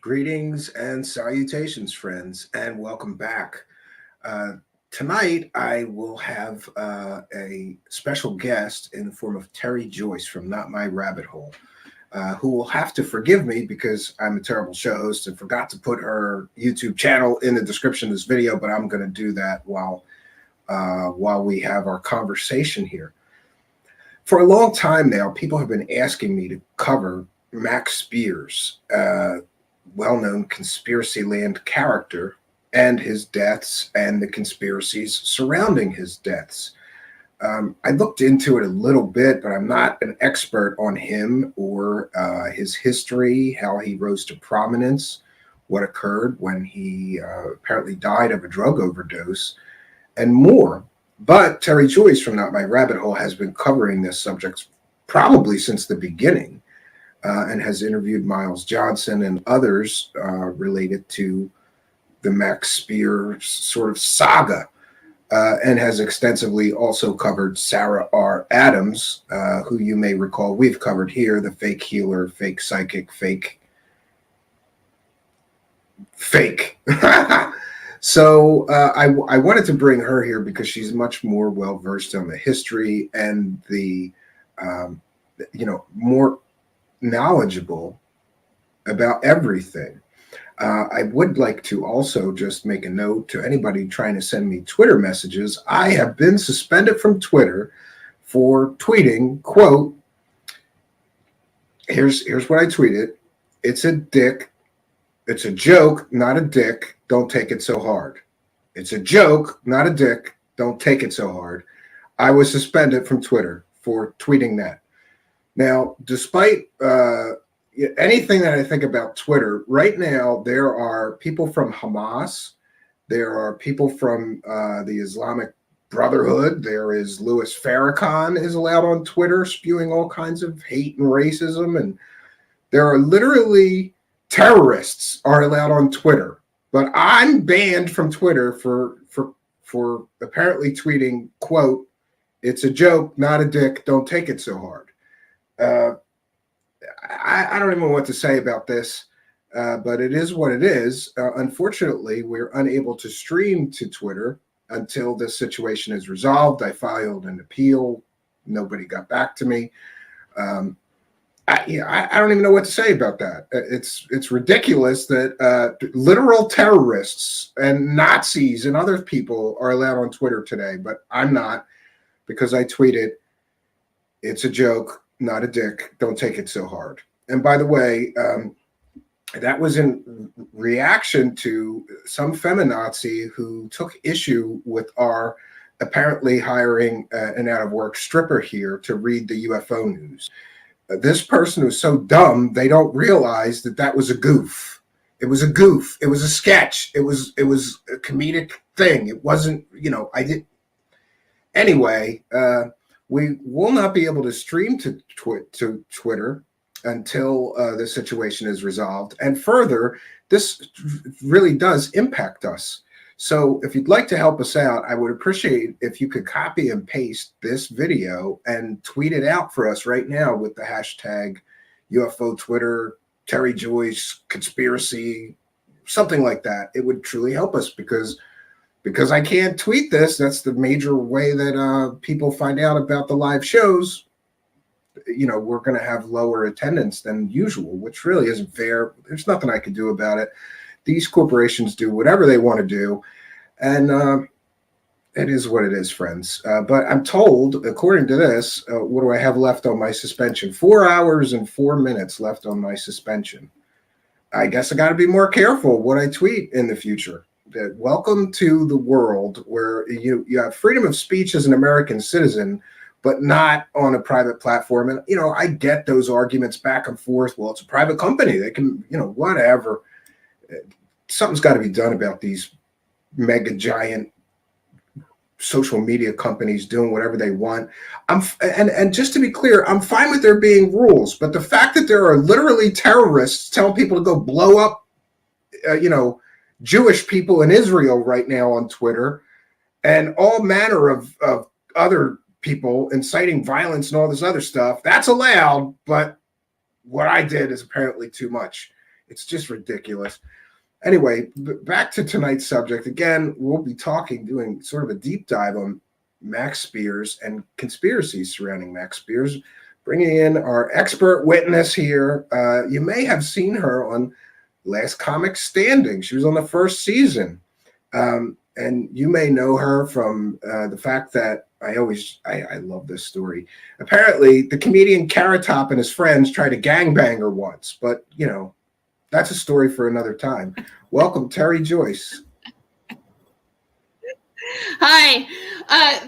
Greetings and salutations, friends, and welcome back. Uh, Tonight, I will have a special guest in the form of Tere Joyce from Not My Rabbit Hole, who will have to forgive me because I'm a terrible show host and forgot to put her YouTube channel in the description of this video, but I'm going to do that while we have our conversation here. For a long time now, people have been asking me to cover Max Spears, well-known conspiracy land character, and his deaths and the conspiracies surrounding his deaths. I looked into it a little bit, but I'm not an expert on him or his history, how he rose to prominence, what occurred when he apparently died of a drug overdose, and more. But Tere Joyce from Not My Rabbit Hole has been covering this subject probably since the beginning. And has interviewed Miles Johnson and others related to the Max Spears sort of saga, and has extensively also covered Sarah R. Adams, who you may recall we've covered here, the fake healer, fake psychic, fake. So I wanted to bring her here because she's much more well-versed on the history and the, more knowledgeable about everything. I would like to also just make a note to anybody trying to send me Twitter messages. I have been suspended from Twitter for tweeting, quote, here's what I tweeted. It's a dick. It's a joke, not a dick. Don't take it so hard. It's a joke, not a dick. Don't take it so hard. I was suspended from Twitter for tweeting that. Now, despite anything that I think about Twitter, right now there are people from Hamas, there are people from the Islamic Brotherhood, there is Louis Farrakhan is allowed on Twitter spewing all kinds of hate and racism, and there are literally terrorists are allowed on Twitter. But I'm banned from Twitter for apparently tweeting, quote, it's a joke, not a dick, don't take it so hard. I don't even know what to say about this, but it is what it is. Unfortunately, we're unable to stream to Twitter until this situation is resolved. I filed an appeal. Nobody got back to me. I don't even know what to say about that. It's ridiculous that literal terrorists and Nazis and other people are allowed on Twitter today, but I'm not, because I tweeted, it's a joke, not a dick. Don't take it so hard. And by the way, that was in reaction to some feminazi who took issue with our apparently hiring an out-of-work stripper here to read the UFO news. This person was so dumb, they don't realize that that was a goof. It was a goof. It was a sketch. It was a comedic thing. It wasn't, I didn't. Anyway, we will not be able to stream to Twitter until the situation is resolved. And further, this really does impact us. So if you'd like to help us out, I would appreciate if you could copy and paste this video and tweet it out for us right now with the hashtag UFO Twitter, Tere Joyce, conspiracy, something like that. It would truly help us because I can't tweet this. That's the major way that people find out about the live shows. We're going to have lower attendance than usual, which really isn't fair. There's nothing I can do about it. These corporations do whatever they want to do, and it is what it is, friends. But I'm told, according to this, what do I have left on my suspension? 4 hours and 4 minutes left on my suspension. I guess I got to be more careful what I tweet in the future. Welcome to the world where you have freedom of speech as an American citizen, but not on a private platform. And, I get those arguments back and forth. Well, it's a private company. They can, whatever. Something's got to be done about these mega giant social media companies doing whatever they want. And just to be clear, I'm fine with there being rules, but the fact that there are literally terrorists telling people to go blow up, Jewish people in Israel right now on Twitter, and all manner of other people inciting violence and all this other stuff, that's allowed, but what I did is apparently too much. It's just ridiculous. Anyway, back to tonight's subject. Again, we'll be doing sort of a deep dive on Max Spiers and conspiracies surrounding Max Spiers. Bringing in our expert witness here. You may have seen her on Last Comic Standing. She was on the first season. And you may know her from the fact that I love this story. Apparently, the comedian Carrot Top and his friends tried to gangbang her once, but, that's a story for another time. Welcome, Tere Joyce. Hi.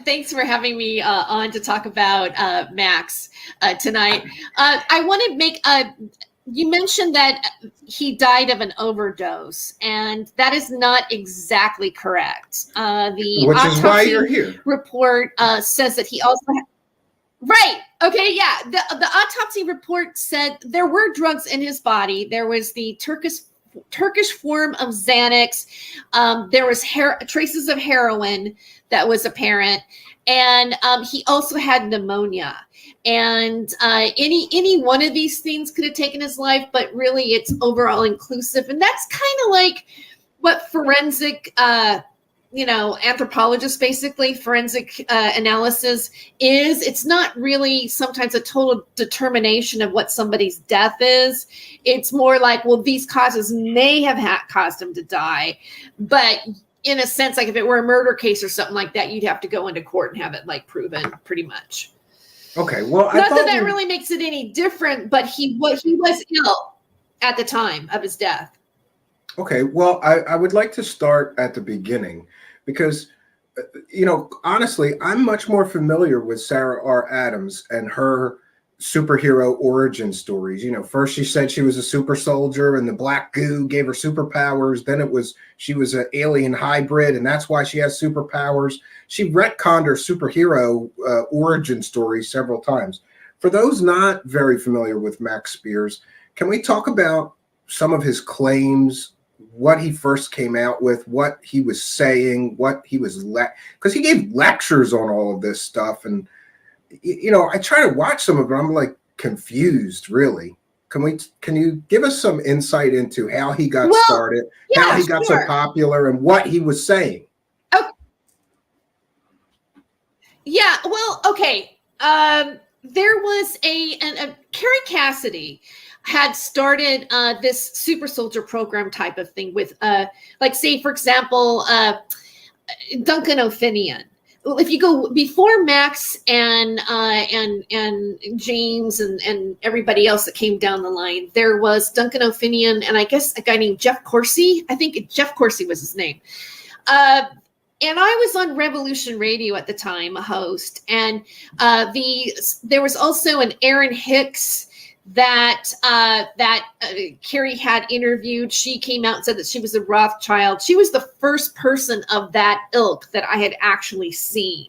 Thanks for having me on to talk about Max tonight. I want to make you mentioned that he died of an overdose, and that is not exactly correct. Which is why you're here. Report says that he also right. Okay. Yeah. The autopsy report said there were drugs in his body. There was the Turkish form of Xanax. There was traces of heroin that was apparent, and he also had pneumonia. And any one of these things could have taken his life, but really it's overall inclusive, and that's kind of like what forensic anthropologists, basically forensic analysis is. It's not really sometimes a total determination of what somebody's death is. It's more like, well, these causes may have caused him to die, but in a sense, like if it were a murder case or something like that, you'd have to go into court and have it like proven pretty much. Okay, well, not that really makes it any different, but he was ill at the time of his death. Okay, well, I would like to start at the beginning because, honestly, I'm much more familiar with Sarah R. Adams and her superhero origin stories. First she said she was a super soldier and the black goo gave her superpowers. Then she was an alien hybrid and that's why she has superpowers. She retconned her superhero origin story several times. For those not very familiar with Max Spiers, can we talk about some of his claims, what he first came out with, what he was saying, what he was because he gave lectures on all of this stuff, and I try to watch some of it. I'm like confused, really. Can you give us some insight into how he got started, how he got so popular, and what he was saying? Oh. Yeah, well, okay. There was a Carrie Cassidy had started this super soldier program type of thing with like, say, for example, Duncan O'Finian. If you go before Max and James and everybody else that came down the line, there was Duncan O'Finian and I guess a guy named Jeff Corsi. I think Jeff Corsi was his name. And I was on Revolution Radio at the time, a host, and there was also an Aaron Hicks that Carrie had interviewed. She came out and said that she was a Rothschild. She was the first person of that ilk that I had actually seen.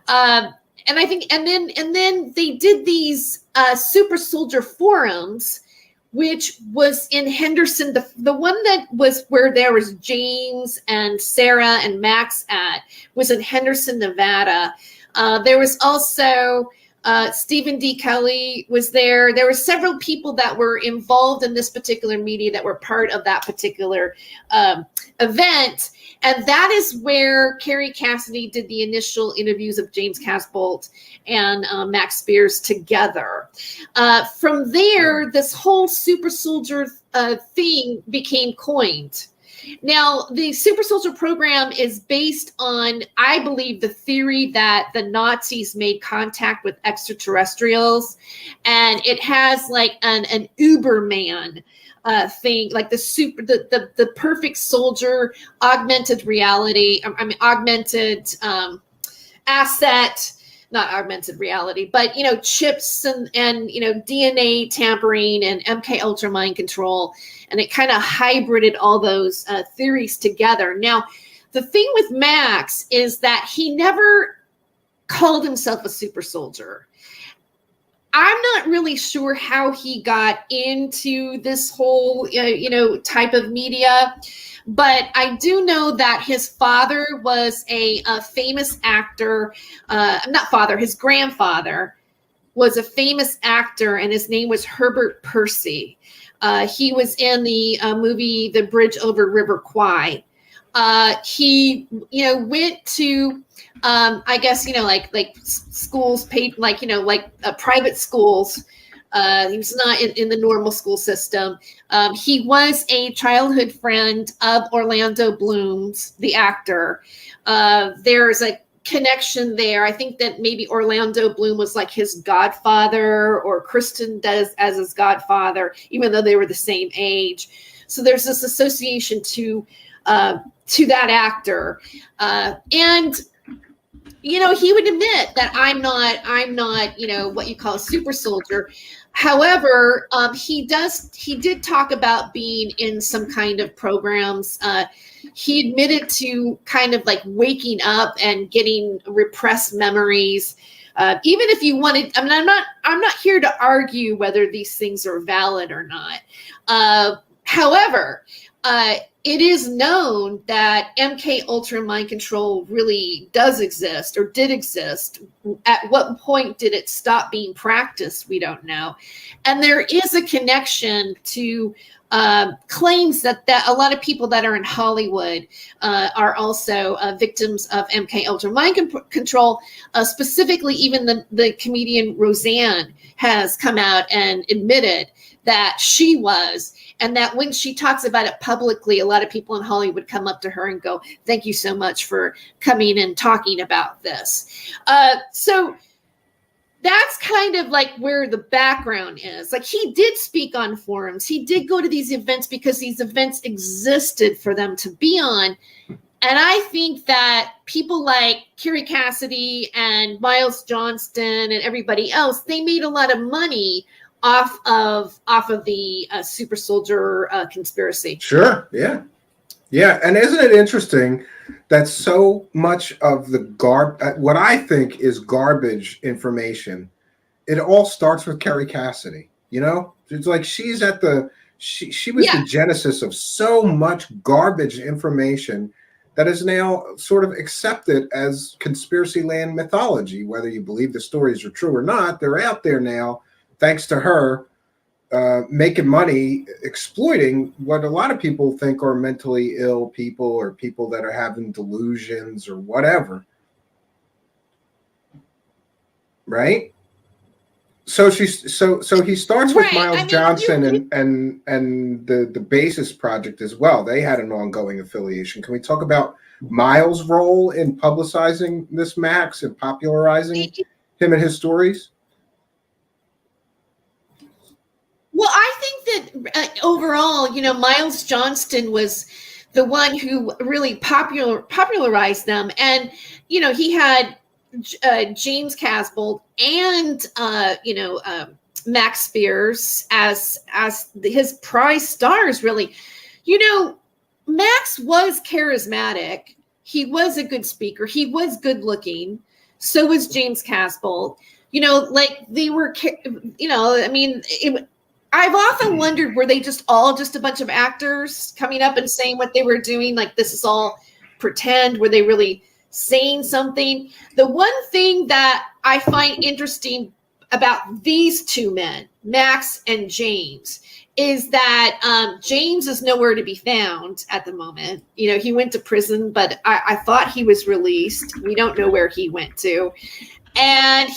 And I think, and then they did these super soldier forums, which was in Henderson. The one that was where there was James and Sarah and Max at was in Henderson, Nevada. There was also Stephen D. Kelly was there. There were several people that were involved in this particular media that were part of that particular event. And that is where Carrie Cassidy did the initial interviews of James Casbolt and Max Spiers together. From there, this whole super soldier thing became coined. Now, the super soldier program is based on, I believe, the theory that the Nazis made contact with extraterrestrials, and it has like an Uberman thing, like the perfect soldier, augmented reality. Augmented asset. Not augmented reality, but chips and DNA tampering and MK Ultra mind control, and it kind of hybrided all those theories together. Now, the thing with Max is that he never called himself a super soldier. I'm not really sure how he got into this whole type of media. But I do know that his father was a famous actor. His grandfather was a famous actor, and his name was Herbert Percy. He was in the movie The Bridge Over River Kwai. He, went to, I guess, like schools paid, like, private schools. He was not in the normal school system. He was a childhood friend of Orlando Bloom's, the actor. There's a connection there. I think that maybe Orlando Bloom was like his godfather, or Kristen does as his godfather, even though they were the same age. So there's this association to that actor. And he would admit that I'm not, what you call a super soldier. However, he did talk about being in some kind of programs. He admitted to kind of like waking up and getting repressed memories. Even if you wanted, I mean, I'm not here to argue whether these things are valid or not. However, it is known that MK Ultra mind control really does exist, or did exist. At what point did it stop being practiced? We don't know. And there is a connection to claims that a lot of people that are in Hollywood are also victims of MK Ultra mind control. Specifically, even the comedian Roseanne has come out and admitted that she was. And that when she talks about it publicly, a lot of people in Hollywood come up to her and go, "Thank you so much for coming and talking about this." So that's kind of like where the background is. Like, he did speak on forums. He did go to these events because these events existed for them to be on. And I think that people like Kerry Cassidy and Miles Johnston and everybody else, they made a lot of money off of the super soldier conspiracy. Sure. Yeah. And isn't it interesting that so much of the what I think is garbage information, it all starts with Kerry Cassidy. It's like she's at she was the genesis of so much garbage information that is now sort of accepted as conspiracy land mythology. Whether you believe the stories are true or not, they're out there now, thanks to her, making money, exploiting what a lot of people think are mentally ill people, or people that are having delusions or whatever. Right? So he starts with Miles Johnson and the Basis Project as well. They had an ongoing affiliation. Can we talk about Miles' role in publicizing this Max and popularizing him and his stories? Well, I think that overall, Miles Johnston was the one who really popularized them. And, he had James Casbolt and, Max Spears as his prize stars, really. Max was charismatic. He was a good speaker. He was good looking. So was James Casbolt. They were, I've often wondered, were they just a bunch of actors coming up and saying what they were doing? Like, this is all pretend? Were they really saying something? The one thing that I find interesting about these two men, Max and James, is that James is nowhere to be found at the moment. He went to prison, but I thought he was released. We don't know where he went to. And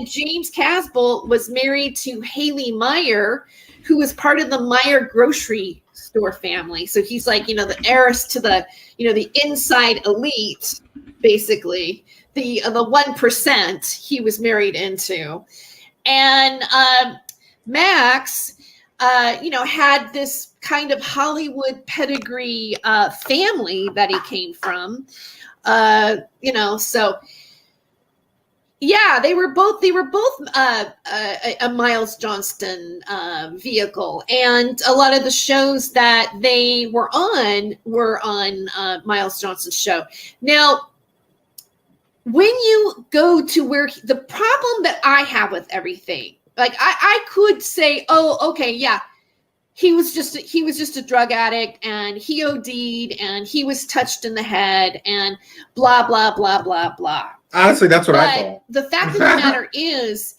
James Casbolt was married to Haley Meyer, who was part of the Meyer grocery store family. So he's like, the heiress to the, the inside elite, basically, the 1% he was married into. And Max, had this kind of Hollywood pedigree family that he came from, so. Yeah, they were both a Miles Johnston vehicle, and a lot of the shows that they were on Miles Johnston's show. Now, when you go to where the problem that I have with everything, like I could say, oh, okay, yeah, he was just a drug addict, and he OD'd, and he was touched in the head, and blah blah blah blah blah. Honestly, that's what I thought. The fact of the matter is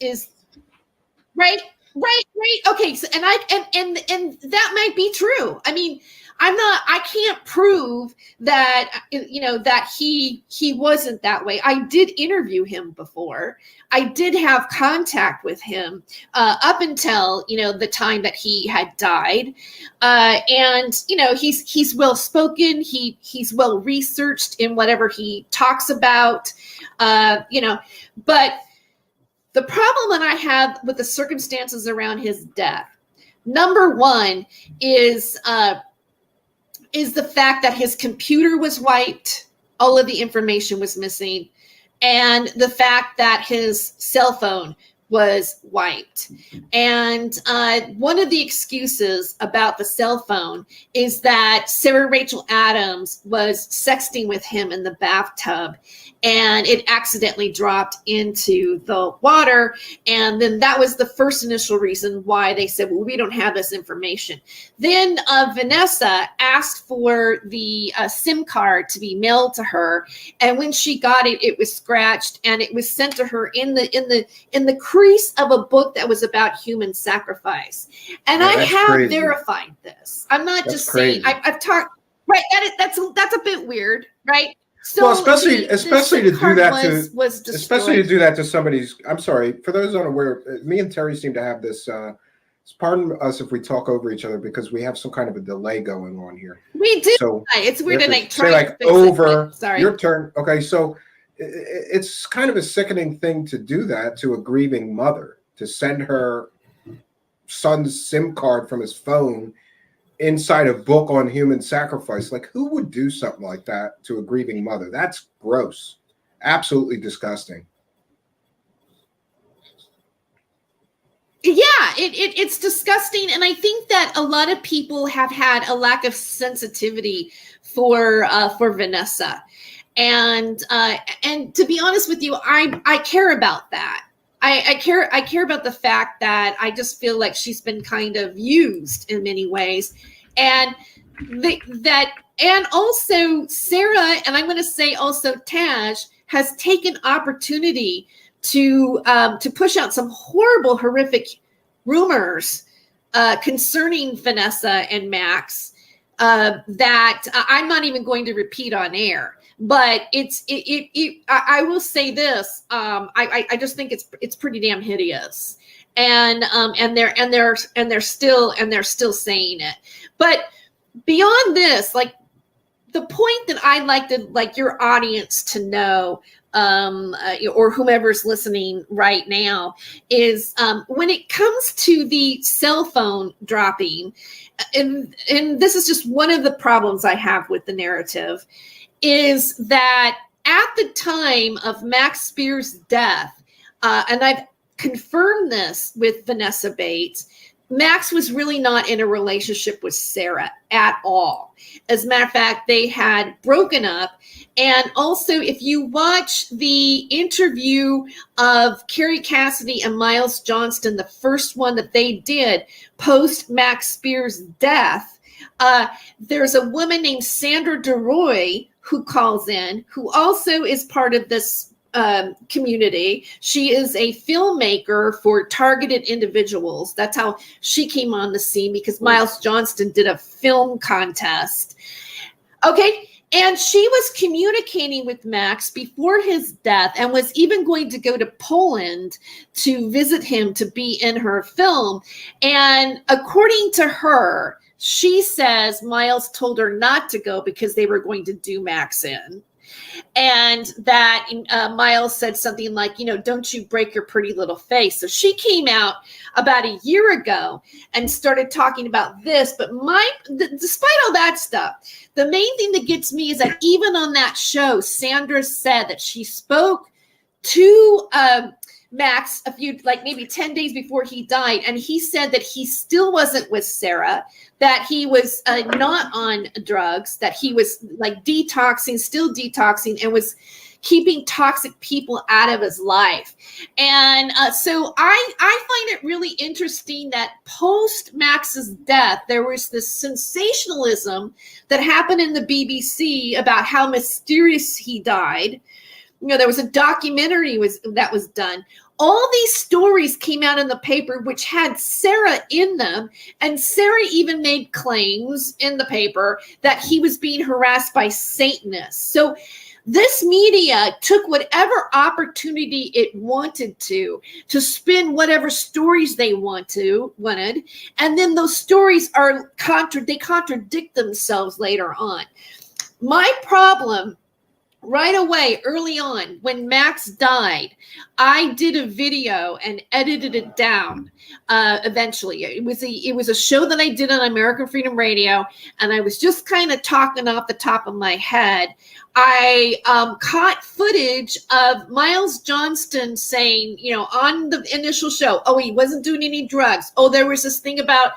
right. Right. Okay. So, and that might be true. I mean, I can't prove that, that he wasn't that way. I did interview him before. I did have contact with him up until, the time that he had died. And, he's well spoken. He's well researched in whatever he talks about, but the problem that I have with the circumstances around his death, number one, is the fact that his computer was wiped, all of the information was missing, and the fact that his cell phone was wiped. And one of the excuses about the cell phone is that Sarah Rachel Adams was sexting with him in the bathtub, and it accidentally dropped into the water. And then that was the first initial reason why they said, well, we don't have this information. Then Vanessa asked for the SIM card to be mailed to her, and when she got it, it was scratched, and it was sent to her in the crease of a book that was about human sacrifice. And I have crazy. Verified this. I'm not that's just crazy. Saying. I've talked. Right. That's a bit weird, right? So well, especially to do that to somebody's. I'm sorry, for those unaware, me and Terry seem to have this. Pardon us if we talk over each other because we have some kind of a delay going on here. We do. So it's weird to say like over. Sorry, your turn. Okay, so it's kind of a sickening thing to do that to a grieving mother, to send her son's SIM card from his phone inside a book on human sacrifice. Like, who would do something like that to a grieving mother? That's gross. Absolutely disgusting. Yeah, it's disgusting. And I think that a lot of people have had a lack of sensitivity for Vanessa. And to be honest with you, I care about that. I care about the fact that I just feel like she's been kind of used in many ways, and and also Sarah, and I'm going to say also Taj, has taken opportunity to push out some horrible, horrific rumors concerning Vanessa and Max that I'm not even going to repeat on air. But I will say this. I just think it's pretty damn hideous, and they're still saying it. But beyond this, like, the point that I'd like your audience to know, or whomever's listening right now, is when it comes to the cell phone dropping, and this is just one of the problems I have with the narrative, is that at the time of Max Spears' death, and I've confirmed this with Vanessa Bates, Max was really not in a relationship with Sarah at all. As a matter of fact, they had broken up. And also, if you watch the interview of Carrie Cassidy and Miles Johnston, the first one that they did post Max Spears' death, there's a woman named Sandra DeRoy who calls in, who also is part of this community. She is a filmmaker for targeted individuals. That's how she came on the scene, because Miles Johnston did a film contest. Okay. And she was communicating with Max before his death and was even going to go to Poland to visit him to be in her film. And according to her, she says Miles told her not to go because they were going to do Max in. And that Miles said something like, don't you break your pretty little face. So she came out about a year ago and started talking about this. But despite all that stuff, the main thing that gets me is that even on that show, Sandra said that she spoke to Max maybe 10 days before he died. And he said that he still wasn't with Sarah, that he was not on drugs, that he was still detoxing, and was keeping toxic people out of his life. And so I find it really interesting that post Max's death, there was this sensationalism that happened in the BBC about how mysterious he died. There was a documentary that was done, all these stories came out in the paper which had Sarah in them, and Sarah even made claims in the paper that he was being harassed by Satanists. So this media took whatever opportunity it wanted to spin whatever stories they wanted, and then those stories they contradict themselves later on. My problem right away, early on, when Max died, I did a video and edited it down. Eventually, it was a show that I did on American Freedom Radio, and I was just kind of talking off the top of my head. I caught footage of Miles Johnston saying, on the initial show, oh, he wasn't doing any drugs. Oh, there was this thing about,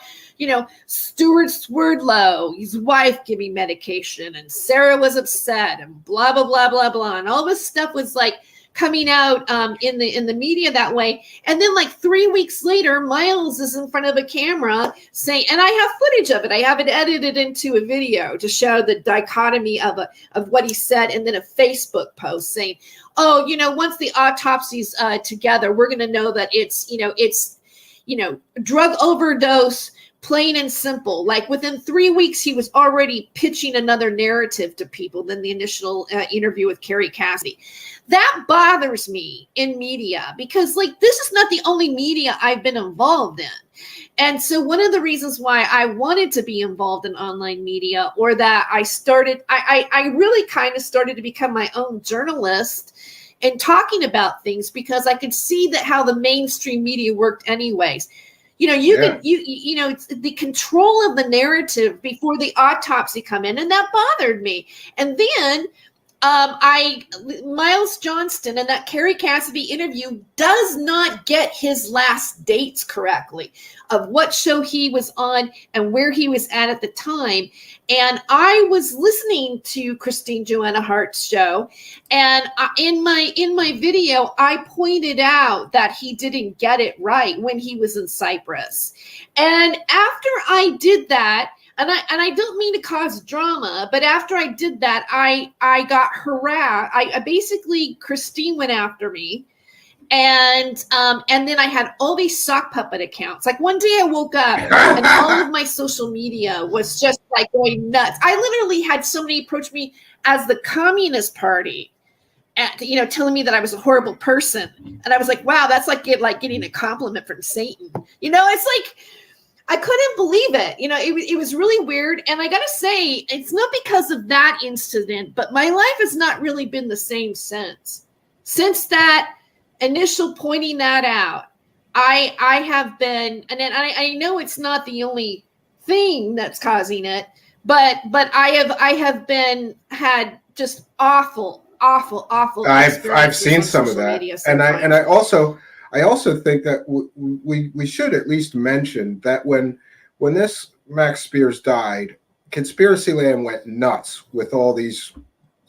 Stuart Swerdlow, his wife, giving medication, and Sarah was upset, and blah, blah, blah, blah, blah. And all this stuff was like coming out in the media that way. And then like 3 weeks later, Miles is in front of a camera saying, and I have footage of it. I have it edited into a video to show the dichotomy of what he said, and then a Facebook post saying, oh, once the autopsy's together, we're going to know that it's drug overdose, plain and simple. Like within 3 weeks, he was already pitching another narrative to people than the initial interview with Carrie Cassidy. That bothers me in media, because this is not the only media I've been involved in. And so one of the reasons why I wanted to be involved in online media, or that I really kind of started to become my own journalist and talking about things, because I could see that how the mainstream media worked anyways. It's the control of the narrative before the autopsy come in, and that bothered me. And then Miles Johnston in that Carrie Cassidy interview does not get his last dates correctly of what show he was on and where he was at the time. And I was listening to Christine Joanna Hart's show, and in my video, I pointed out that he didn't get it right when he was in Cyprus. And after I did that, and I don't mean to cause drama, but after I did that, I got harassed. I basically, Christine went after me. And then I had all these sock puppet accounts. Like one day I woke up and all of my social media was just like going nuts. I literally had somebody approach me as the Communist Party, telling me that I was a horrible person. And I was like, wow, that's like getting a compliment from Satan. It's like, I couldn't believe it. It was really weird. And I got to say, it's not because of that incident, but my life has not really been the same since that initial pointing that out. I have been, and I know it's not the only thing that's causing it, but I have had just awful. I've seen some of that, and I also think that we should at least mention that when this Max Spears died, Conspiracy Land went nuts with all these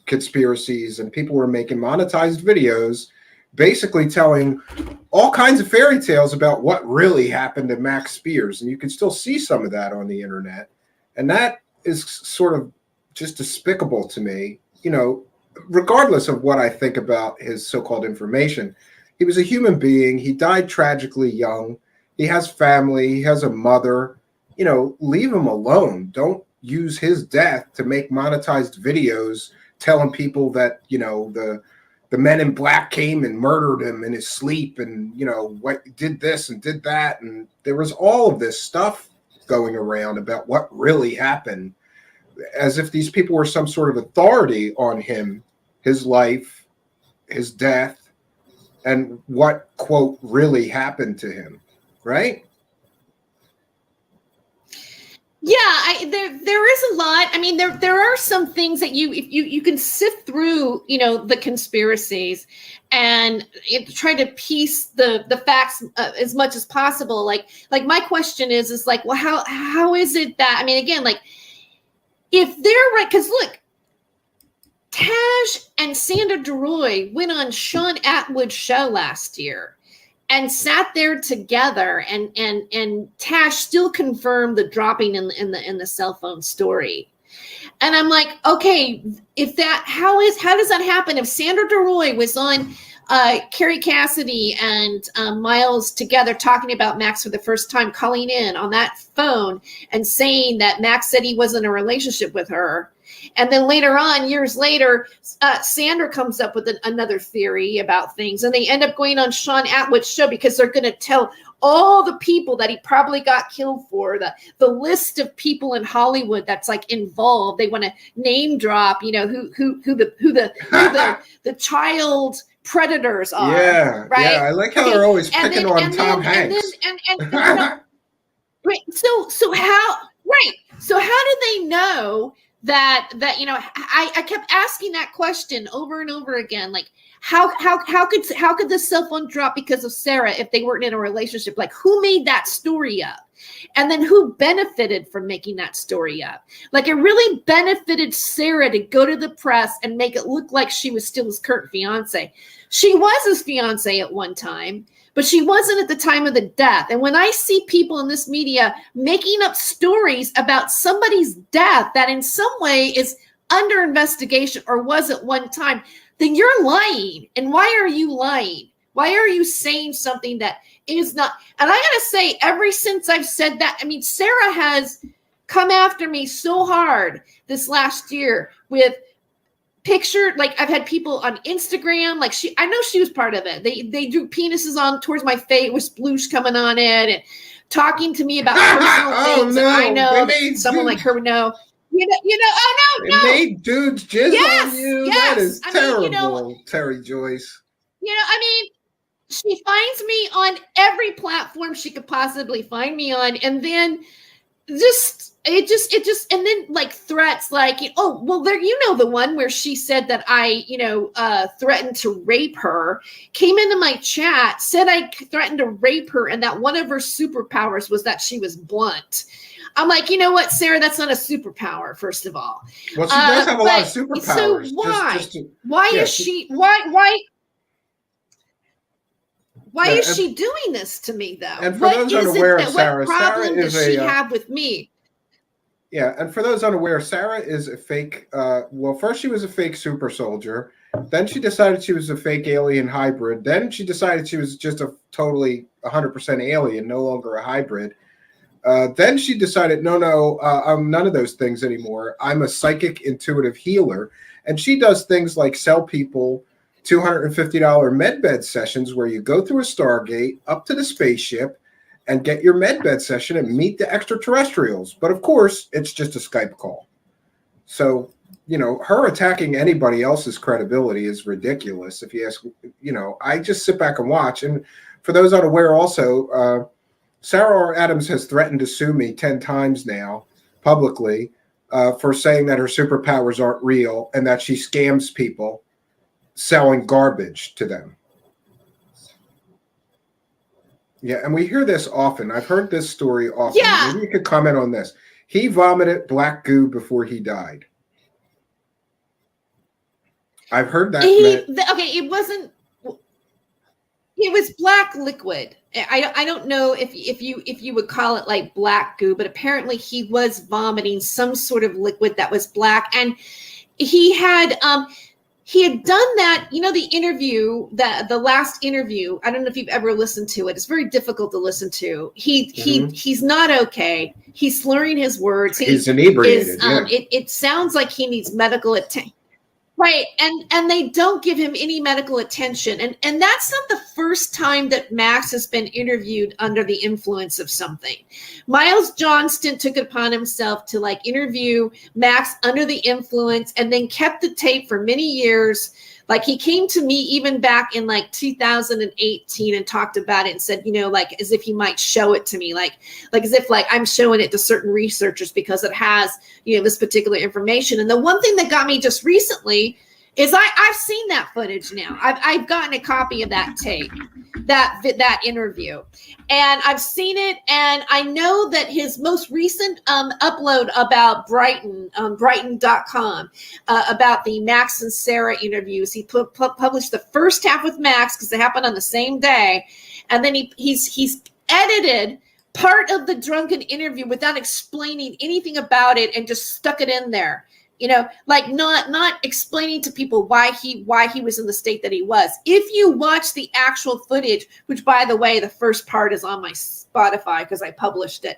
conspiracies, and people were making monetized videos basically telling all kinds of fairy tales about what really happened to Max Spears. And you can still see some of that on the internet. And that is sort of just despicable to me, regardless of what I think about his so-called information. He was a human being. He died tragically young. He has family. He has a mother. Leave him alone. Don't use his death to make monetized videos telling people that, the men in black came and murdered him in his sleep, and what did this and did that, and there was all of this stuff going around about what really happened, as if these people were some sort of authority on him, his life, his death, and what, quote, really happened to him, right? Yeah, there is a lot. I mean, there are some things that you can sift through, the conspiracies, and try to piece the facts as much as possible. Like my question is like, well, how is it that, I mean, again, like if they're right, because look, Taj and Sandra DeRoy went on Sean Atwood's show last year and sat there together, and Tash still confirmed the dropping in the cell phone story. And I'm like, okay, if that, how does that happen? If Sandra DeRoy was on Carrie Cassidy and Miles together talking about Max for the first time, calling in on that phone and saying that Max said he wasn't in a relationship with her. And then later on, years later, Sandra comes up with another theory about things, and they end up going on Sean Atwood's show because they're going to tell all the people that he probably got killed for, the list of people in Hollywood that's like involved. They want to name drop, who the child predators are. Yeah, right. Yeah, I like how they're always picking on Tom Hanks. Right. So how? Right. So how do they know that I kept asking that question over and over again, like how could this cell phone drop because of Sarah if they weren't in a relationship? Like, who made that story up? And then who benefited from making that story up? Like, it really benefited Sarah to go to the press and make it look like she was still his current fiance. She was his fiance at one time, but she wasn't at the time of the death. And when I see people in this media making up stories about somebody's death that in some way is under investigation or was at one time, then you're lying. And why are you lying? Why are you saying something that is not? And I got to say, ever since I've said that, I mean, Sarah has come after me so hard this last year with picture, like I've had people on Instagram, like I know she was part of it. They drew penises on towards my face with sploosh coming on it and talking to me about personal things. No, I know that someone like her would know. Oh no, made dudes jizz on you. Yes. That is terrible, Tere Joyce. I mean, she finds me on every platform she could possibly find me on, and then and then like threats like, oh, well, there, the one where she said that I, threatened to rape her, came into my chat, said I threatened to rape her, and that one of her superpowers was that she was blunt. I'm like, you know what, Sarah, that's not a superpower, first of all. Well, she does have a lot of superpowers. So why? Why is she doing this to me, though? And for those unaware of Sarah, what problem does she have with me? Yeah, and for those unaware, Sarah is a fake. Well, first she was a fake super soldier. Then she decided she was a fake alien hybrid. Then she decided she was just a totally 100% alien, no longer a hybrid. Then she decided, no, I'm none of those things anymore. I'm a psychic intuitive healer. And she does things like sell people $250 medbed sessions where you go through a Stargate up to the spaceship and get your medbed session and meet the extraterrestrials. But of course, it's just a Skype call. So, her attacking anybody else's credibility is ridiculous. If you ask, I just sit back and watch. And for those unaware also, Sarah R. Adams has threatened to sue me 10 times now publicly for saying that her superpowers aren't real and that she scams people selling garbage to them. Yeah, and we hear this often. I've heard this story often. Yeah. Maybe you could comment on this. He vomited black goo before he died. I've heard that. It wasn't. It was black liquid. I don't know if you would call it like black goo, but apparently he was vomiting some sort of liquid that was black, and he had done that. The interview, the last interview. I don't know if you've ever listened to it. It's very difficult to listen to. He's not okay. He's slurring his words. He's inebriated. It sounds like he needs medical attention. Right. And they don't give him any medical attention. And that's not the first time that Max has been interviewed under the influence of something. Miles Johnston took it upon himself to interview Max under the influence and then kept the tape for many years. Like, he came to me even back in 2018 and talked about it and said, as if he might show it to me, like as if I'm showing it to certain researchers because it has, this particular information. And the one thing that got me just recently is I've seen that footage now. I've gotten a copy of that tape, that interview, and I've seen it. And I know that his most recent upload about Brighton.com, about the Max and Sarah interviews, he published the first half with Max because they happened on the same day. And then he's edited part of the drunken interview without explaining anything about it and just stuck it in there. like not explaining to people why he was in the state that he was. If you watch the actual footage, which by the way, the first part is on my Spotify because I published it.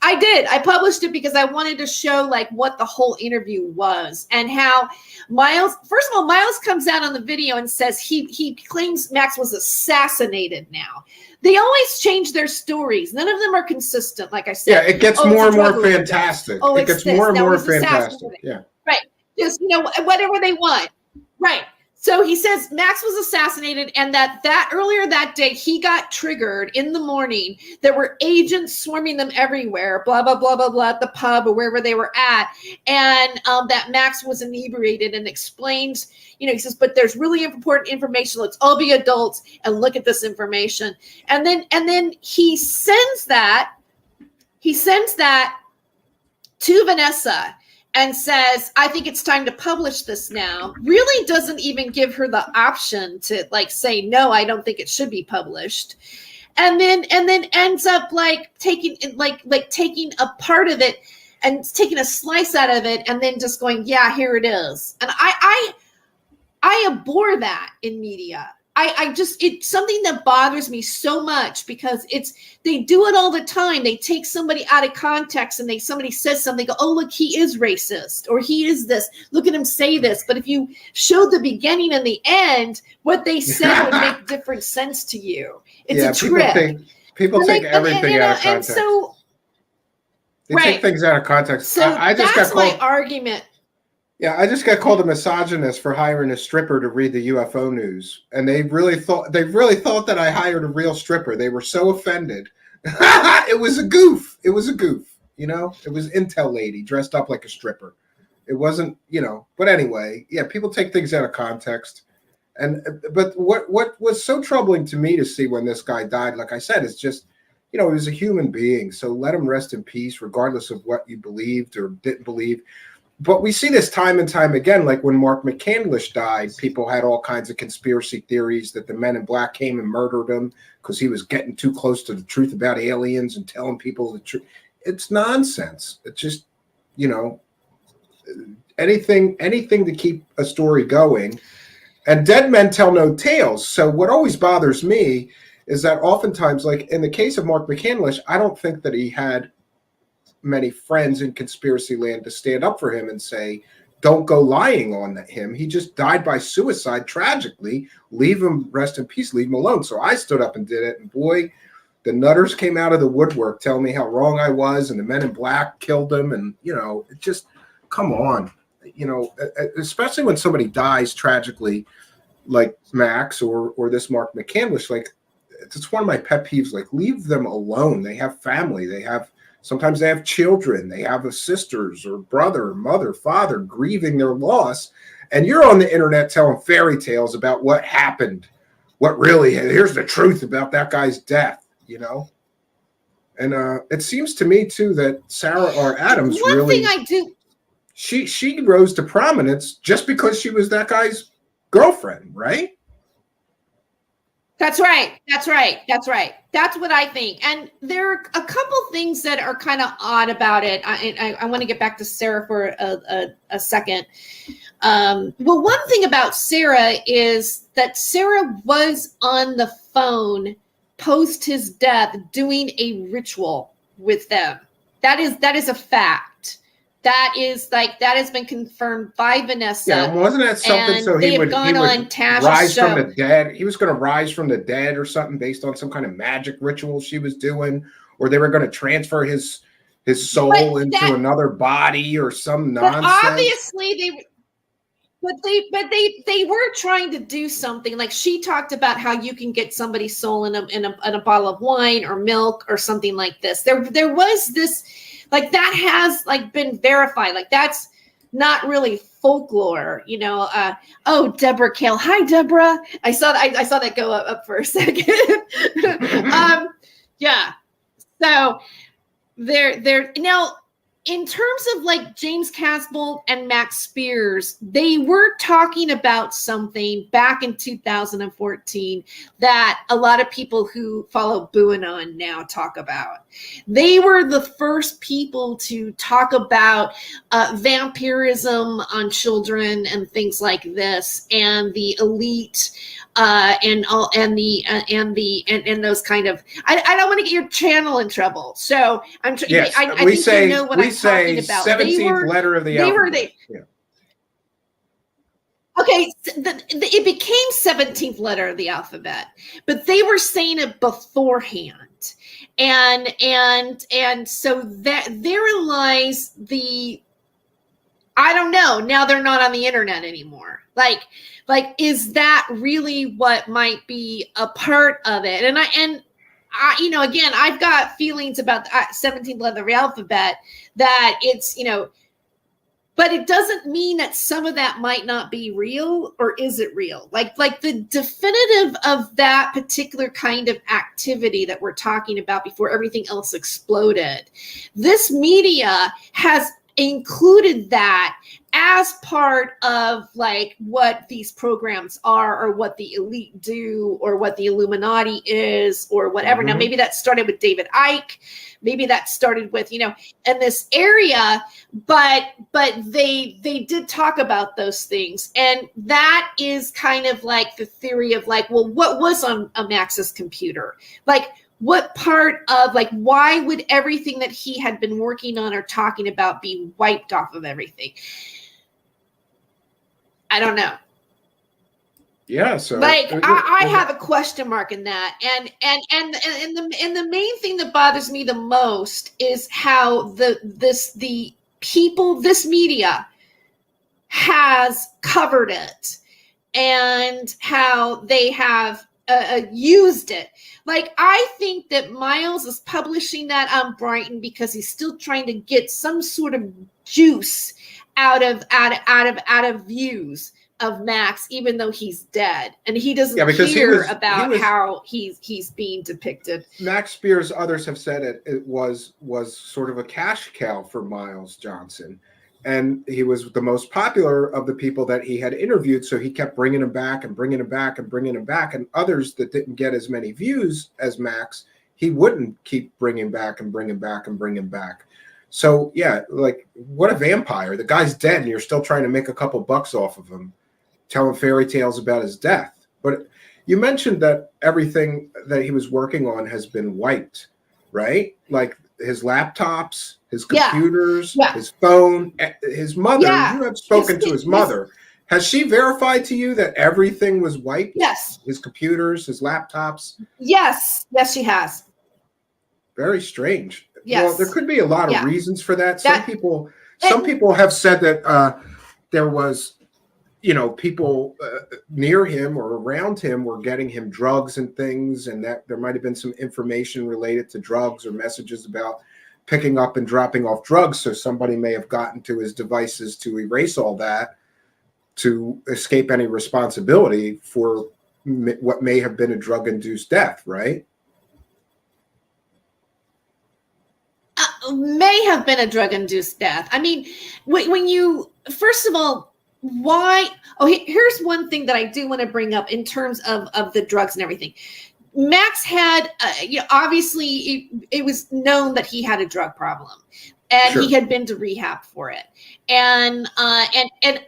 I published it because I wanted to show like what the whole interview was and how Miles, first of all, Miles comes out on the video and says he claims Max was assassinated now. They always change their stories. None of them are consistent. Like I said, yeah, it gets more and more fantastic. Oh, it gets more and more fantastic. Yeah, right. Just whatever they want. Right. So he says Max was assassinated, and that earlier that day he got triggered in the morning. There were agents swarming them everywhere, blah blah blah blah blah, at the pub or wherever they were at, and that Max was inebriated, and explains, he says, but there's really important information. Let's all be adults and look at this information, and then he sends that to Vanessa. And says, I think it's time to publish this now. Really doesn't even give her the option to like say, no, I don't think it should be published. And then ends up like taking taking a part of it and taking a slice out of it and then just going, yeah, here it is. And I abhor that in media. It's something that bothers me so much because they do it all the time. They take somebody out of context and somebody says something, go, oh, look, he is racist or he is this. Look at him say this. But if you showed the beginning and the end, what they said would make different sense to you. It's a trick. People take everything out of context. And so, they take things out of context. So that's my argument. Yeah, I just got called a misogynist for hiring a stripper to read the UFO news, and they really thought that I hired a real stripper. They were so offended. It was a goof. It was Intel lady dressed up like a stripper. It wasn't, But anyway, yeah, people take things out of context, but what was so troubling to me to see when this guy died, like I said, is just, he was a human being. So let him rest in peace, regardless of what you believed or didn't believe. But we see this time and time again, like when Mark McCandlish died, people had all kinds of conspiracy theories that the Men in Black came and murdered him because he was getting too close to the truth about aliens and telling people the truth. It's nonsense. It's just, anything to keep a story going. And dead men tell no tales. So what always bothers me is that oftentimes, like in the case of Mark McCandlish, I don't think that he had many friends in conspiracy land to stand up for him and say, don't go lying on him. He just died by suicide tragically. Leave him, rest in peace, leave him alone. So I stood up and did it. And boy, the nutters came out of the woodwork telling me how wrong I was. And the Men in Black killed him. And, it just, come on, especially when somebody dies tragically, like Max or this Mark McCandlish, like it's one of my pet peeves, like leave them alone. They have family. Sometimes they have children. They have a sisters or brother, mother, father grieving their loss. And you're on the internet telling fairy tales about what happened. Here's the truth about that guy's death, And it seems to me, too, that Sarah R. Adams One thing I do. She rose to prominence just because she was that guy's girlfriend, right? That's right. That's what I think. And there are a couple things that are kind of odd about it. I want to get back to Sarah for a second. Well, one thing about Sarah is that Sarah was on the phone post his death doing a ritual with them. That is a fact. That has been confirmed by Vanessa. Yeah, wasn't that something? So he would rise from the dead. He was going to rise from the dead or something based on some kind of magic ritual she was doing, or they were going to transfer his soul into another body or some nonsense. But obviously they were trying to do something. Like she talked about how you can get somebody's soul in a bottle of wine or milk or something like this. There was this. Like that has been verified. Like that's not really folklore, Oh, Deborah Kale. Hi, Deborah. I saw that go up for a second. Yeah. So there now in terms of like James Casbolt and Max Spears, they were talking about something back in 2014 that a lot of people who follow BooAnon now talk about. They were the first people to talk about vampirism on children and things like this, and the elite, and those kind of. I don't want to get your channel in trouble, so I'm. Yes, I think you know what I'm talking about. 17th letter of the alphabet. Okay, it became 17th letter of the alphabet, but they were saying it beforehand, and so that therein lies the. I don't know. Now they're not on the internet anymore. Like, is that really what might be a part of it? And I, you know, again, I've got feelings about the 17th letter of the alphabet that it's, you know, but it doesn't mean that some of that might not be real, or is it real? Like the definitive of that particular kind of activity that we're talking about before everything else exploded. This media has included that as part of like what these programs are, or what the elite do, or what the Illuminati is, or whatever. Now, maybe that started with David Icke. Maybe that started with, you know, in this area, but they did talk about those things. And that is kind of like the theory of like, well, what was on a Max's computer? Like, what part of, like, why would everything that he had been working on or talking about be wiped off of everything? I don't know. Yeah, so like I have a question mark in that, and the main thing that bothers me the most is how the people, this media has covered it, and how they have used it. Like, I think that Miles is publishing that on Brighton because he's still trying to get some sort of juice out of views of Max, even though he's dead, and he doesn't care about how he's being depicted. Max Spears, others have said it was sort of a cash cow for Miles Johnson, and he was the most popular of the people that he had interviewed, so he kept bringing him back and bringing him back and bringing him back, and others that didn't get as many views as Max, he wouldn't keep bringing back and bringing back and bringing back. So yeah, like, what a vampire. The guy's dead and you're still trying to make a couple bucks off of him, telling fairy tales about his death. But you mentioned that everything that he was working on has been wiped, right? Like his laptops, his computers, his phone, his mother. You have spoken to his mother. Has she verified to you that everything was wiped? Yes. His computers, his laptops? Yes. Yes, she has. Very strange. Yes. Well, there could be a lot of reasons for that. Some people have said that there was, you know, people near him or around him were getting him drugs and things, and that there might have been some information related to drugs or messages about picking up and dropping off drugs. So somebody may have gotten to his devices to erase all that, to escape any responsibility for what may have been a drug-induced death, right? May have been a drug-induced death. I mean, when you, first of all, why? Oh, here's one thing that I do want to bring up in terms of the drugs and everything. Max had, you know, obviously it was known that he had a drug problem, and he had been to rehab for it, and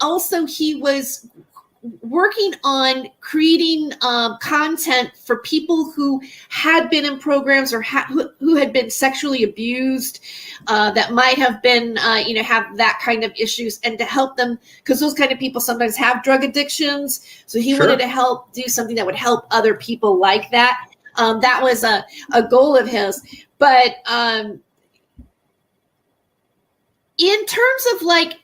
also he was working on creating content for people who had been in programs or who had been sexually abused, that might have been, you know, have that kind of issues, and to help them, because those kind of people sometimes have drug addictions. So he wanted to help do something that would help other people like that. That was a goal of his. But in terms of like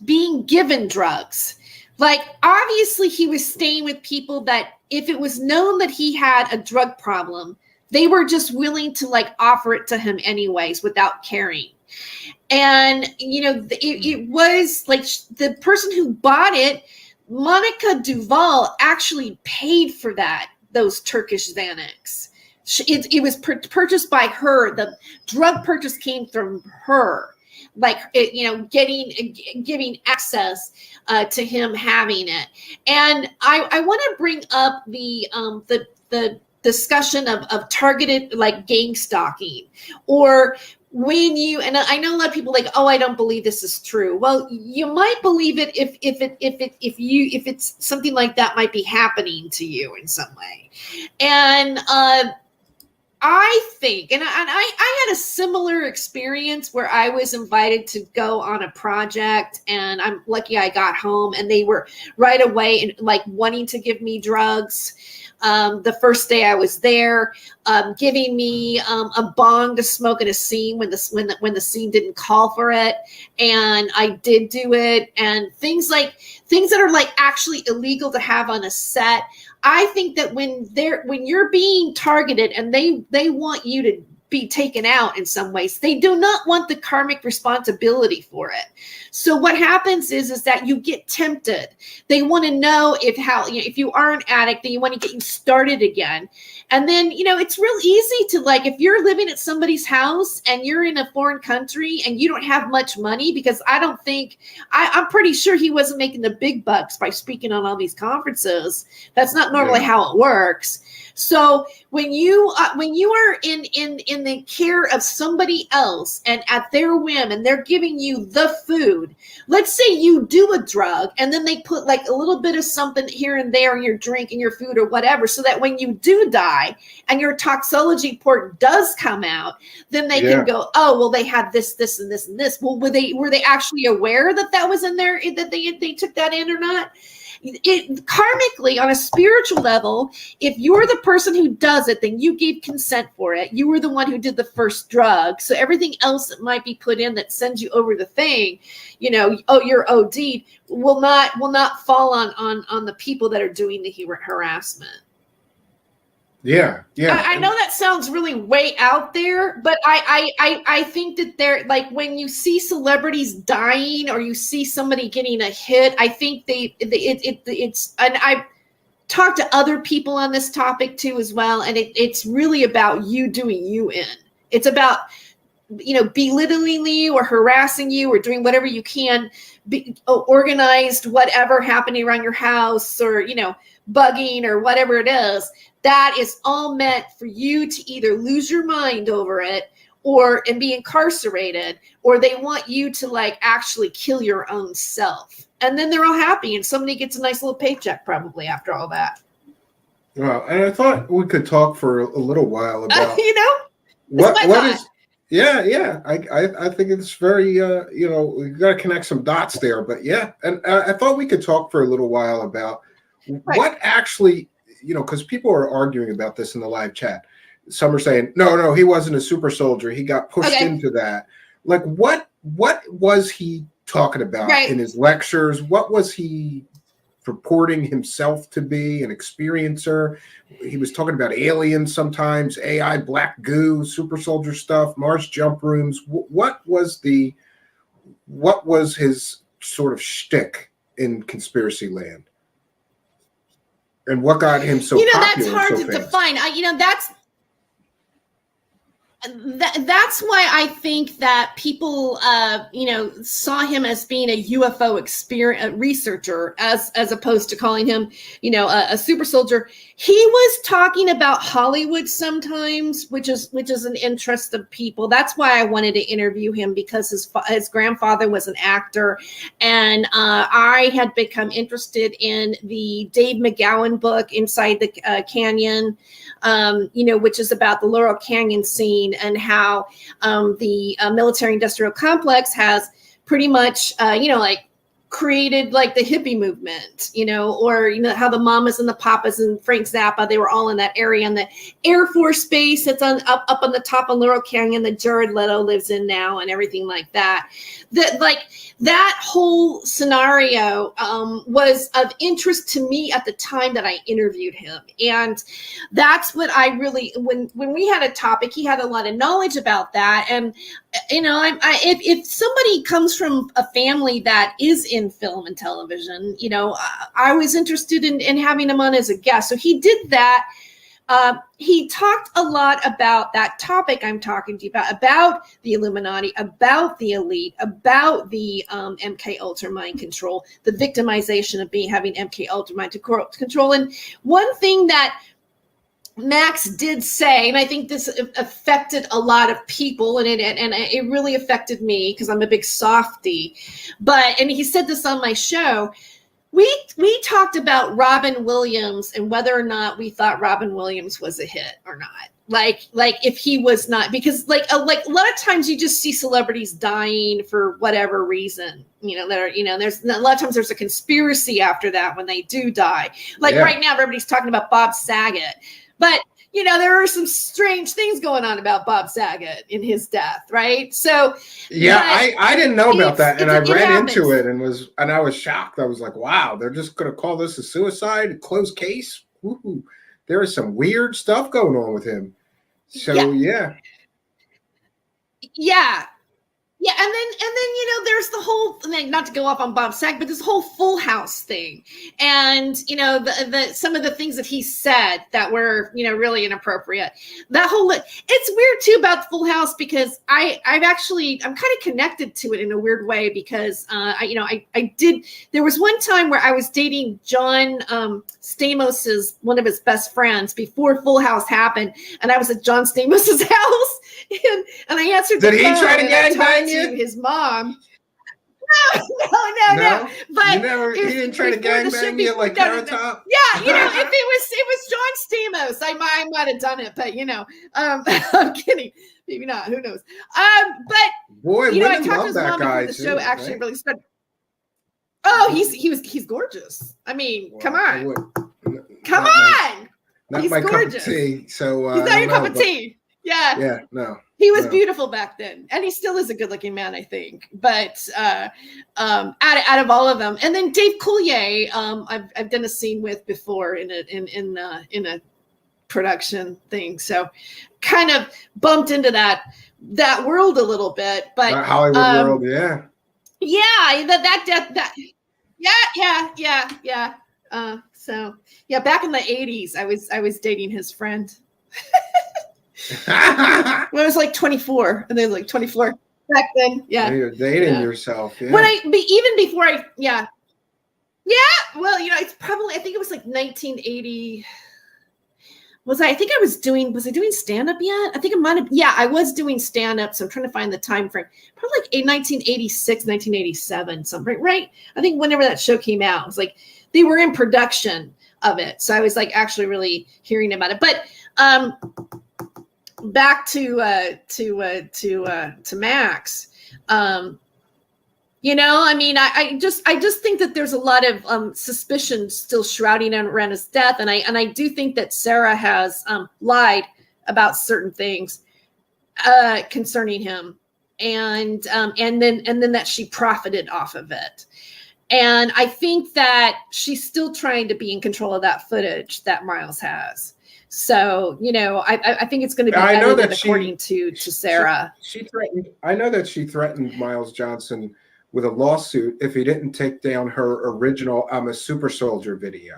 being given drugs, like, obviously he was staying with people that if it was known that he had a drug problem, they were just willing to like offer it to him anyways without caring. And, you know, it was like the person who bought it, Monica Duval, actually paid for those Turkish Xanax. It was purchased by her. The drug purchase came from her. like giving access to him having it. And I want to bring up the discussion of targeted like gang stalking, or when you, and I know a lot of people like, oh, I don't believe this is true. Well, you might believe it if it's something like that might be happening to you in some way. And I think, and I had a similar experience where I was invited to go on a project, and I'm lucky I got home, and they were right away and like wanting to give me drugs. The first day I was there, giving me a bong to smoke in a scene when the scene didn't call for it, and I did do it, and things that are like actually illegal to have on a set. I think that when you're being targeted and they want you to be taken out in some ways, they do not want the karmic responsibility for it. So what happens is that you get tempted. They want to know if you are an addict, then you want to get you started again. And then, it's real easy to, like, if you're living at somebody's house and you're in a foreign country and you don't have much money, because I'm pretty sure he wasn't making the big bucks by speaking on all these conferences. That's not normally how it works. So when you are in the care of somebody else and at their whim, and they're giving you the food, let's say you do a drug and then they put like a little bit of something here and there in your drink and your food or whatever, so that when you do die and your toxology report does come out, then they can go, oh, well, they had this, and this, and this. Well, were they actually aware that was in there, that they took that in or not? Karmically, on a spiritual level, if you're the person who does it, then you gave consent for it. You were the one who did the first drug. So everything else that might be put in that sends you over the thing, you're OD'd, will not fall on the people that are doing the harassment. Yeah. I know that sounds really way out there, but I think that they're like, when you see celebrities dying or you see somebody getting a hit, I think it's, and I've talked to other people on this topic too as well, and it's really about you doing you in. It's about belittling you or harassing you or doing whatever you can, organized whatever happening around your house, or bugging or whatever it is. That is all meant for you to either lose your mind over it and be incarcerated, or they want you to like actually kill your own self. And then they're all happy and somebody gets a nice little paycheck probably after all that. Well, and I thought we could talk for a little while about what is. Yeah. I think it's very, we got to connect some dots there, but yeah. And I thought we could talk for a little while about what actually, because people are arguing about this in the live chat. Some are saying, no, he wasn't a super soldier. He got pushed into that. Like, what was he talking about in his lectures? What was he purporting himself to be, an experiencer? He was talking about aliens sometimes, AI, black goo, super soldier stuff, Mars jump rooms. What was his sort of shtick in conspiracy land? And what got him so popular? That's hard to define. That's why I think that people, saw him as being a UFO researcher, as opposed to calling him, a super soldier. He was talking about Hollywood sometimes, which is an interest of people. That's why I wanted to interview him, because his grandfather was an actor, and I had become interested in the Dave McGowan book, Inside the Canyon, which is about the Laurel Canyon scene and how the military industrial complex has pretty much, created like the hippie movement, or how the Mamas and the Papas and Frank Zappa, they were all in that area, and the Air Force Base that's up on the top of Laurel Canyon that Jared Leto lives in now, and everything like that. That whole scenario was of interest to me at the time that I interviewed him, and that's what I really, when we had a topic, he had a lot of knowledge about that. And if somebody comes from a family that is in film and television, I was interested in having him on as a guest. So he did that. he talked a lot about that topic I'm talking to you about the Illuminati, about the elite, about the MK Ultra mind control, the victimization of having MK Ultra mind control. And one thing that Max did say, and I think this affected a lot of people, and it really affected me because I'm a big softie. And he said this on my show. We talked about Robin Williams and whether or not we thought Robin Williams was a hit or not. Like if he was not, because like a lot of times you just see celebrities dying for whatever reason, there's a lot of times there's a conspiracy after that when they do die. Right now, everybody's talking about Bob Saget. But, there are some strange things going on about Bob Saget in his death, right? So, yeah, I didn't know about that. And I read into it and I was shocked. I was like, wow, they're just going to call this a suicide, a closed case. Woo-hoo. There is some weird stuff going on with him. So, yeah. Yeah, and then there's the whole thing, not to go off on Bob Saget, but this whole Full House thing, and the some of the things that he said that were really inappropriate. That whole it's weird too about Full House because I'm kind of connected to it in a weird way because I did. There was one time where I was dating John Stamos's one of his best friends before Full House happened, and I was at John Stamos's house, and I answered the phone. Did he try to gangbang you? His mom. No. But he didn't try to gangbang you like Carrot Top? Yeah, if it was John Stamos, I might have done it, but I'm kidding. Maybe not. Who knows? But boy, I talked to his mom before the show actually really started. Oh, he's gorgeous. I mean, well, come on. Not he's my gorgeous. Cup of tea. So he's not your cup of tea. Yeah. Yeah, no. He was beautiful back then, and he still is a good-looking man, I think. But out of all of them, and then Dave Coulier, I've done a scene with before in a production thing, so kind of bumped into that world a little bit. But that Hollywood world, yeah. So back in the 80s, I was dating his friend. When I was like 24, and they were like 24 back then. Yeah, you're dating yourself. Yeah. When even before well, it's probably, I think it was like 1980. Was I was I doing stand-up yet? I think it might have. Yeah, I was doing stand-up, so I'm trying to find the time frame. Probably like 1986, 1987, something, right? I think whenever that show came out, it was like they were in production of it, so I was like actually really hearing about it. But back to Max. I just think that there's a lot of suspicion still shrouding around his death, and I do think that Sarah has lied about certain things concerning him, and then that she profited off of it. And I think that she's still trying to be in control of that footage that Miles has. So, I think it's going to be edited according to Sarah. She threatened. I know that she threatened Miles Johnson with a lawsuit if he didn't take down her original "I'm a Super Soldier" video,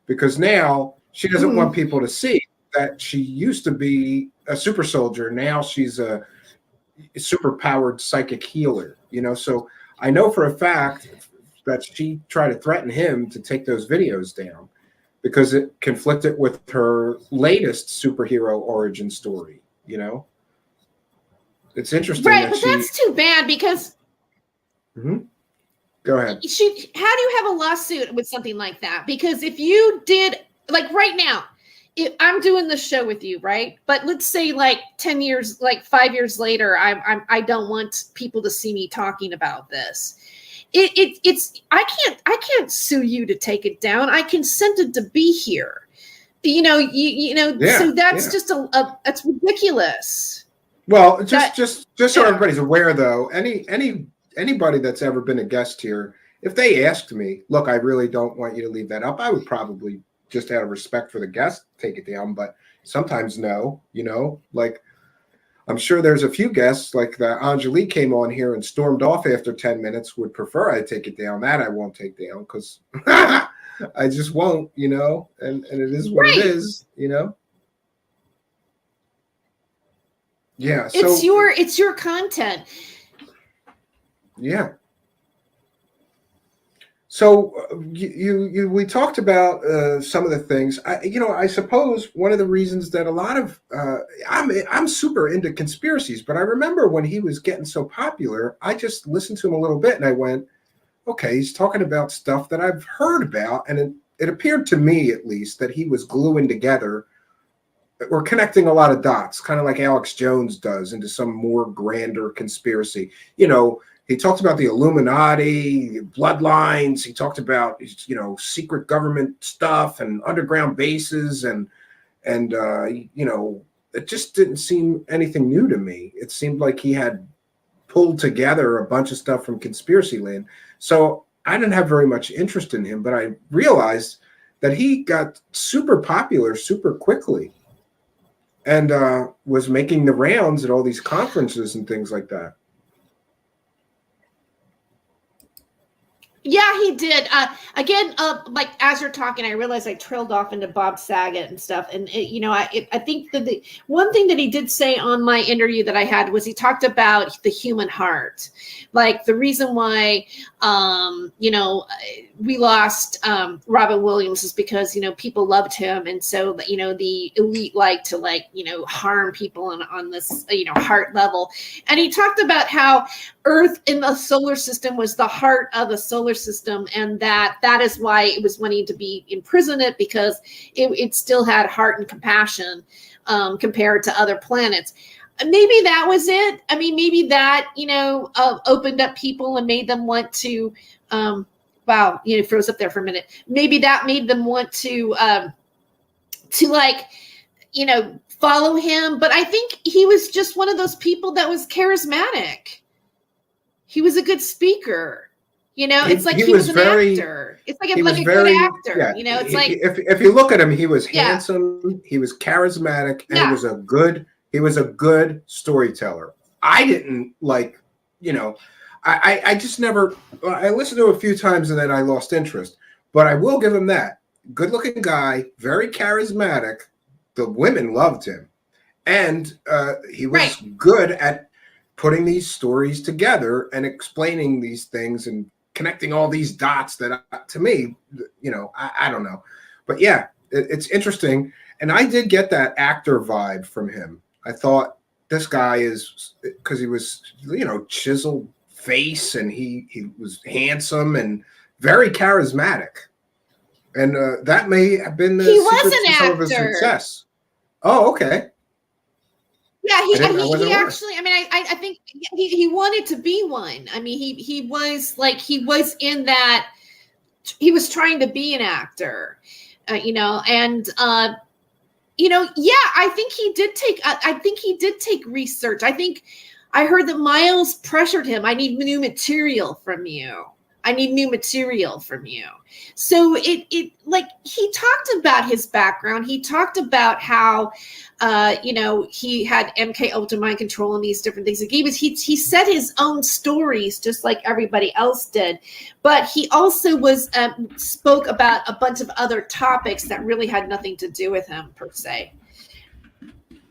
because now she doesn't want people to see that she used to be a super soldier. Now she's a super powered psychic healer. So I know for a fact that she tried to threaten him to take those videos down, because it conflicted with her latest superhero origin story. It's interesting. Right, but that's too bad because. Mm-hmm. Go ahead. How do you have a lawsuit with something like that? Because if you did, like right now, if I'm doing the show with you, right? But let's say like 10 years, like 5 years later, I don't want people to see me talking about this. It's I can't sue you to take it down. I consented to be here. So that's just that's ridiculous. Well, just so everybody's aware, though, anybody that's ever been a guest here, if they asked me, look, I really don't want you to leave that up, I would probably just out of respect for the guest take it down. But sometimes no, like I'm sure there's a few guests like that. Angelique came on here and stormed off after 10 minutes, would prefer I take it down. That I won't take down because I just won't, and it is what it Right. is. Yeah. It's your content. Yeah. So we talked about some of the things. I suppose one of the reasons that a lot of I'm super into conspiracies, but I remember when he was getting so popular, I just listened to him a little bit and I went, okay, he's talking about stuff that I've heard about, and it appeared to me at least that he was gluing together or connecting a lot of dots, kind of like Alex Jones does, into some more grander conspiracy. He talked about the Illuminati, bloodlines. He talked about, secret government stuff and underground bases, and it just didn't seem anything new to me. It seemed like he had pulled together a bunch of stuff from conspiracy land. So I didn't have very much interest in him, but I realized that he got super popular super quickly and was making the rounds at all these conferences and things like that. Yeah, he did. Again, like as you're talking, I realized I trailed off into Bob Saget and stuff. And I think that the one thing that he did say on my interview that I had was he talked about the human heart, like the reason why we lost Robin Williams is because people loved him, and so the elite like to harm people on this heart level. And he talked about how Earth in the solar system was the heart of the solar system, and that is why it was wanting to be imprisoned it, because it still had heart and compassion compared to other planets. Maybe that was it. I mean, maybe that opened up people and made them want to wow, froze up there for a minute. Maybe that made them want to follow him. But I think he was just one of those people that was charismatic. He was a good speaker. It's like he was an actor. It's like a good actor. Yeah, it's like if you look at him, he was handsome, he was charismatic, and he was a good storyteller. I didn't I just never. I listened to it a few times and then I lost interest. But I will give him that. Good-looking guy, very charismatic. The women loved him, and he was good at putting these stories together and explaining these things and connecting all these dots that, to me, I don't know. But yeah, it's interesting. And I did get that actor vibe from him. I thought this guy is, because he was, chiseled face, and he was handsome and very charismatic. And that may have been the secret to some of his success. Oh, okay. Yeah, he actually. I mean, I think he wanted to be one. I mean, he was in that. He was trying to be an actor, and yeah, I think he did take. I think he did take research. I think I heard that Miles pressured him. I need new material from you. I need new material from you. So it he talked about his background. He talked about how, he had MK Ultra mind control and these different things. He said his own stories just like everybody else did, but he also spoke about a bunch of other topics that really had nothing to do with him per se.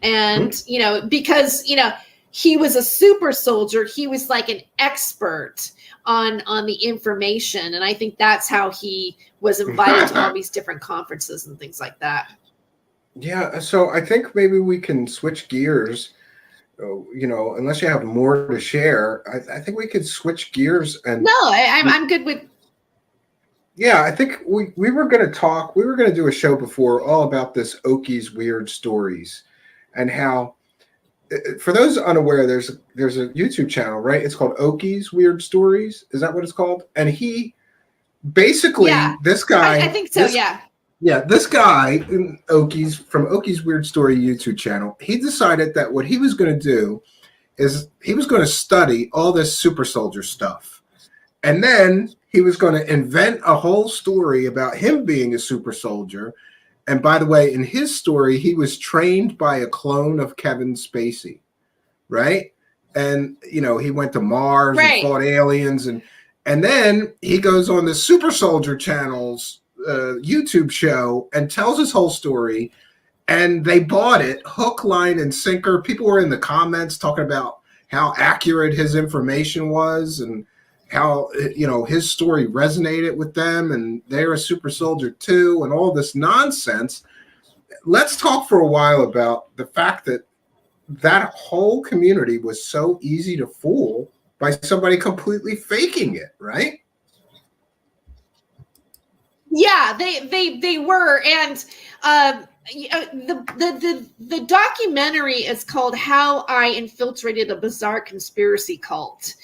And, because, he was a super soldier. He was like an expert on the information. And I think that's how he was invited to all these different conferences and things like that. Yeah. So I think maybe we can switch gears, unless you have more to share. I think we could switch gears. And no, I'm good with. Yeah, I think we were going to do a show before all about this Oki's Weird Stories, and how, for those unaware, there's a YouTube channel, right? It's called Oki's Weird Stories. Is that what it's called? And he basically, this guy, I think so. Yeah, this guy from Oki's Weird Story YouTube channel, he decided that what he was going to do is he was going to study all this super soldier stuff. And then he was going to invent a whole story about him being a super soldier. And by the way, in his story, he was trained by a clone of Kevin Spacey. right? And he went to Mars and Right. fought aliens, and then he goes on the Super Soldier Channel's YouTube show and tells his whole story. And they bought it hook, line, and sinker. People were in the comments talking about how accurate his information was and how his story resonated with them, and they're a super soldier too, and all this nonsense. Let's talk for a while about the fact that that whole community was so easy to fool by somebody completely faking it, right? Yeah, they were, and the documentary is called "How I Infiltrated a Bizarre Conspiracy Cult."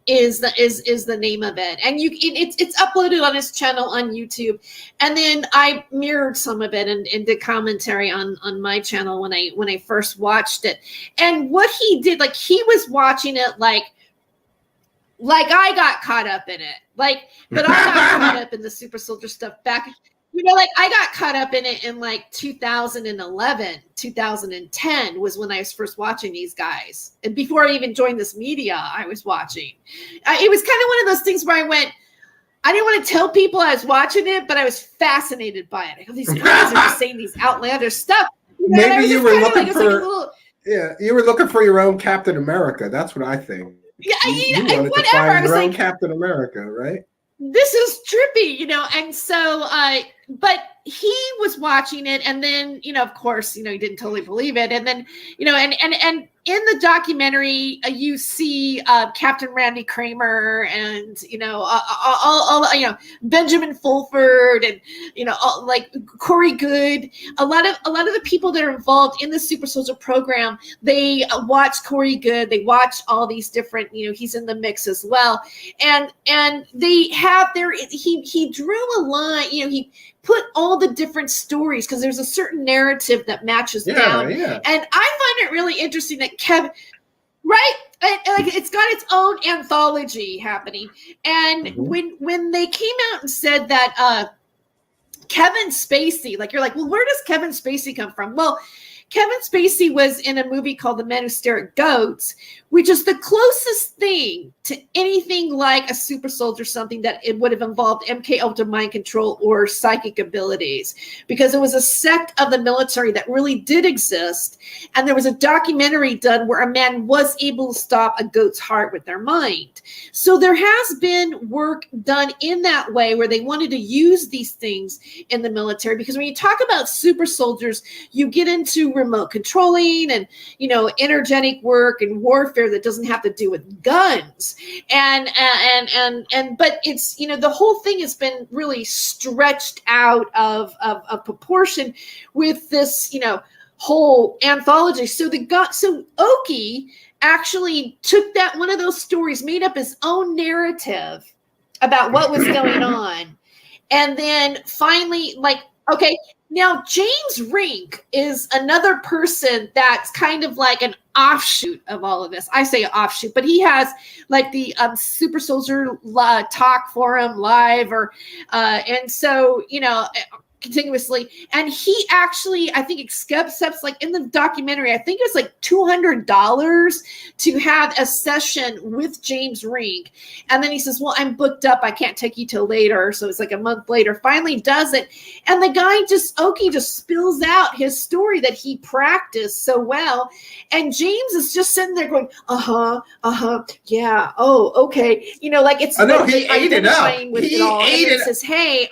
Is the name of it, and it's uploaded on his channel on YouTube, and then I mirrored some of it and did commentary on my channel when I first watched it. And what he did, like, he was watching it like I got caught up in it, but I got caught up in the super soldier stuff back. I got caught up in it in like 2011, 2010 was when I was first watching these guys. And before I even joined this media, I was watching. It was kind of one of those things where I didn't want to tell people I was watching it, but I was fascinated by it. I go, these guys are just saying these outlandish stuff. Maybe you were looking for, you were looking for your own Captain America. That's what I think. Yeah, you wanted to find your own Captain America, right? This is trippy, and so but he was watching it, and then of course he didn't totally believe it, and then and in the documentary you see Captain Randy Kramer and all Benjamin Fulford and like Corey Good, a lot of the people that are involved in the Super Soldier program. They watch Corey Good, they watch all these different, he's in the mix as well, and they have he drew a line, he put all the different stories because there's a certain narrative that matches down. Yeah. And I find it really interesting that Kevin, right? Like it's got its own anthology happening. And when they came out and said that Kevin Spacey, like you're like, well, where does Kevin Spacey come from? Well, Kevin Spacey was in a movie called The Men Who Stare at Goats, which is the closest thing to anything like a super soldier, something that it would have involved MK Ultra mind control or psychic abilities, because it was a sect of the military that really did exist. And there was a documentary done where a man was able to stop a goat's heart with their mind. So there has been work done in that way where they wanted to use these things in the military, because when you talk about super soldiers, you get into remote controlling and energetic work and warfare that doesn't have to do with guns, and but it's the whole thing has been really stretched out of proportion with this whole anthology. So Oki actually took that one of those stories, made up his own narrative about what was going on, and then finally, okay, now James Rink is another person that's kind of like an offshoot of all of this. I say offshoot, but he has like the Super Soldier Talk Forum Live, or and so continuously, and he actually, I think, accepts, like in the documentary, I think it was like $200 to have a session with James Rink. And then he says, well, I'm booked up, I can't take you till later. So it's like a month later, finally does it, and the guy Oki just spills out his story that he practiced so well, and James is just sitting there going, yeah, oh, okay, like it's, I know, he ate it up. It says, hey,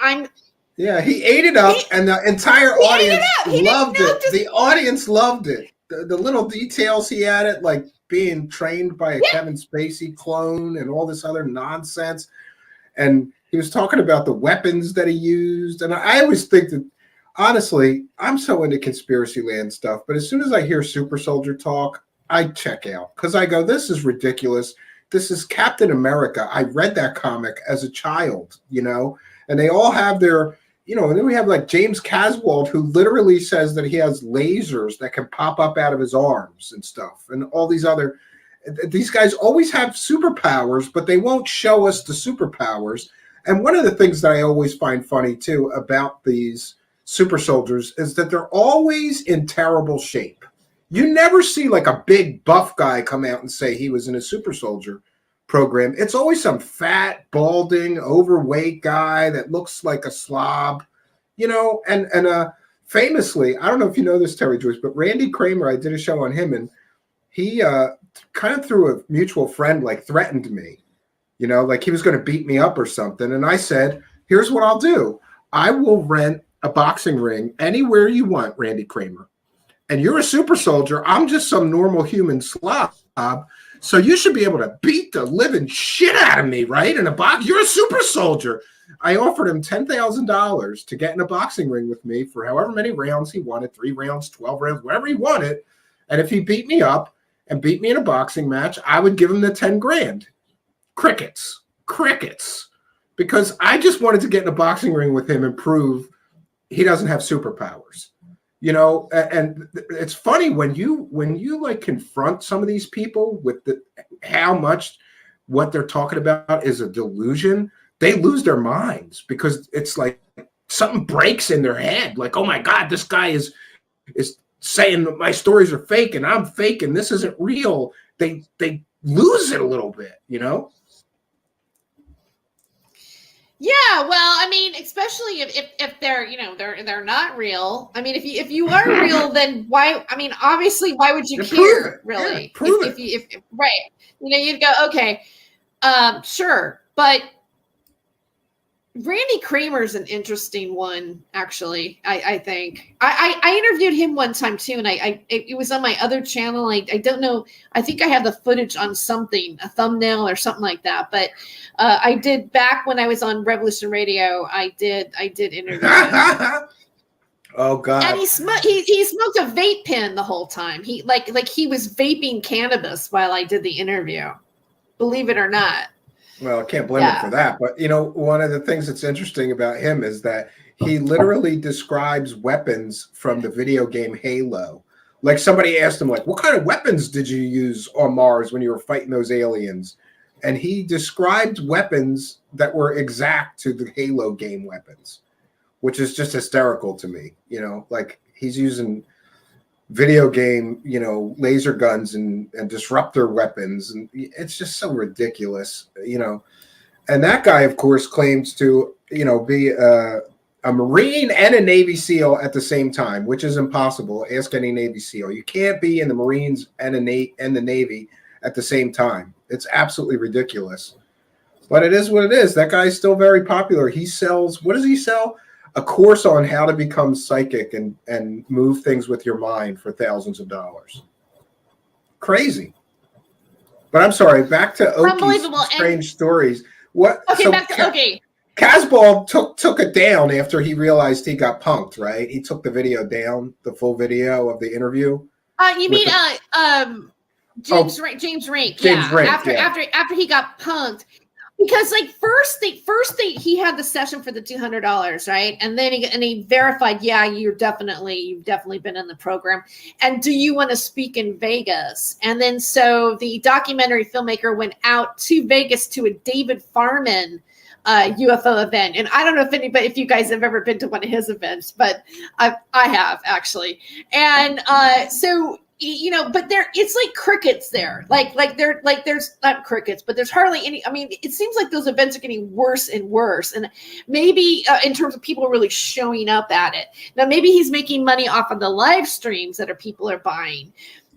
yeah, he ate it up, and the entire audience loved it. The audience loved it. The little details he added, like being trained by a Kevin Spacey clone and all this other nonsense. And he was talking about the weapons that he used. And I always think that, honestly, I'm so into conspiracy land stuff, but as soon as I hear super soldier talk, I check out, because I go, this is ridiculous. This is Captain America. I read that comic as a child, and they all have their... and then we have like James Caswald, who literally says that he has lasers that can pop up out of his arms and stuff. And all these guys always have superpowers, but they won't show us the superpowers. And one of the things that I always find funny too about these super soldiers is that they're always in terrible shape. You never see like a big buff guy come out and say he was in a super soldier program. It's always some fat, balding, overweight guy that looks like a slob, you know. And famously, I don't know if you know this, Tere Joyce, but Randy Kramer, I did a show on him, and he kind of through a mutual friend like threatened me, you know, like he was going to beat me up or something. And I said, here's what I'll do. I will rent a boxing ring anywhere you want, Randy Kramer. And you're a super soldier. I'm just some normal human slob. So you should be able to beat the living shit out of me, right? In a box. You're a super soldier. I offered him $10,000 to get in a boxing ring with me for however many rounds he wanted, 3 rounds, 12 rounds, whatever he wanted. And if he beat me up and beat me in a boxing match, I would give him the 10 grand. Crickets. Because I just wanted to get in a boxing ring with him and prove he doesn't have superpowers. You know, and it's funny when you like confront some of these people with how much what they're talking about is a delusion, they lose their minds because it's like something breaks in their head. Like, oh my God, this guy is saying that my stories are fake and I'm fake and this isn't real. They lose it a little bit, you know? Yeah, well, I mean, especially if they're, you know, they're not real. I mean, if you are real, then why? I mean, obviously, why would you care, really? Yeah, prove it. If right, you know, you'd go, okay, sure, but Randy Kramer's an interesting one, actually. I think I interviewed him one time too, and it was on my other channel. I don't know. I think I have the footage on something, a thumbnail or something like that. But I did back when I was on Revolution Radio. I did interview him. Oh God! And he smoked a vape pen the whole time. He like he was vaping cannabis while I did the interview. Believe it or not. Well, I can't blame him for that. But, you know, one of the things that's interesting about him is that he literally describes weapons from the video game Halo. Like somebody asked him, like, what kind of weapons did you use on Mars when you were fighting those aliens? And he described weapons that were exact to the Halo game weapons, which is just hysterical to me. You know, like he's using video game, you know, laser guns and disruptor weapons. And it's just so ridiculous, you know. And that guy, of course, claims to, you know, be a Marine and a Navy SEAL at the same time, which is impossible. Ask any Navy SEAL. You can't be in the Marines and the Navy at the same time. It's absolutely ridiculous. But it is what it is. That guy's still very popular. He sells, what does he sell? A course on how to become psychic and move things with your mind for thousands of dollars. Crazy. But I'm sorry, back to Oki's strange stories. What? Okay, so back to Oki. Casball took it down after he realized he got punked, right? He took the video down, the full video of the interview. You mean James Rink? James Rink, After he got punked. Because like first he had the session for the $200, right? And then he verified, yeah, you've definitely been in the program. And do you want to speak in Vegas? And then so the documentary filmmaker went out to Vegas to a David Farman UFO event. And I don't know if you guys have ever been to one of his events, but I have actually. And so you know, but it's like crickets there. There's not crickets, but there's hardly any. I mean, it seems like those events are getting worse and worse. And maybe in terms of people really showing up at it. Now, maybe he's making money off of the live streams that people are buying,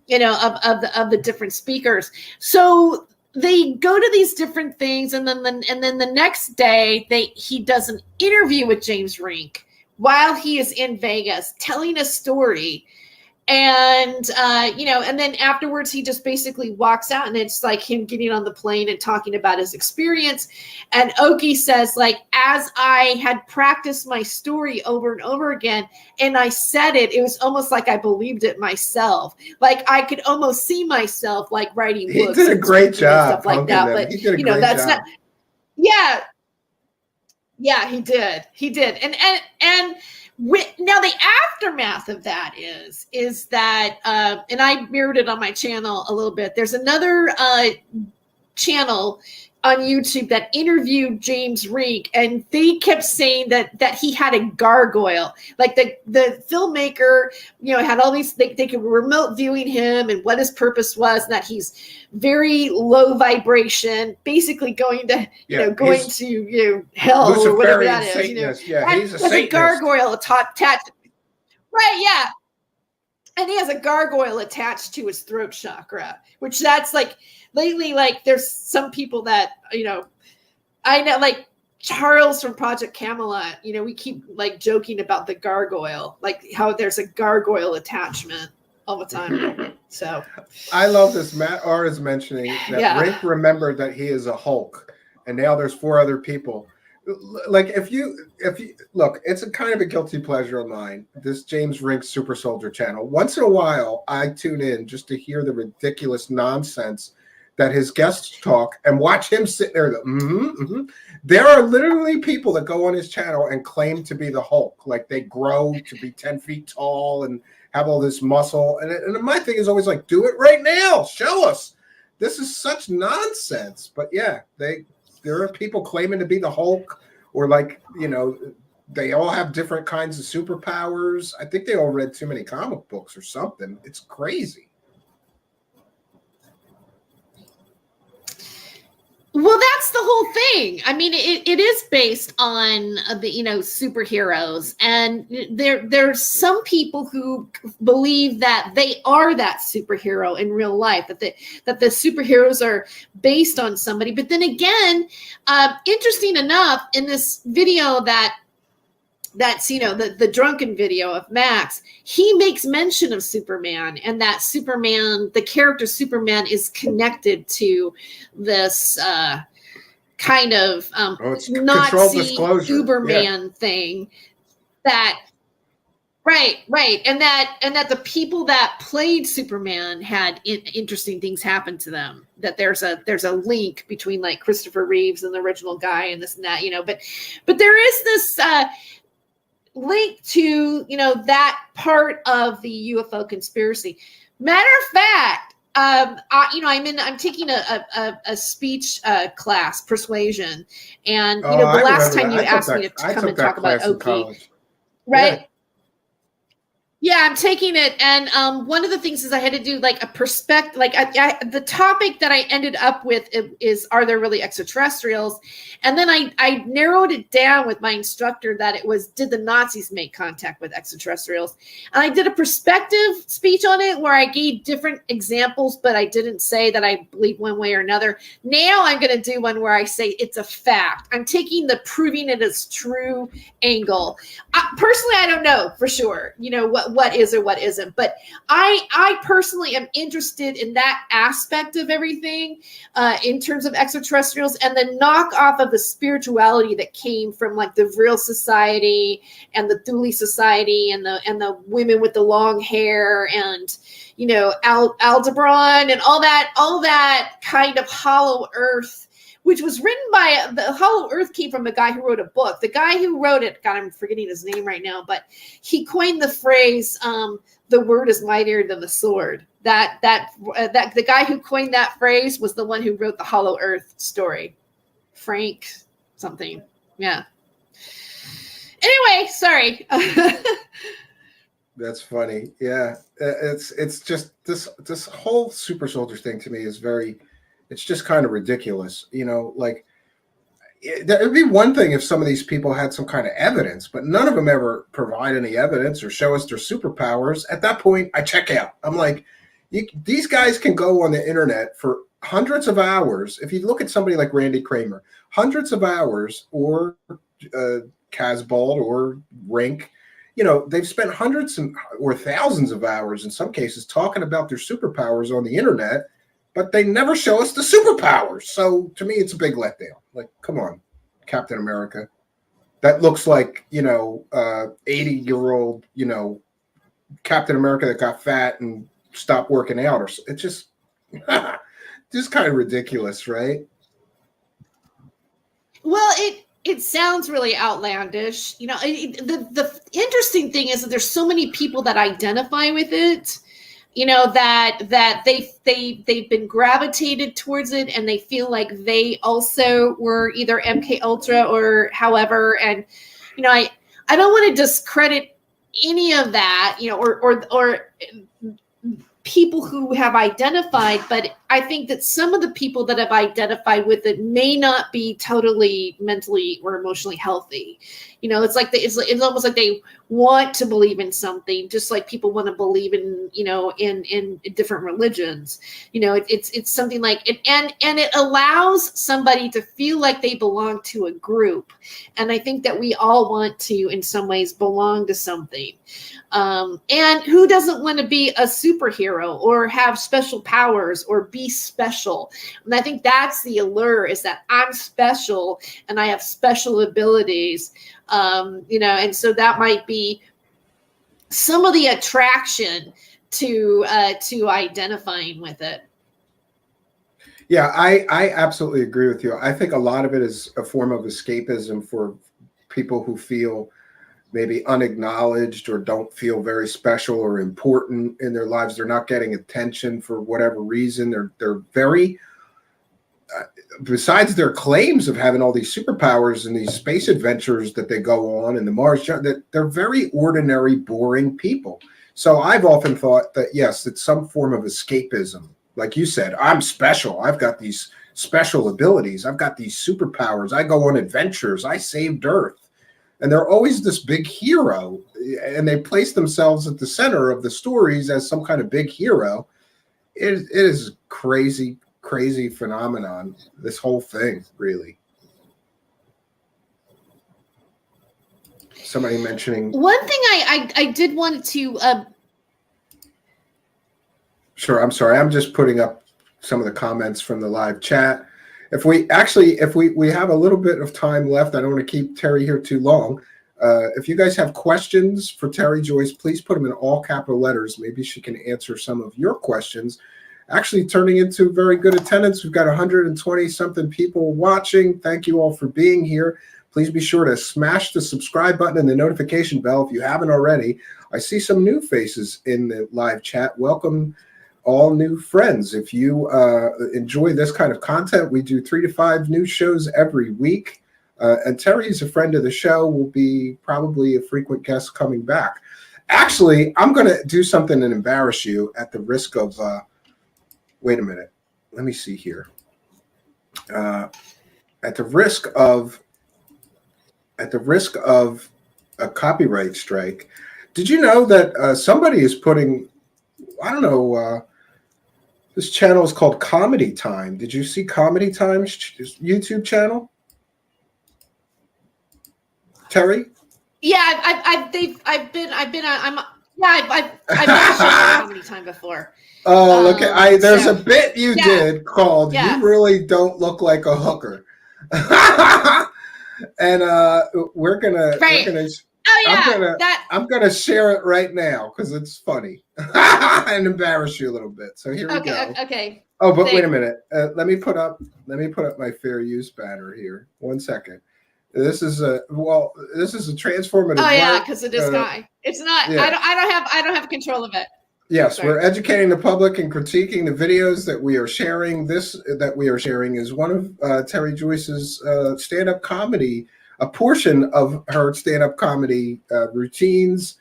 you know, of the different speakers. So they go to these different things, and then the next day he does an interview with James Rink while he is in Vegas telling a story. And, you know, and then afterwards he just basically walks out, and it's like him getting on the plane and talking about his experience. And Oki says, like, as I had practiced my story over and over again, and I said it was almost like I believed it myself. Like I could almost see myself like writing books. He did a great job. Stuff like that. But, you know, that's not, yeah. Yeah, he did. And now the aftermath of that is that, and I mirrored it on my channel a little bit. There's another channel on YouTube that interviewed James Rink, and they kept saying that he had a gargoyle. Like the filmmaker, had all these, they could remote viewing him and what his purpose was, and that he's very low vibration, basically going to hell or whatever that is. Satanist. Yeah, he's a Satanist. A gargoyle attached. Right, yeah. And he has a gargoyle attached to his throat chakra, which that's like lately, like there's some people that, I know, like Charles from Project Camelot, we keep like joking about the gargoyle, like how there's a gargoyle attachment all the time. So I love this. Matt R is mentioning that Rink remembered that he is a Hulk, and now there's 4 other people. Like if you look, it's a kind of a guilty pleasure of mine, this James Rink Super Soldier channel. Once in a while I tune in just to hear the ridiculous nonsense that his guests talk and watch him sit there. There are literally people that go on his channel and claim to be the Hulk, like they grow to be 10 feet tall and have all this muscle, and my thing is always like, do it right now, show us. This is such nonsense. But yeah, there are people claiming to be the Hulk, or like, they all have different kinds of superpowers. I think they all read too many comic books or something. It's crazy. Well, that's the whole thing. I mean, it is based on the superheroes, and there's some people who believe that they are that superhero in real life, that the superheroes are based on somebody. But then again, interesting enough, in this video that's the drunken video of Max, he makes mention of Superman, and that Superman, the character Superman, is connected to this kind of Nazi Uberman thing. That right, and that the people that played Superman had interesting things happen to them. That there's a link between like Christopher Reeves and the original guy and this and that, but there is this link to that part of the UFO conspiracy. Matter of fact, I'm taking a speech class, persuasion, and the last time you asked me to come and talk about OP, right? Yeah. Yeah, I'm taking it, and one of the things is I had to do like a perspective. Like the topic that I ended up with is, are there really extraterrestrials? And then I narrowed it down with my instructor that it was, did the Nazis make contact with extraterrestrials? And I did a perspective speech on it where I gave different examples, but I didn't say that I believe one way or another. Now I'm going to do one where I say it's a fact. I'm taking the proving it as true angle. Personally, I don't know for sure, what is or what isn't, but I personally am interested in that aspect of everything in terms of extraterrestrials, and the knockoff of the spirituality that came from like the Vril Society and the Thule Society and the women with the long hair and Aldebaran and all that kind of hollow earth, which was written by, the Hollow Earth came from a guy who wrote a book. The guy who wrote it, God, I'm forgetting his name right now, but he coined the phrase, the word is mightier than the sword. That the guy who coined that phrase was the one who wrote the Hollow Earth story. Frank something. Yeah. Anyway, sorry. That's funny. Yeah. It's just this whole super soldier thing to me is it's just kind of ridiculous. Like that would be one thing if some of these people had some kind of evidence, but none of them ever provide any evidence or show us their superpowers. At that point, I check out. I'm like, these guys can go on the internet for hundreds of hours. If you look at somebody like Randy Kramer, hundreds of hours, or Casbolt or Rink, they've spent hundreds or thousands of hours in some cases talking about their superpowers on the internet, but they never show us the superpowers. So to me, it's a big letdown. Like, come on, Captain America. That looks like, 80-year-old, Captain America that got fat and stopped working out. Or it's just kind of ridiculous, right? Well, it sounds really outlandish. The interesting thing is that there's so many people that identify with it. you know, that they've been gravitated towards it, and they feel like they also were either MK Ultra or however. And you know, I don't want to discredit any of that, you know, or people who have identified, but I think that some of the people that have identified with it may not be totally mentally or emotionally healthy. You know, it's like it's almost like they want to believe in something, just like people want to believe in, you know, in different religions. You know, it's something like it, and it allows somebody to feel like they belong to a group. And I think that we all want to, in some ways, belong to something. And who doesn't want to be a superhero or have special powers or be special? And I think that's the allure, is that I'm special and I have special abilities. You know, and so that might be some of the attraction to identifying with it. Yeah, I absolutely agree with you. I think a lot of it is a form of escapism for people who feel maybe unacknowledged or don't feel very special or important in their lives. They're not getting attention for whatever reason. They're very, besides their claims of having all these superpowers and these space adventures that they go on in the Mars, that they're very ordinary, boring people. So I've often thought that, yes, it's some form of escapism. Like you said, I'm special. I've got these special abilities. I've got these superpowers. I go on adventures. I saved Earth. And they're always this big hero, and they place themselves at the center of the stories as some kind of big hero. It is crazy, crazy phenomenon, this whole thing, really. Somebody mentioning... One thing I did want to... Sure, I'm sorry. I'm just putting up some of the comments from the live chat. If we have a little bit of time left, I don't want to keep Terry here too long. If you guys have questions for Tere Joyce, please put them in all capital letters. Maybe she can answer some of your questions. Actually turning into very good attendance. We've got 120 something people watching. Thank you all for being here. Please be sure to smash the subscribe button and the notification bell if you haven't already. I see some new faces in the live chat. Welcome, all new friends. If you enjoy this kind of content, we do 3 to 5 new shows every week. And Terry is a friend of the show, will be probably a frequent guest coming back. Actually, I'm going to do something and embarrass you at the risk of, wait a minute. Let me see here. At the risk of a copyright strike, did you know that somebody is putting, I don't know, this channel is called Comedy Time. Did you see Comedy Time's YouTube channel? Terry? Yeah, I've been on Comedy Time before. Oh, look at there's a bit you did called "You Really Don't Look Like a Hooker," and we're gonna. Oh yeah, I'm gonna share it right now because it's funny and embarrass you a little bit. So here we go. Okay. Oh, but wait a minute. Let me put up my fair use banner here. 1 second. This is a transformative. Oh yeah, because it is guy. It's not. Yeah. I don't have control of it. Yes, sorry. We're educating the public and critiquing the videos that we are sharing. This that we are sharing is one of Tere Joyce's stand-up comedy. A portion of her stand-up comedy routines,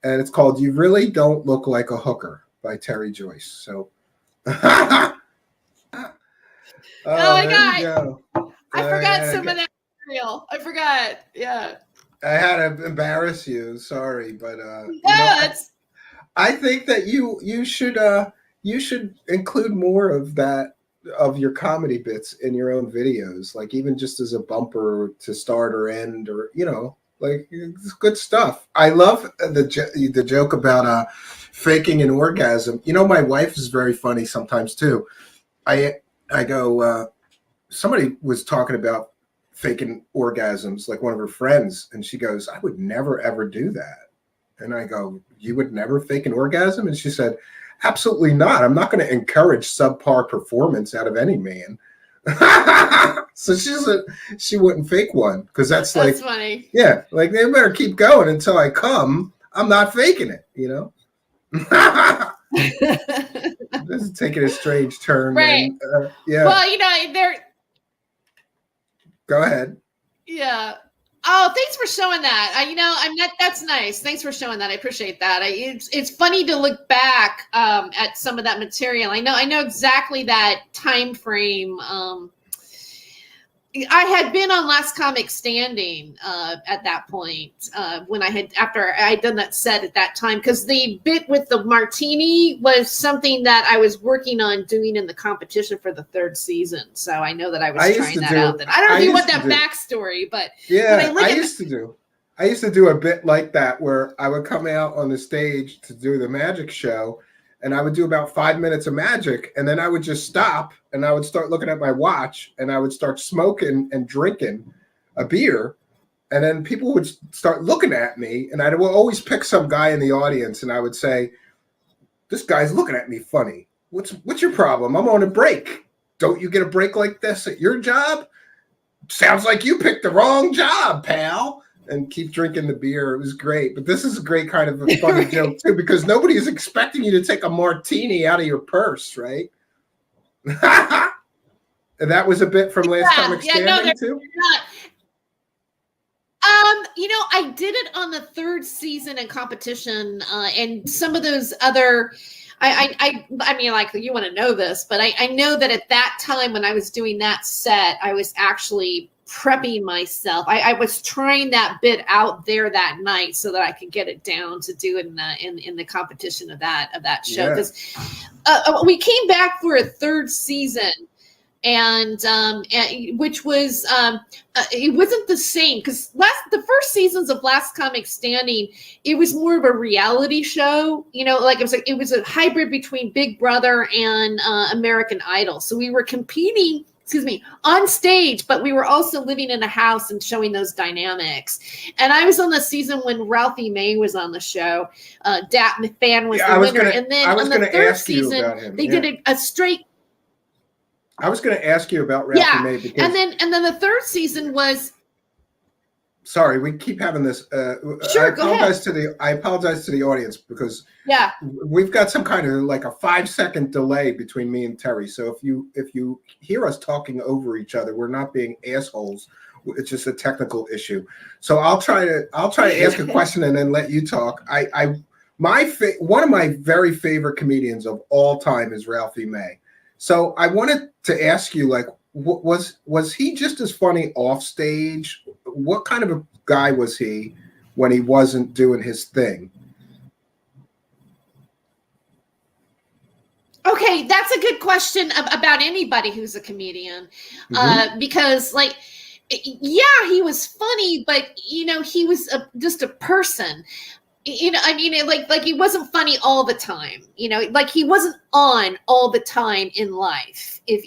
and it's called "You Really Don't Look Like a Hooker" by Tere Joyce. So, oh my God, I forgot some of that material. I forgot. Yeah, I had to embarrass you. Sorry, but I think that you should include more of that, of your comedy bits in your own videos, like even just as a bumper to start or end, or like, it's good stuff. I love the joke about faking an orgasm. My wife is very funny sometimes too. I go, somebody was talking about faking orgasms, like one of her friends, and she goes, "I would never ever do that." And I go, "You would never fake an orgasm?" And she said, "Absolutely not. I'm not going to encourage subpar performance out of any man." So she wouldn't fake one because that's funny. Yeah, like, they better keep going until I come. I'm not faking it, This is taking a strange turn. Right. Yeah. Well, they're. Go ahead. Yeah. Oh, thanks for showing that. I'm not. That's nice. Thanks for showing that. I appreciate that. It's funny to look back at some of that material. I know exactly that time frame. I had been on Last Comic Standing at that point after I had done that set at that time, because the bit with the martini was something that I was working on doing in the competition for the 3rd season. So I know that I was trying that out. Then I don't know if you want that backstory, but yeah, I used to do a bit like that where I would come out on the stage to do the magic show. And I would do about 5 minutes of magic, and then I would just stop, and I would start looking at my watch, and I would start smoking and drinking a beer, and then people would start looking at me, and I would always pick some guy in the audience, and I would say, "This guy's looking at me funny. What's your problem? I'm on a break. Don't you get a break like this at your job? Sounds like you picked the wrong job, pal." And keep drinking the beer. It was great. But this is a great kind of a funny joke, too, because nobody is expecting you to take a martini out of your purse, right? And that was a bit from Last Comic Standing, too? I did it on the 3rd season in competition, and some of those other... I mean, like, you want to know this, but I know that at that time when I was doing that set, I was actually prepping myself. I was trying that bit out there that night so that I could get it down to do it in the competition of that show. Because we came back for a 3rd season, and which was it wasn't the same, because the first seasons of Last Comic Standing, it was more of a reality show, it was a hybrid between Big Brother and American Idol. So we were competing, on stage, but we were also living in a house and showing those dynamics. And I was on the season when Ralphie May was on the show. Dat McFan was the winner. And then on the 3rd season, they did a straight... I was going to ask you about Ralphie May, because and then the 3rd season was... Sorry, we keep having this. Sure, I apologize to the audience, because we've got some kind of like a 5-second delay between me and Terry. So if you hear us talking over each other, we're not being assholes. It's just a technical issue. So I'll try to ask a question and then let you talk. One of my very favorite comedians of all time is Ralphie May. So I wanted to ask you, like, was he just as funny off stage? What kind of a guy was he when he wasn't doing his thing? Okay, that's a good question about anybody who's a comedian, because, like, yeah, he was funny, but he was just a person. I mean, like he wasn't funny all the time. Like he wasn't on all the time in life. If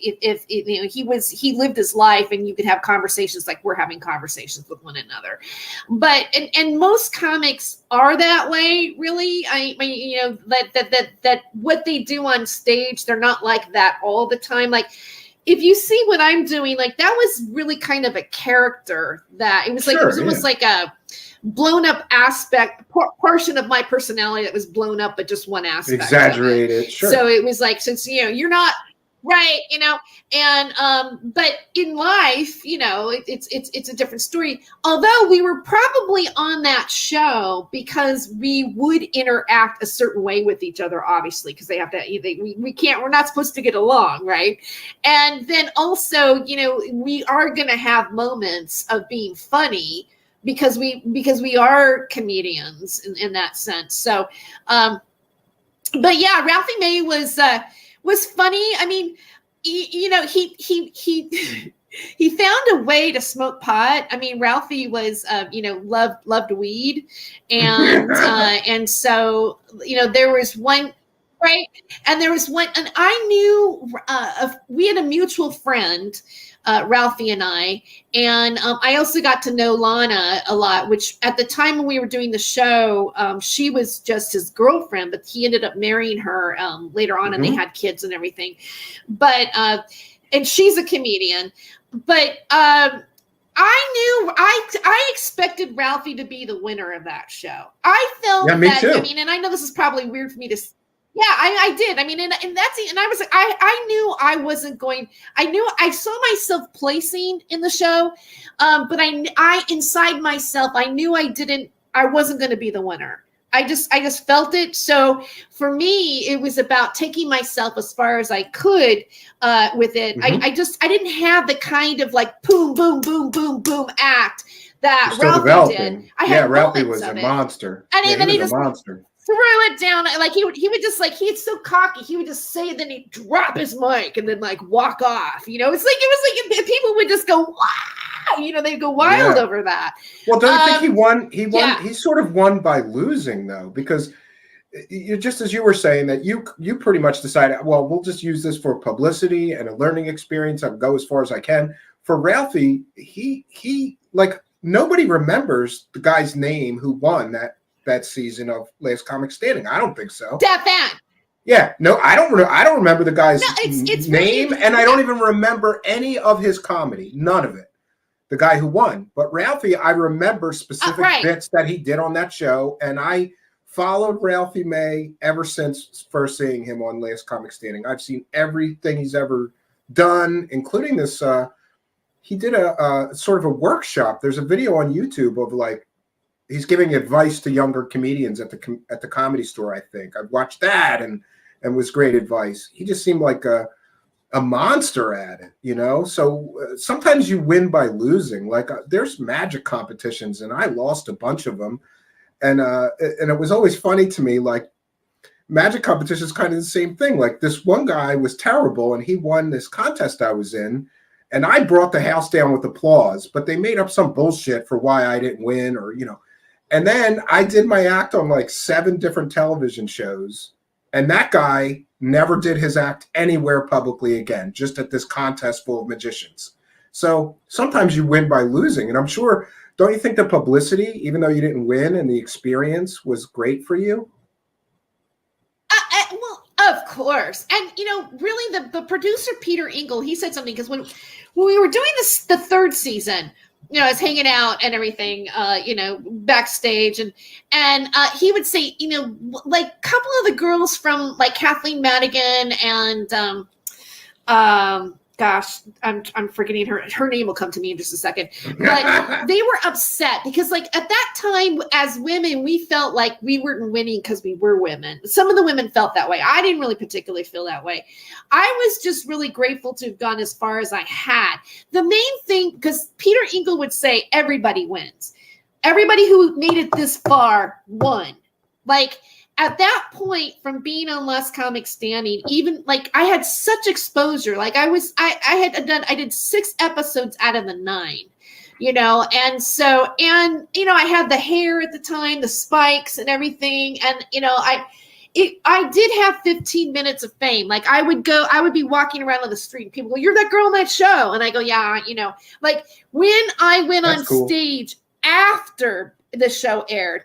he lived his life, and you could have conversations like we're having conversations with one another. But and most comics are that way, really. I mean, that what they do on stage, they're not like that all the time. Like, if you see what I'm doing, like, that was really kind of a character that it was like, it was almost like a blown up portion of my personality that was blown up, but just one aspect. Exaggerated. Sure. So it was like, since, you're not right, and, but in life, it's a different story. Although we were probably on that show because we would interact a certain way with each other, obviously, because they have to, we're not supposed to get along. Right. And then also, we are going to have moments of being funny, because we are comedians in that sense. So, but yeah, Ralphie May was funny. I mean, he found a way to smoke pot. I mean, Ralphie was, loved weed, and so there was one. Right. And there was one, and I knew we had a mutual friend, Ralphie and I also got to know Lana a lot, which at the time when we were doing the show, she was just his girlfriend, but he ended up marrying her later on, and they had kids and everything. But and she's a comedian, but I expected Ralphie to be the winner of that show. I felt that. Too. I mean, and I know this is probably weird for me to. Yeah, I did. I mean, and I was like, I knew I wasn't going. I knew I saw myself placing in the show, but I inside myself, I knew I wasn't going to be the winner. I just felt it. So for me, it was about taking myself as far as I could with it. Mhm. I didn't have the kind of like boom, boom, boom, boom, boom act that You're still Ralphie developing. did. I Yeah, had Ralphie moments was a of it, monster. and Yeah, then he he was a just monster. threw it down. Like he would just like, he's so cocky. He would just say it, then he'd drop his mic and then like walk off. You know, it was like people would just go, wow, you know, they'd go wild over that. Well, don't you think he won? He won. Yeah. He sort of won by losing, though, because you, just as you were saying, that you pretty much decided, well, we'll just use this for publicity and a learning experience. I'll go as far as I can. For Ralphie, he like, nobody remembers the guy's name who won that season of Last Comic Standing. I don't think so. That fan. Yeah, no, I don't remember the guy's it's name, really, and I don't even remember any of his comedy. None of it. The guy who won. But Ralphie, I remember specific bits that he did on that show, and I followed Ralphie May ever since first seeing him on Last Comic Standing. I've seen everything he's ever done, including this. He did a sort of a workshop. There's a video on YouTube of like, he's giving advice to younger comedians at the Comedy Store. I think I've watched that and was great advice. He just seemed like a monster at it, you know? So sometimes you win by losing. Like there's magic competitions and I lost a bunch of them. And it was always funny to me, like magic competition is kind of the same thing. Like this one guy was terrible and he won this contest I was in and I brought the house down with applause, but they made up some bullshit for why I didn't win, or, you know. And then I did my act on like 7 different television shows. And that guy never did his act anywhere publicly again, just at this contest full of magicians. So sometimes you win by losing. And I'm sure, don't you think the publicity, even though you didn't win, and the experience was great for you? Well, of course. And, you know, really the producer, Peter Engel, he said something, because when we were doing the 3rd season, you know, I was hanging out and everything, you know, backstage, and he would say, you know, like a couple of the girls from like Kathleen Madigan and gosh, I'm forgetting her name will come to me in just a second, but they were upset because like at that time as women, we felt like we weren't winning because we were women. Some of the women felt that way. I didn't really particularly feel that way. I was just really grateful to have gone as far as I had. The main thing, because Peter Engel would say everybody wins. Everybody who made it this far won. Like at that point, from being on Last Comic Standing, even like I had such exposure. Like I did 6 episodes out of the 9, you know, and so, and you know, I had the hair at the time, the spikes and everything, and you know, I did have 15 minutes of fame. Like I would be walking around on the street, and people go, "You're that girl on that show," and I go, "Yeah," you know, like when I went on stage after the show aired.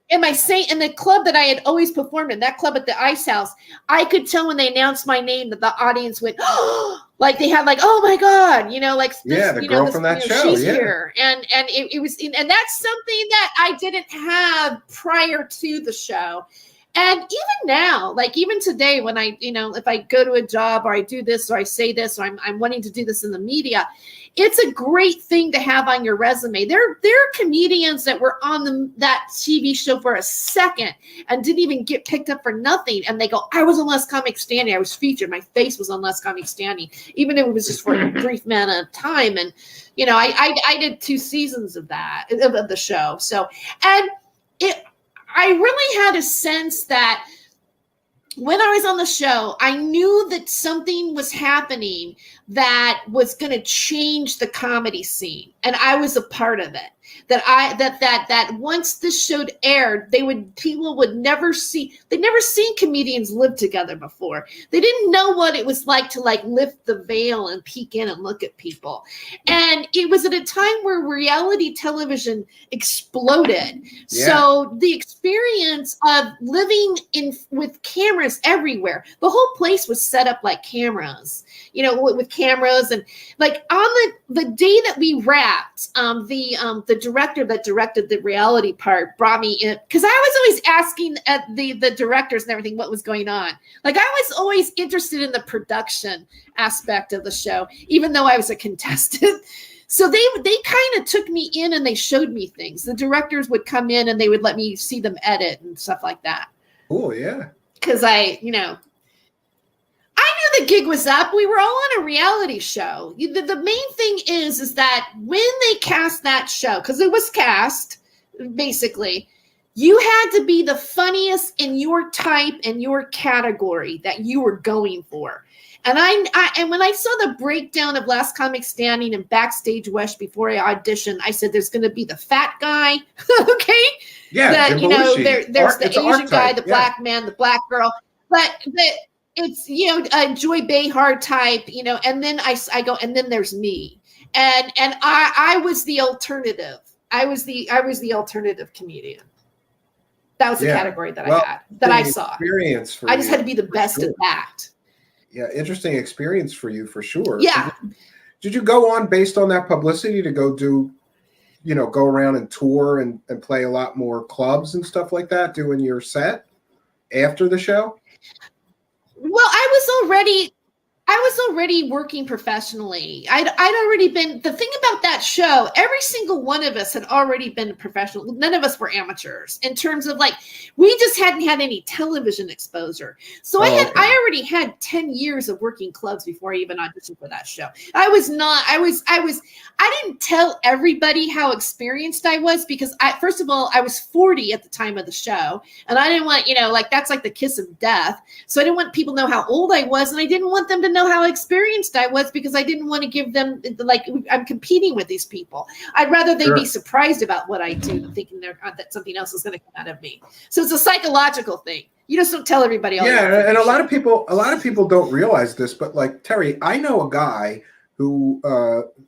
In the club that I had always performed in, that club at the Ice House, I could tell when they announced my name that the audience went, oh, like they had like, oh my God, you know, like this, yeah, the girl from that show, she's here, and it was, and that's something that I didn't have prior to the show. And even now, like even today, when I, you know, if I go to a job or I do this or I say this or I'm wanting to do this in the media, it's a great thing to have on your resume. There are comedians that were on that TV show for a second and didn't even get picked up for nothing. And they go, I was on Last Comic Standing. I was featured. My face was on Last Comic Standing, even if it was just for a brief amount of time. And, you know, I did 2 seasons of that, of the show. So, and I really had a sense that when I was on the show, I knew that something was happening that was going to change the comedy scene, and I was a part of it. That once this show aired, people would never see. They'd never seen comedians live together before. They didn't know what it was like to like lift the veil and peek in and look at people. And it was at a time where reality television exploded. Yeah. So the experience of living with cameras everywhere, the whole place was set up like cameras, you know, with cameras, and like on the day that we wrapped, fact, the director that directed the reality part brought me in because I was always asking at the directors and everything what was going on. Like I was always interested in the production aspect of the show, even though I was a contestant. So they kind of took me in and they showed me things. The directors would come in and they would let me see them edit and stuff like that. Cool, yeah. Because I knew the gig was up. We were all on a reality show. The main thing is that when they cast that show, because it was cast, basically, you had to be the funniest in your type and your category that you were going for. And and when I saw the breakdown of Last Comic Standing and Backstage West before I auditioned, I said, "There's going to be the fat guy, okay? Yeah, that there's the Asian guy, the black man, the black girl, but it's a Joy Behar type, and then I go, and then there's me, and I was the alternative. I was the alternative comedian. That was the category that I had, that I saw. I just had to be the best at that. Yeah, interesting experience for you for sure. Yeah. Did you go on based on that publicity to go do, go around and tour and play a lot more clubs and stuff like that, doing your set after the show? Well, I was already working professionally. I'd already been, the thing about that show, every single one of us had already been professional. None of us were amateurs in terms of we just hadn't had any television exposure. So I already had 10 years of working clubs before I even auditioned for that show. I didn't tell everybody how experienced I was because first of all, I was 40 at the time of the show and I didn't want, that's like the kiss of death. So I didn't want people to know how old I was and I didn't want them to know how experienced I was because I didn't want to give them I'm competing with these people. I'd rather they be surprised about what I do than thinking that something else is going to come out of me. So it's a psychological thing. You just don't tell everybody. And a lot of people don't realize this, but Terry, I know a guy who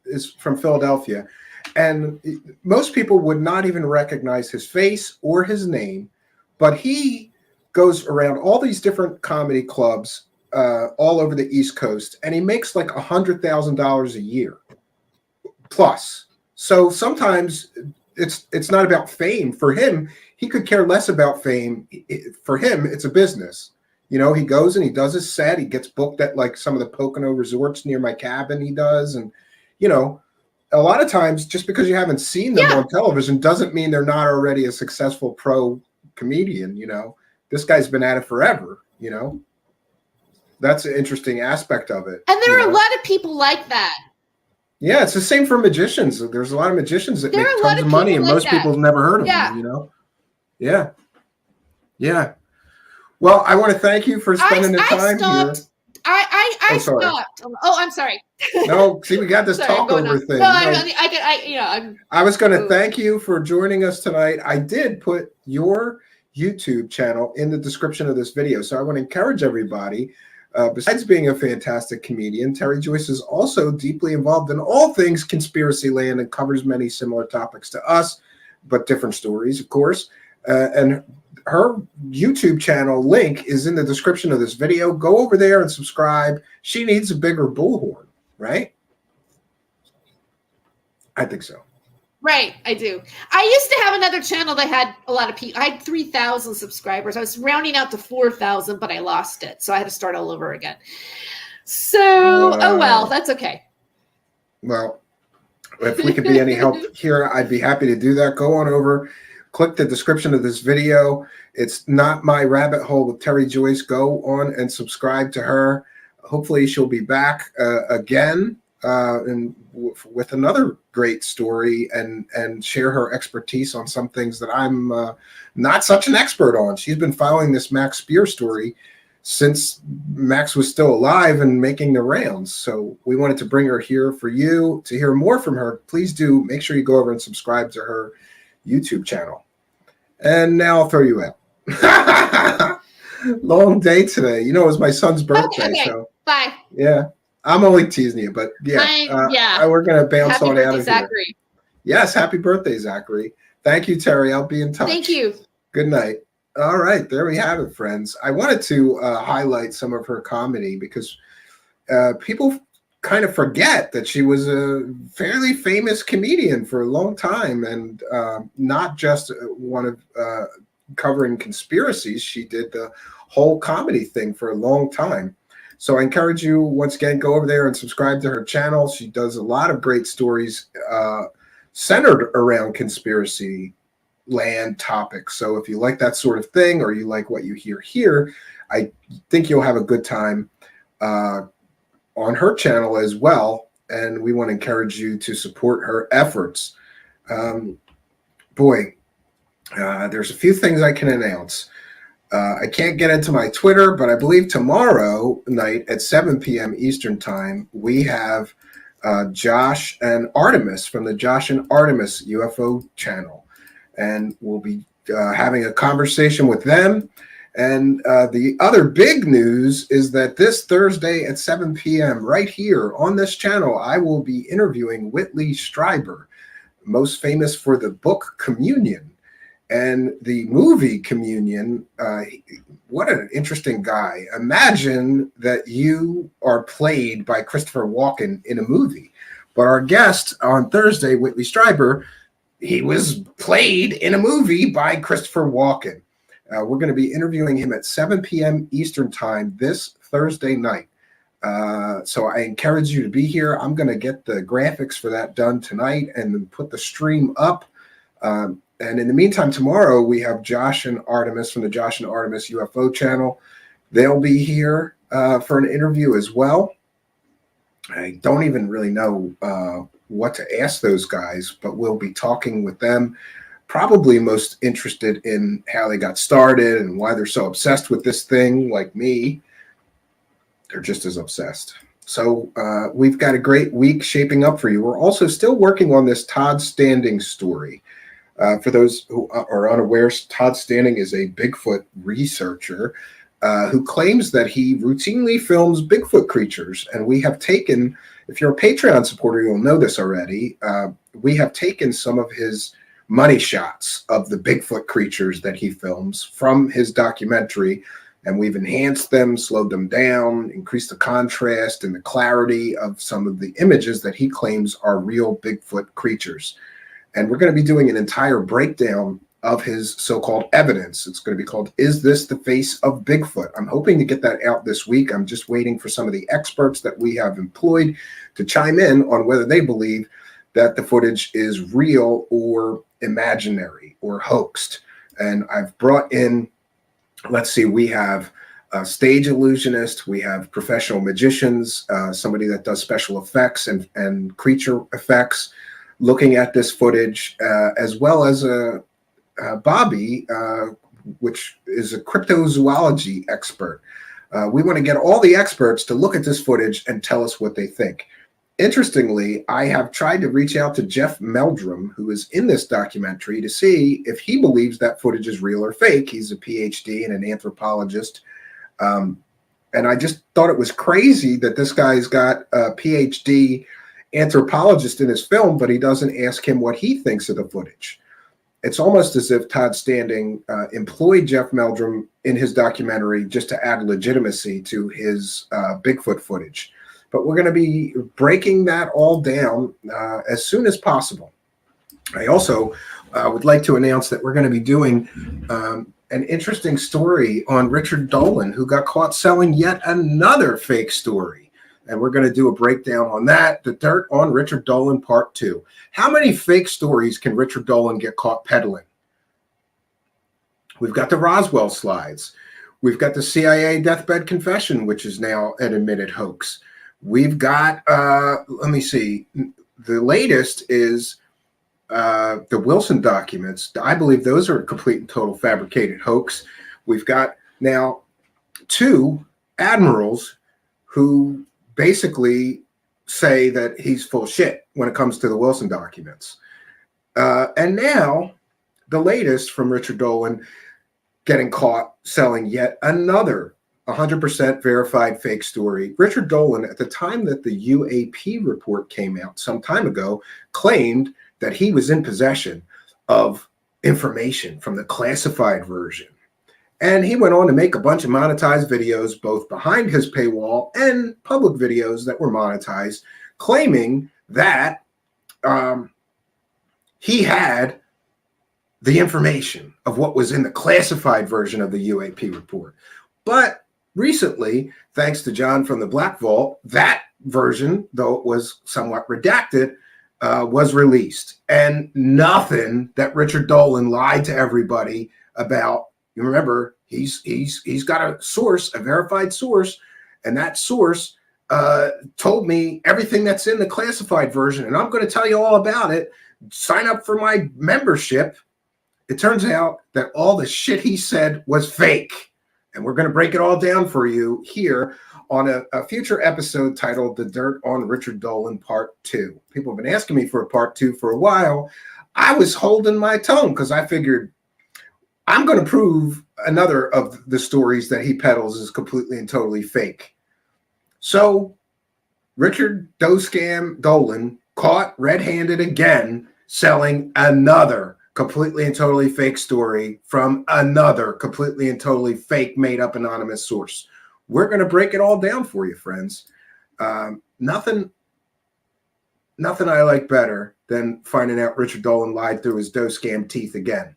is from Philadelphia, and most people would not even recognize his face or his name, but he goes around all these different comedy clubs all over the East Coast, and he makes like $100,000 a year plus. So sometimes it's not about fame for him. He could care less about fame. For him, it's a business. He goes and he does his set. He gets booked at some of the Pocono resorts near my cabin. He does, and a lot of times just because you haven't seen them on television doesn't mean they're not already a successful pro comedian. This guy's been at it forever. That's an interesting aspect of it. And there are a lot of people like that. Yeah, it's the same for magicians. There's a lot of magicians that make tons of money, and most people have never heard of them. Yeah. Well, I want to thank you for spending the time here. I stopped. Oh, I'm sorry. No, see, we got this talkover thing. No, I was going to thank you for joining us tonight. I did put your YouTube channel in the description of this video, so I want to encourage everybody. Besides being a fantastic comedian, Tere Joyce is also deeply involved in all things conspiracy land and covers many similar topics to us, but different stories, of course. And her YouTube channel link is in the description of this video. Go over there and subscribe. She needs a bigger bullhorn, right? I think so. Right, I do. I used to have another channel that had a lot of people. I had 3,000 subscribers. I was rounding out to 4,000, but I lost it. So I had to start all over again. So, that's okay. Well, if we could be any help here, I'd be happy to do that. Go on over, click the description of this video. It's Not My Rabbit Hole with Tere Joyce. Go on and subscribe to her. Hopefully she'll be back again and with another great story and share her expertise on some things that I'm not such an expert on. She's been following this Max Spear story since Max was still alive and making the rounds. So we wanted to bring her here for you to hear more from her. Please do make sure you go over and subscribe to her YouTube channel. And now I'll throw you out. Long day today. It was my son's birthday. Okay. So bye. Yeah. I'm only teasing you, but we're going to bounce happy on birthday, out of Zachary. here. Yes, happy birthday, Zachary. Thank you, Terry. I'll be in touch. Thank you. Good night. All right, there we have it, friends. I wanted to highlight some of her comedy because people kind of forget that she was a fairly famous comedian for a long time, and not just one of covering conspiracies. She did the whole comedy thing for a long time. So I encourage you, once again, go over there and subscribe to her channel. She does a lot of great stories centered around conspiracy land topics. So if you like that sort of thing, or you like what you hear here, I think you'll have a good time on her channel as well. And we want to encourage you to support her efforts. There's a few things I can announce. I can't get into my Twitter, but I believe tomorrow night at 7 p.m. Eastern time, we have Josh and Artemis from the Josh and Artemis UFO channel. And we'll be having a conversation with them. And the other big news is that this Thursday at 7 p.m. right here on this channel, I will be interviewing Whitley Strieber, most famous for the book Communion and the movie Communion. What an interesting guy. Imagine that you are played by Christopher Walken in a movie. But our guest on Thursday, Whitley Strieber, he was played in a movie by Christopher Walken. We're going to be interviewing him at 7 p.m. Eastern time this Thursday night. So I encourage you to be here. I'm going to get the graphics for that done tonight and then put the stream up. And in the meantime, tomorrow we have Josh and Artemis from the Josh and Artemis UFO channel. They'll be here for an interview as well. I don't even really know what to ask those guys, but we'll be talking with them. Probably most interested in how they got started and why they're so obsessed with this thing, like me. They're just as obsessed. So we've got a great week shaping up for you. We're also still working on this Todd Standing story. For those who are unaware, Todd Standing is a Bigfoot researcher who claims that he routinely films Bigfoot creatures. And we have taken, if you're a Patreon supporter, you'll know this already, we have taken some of his money shots of the Bigfoot creatures that he films from his documentary, and we've enhanced them, slowed them down, increased the contrast and the clarity of some of the images that he claims are real Bigfoot creatures. And we're going to be doing an entire breakdown of his so-called evidence. It's going to be called, Is This the Face of Bigfoot? I'm hoping to get that out this week. I'm just waiting for some of the experts that we have employed to chime in on whether they believe that the footage is real or imaginary or hoaxed. And I've brought in, let's see, we have a stage illusionist, we have professional magicians, somebody that does special effects and creature effects, looking at this footage, as well as Bobby, which is a cryptozoology expert. We want to get all the experts to look at this footage and tell us what they think. Interestingly, I have tried to reach out to Jeff Meldrum, who is in this documentary, to see if he believes that footage is real or fake. He's a PhD and an anthropologist. And I just thought it was crazy that this guy's got a PhD anthropologist in his film, but he doesn't ask him what he thinks of the footage. It's almost as if Todd Standing employed Jeff Meldrum in his documentary just to add legitimacy to his Bigfoot footage. But we're going to be breaking that all down as soon as possible. I also would like to announce that we're going to be doing an interesting story on Richard Dolan, who got caught selling yet another fake story. And we're going to do a breakdown on that, the dirt on Richard Dolan Part 2. How many fake stories can Richard Dolan get caught peddling? We've got the Roswell slides. We've got the CIA deathbed confession, which is now an admitted hoax. We've got, let me see, the latest is the Wilson documents. I believe those are a complete and total fabricated hoax. We've got now 2 admirals who basically say that he's full of shit when it comes to the Wilson documents. And now the latest from Richard Dolan getting caught selling yet another 100% verified fake story. Richard Dolan, at the time that the UAP report came out some time ago, claimed that he was in possession of information from the classified version. And he went on to make a bunch of monetized videos, both behind his paywall and public videos that were monetized, claiming that he had the information of what was in the classified version of the UAP report. But recently, thanks to John from the Black Vault, that version, though it was somewhat redacted, was released. And nothing that Richard Dolan lied to everybody about. You remember, he's got a source, a verified source, and that source told me everything that's in the classified version, and I'm going to tell you all about it. Sign up for my membership. It turns out that all the shit he said was fake, and we're going to break it all down for you here on a future episode titled The Dirt on Richard Dolan Part 2. People have been asking me for a Part 2 for a while. I was holding my tongue because I figured I'm going to prove another of the stories that he peddles is completely and totally fake. So Richard Dolan caught red-handed again selling another completely and totally fake story from another completely and totally fake, made-up anonymous source. We're going to break it all down for you, friends. Nothing I like better than finding out Richard Dolan lied through his dough scam teeth again.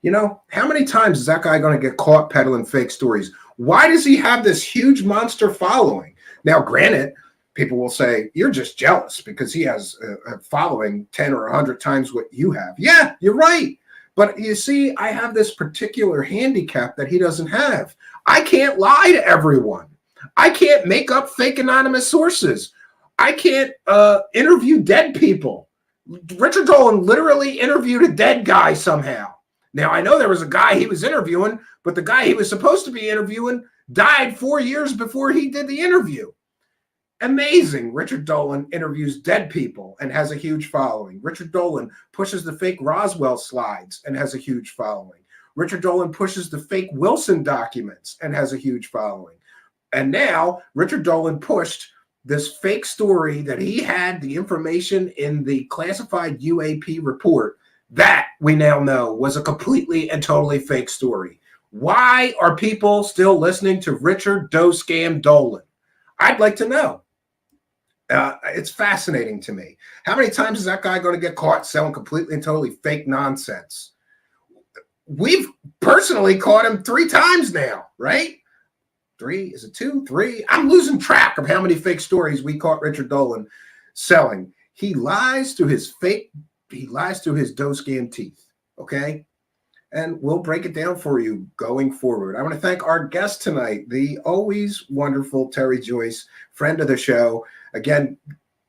You know, how many times is that guy going to get caught peddling fake stories? Why does he have this huge monster following? Now, granted, people will say, you're just jealous because he has a following 10 or 100 times what you have. Yeah, you're right. But you see, I have this particular handicap that he doesn't have. I can't lie to everyone. I can't make up fake anonymous sources. I can't interview dead people. Richard Dolan literally interviewed a dead guy somehow. Now, I know there was a guy he was interviewing, but the guy he was supposed to be interviewing died 4 years before he did the interview. Amazing. Richard Dolan interviews dead people and has a huge following. Richard Dolan pushes the fake Roswell slides and has a huge following. Richard Dolan pushes the fake Wilson documents and has a huge following. And now Richard Dolan pushed this fake story that he had the information in the classified UAP report that we now know was a completely and totally fake story. Why are people still listening to Richard Doe Scam Dolan? I'd like to know. It's fascinating to me. How many times is that guy going to get caught selling completely and totally fake nonsense? We've personally caught him 3 times now, right? 3? Is it 2? 3? I'm losing track of how many fake stories we caught Richard Dolan selling. He lies through his dough scam teeth, okay? And we'll break it down for you going forward. I want to thank our guest tonight, the always wonderful Tere Joyce, friend of the show. Again,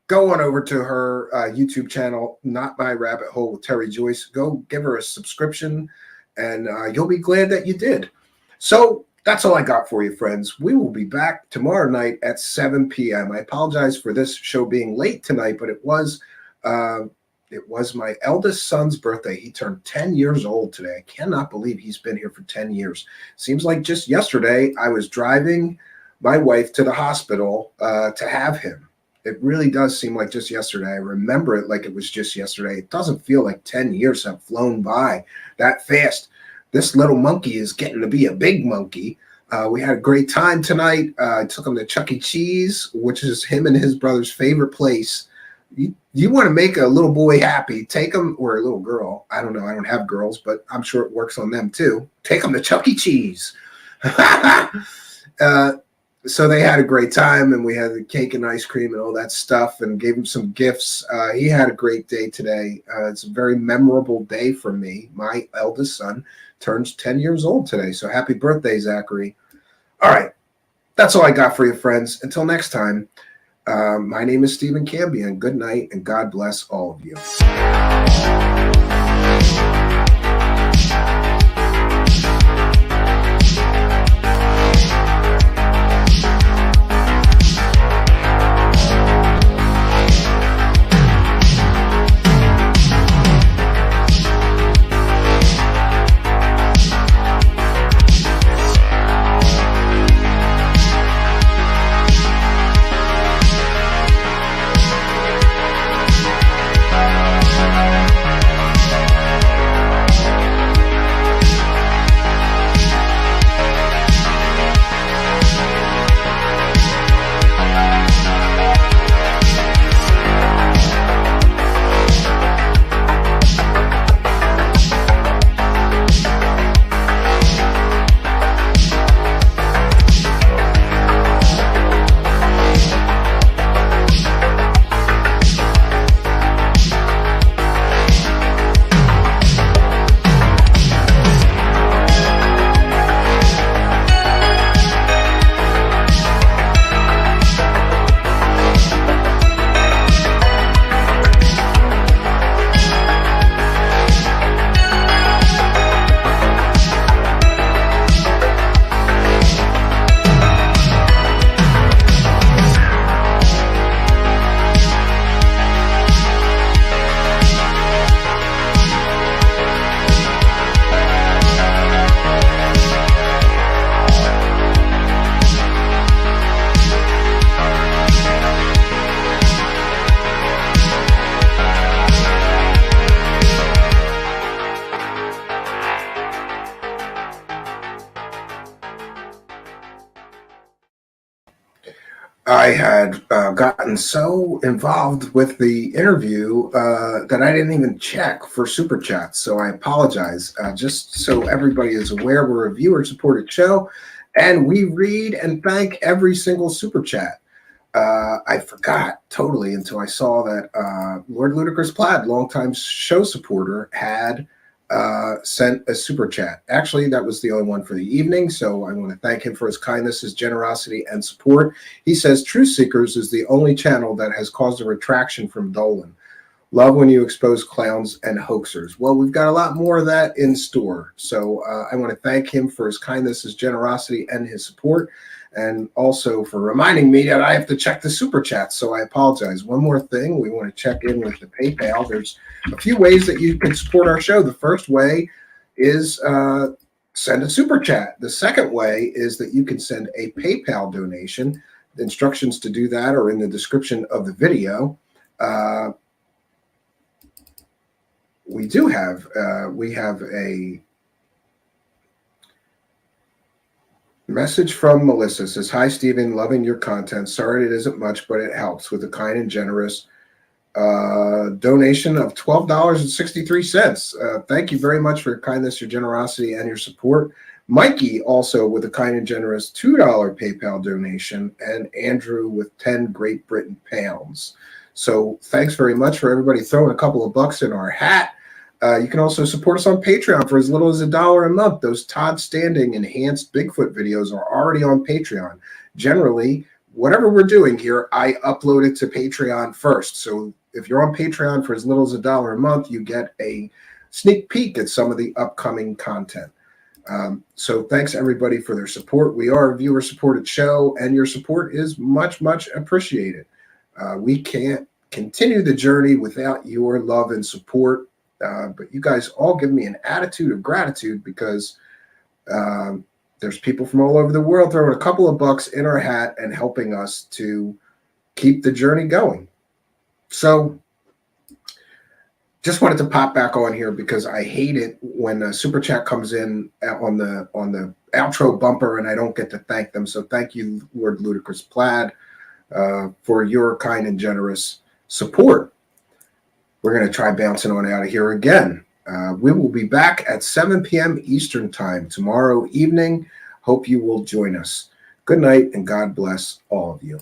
go on over to her YouTube channel, Not My Rabbit Hole with Tere Joyce. Go give her a subscription, and you'll be glad that you did. So that's all I got for you, friends. We will be back tomorrow night at 7 p.m. I apologize for this show being late tonight, but it was my eldest son's birthday. He turned 10 years old today. I cannot believe he's been here for 10 years. Seems like just yesterday I was driving my wife to the hospital to have him. It really does seem like just yesterday. I remember it like it was just yesterday. It doesn't feel like 10 years have flown by that fast. This little monkey is getting to be a big monkey. We had a great time tonight. I took him to Chuck E. Cheese, which is him and his brother's favorite place. You want to make a little boy happy, take him, or a little girl. I don't know. I don't have girls, but I'm sure it works on them too. Take them to Chuck E. Cheese. So they had a great time, and we had the cake and ice cream and all that stuff, and gave him some gifts. He had a great day today. It's a very memorable day for me. My eldest son turns 10 years old today. So happy birthday, Zachary. All right. That's all I got for you, friends. Until next time. My name is Stephen Cambion. Good night, and God bless all of you. I had gotten so involved with the interview that I didn't even check for super chats. So I apologize. Just so everybody is aware, we're a viewer-supported show, and we read and thank every single super chat. I forgot totally until I saw that Lord Ludicrous Plaid, longtime show supporter, had sent a super chat. Actually, that was the only one for the evening, so I want to thank him for his kindness, his generosity, and support. He says, Truth Seekers is the only channel that has caused a retraction from Dolan. Love when you expose clowns and hoaxers. Well, we've got a lot more of that in store. So I want to thank him for his kindness, his generosity, and his support, and also for reminding me that I have to check the super chat. So I apologize. One more thing, we want to check in with the PayPal. There's a few ways that you can support our show. The first way is send a super chat. The second way is that you can send a PayPal donation. The instructions to do that are in the description of the video. We have a message from Melissa. It says, hi, Stephen, loving your content. Sorry it isn't much, but it helps with a kind and generous donation of $12.63. Thank you very much for your kindness, your generosity, and your support. Mikey also with a kind and generous $2 PayPal donation, and Andrew with 10 Great Britain pounds. So thanks very much for everybody throwing a couple of bucks in our hat. You can also support us on Patreon for as little as $1 a month. Those Todd Standing enhanced Bigfoot videos are already on Patreon. Generally, whatever we're doing here, I upload it to Patreon first. So if you're on Patreon for as little as $1 a month, you get a sneak peek at some of the upcoming content. So thanks everybody for their support. We are a viewer-supported show, and your support is much, much appreciated. We can't continue the journey without your love and support. But you guys all give me an attitude of gratitude because there's people from all over the world throwing a couple of bucks in our hat and helping us to keep the journey going. So just wanted to pop back on here because I hate it when a super chat comes in on the outro bumper and I don't get to thank them. So thank you, Lord Ludicrous Plaid, for your kind and generous support. We're going to try bouncing on out of here again. We will be back at 7 p.m. Eastern Time tomorrow evening. Hope you will join us. Good night, and God bless all of you.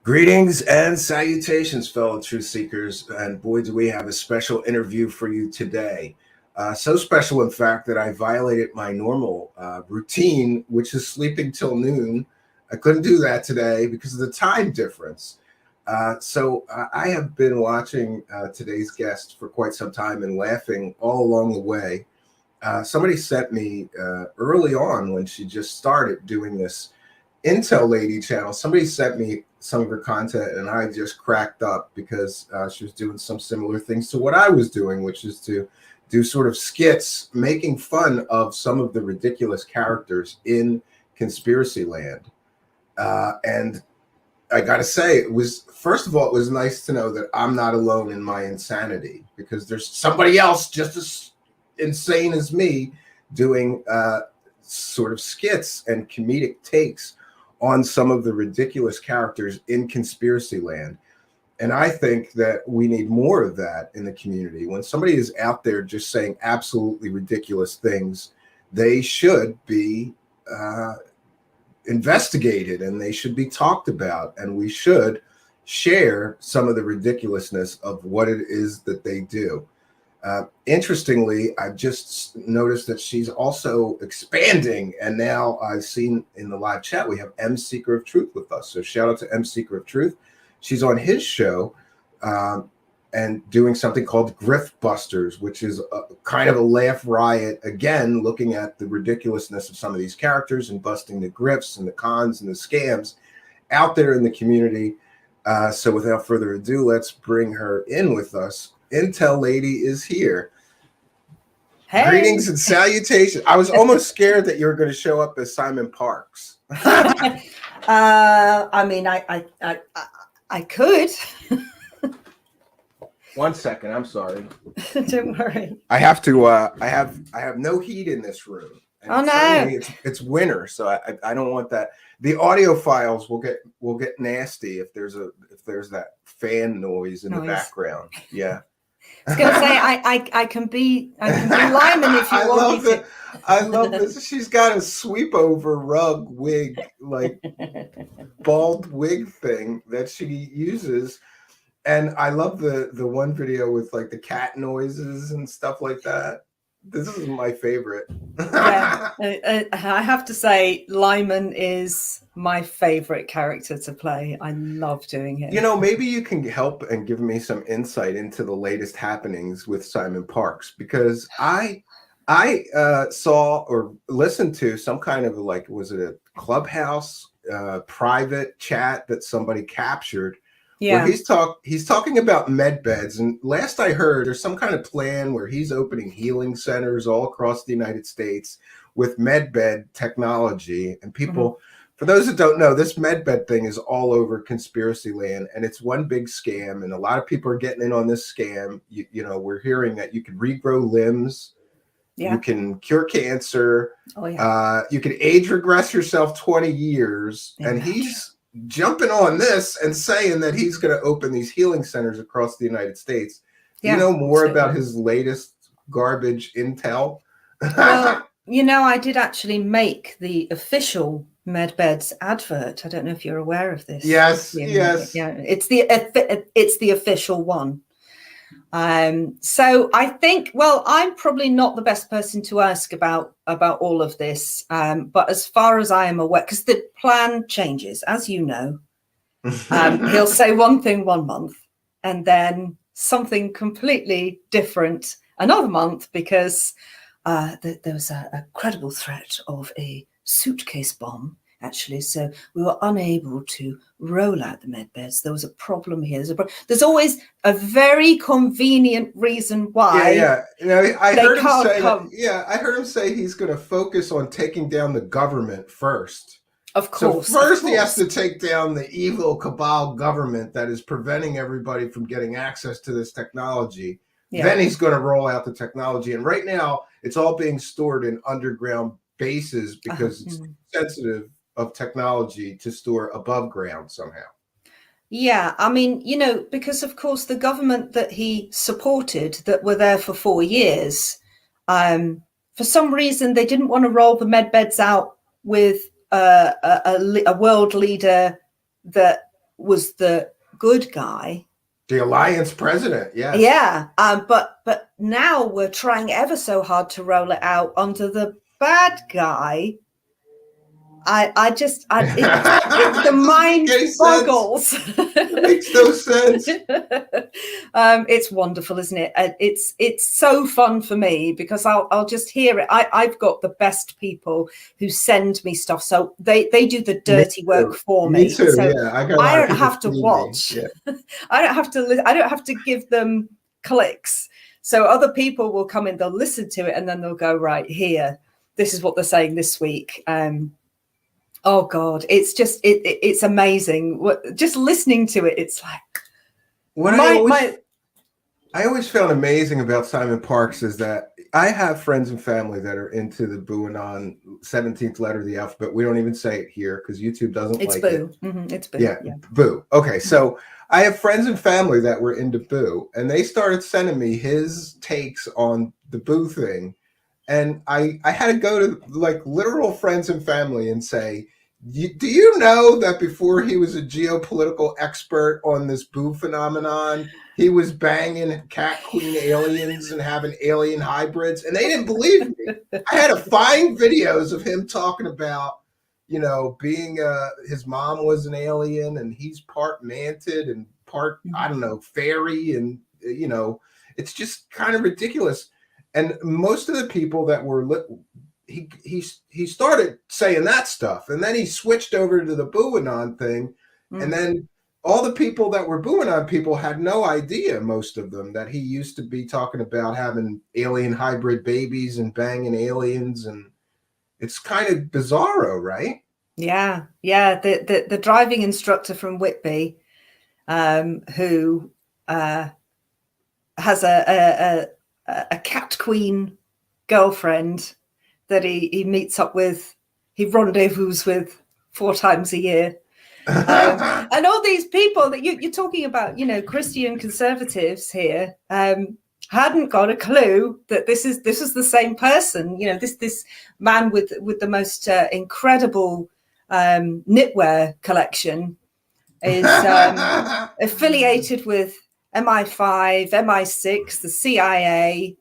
Greetings and salutations, fellow truth seekers. And boy, do we have a special interview for you today. So special, in fact, that I violated my normal routine, which is sleeping till noon. I couldn't do that today because of the time difference. So I have been watching today's guest for quite some time and laughing all along the way. Somebody sent me early on when she just started doing this Intel Lady channel. Somebody sent me some of her content and I just cracked up because she was doing some similar things to what I was doing, which is to do sort of skits making fun of some of the ridiculous characters in conspiracy land. And I got to say, it was, first of all, it was nice to know that I'm not alone in my insanity, because there's somebody else just as insane as me doing sort of skits and comedic takes on some of the ridiculous characters in conspiracy land. And I think that we need more of that in the community. When somebody is out there just saying absolutely ridiculous things, they should be investigated and they should be talked about, and we should share some of the ridiculousness of what it is that they do. Interestingly, I've just noticed that she's also expanding, and now I've seen in the live chat we have M Seeker of Truth with us. So shout out to M Seeker of Truth. She's on his show and doing something called Grift Busters, which is kind of a laugh riot, again, looking at the ridiculousness of some of these characters and busting the grifts and the cons and the scams out there in the community. So without further ado, let's bring her in with us. Intel Lady is here. Hey. Greetings and salutations. I was almost scared that you were going to show up as Simon Parks. I mean, I could. 1 second, I'm sorry. Don't worry. I have to. I have no heat in this room. And Oh no! It's winter, so I don't want that. The audio files will get nasty if there's that fan noise in the background. Yeah. I was gonna say I can be Lyman if you want me to. I love this. She's got a sweep over rug wig, like bald wig thing that she uses. And I love the one video with like the cat noises and stuff like that. This is my favorite. Yeah, I have to say, Lyman is my favorite character to play. I love doing him. You know, maybe you can help and give me some insight into the latest happenings with Simon Parks, because I saw or listened to some kind of, like, was it a Clubhouse private chat that somebody captured? Yeah, where he's talking about med beds, and last I heard, there's some kind of plan where he's opening healing centers all across the United States with med bed technology. And people, for those that don't know, this med bed thing is all over conspiracy land, and it's one big scam. And a lot of people are getting in on this scam. You know, we're hearing that you can regrow limbs, you can cure cancer, you can age regress yourself 20 years, and he's jumping on this and saying that he's going to open these healing centers across the United States. Do you know more about his latest garbage intel? Well, you know, I did actually make the official MedBeds advert. I don't know if you're aware of this. Yes, yes. Yeah, it's the official one. So I think, well, I'm probably not the best person to ask about all of this. But as far as I am aware, because the plan changes, as you know, he'll say one thing 1 month and then something completely different another month, because there was a credible threat of a suitcase bomb, actually. So we were unable to roll out the med beds. There was a problem here. There's always a very convenient reason why. Yeah. You know, I heard him say he's going to focus on taking down the government first. Of course. So first he has to take down the evil cabal government that is preventing everybody from getting access to this technology. Yeah. Then he's going to roll out the technology. And right now it's all being stored in underground bases because it's sensitive of technology to store above ground somehow. Yeah, I mean, you know, because of course the government that he supported that were there for 4 years, for some reason they didn't want to roll the med beds out with a world leader that was the good guy. The alliance president, yes. Yeah. But now we're trying ever so hard to roll it out under the bad guy. The mind boggles. It makes no sense. It's wonderful, isn't it? It's so fun for me because I'll just hear it. I've got the best people who send me stuff, so they do the dirty work for me. Me too. So yeah, I don't have to watch. Yeah. I don't have to give them clicks. So other people will come in, they'll listen to it, and then they'll go, right here, this is what they're saying this week. Oh God, it's just it's amazing. Just listening to it, it's like I always found amazing about Simon Parkes is that I have friends and family that are into the Buanon 17th letter of the alphabet. We don't even say it here because YouTube doesn't like boo. it. Mm-hmm. It's boo. Yeah, boo. Okay, so I have friends and family that were into boo, and they started sending me his takes on the boo thing, and I had to go to like literal friends and family and say, do you know that before he was a geopolitical expert on this boo phenomenon, he was banging cat queen aliens and having alien hybrids? And they didn't believe me. I had to find videos of him talking about, being his mom was an alien and he's part mantid and part, I don't know, fairy. And, it's just kind of ridiculous. And most of the people that were he started saying that stuff, and then he switched over to the Buanon thing, and then all the people that were Buanon people had no idea, most of them, that he used to be talking about having alien hybrid babies and banging aliens, and it's kind of bizarro, right? Yeah. The driving instructor from Whitby, who has a cat queen girlfriend that he meets up with, he rendezvous with 4 times a year. And all these people that you're talking about, Christian conservatives here, hadn't got a clue that this is the same person. This man with the most incredible knitwear collection is affiliated with MI5, MI6, the CIA.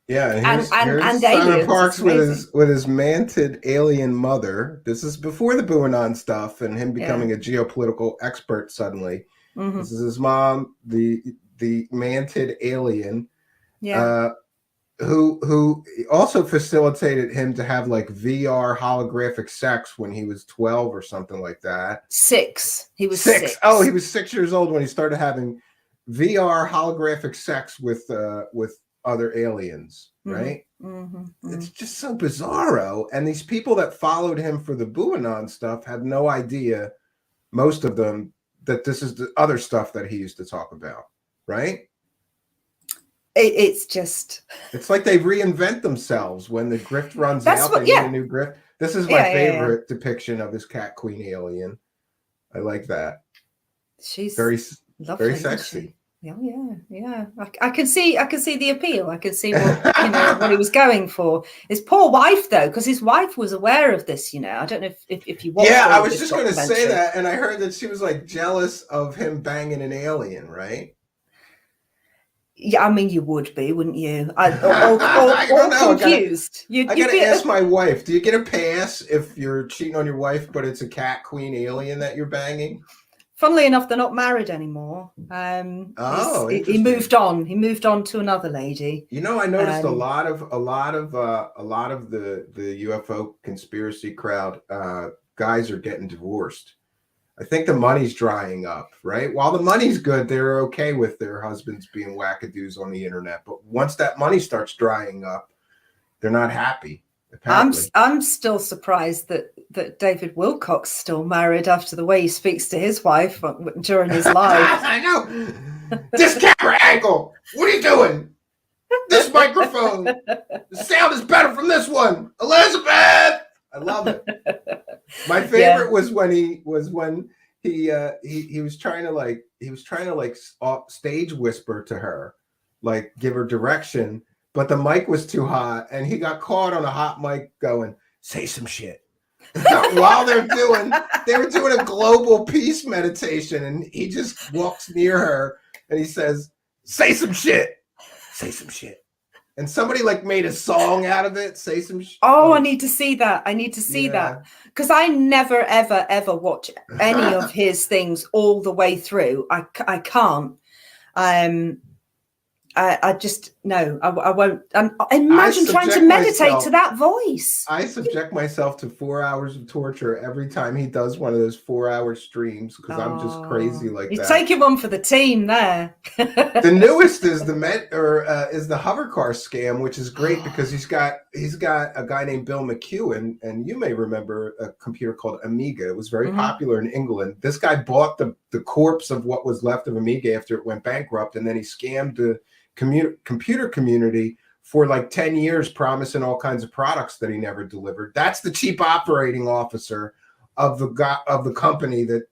Yeah, and Simon aliens. Parkes with his mantid alien mother. This is before the Buanon stuff and him becoming a geopolitical expert suddenly. Mm-hmm. This is his mom, the mantid alien, who also facilitated him to have like VR holographic sex when he was 12 or something like that. 6. He was 6. Oh, he was 6 years old when he started having VR holographic sex with other aliens, right? It's just so bizarro. And these people that followed him for the Buanon stuff had no idea, most of them, that this is the other stuff that he used to talk about, right? It's like they reinvent themselves when the grift runs out. They need a new grift. This is my favorite depiction of this cat queen alien. I like that. She's very lovely, very sexy. Yeah. I can see the appeal. I can see what what he was going for. His poor wife, though, because his wife was aware of this. I don't know if you watched. Yeah, I was just going to say that, and I heard that she was like jealous of him banging an alien, right? Yeah, I mean, you would be, wouldn't you? Or confused. I gotta ask my wife. Do you get a pass if you're cheating on your wife, but it's a cat queen alien that you're banging? Funnily enough, they're not married anymore. He moved on. He moved on to another lady. I noticed a lot of the UFO conspiracy crowd guys are getting divorced. I think the money's drying up, right? While the money's good, they're okay with their husbands being wackadoos on the internet. But once that money starts drying up, they're not happy. I'm still surprised that David Wilcock's still married after the way he speaks to his wife during his life. I know. This camera angle. What are you doing? This microphone. The sound is better from this one. Elizabeth. I love it. My favorite was when he was trying to stage whisper to her, like give her direction. But the mic was too hot, and he got caught on a hot mic going, say some shit. while they were doing a global peace meditation, and he just walks near her and he says, say some shit. And somebody like made a song out of it. Say some shit. Oh, I need to see that. I need to see that. Because I never, ever, ever watch any of his things all the way through. I can't. I just, no, I won't. Imagine trying to meditate to that voice. I subject myself to 4 hours of torture every time he does one of those 4-hour streams because I'm just crazy like that. You're taking one for the team there. The newest is the hover car scam, which is great because he's got a guy named Bill McEwen, and you may remember a computer called Amiga. It was very popular in England. This guy bought the corpse of what was left of Amiga after it went bankrupt, and then he scammed the computer community for like 10 years, promising all kinds of products that he never delivered. That's the chief operating officer of the company that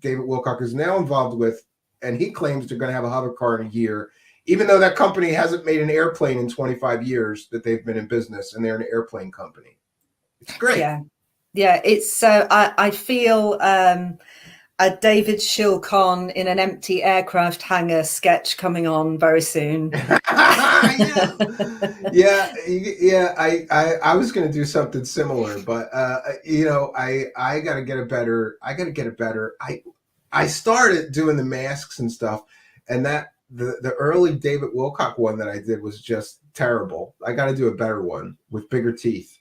David Wilcock is now involved with, and he claims they're going to have a hover car in a year, even though that company hasn't made an airplane in 25 years that they've been in business, and they're an airplane company. It's great. Yeah. It's I feel a David Shilcon in an empty aircraft hangar sketch coming on very soon. yeah. I was going to do something similar, but I got to get it better. I started doing the masks and stuff, and that the early David Wilcock one that I did was just terrible. I got to do a better one with bigger teeth.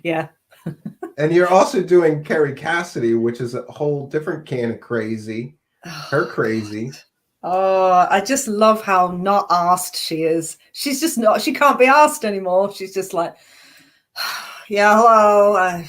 Yeah. And you're also doing Kerry Cassidy, which is a whole different can of crazy. Her crazy. Oh, I just love how not asked she is. She's just not. She can't be asked anymore. She's just like, yeah, hello.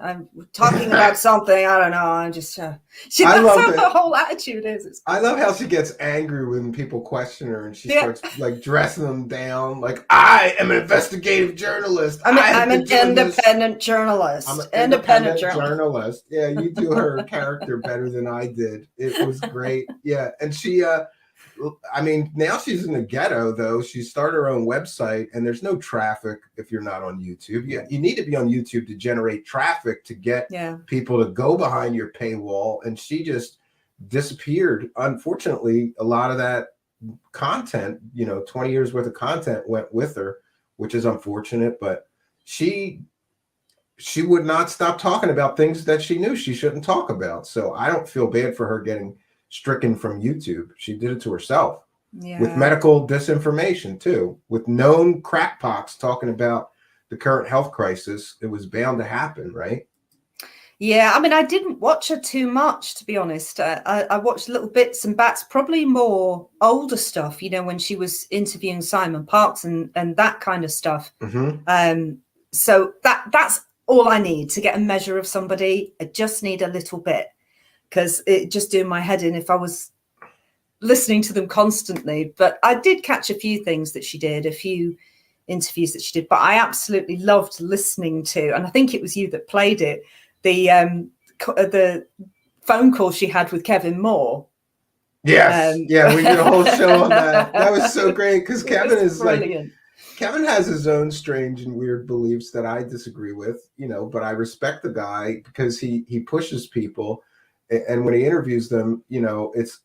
I'm talking about something. I don't know. I'm just. That's how her whole attitude is. I love how she gets angry when people question her, and she starts like dressing them down. Like, I am an investigative journalist. I'm an independent journalist. I'm an independent journalist. Yeah, you do her character better than I did. It was great. Yeah, and she. Now she's in the ghetto, though. She started her own website, and there's no traffic if you're not on YouTube. You need to be on YouTube to generate traffic to get people to go behind your paywall, and she just disappeared. Unfortunately, a lot of that content, 20 years worth of content went with her, which is unfortunate, but she would not stop talking about things that she knew she shouldn't talk about. So I don't feel bad for her getting stricken from YouTube. She did it to herself with medical disinformation too, with known crackpots talking about the current health crisis. It was bound to happen, right? Yeah, I didn't watch her too much, to be honest. I watched little bits and bats, probably more older stuff, when she was interviewing Simon Parkes and that kind of stuff. So that's all I need to get a measure of somebody. I just need a little bit, because it just doing my head in if I was listening to them constantly. But I did catch a few things that she did, a few interviews that she did. But I absolutely loved listening to, and I think it was you that played it, the phone call she had with Kevin Moore. Yes, we did a whole show on that. That was so great because Kevin is brilliant. Kevin has his own strange and weird beliefs that I disagree with, but I respect the guy because he pushes people. And when he interviews them, it's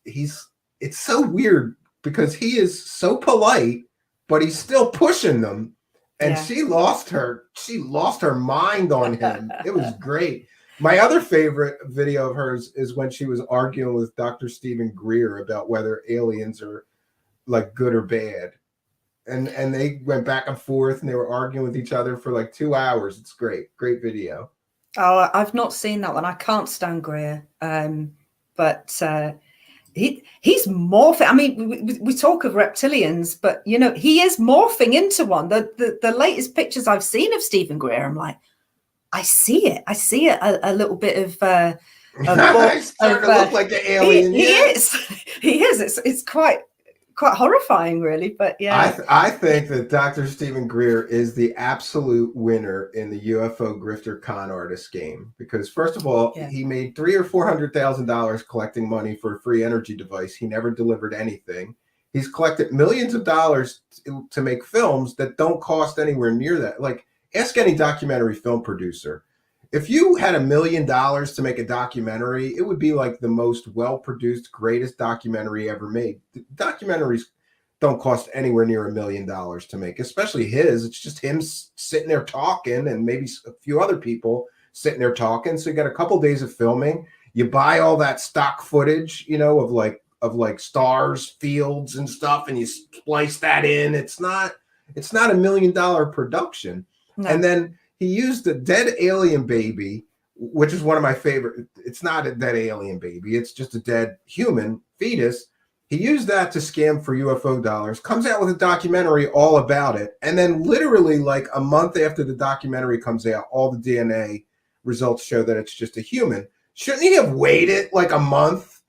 so weird because he is so polite, but he's still pushing them. And she lost her mind on him. It was great. My other favorite video of hers is when she was arguing with Dr. Stephen Greer about whether aliens are like good or bad. And they went back and forth and they were arguing with each other for like 2 hours. It's great. Great video. Oh, I've not seen that one. I can't stand Greer. But he's morphing. We talk of reptilians, but he is morphing into one. The latest pictures I've seen of Stephen Greer, I'm like, I see it. A little bit of. He's starting to look like an alien. He is. It's quite horrifying, really. But yeah, I think that Dr. Stephen Greer is the absolute winner in the UFO grifter con artist game because, first of all, he made $300,000 or $400,000 collecting money for a free energy device. He never delivered anything. He's collected millions of dollars to make films that don't cost anywhere near that. Like Ask any documentary film producer. If you had $1 million to make a documentary, it would be like the most well-produced, greatest documentary ever made. Documentaries don't cost anywhere near $1 million to make, especially his. It's just him sitting there talking and maybe a few other people sitting there talking. So you got a couple days of filming. You buy all that stock footage, of like stars, fields, and stuff, and you splice that in. It's not $1 million production. No. And then he used a dead alien baby, which is one of my favorite. It's not a dead alien baby. It's just a dead human fetus. He used that to scam for UFO dollars, comes out with a documentary all about it. And then literally like a month after the documentary comes out, all the DNA results show that it's just a human. Shouldn't he have waited like a month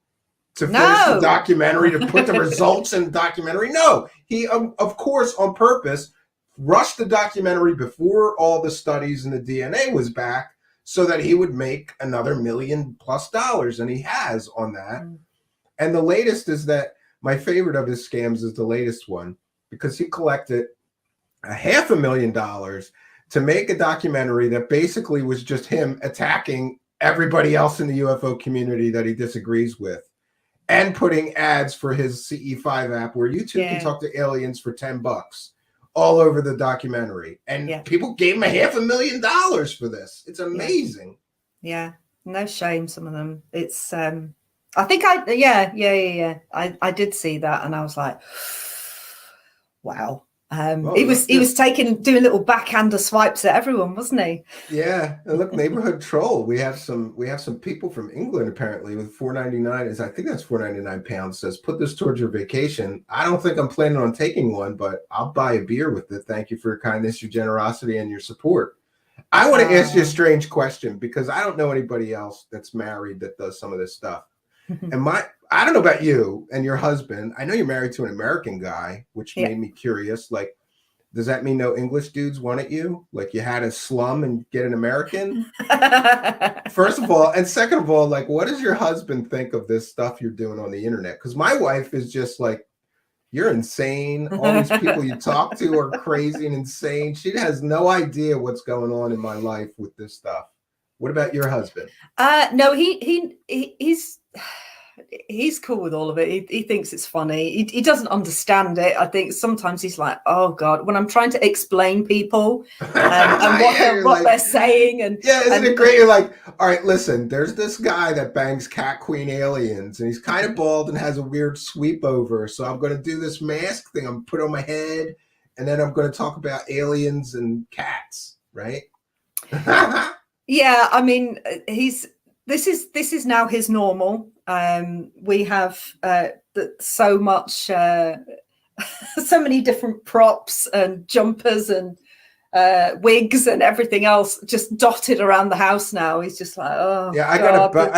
to finish the documentary, to put the results in the documentary? No, he, of course, on purpose, rushed the documentary before all the studies and the DNA was back so that he would make another $1 million+ dollars. And he has on that. And the latest is that my favorite of his scams is the latest one, because he collected $500,000 to make a documentary that basically was just him attacking everybody else in the UFO community that he disagrees with, and putting ads for his CE5 app where you too can talk to aliens for $10 all over the documentary. And people gave him $500,000 for this. It's amazing. Yeah. No shame, some of them. It's I think I did see that, and I was like, wow. He was doing little backhander swipes at everyone, wasn't he? Yeah. And look, neighborhood troll. We have some people from England apparently with $4.99. I think that's £4.99. Says, put this towards your vacation. I don't think I'm planning on taking one, but I'll buy a beer with it. Thank you for your kindness, your generosity, and your support. I want to ask you a strange question, because I don't know anybody else that's married that does some of this stuff. And I don't know about you and your husband. I know you're married to an American guy, which made me curious. Like, does that mean no English dudes wanted you? Like, you had to slum and get an American? First of all, and second of all, like, what does your husband think of this stuff you're doing on the internet? Because my wife is just like, you're insane. All these people you talk to are crazy and insane. She has no idea what's going on in my life with this stuff. What about your husband? No, he's cool with all of it. He thinks it's funny. He doesn't understand it. I think sometimes he's like, oh God, when I'm trying to explain people and what they're saying. And isn't it great? You're like, all right, listen, there's this guy that bangs cat queen aliens, and he's kind of bald and has a weird sweep over. So I'm going to do this mask thing. I'm going to put on my head, and then I'm going to talk about aliens and cats, right? Yeah, I mean, this is now his normal. We have so many different props and jumpers and wigs and everything else just dotted around the house now. He's just like, oh yeah, I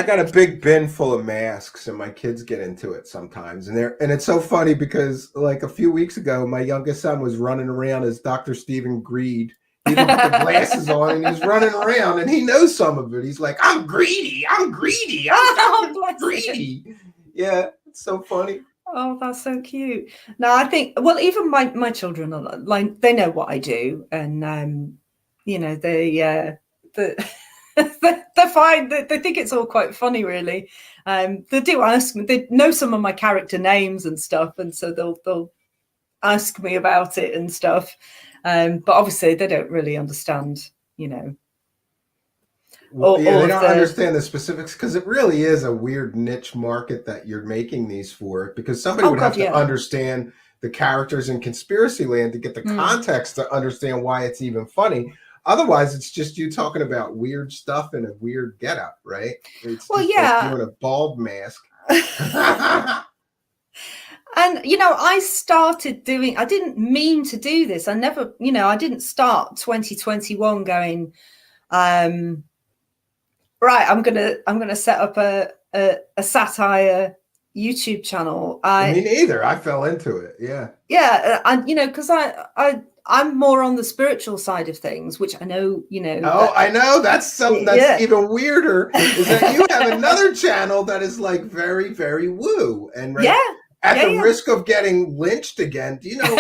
got a big bin full of masks, and my kids get into it sometimes. And it's so funny because like a few weeks ago, my youngest son was running around as Dr. Stephen Greed. He didn't put the glasses on, and he's running around, and he knows some of it. He's like, I'm greedy. I'm greedy. I'm greedy. Yeah, it's so funny. Oh, that's so cute. No, I think, well, even my children are like, they know what I do, and they're fine. They think it's all quite funny, really. They do ask me. They know some of my character names and stuff, and so they'll ask me about it and stuff. But obviously, they don't really understand, Well, they don't understand the specifics, because it really is a weird niche market that you're making these for, because somebody would have to understand the characters in Conspiracy Land to get the context to understand why it's even funny. Otherwise, it's just you talking about weird stuff in a weird getup, right? It's like doing a bald mask. And, I started I didn't mean to do this. I never, I didn't start 2021 going, right, I'm gonna set up a satire YouTube channel. Me neither. I fell into it. Yeah. Yeah, and because I'm more on the spiritual side of things, which I know, Oh, I know. That's something that's even weirder. Is that you have another channel that is like very, very woo, and At Yeah, the yeah. risk of getting lynched again, do you know,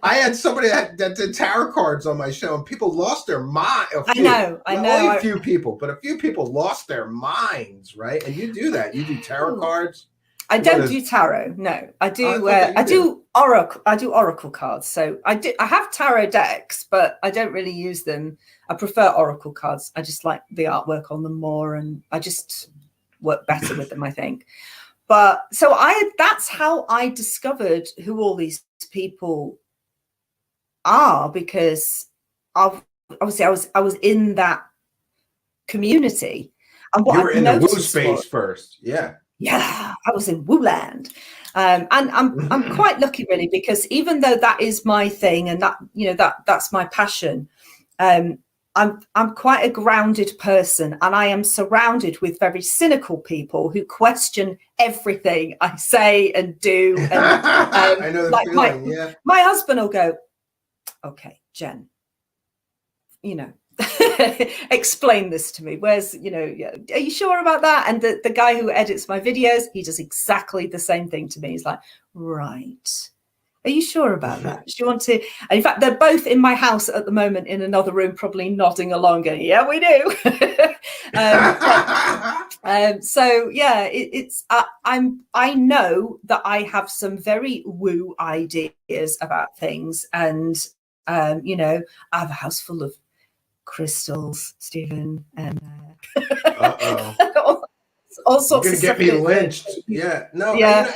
I had somebody that did tarot cards on my show, and people lost their mind. I know. Only a few people, but a few people lost their minds, right? And you do that. You do tarot cards. I don't do tarot. No, I do. I do oracle. I do oracle cards. So I have tarot decks, but I don't really use them. I prefer oracle cards. I just like the artwork on them more, and I just work better with them, I think. But so that's how I discovered who all these people are, because obviously I was in that community. And what you were I've in the woo noticed space first. Yeah. Yeah, I was in Wooland. And I'm quite lucky, really, because even though that is my thing, and that, you know, that's my passion, I'm quite a grounded person, and I am surrounded with very cynical people who question everything I say and do. And I know the like feeling. my husband will go, "Okay, Jen, you know, explain this to me. Where's, you know, are you sure about that?" And the guy who edits my videos, he does exactly the same thing to me. He's like, "Right. Are you sure about that? Do you want to?" And in fact, they're both in my house at the moment in another room, probably nodding along, going, "Yeah, we do." So yeah, I know that I have some very woo ideas about things, and you know, I have a house full of crystals, Stephen, and all sorts You're of gonna stuff. get me lynched. Yeah, no, yeah.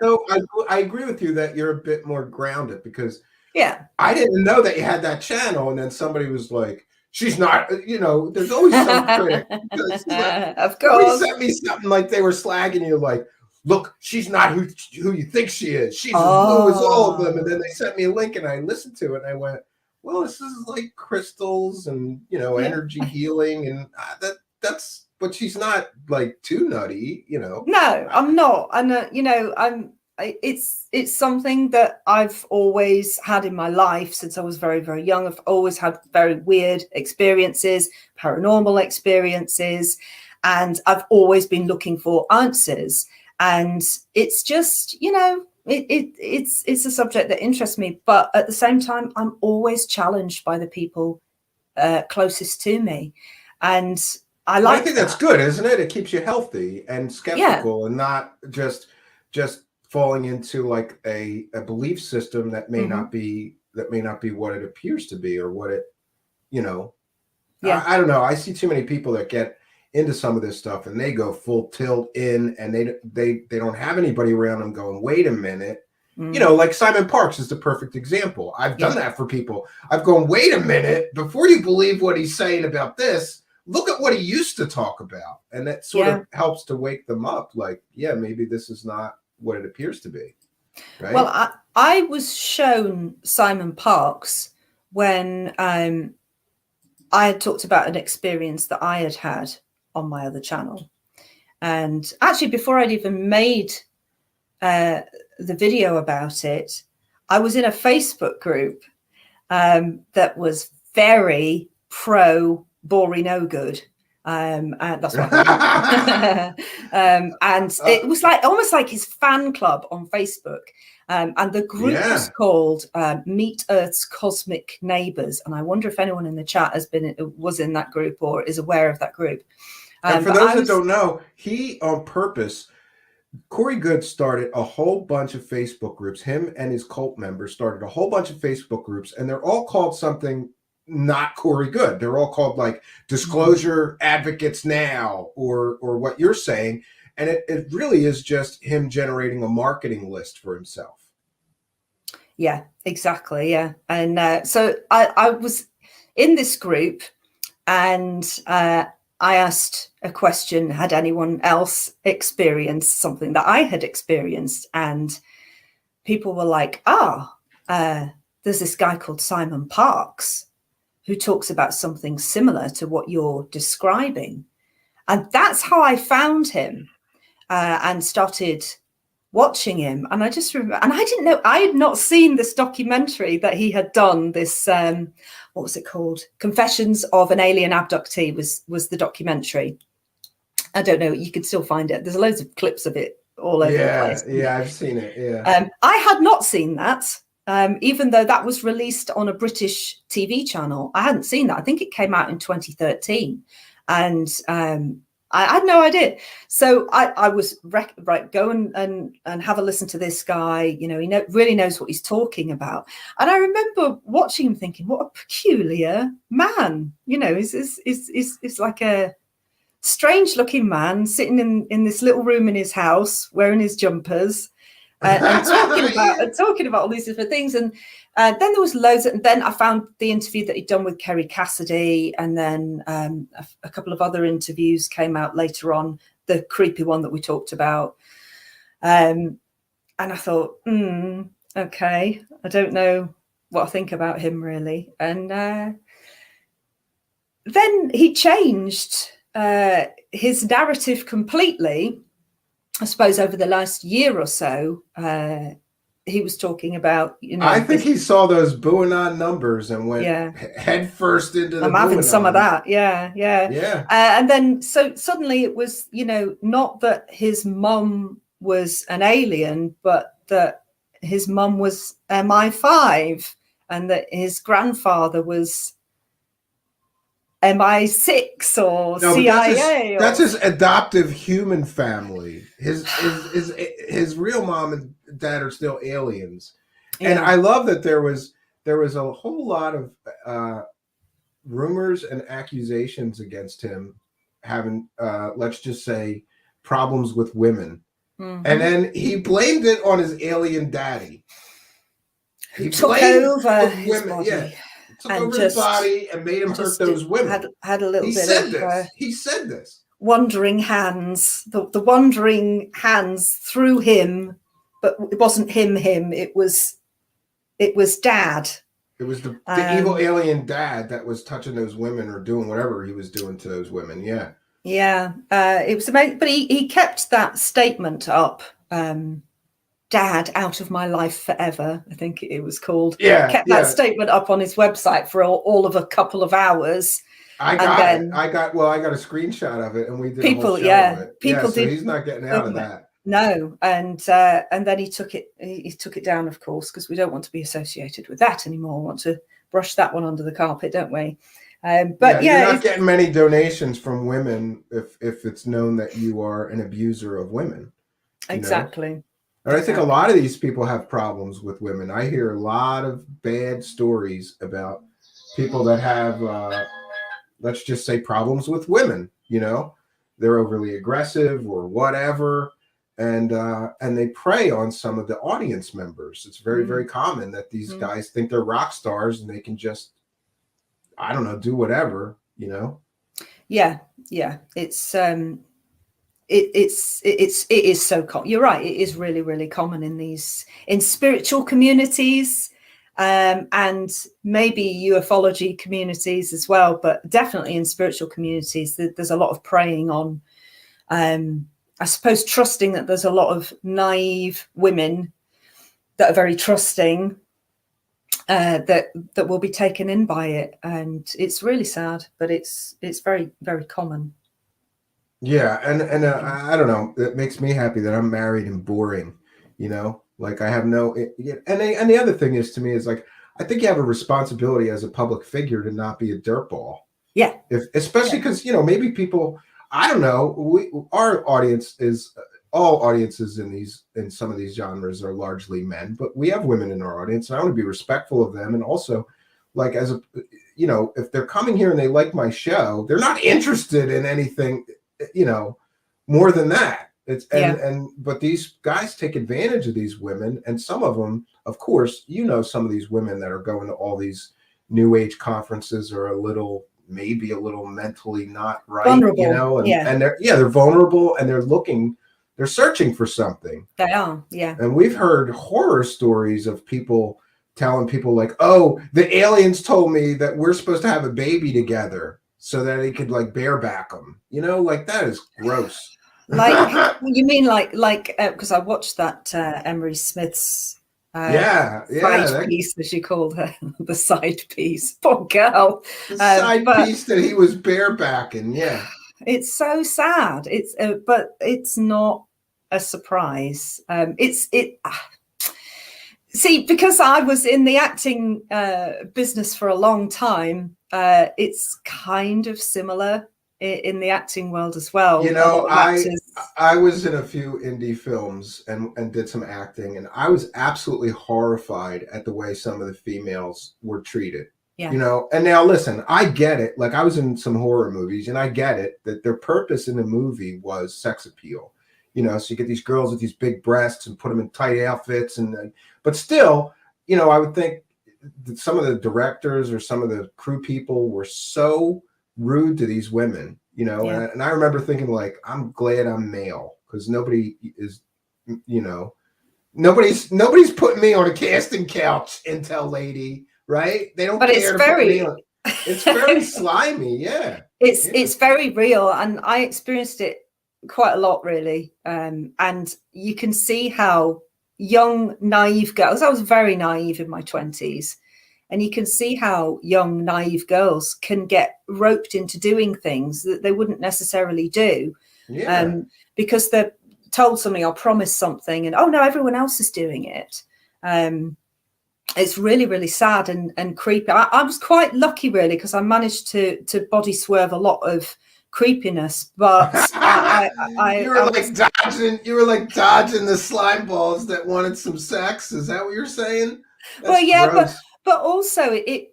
so I agree with you that you're a bit more grounded, because Yeah, I didn't know that you had that channel, and then somebody was like, "She's not," you know. There's always some critic. Of Somebody course. sent me something like they were slagging you, like, "Look, she's not who you think she is. She's as woo as all of them." And then they sent me a link, and I listened to it, and I went, "Well, this is like crystals and, you know, energy healing, and that's." But she's not like too nutty, you know. No, I'm not. And you know, it's something that I've always had in my life since I was very, very young. I've always had very weird experiences, paranormal experiences, and I've always been looking for answers. And it's just, you know, it's a subject that interests me, but at the same time, I'm always challenged by the people closest to me, and I think that's good, isn't it? It keeps you healthy and skeptical, and not just falling into like a belief system that may not be what it appears to be, or what it, you know. I don't know. I see too many people that get into some of this stuff and they go full tilt in, and they don't have anybody around them going, "Wait a minute." You know, like Simon Parks is the perfect example. I've done that for people. I've gone, "Wait a minute, before you believe what he's saying about this, look at what he used to talk about." And that sort of helps to wake them up. Like, yeah, maybe this is not what it appears to be. Right. Well, I was shown Simon Parks when I had talked about an experience that I had had on my other channel. And actually, before I'd even made the video about it, I was in a Facebook group that was very pro Bori No Good. And that's what and it was like almost like his fan club on Facebook. And the group was called Meet Earth's Cosmic Neighbors. And I wonder if anyone in the chat was in that group or is aware of that group. And for those that don't know, he on purpose, Corey Good started a whole bunch of Facebook groups. Him and his cult members started a whole bunch of Facebook groups, and they're all called something not Corey Good. They're all called like Disclosure Advocates Now, or what you're saying. And it really is just him generating a marketing list for himself. Yeah, exactly. Yeah. And so I was in this group, and I asked a question: had anyone else experienced something that I had experienced? And people were like, there's this guy called Simon Parks who talks about something similar to what you're describing. And that's how I found him and started watching him. And I just remember, and I didn't know, I had not seen this documentary that he had done, this, what was it called? Confessions of an Alien Abductee was the documentary. I don't know, you could still find it. There's loads of clips of it all over the place. Yeah, I've seen it. Yeah. I had not seen that, even though that was released on a British TV channel. I hadn't seen that. I think it came out in 2013, and I had no idea. So I was right. Go and have a listen to this guy. You know, he really knows what he's talking about. And I remember watching him, thinking, what a peculiar man. You know, is like a strange looking man sitting in this little room in his house wearing his jumpers and talking about all these different things. And then there was loads and then I found the interview that he'd done with Kerry Cassidy, and then a couple of other interviews came out later on, the creepy one that we talked about, and I thought, okay, I don't know what I think about him really. And then he changed his narrative completely. I suppose over the last year or so, he was talking about, you know, I think he saw those Buanon numbers and went head first into the I'm having Buanon. some of that. Yeah. And then so suddenly it was, you know, not that his mum was an alien, but that his mum was MI5 and that his grandfather was MI6 or CIA. That's his adoptive human family. His real mom and dad are still aliens. Yeah. And I love that there was a whole lot of rumors and accusations against him having, let's just say, problems with women. Mm-hmm. And then he blamed it on his alien daddy. He took over his body. Yeah. Took over his body and made him hurt those women. Had a little bit of he said this. Wandering hands, the wandering hands through him, but it wasn't him. It was dad. It was the evil alien dad that was touching those women or doing whatever he was doing to those women. Yeah. Yeah. It was amazing. But he kept that statement up. Dad out of my life forever, I think it was called. Kept that statement up on his website for all of a couple of hours. I got a screenshot of it, and we did a whole show of it. So he's not getting out of that. No, and then he took it down, of course, because we don't want to be associated with that anymore. We want to brush that one under the carpet, don't we? But you're not getting many donations from women if it's known that you are an abuser of women. Exactly. Know? And I think a lot of these people have problems with women. I hear a lot of bad stories about people that have, let's just say, problems with women. You know, they're overly aggressive or whatever, and they prey on some of the audience members. It's very, very common that these guys think they're rock stars and they can just, I don't know, do whatever. You know. Yeah. It's it is so common. You're right. It is really, really common in spiritual communities, and maybe ufology communities as well, but definitely in spiritual communities, there's a lot of preying on, I suppose, trusting that there's a lot of naive women that are very trusting, that will be taken in by it. And it's really sad, but it's very, very common. Yeah, and I don't know. It makes me happy that I'm married and boring, you know. Like I have no. And the other thing is, to me, is like I think you have a responsibility as a public figure to not be a dirtball. Yeah. Especially because maybe people. I don't know. Our audience is all audiences in some of these genres are largely men, but we have women in our audience, and I want to be respectful of them, and also, like as a, if they're coming here and they like my show, they're not interested in anything. More than that. But these guys take advantage of these women, and some of them, of course, some of these women that are going to all these new age conferences are maybe a little mentally not right, vulnerable. And they're vulnerable, and they're searching for something. They are, yeah. And we've heard horror stories of people telling people like, "Oh, the aliens told me that we're supposed to have a baby together." So that he could like bareback them, like that is gross. Like you mean like because I watched that Emery Smith's side piece, as you called her, the side piece. Poor girl. The side piece that he was barebacking. Yeah, it's so sad. It's but it's not a surprise. See, because I was in the acting business for a long time, it's kind of similar in the acting world as well. You A lot know, of actors. I was in a few indie films and did some acting, and I was absolutely horrified at the way some of the females were treated. Yeah. You know, and now listen, I get it. Like, I was in some horror movies, and I get it that their purpose in the movie was sex appeal. You know, so you get these girls with these big breasts and put them in tight outfits, but still, you know, I would think that some of the directors or some of the crew people were so rude to these women, you know. Yeah. And I remember thinking, like, I'm glad I'm male, because nobody is, you know, nobody's putting me on a casting couch, Intel lady, right? They don't But care it's to very put me on. It's very slimy. Yeah. It's very real, and I experienced it quite a lot, really. And you can see how young, naive girls, I was very naive in my 20s, and you can see how young, naive girls can get roped into doing things that they wouldn't necessarily do. Yeah. Because they're told something or promised something, and oh no, everyone else is doing it. It's really, really sad and creepy. I was quite lucky, really, because I managed to body swerve a lot of creepiness, but you were like dodging the slime balls that wanted some sex. Is that what you're saying? That's well, yeah, gross. but also I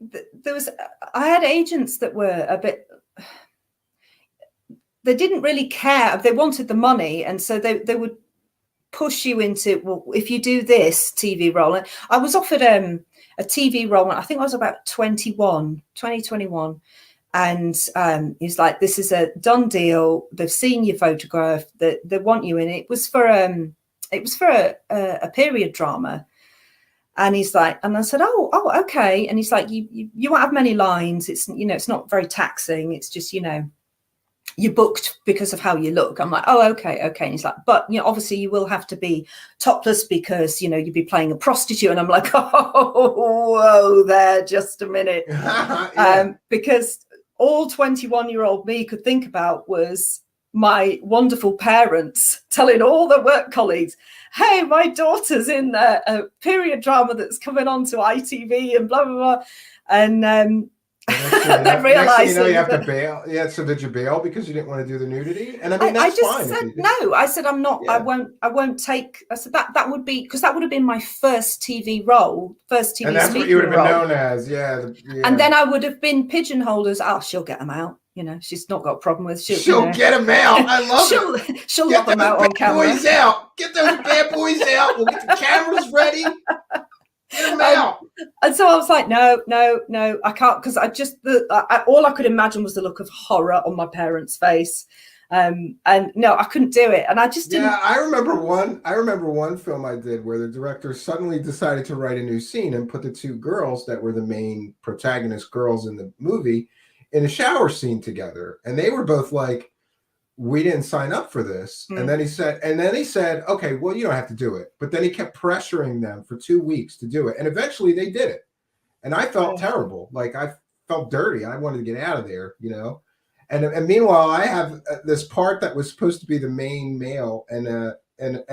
had agents that were a bit, they didn't really care. They wanted the money, and so they would push you into, well, if you do this TV role. And I was offered a TV role, I think I was about 21, and he's like, this is a done deal, they've seen your photograph, that they want you in. It was for a period drama. And he's like, and I said, oh, okay. And he's like, you won't have many lines. It's, you know, it's not very taxing. It's just, you know, you're booked because of how you look. I'm like, oh, okay. And he's like, but, you know, obviously you will have to be topless because, you know, you'd be playing a prostitute. And I'm like, oh, whoa there, just a minute. Yeah. Because all 21-year-old me could think about was my wonderful parents telling all their work colleagues, hey, my daughter's in a period drama that's coming on to ITV and blah, blah, blah. And then realizing, you know, you have to bail. Yeah, so did you bail because you didn't want to do the nudity? And I mean, that's I just fine. said no. I said, I'm not. Yeah. I won't take. I said that would be, because that would have been my first TV role, first TV. And that's what you would have been known as. Yeah. And then I would have been pigeonholed as, oh, she'll get them out. You know, she's not got a problem with. She'll get them out. I love it. She'll get them out on camera. Boys out. Get those bad boys out. We'll get the cameras ready. Get them out. And so I was like, no, I can't, because all I could imagine was the look of horror on my parents' face, and no, I couldn't do it, and I just didn't. Yeah, I remember one film I did where the director suddenly decided to write a new scene and put the two girls that were the main protagonist girls in the movie in a shower scene together, and they were both like, we didn't sign up for this. And then he said, okay, well, you don't have to do it. But then he kept pressuring them for 2 weeks to do it. And eventually they did it. And I felt terrible. Like, I felt dirty. I wanted to get out of there, you know? And meanwhile, I have this part that was supposed to be the main male. And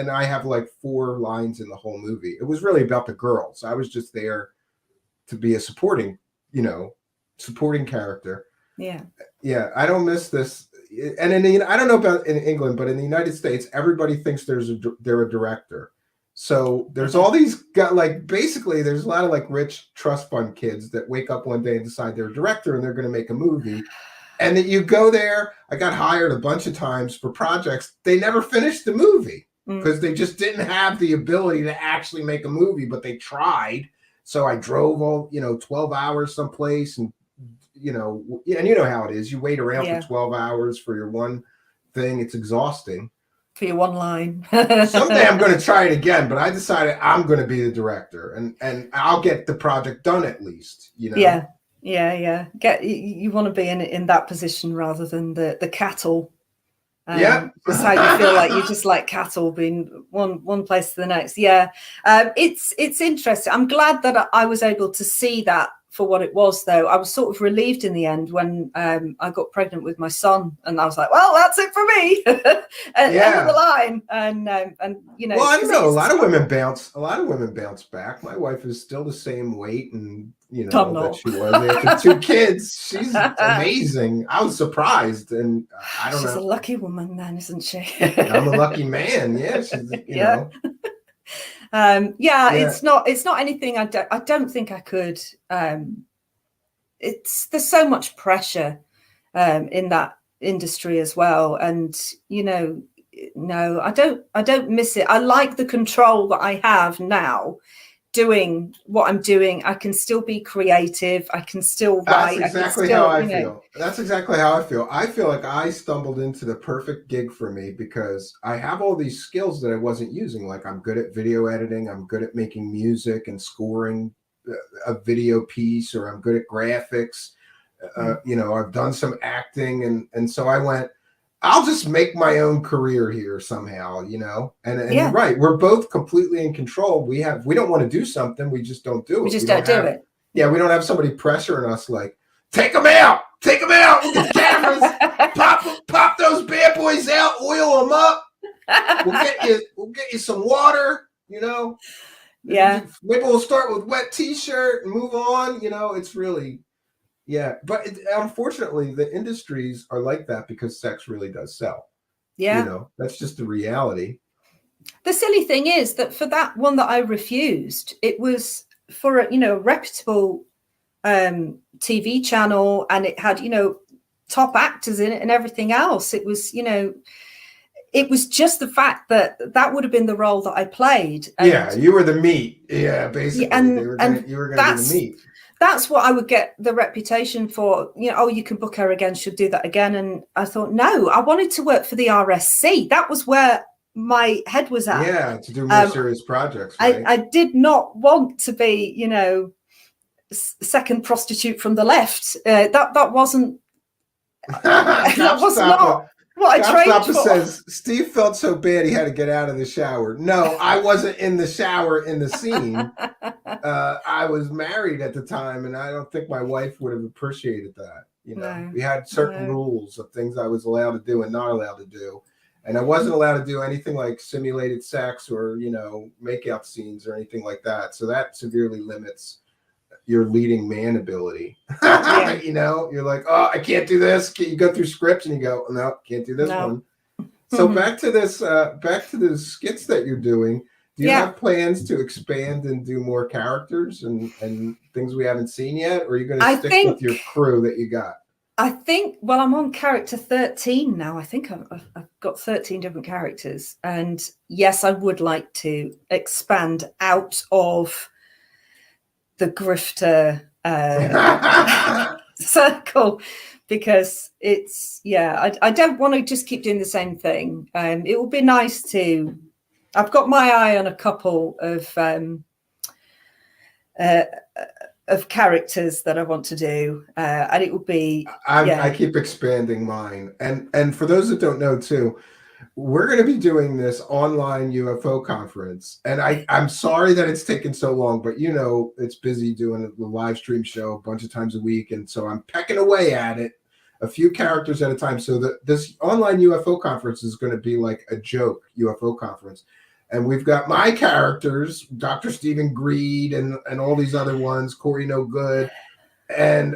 I have like 4 lines in the whole movie. It was really about the girls. I was just there to be a supporting character. Yeah. Yeah. I don't miss this. And I don't know about in England, but in the United States, everybody thinks they're a director. So there's all these basically there's a lot of like rich trust fund kids that wake up one day and decide they're a director and they're going to make a movie. And that you go there. I got hired a bunch of times for projects. They never finished the movie because they just didn't have the ability to actually make a movie, but they tried. So I drove 12 hours someplace, and and you know how it is. You wait around for 12 hours for your one thing. It's exhausting. For your one line. Someday I'm going to try it again, but I decided I'm going to be the director, and I'll get the project done at least, you know? Yeah. You want to be in that position rather than the cattle. Just how you feel like you're just like cattle being one place to the next. Yeah. It's interesting. I'm glad that I was able to see that for what it was, though. I was sort of relieved in the end when I got pregnant with my son, and I was like, well, that's it for me. End of the line. And you know, well, I don't know. A lot of women bounce back. My wife is still the same weight, and you know that she was after 2 kids. She's amazing. I was surprised, and I don't know. She's a lucky woman, then, isn't she? I'm a lucky man. Yeah, she's, you know. It's not anything I don't think I could. There's so much pressure in that industry as well, and you know, no, I don't miss it. I like the control that I have now doing what I'm doing. I can still be creative. I can still write. That's exactly how I feel. That's exactly how I feel. I feel like I stumbled into the perfect gig for me because I have all these skills that I wasn't using. Like I'm good at video editing. I'm good at making music and scoring a video piece, or I'm good at graphics. You know, I've done some acting, and so I went, I'll just make my own career here somehow, you know? And you're right. We're both completely in control. We don't want to do something. We just don't do it. We just don't do it. Yeah. We don't have somebody pressuring us like, take them out. Take them out. Look at the cameras. Pop those bad boys out. Oil them up. We'll get you some water, you know? Yeah. Maybe we'll start with wet t-shirt and move on. You know, it's really... Yeah, but unfortunately, the industries are like that because sex really does sell. Yeah. You know, that's just the reality. The silly thing is that for that one that I refused, it was for a, you know, reputable TV channel, and it had, you know, top actors in it and everything else. It was, you know, it was just the fact that that would have been the role that I played. And, yeah, you were the meat. Yeah, basically. And you were going to be the meat. That's what I would get the reputation for, you know, oh, you can book her again, she'll do that again. And I thought, no, I wanted to work for the RSC. That was where my head was at. Yeah, to do more serious projects. Right? I did not want to be, you know, second prostitute from the left. That wasn't that was not what I trained for. Says Steve felt so bad he had to get out of the shower. No, I wasn't in the shower in the scene. I was married at the time, and I don't think my wife would have appreciated that. You know, we had certain rules of things I was allowed to do and not allowed to do, and I wasn't allowed to do anything like simulated sex or, you know, makeout scenes or anything like that. So that severely limits your leading man ability. You know, you're like, oh, I can't do this. You go through scripts and you go, no, can't do this one. So back to the skits that you're doing. Do you have plans to expand and do more characters and things we haven't seen yet? Or are you going to stick with your crew that you got? I think, well, I'm on character 13 now. I think I've got 13 different characters. And yes, I would like to expand out of the grifter circle, because it's, I don't want to just keep doing the same thing. It would be nice to, I've got my eye on a couple of characters that I want to do, and it would be. I keep expanding mine, and for those that don't know too, we're going to be doing this online UFO conference, and I'm sorry that it's taken so long, but you know it's busy doing the live stream show a bunch of times a week, and so I'm pecking away at it, a few characters at a time. So this online UFO conference is going to be like a joke UFO conference. And we've got my characters, Dr. Stephen Greed and all these other ones, Corey No Good. And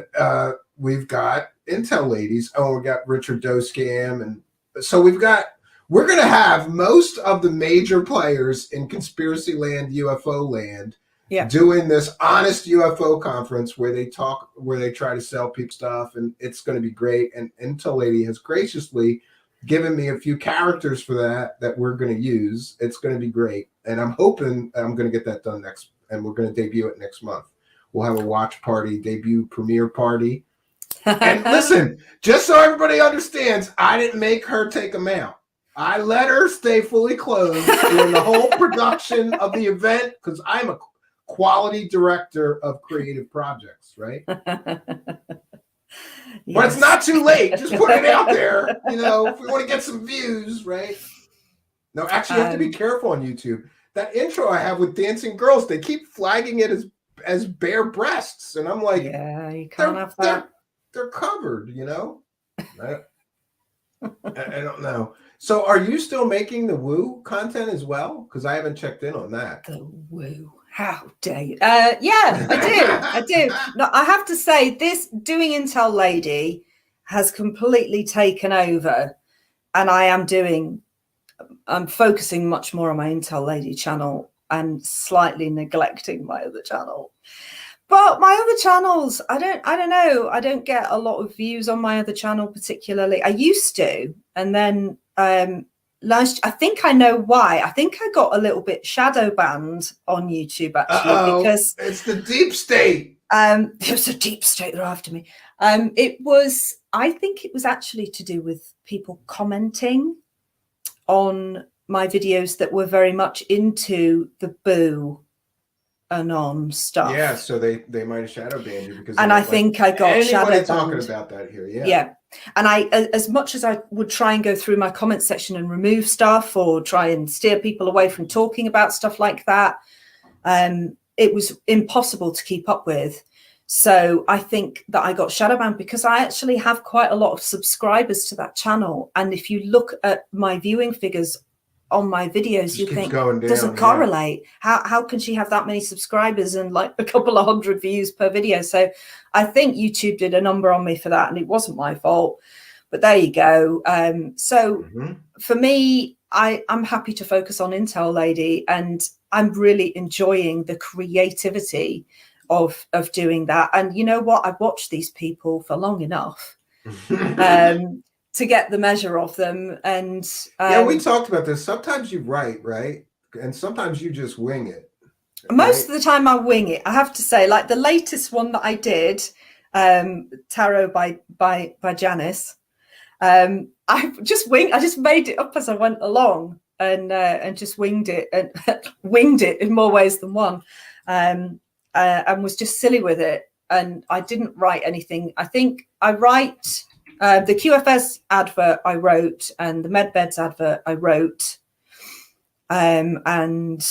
we've got Intel ladies. Oh, we got Richard Doe Scam. And so we're going to have most of the major players in Conspiracy Land, UFO Land, doing this honest UFO conference where they try to sell people stuff. And it's going to be great. And Intel lady has graciously given me a few characters for that we're going to use. It's going to be great. And I'm hoping I'm going to get that done next, and we're going to debut it next month. We'll have a watch party, debut premiere party. And listen, just so everybody understands, I didn't make her take them out. I let her stay fully clothed during the whole production of the event because I'm a quality director of creative projects, right? Yes. But it's not too late. Just put it out there, you know, if we want to get some views, right? No, actually, you have to be careful on YouTube. That intro I have with dancing girls, they keep flagging it as as bare breasts, and I'm like, yeah, you can't have that. They're covered, you know. I don't know. So, are you still making the woo content as well? Because I haven't checked in on that. The woo. How dare you? Yeah, I do. No, I have to say, this doing Intel Lady has completely taken over, and I'm focusing much more on my Intel Lady channel and slightly neglecting my other channel. But my other channels, I don't know. I don't get a lot of views on my other channel particularly. I used to, and then I think I know why. I think I got a little bit shadow banned on YouTube actually because it's the deep state. It was a deep state. They're after me. I think it was actually to do with people commenting on my videos that were very much into the boo anon stuff. Yeah, so they might have shadow banned you because. And I think I got shadow banned. Talking about that here, yeah. Yeah, and I, as much as I would try and go through my comment section and remove stuff or try and steer people away from talking about stuff like that, it was impossible to keep up with. So I think that I got shadow banned because I actually have quite a lot of subscribers to that channel. And if you look at my viewing figures on my videos, you think doesn't correlate. How can she have that many subscribers and like a couple of hundred views per video? So I think YouTube did a number on me for that, and it wasn't my fault. But there you go. For me, I'm happy to focus on Intel Lady, and I'm really enjoying the creativity of doing that. And you know what? I've watched these people for long enough to get the measure of them. And yeah, we talked about this. Sometimes you write, right? And sometimes you just wing it. Most of the time I wing it. I have to say, like the latest one that I did, Tarot by Janice. I just made it up as I went along and just winged it and winged it in more ways than one. And was just silly with it. And I didn't write anything. I think I write the QFS advert I wrote, and the MedBeds advert I wrote, and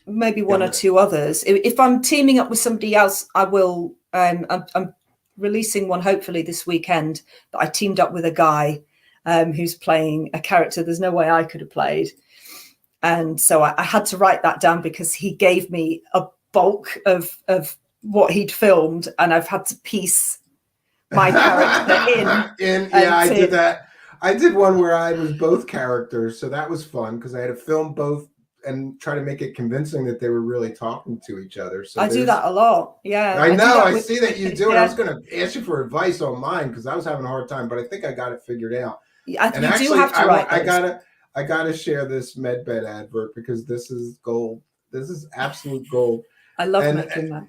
maybe one or two others. If I'm teaming up with somebody else, I will. I'm releasing one hopefully this weekend that I teamed up with a guy who's playing a character there's no way I could have played. And so I had to write that down because he gave me a bulk of what he'd filmed, and I've had to piece my character in. Yeah, I did that. I did one where I was both characters, so that was fun because I had to film both and try to make it convincing that they were really talking to each other. So I do that a lot. Yeah, I know. I see that you do it. I was going to ask you for advice on mine because I was having a hard time, but I think I got it figured out. And you do have to write those. I gotta share this MedBed advert because this is gold. This is absolute gold. I love making that.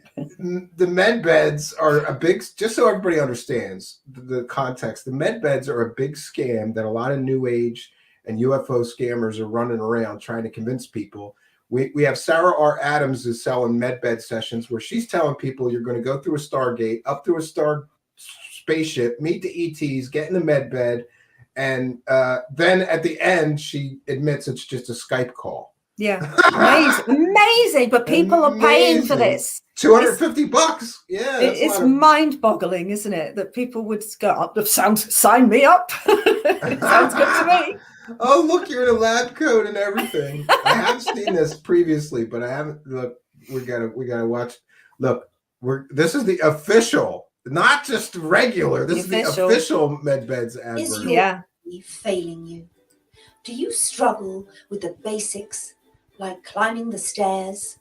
The MedBeds are a big, just so everybody understands the context, the MedBeds are a big scam that a lot of new age and UFO scammers are running around trying to convince people. We have Sarah R. Adams is selling MedBed sessions where she's telling people you're going to go through a Stargate, up through a star spaceship, meet the ETs, get in the MedBed, and then at the end, she admits it's just a Skype call. Yeah, amazing. But people are paying for this. $250. Yeah, it's mind-boggling, isn't it? That people would go, sign me up. It sounds good to me. Oh, look, you're in a lab coat and everything. I have seen this previously, but I haven't. Look, we gotta watch. Look, this is the official. Not just regular. This is the official MedBeds advert. Is your body failing you? Do you struggle with the basics, like climbing the stairs?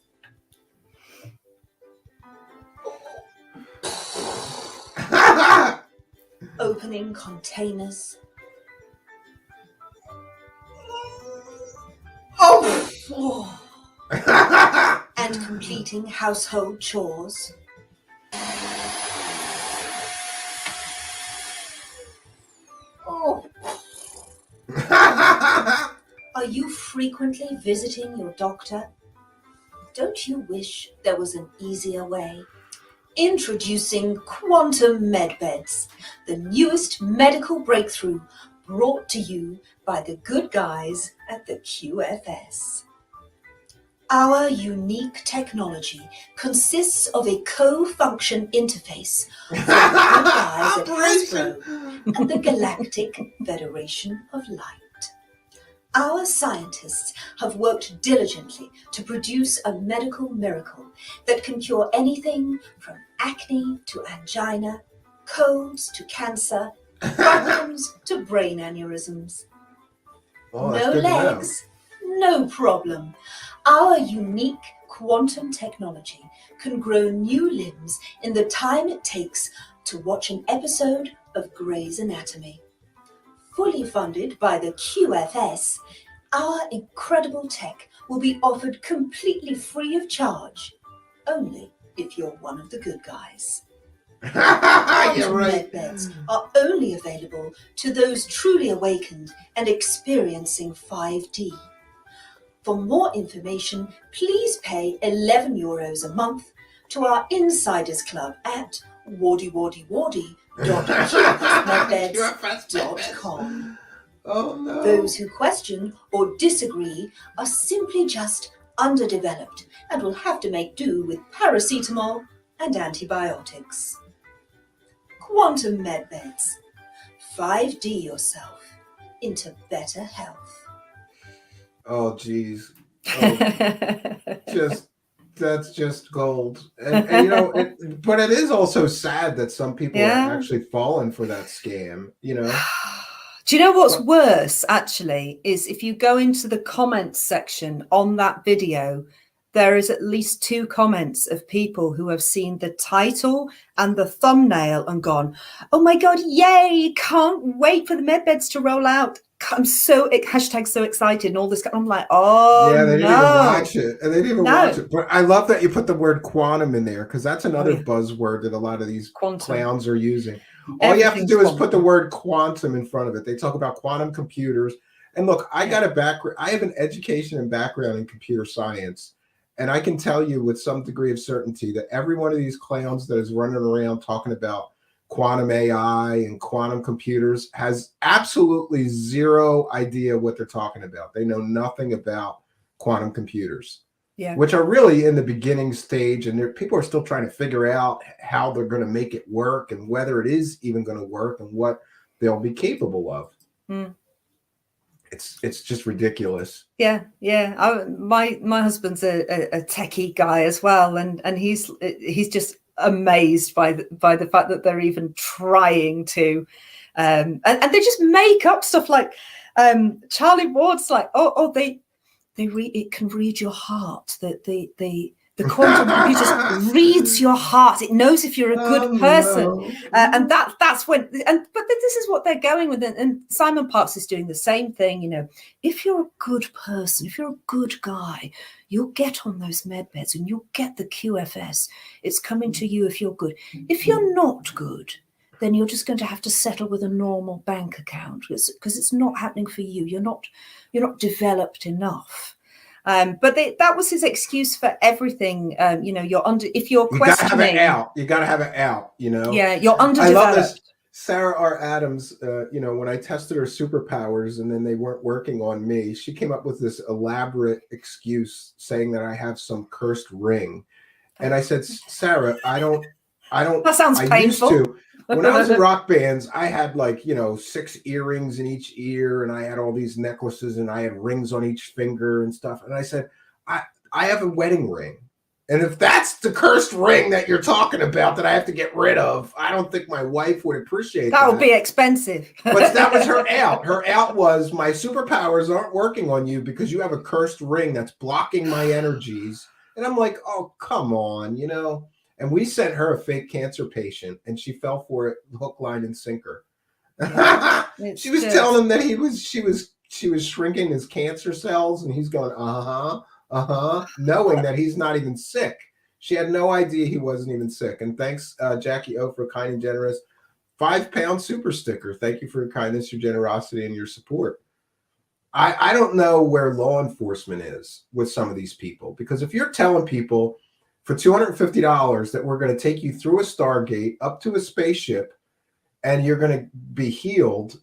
Opening containers? Oh. And completing household chores? Are you frequently visiting your doctor? Don't you wish there was an easier way? Introducing Quantum MedBeds, the newest medical breakthrough brought to you by the good guys at the QFS. Our unique technology consists of a co-function interface from the good guys at Hasbro and the Galactic Federation of Light. Our scientists have worked diligently to produce a medical miracle that can cure anything from acne to angina, colds to cancer, problems to brain aneurysms. Oh, that's No good to know. legs, no problem. Our unique quantum technology can grow new limbs in the time it takes to watch an episode of Grey's Anatomy. Fully funded by the QFS, our incredible tech will be offered completely free of charge, only if you're one of the good guys. Yeah, Quantum right. medbeds are only available to those truly awakened and experiencing 5D. For more information, please pay €11 a month to our Insiders Club at wardywardy.qfsmedbeds.com. Oh no. Those who question or disagree are simply just underdeveloped and will have to make do with paracetamol and antibiotics. Quantum medbeds. 5D yourself into better health. Oh geez. Oh, that's just gold. And you know, but it is also sad that some people Yeah. are actually falling for that scam, you know. Do you know what's worse, actually, is if you go into the comments section on that video, there is at least 2 comments of people who have seen the title and the thumbnail and gone, oh my God, yay, can't wait for the medbeds to roll out. I'm so excited and all this. I'm like, oh, Yeah, they didn't even no. watch it. And they didn't even No. watch it. But I love that you put the word quantum in there, because that's another yeah. buzzword that a lot of these Quantum. clowns are using. All you have to Everything's do is quantum. put the word quantum in front of it. They talk about quantum computers. And look, I got a background. I have an education and background in computer science. And I can tell you with some degree of certainty that every one of these clowns that is running around talking about quantum AI and quantum computers has absolutely zero idea what they're talking about. They know nothing about quantum computers, Yeah. which are really in the beginning stage. And people are still trying to figure out how they're going to make it work and whether it is even going to work and what they'll be capable of. Mm. It's just ridiculous. Yeah. My husband's a techie guy as well, and he's just amazed by the fact that they're even trying to, and they just make up stuff like Charlie Ward's like, it can read your heart. The quantum computer reads your heart. It knows if you're a good person. No. And that's when, but this is what they're going with. And Simon Parkes is doing the same thing. You know, if you're a good person, if you're a good guy, you'll get on those medbeds and you'll get the QFS. It's coming to you if you're good. If you're not good, then you're just going to have to settle with a normal bank account because it's not happening for you. You're not developed enough. But that was his excuse for everything. You know, if you're questioning, you gotta have it out. You know, yeah, you're underdeveloped. I love this. Sarah R. Adams, you know, when I tested her superpowers and then they weren't working on me, she came up with this elaborate excuse saying that I have some cursed ring, and I said, Sarah, I don't. That sounds painful. Used to. When I was in rock bands, I had 6 earrings in each ear, and I had all these necklaces, and I had rings on each finger and stuff. And I said, I have a wedding ring. And if that's the cursed ring that you're talking about that I have to get rid of, I don't think my wife would appreciate that. That would be expensive. But that was her out. Her out was, my superpowers aren't working on you because you have a cursed ring that's blocking my energies. And I'm like, oh, come on, you know. And we sent her a fake cancer patient, and she fell for it hook, line, and sinker. She was telling him that she was shrinking his cancer cells, and he's going, knowing that he's not even sick. She had no idea he wasn't even sick. And thanks, Jackie O, for kind and generous £5 super sticker. Thank you for your kindness, your generosity, and your support. I don't know where law enforcement is with some of these people, because if you're telling people for $250 that we're going to take you through a Stargate up to a spaceship and you're going to be healed,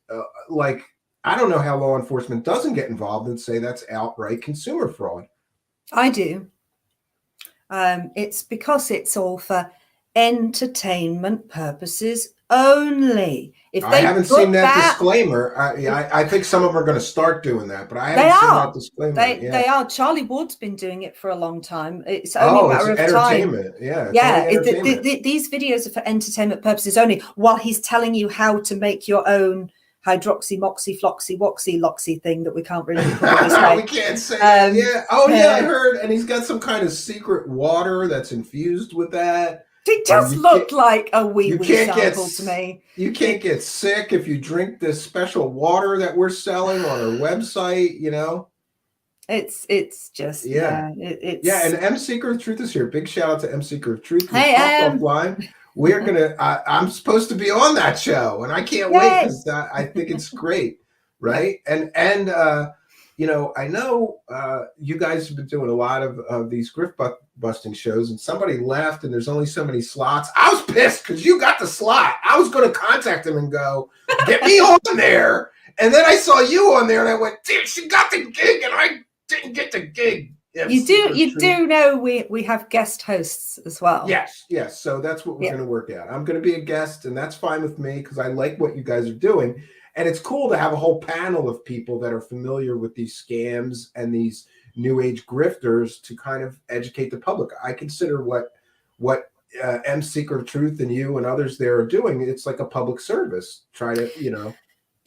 I don't know how law enforcement doesn't get involved and say that's outright consumer fraud. I do. It's because it's all for entertainment purposes only. If I they haven't put seen that that, disclaimer. I think some of them are going to start doing that, but I they haven't seen that are. disclaimer. They are. Charlie Ward's been doing it for a long time. It's only a Oh, it's matter of time. entertainment. Yeah, it's Yeah, only entertainment. these videos are for entertainment purposes only, while he's telling you how to make your own hydroxy, moxy, floxy, woxy, loxy thing that we can't really probably say. We can't say that. Yeah. Oh, yeah, I uh, heard. And he's got some kind of secret water that's infused with that. It does look like a wee sample to me. You can't get sick if you drink this special water that we're selling on our website, you know? It's just, it's... Yeah, and M Seeker of Truth is here. Big shout out to M Seeker of Truth. We Hey, talked offline. We're gonna. I'm supposed to be on that show, and I can't wait because I think it's great, right? And you know, I know you guys have been doing a lot of these grift busting shows, and somebody left, and there's only so many slots. I was pissed because you got the slot. I was going to contact him and go, get me on there, and then I saw you on there, and I went, dude, she got the gig, and I didn't get the gig. You do know we have guest hosts as well. Yes. So that's what we're going to work out. I'm going to be a guest, and that's fine with me because I like what you guys are doing. And it's cool to have a whole panel of people that are familiar with these scams and these new age grifters to kind of educate the public. I consider what M Seeker of Truth and you and others there are doing. It's like a public service. Try to, you know.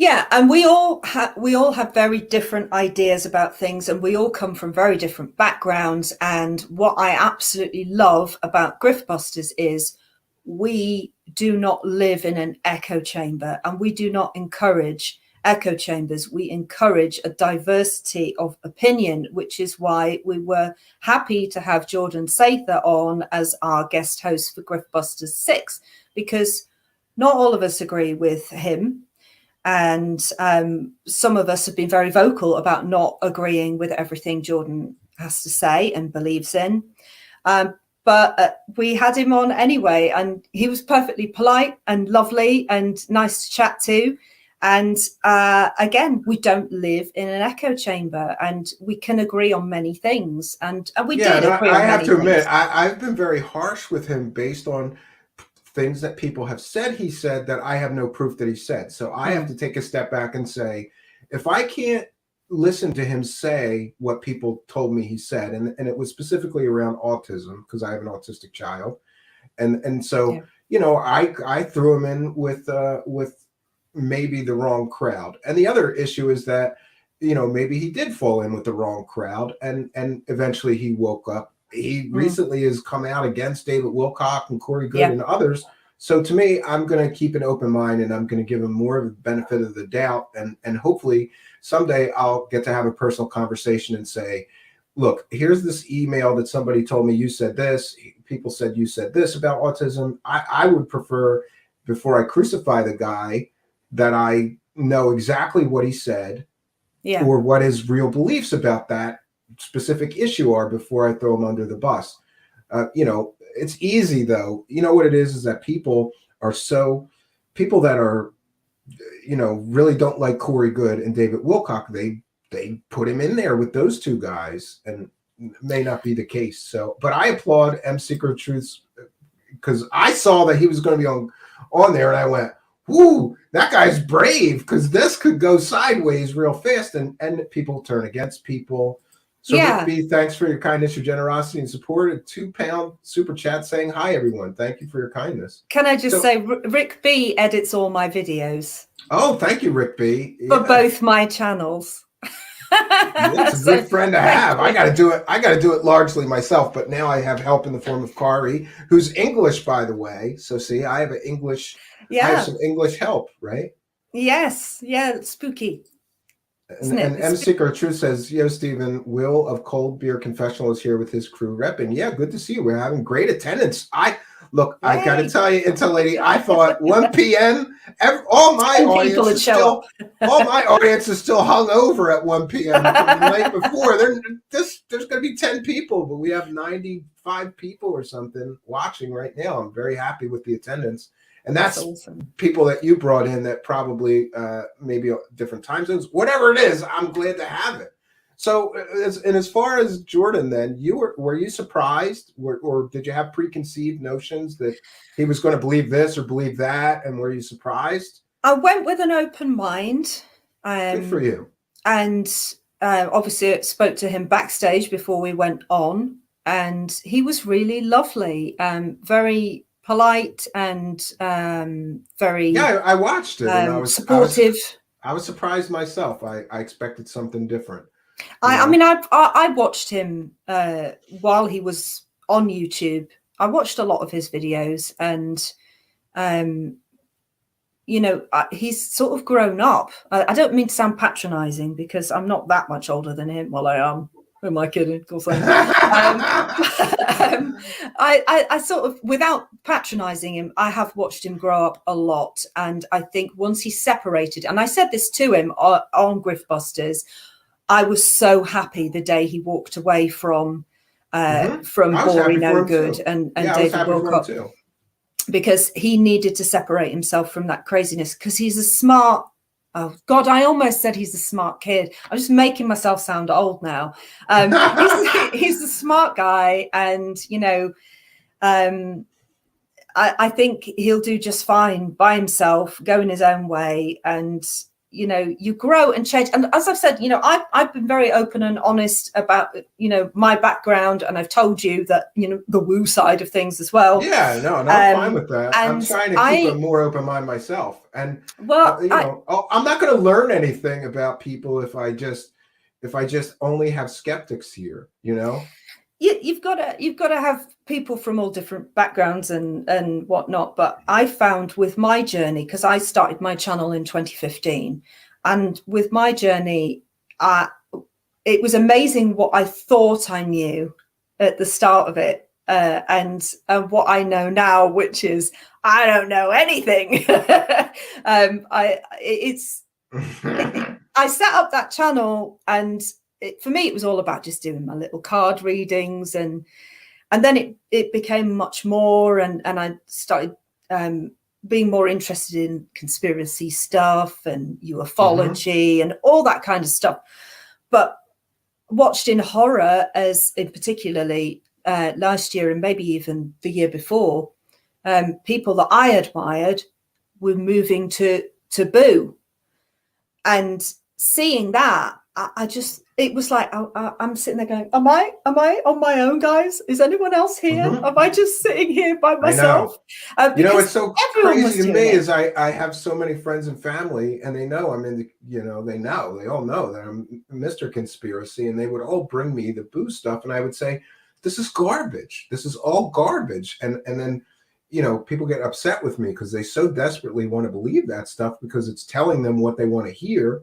Yeah, and we all have very different ideas about things, and we all come from very different backgrounds. And what I absolutely love about Griftbusters is we do not live in an echo chamber, and we do not encourage echo chambers. We encourage a diversity of opinion, which is why we were happy to have Jordan Sather on as our guest host for Griftbusters 6, because not all of us agree with him. And some of us have been very vocal about not agreeing with everything Jordan has to say and believes in. But we had him on anyway, and he was perfectly polite and lovely and nice to chat to. And again, we don't live in an echo chamber, and we can agree on many things. And we did agree on many things. I have to admit, I've been very harsh with him based on things that people have said he said that I have no proof that he said. So I have to take a step back and say, if I can't listen to him say what people told me he said, and it was specifically around autism because I have an autistic child, and so you know, I threw him in with maybe the wrong crowd. And the other issue is that, you know, maybe he did fall in with the wrong crowd, and eventually he woke up. He recently has come out against David Wilcock and Corey Good and others. So to me, I'm going to keep an open mind, and I'm going to give him more of the benefit of the doubt. And hopefully someday I'll get to have a personal conversation and say, look, here's this email that somebody told me you said this. People said you said this about autism. I would prefer, before I crucify the guy, that I know exactly what he said or what his real beliefs about that specific issue are before I throw him under the bus. You know, it's easy though. You know what it is that people that are, you know, really don't like Corey Good and David Wilcock. They put him in there with those two guys, and may not be the case. So, but I applaud M Seeker of Truth because I saw that he was going to be on there, and I went, whoo, that guy's brave, because this could go sideways real fast, and people turn against people. So Rick B, thanks for your kindness, your generosity, and support. A £2 super chat saying hi, everyone. Thank you for your kindness. Can I just say, Rick B edits all my videos. Oh, thank you, Rick B. For both my channels. That's a good friend to have. I got to do it. I got to do it largely myself, but now I have help in the form of Kari, who's English, by the way. So see, I have I have some English help, right? Yes. Yeah. It's spooky. And M Seeker Truth says, yo, Stephen, Will of Cold Beer Confessional is here with his crew repping. Yeah, good to see you. We're having great attendance. I got to tell you, Intel Lady, I thought 1 p.m. All my audience is still hung over at 1 p.m. from the night before. There's going to be 10 people, but we have 95 people or something watching right now. I'm very happy with the attendance. And that's awesome. People that you brought in that probably maybe different time zones, whatever it is, I'm glad to have it. So, as far as Jordan, then were you surprised, or did you have preconceived notions that he was going to believe this or believe that, and were you surprised? I went with an open mind. Good for you. And obviously, I spoke to him backstage before we went on, and he was really lovely, very polite, and very I watched it, and supportive. I was surprised myself. I expected something different. I mean, I watched him while he was on YouTube. I watched a lot of his videos, and he's sort of grown up. I don't mean to sound patronizing, because I'm not that much older than him. Well, I am. Am I kidding? Of course I am. I sort of, without patronizing him, I have watched him grow up a lot. And I think once he separated, and I said this to him on Griftbusters, I was so happy the day he walked away from Bory No Good and David Wilcock, because he needed to separate himself from that craziness, because he's a smart, oh God, I almost said he's a smart kid. I'm just making myself sound old now. He's a smart guy, and I think he'll do just fine by himself, go in his own way, and you grow and change. And as I've said, I've been very open and honest about, my background, and I've told you that, the woo side of things as well. Yeah, no, I'm fine with that. I'm trying to keep a more open mind myself. And I'm not going to learn anything about people if I just only have skeptics here, You've got to have people from all different backgrounds and whatnot. But I found with my journey, because I started my channel in 2015, and with my journey, it was amazing what I thought I knew at the start of it, and what I know now, which is I don't know anything. I set up that channel, and for me, it was all about just doing my little card readings, and then it became much more, and I started being more interested in conspiracy stuff and ufology and all that kind of stuff. But watched in horror, as in particularly last year and maybe even the year before, people that I admired were moving to taboo, and seeing that, it was like, I'm sitting there going, am I on my own, guys? Is anyone else here? Am I just sitting here by myself? It's so crazy to me is I have so many friends and family, and they know I'm in the, they all know that I'm Mr. Conspiracy, and they would all bring me the boo stuff, and I would say, this is garbage. This is all garbage. And then, people get upset with me because they so desperately want to believe that stuff because it's telling them what they want to hear,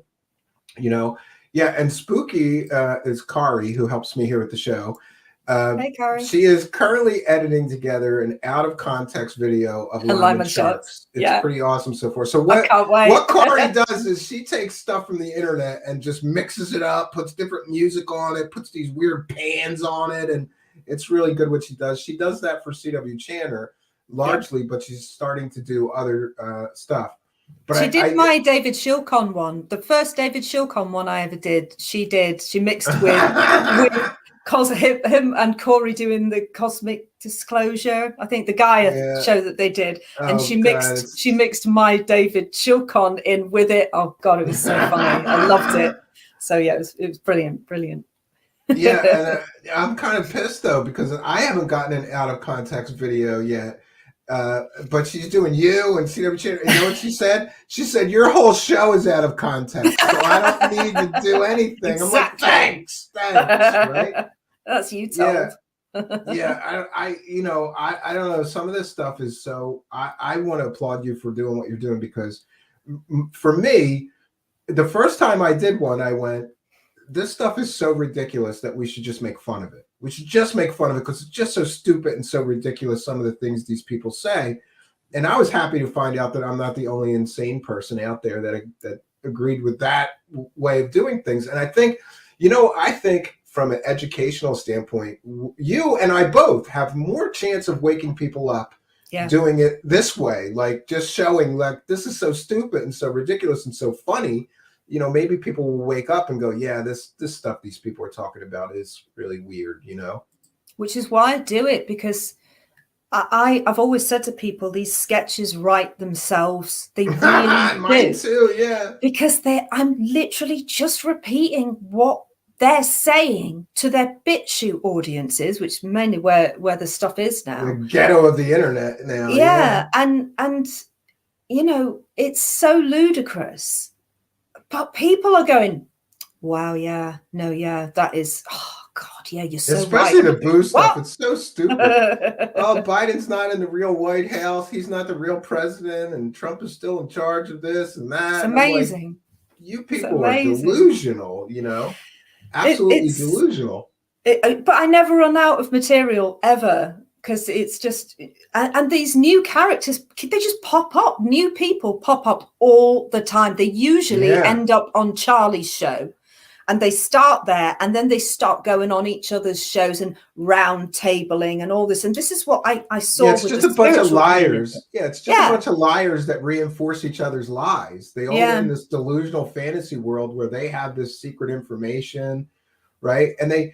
Yeah, and Spooky is Kari, who helps me here at the show. Hey, Kari. She is currently editing together an out-of-context video of Alignment Sharks. It's pretty awesome so far. So what Kari does is she takes stuff from the internet and just mixes it up, puts different music on it, puts these weird pans on it, and it's really good what she does. She does that for CW Channer largely, but she's starting to do other stuff. But she did my David Shilcon one. The first David Shilcon one I ever did. She mixed with him and Corey doing the Cosmic Disclosure. I think the Gaia show that they did, and she mixed my David Shilcon in with it. Oh God, it was so funny. I loved it. So yeah, it was brilliant. Yeah, and I'm kind of pissed though because I haven't gotten an out of context video yet. But she's doing you and CW Channer. You know what she said? She said your whole show is out of context, so I don't need to do anything. Exactly. I'm like, thanks, right? That's you told. Yeah. I don't know. Some of this stuff is so. I want to applaud you for doing what you're doing because, for me, the first time I did one, I went, this stuff is so ridiculous that we should just make fun of it. We should just make fun of it because it's just so stupid and so ridiculous, some of the things these people say. And I was happy to find out that I'm not the only insane person out there that agreed with that way of doing things. And I think, from an educational standpoint, you and I both have more chance of waking people up doing it this way, like just showing like this is so stupid and so ridiculous and so funny you know, maybe people will wake up and go, yeah, this stuff these people are talking about is really weird, you know? Which is why I do it, because I've always said to people, these sketches write themselves. They really Mine do. too, yeah. Because I'm literally just repeating what they're saying to their BitChute audiences, which is mainly where the stuff is now. The ghetto of the internet now. Yeah. And you know, it's so ludicrous. But people are going, wow, yeah, no, yeah, that is, oh God, yeah, you're so Especially right. the boo stuff. What? It's so stupid. Oh, Biden's not in the real White House. He's not the real president, and Trump is still in charge of this and that. It's And I'm like, amazing. you It's people are amazing. delusional, you know? Absolutely delusional. But I never run out of material ever, because it's just, and these new characters, they just pop up. New people pop up all the time. They usually end up on Charlie's show, and they start there, and then they start going on each other's shows and round tabling and all this. And this is what I saw. Yeah, it's just a bunch of liars. Yeah, it's just a bunch of liars that reinforce each other's lies. They all live in this delusional fantasy world where they have this secret information, right? And they,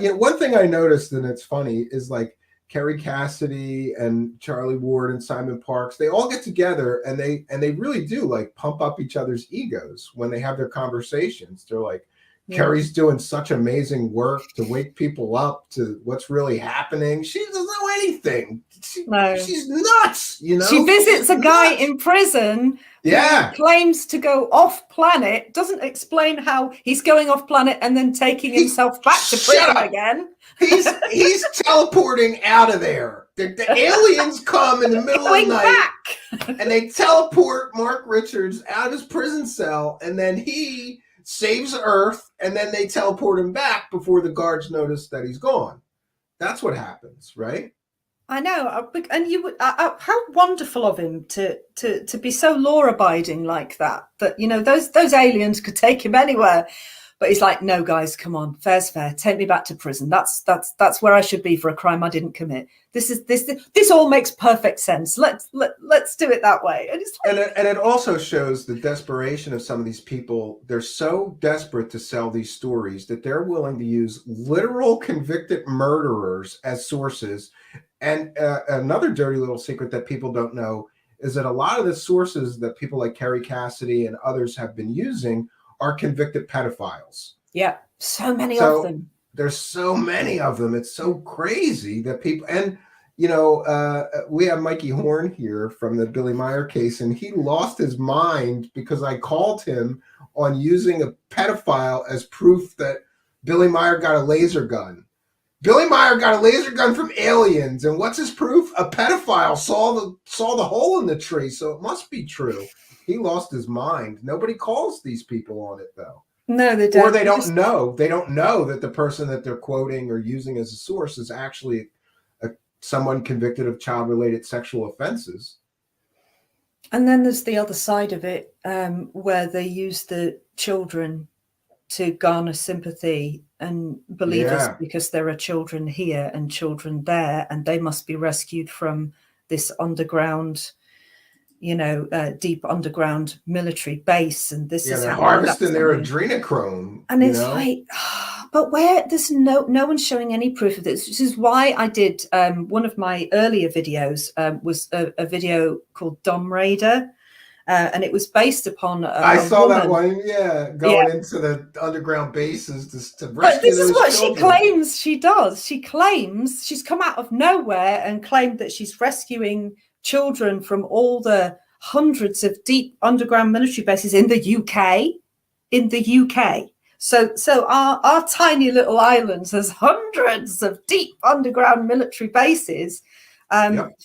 you know, one thing I noticed, and it's funny, is like Kerry Cassidy and Charlie Ward and Simon Parks, they all get together and they really do like pump up each other's egos when they have their conversations. They're like, Kerry's doing such amazing work to wake people up to what's really happening. She doesn't know anything. She's nuts, you know? She visits a guy in prison who claims to go off planet, doesn't explain how he's going off planet and then taking himself back to prison again. He's teleporting out of there. The aliens come in the middle of the night and they teleport Mark Richards out of his prison cell, and then he saves Earth, and then they teleport him back before the guards notice that he's gone. That's what happens, right? I know, and you would. How wonderful of him to be so law-abiding like that. That, you know, those aliens could take him anywhere, but he's like, no, guys, come on, fair's fair. Take me back to prison. That's where I should be for a crime I didn't commit. This all makes perfect sense. Let's do it that way. And it's like, and it also shows the desperation of some of these people. They're so desperate to sell these stories that they're willing to use literal convicted murderers as sources. And another dirty little secret that people don't know is that a lot of the sources that people like Kerry Cassidy and others have been using are convicted pedophiles. Yeah, so many of them. There's so many of them. It's so crazy that people, and you know, we have Mikey Horn here from the Billy Meyer case, and he lost his mind because I called him on using a pedophile as proof that Billy Meyer got a laser gun. Billy Meyer got a laser gun from aliens, and what's his proof? A pedophile saw the hole in the tree, so it must be true. He lost his mind. Nobody calls these people on it, though. No, they don't. Or they don't know. They don't know that the person that they're quoting or using as a source is actually someone convicted of child-related sexual offenses. And then there's the other side of it, where they use the children to garner sympathy and believe us because there are children here and children there, and they must be rescued from this underground, you know, deep underground military base. And this is they're harvesting their adrenochrome. And it's like, but where there's no one's showing any proof of this, which is why I did one of my earlier videos was a video called Dom Raider. And it was based upon I saw that one, going into the underground bases to rescue. But this is what children. She claims she does. She claims she's come out of nowhere and claimed that she's rescuing children from all the hundreds of deep underground military bases in the UK. So our tiny little island has hundreds of deep underground military bases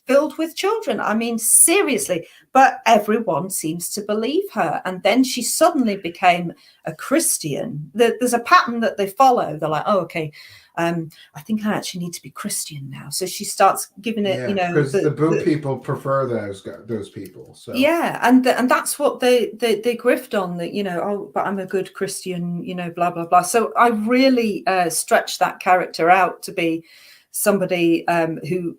filled with children. I mean, seriously. But everyone seems to believe her. And then she suddenly became a Christian. There's a pattern that they follow. They're like, oh, okay, I think I actually need to be Christian now. So she starts giving it, you know. Because the boo people prefer those people. So. Yeah, and that's what they grift on, that, you know, oh, but I'm a good Christian, you know, blah, blah, blah. So I really stretched that character out to be somebody who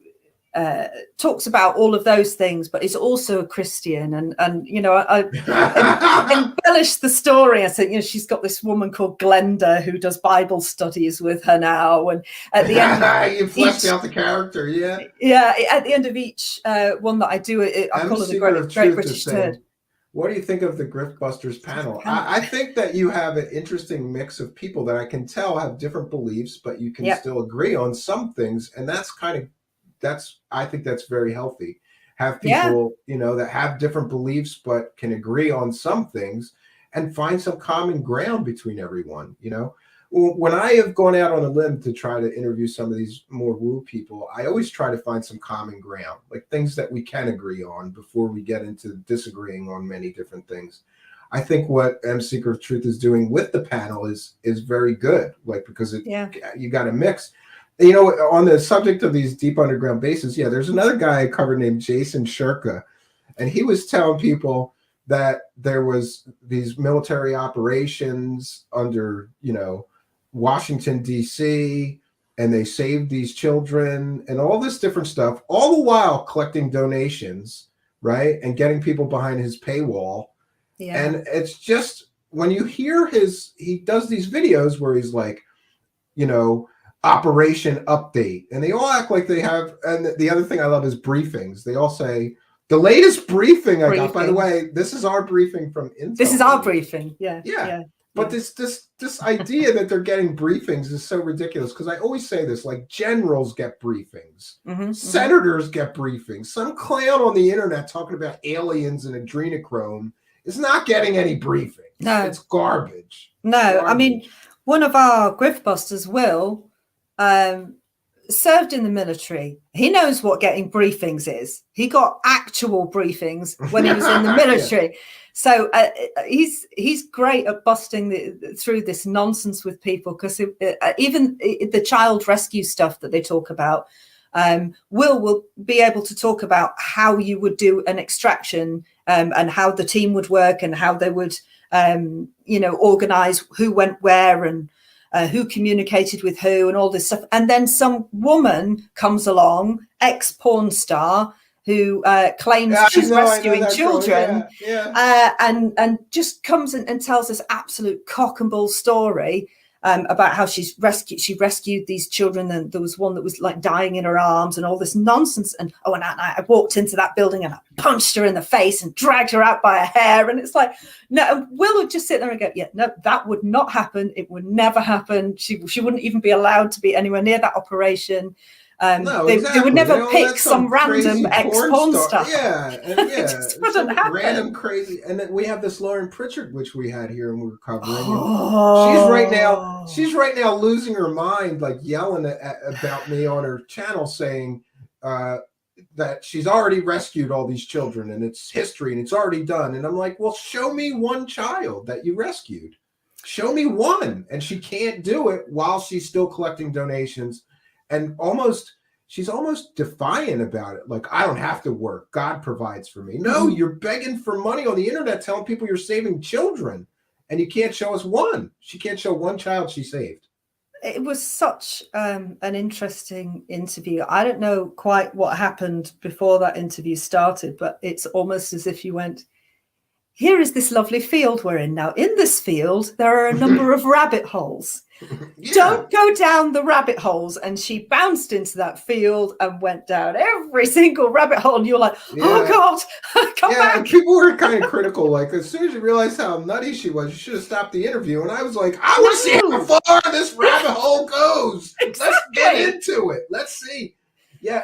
talks about all of those things, but is also a Christian. And you know, I embellished the story. I said, you know, she's got this woman called Glenda who does Bible studies with her now. And at the end of you fleshed out the character, yeah. At the end of each one that I do, I call it the Great British Turd. What do you think of the Griftbusters panel? I think that you have an interesting mix of people that I can tell have different beliefs, but you can still agree on some things, and I think that's very healthy. Have people, you know, that have different beliefs but can agree on some things and find some common ground between everyone. You know, when I have gone out on a limb to try to interview some of these more woo people, I always try to find some common ground, like things that we can agree on before we get into disagreeing on many different things. I think what M. Seeker of Truth is doing with the panel is very good, like, because you got to mix. You know, on the subject of these deep underground bases, there's another guy I covered named Jason Shurka, and he was telling people that there was these military operations under, you know, Washington, D.C., and they saved these children and all this different stuff, all the while collecting donations, right, and getting people behind his paywall. Yeah. And it's just, when you hear he does these videos where he's like, you know, operation update, and they all act like they have. And the other thing I love is briefings. They all say, the latest briefing I got, by the way, this is our briefing from Intel. This is our briefing. Yeah. But this idea that they're getting briefings is so ridiculous, because I always say this, like, generals get briefings, senators get briefings. Some clown on the internet talking about aliens and adrenochrome is not getting any briefings. No, it's garbage. No, I mean, one of our Griftbusters, Will, served in the military. He knows what getting briefings is. He got actual briefings when he was in the military. So he's great at busting through this nonsense with people, because even the child rescue stuff that they talk about, will be able to talk about how you would do an extraction, and how the team would work, and how they would organize who went where, and who communicated with who, and all this stuff. And then some woman comes along, ex-porn star, who claims she's rescuing children, and just comes and tells this absolute cock and bull story about how she rescued these children, and there was one that was like dying in her arms, and all this nonsense. And I walked into that building and I punched her in the face and dragged her out by her hair. And it's like, no, Will would just sit there and go, yeah, no, that would not happen. It would never happen. She wouldn't even be allowed to be anywhere near that operation. They would never pick some random ex-porn star. It just wouldn't happen. Random crazy. And then we have this Lauren Pritchard, which we had here and we were covering. She's right now losing her mind, like yelling about me on her channel, saying that she's already rescued all these children and it's history and it's already done. And I'm like, well, show me one child that you rescued. Show me one. And she can't do it while she's still collecting donations. And she's almost defiant about it. Like, I don't have to work. God provides for me. No, you're begging for money on the internet, telling people you're saving children, and you can't show us one. She can't show one child she saved. It was such an interesting interview. I don't know quite what happened before that interview started, but it's almost as if you went, here is this lovely field we're in now. In this field, there are a number of rabbit holes. Don't go down the rabbit holes. And she bounced into that field and went down every single rabbit hole. And you're like, oh God, come back. People were kind of critical. Like, as soon as you realized how nutty she was, you should have stopped the interview. And I was like, I want to see how far this rabbit hole goes. Exactly. Let's get into it. Let's see. Yeah.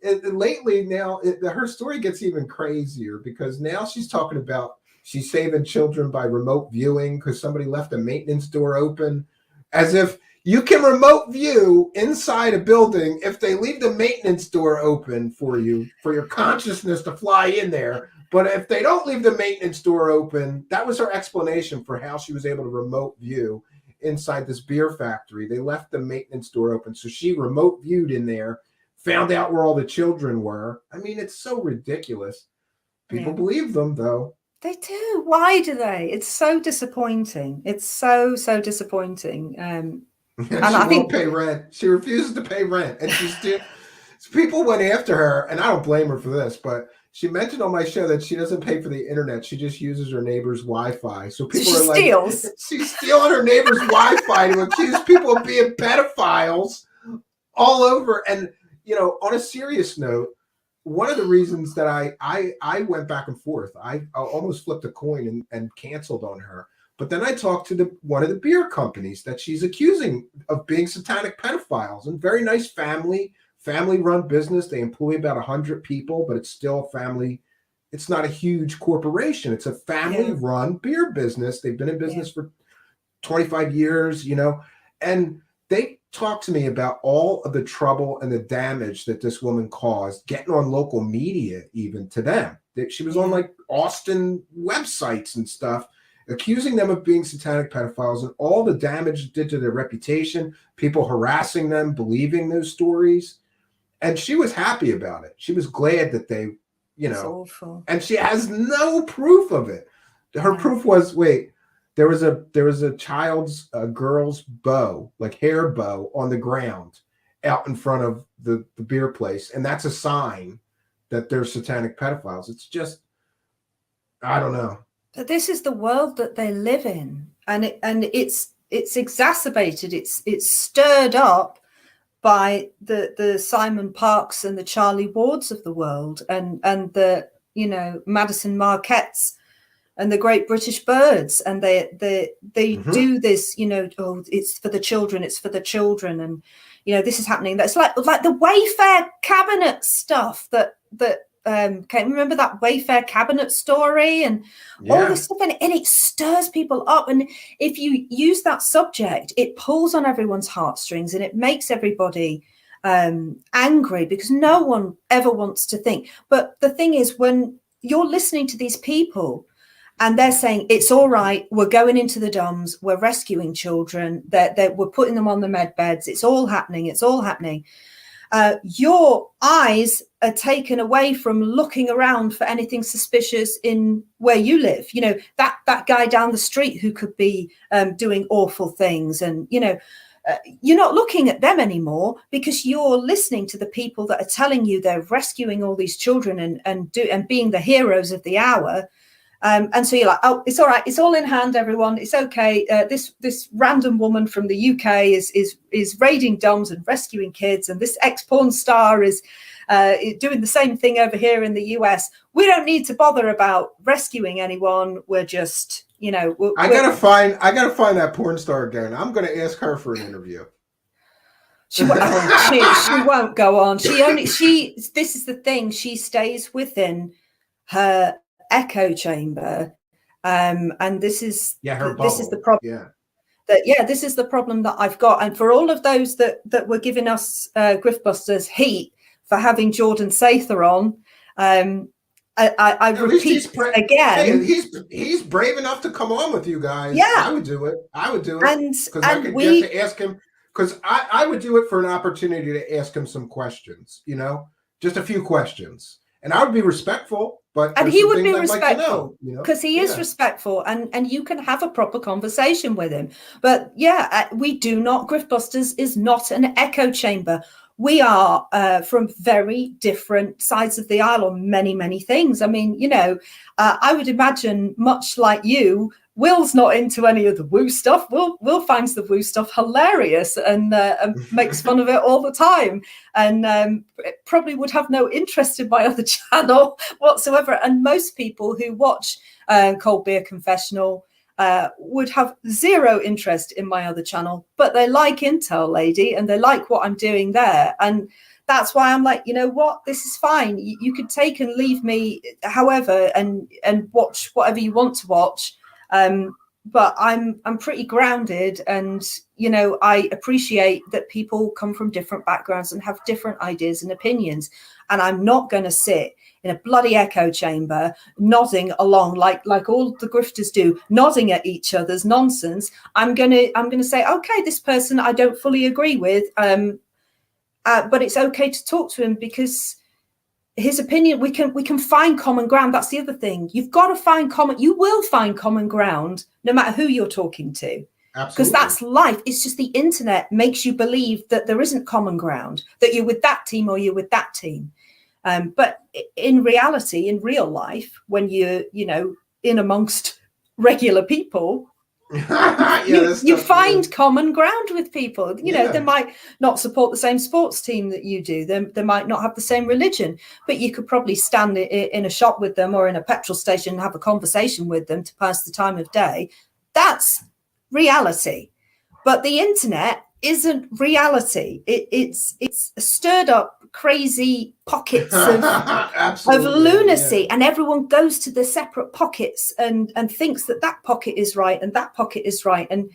And lately now, her story gets even crazier, because now she's talking about she's saving children by remote viewing because somebody left a maintenance door open, as if you can remote view inside a building if they leave the maintenance door open for you, for your consciousness to fly in there. But if they don't leave the maintenance door open, that was her explanation for how she was able to remote view inside this beer factory. They left the maintenance door open, so she remote viewed in there, found out where all the children were. I mean, it's so ridiculous. People believe them, though. They do. Why do they? It's so disappointing. It's so disappointing. And I think pay rent. She refuses to pay rent, and she's people went after her, and I don't blame her for this, but she mentioned on my show that she doesn't pay for the internet. She just uses her neighbor's Wi-Fi. So people She are like, steals. she's stealing her neighbor's Wi-Fi to accuse people of being pedophiles all over. And, on a serious note, one of the reasons that I went back and forth, I almost flipped a coin and canceled on her. But then I talked to one of the beer companies that she's accusing of being satanic pedophiles, and very nice family-run business. They employ about 100 people, but it's still a family. It's not a huge corporation. It's a family-run beer business. They've been in business for 25 years, and they talked to me about all of the trouble and the damage that this woman caused, getting on local media even to them. That she was on like Austin websites and stuff, accusing them of being satanic pedophiles, and all the damage it did to their reputation, people harassing them, believing those stories. And she was happy about it. She was glad that they, It's awful. and she has no proof of it. Her proof was, there was a child's girl's bow, like hair bow, on the ground out in front of the beer place. And that's a sign that they're satanic pedophiles. It's just, I don't know. But this is the world that they live in, and it's exacerbated. It's stirred up by the Simon Parks and the Charlie Wards of the world, and the Madison Marquettes and the Great British Birds, and they do this. It's for the children. It's for the children, and this is happening. That's like the Wayfair cabinet stuff that. Can remember that Wayfair cabinet story and all this stuff, and it stirs people up. And if you use that subject, it pulls on everyone's heartstrings, and it makes everybody angry, because no one ever wants to think. But the thing is, when you're listening to these people and they're saying it's all right, we're going into the DOMs, we're rescuing children, that we're putting them on the med beds, it's all happening. Your eyes are taken away from looking around for anything suspicious in where you live. That guy down the street who could be doing awful things, and you're not looking at them anymore, because you're listening to the people that are telling you they're rescuing all these children and being the heroes of the hour. And so you're like, oh, it's all right. It's all in hand, everyone. It's okay. This random woman from the UK is raiding DOMs and rescuing kids, and this ex-porn star is doing the same thing over here in the US. We don't need to bother about rescuing anyone. We're just, I gotta find that porn star again. I'm gonna ask her for an interview. She won't go on. This is the thing. She stays within her echo chamber, and this is the problem. This is the problem that I've got. And for all of those that were giving us Griftbusters heat for having Jordan Sather on, I repeat again. Hey, he's brave enough to come on with you guys. Yeah, I would do it. Because I could get to ask him. Because I would do it for an opportunity to ask him some questions. Just a few questions, and I would be respectful. And he would be respectful, because he is respectful, and you can have a proper conversation with him. But we do not. Griftbusters is not an echo chamber. We are from very different sides of the aisle on many, many things. I mean, I would imagine, much like you, Will's not into any of the woo stuff. Will finds the woo stuff hilarious and makes fun of it all the time, and probably would have no interest in my other channel whatsoever. And most people who watch Cold Beer Confessional would have zero interest in my other channel, but they like Intel Lady and they like what I'm doing there. And that's why I'm like, this is fine. You could take and leave me however and watch whatever you want to watch. But I'm pretty grounded, and I appreciate that people come from different backgrounds and have different ideas and opinions, and I'm not going to sit in a bloody echo chamber nodding along like all the grifters do, nodding at each other's nonsense. I'm gonna say, okay, this person I don't fully agree with, but it's okay to talk to him, because his opinion, we can find common ground. That's the other thing. You've got to find you will find common ground no matter who you're talking to. Because that's life. It's just the internet makes you believe that there isn't common ground, that you're with that team or you're with that team. But in reality, in real life, when you're, in amongst regular people, you find common ground with people. They might not support the same sports team that you do. They might not have the same religion, but you could probably stand in a shop with them or in a petrol station and have a conversation with them to pass the time of day. That's reality. But the internet isn't reality. It's stirred up crazy pockets of lunacy, and everyone goes to their separate pockets and thinks that pocket is right and that pocket is right, and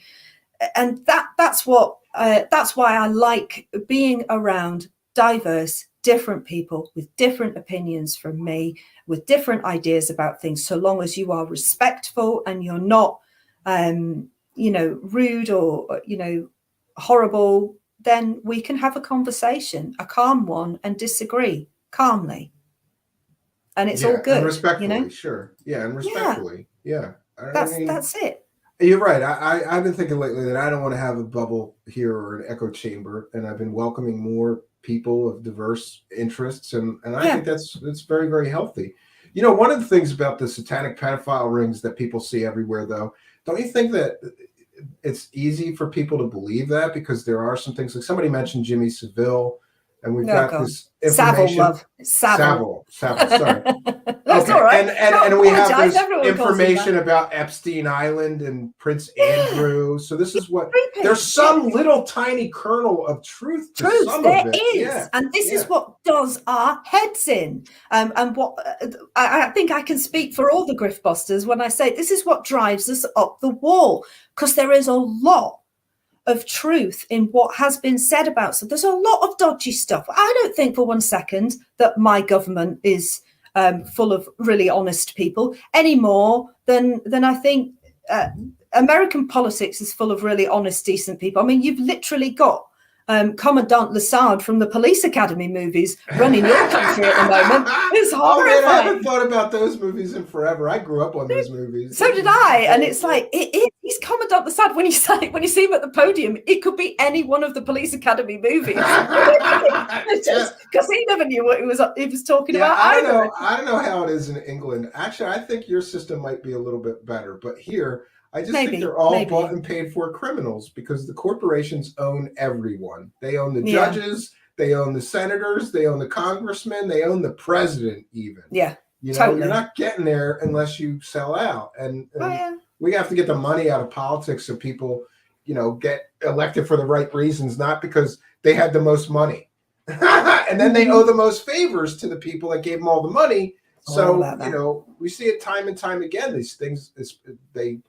that's why I like being around diverse, different people with different opinions from me, with different ideas about things, so long as you are respectful and you're not rude or horrible, then we can have a conversation, a calm one, and disagree calmly, and it's all good. And respectfully, sure. Yeah, and respectfully. Yeah. That's it. You're right. I've been thinking lately that I don't want to have a bubble here or an echo chamber, and I've been welcoming more people of diverse interests, and I think that's very, very healthy. One of the things about the satanic pedophile rings that people see everywhere, though, don't you think that it's easy for people to believe that, because there are some things, like somebody mentioned Jimmy Savile, and we've got this information. Savile, sorry. That's all right. And we have this information about Epstein Island and Prince Andrew. So this is what there's some little tiny kernel of truth to some of it. Is. And this is what does our heads in. And what I think I can speak for all the griftbusters when I say this is what drives us up the wall, because there is a lot of truth in what has been said about. So there's a lot of dodgy stuff. I don't think for one second that my government is full of really honest people any more than I think American politics is full of really honest, decent people. I mean, you've literally got Commandant Lassard from the Police Academy movies running your country at the moment. It's horrifying. Oh, man, I haven't thought about those movies in forever. I grew up on those movies. So did I, and it's like he's Commandant Lassard. When you see him at the podium, it could be any one of the Police Academy movies. Because he never knew what he was talking about. I don't know how it is in England. Actually, I think your system might be a little bit better, but here, I just think they're all bought and paid for criminals, because the corporations own everyone. They own the judges, they own the senators, they own the congressmen, they own the president even. Yeah, totally. You're not getting there unless you sell out. And we have to get the money out of politics so people, get elected for the right reasons, not because they had the most money. And then they owe the most favors to the people that gave them all the money. So, we see it time and time again. These things, the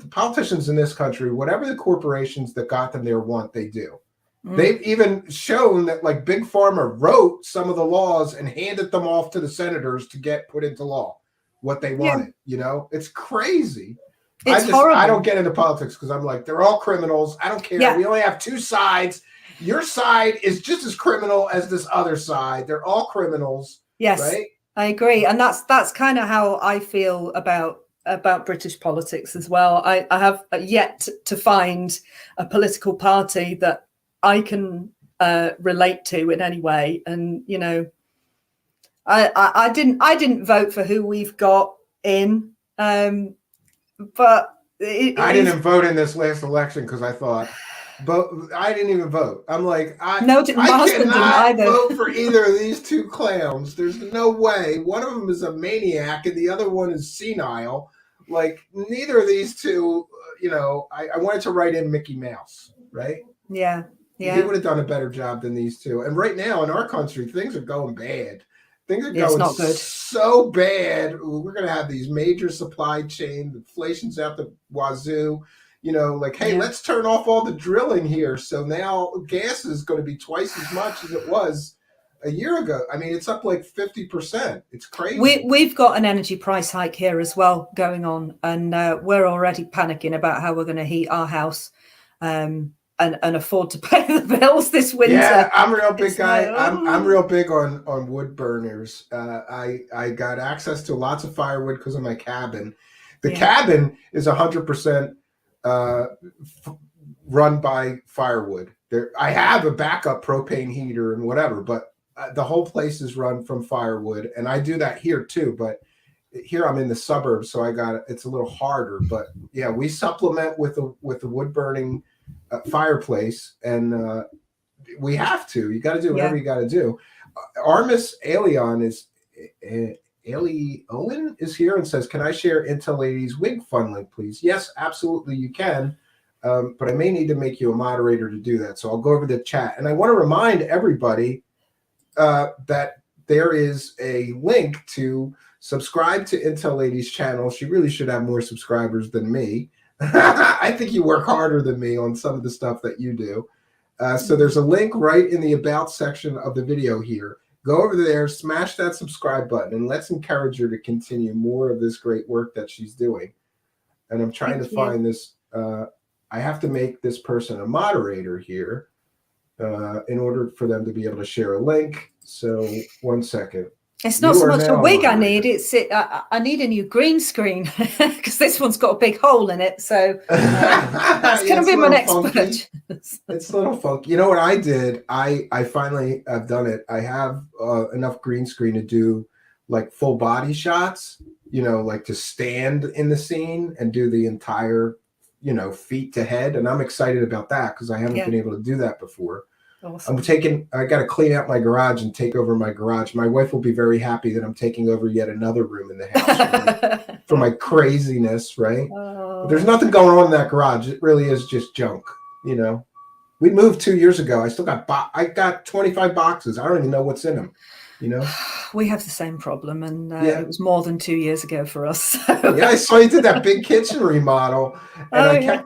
politicians in this country, whatever the corporations that got them there want, they do. They've even shown that, like, Big Pharma wrote some of the laws and handed them off to the senators to get put into law, what they wanted. It's crazy. Horrible. I don't get into politics because I'm like, they're all criminals. I don't care. Yeah. We only have two sides. Your side is just as criminal as this other side. They're all criminals. Yes, right? I agree. And that's kind of how I feel about British politics as well. I have yet to find a political party that I can relate to in any way. And I didn't vote for who we've got in, but I didn't vote in this last election because I thought. But I didn't even vote. I'm like, I cannot vote for either of these two clowns. There's no way. One of them is a maniac and the other one is senile. Like, neither of these two, I wanted to write in Mickey Mouse, right? Yeah. He would have done a better job than these two. And right now in our country, things are going bad. Things are going not good. So bad. We're going to have these major supply chain, inflation's out the wazoo. Hey, let's turn off all the drilling here. So now gas is going to be twice as much as it was a year ago. I mean, it's up like 50%. It's crazy. We've got an energy price hike here as well going on. And we're already panicking about how we're going to heat our house and afford to pay the bills this winter. Yeah, I'm a real big guy. I'm real big on wood burners. I got access to lots of firewood because of my cabin. The cabin is 100% uh, run by firewood. I have a backup propane heater and whatever, but the whole place is run from firewood, and I do that here too. But here I'm in the suburbs, so it's a little harder. But yeah, we supplement with the wood burning fireplace, and we have to. You got to do whatever you got to do. Armis Alion is Ali Owen is here and says, "Can I share Intel Ladies Wig Fun link, please?" Yes, absolutely, you can. But I may need to make you a moderator to do that. So I'll go over the chat. And I want to remind everybody that there is a link to subscribe to Intel Ladies channel. She really should have more subscribers than me. I think you work harder than me on some of the stuff that you do. So there's a link right in the About section of the video here. Go over there, smash that subscribe button, and let's encourage her to continue more of this great work that she's doing. And I'm trying to find this. I have to make this person a moderator here in order for them to be able to share a link. So 1 second. It's not so much a wig I need. I need a new green screen because this one's got a big hole in it. So that's going to be my next purchase. It's a little funky. You know what I did? I finally have done it. I have enough green screen to do like full body shots, like to stand in the scene and do the entire feet to head. And I'm excited about that because I haven't been able to do that before. Awesome. I got to clean out my garage and take over my garage. My wife will be very happy that I'm taking over yet another room in the house for my craziness, right? But there's nothing going on in that garage. It really is just junk, We moved 2 years ago. I still got, I got 25 boxes. I don't even know what's in them, We have the same problem, and it was more than 2 years ago for us. So. Yeah, I saw you did that big kitchen remodel, and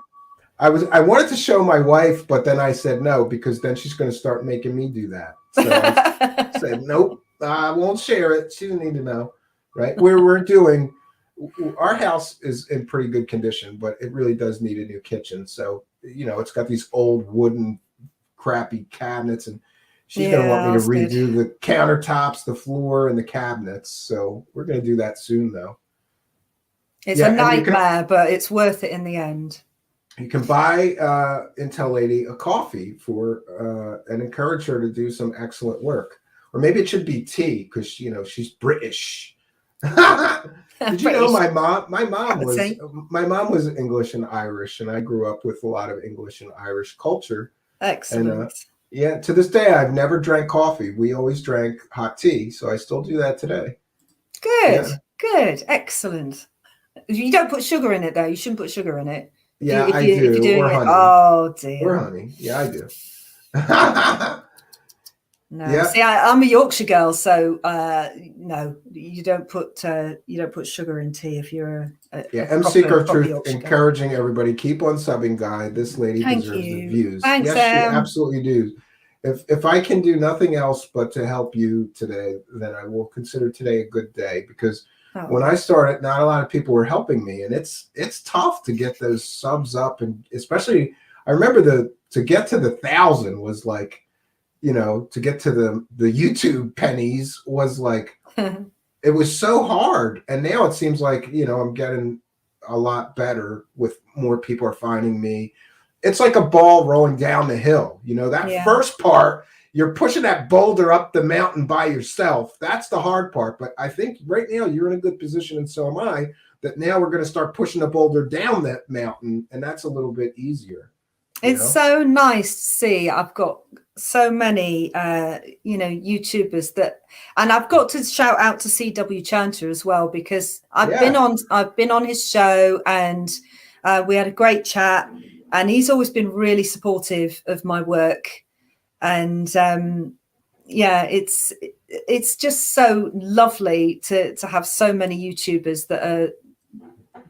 I wanted to show my wife, but then I said no because then she's going to start making me do that. So I said nope, I won't share it. She doesn't need to know, right? Our house is in pretty good condition, but it really does need a new kitchen. So it's got these old wooden, crappy cabinets, and she's going to want me to redo the countertops, the floor, and the cabinets. So we're going to do that soon, though. It's a nightmare, but it's worth it in the end. You can buy Intel Lady a coffee and encourage her to do some excellent work. Or maybe it should be tea because, she's British. Did you know my mom was English and Irish, and I grew up with a lot of English and Irish culture. Excellent. And to this day, I've never drank coffee. We always drank hot tea, so I still do that today. Good, excellent. You don't put sugar in it, though. You shouldn't put sugar in it. Yeah, I do. If you're doing or honey. Oh, dear. Or honey. Yeah, I do. No, see, I'm a Yorkshire girl, so no, you don't put sugar in tea if you're a MC Girl Truth Yorkshire encouraging everybody keep on subbing, guy. This lady deserves the views. Thanks, yes, she absolutely do. If I can do nothing else but to help you today, then I will consider today a good day because when I started, not a lot of people were helping me, and it's tough to get those subs up, and especially I remember to get to the 1,000 was like. To get to the YouTube pennies was like, it was so hard. And now it seems like, I'm getting a lot better with more people are finding me. It's like a ball rolling down the hill. That first part, you're pushing that boulder up the mountain by yourself. That's the hard part. But I think right now you're in a good position, and so am I, that now we're going to start pushing the boulder down that mountain. And that's a little bit easier. It's so nice to see. I've got so many, YouTubers and I've got to shout out to CW Chanter as well because I've been on his show and we had a great chat, and he's always been really supportive of my work, and it's just so lovely to have so many YouTubers that are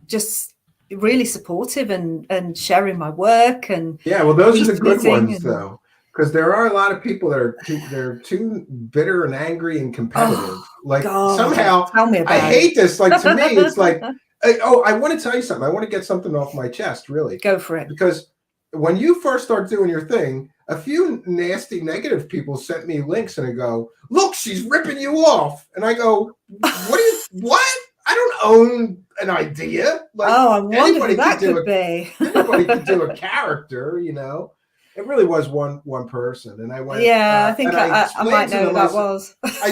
just really supportive and sharing my work. And those are the good ones though, because there are a lot of people that are too bitter and angry and competitive. Somehow tell me about I hate this. Like to me, it's like, I want to tell you something. I want to get something off my chest. Really, go for it. Because when you first start doing your thing, a few nasty negative people sent me links and I go, "Look, she's ripping you off," and I go, "What? I don't own an idea." I wonder who that could be. nobody could do a character, you know. It really was one person, and I went. Yeah, I think I explained might to know who them, that was. I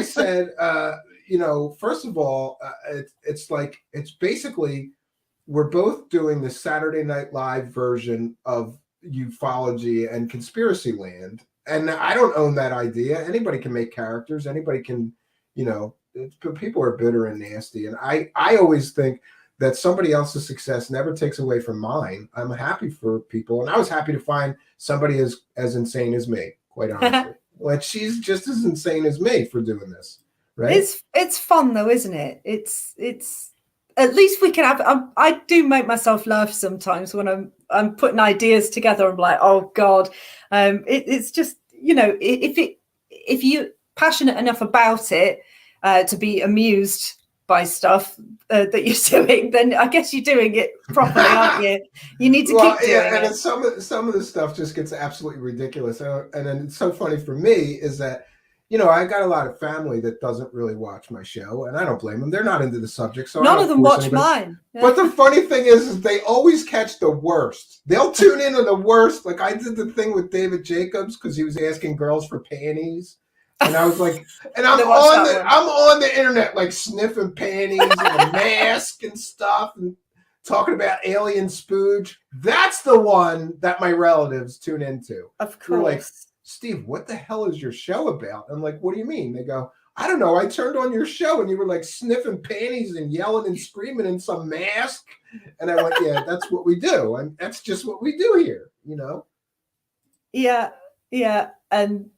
said, you know, first of all, it's like it's basically we're both doing the Saturday Night Live version of ufology and conspiracy land, and I don't own that idea. Anybody can make characters. Anybody can, you know. But people are bitter and nasty, and I always think that somebody else's success never takes away from mine. I'm happy for people, and I was happy to find somebody as insane as me, quite honestly. Like she's just as insane as me for doing this, right? It's fun though, isn't it? It's at least we can have. I do make myself laugh sometimes when I'm putting ideas together. I'm like, oh God, it's just, you know, if you're passionate enough about it to be amused by stuff that you're doing, then I guess you're doing it properly, aren't you? You need to keep doing it. And some of the stuff just gets absolutely ridiculous. And then it's so funny for me is that, you know, I got a lot of family that doesn't really watch my show, and I don't blame them. They're not into the subject, so none of them watch mine. Yeah. But the funny thing is they always catch the worst. They'll tune in on the worst. Like I did the thing with David Jacobs because he was asking girls for panties. And I was like, and I'm on the internet like sniffing panties and a mask and stuff and talking about alien spooge. That's the one that my relatives tune into. Of course. They're like, Steve, what the hell is your show about? I'm like, what do you mean? They go, I don't know. I turned on your show and you were like sniffing panties and yelling and screaming in some mask. And I went, yeah, that's what we do. And that's just what we do here, you know? Yeah. And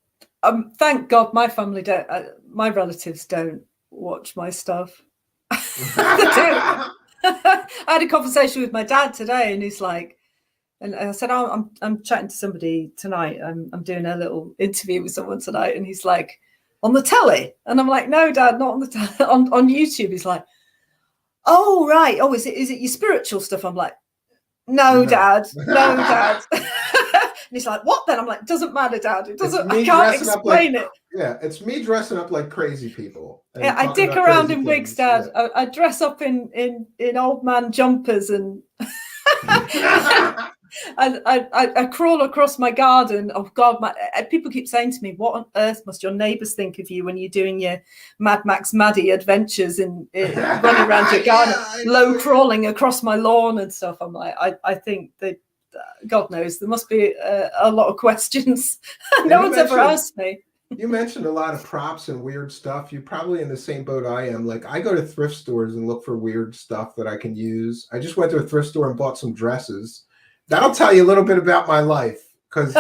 thank God my family don't, my relatives don't watch my stuff. I had a conversation with my dad today and he's like, and I said, oh, I'm chatting to somebody tonight. I'm doing a little interview with someone tonight. And he's like, on the telly? And I'm like, no, Dad, not on the telly, on YouTube. He's like, oh, right. Oh, is it your spiritual stuff? I'm like, no. Dad, no, Dad. And he's like, what then? I'm like, doesn't matter, Dad. It doesn't, I can't explain it. Yeah, it's me dressing up like crazy people. Yeah, I dick around in wigs, Dad. Yeah. I dress up in old man jumpers and I crawl across my garden. Oh God, people keep saying to me, what on earth must your neighbours think of you when you're doing your Mad Max Maddie adventures in running around your garden, low crawling across my lawn and stuff. I'm like, I think that God knows there must be a lot of questions. No one's ever asked me. You mentioned a lot of props and weird stuff. You're probably in the same boat I am. Like I go to thrift stores and look for weird stuff that I can use. I just went to a thrift store and bought some dresses. That'll tell you a little bit about my life because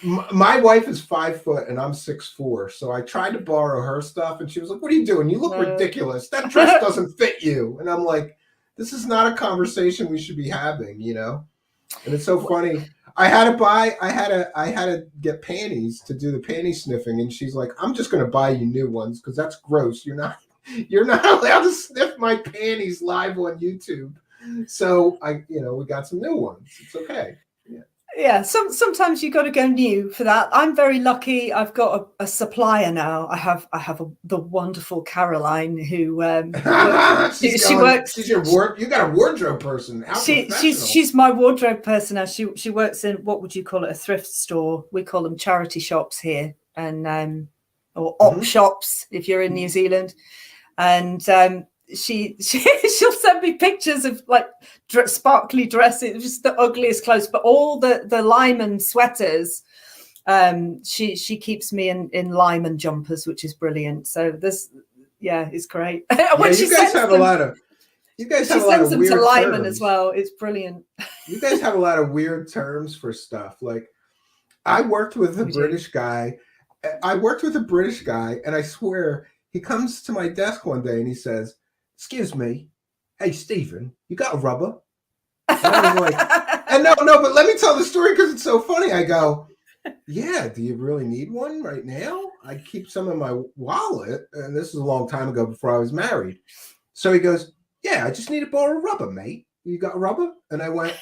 my wife is 5 foot and I'm 6'4". So I tried to borrow her stuff and she was like, what are you doing? You look ridiculous. That dress doesn't fit you. And I'm like, this is not a conversation we should be having, you know? And it's so funny. I had to get panties to do the panty sniffing. And she's like, I'm just going to buy you new ones because that's gross. You're not allowed to sniff my panties live on YouTube. So we got some new ones. It's okay. Yeah. Sometimes you got to go new for that. I'm very lucky. I've got a supplier now. I have the wonderful Caroline who she works. She's your you got a wardrobe person. She's my wardrobe person now. She works in, what would you call it, a thrift store. We call them charity shops here, and or op shops if you're in New Zealand, and. She'll send me pictures of like sparkly dresses, just the ugliest clothes, but all the Lyman sweaters. She keeps me in Lyman jumpers, which is brilliant. So it's great. When you guys have a lot of weird to Lyman terms as well. It's brilliant. You guys have a lot of weird terms for stuff. Like I worked with a British guy. And I swear he comes to my desk one day and he says, excuse me, hey, Stephen, you got a rubber? And I was like, and no, but let me tell the story because it's so funny. I go, yeah, do you really need one right now? I keep some in my wallet. And this is a long time ago before I was married. So he goes, yeah, I just need to borrow a rubber, mate. You got a rubber? And I went,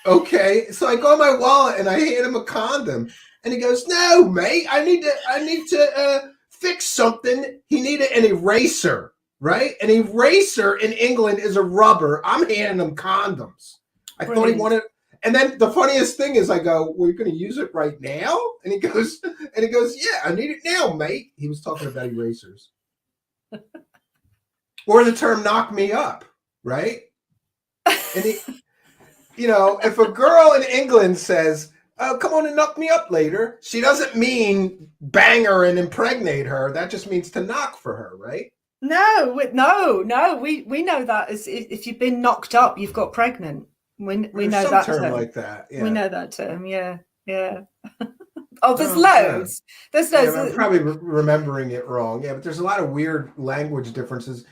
okay. So I go in my wallet and I hand him a condom. And he goes, no, mate, I need to fix something. He needed an eraser. Right? An eraser in England is a rubber. I'm handing them condoms. I thought he Brilliant. wanted. And then the funniest thing is, I go, "We're going to use it right now," and he goes, "Yeah, I need it now, mate." He was talking about erasers, or the term "knock me up," right? And he, if a girl in England says, "Oh, come on and knock me up later," she doesn't mean bang her and impregnate her. That just means to knock for her, right? No. We know that as if you've been knocked up, you've got pregnant. We know some that term like that. Yeah. We know that term. Yeah. Oh, there's loads. Yeah. There's loads. I'm probably remembering it wrong. Yeah, but there's a lot of weird language differences.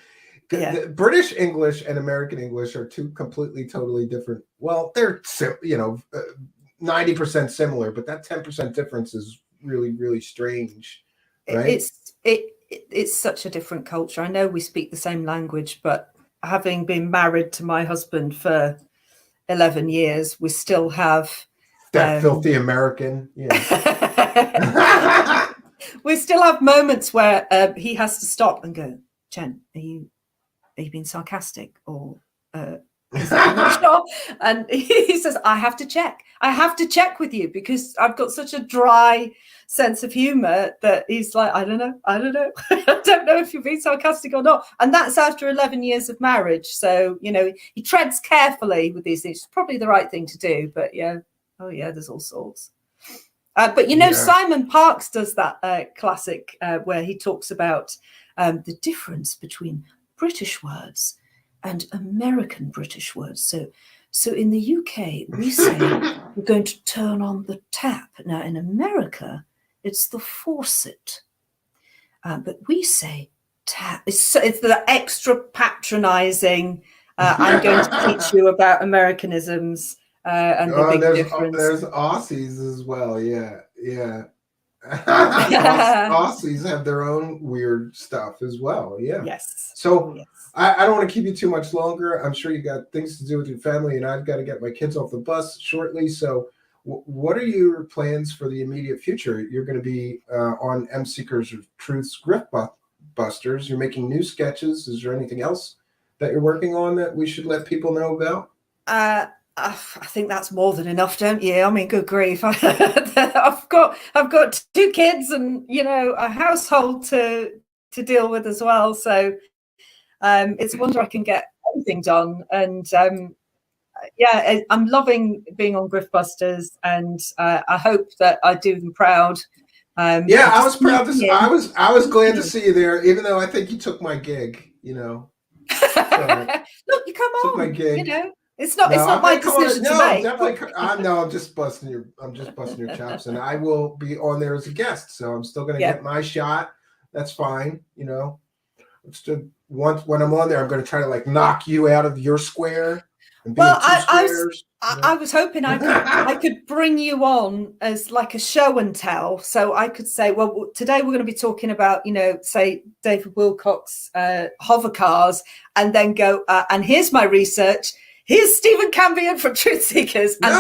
The British English and American English are two completely, totally different. Well, they're 90% similar, but that 10% difference is really, really strange. Right? It's such a different culture. I know we speak the same language, but having been married to my husband for 11 years, we still have that filthy American. Yeah. We still have moments where he has to stop and go, "Jen, are you being sarcastic or I'm not sure?" And he says, I have to check with you because I've got such a dry sense of humor that he's like, I don't know. I don't know if you're being sarcastic or not. And that's after 11 years of marriage. So, he treads carefully with these things. It's probably the right thing to do, but there's all sorts. But Simon Parkes does that classic where he talks about the difference between British words and American British words. So in the UK, we say we're going to turn on the tap. Now in America, it's the faucet. But we say tap. It's the extra patronizing. I'm going to teach you about Americanisms and the big difference. There's Aussies as well. Yeah. Aussies have their own weird stuff as well. Yeah. Yes. So yes. I don't want to keep you too much longer. I'm sure you got things to do with your family, and I've got to get my kids off the bus shortly. So what are your plans for the immediate future? You're going to be on M Seekers of Truth's Grift Busters. You're making new sketches. Is there anything else that you're working on that we should let people know about? I think that's more than enough, don't you? I mean, good grief. I've got 2 kids and, a household to deal with as well. So it's a wonder I can get everything done. And I'm loving being on Griftbusters, and I hope that I do them proud. I was proud to see. I was glad to see you there, even though I think you took my gig. So, look, you come on. Took my gig. It's not my decision to make. Definitely. I'm just busting your chops, and I will be on there as a guest. So I'm still going to get my shot. That's fine. When I'm on there, I'm going to try to knock you out of your square. I was hoping I could bring you on as like a show and tell, so I could say, well, today we're going to be talking about, say David Wilcock's hover cars, and then go, and here's my research. Here's Stephen Cambion from Truth Seekers, and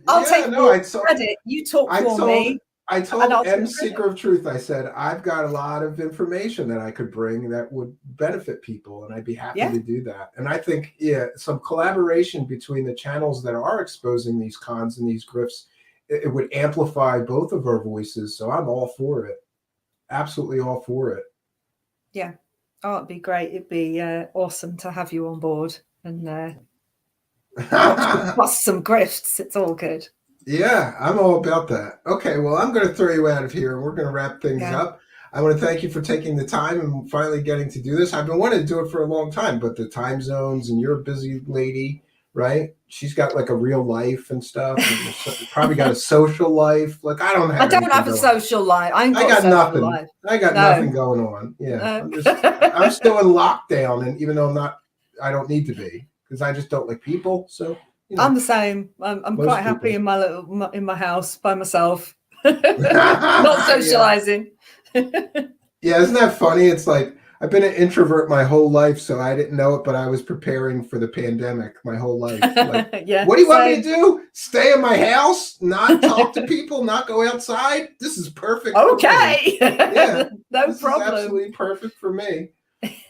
I'll take credit. You talk for me. I told M Seeker of Truth, I said, I've got a lot of information that I could bring that would benefit people, and I'd be happy to do that. And I think, some collaboration between the channels that are exposing these cons and these grifts, it would amplify both of our voices. So I'm all for it. Absolutely all for it. Yeah. Oh, it'd be great. It'd be awesome to have you on board and bust some grifts. It's all good. Yeah, I'm all about that. Okay, well, I'm going to throw you out of here, and we're going to wrap things up. I want to thank you for taking the time and finally getting to do this. I've been wanting to do it for a long time, but the time zones, and you're a busy lady, right? She's got a real life and stuff. And probably got a social life. I don't have a social life. I got nothing. Life. I got nothing going on. Yeah, I'm still in lockdown, and even though I don't need to be, because I just don't like people. So. I'm the same. I'm quite happy in my house by myself, not socializing. Yeah, isn't that funny? It's like I've been an introvert my whole life, so I didn't know it, but I was preparing for the pandemic my whole life. What do you want me to do? Stay in my house, not talk to people, not go outside? This is perfect. Okay. Yeah, no this problem. Is absolutely perfect for me.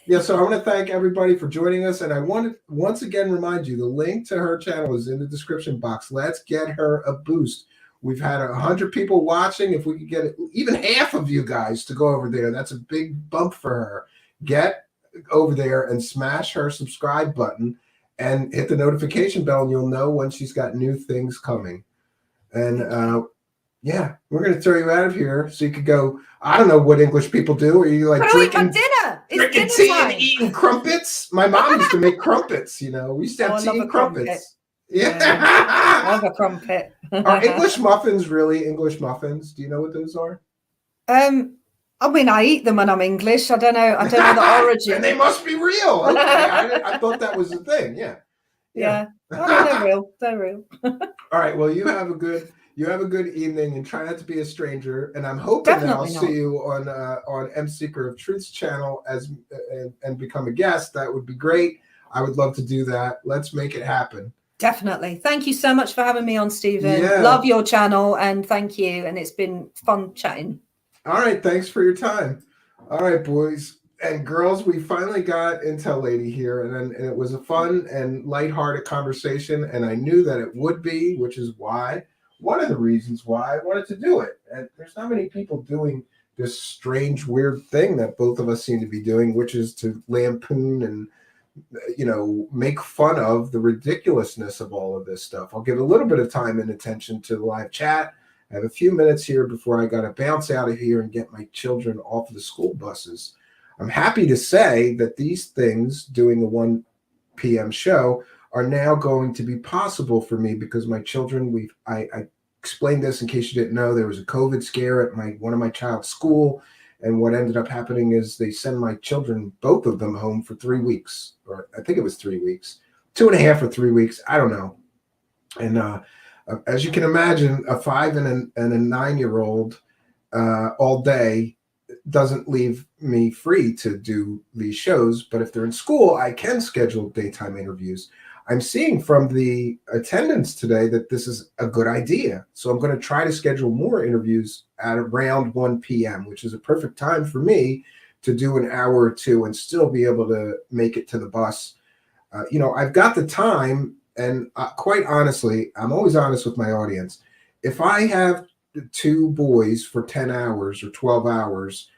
Yeah, so I want to thank everybody for joining us. And I want to once again remind you the link to her channel is in the description box. Let's get her a boost. We've had 100 people watching. If we could get even half of you guys to go over there, that's a big bump for her. Get over there and smash her subscribe button and hit the notification bell, and you'll know when she's got new things coming. And yeah, we're going to throw you out of here so you could go. I don't know what English people do. Are you like I'll eat my dinner. drinking It's tea dinner and time. eating crumpets? My mom used to make crumpets. We used to Oh, have I tea love and a crumpet. crumpets. Yeah. Yeah. Love a crumpet. Are English muffins really English muffins? Do you know what those are? I mean, I eat them when I'm English. I don't know the origin. And they must be real. Okay, I thought that was the thing. Yeah. Yeah. Oh, no, they're real. They're real. All right. Well, you have a good evening, and try not to be a stranger. And I'm hoping that I'll Definitely not. see you on M Seeker of Truth's channel and become a guest. That would be great. I would love to do that. Let's make it happen. Definitely. Thank you so much for having me on, Stephen. Yeah. Love your channel, and thank you. And it's been fun chatting. All right. Thanks for your time. All right, boys and girls, we finally got Intel Lady here, and it was a fun and lighthearted conversation, and I knew that it would be, which is one of the reasons why I wanted to do it. And there's not many people doing this strange, weird thing that both of us seem to be doing, which is to lampoon and make fun of the ridiculousness of all of this stuff. I'll give a little bit of time and attention to the live chat. I have a few minutes here before I got to bounce out of here and get my children off of the school buses. I'm happy to say that these things, doing a 1 p.m. show, are now going to be possible for me because my children, I explained this in case you didn't know, there was a COVID scare at one of my child's school. And what ended up happening is they send my children, both of them, home for 3 weeks, or I think it was 3 weeks, 2.5 or 3 weeks. I don't know. And as you can imagine, a 5 and a 9-year-old all day doesn't leave me free to do these shows. But if they're in school, I can schedule daytime interviews. I'm seeing from the attendance today that this is a good idea. So I'm going to try to schedule more interviews at around 1 p.m., which is a perfect time for me to do an hour or two and still be able to make it to the bus. I've got the time, and quite honestly, I'm always honest with my audience. If I have 2 boys for 10 hours or 12 hours,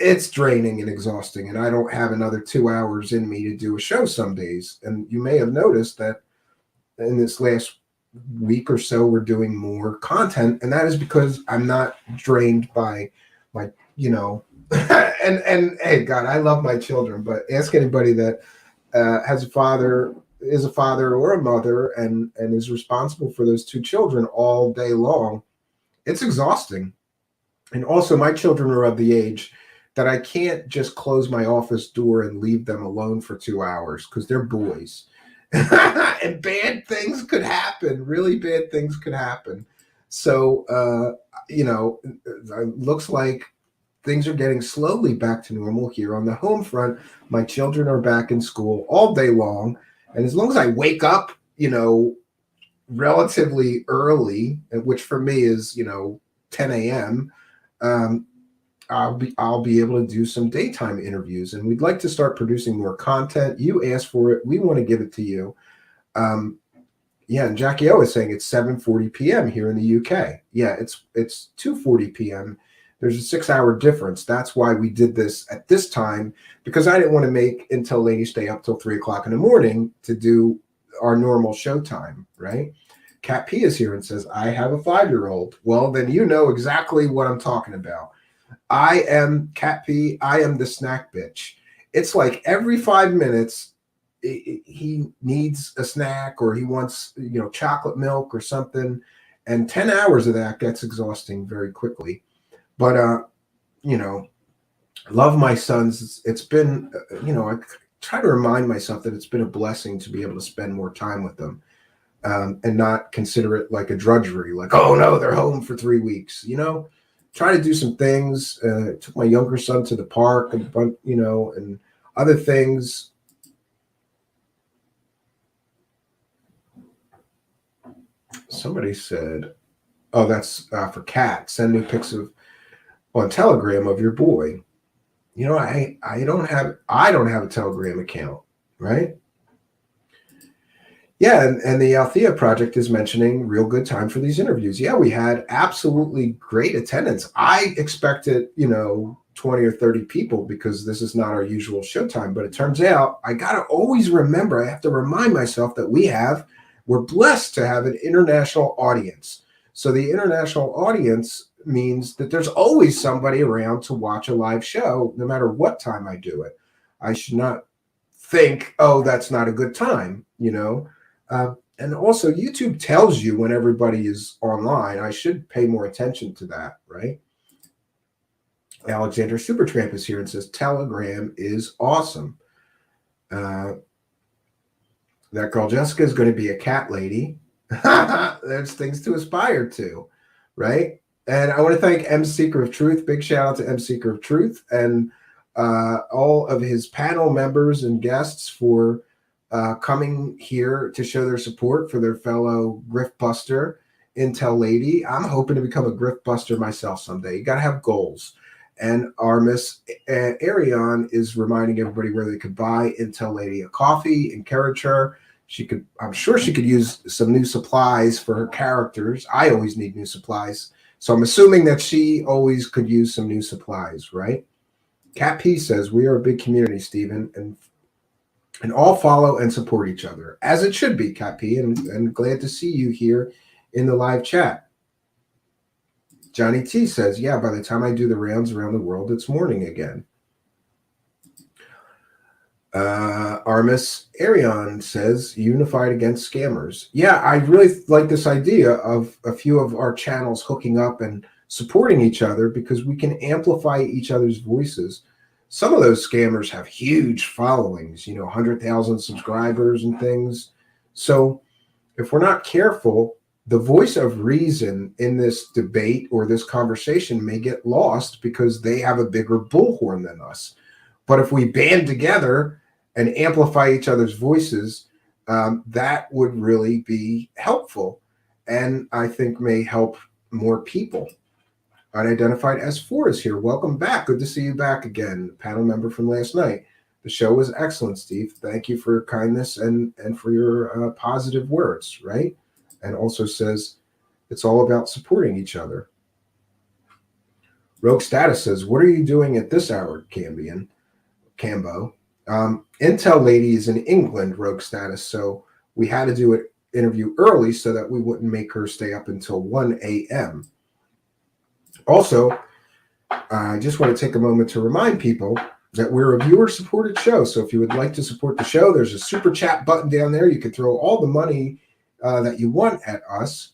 it's draining and exhausting, and I don't have another 2 hours in me to do a show some days. And you may have noticed that in this last week or so, we're doing more content, and that is because I'm not drained by my, and hey, God, I love my children, but ask anybody that is a father or a mother and is responsible for those 2 children all day long. It's exhausting. And also, my children are of the age that I can't just close my office door and leave them alone for 2 hours because they're boys. And bad things could happen. Really bad things could happen. So, it looks like things are getting slowly back to normal here on the home front. My children are back in school all day long. And as long as I wake up, relatively early, which for me is, 10 a.m., I'll be able to do some daytime interviews, and we'd like to start producing more content. You asked for it. We want to give it to you. And Jackie O is saying it's 7:40 p.m. here in the UK. Yeah, it's 2:40 p.m. There's a 6-hour difference. That's why we did this at this time, because I didn't want to make Intel Lady stay up till 3 o'clock in the morning to do our normal show time, right? Cat P is here and says, I have a 5-year-old. Well, then you know exactly what I'm talking about. I am Cat P. I am the snack bitch. It's like every 5 minutes, he needs a snack or he wants, chocolate milk or something. And 10 hours of that gets exhausting very quickly. But, love my sons. It's been, I try to remind myself that it's been a blessing to be able to spend more time with them and not consider it like a drudgery, like, oh, no, they're home for 3 weeks, Try to do some things. Took my younger son to the park, and other things. Somebody said, "Oh, that's for Kat. Send me pics on Telegram of your boy." You know, I don't have a Telegram account, right? Yeah, and the Althea Project is mentioning real good time for these interviews. Yeah, we had absolutely great attendance. I expected, 20 or 30 people because this is not our usual showtime. But it turns out I got to always remember, I have to remind myself that we're blessed to have an international audience. So the international audience means that there's always somebody around to watch a live show, no matter what time I do it. I should not think, oh, that's not a good time, and also YouTube tells you when everybody is online. I should pay more attention to that, right? Alexander Supertramp is here and says Telegram is awesome. That girl Jessica is going to be a cat lady. There's things to aspire to, right? And I want to thank M Seeker of Truth. Big shout out to M Seeker of Truth and all of his panel members and guests for coming here to show their support for their fellow grift buster Intel lady. I'm hoping to become a grift buster myself someday. You got to have goals. And our Miss Arion is reminding everybody where they could buy Intel lady a coffee. Encourage her. I'm sure she could use some new supplies for her characters. I always need new supplies. So I'm assuming that she always could use some new supplies, right? Cat P says, we are a big community, Stephen, and all follow and support each other, as it should be, Cat P, and glad to see you here in the live chat. Johnny T says, yeah, by the time I do the rounds around the world, it's morning again. Armis Arion says, unified against scammers. Yeah, I really like this idea of a few of our channels hooking up and supporting each other because we can amplify each other's voices. Some of those scammers have huge followings, 100,000 subscribers and things. So if we're not careful, the voice of reason in this debate or this conversation may get lost because they have a bigger bullhorn than us. But if we band together and amplify each other's voices, that would really be helpful and I think may help more people. Unidentified S4 is here. Welcome back. Good to see you back again. Panel member from last night. The show was excellent, Steve. Thank you for your kindness and for your positive words, right? And also says it's all about supporting each other. Rogue Status says, what are you doing at this hour, Cambo? Intel lady is in England, Rogue Status, so we had to do an interview early so that we wouldn't make her stay up until 1 a.m. Also, I just want to take a moment to remind people that we're a viewer-supported show. So if you would like to support the show, there's a super chat button down there. You can throw all the money that you want at us.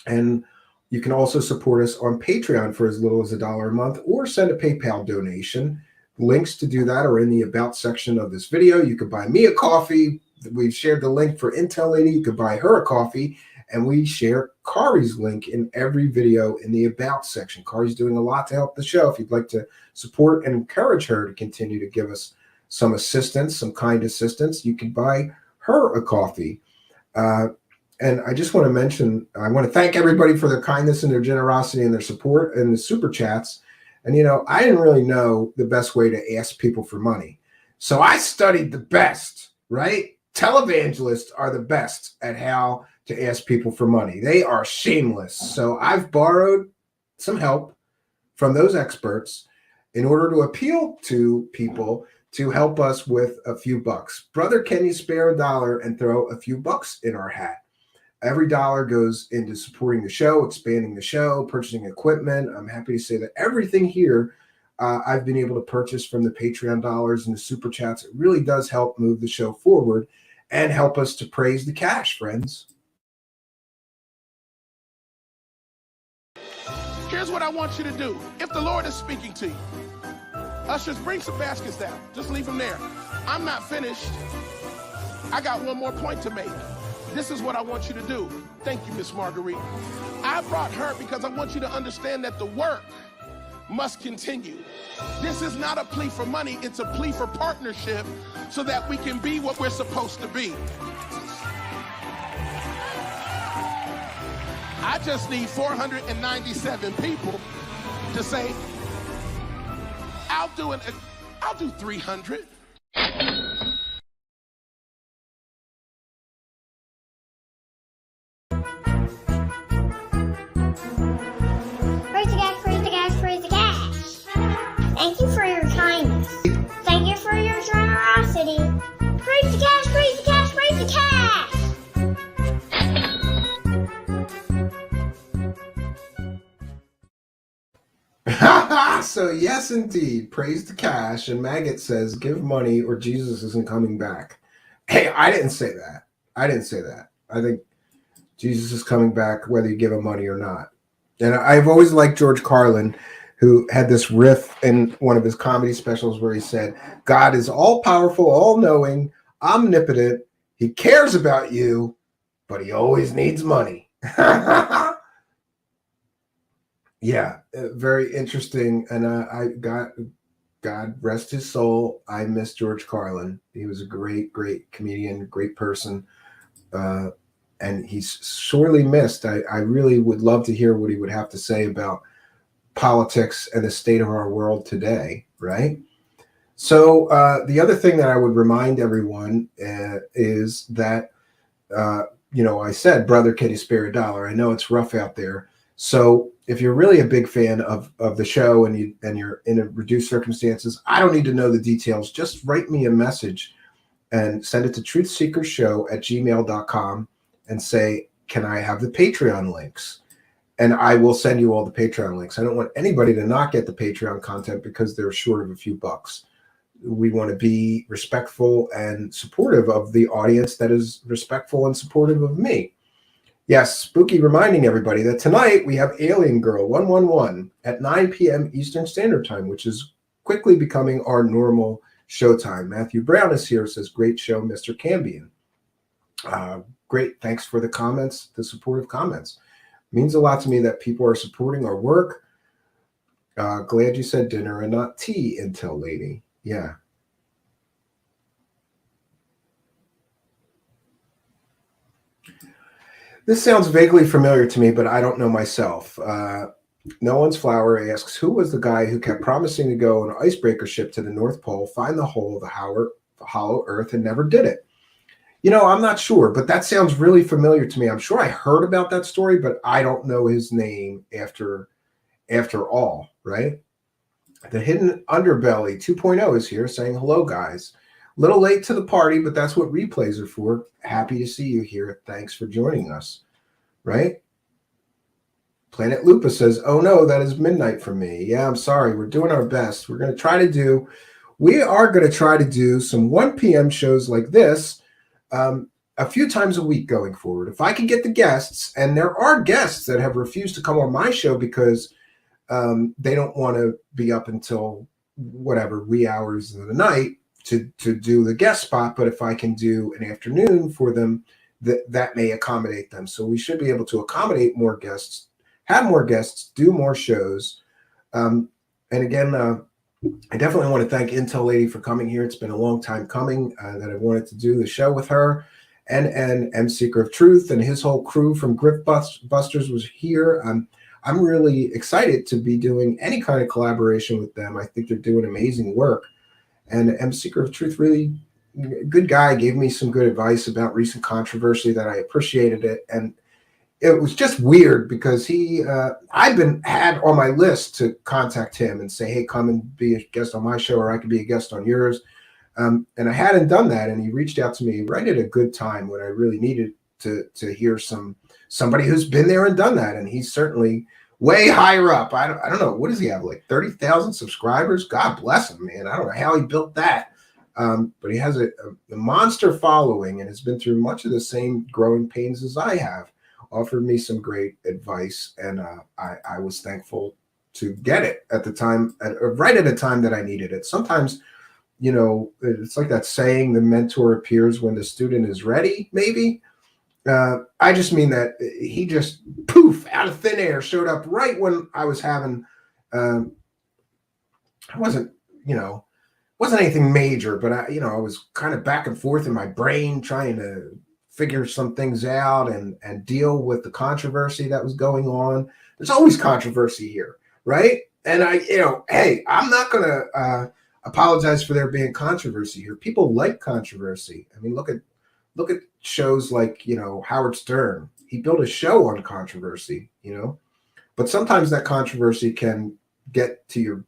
And you can also support us on Patreon for as little as $1 a month or send a PayPal donation. Links to do that are in the About section of this video. You could buy me a coffee. We've shared the link for Intel Lady. You could buy her a coffee. And we share Kari's link in every video in the About section. Kari's doing a lot to help the show. If you'd like to support and encourage her to continue to give us some assistance, some kind assistance, you can buy her a coffee. And I just want to mention, I want to thank everybody for their kindness and their generosity and their support and the super chats. And, I didn't really know the best way to ask people for money. So I studied the best, right? Televangelists are the best at how to ask people for money. They are shameless. So I've borrowed some help from those experts in order to appeal to people to help us with a few bucks. Brother, can you spare $1 and throw a few bucks in our hat? Every dollar goes into supporting the show, expanding the show, purchasing equipment. I'm happy to say that everything here I've been able to purchase from the Patreon dollars and the super chats. It really does help move the show forward and help us to praise the cash, friends. Here's what I want you to do. If the Lord is speaking to you, ushers, bring some baskets down. Just leave them there. I'm not finished. I got one more point to make. This is what I want you to do. Thank you, Miss Marguerite. I brought her because I want you to understand that the work must continue. This is not a plea for money. It's a plea for partnership so that we can be what we're supposed to be. I just need 497 people to say, I'll do 300. Praise the gas, praise the gas, praise the gas. Thank you for your kindness. Thank you for your generosity. Praise the gas, praise the gas, praise the gas. So yes, indeed, praise the cash. And Maggot says, give money or Jesus isn't coming back. Hey, I didn't say that. I think Jesus is coming back whether you give him money or not. And I've always liked George Carlin, who had this riff in one of his comedy specials where he said, God is all-powerful, all-knowing, omnipotent. He cares about you, but he always needs money. Yeah, very interesting. And God rest his soul. I miss George Carlin. He was a great, great comedian, great person. And he's sorely missed. I really would love to hear what he would have to say about politics and the state of our world today, right? So the other thing that I would remind everyone is that, I said, brother, can you spare a dollar? I know it's rough out there. So if you're really a big fan of the show and you're in reduced circumstances, I don't need to know the details. Just write me a message and send it to truthseekershow@gmail.com and say, can I have the Patreon links? And I will send you all the Patreon links. I don't want anybody to not get the Patreon content because they're short of a few bucks. We want to be respectful and supportive of the audience that is respectful and supportive of me. Yes, Spooky reminding everybody that tonight we have Alien Girl 111 at 9 p.m. Eastern Standard Time, which is quickly becoming our normal showtime. Matthew Brown is here, says, great show, Mr. Cambion. Great. Thanks for the comments, the supportive comments. Means a lot to me that people are supporting our work. Glad you said dinner and not tea, Intel Lady. Yeah. This sounds vaguely familiar to me, but I don't know myself. No One's Flower asks, who was the guy who kept promising to go on an icebreaker ship to the North Pole, find the hole of the hollow earth, and never did it? I'm not sure, but that sounds really familiar to me. I'm sure I heard about that story, but I don't know his name after all, right? The Hidden Underbelly 2.0 is here saying, hello, guys. Little late to the party, but that's what replays are for. Happy to see you here. Thanks for joining us, right? Planet Lupa says, oh no, that is midnight for me. Yeah, I'm sorry. We're doing our best. We are going to try to do some 1 p.m. shows like this a few times a week going forward. If I can get the guests, and there are guests that have refused to come on my show because they don't want to be up until whatever wee hours of the night to do the guest spot. But if I can do an afternoon for them, that may accommodate them. So we should be able to accommodate more guests, have more guests, do more shows. And again, I definitely want to thank Intel Lady for coming here. It's been a long time coming that I wanted to do the show with her, and M Seeker of Truth and his whole crew from Grift Busters was here. I'm really excited to be doing any kind of collaboration with them. I think they're doing amazing work. And M Seeker of Truth, really good guy, gave me some good advice about recent controversy that I appreciated it. And it was just weird because I've had on my list to contact him and say, hey, come and be a guest on my show, or I could be a guest on yours. And I hadn't done that. And he reached out to me right at a good time when I really needed to hear somebody who's been there and done that. And he's certainly way higher up. I don't know. What does he have? Like 30,000 subscribers? God bless him, man. I don't know how he built that. But he has a monster following and has been through much of the same growing pains as I have. Offered me some great advice, and I was thankful to get it at the time, right at a time that I needed it. Sometimes, it's like that saying, the mentor appears when the student is ready, maybe. I just mean that he just, poof, out of thin air, showed up right when I was having, wasn't anything major, but I was kind of back and forth in my brain trying to figure some things out and deal with the controversy that was going on. There's always controversy here, right? And hey, I'm not going to apologize for there being controversy here. People like controversy. I mean, look at shows like, Howard Stern. He built a show on controversy, but sometimes that controversy can get to your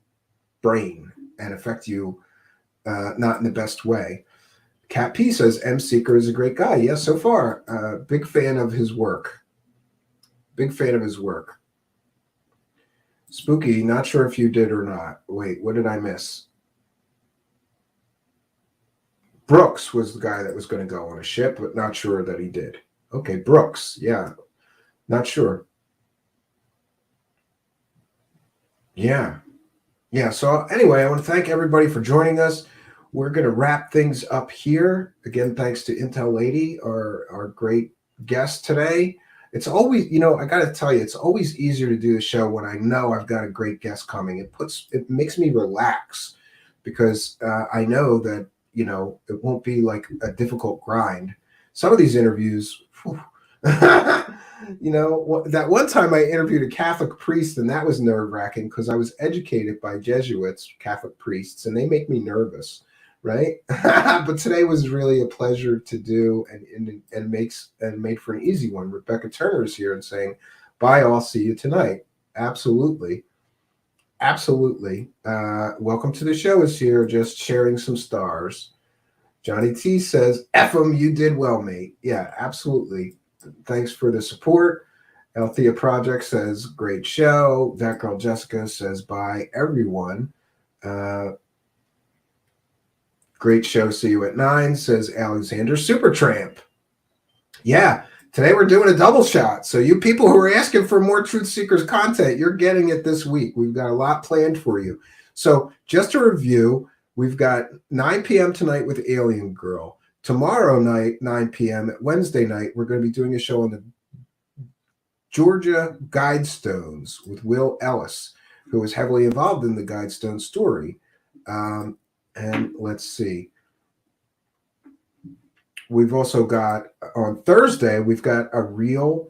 brain and affect you not in the best way. Cat P says M Seeker is a great guy. Yes, so far. Big fan of his work. Big fan of his work. Spooky, not sure if you did or not. Wait, what did I miss? Brooks was the guy that was going to go on a ship, but not sure that he did. Okay, Brooks. Yeah, not sure. Yeah. So anyway, I want to thank everybody for joining us. We're going to wrap things up here. Again, thanks to Intel Lady, our great guest today. It's always, I got to tell you, it's always easier to do the show when I know I've got a great guest coming. It makes me relax because I know that, it won't be like a difficult grind. Some of these interviews, that one time I interviewed a Catholic priest, and that was nerve-wracking because I was educated by Jesuits, Catholic priests, and they make me nervous, right? But today was really a pleasure to do and made for an easy one. Rebecca Turner is here and saying, bye, I'll see you tonight. Absolutely. Welcome to the show is here, just sharing some stars. Johnny T says, F 'em, you did well, mate. Yeah, absolutely. Thanks for the support. Althea Project says, great show. That girl Jessica says, bye, everyone. Great show. See you at 9, says Alexander Supertramp. Yeah, today we're doing a double shot. So you people who are asking for more Truth Seekers content, you're getting it this week. We've got a lot planned for you. So just to review, we've got 9 p.m. tonight with Alien Girl. Tomorrow night, 9 p.m. Wednesday night, we're going to be doing a show on the Georgia Guidestones with Will Ellis, who was heavily involved in the Guidestone story. And let's see. We've also got, on Thursday, we've got a real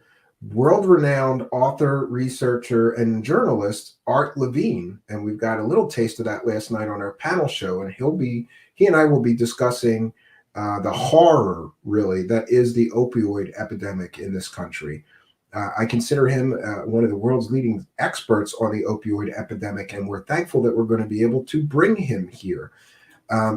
world-renowned author, researcher, and journalist, Art Levine. And we've got a little taste of that last night on our panel show. And he and I will be discussing the horror, really, that is the opioid epidemic in this country. I consider him one of the world's leading experts on the opioid epidemic, and we're thankful that we're going to be able to bring him here.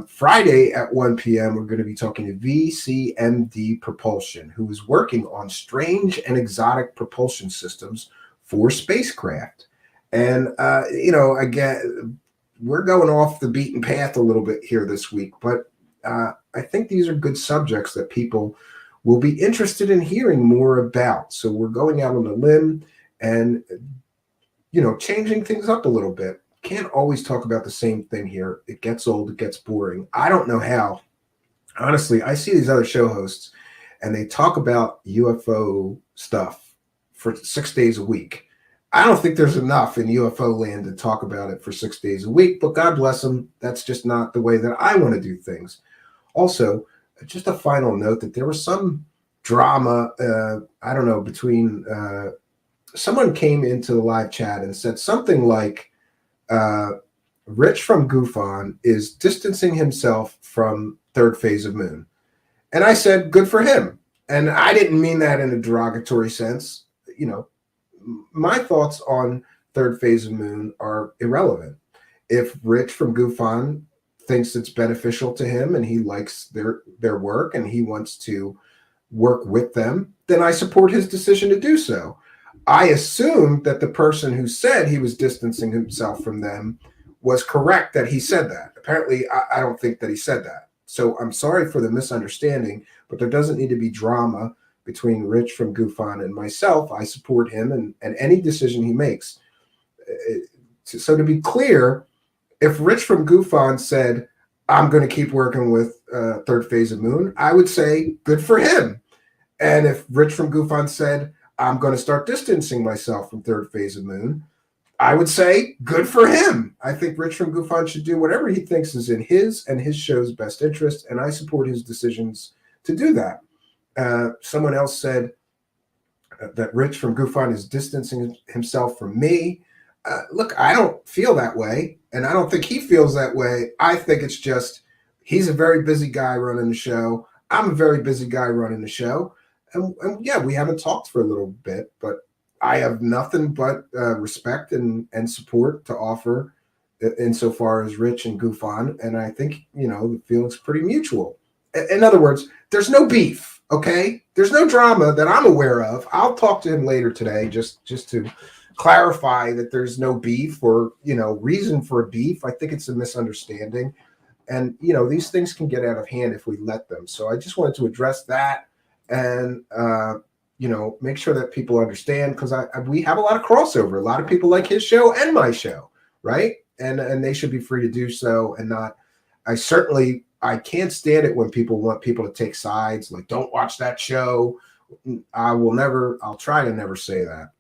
Friday at 1 p.m., we're going to be talking to VCMD Propulsion, who is working on strange and exotic propulsion systems for spacecraft. And, again, we're going off the beaten path a little bit here this week, but I think these are good subjects that people will be interested in hearing more about. So we're going out on a limb and, changing things up a little bit. Can't always talk about the same thing here. It gets old, it gets boring. I don't know how. Honestly, I see these other show hosts and they talk about UFO stuff for 6 days a week. I don't think there's enough in UFO land to talk about it for 6 days a week, but God bless them. That's just not the way that I want to do things. Also, just a final note that there was some drama, between someone came into the live chat and said something like, Rich from Goofon is distancing himself from Third Phase of Moon. And I said, good for him. And I didn't mean that in a derogatory sense. My thoughts on Third Phase of Moon are irrelevant. If Rich from Goofon thinks it's beneficial to him and he likes their work and he wants to work with them, then I support his decision to do so. I assumed that the person who said he was distancing himself from them was correct that he said that. Apparently, I don't think that he said that. So I'm sorry for the misunderstanding, but there doesn't need to be drama between Rich from Goofon and myself. I support him and any decision he makes. So to be clear, if Rich from Goofon said, I'm going to keep working with Third Phase of Moon, I would say, good for him. And if Rich from Goofon said, I'm going to start distancing myself from Third Phase of Moon, I would say, good for him. I think Rich from Goofon should do whatever he thinks is in his and his show's best interest, and I support his decisions to do that. Someone else said that Rich from Goofon is distancing himself from me. look, I don't feel that way, and I don't think he feels that way. I think it's just he's a very busy guy running the show. I'm a very busy guy running the show. And yeah, we haven't talked for a little bit, but I have nothing but respect and support to offer insofar as Rich and Goof on. And I think, the feeling's pretty mutual. In other words, there's no beef, okay? There's no drama that I'm aware of. I'll talk to him later today just to clarify that there's no beef or, reason for a beef. I think it's a misunderstanding. And, these things can get out of hand if we let them. So I just wanted to address that and, make sure that people understand, because we have a lot of crossover. A lot of people like his show and my show, right? And they should be free to do so and not. I can't stand it when people want people to take sides, like don't watch that show. I'll try to never say that.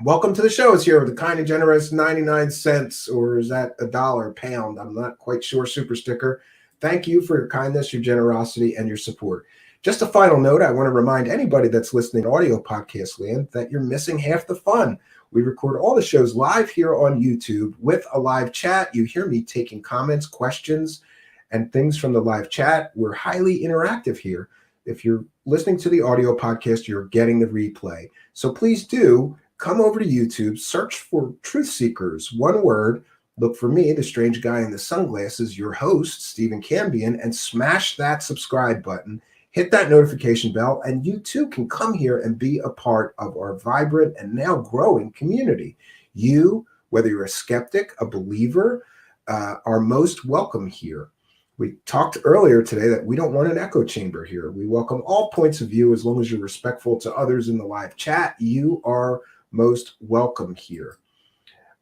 Welcome to the show. It's here with the kind and generous 99 cents, or is that $1 a pound? I'm not quite sure. Super sticker. Thank you for your kindness, your generosity, and your support. Just a final note, I want to remind anybody that's listening to audio podcast land that you're missing half the fun. We record all the shows live here on YouTube with a live chat. You hear me taking comments, questions, and things from the live chat. We're highly interactive here. If you're listening to the audio podcast, you're getting the replay. So please do come over to YouTube, search for Truth Seekers, one word. Look for me, the strange guy in the sunglasses, your host, Stephen Cambion, and smash that subscribe button. Hit that notification bell, and you too can come here and be a part of our vibrant and now growing community. You, whether you're a skeptic, a believer, are most welcome here. We talked earlier today that we don't want an echo chamber here. We welcome all points of view as long as you're respectful to others in the live chat. You are most welcome here.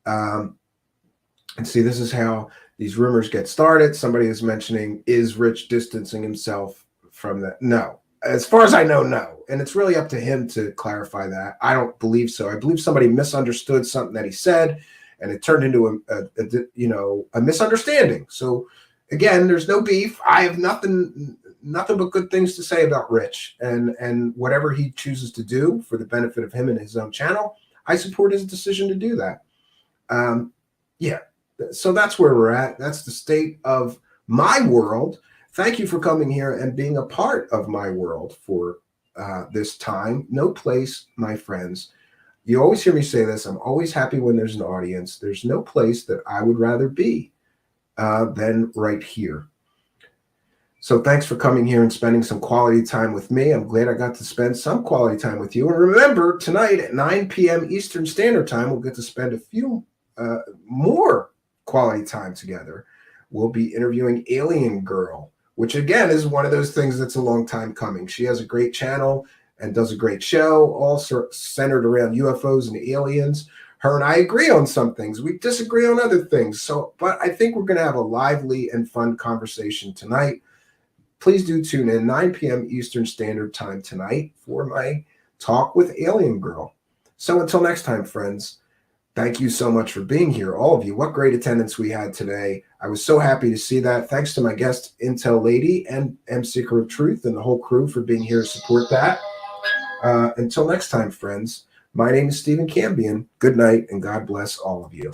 And see, this is how these rumors get started. Somebody is mentioning, is Rich distancing himself from that? No. As far as I know, no. And it's really up to him to clarify that. I don't believe so. I believe somebody misunderstood something that he said, and it turned into a misunderstanding. So again, there's no beef. I have nothing but good things to say about Rich, and whatever he chooses to do for the benefit of him and his own channel, I support his decision to do that. Yeah. So that's where we're at. That's the state of my world. Thank you for coming here and being a part of my world for this time. No place, my friends. You always hear me say this. I'm always happy when there's an audience. There's no place that I would rather be than right here. So thanks for coming here and spending some quality time with me. I'm glad I got to spend some quality time with you. And remember, tonight at 9 p.m. Eastern Standard Time, we'll get to spend a few more quality time together. We'll be interviewing Alien Girl, which again is one of those things that's a long time coming. She has a great channel and does a great show, all centered around UFOs and aliens. Her and I agree on some things. We disagree on other things. But I think we're going to have a lively and fun conversation tonight. Please do tune in 9 p.m. Eastern Standard Time tonight for my talk with Alien Girl. So until next time, friends, thank you so much for being here, all of you. What great attendance we had today. I was so happy to see that. Thanks to my guest, Intel Lady, and M Seeker of Truth, and the whole crew for being here to support that. Until next time, friends, my name is Stephen Cambion. Good night, and God bless all of you.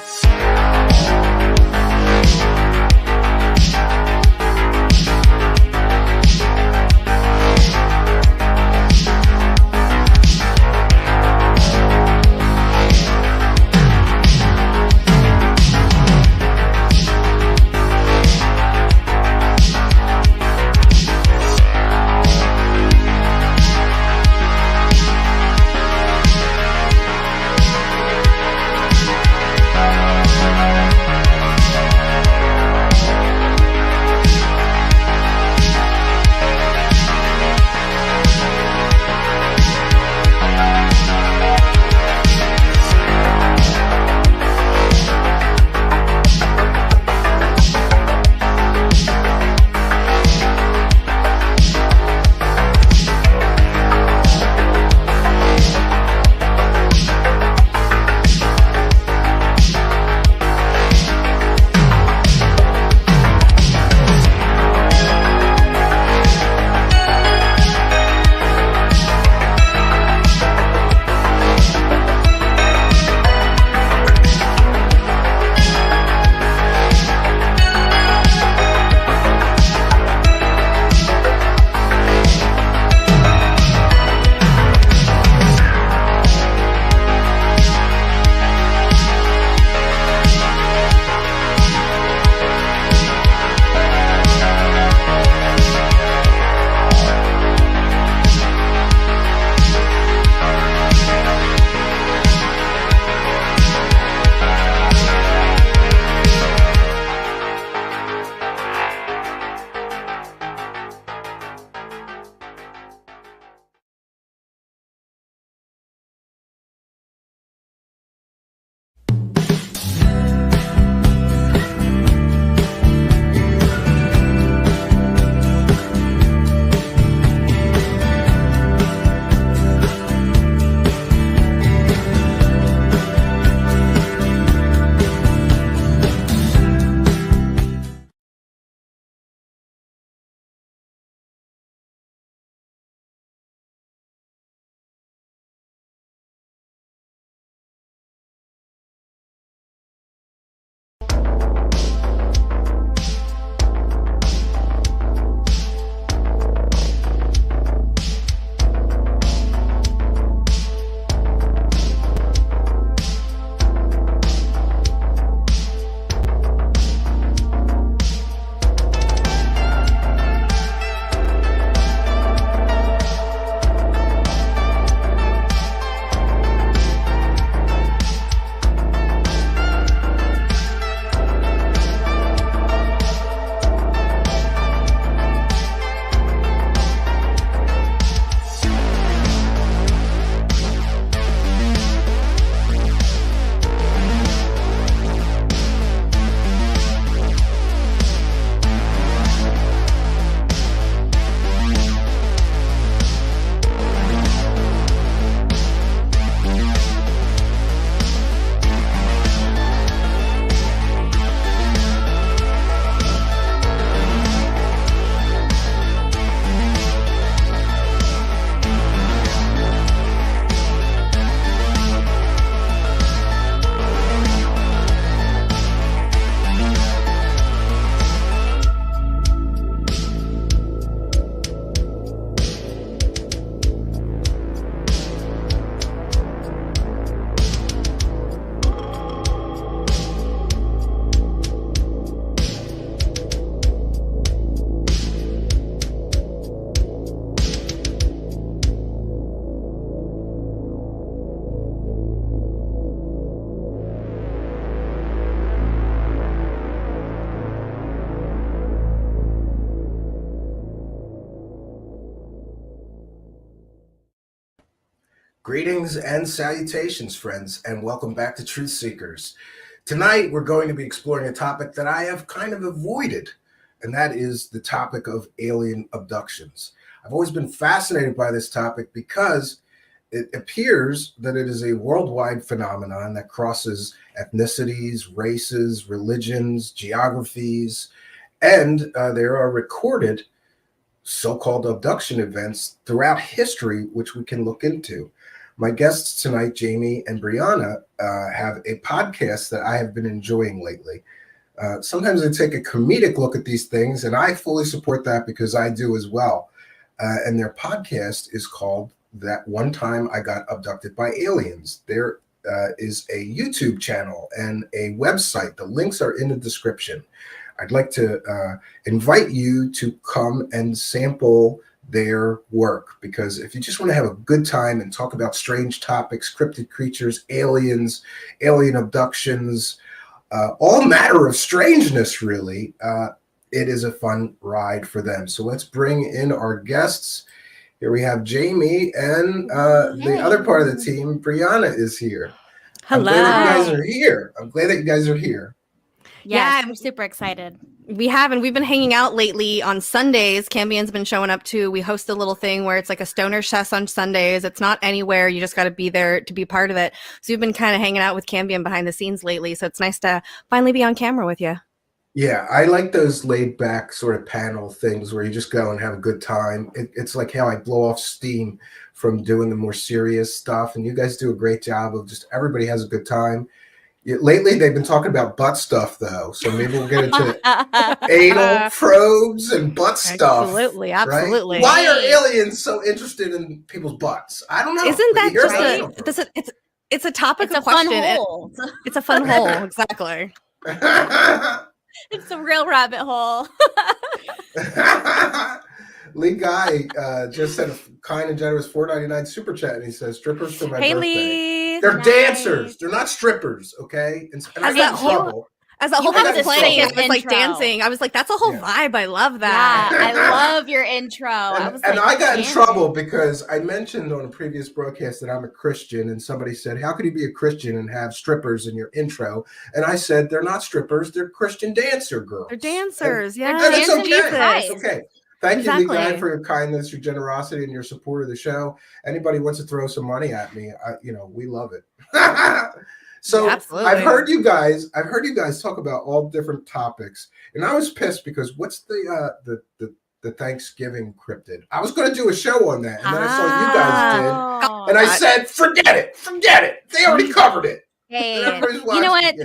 Greetings and salutations, friends, and welcome back to Truth Seekers. Tonight, we're going to be exploring a topic that I have kind of avoided, and that is the topic of alien abductions. I've always been fascinated by this topic because it appears that it is a worldwide phenomenon that crosses ethnicities, races, religions, geographies, and there are recorded so-called abduction events throughout history, which we can look into. My guests tonight, Jamie and Brianna, have a podcast that I have been enjoying lately. Sometimes I take a comedic look at these things, and I fully support that because I do as well. And their podcast is called That One Time I Got Abducted by Aliens. There is a YouTube channel and a website. The links are in the description. I'd like to invite you to come and sample their work, because if you just want to have a good time and talk about strange topics, cryptid creatures, aliens, alien abductions, all matter of strangeness, really, it is a fun ride for them. So let's bring in our guests. Here we have Jamie, and the other part of the team, Brianna, is here. Hello. I'm glad that you guys are here. I'm glad that you guys are here. Yeah, I'm super excited. We've been hanging out lately on Sundays. Cambian's been showing up too. We host a little thing where it's like a stoner chess on Sundays. It's not anywhere. You just got to be there to be part of it. So we've been kind of hanging out with Cambian behind the scenes lately. So it's nice to finally be on camera with you. Yeah, I like those laid back sort of panel things where you just go and have a good time. It's like how I blow off steam from doing the more serious stuff. And you guys do a great job of just everybody has a good time. Lately, they've been talking about butt stuff, though. So maybe we'll get into anal probes and butt stuff. Absolutely. Right? Why are aliens so interested in people's butts? I don't know. Isn't that just it's a topic of question. Fun hole. It's a fun hole. Exactly. It's a real rabbit hole. Lee Guy just sent a kind and generous $4.99 super chat, and he says, "Strippers for my Hey, birthday." Lee. They're Nice. dancers. They're not strippers, okay? And I got in trouble. As that whole have thing to was playing, say I his was like intro. dancing. I was like, that's a whole vibe. I love that. Yeah, I love your intro. And I got in trouble because I mentioned on a previous broadcast that I'm a Christian, and somebody said, "How could you be a Christian and have strippers in your intro?" And I said, "They're not strippers. They're Christian dancer girls. They're dancers. And Yeah. it's dancing okay. Jesus. It's okay." Thank you, Lee Guy, Exactly. for your kindness, your generosity, and your support of the show. Anybody wants to throw some money at me, we love it. So Yeah, absolutely. I've heard you guys talk about all different topics, and I was pissed because what's the Thanksgiving cryptid? I was going to do a show on that, and then I saw you guys did, Oh. and I said, forget it. They already covered it. Hey, Everybody's you know watching. what? Yeah.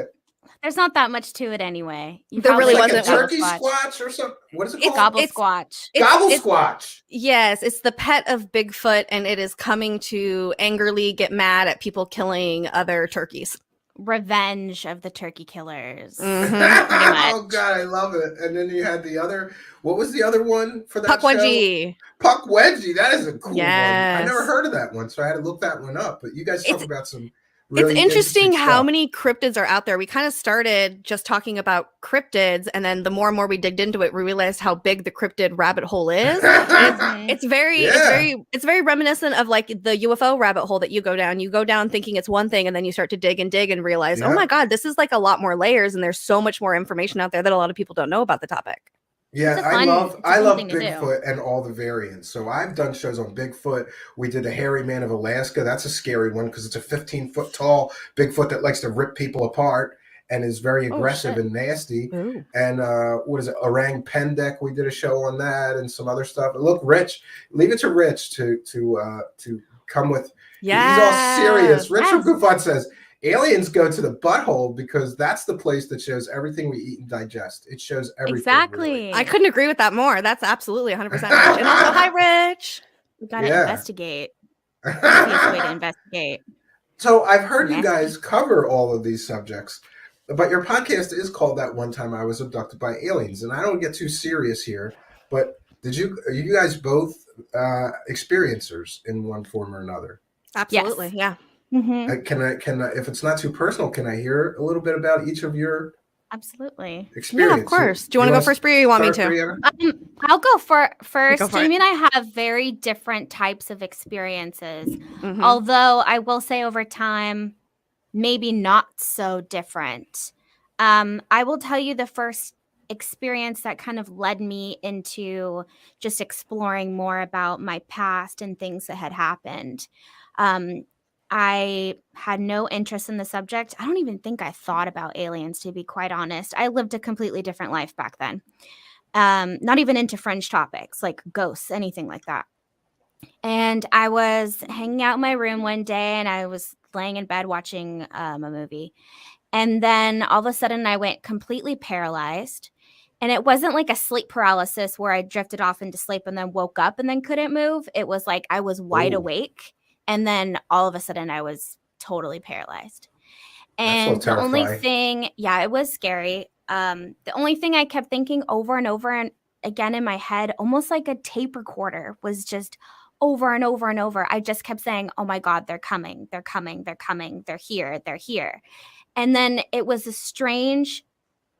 There's not that much to it anyway. You There really probably Like a wasn't. turkey Gobble squatch or something. What is it It's called? Gobble It's- squatch. Gobble it's- squatch. Yes, it's the pet of Bigfoot, and it is coming to angrily get mad at people killing other turkeys. Revenge of the turkey killers. Mhm. Pretty much. Oh God, I love it. And then you had the other. What was the other one for that show? Puckwudgie. Puckwudgie. That is a cool one. I Yes. never heard of that one, so I had to look that one up. But you guys talk about some. Really It's interesting how stuff. many cryptids are out there. We kind of started just talking about cryptids, and then the more and more we digged into it, we realized how big the cryptid rabbit hole is. Mhm. It's very reminiscent of like the UFO rabbit hole that you go down. You go down thinking it's one thing, and then you start to dig and realize, Yeah. oh my God, this is like a lot more layers, and there's so much more information out there that a lot of people don't know about the topic. Yeah, It's a I fun- love it's a fun thing to do. Bigfoot and all the variants. So I've done shows on Bigfoot. We did the Hairy Man of Alaska. That's a scary one because it's a 15-foot tall Bigfoot that likes to rip people apart and is very aggressive shit. and nasty. Ooh. And what is it? Orang Pendek. We did a show on that and some other stuff. Look, Rich, leave it to Rich to come with. He's all serious. Rich from Yes. Goofot says aliens go to the butthole because that's the place that shows everything we eat and digest. It shows everything. Exactly. I couldn't agree with that more. That's absolutely 100% Rich. And also, hi, Rich. We gotta Yeah. investigate. Easiest way to investigate. So I've heard you Nasty. guys cover all of these subjects, but your podcast is called That One Time I Was Abducted by Aliens. And I don't get too serious here, but are you guys both experiencers in one form or another? Absolutely. Yeah. Mhm. Can I, if it's not too personal, can I hear a little bit about each of your Absolutely. experience. Yeah, of course. Do you want to go first, Bri, or you want me start, to? Brianna? I'll go first. Go for Jamie it. and I have very different types of experiences. Mhm. Although I will say over time, maybe not so different. I will tell you the first experience that kind of led me into just exploring more about my past and things that had happened. Um, I had no interest in the subject. I don't even think I thought about aliens, to be quite honest. I lived a completely different life back then. Not even into fringe topics like ghosts, anything like that. And I was hanging out in my room one day and I was laying in bed watching a movie. And then all of a sudden I went completely paralyzed. And it wasn't like a sleep paralysis where I drifted off into sleep and then woke up and then couldn't move. It was like I was wide Oh. awake. And then all of a sudden I was totally paralyzed. That's a And little the only terrifying. thing, yeah, it was scary. The only thing I kept thinking over and over and again in my head, almost like a tape recorder, was just over and over and over. I just kept saying, oh my God, they're coming, they're coming, they're coming, they're here, they're here. And then it was a strange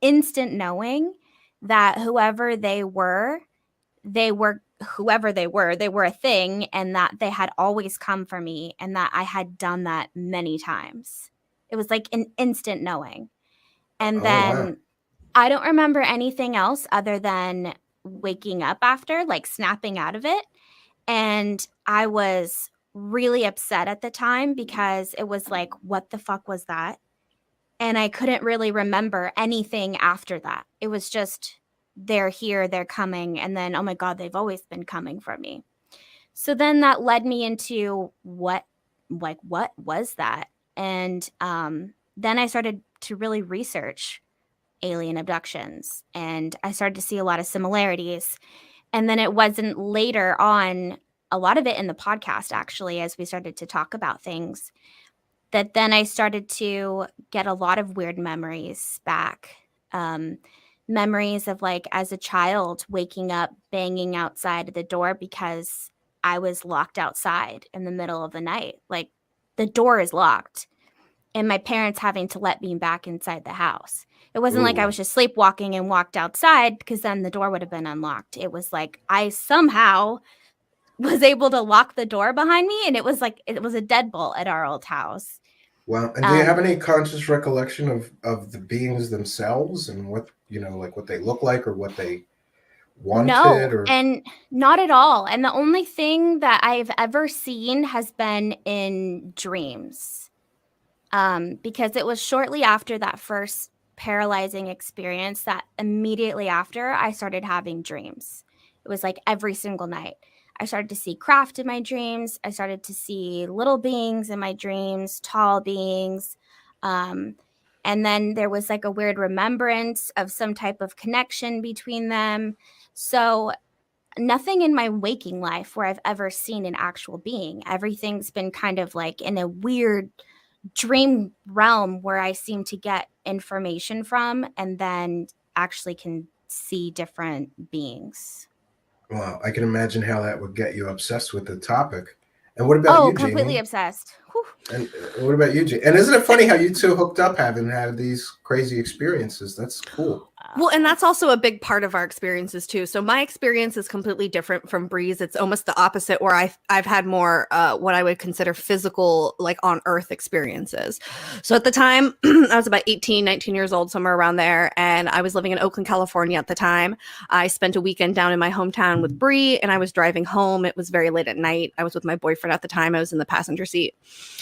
instant knowing that whoever they were whoever they were a thing, and that they had always come for me, and that I had done that many times. It was like an instant knowing. And Oh, then wow. I don't remember anything else other than waking up after, like snapping out of it. And I was really upset at the time because it was like, what the fuck was that? And I couldn't really remember anything after that. It was just, they're here, they're coming. And then, oh my God, they've always been coming for me. So then that led me into what was that? And then I started to really research alien abductions, and I started to see a lot of similarities. And then it wasn't later on, a lot of it in the podcast, actually, as we started to talk about things, that then I started to get a lot of weird memories back. Memories of, like, as a child, waking up, banging outside the door because I was locked outside in the middle of the night. Like, the door is locked, and my parents having to let me back inside the house. It wasn't like I Ooh. was just sleepwalking and walked outside, because then the door would have been unlocked. It was like I somehow was able to lock the door behind me, and it was like it was a deadbolt at our old house. Wow. And do you have Um, any conscious recollection of the beings themselves and what, like what they look like or what they wanted No, or? and not at all. And the only thing that I've ever seen has been in dreams. Because it was shortly after that first paralyzing experience that immediately after I started having dreams. It was like every single night. I started to see craft in my dreams. I started to see little beings in my dreams, tall beings. Um, and then there was like a weird remembrance of some type of connection between them. So nothing in my waking life where I've ever seen an actual being. Everything's been kind of like in a weird dream realm where I seem to get information from and then actually can see different beings. Wow, I can imagine how that would get you obsessed with the topic. And what about Oh, you, completely Jamie? obsessed. Whew. And what about you, Jamie? And isn't it funny how you two hooked up having had these crazy experiences? That's cool. Well, and that's also a big part of our experiences too. So my experience is completely different from Bree's. It's almost the opposite, where I've had more what I would consider physical, like on earth experiences. So at the time, I was about 18, 19 years old, somewhere around there. And I was living in Oakland, California at the time. I spent a weekend down in my hometown with Bree, and I was driving home. It was very late at night. I was with my boyfriend at the time. I was in the passenger seat.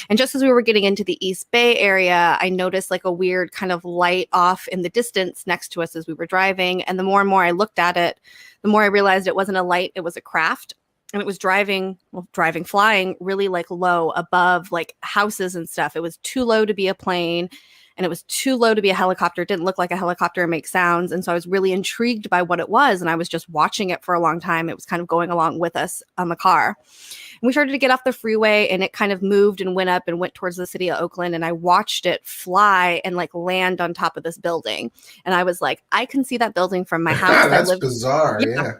And just as we were getting into the East Bay area, I noticed like a weird kind of light off in the distance next to us as we were driving. And the more and more I looked at it, the more I realized it wasn't a light, it was a craft. And it was flying really like low above like houses and stuff. It was too low to be a plane, and it was too low to be a helicopter. It didn't look like a helicopter and make sounds. And so I was really intrigued by what it was. And I was just watching it for a long time. It was kind of going along with us on the car. And we started to get off the freeway, and it kind of moved and went up and went towards the city of Oakland. And I watched it fly and like land on top of this building. And I was like, I can see that building from my house. That's bizarre. Yeah. Yeah.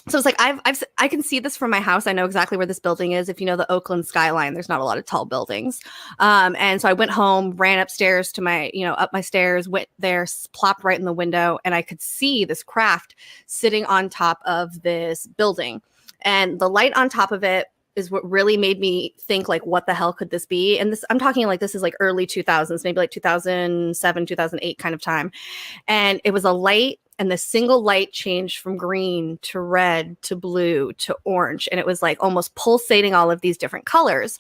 So it's like I can see this from my house. I know exactly where this building is. If you know the Oakland skyline, there's not a lot of tall buildings. And so I went home, ran upstairs to my, up my stairs, went there, plopped right in the window, and I could see this craft sitting on top of this building. And the light on top of it is what really made me think, like, what the hell could this be? And this, I'm talking like this is like early 2000s, maybe like 2007, 2008 kind of time. And it was a light, and the single light changed from green to red to blue to orange. And it was like almost pulsating all of these different colors.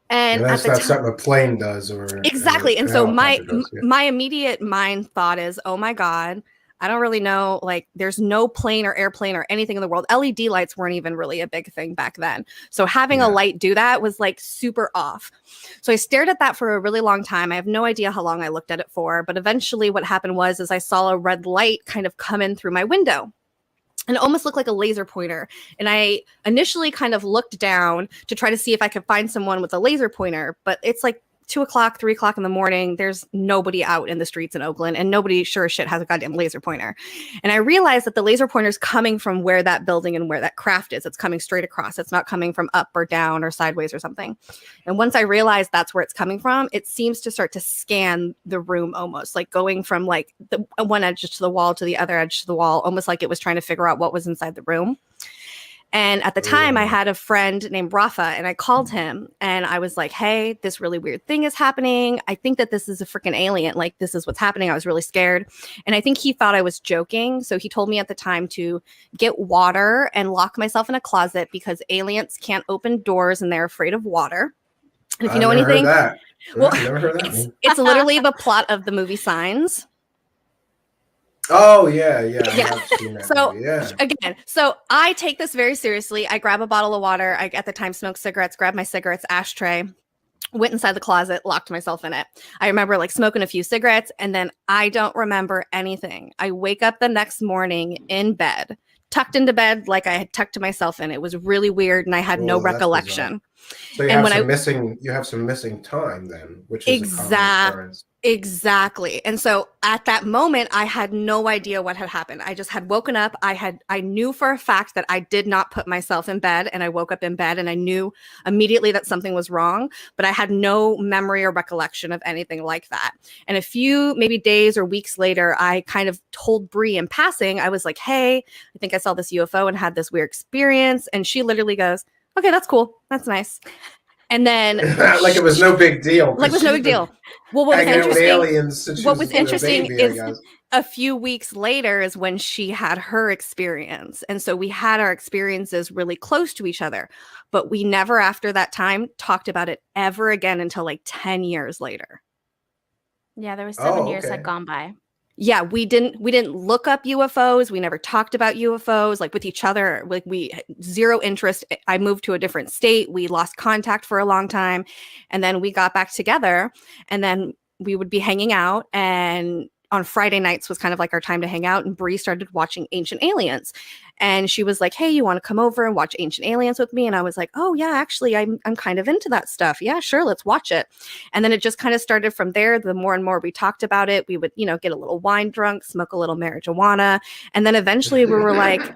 And that's at the not something a plane does, or exactly. And an so helicopter does, yeah. my immediate mind thought is, oh my God, I don't really know. Like, there's no plane or airplane or anything in the world. LED lights weren't even really a big thing back then. So having a light do that was like super off. So I stared at that for a really long time. I have no idea how long I looked at it for, but eventually what happened was I saw a red light kind of come in through my window. And it almost looked like a laser pointer. And I initially kind of looked down to try to see if I could find someone with a laser pointer, but it's like 2 o'clock, 3 o'clock in the morning. There's nobody out in the streets in Oakland, and nobody sure as shit has a goddamn laser pointer. And I realized that the laser pointer is coming from where that building and where that craft is. It's coming straight across. It's not coming from up or down or sideways or something. And once I realized that's where it's coming from, it seems to start to scan the room, almost like going from like the one edge to the wall to the other edge to the wall, almost like it was trying to figure out what was inside the room. And at the time, I had a friend named Rafa, and I called him and I was like, hey, this really weird thing is happening. I think that this is a freaking alien. Like, this is what's happening. I was really scared. And I think he thought I was joking. So he told me at the time to get water and lock myself in a closet because aliens can't open doors and they're afraid of water. And if you know anything, well, it's literally the plot of the movie Signs. Oh, yeah. I have seen that so movie, yeah. Again, so I take this very seriously. I grab a bottle of water. I at the time smoked cigarettes, grabbed my cigarettes ashtray, went inside the closet, locked myself in it. I remember like smoking a few cigarettes, and then I don't remember anything. I wake up the next morning in bed, tucked into bed like I had tucked myself in. It was really weird, and I had no recollection. So you have some missing time then, which is a common occurrence. Exactly. And so at that moment, I had no idea what had happened. I just had woken up. I knew for a fact that I did not put myself in bed, and I woke up in bed and I knew immediately that something was wrong, but I had no memory or recollection of anything like that. And a few maybe days or weeks later, I kind of told Bree in passing, I was like, hey, I think I saw this UFO and had this weird experience. And she literally goes, okay, that's cool. That's nice. And then like it was no big deal. Like it was no big deal. Well, what was interesting is a few weeks later is when she had her experience. And so we had our experiences really close to each other, but we never after that time talked about it ever again until like 10 years later. Yeah, there was 7 years had gone by. Yeah, we didn't look up UFOs. We never talked about UFOs like with each other. Like we zero interest. I moved to a different state. We lost contact for a long time. And then we got back together, and then we would be hanging out, and on Friday nights was kind of like our time to hang out. And Bree started watching Ancient Aliens, and she was like, hey, you want to come over and watch Ancient Aliens with me? And I was like, oh yeah, actually I'm kind of into that stuff. Yeah, sure. Let's watch it. And then it just kind of started from there. The more and more we talked about it, we would, get a little wine drunk, smoke a little marijuana. And then eventually we were like,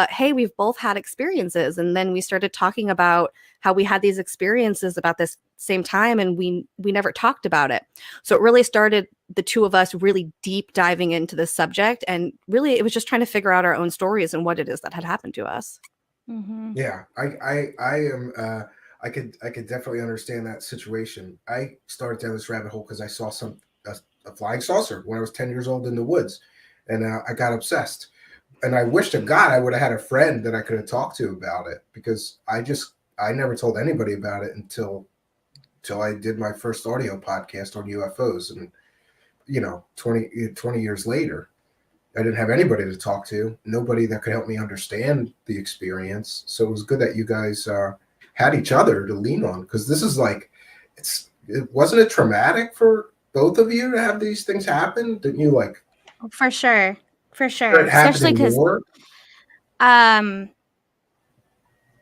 hey, we've both had experiences. And then we started talking about how we had these experiences about this same time, and we never talked about it. So it really started the two of us really deep diving into this subject, and really it was just trying to figure out our own stories and what it is that had happened to us. Mm-hmm. Yeah, I could definitely understand that situation. I started down this rabbit hole because I saw a flying saucer when I was 10 years old in the woods, and I got obsessed. And I wish to God I would have had a friend that I could have talked to about it, because I never told anybody about it until I did my first audio podcast on UFOs. And, 20 years later, I didn't have anybody to talk to, nobody that could help me understand the experience. So it was good that you guys had each other to lean on, because this is like, wasn't it traumatic for both of you to have these things happen? Didn't you like? For sure. Especially because,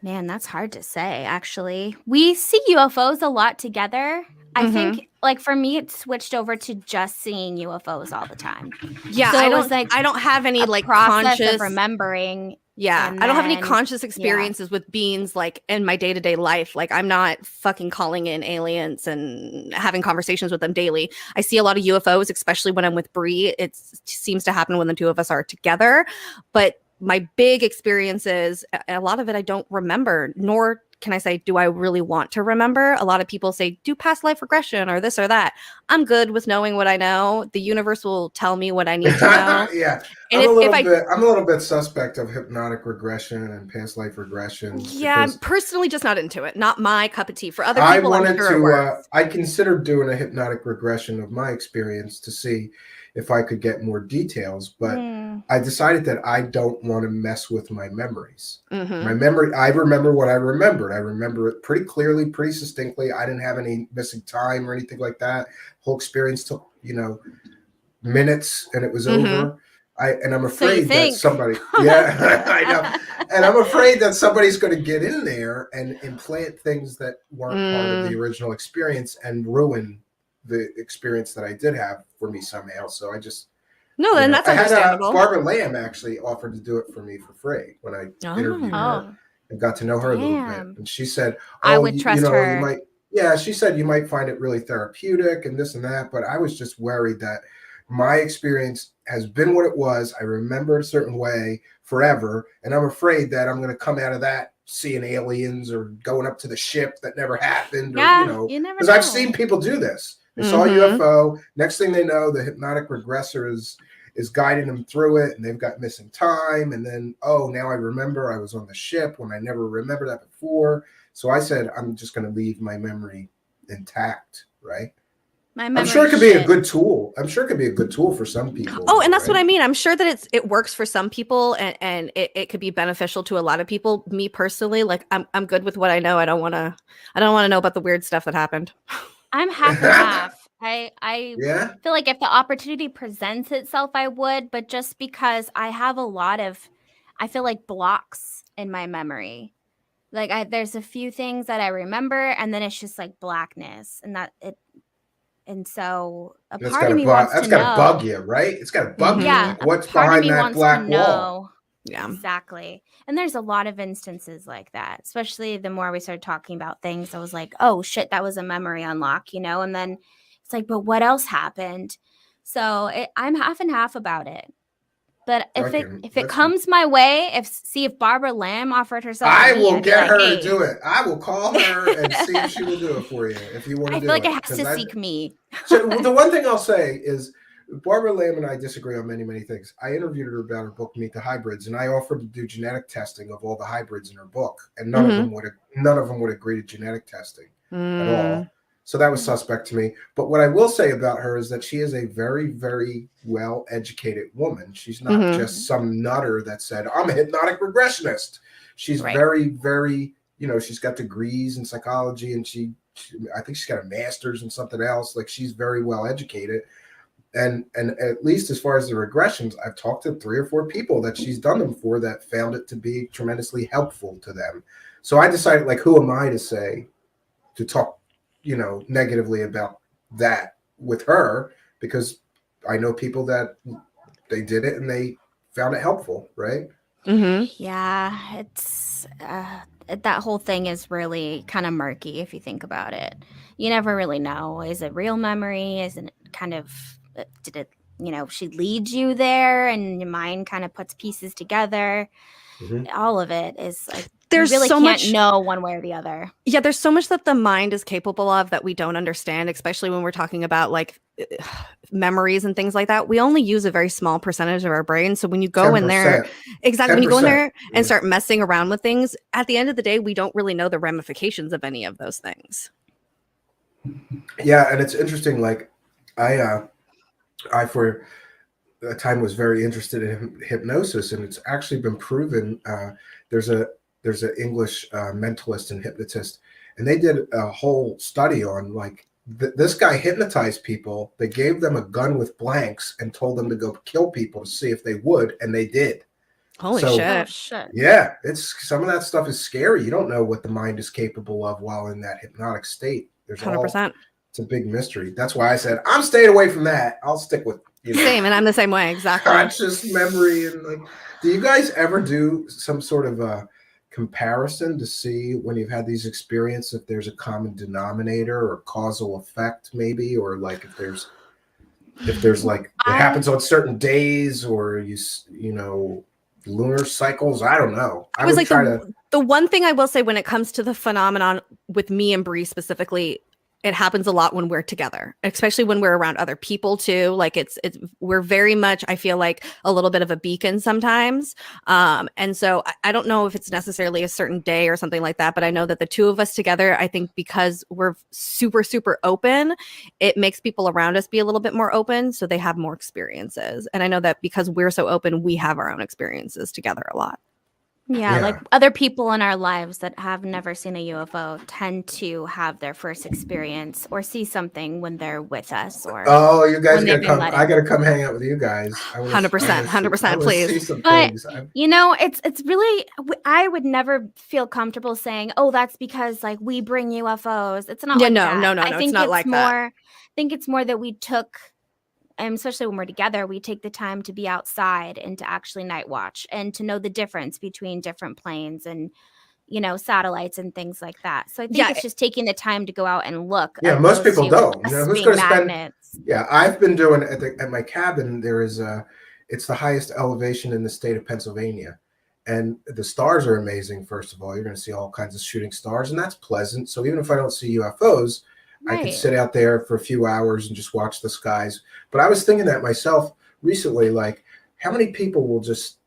man, that's hard to say, actually. We see UFOs a lot together. I think, like, for me, it switched over to just seeing UFOs all the time. Yeah, so I don't have any like process conscious of remembering Yeah, And I don't have any then- conscious experiences with beings like in my day-to-day life. Like I'm not fucking calling in aliens and having conversations with them daily. I see a lot of UFOs, especially when I'm with Bree. It seems to happen when the two of us are together. But my big experiences, a lot of it I don't remember, nor can I say, do I really want to remember? A lot of people say, do past life regression or this or that. I'm good with knowing what I know. The universe will tell me what I need to know. Yeah. And I'm a little bit suspect of hypnotic regression and past life regressions. Yeah, I'm personally just not into it. Not my cup of tea. For other I people, I'm wanted sure it to. works. I considered doing a hypnotic regression of my experience to see if I could get more details, but I decided that I don't want to mess with my memories. Mhm. My memory, I remember what I remembered. I remember it pretty clearly, pretty succinctly. I didn't have any missing time or anything like that. Whole experience took, minutes and it was over. I'm afraid that somebody, yeah, I know. And I'm afraid that somebody's going to get in there and implant things that weren't part of the original experience and ruin the experience that I did have for me somehow. So I just, No, then that's understandable. Barbara Lamb actually offered to do it for me for free when I interviewed her and got to know her a little bit. And she said, I would trust her. You might, yeah, she said you might find it really therapeutic and this and that. But I was just worried that my experience has been what it was. I remember it a certain way forever. And I'm afraid that I'm going to come out of that seeing aliens or going up to the ship that never happened. Yeah, or, you never because know. I've seen people do this. They saw a UFO. Next thing they know, the hypnotic regressor is guiding them through it, and they've got missing time. And then, now I remember I was on the ship when I never remembered that before. So I said, I'm just going to leave my memory intact, right? I'm sure it could be a good tool. I'm sure it could be a good tool for some people. Oh, and that's what I mean. I'm sure that it works for some people and it could be beneficial to a lot of people. Me personally, like I'm good with what I know. I don't want to know about the weird stuff that happened. I'm half and half. I Yeah? feel like if the opportunity presents itself, I would, but just because I have a lot of, I feel like blocks in my memory. Like there's a few things that I remember, and then it's just like blackness, and so part of me wants to know. That's got to bug you, right? It's got to bug you. Yeah, Like, what's part of behind me that wants black to wall? know. Yeah, exactly. And there's a lot of instances like that, especially the more we started talking about things. I was like, oh shit, that was a memory unlock, and then it's like, but what else happened? So I'm half and half about it. But if it comes my way, if Barbara Lamb offered herself, I to me, will I'd be get like, her hey. to do it. I will call her and see if she will do it for you. If you want to I do feel like it, it has to seek me. So the one thing I'll say is Barbara Lamb and I disagree on many, many things. I interviewed her about her book Meet the Hybrids, and I offered to do genetic testing of all the hybrids in her book, and none of them would agree to genetic testing at all. So that was suspect to me. But what I will say about her is that she is a very, very well-educated woman. She's not just some nutter that said, I'm a hypnotic regressionist. She's very, very, she's got degrees in psychology, and I think she's got a master's in something else. Like, she's very well-educated. And at least as far as the regressions, I've talked to 3 or 4 people that she's done them for that found it to be tremendously helpful to them. So I decided, like, who am I to say, to talk, negatively about that with her, because I know people that they did it and they found it helpful, right? Yeah, it's that whole thing is really kind of murky if you think about it. You never really know. Is it real memory? Is it kind of, did it, she leads you there and your mind kind of puts pieces together? All of it is like, there's you really so can't much know one way or the other. Yeah, there's so much that the mind is capable of that we don't understand, especially when we're talking about like memories and things like that. We only use a very small percentage of our brain. So when you go 10%. in there, exactly, when you go in there and Yeah. start messing around with things, at the end of the day, we don't really know the ramifications of any of those things. Yeah, and it's interesting. Like, I for a time was very interested in hypnosis, and it's actually been proven. There's an English mentalist and hypnotist, and they did a whole study on like this guy hypnotized people. They gave them a gun with blanks and told them to go kill people to see if they would, and they did. Holy Oh, shit. shit. Yeah, it's some of that stuff is scary. You don't know what the mind is capable of while in that hypnotic state. There's 100%. It's a big mystery. That's why I said I'm staying away from that. I'll stick with You know, Same, and I'm the same way. Exactly. conscious memory and like. Do you guys ever do some sort of a comparison to see when you've had these experiences if there's a common denominator or causal effect, maybe, or like if there's like it happens on certain days or you know lunar cycles? I don't know. It I was would like try to. the one thing I will say when it comes to the phenomenon with me and Bree specifically, it happens a lot when we're together, especially when we're around other people too. Like it's we're very much, I feel like, a little bit of a beacon sometimes. And so I don't know if it's necessarily a certain day or something like that, but I know that the two of us together, I think because we're super, super open, it makes people around us be a little bit more open. So they have more experiences. And I know that because we're so open, we have our own experiences together a lot. Yeah, like other people in our lives that have never seen a UFO tend to have their first experience or see something when they're with us. Or Oh, you guys when gotta they've been come. let I in. gotta come hang out with you guys. 100%, 100%, see please. some But things. you know, it's really, I would never feel comfortable saying, "Oh, that's because like we bring UFOs." It's not Yeah, like no, that. no, no, I no, it's think not it's like more. that. I think it's more that we took, and especially when we're together, we take the time to be outside and to actually night watch and to know the difference between different planes and, you know, satellites and things like that. So I think it's just taking the time to go out and look. Yeah, as most opposed people to don't. You know, us who's being going to spend? magnets. Yeah, I've been doing at my cabin. There is it's the highest elevation in the state of Pennsylvania, and the stars are amazing. First of all, you're going to see all kinds of shooting stars, and that's pleasant. So even if I don't see UFOs, I could Right. sit out there for a few hours and just watch the skies. But I was thinking that myself recently, like how many people will just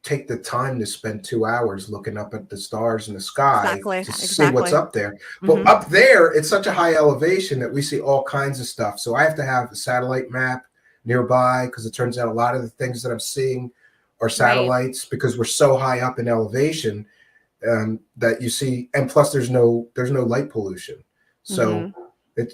take the time to spend 2 hours looking up at the stars in the sky Exactly, to see what's exactly. up there. But up there, it's such a high elevation that we see all kinds of stuff. So I have to have a satellite map nearby because it turns out a lot of the things that I'm seeing are satellites because we're so high up in elevation that you see. And plus, there's no light pollution, so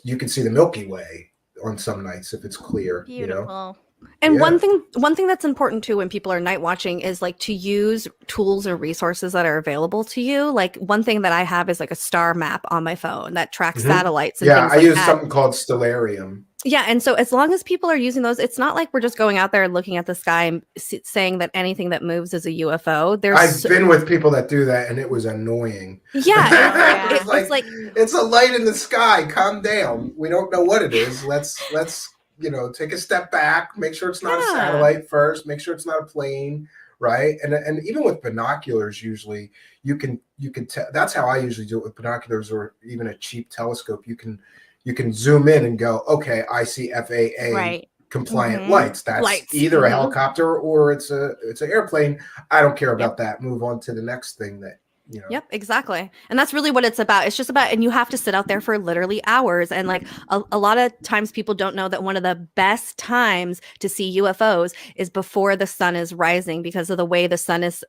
you can see the Milky Way on some nights if it's clear. Beautiful. You know? And Yeah. one thing that's important too when people are night watching is like to use tools or resources that are available to you. Like one thing that I have is like a star map on my phone that tracks satellites and things I like use that. something called Stellarium. Yeah, and so as long as people are using those, it's not like we're just going out there and looking at the sky and saying that anything that moves is a UFO. I've been with people that do that, and it was annoying. Yeah, it's like it's a light in the sky. Calm down. We don't know what it is. Let's take a step back. Make sure it's not a satellite first. Make sure it's not a plane, right? And even with binoculars, usually you can tell. That's how I usually do it with binoculars, or even a cheap telescope. You can zoom in and go, okay, I see FAA compliant lights. That's either a helicopter or it's an airplane. I don't care about that. Move on to the next thing that you know. Yep, exactly. And that's really what it's about. It's just about, and you have to sit out there for literally hours. And like a lot of times people don't know that one of the best times to see UFOs is before the sun is rising because of the way the sun is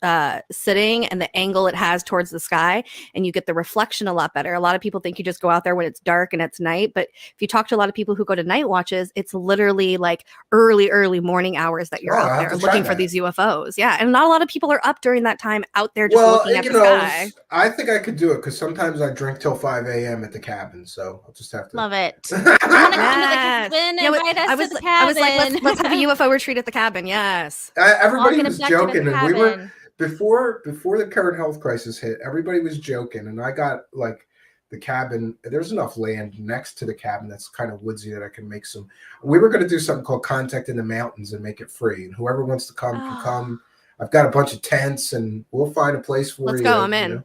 sitting and the angle it has towards the sky. And you get the reflection a lot better. A lot of people think you just go out there when it's dark and it's night. But if you talk to a lot of people who go to night watches, it's literally like early morning hours that you're out there looking for these UFOs. Yeah. And not a lot of people are up during that time out there just looking at the sky. I think I could do it because sometimes I drink till 5 a.m. at the cabin, so I'll just have to. Love it. You want to come to the cabin? Invite us to the cabin. I was like, let's have a UFO retreat at the cabin. Yes. Everybody was joking, and we were before the current health crisis hit. Everybody was joking, and I got like the cabin. There's enough land next to the cabin that's kind of woodsy that I can make some. We were going to do something called Contact in the Mountains and make it free, and whoever wants to come can come. I've got a bunch of tents, and we'll find a place for you. Let's go. I'm in. You know?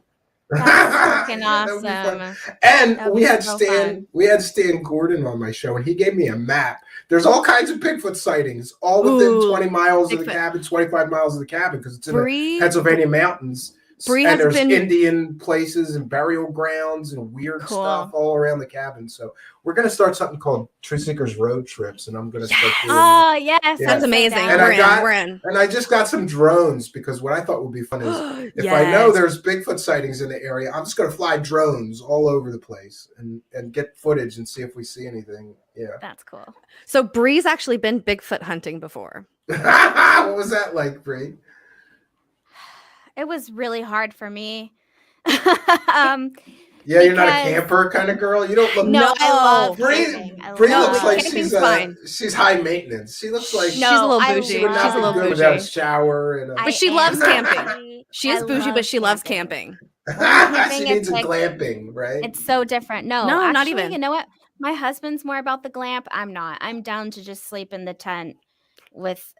That's fucking awesome. And we had Stan Gordon on my show, and he gave me a map. There's all kinds of Bigfoot sightings, all within 20 miles of the cabin, 25 miles of the cabin, because it's in the Pennsylvania mountains. And there's Indian places and burial grounds and weird stuff all around the cabin. So we're going to start something called True Seekers Road Trips, and I'm going to start doing. Oh yes, that's amazing. And we're in. And I just got some drones because what I thought would be fun is if I know there's Bigfoot sightings in the area, I'm just going to fly drones all over the place and get footage and see if we see anything. Yeah, that's cool. So Bree's actually been Bigfoot hunting before. What was that like, Bree? It was really hard for me. Yeah, you're not a Because- camper kind of girl. You don't look. No, I love Bree, camping. I Bree love looks like camping's she's fine. she's high maintenance. She looks like She's a little I bougie. she would She's not a be little good without a bougie. shower and But she loves camping. bougie. She is I bougie, love but she loves camping. camping. Camping, she it's needs a like- glamping, right? It's so different. No, No, actually, not even. You know what? My husband's more about the glamp. I'm not. I'm down to just sleep in the tent with,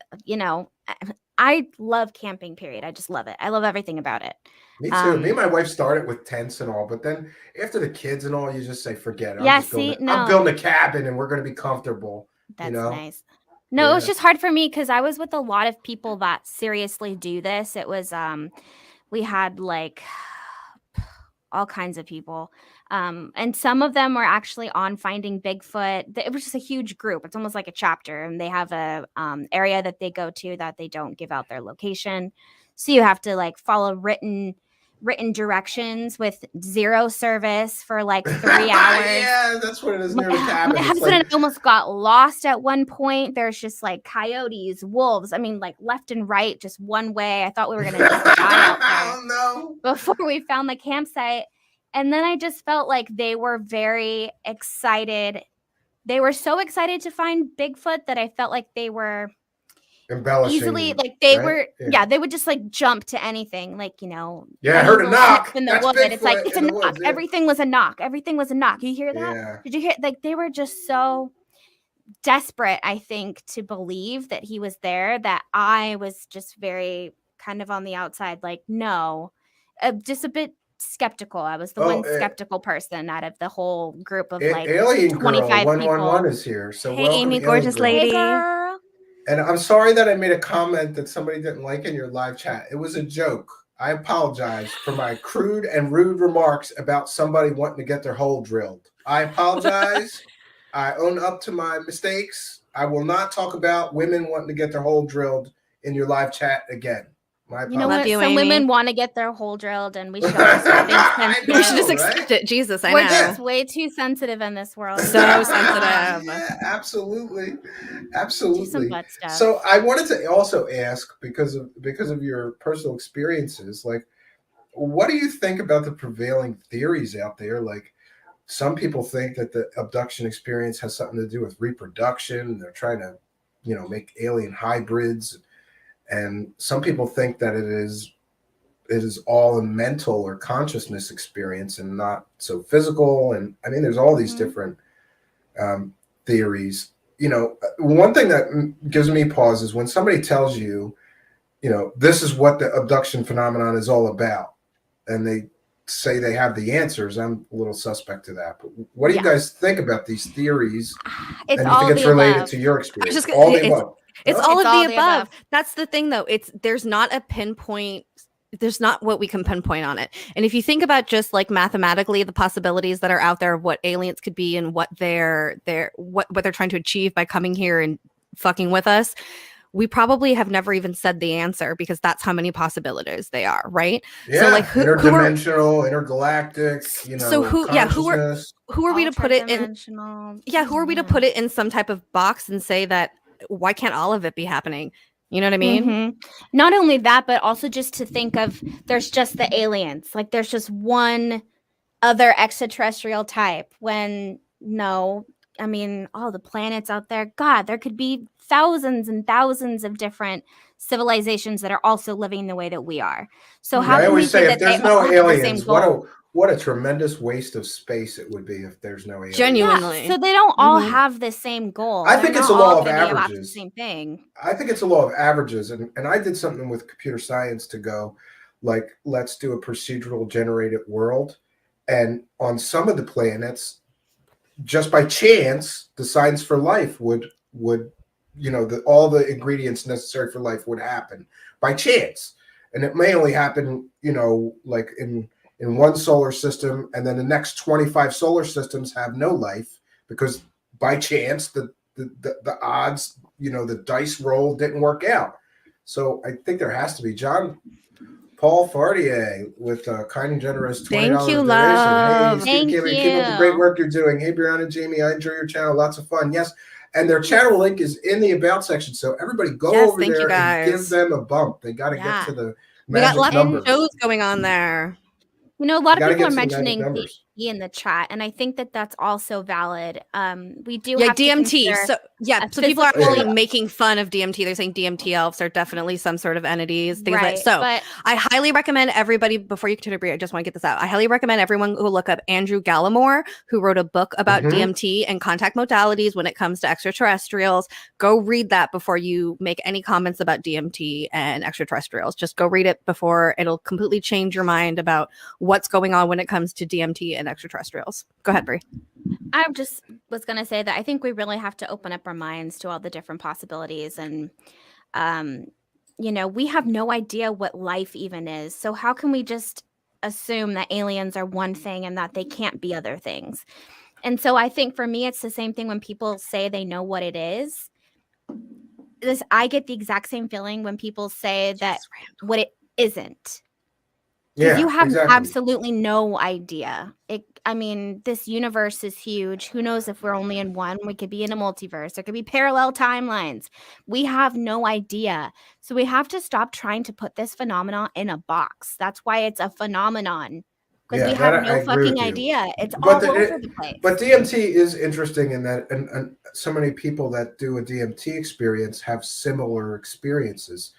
I love camping, period. I just love it. I love everything about it. Me too. Me and my wife started with tents and all, but then after the kids and all, you just say, forget it. Yeah, I'm building a cabin and we're going to be comfortable. That's know? nice. No, it was Yeah. just hard for me because I was with a lot of people that seriously do this. It was, we had like all kinds of people. And some of them were actually on Finding Bigfoot. It was just a huge group. It's almost like a chapter, and they have a area that they go to that they don't give out their location. So you have to like follow written directions with zero service for like 3 hours. Yeah, that's what it is near the cabin. My It's husband like- and I almost got lost at one point. There's just like coyotes, wolves. I mean, like left and right, just one way. I thought we were gonna just die out there Oh no. before we found the campsite. And then I just felt like they were very excited. They were so excited to find Bigfoot that I felt like they were Embellishing. easily like they right? were Yeah. they would just like jump to anything, like Yeah, I heard a any little knock. snip in the That's wood. It's like Bigfoot it's a in the knock. woods, yeah. Everything was a knock. Everything was a knock. You hear that? Yeah. Did you hear? Like they were just so desperate, I think, to believe that he was there that I was just very kind of on the outside, like no, just a bit skeptical. I was the Oh, one skeptical person out of the whole group of like Alien Girl 25 111 people. is here. So Hey, welcome, Amy, Alien gorgeous Girl. lady. Hey, girl. And I'm sorry that I made a comment that somebody didn't like in your live chat. It was a joke. I apologize for my crude and rude remarks about somebody wanting to get their hole drilled. I apologize. I own up to my mistakes. I will not talk about women wanting to get their hole drilled in your live chat again. My You know Love what? you, Some Amy. women want to get their hole drilled, and we should just be I We know, should just right? accept it. Jesus, I We're know. just way too sensitive in this world. So sensitive. Yeah, absolutely. Do some Absolutely. butt stuff. So I wanted to also ask, because of your personal experiences, like, what do you think about the prevailing theories out there? Like, some people think that the abduction experience has something to do with reproduction. They're trying to, make alien hybrids, and some people think that it is all a mental or consciousness experience and not so physical. And I mean, there's all these different theories. One thing that gives me pause is when somebody tells you, this is what the abduction phenomenon is all about, and they say they have the answers. I'm a little suspect to that. But what do you guys think about these theories? It's And you all think it's the related above. to your experience? just- All the it's- above. It's No? all It's of all the the above. above. That's the thing, though. There's not a pinpoint. There's not what we can pinpoint on it. And if you think about just like mathematically the possibilities that are out there of what aliens could be and what they're trying to achieve by coming here and fucking with us, we probably have never even said the answer because that's how many possibilities they are, right? Yeah, So, like, who are- interdimensional, intergalactic. So who are we to put it in? Ultra-dimensional. Yeah, who are we to put it in some type of box and say that why can't all of it be happening? You know what I mean? Mhm. Not only that, but also just to think of there's just the aliens. Like there's just one other extraterrestrial type. When no, I mean, all the planets out there. God, there could be thousands and thousands of different civilizations that are also living the way that we are. So how I can we always say say if that there's they no all have the same aliens, goal? what a tremendous waste of space it would be if there's no aliens. Genuinely. Yeah, so they don't all Mhm. have the same goal. I They're think it's not a law all of gonna be about the averages. same thing. I think it's a law of averages, and I did something with computer science to go, like, let's do a procedural generated world, and on some of the planets, just by chance, the signs for life would all the ingredients necessary for life would happen by chance, and it may only happen, like in one solar system, and then the next 25 solar systems have no life because by chance the odds, the dice roll didn't work out. So I think there has to be. John Paul Fardier with kind and generous $20 Thank you, donation. love. Hey, Thank keep up the you. great work you're doing. Hey, Brianna and Jamie, I enjoy your channel. Lots of fun. Yes. And their channel link is in the about section. So everybody go Yes, over thank you, there and give guys. them a bump. They got to Yeah. get to the We got magic lots numbers. of shows going on there. You know, a lot You of gotta people get are to the magic mentioning numbers. in the chat, and I think that that's also valid. We do Yeah, have to DMT. consider So yeah, a so people are physical- actually making fun of DMT. They're saying DMT elves are definitely some sort of entities, things like right, so. but I highly recommend everybody, before you continue, Brie, I just want to get this out. I highly recommend everyone who look up Andrew Gallimore, who wrote a book about DMT and contact modalities when it comes to extraterrestrials. Go read that before you make any comments about DMT and extraterrestrials. Just go read it before. It'll completely change your mind about what's going on when it comes to DMT and extraterrestrials. Go ahead, Brie. I just was going to say that I think we really have to open up our minds to all the different possibilities. And, we have no idea what life even is. So how can we just assume that aliens are one thing and that they can't be other things? And so I think for me, it's the same thing when people say they know what it is. I get the exact same feeling when people say that what it isn't. Because you have absolutely no idea. This universe is huge. Who knows if we're only in one? We could be in a multiverse. There could be parallel timelines. We have no idea. So we have to stop trying to put this phenomenon in a box. That's why it's a phenomenon. Because we have no fucking idea. It's all over the place. But DMT is interesting in that, and so many people that do a DMT experience have similar experiences.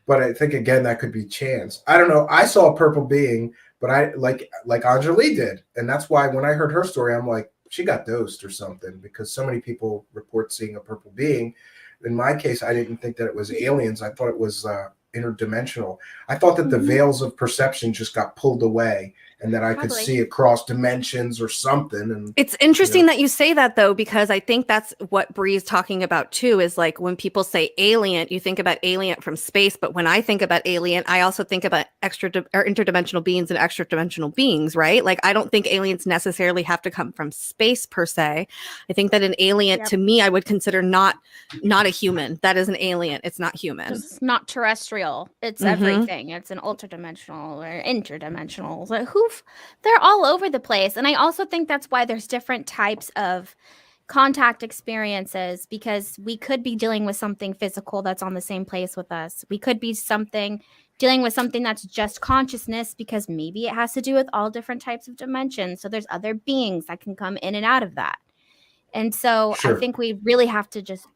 But I think, again, that could be chance. I don't know. I saw a purple being, but I like Anjali did. And that's why when I heard her story, I'm like, she got dosed or something, because so many people report seeing a purple being. In my case, I didn't think that it was aliens. I thought it was interdimensional. I thought that the veils of perception just got pulled away, and that I could see across dimensions or something. And it's interesting that you say that, though, because I think that's what Bree is talking about too, is like when people say alien, you think about alien from space. But when I think about alien, I also think about interdimensional beings and extra dimensional beings, right? Like, I don't think aliens necessarily have to come from space per se. I think that an alien, to me, I would consider not a human. That is an alien. It's not human. It's not terrestrial. It's everything. It's an ultradimensional or interdimensional. So they're all over the place. And I also think that's why there's different types of contact experiences, because we could be dealing with something physical that's on the same place with us. We could be dealing with something that's just consciousness, because maybe it has to do with all different types of dimensions. So there's other beings that can come in and out of that. And so I think we really have to just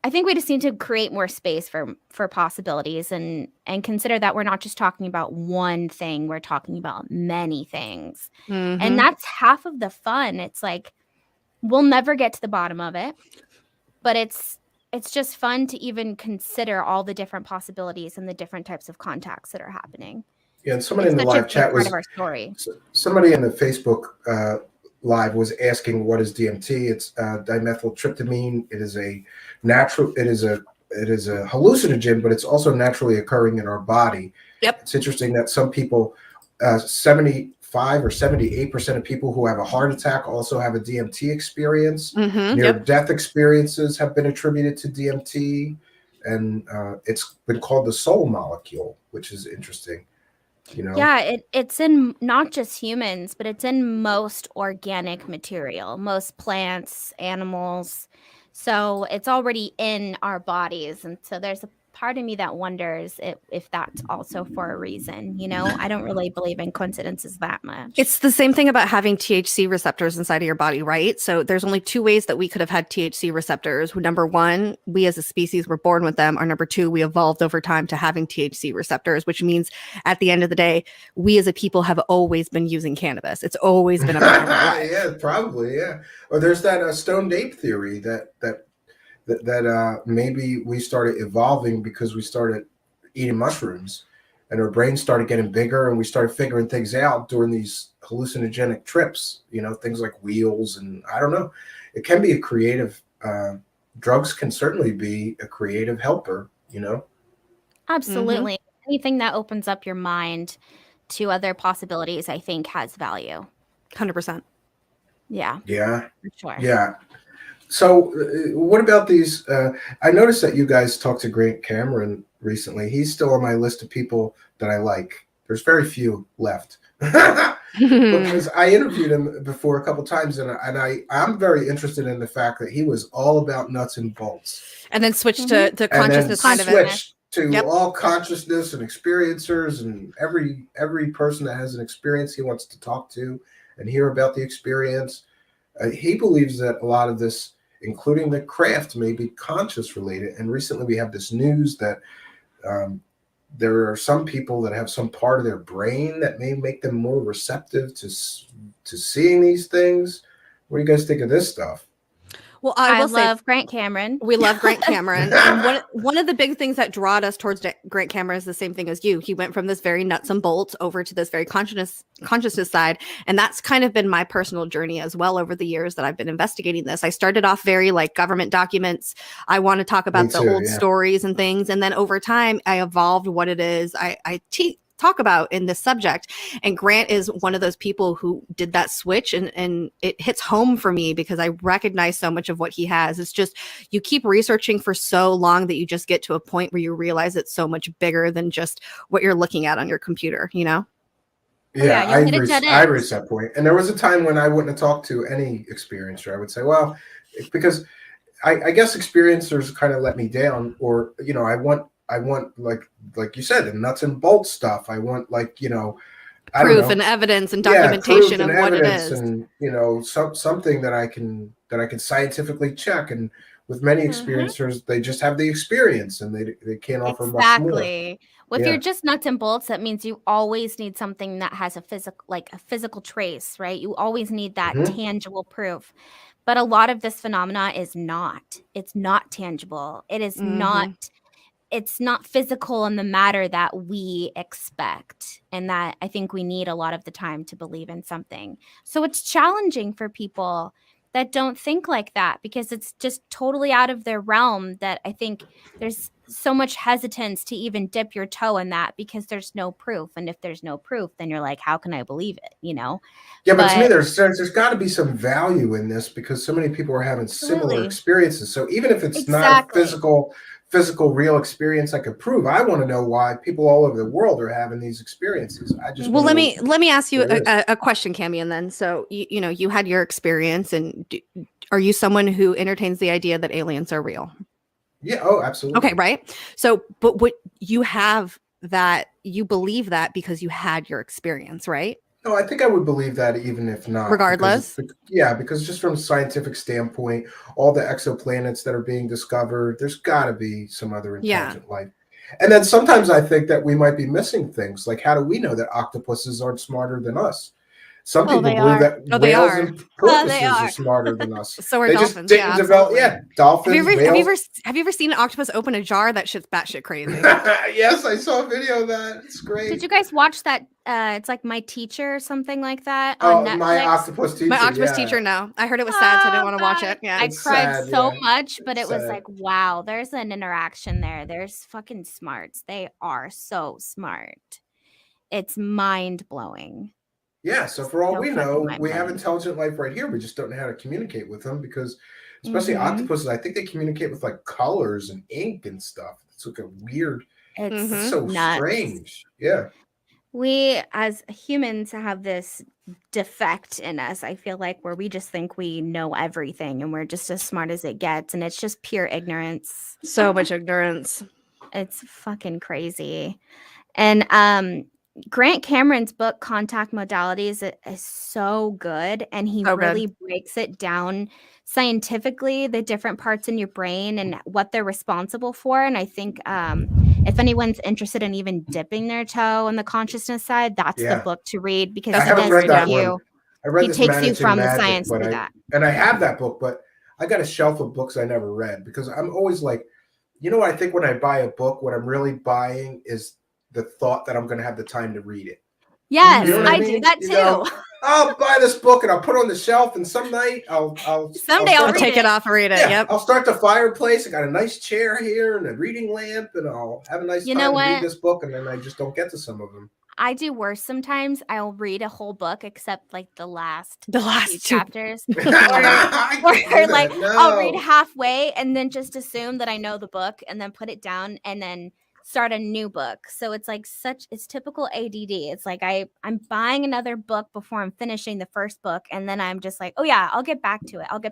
I think we just need to create more space for possibilities and consider that we're not just talking about one thing. We're talking about many things. And that's half of the fun. It's like, we'll never get to the bottom of it, but it's just fun to even consider all the different possibilities and the different types of contacts that are happening. Yeah, and somebody in the live chat was, somebody in the Facebook live was asking, what is DMT? It's dimethyltryptamine. It is a hallucinogen, but it's also naturally occurring in our body. Yep. It's interesting that some people, 75 or 78% of people who have a heart attack also have a DMT experience. Near-death experiences have been attributed to DMT, and it's been called the soul molecule, which is interesting. Yeah, it's in not just humans, but it's in most organic material, most plants, animals. So it's already in our bodies. And so there's a part of me that wonders if that's also for a reason. I don't really believe in coincidences that much. It's the same thing about having THC receptors inside of your body, right? So there's only two ways that we could have had THC receptors. Number one, we as a species were born with them. Or number two, we evolved over time to having THC receptors, which means at the end of the day, we as a people have always been using cannabis. It's always been a part of our life. Yeah, probably, yeah. Or there's that stoned ape theory that maybe we started evolving because we started eating mushrooms, and our brains started getting bigger, and we started figuring things out during these hallucinogenic trips, things like wheels. And I don't know, it can be a creative, drugs can certainly be a creative helper, Absolutely. Anything that opens up your mind to other possibilities, I think, has value. 100%. Yeah. Yeah. For sure. Yeah. So what about these? I noticed that you guys talked to Grant Cameron recently. He's still on my list of people that I like. There's very few left. Because I interviewed him before a couple times, and I'm very interested in the fact that he was all about nuts and bolts. And then switched to consciousness side of it. Switched to Yep. all consciousness and experiencers, and every person that has an experience he wants to talk to and hear about the experience. He believes that a lot of this, including the craft, may be conscious related. And recently we have this news that there are some people that have some part of their brain that may make them more receptive to seeing these things. What do you guys think of this stuff? Well, I will say, love Grant Cameron. we love Grant Cameron. And one of the big things that drawed us towards Grant Cameron is the same thing as you. He went from this very nuts and bolts over to this very consciousness side. And that's kind of been my personal journey as well over the years that I've been investigating this. I started off very like government documents. I want to talk about the old stories and things. And then over time, I evolved what it is I talk about in this subject. And Grant is one of those people who did that switch, and it hits home for me because I recognize so much of what he has. It's just, you keep researching for so long that you just get to a point where you realize it's so much bigger than just what you're looking at on your computer, you know? Yeah, I reached that point. And there was a time when I wouldn't have talked to any experiencer. I would say, well, because I guess experiencers kind of let me down, or, you know, I want like you said, the nuts and bolts stuff. I want, like, you know, proof and evidence and documentation of what it is, and, you know, something that I can scientifically check. And with many experiencers, they just have the experience and they can't offer much more. Well, if you're just nuts and bolts, that means you always need something that has a physical trace, right? You always need that tangible proof. But a lot of this phenomena is not. It's not tangible. It is not. It's not physical in the matter that we expect, and that I think we need a lot of the time to believe in something. So it's challenging for people that don't think like that, because it's just totally out of their realm, that I think there's so much hesitance to even dip your toe in that because there's no proof. And if there's no proof, then you're like, how can I believe it? You know? Yeah, but to me, there's got to be some value in this, because so many people are having similar experiences. So even if it's not a physical real experience I could prove, I want to know why people all over the world are having these experiences. I just let me ask you a question, Camion, then. So you know, you had your experience, and are you someone who entertains the idea that aliens are real? Yeah. Oh, absolutely. Okay, right. So, but what you have, that you believe that because you had your experience, right? No, I think I would believe that even if not. Regardless? Because just from a scientific standpoint, all the exoplanets that are being discovered, there's got to be some other intelligent life. And then sometimes I think that we might be missing things. Like, how do we know that octopuses aren't smarter than us? Some people believe that whales and porpoises are smarter than us. So are they dolphins. Just didn't develop, dolphins. Have you ever seen an octopus open a jar? That shit's batshit crazy. Yes, I saw a video of that. It's great. Did you guys watch that? It's like My Teacher or something like that on Netflix. My Octopus Teacher. My Octopus Teacher. No, I heard it was sad, so I didn't want to watch it. Yeah, I cried so much, but it was like, wow, there's an interaction there. There's fucking smarts. They are so smart. It's mind blowing. Yeah, so for all we know, we have intelligent life right here. We just don't know how to communicate with them, because especially octopuses, I think they communicate with like colors and ink and stuff. It's like a weird, it's so strange. Yeah. We as humans have this defect in us, I feel like, where we just think we know everything and we're just as smart as it gets. And it's just pure ignorance. So much ignorance. It's fucking crazy. And Grant Cameron's book, Contact Modalities, is so good. And he really breaks it down scientifically, the different parts in your brain and what they're responsible for. And I think if anyone's interested in even dipping their toe on the consciousness side, that's the book to read, because he does take you. He takes you from the science to that. And I have that book, but I got a shelf of books I never read, because I'm always like, you know, I think when I buy a book, what I'm really buying is the thought that I'm going to have the time to read it. Yes, you know I do that too. Know, I'll buy this book and I'll put it on the shelf, and some night I'll take it off and read it. Yeah, yep. I'll start the fireplace. I got a nice chair here and a reading lamp, and I'll have a nice time to read this book, and then I just don't get to some of them. I do worse sometimes. I'll read a whole book except like the last few chapters. or like I'll read halfway and then just assume that I know the book and then put it down and then start a new book. So it's like it's typical ADD. It's like I'm buying another book before I'm finishing the first book, and then I'm just like, oh yeah, I'll get back to it. I've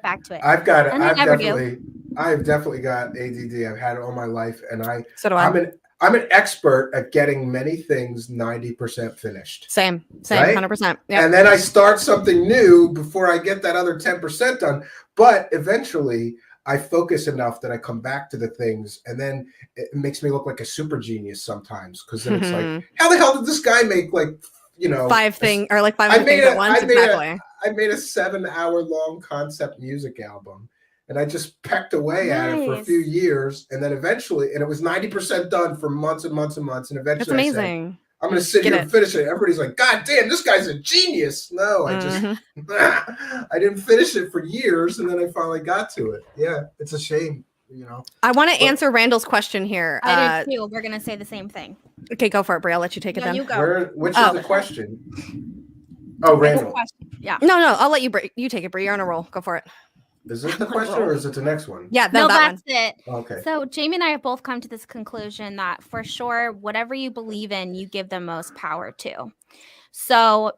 definitely got ADD. I've had it all my life, and so do I. I'm an expert at getting many things 90% finished. Same, Right? 100%. Yeah. And then I start something new before I get that other 10% done. But eventually I focus enough that I come back to the things, and then it makes me look like a super genius sometimes. Because then it's like, how the hell did this guy make like, you know, 500 things at once? Exactly. I made a 7-hour-long concept music album, and I just pecked away at it for a few years, and then eventually, and it was 90% done for months and months and months, and That's eventually amazing. I said, I'm going to sit here and finish it. Everybody's like, God damn, this guy's a genius. No, I just, I didn't finish it for years, and then I finally got to it. Yeah, it's a shame, you know. I want to answer Randall's question here. I did too. We're going to say the same thing. Okay, go for it, Brie. I'll let you take it then. You go. Which is the question? Oh, Randall. Yeah. No, I'll let you take it, Brie. You're on a roll. Go for it. Is it the question or is it the next one? Yeah, that's it. Okay. So Jamie and I have both come to this conclusion that for sure, whatever you believe in, you give the most power to. So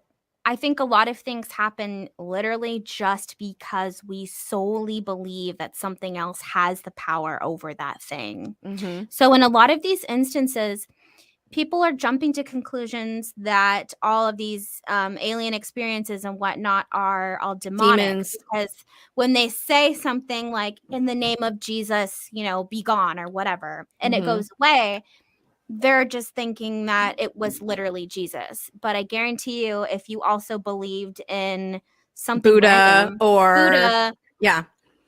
I think a lot of things happen literally just because we solely believe that something else has the power over that thing. Mm-hmm. So in a lot of these instances, people are jumping to conclusions that all of these alien experiences and whatnot are all demonic. Because when they say something like, in the name of Jesus, be gone or whatever, and it goes away, they're just thinking that it was literally Jesus. But I guarantee you, if you also believed in something Buddha yeah.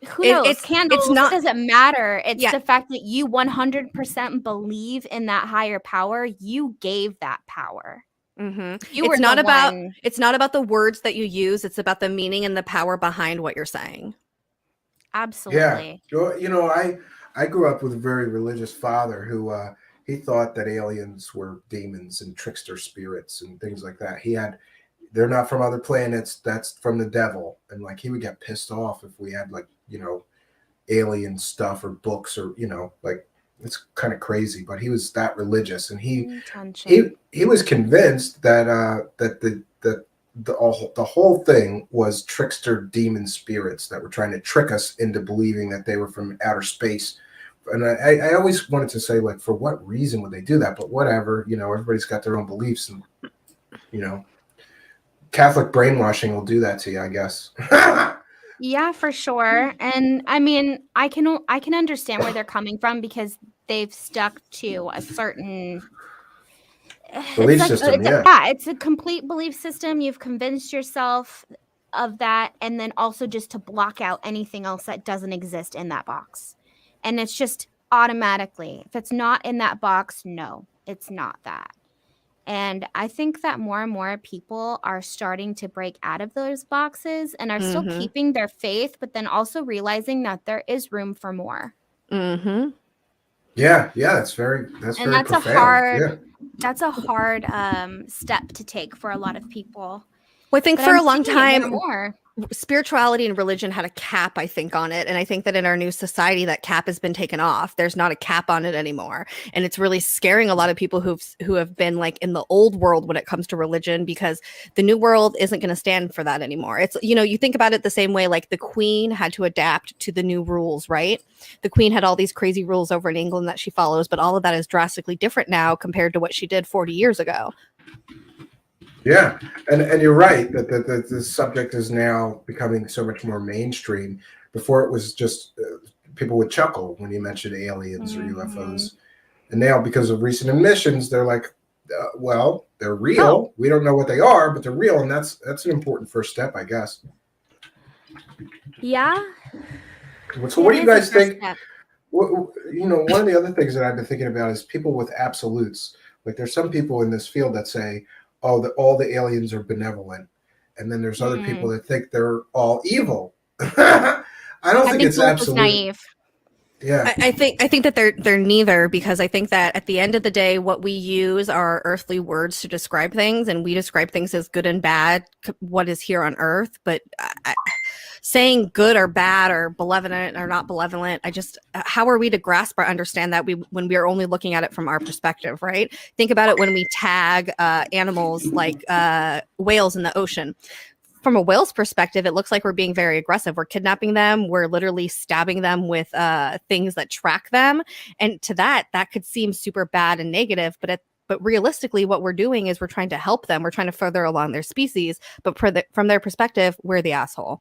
Who knows? It's Candles, not, it doesn't matter. It's the fact that you 100% believe in that higher power. You gave that power. Mm-hmm. It's not about the words that you use. It's about the meaning and the power behind what you're saying. Absolutely. Yeah. I grew up with a very religious father who he thought that aliens were demons and trickster spirits and things like that. They're not from other planets. That's from the devil. And like, he would get pissed off if we had like, alien stuff or books or, like, it's kind of crazy, but he was that religious, and he was convinced that the whole thing was trickster demon spirits that were trying to trick us into believing that they were from outer space. And I always wanted to say, like, for what reason would they do that? But whatever, everybody's got their own beliefs, and Catholic brainwashing will do that to you, I guess. Yeah, for sure. And I mean, I can understand where they're coming from, because they've stuck to a certain belief system. It's a complete belief system. You've convinced yourself of that, and then also just to block out anything else that doesn't exist in that box. And it's just automatically, if it's not in that box, no, it's not that. And I think that more and more people are starting to break out of those boxes and are still keeping their faith, but then also realizing that there is room for more. Mm-hmm. Yeah, that's very profound. That's a hard step to take for a lot of people. Well, I think for a long time, more. Spirituality and religion had a cap, I think, on it. And I think that in our new society, that cap has been taken off. There's not a cap on it anymore. And it's really scaring a lot of people who have been like in the old world when it comes to religion, because the new world isn't going to stand for that anymore. It's, you think about it the same way, like the Queen had to adapt to the new rules, right? The Queen had all these crazy rules over in England that she follows, but all of that is drastically different now compared to what she did 40 years ago. Yeah, and you're right that the subject is now becoming so much more mainstream. Before it was just people would chuckle when you mentioned aliens or UFOs, and now because of recent admissions, they're like, well, they're real. Oh. We don't know what they are, but they're real, and that's an important first step, I guess. Yeah. So what do you guys think? One of the other things that I've been thinking about is people with absolutes. Like, there's some people in this field that say, oh, all the aliens are benevolent, and then there's other people that think they're all evil. I think it's absolutely naive. Yeah, I think that they're neither, because I think that at the end of the day, what we use are earthly words to describe things, and we describe things as good and bad, what is here on earth. But saying good or bad or benevolent or not benevolent, how are we to grasp or understand that when we are only looking at it from our perspective, right? Think about it when we tag animals like whales in the ocean. from a whale's perspective, it looks like we're being very aggressive. We're kidnapping them. We're literally stabbing them with things that track them. And to that could seem super bad and negative, but realistically, what we're doing is we're trying to help them. We're trying to further along their species. But from their perspective, we're the asshole.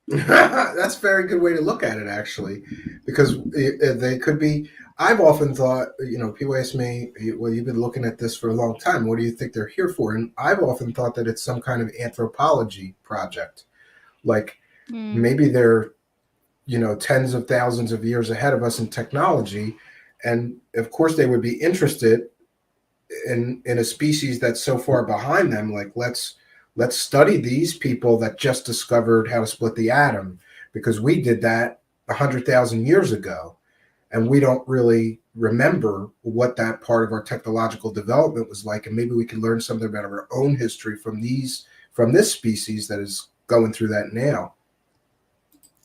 That's a very good way to look at it, actually, because they could be. I've often thought, people ask me, well, you've been looking at this for a long time. What do you think they're here for? And I've often thought that it's some kind of anthropology project. Like maybe they're, tens of thousands of years ahead of us in technology. And of course, they would be interested in a species that's so far behind them. Like, let's study these people that just discovered how to split the atom, because we did that 100,000 years ago. And we don't really remember what that part of our technological development was like. And maybe we can learn something about our own history from this species that is going through that now.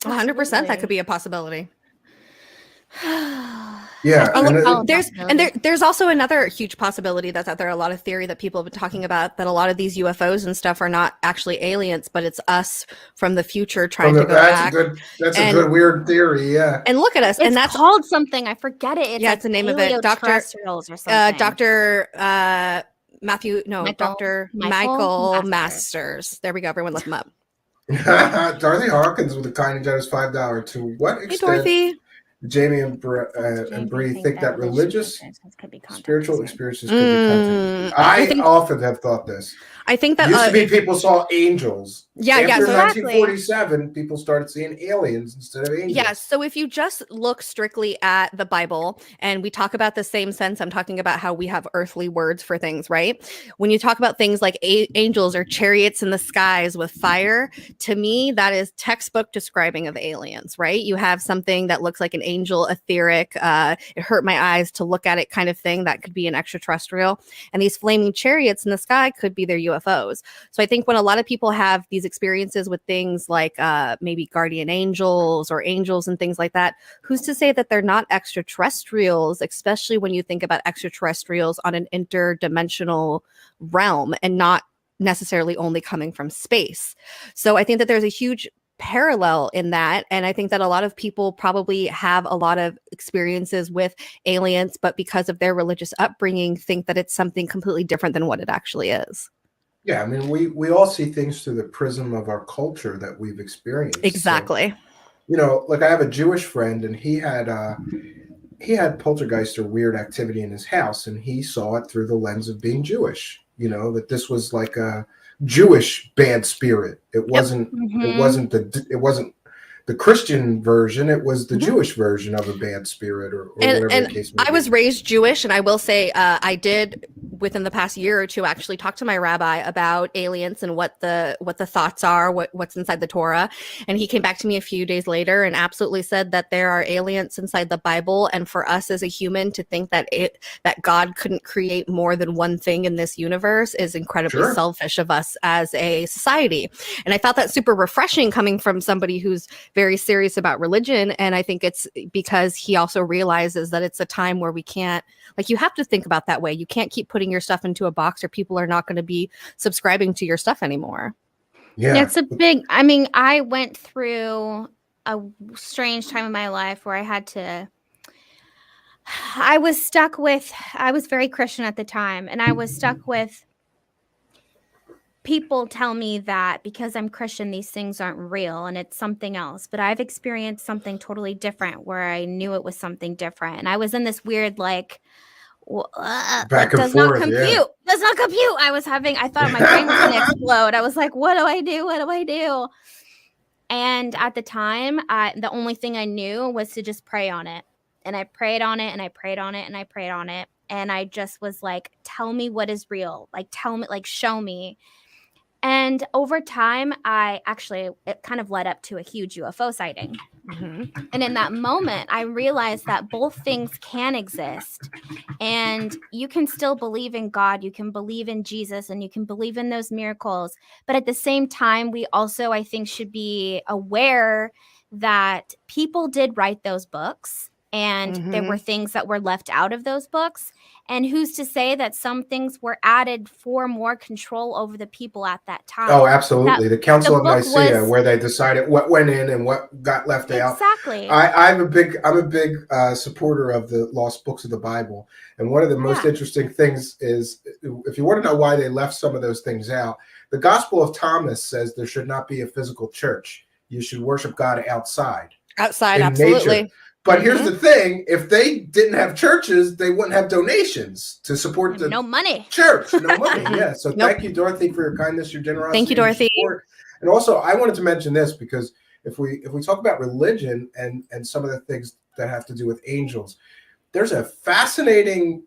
100%, that could be a possibility. Yeah. There's also another huge possibility that's out there. A lot of theory that people have been talking about, that a lot of these UFOs and stuff are not actually aliens, but it's us from the future trying to go back. That's a good weird theory. Yeah. And look at us. It's and that's called something. I forget it. It's it's the name of it. Dr. Or something. Dr. Dr. Michael Masters. There we go. Everyone look him up. Dorothy Hawkins with a kind and generous $5. To what extent? Hey, Dorothy. Jamie and Bree think that religious, spiritual experiences could be content. I often have thought this. I think that used to be people saw angels. After so 1947, people started seeing aliens instead of angels. Yes. So if you just look strictly at the Bible, and we talk about the same sense, I'm talking about how we have earthly words for things, right? When you talk about things like angels or chariots in the skies with fire, to me, that is textbook describing of aliens, right? You have something that looks like an angel, etheric, it hurt my eyes to look at it kind of thing. That could be an extraterrestrial. And these flaming chariots in the sky could be their UFOs. So I think when a lot of people have these experiences with things like maybe guardian angels or angels and things like that, who's to say that they're not extraterrestrials, especially when you think about extraterrestrials on an interdimensional realm and not necessarily only coming from space. So I think that there's a huge parallel in that. And I think that a lot of people probably have a lot of experiences with aliens, but because of their religious upbringing, think that it's something completely different than what it actually is. Yeah, I mean, we all see things through the prism of our culture that we've experienced. Exactly. So, like I have a Jewish friend, and he had poltergeist or weird activity in his house, and he saw it through the lens of being Jewish. That this was like a Jewish bad spirit. It wasn't. It wasn't the Christian version. It was the Jewish version of a bad spirit, or whatever the case may be. I was raised Jewish, and I will say I did within the past year or two actually talk to my rabbi about aliens and what the thoughts are, what's inside the Torah. And he came back to me a few days later and absolutely said that there are aliens inside the Bible, and for us as a human to think that God couldn't create more than one thing in this universe is incredibly selfish of us as a society. And I felt that super refreshing coming from somebody who's very serious about religion. And I think it's because he also realizes that it's a time where we can't, you have to think about that way. You can't keep putting your stuff into a box or people are not going to be subscribing to your stuff anymore. Yeah, it's a big, I went through a strange time in my life where I was very Christian at the time, and I was stuck with people tell me that because I'm Christian, these things aren't real and it's something else. But I've experienced something totally different where I knew it was something different. And I was in this weird, back and forth, not compute. Does not compute. I thought my brain was going to explode. I was like, what do I do? What do I do? And at the time, the only thing I knew was to just pray on it. And I prayed on it and I prayed on it and I prayed on it. And I just was like, tell me what is real. Tell me, show me. And over time, it kind of led up to a huge UFO sighting. Mm-hmm. And in that moment, I realized that both things can exist. And you can still believe in God, you can believe in Jesus, and you can believe in those miracles. But at the same time, we also, I think, should be aware that people did write those books. and there were things that were left out of those books. And who's to say that some things were added for more control over the people at that time? Oh, absolutely. The Council of book Nicaea, was- where they decided what went in and what got left out. Exactly. I'm a big supporter of the lost books of the Bible. And one of the most interesting things is, if you want to know why they left some of those things out, the Gospel of Thomas says there should not be a physical church. You should worship God outside. Outside, in absolutely. nature. But here's the thing: if they didn't have churches, they wouldn't have donations to support the no money. church. No money. Yeah. So thank you, Dorothy, for your kindness, your generosity. Thank you, Dorothy. And also, I wanted to mention this because if we talk about religion and some of the things that have to do with angels, there's a fascinating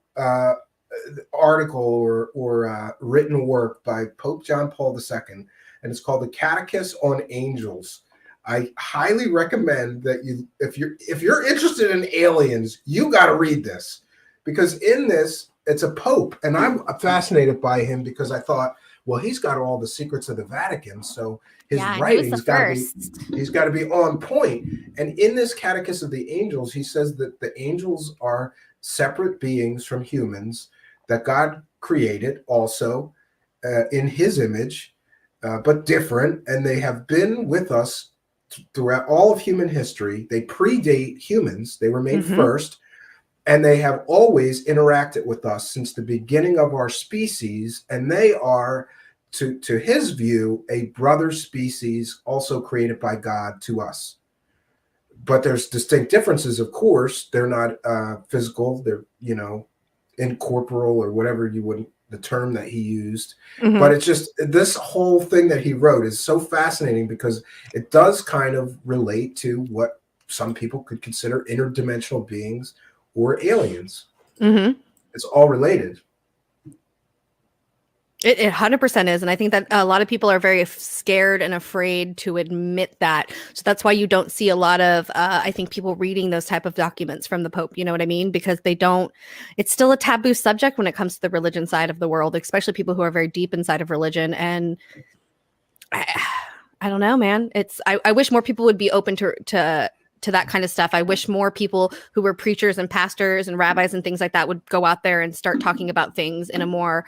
article or written work by Pope John Paul II, and it's called the Catechism on Angels. I highly recommend that if you're interested in aliens, you got to read this, because in this, it's a pope, and I'm fascinated by him because I thought, well, he's got all the secrets of the Vatican, so his writing's he's got to be on point. And in this Catechism of the Angels, he says that the angels are separate beings from humans that God created also in his image, but different, and they have been with us throughout all of human history. They predate humans. They were made first, and they have always interacted with us since the beginning of our species, and they are, to his view, a brother species also created by God to us. But there's distinct differences, of course. They're not physical. They're, incorporeal, or whatever the term that he used. But it's just, this whole thing that he wrote is so fascinating because it does kind of relate to what some people could consider interdimensional beings or aliens. It's all related. It 100% is. And I think that a lot of people are very scared and afraid to admit that. So that's why you don't see a lot of, I think, people reading those type of documents from the Pope. You know what I mean? Because it's still a taboo subject when it comes to the religion side of the world, especially people who are very deep inside of religion. And I don't know, man. I wish more people would be open to that kind of stuff. I wish more people who were preachers and pastors and rabbis and things like that would go out there and start talking about things in a more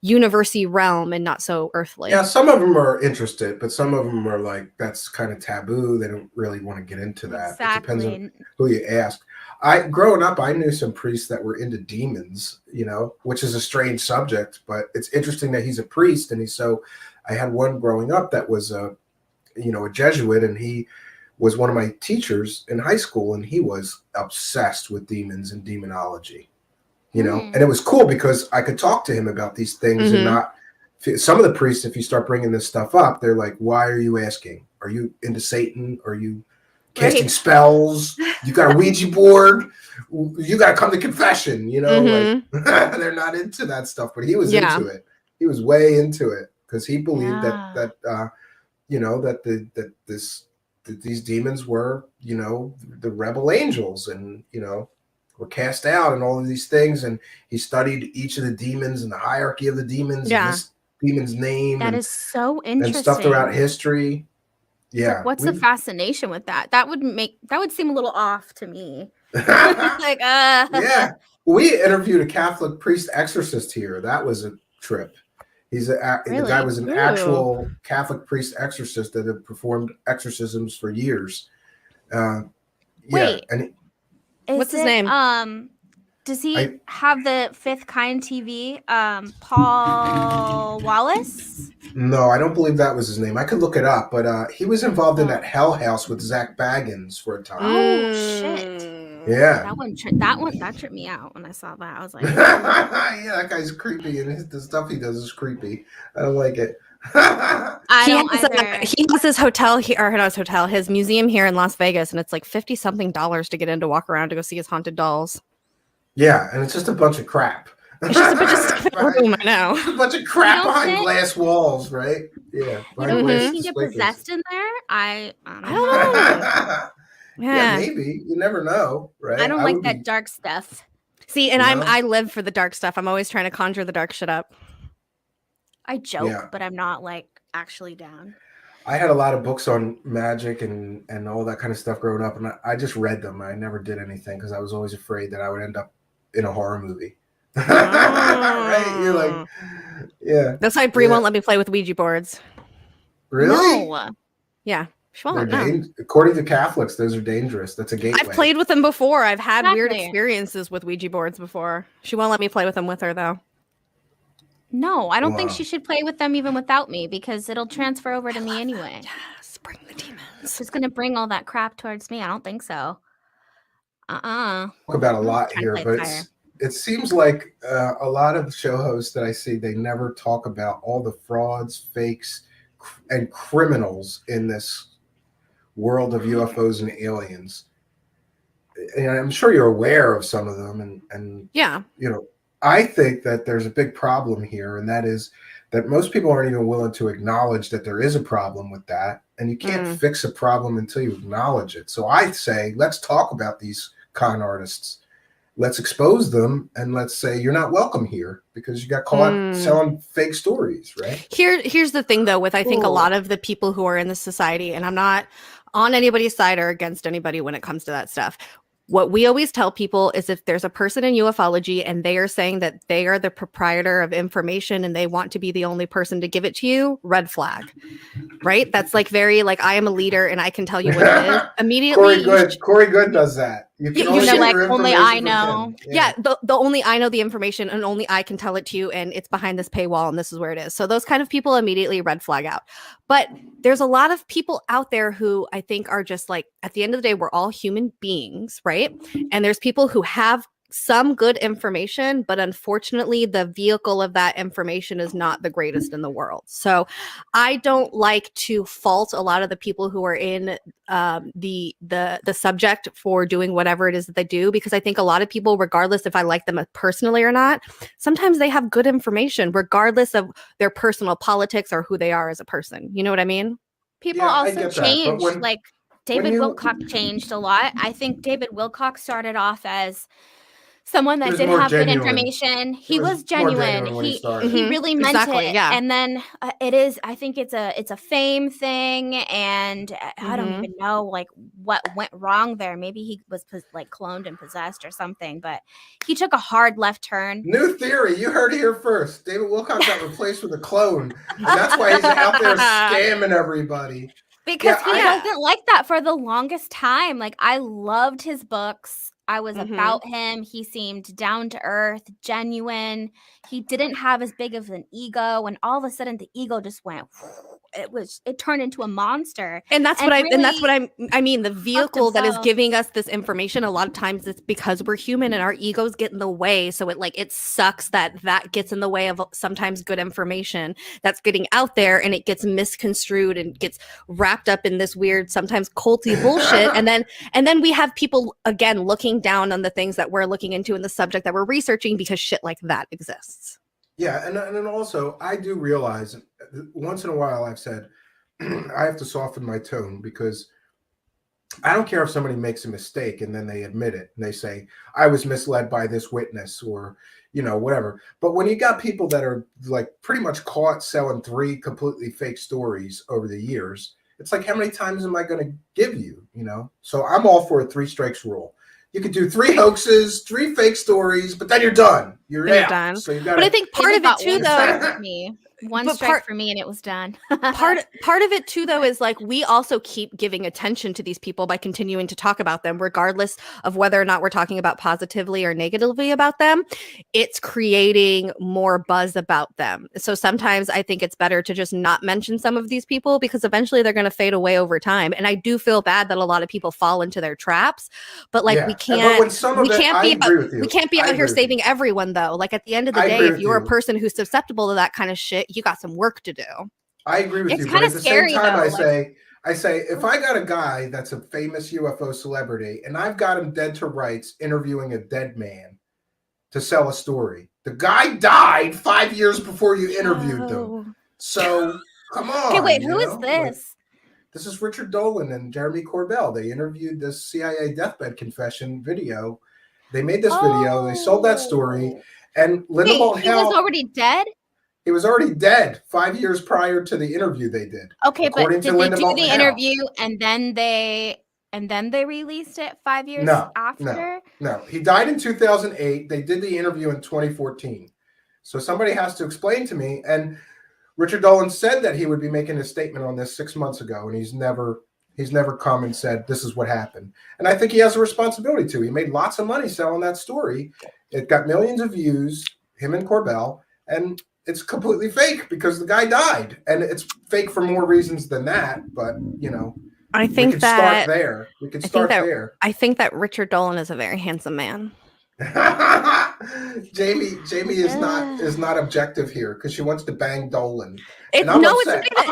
university realm and not so earthly. Yeah, some of them are interested, but some of them are like, that's kind of taboo. They don't really want to get into that. Exactly. It depends on who you ask. Growing up, I knew some priests that were into demons, which is a strange subject, but it's interesting that he's a priest. And I had one growing up that was a Jesuit, and he was one of my teachers in high school, and he was obsessed with demons and demonology. And it was cool because I could talk to him about these things and not. Some of the priests, if you start bringing this stuff up, they're like, "Why are you asking? Are you into Satan? Are you casting spells? You got a Ouija board? You got to come to confession." Like they're not into that stuff, but he was into it. He was way into it because he believed that these demons were the rebel angels, and were cast out and all of these things, and he studied each of the demons and the hierarchy of the demons and this demon's name. That is so interesting. And stuff throughout history. Yeah. What's the fascination with that? That would seem a little off to me. Yeah. We interviewed a Catholic priest exorcist here. That was a trip. The guy was an actual Catholic priest exorcist that had performed exorcisms for years. Wait. And what's his name? Does he have the Fifth Kind TV? Paul Wallace? No, I don't believe that was his name. I could look it up, but he was involved in that Hell House with Zach Baggins for a time. Oh shit! Yeah, that tripped me out when I saw that. I was like, yeah, that guy's creepy, and the stuff he does is creepy. I don't like it. He has his hotel here, or not his hotel, his museum here in Las Vegas, and it's like $50-something to get in to walk around to go see his haunted dolls. Yeah, and it's just a bunch of crap. It's just a bunch of stuff in the room, I know. It's a bunch of crap behind glass walls, right? Yeah. You don't get possessed in there? I don't know. Yeah, maybe. You never know, right? I don't like that dark stuff. See, and I live for the dark stuff. I'm always trying to conjure the dark shit up. I joke, but I'm not like actually down. I had a lot of books on magic and all that kind of stuff growing up, and I just read them. I never did anything because I was always afraid that I would end up in a horror movie. Right? You're like, yeah. That's why Brie Yeah. won't let me play with Ouija boards. Really? No. Yeah, she They're won't. No. according to Catholics, those are dangerous. That's a gateway. I've played with them before. I've had weird Exactly. experiences with Ouija boards before. She won't let me play with them with her though. No, I don't think Wow. she should play with them even without me because it'll transfer over to me anyway. Yes, bring the demons. She's gonna bring all that crap towards me. I don't think so. Talk about a lot Trying to here, play but fire. it seems like a lot of the show hosts that I see, they never talk about all the frauds, fakes, and criminals in this world of UFOs and aliens. And I'm sure you're aware of some of them, and Yeah. you know, I think that there's a big problem here, and that is that most people aren't even willing to acknowledge that there is a problem with that, and you can't fix a problem until you acknowledge it. So I say, let's talk about these con artists. Let's expose them, and let's say you're not welcome here because you got caught selling fake stories, right? Here's the thing though, with I think a lot of the people who are in this society, and I'm not on anybody's side or against anybody when it comes to that stuff. What we always tell people is if there's a person in ufology and they are saying that they are the proprietor of information and they want to be the only person to give it to you, red flag, right? That's like very like, I am a leader and I can tell you what it is. Immediately. Corey Good does that. You can you should, like, get your only information I from know. him. Yeah, the only I know the information and only I can tell it to you, and it's behind this paywall and this is where it is. So those kind of people immediately red flag out. But there's a lot of people out there who I think are just like, at the end of the day, we're all human beings, right? And there's people who have some good information, but unfortunately the vehicle of that information is not the greatest in the world. So I don't like to fault a lot of the people who are in the subject for doing whatever it is that they do, because I think a lot of people, regardless if I like them personally or not, sometimes they have good information regardless of their personal politics or who they are as a person. You know what I mean? People Yeah, I also get that, but change. when- Like David you- Wilcock changed a lot. I think David Wilcock started off as someone He that was did more have good genuine. information. He He was was more genuine. genuine when he started. He really meant Exactly, it. yeah. And then it is. I think it's a fame thing, and I don't even know like what went wrong there. Maybe he was like cloned and possessed or something. But he took a hard left turn. New theory. You heard it here first. David Wilcock got replaced with a clone, and that's why he's out there scamming everybody. Because Yeah, he I- wasn't like that for the longest time. Like I loved his books. I was about him. He seemed down to earth, genuine. He didn't have as big of an ego, and all of a sudden the ego just went. It turned into a monster. And that's what I mean. The vehicle that is himself. giving us this information, a lot of times it's because we're human and our egos get in the way. So it sucks that gets in the way of sometimes good information that's getting out there, and it gets misconstrued and gets wrapped up in this weird, sometimes culty bullshit. and then we have people again looking down on the things that we're looking into in the subject that we're researching because shit like that exists. Yeah, and then also I do realize once in a while I've said I have to soften my tone because I don't care if somebody makes a mistake and then they admit it and they say I was misled by this witness or whatever. But when you got people that are like pretty much caught selling 3 completely fake stories over the years, it's like how many times am I going to give you? So I'm all for a 3 strikes rule. You could do 3 hoaxes, 3 fake stories, but then you're done. You're done. So you got. But I think part of it too, though. One strike for me and it was done. part of it too, though, is like we also keep giving attention to these people by continuing to talk about them, regardless of whether or not we're talking about positively or negatively about them. It's creating more buzz about them. So sometimes I think it's better to just not mention some of these people because eventually they're going to fade away over time. And I do feel bad that a lot of people fall into their traps, but like we can't be out here saving everyone though. Like at the end of the day, if you're a person who's susceptible to that kind of shit, you got some work to do. I agree with you, but at the same time, I say if I got a guy that's a famous UFO celebrity and I've got him dead to rights interviewing a dead man to sell a story, the guy died 5 years before you interviewed them. So come on. Okay, wait, who is this? This is Richard Dolan and Jeremy Corbell. They interviewed this CIA deathbed confession video. They made this video. They sold that story. And Linda Wait, he was already dead? He was already dead 5 years prior to the interview they did. Okay, but according did to they Linda do Moulton the Howe. interview and then they released it 5 years after? No. He died in 2008. They did the interview in 2014. So somebody has to explain to me. And Richard Dolan said that he would be making a statement on this 6 months ago, and he's never come and said this is what happened. And I think he has a responsibility to. He made lots of money selling that story. It got millions of views, him and Corbell, and it's completely fake because the guy died. And it's fake for more reasons than that, but I think we could start there. I think that Richard Dolan is a very handsome man. Jamie is not objective here because she wants to bang Dolan. I'm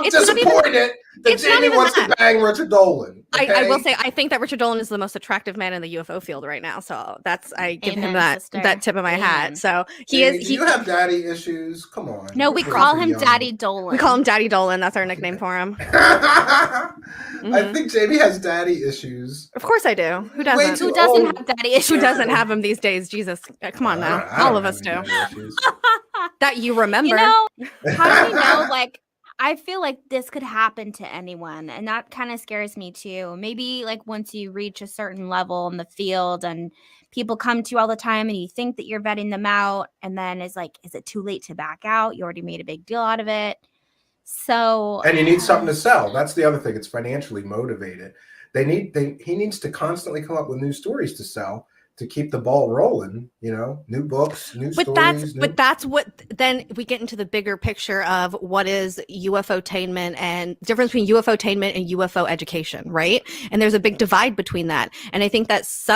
disappointed that Jamie wants to bang Richard Dolan. Okay? I will say I think that Richard Dolan is the most attractive man in the UFO field right now. So I give him that tip of my hat. So Jamie, do you have daddy issues? Come on. No, we call him Daddy Dolan. We call him Daddy Dolan. That's our nickname for him. I think Jamie has daddy issues. Of course I do. Who doesn't? Who doesn't have daddy issues? Who doesn't have them these days? Jesus, come on now. All of us do. That you remember. How do we know? Like, I feel like this could happen to anyone, and that kind of scares me too. Maybe like once you reach a certain level in the field and people come to you all the time and you think that you're vetting them out, and then it's like, is it too late to back out? You already made a big deal out of it. So, and you need something to sell. That's the other thing. It's financially motivated. He needs to constantly come up with new stories to sell to keep the ball rolling, new books, new stories. But that's what, then we get into the bigger picture of what is UFO-tainment and difference between UFO-tainment and UFO education, right? And there's a big divide between that. And I think that's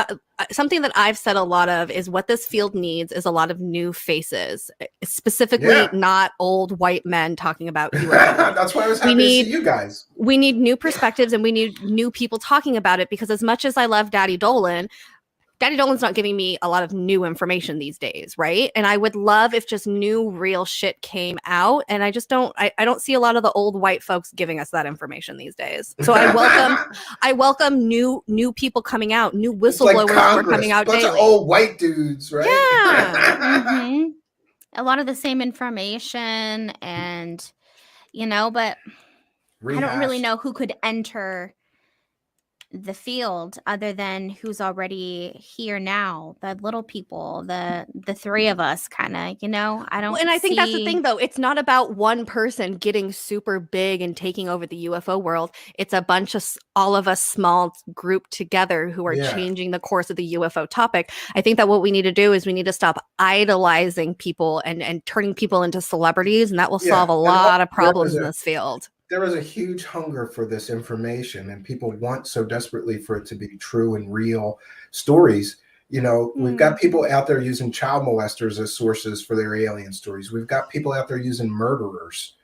something that I've said a lot of is what this field needs is a lot of new faces, specifically not old white men talking about UFO. That's why I was happy to see you guys. We need new perspectives and we need new people talking about it, because as much as I love Daddy Dolan's not giving me a lot of new information these days, right? And I would love if just new real shit came out, and I just don't see a lot of the old white folks giving us that information these days. So I welcome new people coming out, new whistleblowers who are coming out daily. Bunch of old white dudes, right? Yeah. A lot of the same information, and but I don't really know who could enter the field other than who's already here now, the little people, the three of us kind of, I don't. And I think that's the thing, though. It's not about one person getting super big and taking over the UFO world. It's a bunch of all of us small group together who are changing the course of the UFO topic. I think that what we need to do is we need to stop idolizing people and turning people into celebrities, and that will solve a lot of problems in this field. There is a huge hunger for this information, and people want so desperately for it to be true and real stories. We've got people out there using child molesters as sources for their alien stories. We've got people out there using murderers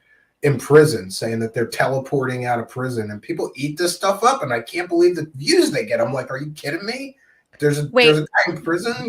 in prison, saying that they're teleporting out of prison, and people eat this stuff up, and I can't believe the views they get. I'm like, are you kidding me? There's a guy in prison,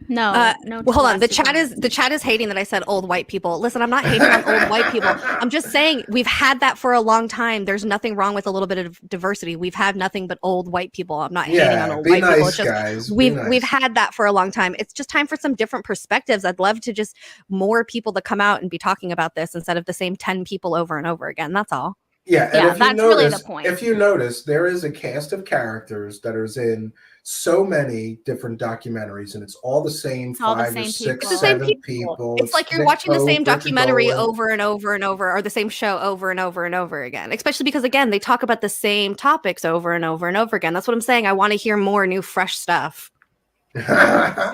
No. Well, hold on. The chat is hating that I said old white people. Listen, I'm not hating on old white people. I'm just saying we've had that for a long time. There's nothing wrong with a little bit of diversity. We've had nothing but old white people. I'm not hating on old white people. It's just guys. We've had that for a long time. It's just time for some different perspectives. I'd love to just more people to come out and be talking about this instead of the same 10 people over and over again. That's all. Yeah, and if that's really the point. If you notice, there is a cast of characters that is in so many different documentaries, and it's all the same 5 or 6, 7 people. It's like you're watching the same documentary over and over and over, or the same show over and over and over again. Especially because, again, they talk about the same topics over and over and over again. That's what I'm saying. I want to hear more new, fresh stuff.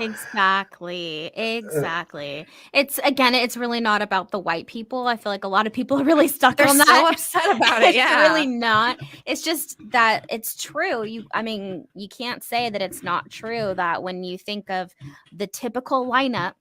Exactly. It's really not about the white people. I feel like a lot of people are really stuck on that. They're so upset about it. It's really not. It's just that it's true. You can't say that it's not true that when you think of the typical lineup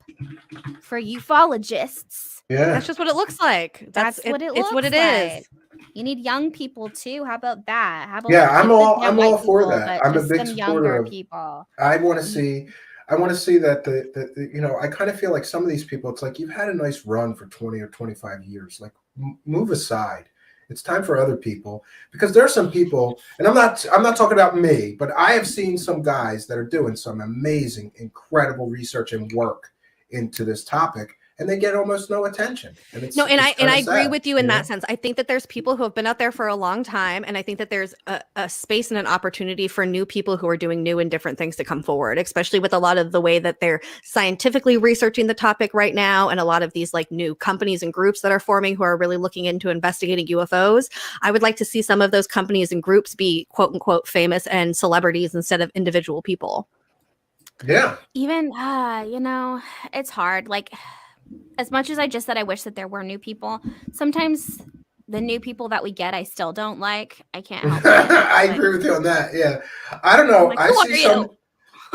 for ufologists, that's just what it looks like. That's what it looks like. It's what it is. You need young people too. How about that? How about I'm all for that. I'm a big supporter of people. I want to see that the I kind of feel like some of these people, it's like you've had a nice run for 20 or 25 years. Like move aside. It's time for other people, because there are some people, and I'm not talking about me, but I have seen some guys that are doing some amazing, incredible research and work into this topic. and they get almost no attention. And it's No, and it's I kinda agree sad, with you in know? that sense. I think that there's people who have been out there for a long time, and I think that there's a space and an opportunity for new people who are doing new and different things to come forward, especially with a lot of the way that they're scientifically researching the topic right now, and a lot of these like new companies and groups that are forming who are really looking into investigating UFOs. I would like to see some of those companies and groups be quote unquote famous and celebrities instead of individual people. Yeah. Even it's hard. Like, as much as I just said I wish that there were new people, sometimes the new people that we get I still don't like. I can't help it. I Like, agree with you on that. Yeah. I don't know. like, I who see are some,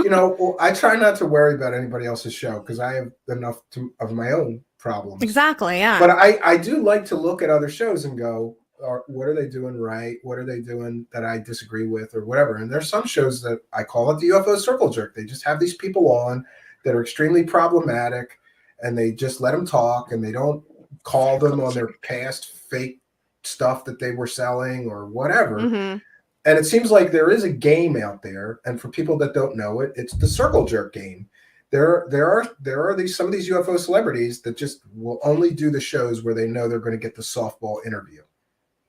you? well, I try not to worry about anybody else's show because I have enough of my own problems. Exactly. Yeah. But I do like to look at other shows and go, what are they doing right? What are they doing that I disagree with or whatever? And there's some shows that I call it the UFO circle jerk. They just have these people on that are extremely problematic, and they just let them talk, and they don't call them on their past fake stuff that they were selling or whatever. Mhm. And it seems like there is a game out there, and for people that don't know it, it's the circle jerk game. There are these some of these UFO celebrities that just will only do the shows where they know they're going to get the softball interview.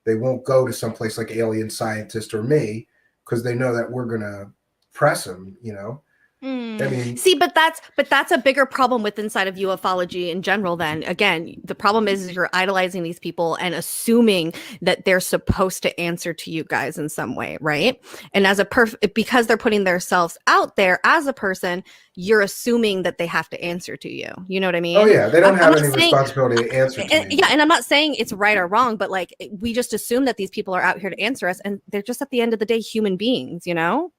They won't go to someplace like Alien Scientist or me because they know that we're going to press them, you know. I mean, See, but that's a bigger problem with inside of ufology in general. Then again, the problem is you're idolizing these people and assuming that they're supposed to answer to you guys in some way, right? And as a because they're putting themselves out there as a person, you're assuming that they have to answer to you. You know what I mean? oh yeah, they don't I'm have not any saying- responsibility to answer to me. Yeah, and I'm not saying it's right or wrong, but like we just assume that these people are out here to answer us, and they're just at the end of the day human beings, you know?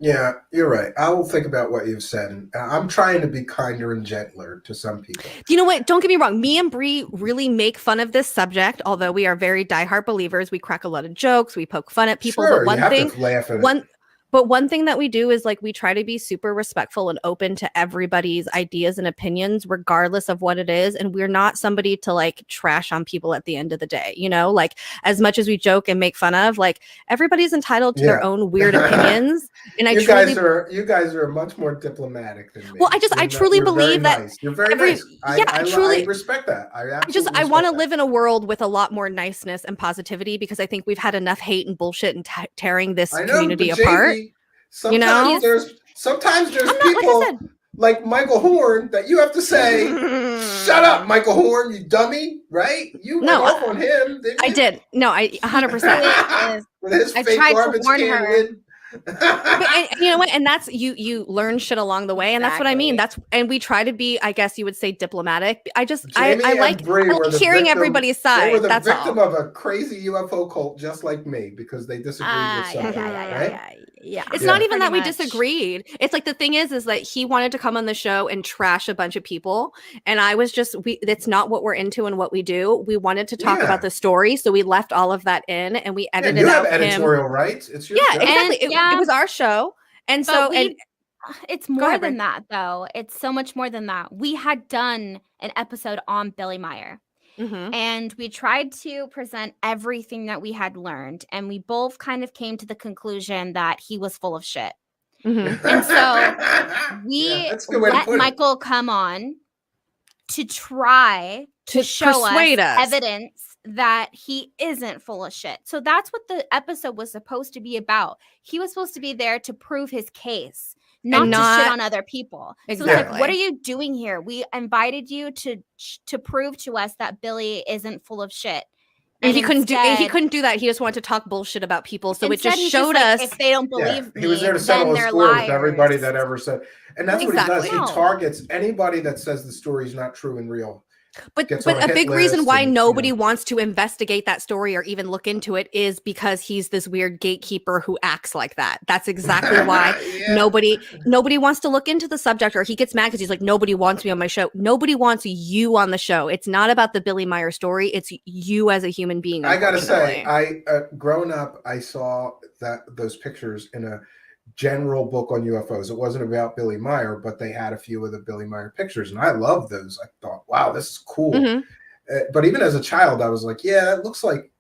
Yeah, you're right. I will think about what you've said. And I'm trying to be kinder and gentler to some people. You know what? Don't get me wrong. Me and Bree really make fun of this subject, although we are very diehard believers. We crack a lot of jokes. We poke fun at people. Sure, but one you have thing, to laugh at it. But one thing that we do is like we try to be super respectful and open to everybody's ideas and opinions, regardless of what it is. And we're not somebody to like trash on people at the end of the day. You know, like as much as we joke and make fun of, like everybody's entitled to their own weird opinions. And you guys are much more diplomatic than me. Well, I truly believe that nice. You're very nice. I truly respect that. I want to live in a world with a lot more niceness and positivity because I think we've had enough hate and bullshit and tearing this community apart. Sometimes there's people like Michael Horn that you have to say, "Shut up, Michael Horn, you dummy!" Right? You went off on him. Didn't you? I did. No, I 100%. With his I fake tried to garbage warn can her. lid. And you know what? And that's you learn shit along the way, and that's what I mean. And we try to be, I guess you would say, diplomatic. I like hearing everybody's side. They were the that's victim all. of a crazy UFO cult, just like me, because they disagreed with something, right? Yeah. It's not even Pretty that we much. disagreed. It's like the thing is that he wanted to come on the show and trash a bunch of people, and I was just that's not what we're into and what we do. We wanted to talk about the story, so we left all of that in, and we edited you out have editorial rights. It's your show. exactly. It was our show, and But so it's more than that, though. It's so much more than that. We had done an episode on Billy Meyer. Mhm. And we tried to present everything that we had learned, and we both kind of came to the conclusion that he was full of shit. Mhm. And so we let Michael come on to try to show us evidence that he isn't full of shit. So that's what the episode was supposed to be about. He was supposed to be there to prove his case, not to shit on other people. Exactly. So it's like, what are you doing here? We invited you to prove to us that Billy isn't full of shit. And he couldn't do that. He just wanted to talk bullshit about people. So it just showed us if they don't believe me, he was there to settle a score with everybody that ever said. And that's what he does. He targets anybody that says the story is not true and real. But a big reason why nobody wants to investigate that story or even look into it is because he's this weird gatekeeper who acts like that. That's exactly why nobody wants to look into the subject, or he gets mad because he's like, nobody wants me on my show. Nobody wants you on the show. It's not about the Billy Meyer story. It's you as a human being. I gotta say, growing up, I saw those pictures in a general book on UFOs. It wasn't about Billy Meyer, but they had a few of the Billy Meyer pictures, and I loved those. I thought, wow, this is cool. Mm-hmm. But even as a child, I was like, yeah, it looks like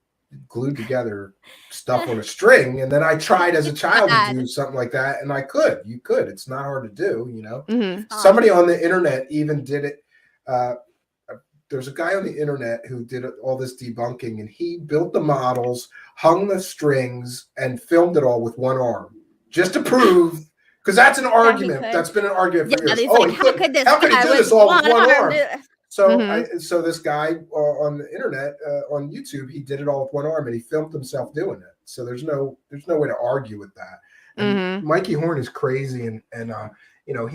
glued together stuff on a string. And then I tried as a child to do something like that, and you could. It's not hard to do, you know. Mm-hmm. Somebody on the internet even did it. there's a guy on the internet who did all this debunking, and he built the models, hung the strings, and filmed it all with one arm, just to prove. Because that's an argument. That's been an argument for years. He's Oh, like, how could he do this all with one arm? So, Mhm. so this guy on the internet, on YouTube, he did it all with one arm, and he filmed himself doing it. So there's no way to argue with that. And Mikey Horn is crazy, and you know,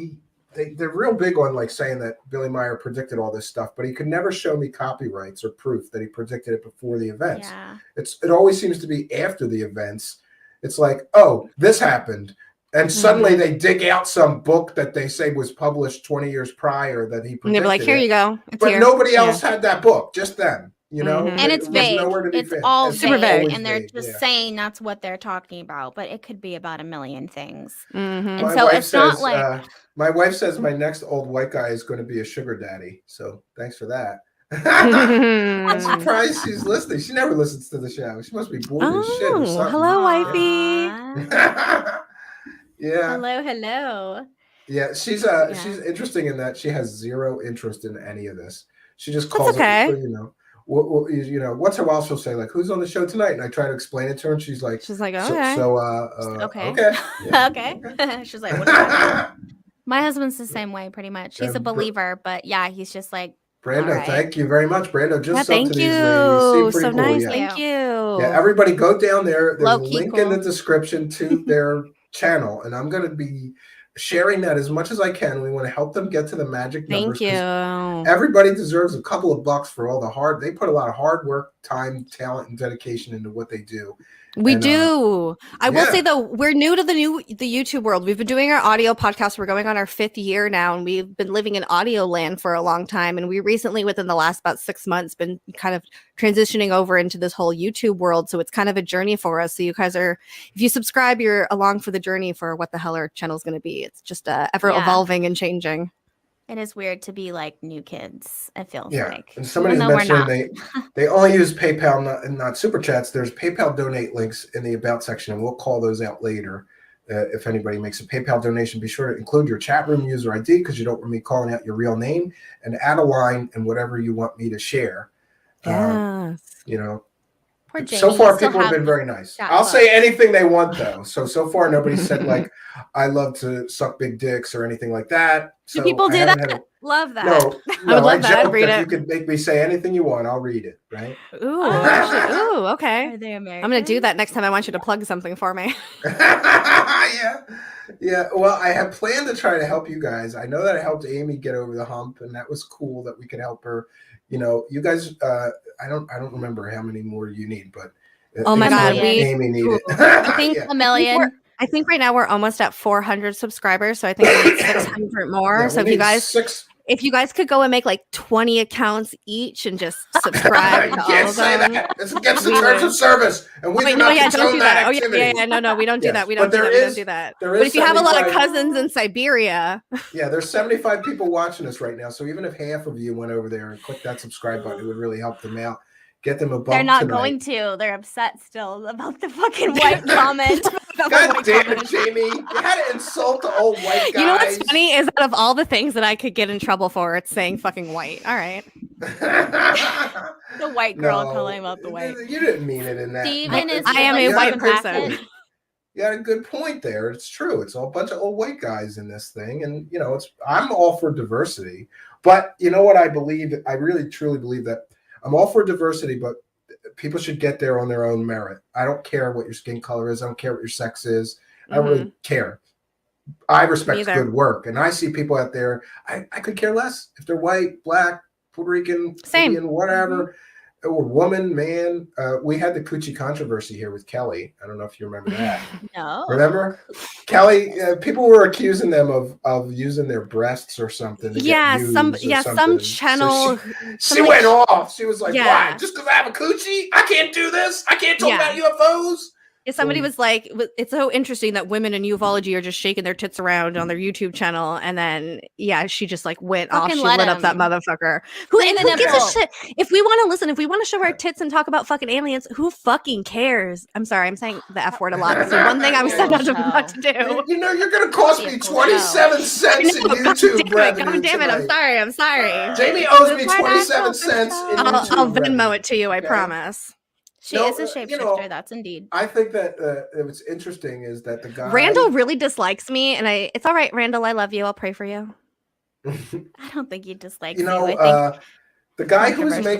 they're real big on like saying that Billy Meyer predicted all this stuff, but he could never show me copyrights or proof that he predicted it before the events. Yeah. It always seems to be after the events. It's like, oh, this happened. And suddenly they dig out some book that they say was published 20 years prior that he predicted. And they were like, here you go. It's but here. nobody else had that book, just them, you know? And it's vague. It's all Super vague. vague. And they're just saying that's what they're talking about. But it could be about a million things. Mm-hmm. And so it's not like... my wife says my next old white guy is going to be a sugar daddy. So thanks for that. I'm surprised she's listening. She never listens to the show. She must be bored as shit or something. Hello, wifey. Yeah. Hello. Yeah, she's interesting in that she has zero interest in any of this. She just calls okay. it, you know, once in a while she'll say like, "Who's on the show tonight?" And I try to explain it to her, and she's like, okay. Okay. Yeah, okay. She's like, what about my husband's the same way, pretty much. He's a believer, but yeah, he's just like, Brando, right. Thank you very much, Brando. Just thank to you. These ladies. So cool, nice, yeah. thank you. Yeah, everybody go down there. There's a link cool. in the description to their channel, and I'm going to be sharing that as much as I can. We want to help them get to the magic numbers. Thank you. Everybody deserves a couple of bucks for all they put a lot of hard work, time, talent, and dedication into what they do. We do. I will say though, we're new to the YouTube world. We've been doing our audio podcast. We're going on our 5th year now, and we've been living in audio land for a long time. And we recently, within the last about 6 months, been kind of transitioning over into this whole YouTube world. So it's kind of a journey for us. So you guys if you subscribe, you're along for the journey for what the hell our channel is going to be. It's just ever evolving and changing. It is weird to be like new kids. It feels like. And somebody's mentioning they only use PayPal, not Super Chats. There's PayPal donate links in the About section, and we'll call those out later. If anybody makes a PayPal donation, be sure to include your chat room user ID because you don't want me calling out your real name, and add a line and whatever you want me to share. Yes. You know. Poor Jamie, so far, people have been very nice. I'll say anything they want, though. So far, nobody said, like, I love to suck big dicks or anything like that. So do people do that? Love that. No, I would love that. Read it. You could make me say anything you want. I'll read it, right? Ooh, ooh, okay. Are they American? I'm going to do that next time I want you to plug something for me. Yeah. Well, I have planned to try to help you guys. I know that I helped Amy get over the hump, and that was cool that we could help her. You know, you guys, I don't remember how many more you need, but oh my God, Amy needed. I think a million. I think right now we're almost at 400 subscribers, so I think we need 600 more. Yeah, so if you guys could go and make like 20 accounts each and just subscribe to all of them. That. It's against the terms of service, and we do not condone that activity. No, we don't do that. We don't do that. But if you have a lot of cousins in Siberia, there's 75 people watching us right now. So even if half of you went over there and clicked that subscribe button, it would really help them out. Get them a bump. They're not tonight. Going to. They're upset still about the fucking white comment. God damn it, Jamie. You had to insult the old white guys. You know what's funny is that of all the things that I could get in trouble for, it's saying fucking white. All right. The white girl calling out the white. You didn't mean it in that. Steven is I am a white person. You had a good point there. It's true. It's a bunch of old white guys in this thing. And, you know, I'm all for diversity. But you know what I believe? I really, truly believe that I'm all for diversity, but people should get there on their own merit. I don't care what your skin color is. I don't care what your sex is. I don't really care. I respect good work. And I see people out there, I could care less if they're white, black, Puerto Rican, Indian, whatever, or woman, man. We had the coochie controversy here with Kelly. I don't know if you remember that. No. Remember? Kelly, people were accusing them of using their breasts or something. Some channel. So she went off. She was like, why? Just because I have a coochie? I can't do this? I can't talk about UFOs? Yeah, somebody was like, it's so interesting that women in ufology are just shaking their tits around on their YouTube channel. And then, yeah, she just like went off. Fucking She let lit up that 'em. motherfucker. Clean And the who gives a nipple. shit? If we want to listen, if we want to show our tits and talk about fucking aliens, who fucking cares? I'm sorry, I'm saying the F word a lot. It's the one thing I'm set not to do. You know, you're going to cost me 27 cents in YouTube revenue God damn it, I'm sorry. Jamie owes me Supernatural 27 for cents sure. in I'll YouTube Venmo revenue. it to you, I Okay. promise. She No, is a shapeshifter. you know, That's indeed. I think that what's interesting is that the guy Randall really dislikes me, and it's all right, Randall. I love you. I'll pray for you. I don't think he dislikes you know, you. I think the guy who was controversial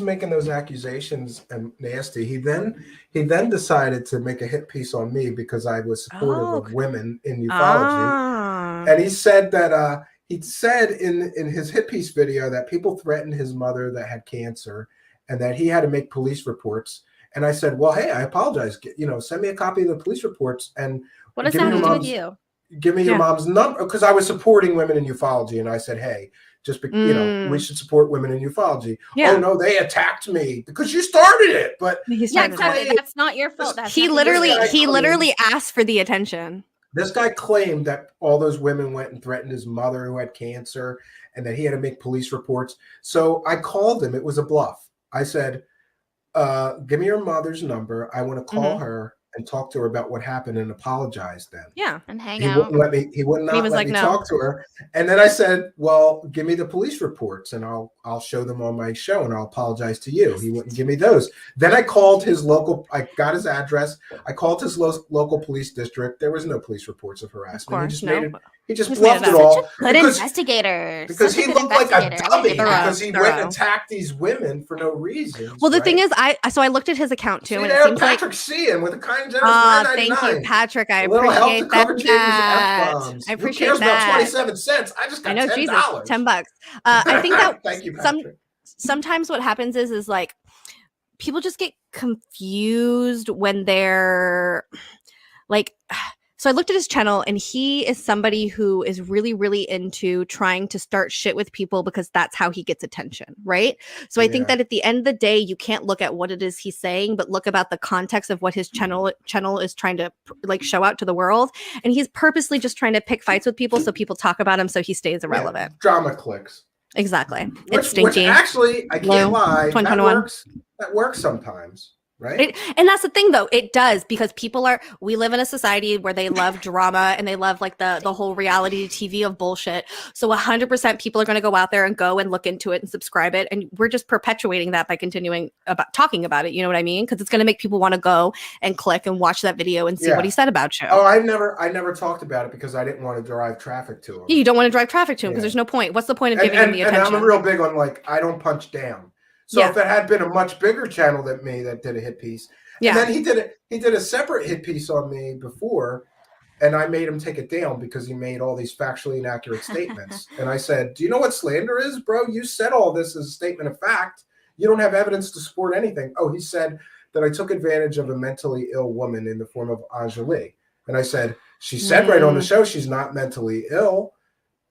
making sometimes. those accusations and nasty, he then decided to make a hit piece on me because I was supportive Oh, of women in ufology. Ah. And he said that he said in his hit piece video that people threatened his mother that had cancer and that he had to make police reports. And I said, well, hey, I apologize. Send me a copy of the police reports and What does give that me have your to do with mom's you? give me your mom's number, because I was supporting women in ufology, and I said, hey, we should support women in ufology. Yeah. Oh no, they attacked me because you started it. But He Yeah, started exactly. it. That's not your fault. That's He nothing to do with literally you. asked for the attention. this guy claimed that all those women went and threatened his mother who had cancer, and that he had to make police reports. So I called him. It was a bluff. I said, give me your mother's number. I want to call her and talk to her about what happened and apologize then. Yeah. And hang He out. wouldn't let me. He would not was let like, me no. talk to her. And then I said, "Well, give me the police reports, and I'll show them on my show, and I'll apologize to you." He wouldn't give me those. Then I called his local. I got his address. I called his local police district. There was no police reports of harassment. course, He just no. made it. He just Just bluffed made it it up. all Good because investigator. because Such he a good looked like a investigator. I would dummy give that. because he went and attacked these women for no reason. Well, the thing is, I looked at his account too, See and there, it seems like Patrick Sheehan with a kind and generous $9.99. thank you, Patrick. I A little help to appreciate cover Jamie's that. F-bombs. I Who appreciate cares about that. 27 cents? I just got I know, $10. Jesus, $10. I think that Thank you, Patrick. sometimes what happens is like people just get confused when they're like. So I looked at his channel, and he is somebody who is really, really into trying to start shit with people because that's how he gets attention, right? So I think Yeah. that at the end of the day, you can't look at what it is he's saying, but look about the context of what his channel is trying to like show out to the world. And he's purposely just trying to pick fights with people so people talk about him so he stays irrelevant. Yeah, drama clicks. Exactly. Which It's stinky. actually, I Blue. can't lie, that 2021. works sometimes, right? And that's the thing, though. It does, because we live in a society where they love drama and they love like the whole reality TV of bullshit. So 100% people are going to go out there and go and look into it and subscribe it. And we're just perpetuating that by continuing about talking about it. You know what I mean? Because it's going to make people want to go and click and watch that video and see what he said about you. Oh, I never talked about it because I didn't want to drive traffic to him. You don't want to drive traffic to him because there's no point. What's the point of giving him the attention? And I'm real big on like, I don't punch down. So if it had been a much bigger channel than me that did a hit piece, and then he did a separate hit piece on me before, and I made him take it down because he made all these factually inaccurate statements. And I said, do you know what slander is, bro? You said all this as a statement of fact. You don't have evidence to support anything. Oh, he said that I took advantage of a mentally ill woman in the form of Anjali. And I said, she said right on the show she's not mentally ill.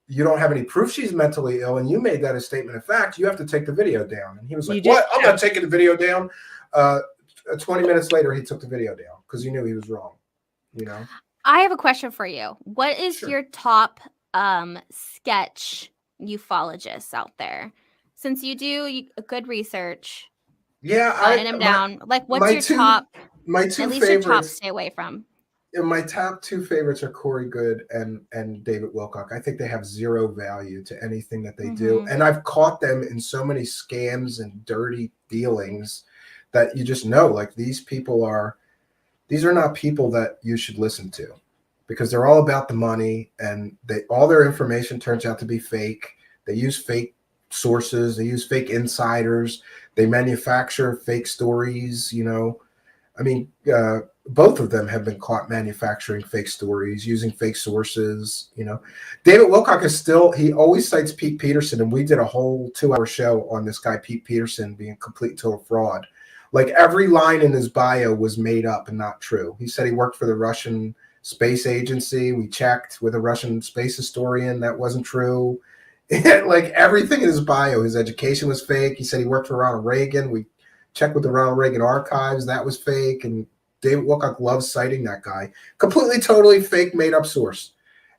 You don't have any proof she's mentally ill, and you made that a statement of fact. You have to take the video down. And he was like, what? I'm not taking the video down. 20 minutes later, he took the video down because he knew he was wrong. You know? I have a question for you. What is your top sketch ufologists out there? Since you do good research, writing them down. Like, what's your top? My two at least favorites. your top stay away from. My top two favorites are Corey Good and David Wilcock. I think they have zero value to anything that they do. And I've caught them in so many scams and dirty dealings that you just know, like, these are not people that you should listen to because they're all about the money, and all their information turns out to be fake. They use fake sources. They use fake insiders. They manufacture fake stories, you know. I mean, both of them have been caught manufacturing fake stories, using fake sources, you know. David Wilcock he always cites Pete Peterson, and we did a whole 2-hour show on this guy, Pete Peterson, being complete total fraud. Like, every line in his bio was made up and not true. He said he worked for the Russian space agency. We checked with a Russian space historian. That wasn't true. Like, everything in his bio, his education was fake. He said he worked for Ronald Reagan. We checked with the Ronald Reagan archives. That was fake. And David Wilcock loves citing that guy. Completely, totally fake, made up source.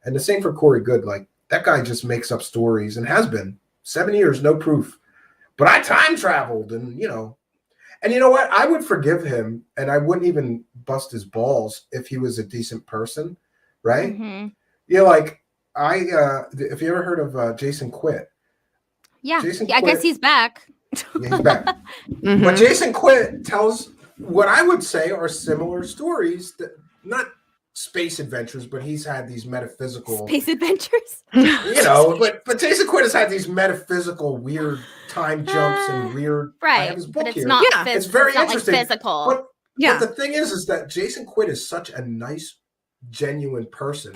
And the same for Corey Good. Like, that guy just makes up stories and has been 7 years, no proof. But I time traveled, and you know what? I would forgive him, and I wouldn't even bust his balls if he was a decent person, right? Mm-hmm. Yeah, like if you ever heard of Jason Quitt? Yeah, Jason I guess Quitt- he's back. Yeah, he's back. Mhm. But Jason Quitt tells what I would say are similar stories, that not space adventures, but he's had these metaphysical Space adventures. but Jason Quitt has had these metaphysical weird time jumps and weird. I Right, have his book but it's here. not. Yeah. It's very not interesting. Like physical. But the thing is that Jason Quitt is such a nice, genuine person.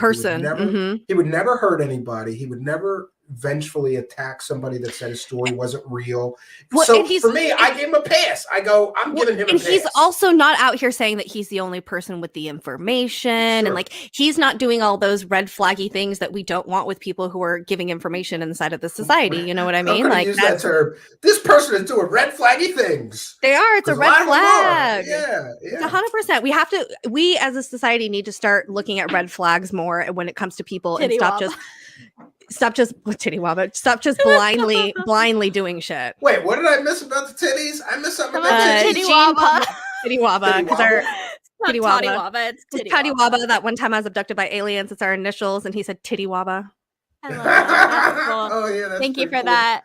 He would never hurt anybody. He would never vengefully attack somebody that said his story wasn't real. Well, so and for me, I gave him a pass. I go, I'm giving him a and pass. he's also not out here saying that he's the only person with the information, and like he's not doing all those red flaggy things that we don't want with people who are giving information inside of the society. You know what I mean? Like use that term. This person is doing red flaggy things. They are. It's a red flag. Yeah, It's 100%. We as a society need to start looking at red flags more when it comes to people and stop just blindly doing shit. Wait, what did I miss about the titties? I missed something about the titties. Totiwaba, because our Totiwaba. Totiwaba. It's Totiwaba. That one time I was abducted by aliens. It's our initials, and he said Totiwaba. I love that. That's cool. Oh yeah, that's Thank you pretty for cool. that.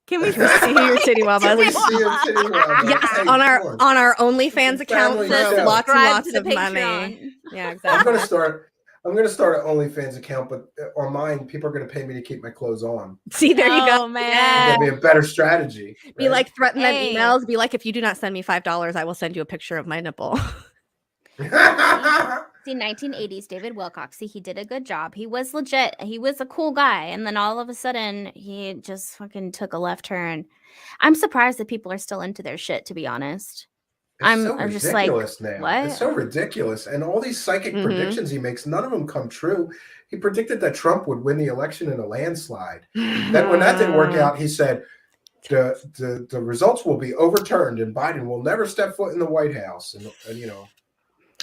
Can we see your Totiwaba? Can we see your Totiwaba? Yes, Hey, on our come on. OnlyFans account Family for show. lots and Subscribe lots to the of money. Patreon. Yeah, I'm exactly. gonna start an OnlyFans account, but on mine, people are gonna pay me to keep my clothes on. See, there you go. Oh, man. Yeah. That'd be a better strategy. Be right? like, threaten them Hey. emails. Be like, if you do not send me $5, I will send you a picture of my nipple. See, 1980s David Wilcox. See, he did a good job. He was legit. He was a cool guy. And then all of a sudden, he just fucking took a left turn. I'm surprised that people are still into their shit, to be honest. I'm just like, ridiculous now. what? It's so ridiculous. And all these psychic Mhm. predictions he makes, none of them come true. He predicted that Trump would win the election in a landslide. Then when that didn't work out, he said the results will be overturned and Biden will never step foot in the White House. And you know,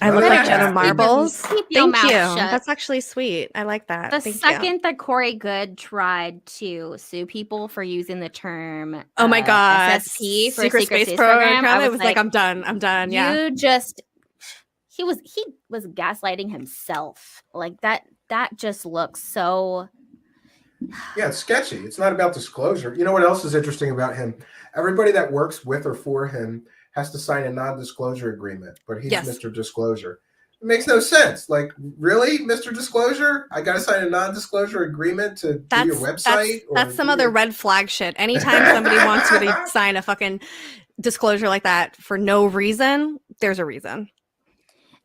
I look none of like that Jenna happened. Marbles. Keep your Thank mouth you. shut. That's actually sweet. I like that. The Thank you. second that Corey Good tried to sue people for using the term Oh my god, SSP for secret space program. I It was like, I'm done. Yeah. You just he was gaslighting himself. Like that just looks so Yeah, it's sketchy. It's not about disclosure. You know what else is interesting about him? Everybody that works with or for him has to sign a non-disclosure agreement, but he's Yes. Mr. Disclosure. It makes no sense. Like, really, Mr. Disclosure? I got to sign a non-disclosure agreement to do your website? That's some other red flag shit. Anytime somebody wants you to sign a fucking disclosure like that for no reason, there's a reason.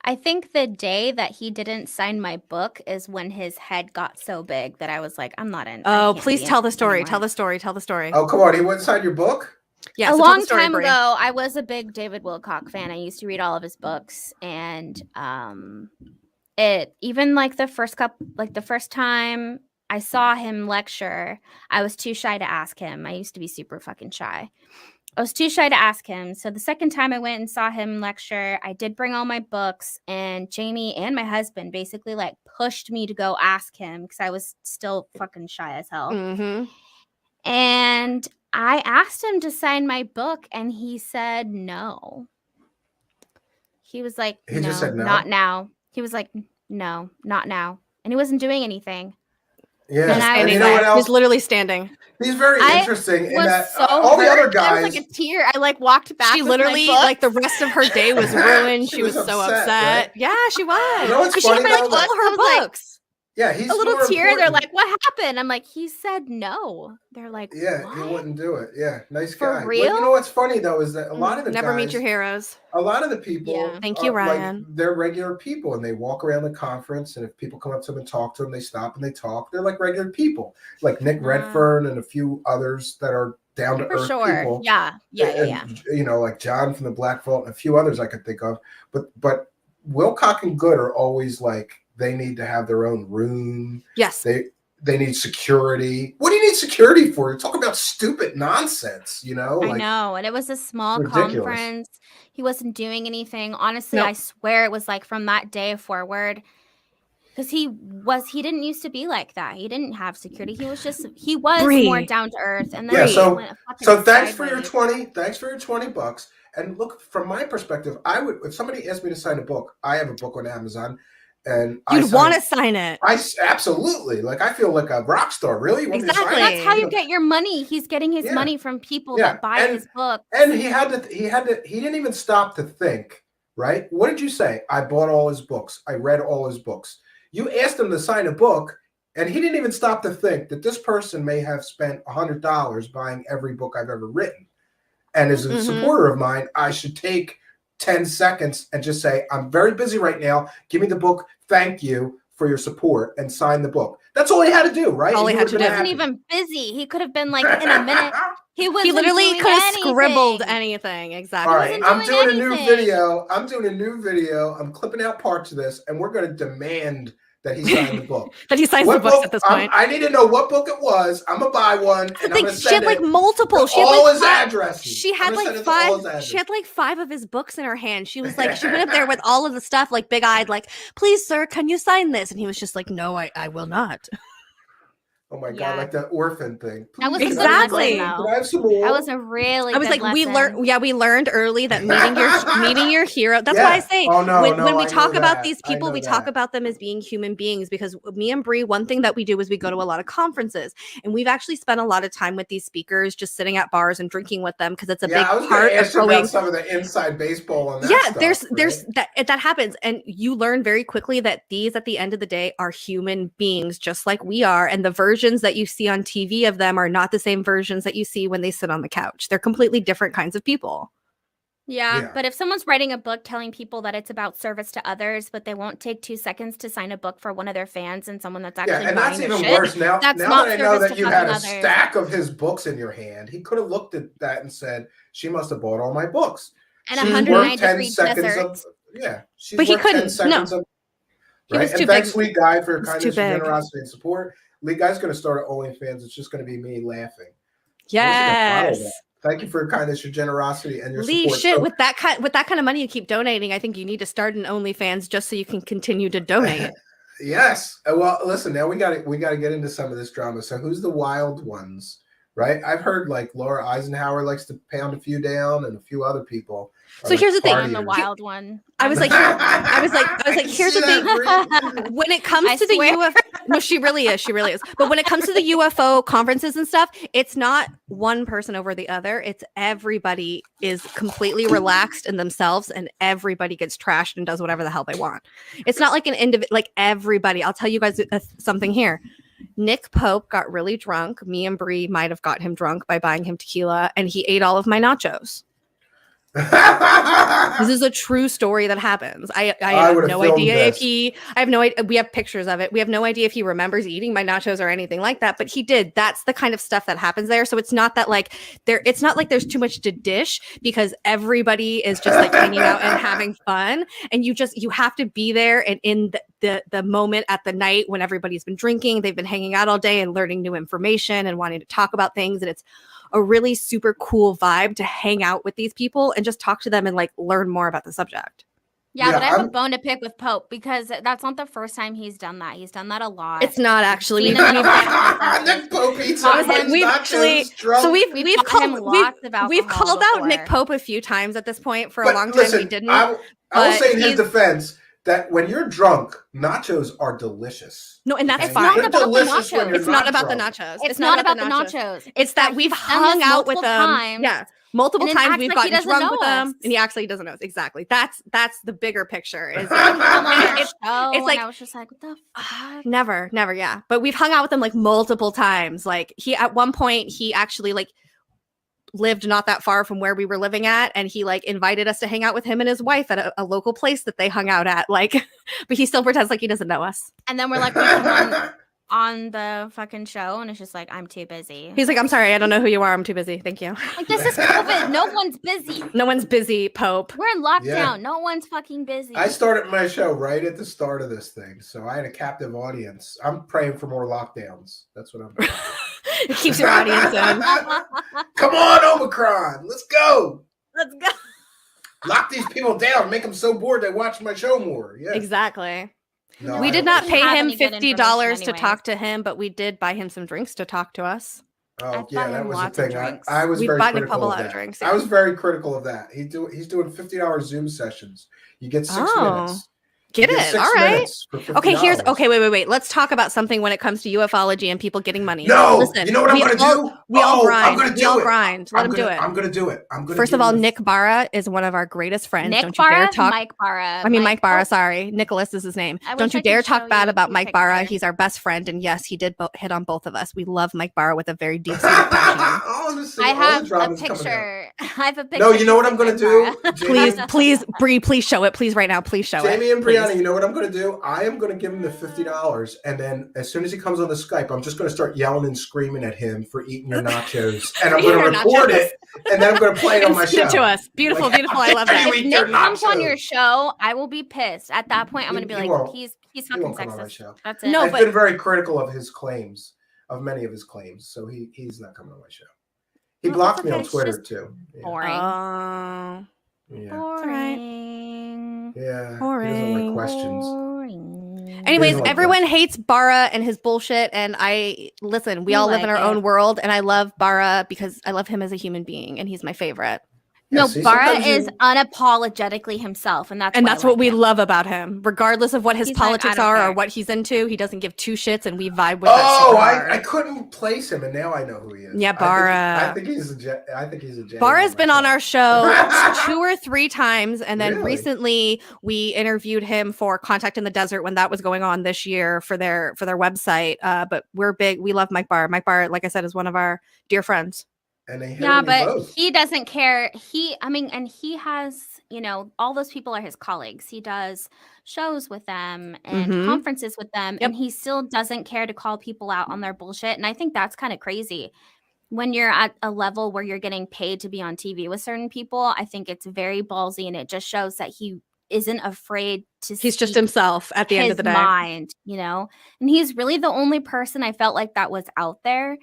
I think the day that he didn't sign my book is when his head got so big that I was like, I'm not in. I Oh, can't please be tell in the story. anymore. Tell the story. Tell the story. Oh, come on. He wouldn't sign your book? Yeah, A so tell the long story, time Brie. ago, I was a big David Wilcock fan. I used to read all of his books, and it even like the first time I saw him lecture, I was too shy to ask him. I used to be super fucking shy. I was too shy to ask him. So the second time I went and saw him lecture, I did bring all my books, and Jamie and my husband basically like pushed me to go ask him because I was still fucking shy as hell. Mhm. And I asked him to sign my book, and he said no. He was like, He just said no? not now. He was like, no, not now. And he wasn't doing anything. Yeah. And I And was you know what He else? was literally standing. He's very I interesting in was that so all the hurt. other I guys. was like a tear. I like walked back. She with my literally, book. like, the rest of her day was ruined. She she was was so upset, upset. right? Yeah, she was. You know what's 'Cause she funny, had, like, though? all I her was like, books. Yeah, he's a little more tear. They're important. like, what happened? I'm like, he said no. They're like, Yeah, what? he wouldn't do it. Yeah, nice For guy. Well, real? you know what's funny though is that a lot of the Never guys, meet your heroes. a lot of the people, Yeah. Thank you, are, like, Ryan. they're regular people, and they walk around the conference. And if people come up to them and talk to them, they stop and they talk. They're like regular people, like Nick Redfern and a few others that are down to For earth sure. people. Yeah. And, you know, like John from the Black Vault, and a few others I could think of. But Wilcock and Good are always like they need to have their own room. Yes. They need security. What do you need security for? You're talking about stupid nonsense, you know? I know. And it was a small ridiculous. conference. He wasn't doing anything. Honestly, Nope. I swear it was like from that day forward. Because he didn't used to be like that. He didn't have security. He was Bree. more down to earth. And then Yeah, he so went fucking so thanks for your sideways. 20. Thanks for your $20. And look, from my perspective, I would, if somebody asked me to sign a book, I have a book on Amazon, and You'd want to sign it. Absolutely, like I feel like a rock star. Really, you want me to sign Exactly. it? That's how you get your money. He's getting his Yeah. money from people Yeah, that buy and- his books. And he didn't even stop to think. Right? What did you say? I bought all his books. I read all his books. You asked him to sign a book, and he didn't even stop to think that this person may have spent $100 buying every book I've ever written. And as a supporter of mine, I should take 10 seconds and just say, I'm very busy right now. Give me the book. Thank you for your support, and sign the book. That's all he had to do, right? All he had to do. He wasn't even busy. He could have been like, in a minute. He literally could have scribbled anything. Exactly. All right, I'm doing a new anything. video. I'm clipping out parts of this, and we're going to demand that he sign the book. That he signs What the books book? at this point. I need to know what book it was. I'm gonna buy one, and I'm Think gonna she had send like it multiple. to She had all like his five, addresses. She I'm had gonna like send it to all his five. addresses. She had like 5 of his books in her hand. She was like, she went up there with all of the stuff, like big eyed, like, please, sir, can you sign this? And he was just like, no, I will not. Oh my god, Yeah. like that orphan thing. That was Please, a good Exactly. lesson, Can though. I have some more? That was a really I was good like, we lesson. learned early that meeting your hero. That's why I say Oh, no, when no, we I talk know about that. these I people, know we talk that. about them as being human beings, because me and Bree, one thing that we do is we go to a lot of conferences, and we've actually spent a lot of time with these speakers, just sitting at bars and drinking with them, because it's a I was big gonna part of ask you going. about some of the inside baseball on that. Yeah, stuff, there's right? that happens, and you learn very quickly that these, at the end of the day, are human beings just like we are, and the versions that you see on TV of them are not the same versions that you see when they sit on the couch. They're completely different kinds of people. Yeah, but if someone's writing a book telling people that it's about service to others, but they won't take 2 seconds to sign a book for one of their fans and someone that's actually Yeah, and buying that's the even shit, worse now. that's Now not that I know service that to you had fucking a others. stack of his books in your hand, he could have looked at that and said, "She must have bought all my books." And She's 109 worth 10 degree seconds desert. of she's But he worth 10 couldn't. seconds No. of He was right. too And thanks, big. Lee Guy, for your He's kindness, too your big. generosity, and support. Lee Guy's going to start at OnlyFans. It's just going to be me laughing. Yes. Thank you for your kindness, your generosity, and your Lee, support. shit, So- with that kind of money you keep donating, I think you need to start an OnlyFans just so you can continue to donate. Yes. Well, listen. Now we got to get into some of this drama. So, who's the wild ones? Right? I've heard like Laura Eisenhower likes to pound a few down, and a few other people. are, So like, here's the thing. I'm the partiers. wild one. I was like, here's the thing. thing. When it comes I to the swear. UFO, no, she really is. But when it comes to the UFO conferences and stuff, it's not one person over the other. It's everybody is completely relaxed in themselves, and everybody gets trashed and does whatever the hell they want. It's not like an individual, like everybody. I'll tell you guys something here. Nick Pope got really drunk. Me and Bree might have got him drunk by buying him tequila, and he ate all of my nachos. This is a true story that happens. I have would've no filmed idea if this. I have no idea. We have pictures of it. We have no idea if he remembers eating my nachos or anything like that, but he did. That's the kind of stuff that happens there. So it's not that like it's not like there's too much to dish, because everybody is just like hanging out and having fun. And you have to be there and in the moment at the night when everybody's been drinking, they've been hanging out all day and learning new information and wanting to talk about things. And it's a really super cool vibe to hang out with these people and just talk to them and like learn more about the subject. Yeah, but I have I'm- a bone to pick with Pope because that's not the first time he's done that. He's done that a lot. It's not actually. Seen We've- him at Nick Pope eats I was everybody's like, we've nachos actually- drunk. So we've taught him lots of we've alcohol called out before. Nick Pope a few times at this point. For a But long time listen, we didn't. I will but say in his he's- defense that when you're drunk, nachos are delicious. No, and that's Okay? fine. They're about the delicious when nachos. you're It's not about the drunk. nachos. It's not about the nachos. It's that we've he's done hung this out with multiple them. times, Yeah. Multiple and then times acts we've like he gotten doesn't drunk with know them, us. and he actually doesn't know us. Exactly. That's the bigger picture. Is Come on our it's show, it's like- and I was just like, what the fuck? never, yeah. But we've hung out with them like multiple times. Like at one point he actually like lived not that far from where we were living at, and he like invited us to hang out with him and his wife at a local place that they hung out at. Like, but he still pretends like he doesn't know us. And then we're like, we come on on the fucking show, and it's just like, I'm too busy. He's like, I'm sorry, I don't know who you are. I'm too busy. Thank you. Like, this is COVID. No one's busy. No one's busy, Pope. We're in lockdown. Yeah. No one's fucking busy. I started my show right at the start of this thing, so I had a captive audience. I'm praying for more lockdowns. That's what I'm doing. It keeps your audience in. Come on, Omicron. Let's go. Let's go. Lock these people down. Make them so bored they watch my show more. Yeah. Exactly. No, We I did don't- not We pay have him any good $50 information to anyways. talk to him, but we did buy him some drinks to talk to us. Oh, I've yeah, bought that him was the lots of thing. drinks. I was We've very bought him a critical couple of of that. drinks, I yeah. was very critical of that. He's doing 50-hour Zoom sessions. You get 6 Oh. minutes. Get You it. 6 All right. minutes for $50. Okay, wait. Let's talk about something when it comes to ufology and people getting money. No, Listen, you know what I'm we going to all- do? We all grind. I'm going to We do all it. grind. Let him do it. I'm going to do it. I'm going First of all, Nick Barra is one of our greatest friends. Nick Don't you dare Barra? talk. Mike Barra. I mean, Mike Barra, Oh, sorry. Nicholas is his name. I Don't wish you I dare could show talk bad you about the Mike Barra. picture. He's our best friend. And yes, he did hit on both of us. We love Mike Barra with a very deep seated passion. I have a picture. I have a picture. No, you know what I'm of going to Mike do? Barra. Jamie, Please, Bree, please show it. Please, right now. Please show Jamie it. and Brianna, Please. you know what I'm going to do? I am going to give him the $50, and then as soon as he comes on the Skype, I'm just going to start yelling and screaming at him for eating your nachos, and I'm going Your to record nachos. it, and then I'm going to play it on And my send show. it to us. Beautiful, Like, beautiful. I love how dare that. you If eat your Nick comes on nachos? your show, I will be pissed. At that point, I'm going to be He like, won't. he's He fucking won't come on my sexist. show. That's it. No, I've but- been very critical of his claims, of many of his claims, so he's not coming on my show. He Well, blocked that's me on okay. It's Twitter just too. Yeah. Boring. Oh. Yeah. Boring. Yeah. He Boring. doesn't like questions. Boring. Anyways, Here's like everyone this. hates Barra and his bullshit. And I listen, we You all live in like our own it. world. And I love Barra because I love him as a human being and he's my favorite. Yeah, No, see, Barra sometimes is you- unapologetically himself, and that's And why that's I what like we him. love about him. Regardless of what his He's like, politics I don't are or care. what he's into, he doesn't give two shits and we vibe with that Oh, super I hard. couldn't place him, and now I know who he is. Yeah, I Barra. think he's a J. Barra's been on our show 2 or 3 times, and then Really? recently we interviewed him for Contact in the Desert when that was going on this year for their website. But we're big. We love Mike Barra. Mike Barra, like I said, is one of our dear friends. And they hit Yeah, on me but both. he doesn't care. And he has, all those people are his colleagues. He does shows with them and Mhm. conferences with them, Yep. and he still doesn't care to call people out on their bullshit. And I think that's kind of crazy. When you're at a level where you're getting paid to be on TV with certain people, I think it's very ballsy, and it just shows that he isn't afraid to He's just speak himself at the end of the day. mind, and he's really the only person I felt like that was out there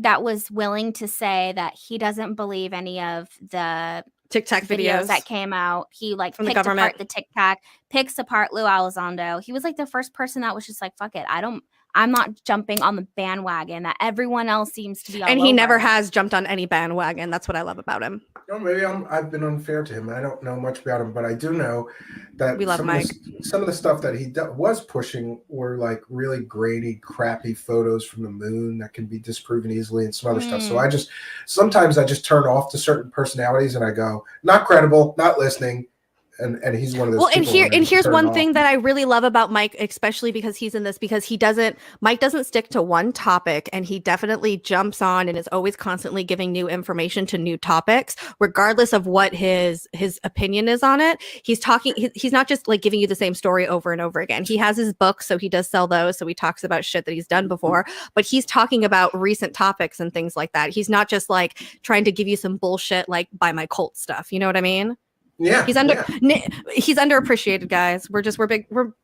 that was willing to say that he doesn't believe any of the TikTok videos that came out. He from the picked government. apart the TikTok, picks apart Lou Elizondo. He was like the first person that was just like, fuck it. I'm not jumping on the bandwagon that everyone else seems to be all And he never over. has jumped on any bandwagon. That's what I love about him. No, maybe I've been unfair to him. I don't know much about him, but I do know that We love Mike. Some of the stuff that he was pushing were like really grainy, crappy photos from the moon that can be disproven easily and some other stuff. So sometimes I just turn off to certain personalities and I go, not credible, not listening. And he's one of those. Well, and people that I here's turn one off. thing that I really love about Mike, especially because he's in this, because Mike doesn't stick to one topic, and he definitely jumps on and is always constantly giving new information to new topics, regardless of what his opinion is on it. He's not just like giving you the same story over and over again. He has his books, so he does sell those. So he talks about shit that he's done before, but he's talking about recent topics and things like that. He's not just like trying to give you some bullshit like buy my cult stuff. You know what I mean? Yeah, He's underappreciated, guys. We're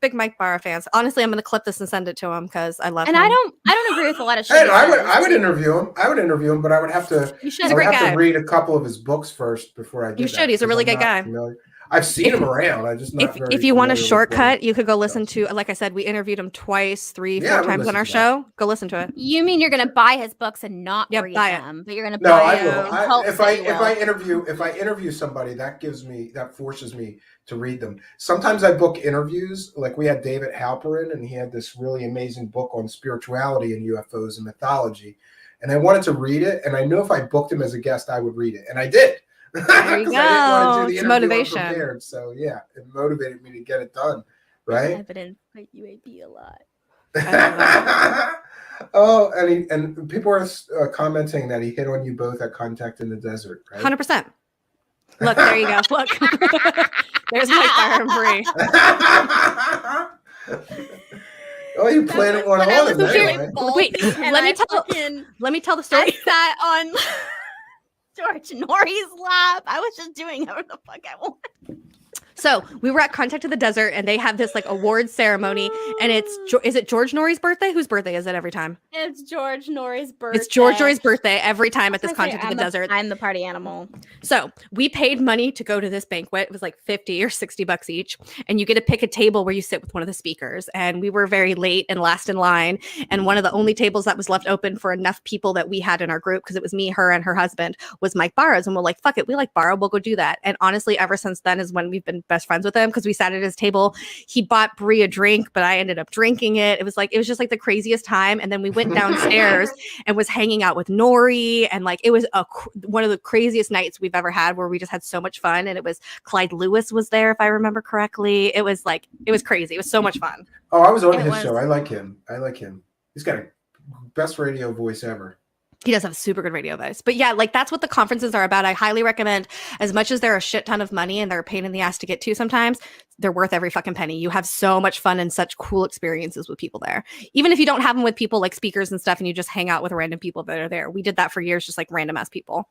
big Mike Barra fans. Honestly, I'm gonna clip this and send it to him because I love And him. I don't agree with a lot of shit. Hey, he I would says. interview him. But I would have to. You should. He's a I would great have guy. to read a couple of his books first before I do. You that, should. He's a because really I'm good not guy. familiar. I've seen him around. I just not very If you want a familiar with shortcut, what- you could go listen to. Like I said, we interviewed him twice, 3, Yeah, I 4 would times on listen our to that. show. Go listen to it. You mean you're gonna buy his books and not Yeah, read buy it. them, but you're gonna No, buy I them. will. in hopes If that you will. I interview somebody, that forces me to read them. Sometimes I book interviews. Like we had David Halperin, and he had this really amazing book on spirituality and UFOs and mythology. And I wanted to read it, and I knew if I booked him as a guest, I would read it, and I did. There you 'Cause I didn't want to go. do the It's interview motivation. unprepared. So yeah, it motivated me to get it done. Right. Evidence that UAP a lot. Oh, and people are commenting that he hit on you both at Contact in the Desert, right? 100%. Look, there you go. Look, there's Mike Barra and Bree. Oh, you planning one when I on was it now, very right? bulky Wait, and let me I tell fucking- let me tell the I story. sat on George Norrie's lap. I was just doing whatever the fuck I want. So we were at Contact of the Desert, and they have this like awards ceremony, and is it George Norrie's birthday? Whose birthday is it every time? It's George Norrie's birthday. It's George Norrie's birthday every time at this That's why I say Contact of the Desert. I'm the party animal. So we paid money to go to this banquet. It was like 50 or 60 bucks each. And you get to pick a table where you sit with one of the speakers. And we were very late and last in line. And one of the only tables that was left open for enough people that we had in our group, because it was me, her, and her husband, was Mike Barrows. And we're like, fuck it, we like Barrow, we'll go do that. And honestly, ever since then is when we've been best friends with him, because we sat at his table. He bought Brie a drink, but I ended up drinking it. It was just like the craziest time. And then we went downstairs and was hanging out with Nori. And like, it was one of the craziest nights we've ever had, where we just had so much fun. And it was Clyde Lewis was there, if I remember correctly. It was crazy. It was so much fun. Oh, I was on It his was. show. I like him. He's got a best radio voice ever. He does have a super good radio voice. But yeah, like that's what the conferences are about. I highly recommend, as much as they're a shit ton of money and they're a pain in the ass to get to sometimes, they're worth every fucking penny. You have so much fun and such cool experiences with people there. Even if you don't have them with people like speakers and stuff, and you just hang out with random people that are there. We did that for years, just like random ass people.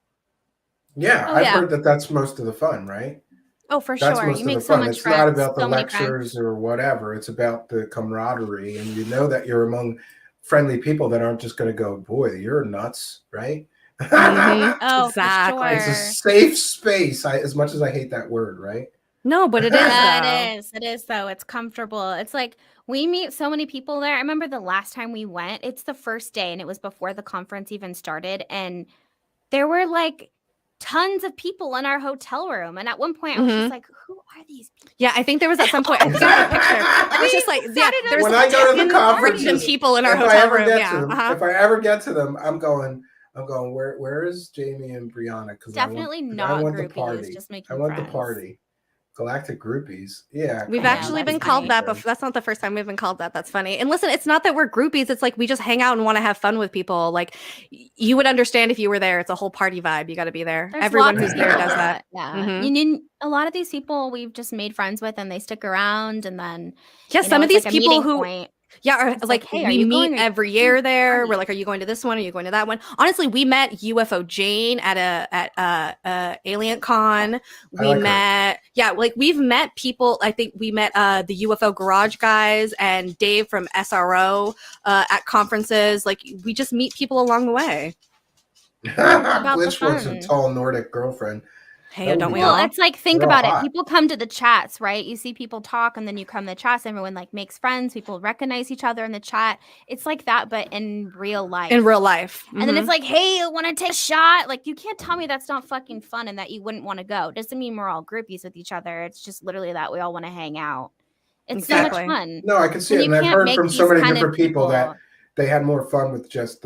Yeah, Oh, I've yeah. heard that that's most of the fun, right? Oh, for That's sure. most You of make the so fun. much It's friends. not about the so many friends. lectures or whatever. It's about the camaraderie, and you know that you're among friendly people that aren't just going to go, boy, you're nuts, right? Mhm. Oh, Exactly. for It's sure. a safe space. As much as I hate that word, right? No, but it is. Yeah, though. it is. It is though. It's comfortable. It's like we meet so many people there. I remember the last time we went, it's the first day and it was before the conference even started. And there were like tons of people in our hotel room. And at one point I was Mhm. just like, who are these people? Yeah, I think there was at some point. I think I have a picture. I was just like, yeah, started there's When I go to the 10 conferences, random people in our if I hotel ever room. get Yeah. to them, Uh-huh. if I ever get to them, I'm going. Where is Jamie and Brianna? Because Definitely I not want the groupies, party. just making I want friends. the party. Galactic groupies. Yeah. We've come on, actually that's been let's called be that friends. before. That's not the first time we've been called that. That's funny. And listen, it's not that we're groupies. It's like we just hang out and want to have fun with people. Like you would understand if you were there. It's a whole party vibe. You got to be there. There's Everyone lots who's of there people does that. Yeah. Mhm. You need a lot of these people we've just made friends with and they stick around and then Yeah, you some know, of it's these like a people meeting who point. are It's like, like, hey, are we you meet going or every you year there. We're party? like, are you going to this one? Are you going to that one? Honestly, we met UFO Jane at Alien Con. We like her. met, we've met people. I think we met the UFO Garage guys and Dave from SRO at conferences. Like we just meet people along the way. about the Glitch wants a fun. tall Nordic girlfriend. Hey, That would don't be we Well, all? it's like think They're all about it. hot. People come to the chats, right? You see people talk and then you come to the chats, everyone like makes friends, people recognize each other in the chat. It's like that, but in real life. In real life. And then Mhm. it's like, hey, you want to take a shot? Like, you can't tell me that's not fucking fun and that you wouldn't want to go. Doesn't mean we're all groupies with each other. It's just literally that we all want to hang out. It's so Exactly. much fun. No, I can see And it, you and I've can't heard make from so these many kind of different people that people- they had more fun with just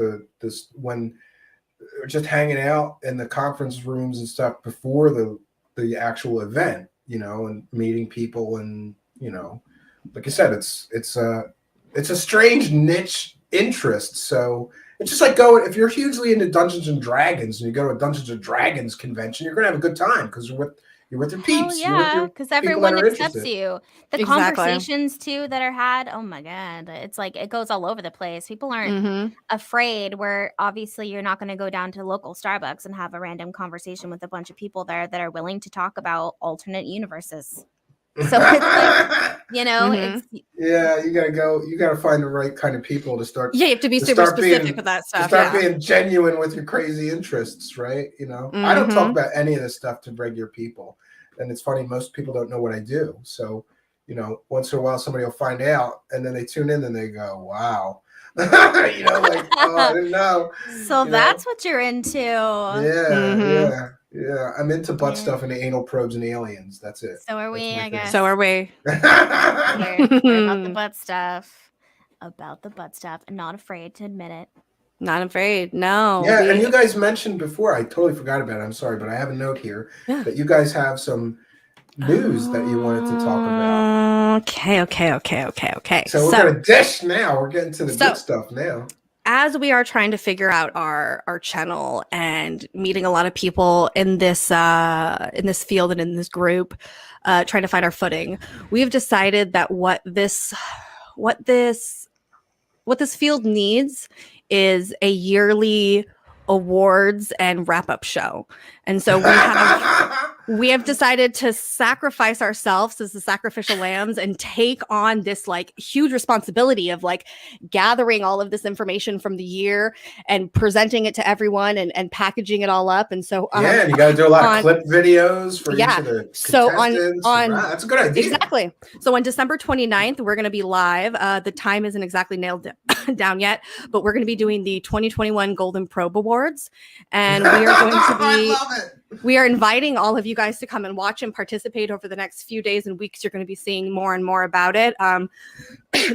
just hanging out in the conference rooms and stuff before the actual event, and meeting people, and like I said, it's a strange niche interest. So it's just like going, if you're hugely into Dungeons and Dragons and you go to a Dungeons and Dragons convention, you're gonna have a good time because you're with your Hell peeps. You're with yeah, your because people that everyone are accepts interested. you. The Exactly. conversations too that are had, oh my god, it's like it goes all over the place. People aren't Mhm. afraid. Where obviously you're not going to go down to local Starbucks and have a random conversation with a bunch of people there that are willing to talk about alternate universes. So it's like, Mhm. it's Yeah, you gotta find the right kind of people to start. Yeah, you have to be To super start specific being- with that To stuff. start Yeah. being genuine with your crazy interests, right? I don't talk about any of this stuff to regular people, and it's funny, most people don't know what I do. So, once in a while somebody will find out, and then they tune in and they go, "Wow," like, "Oh, I didn't know." so You that's what you're into. Yeah. I'm into butt Yeah. stuff and anal probes and aliens. That's it. So are That's we, my I thing. guess. So are we. We're about the butt stuff. About the butt stuff and not afraid to admit it. Not afraid. No. Yeah, and we- you guys mentioned before, I totally forgot about it. I'm sorry, but I have a note here Yeah. that you guys have some news that you wanted to talk about. Okay. So we're gonna dish now. We're getting to the So- good stuff now. as we are trying to figure out our channel and meeting a lot of people in this field and in this group, trying to find our footing, we've decided that what this field needs is a yearly awards and wrap-up show. And so we have decided to sacrifice ourselves as the sacrificial lambs and take on this like huge responsibility of like gathering all of this information from the year and presenting it to everyone and packaging it all up. And so and you got to do a lot of clip videos for each of the so contestants. on Wow, that's a good idea. Exactly. So on December 29th, we're going to be live. The time isn't exactly nailed down yet, but we're going to be doing the 2021 Golden Probe Awards, and we are going to be. I love it. We are inviting all of you guys to come and watch and participate over the next few days and weeks. You're going to be seeing more and more about it.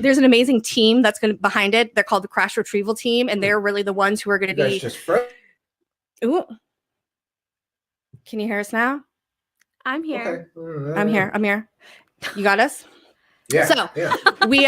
There's an amazing team that's going to behind it. They're called the Crash Retrieval Team, and they're really the ones who are going to be. Just Ooh. Can you hear us now? I'm here. Okay. I'm here. You got us? Yeah. So we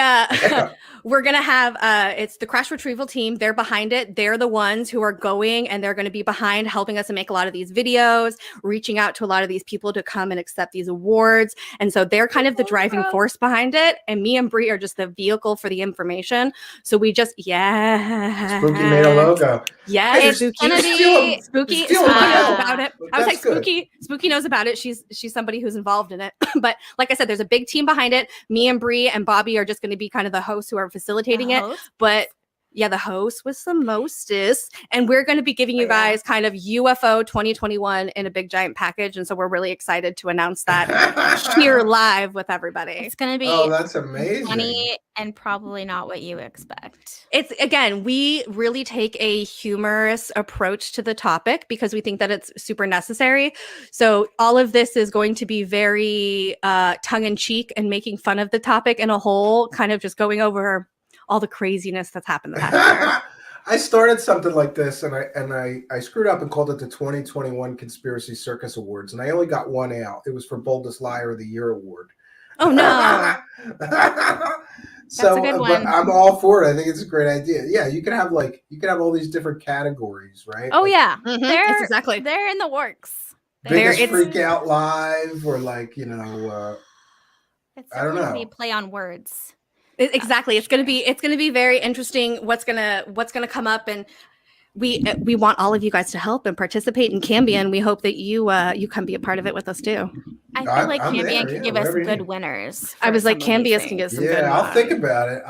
we're gonna have it's the Crash Retrieval Team. They're behind it. They're the ones who are going, and they're going to be behind helping us to make a lot of these videos, reaching out to a lot of these people to come and accept these awards. And so they're kind of the driving force behind it. And me and Bree are just the vehicle for the information. So we just Spooky made a logo. Yeah, Hey, Spooky knows about it. I was like, good. Spooky knows about it. She's somebody who's involved in it. But like I said, there's a big team behind it. Me and Bree and Bobby are just going to be kind of the hosts who are facilitating it. But yeah, the host was the mostest. And we're going to be giving you guys kind of UFO 2021 in a big giant package. And so we're really excited to announce that here live with everybody. It's going to be that's amazing. funny and probably not what you expect. It's again, we really take a humorous approach to the topic because we think that it's super necessary. So all of this is going to be very tongue-in-cheek and making fun of the topic in a whole, kind of just going over all the craziness that's happened the past year. I started something like this, and I screwed up and called it the 2021 Conspiracy Circus Awards, and I only got one out. It was for Boldest Liar of the Year award. Oh no! So, a good but one. I'm all for it. I think it's a great idea. Yeah, you can have all these different categories, right? Oh like yeah, Yes, exactly. they're in the works. Biggest freak out live, or like It's I don't gonna be know. play on words. Exactly. It's gonna be very interesting. What's gonna come up, and we want all of you guys to help and participate in Cambion. We hope that you come be a part of it with us too. I feel like I'm Cambion there, can yeah, give us whatever you good need. winners. I for was like, some of these Cambius can get some good. Yeah, I'll think about it.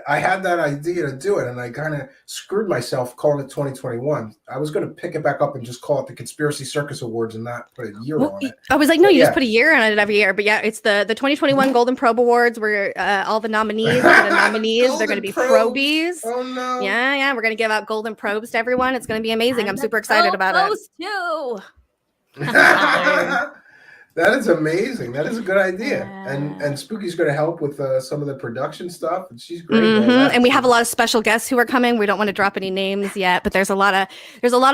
I had that idea to do it, and I kind of screwed myself calling it 2021. I was going to pick it back up and just call it the Conspiracy Circus Awards and not put a year on it. I was like, no, you Yeah. just put a year on it every year. But yeah, it's the 2021 Golden Probe Awards where all the nominees are the nominees. They're going to be probies. Oh no! Yeah, we're going to give out golden probes to everyone. It's going to be amazing. I'm super excited about it. Those two. That is amazing. That is a good idea. And Spooky's going to help with some of the production stuff, and she's great. at all that. And we have a lot of special guests who are coming. We don't want to drop any names yet, but there's a lot of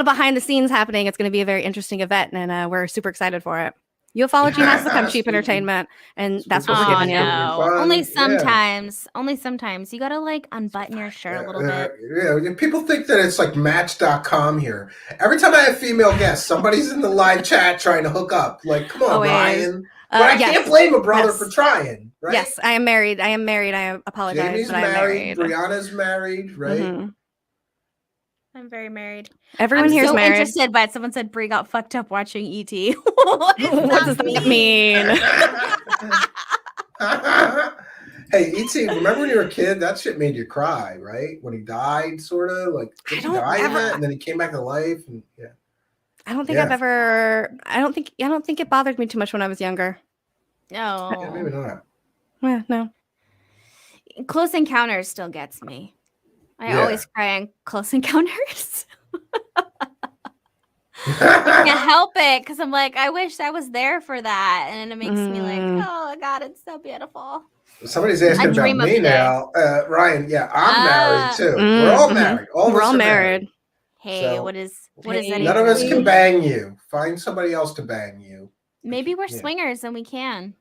behind the scenes happening. It's going to be a very interesting event, and we're super excited for it. Ufology has become cheap entertainment, and that's what we're giving you. No. Fun, Only yeah. sometimes. Only sometimes. You gotta like unbutton your shirt a little bit. Yeah, people think that it's like Match.com here. Every time I have female guests, somebody's in the live chat trying to hook up. Like, come on, Always. Ryan. But I Yes. can't blame a brother Yes. for trying, right? Yes, I am married. I apologize, Jamie's but I am married. married. Brianna's married, right? Mhm. I'm very married. Everyone I'm here's so married. interested, but someone said Brie got fucked up watching ET. What does What does that mean? Hey, E.T., remember when you were a kid? That shit made you cry, right? When he died, sort of like did he don't die in ever- it? And then he came back to life, and yeah. I don't think Yeah. I've ever. I don't think it bothered me too much when I was younger. Yeah, No. maybe not. Yeah, no. Close Encounters still gets me. I Yeah. always cry on Close Encounters. I can't help it because I'm like, I wish I was there for that. And it makes me like, oh God, it's so beautiful. Somebody's asking about dream of me the day. now. Ryan, yeah, I'm married too. We're all married. All of We're us all are married. Hey, So, what is hey, any None of us dream? can bang you. Find somebody else to bang you. Maybe we're Yeah. swingers and we can.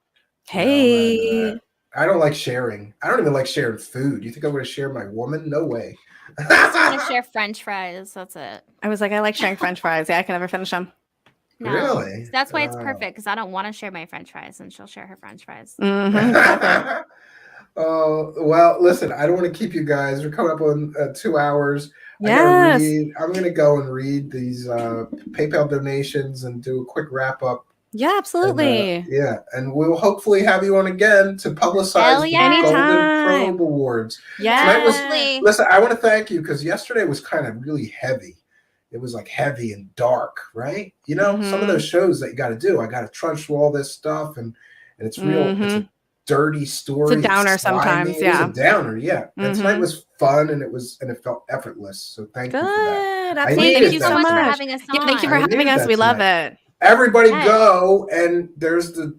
Hey. I don't like sharing. I don't even like sharing food. You think I'm going to share my woman? No way. I just want to share French fries. That's it. I was like, I like sharing French fries. Yeah, I can never finish them. No. Really? That's why it's Oh. perfect because I don't want to share my French fries and she'll share her French fries. Mm-hmm, exactly. Oh, well, listen, I don't want to keep you guys. We're coming up on 2 hours. Yes. I'm going to go and read these PayPal donations and do a quick wrap up. Yeah, absolutely. And we'll hopefully have you on again to publicize Hell the yeah. Golden Anytime. Probe Awards. Yes. Definitely. Listen, I want to thank you because yesterday was kind of really heavy. It was like heavy and dark, right? You know, some of those shows that you got to do. I got to trudge through all this stuff, and it's real. It's a dirty story. It's a downer sometimes, It yeah. was a downer, yeah. And tonight was fun, and it felt effortless. So thank you for that. Good. Absolutely. needed Thank you that so much. for tonight. having us on. Yeah, thank you for I having needed us. that We love tonight. it. Everybody Yes. go, and there's the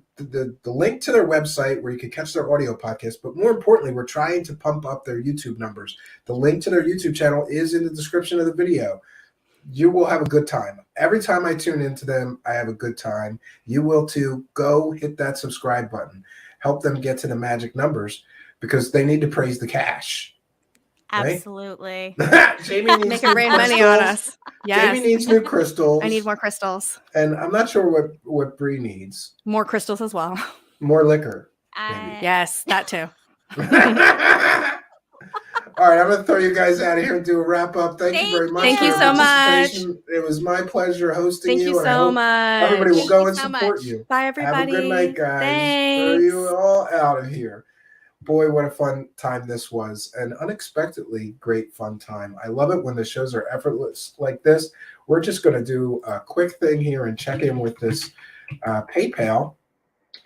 link to their website where you can catch their audio podcast. But more importantly, we're trying to pump up their YouTube numbers. The link to their YouTube channel is in the description of the video. You will have a good time. Every time I tune into them, I have a good time. You will too. Go hit that subscribe button. Help them get to the magic numbers because they need to praise the cash. Right? Absolutely. Jamie needs Make it new rain money on crystals. us. Yes. Jamie needs new crystals. I need more crystals. And I'm not sure what Bree needs. More crystals as well. More liquor. Yes, that too. All right, I'm going to throw you guys out of here and do a wrap up. Thank you very much. Thank for you your so much. participation. It was my pleasure hosting Thank you. you and I so hope much. everybody will go and so support much. you. Bye, everybody. Have a good night, guys. Thanks. Throw you all out of here. Boy, what a fun time this was. An unexpectedly great fun time. I love it when the shows are effortless like this. We're just going to do a quick thing here and check in with this PayPal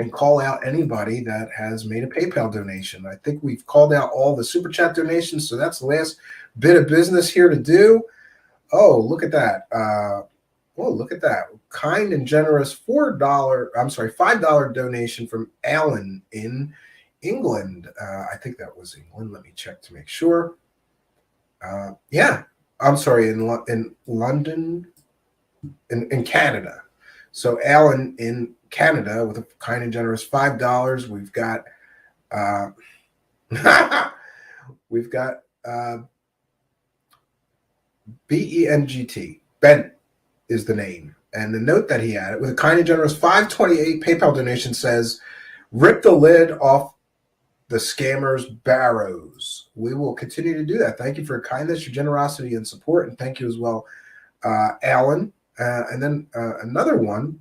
and call out anybody that has made a PayPal donation. I think we've called out all the Super Chat donations, so that's the last bit of business here to do. Oh, look at that. Look at that. Kind and generous $5 donation from Alan in England. I think that was England. Let me check to make sure. Yeah, I'm sorry, in London, in Canada. So Alan in Canada with a kind and generous $5. We've got BENGT. Ben is the name. And the note that he added with a kind and generous $5.28 PayPal donation says, "Rip the lid off the scammers' barrows." We will continue to do that. Thank you for your kindness, your generosity, and support. And thank you as well, Alan. And then another one.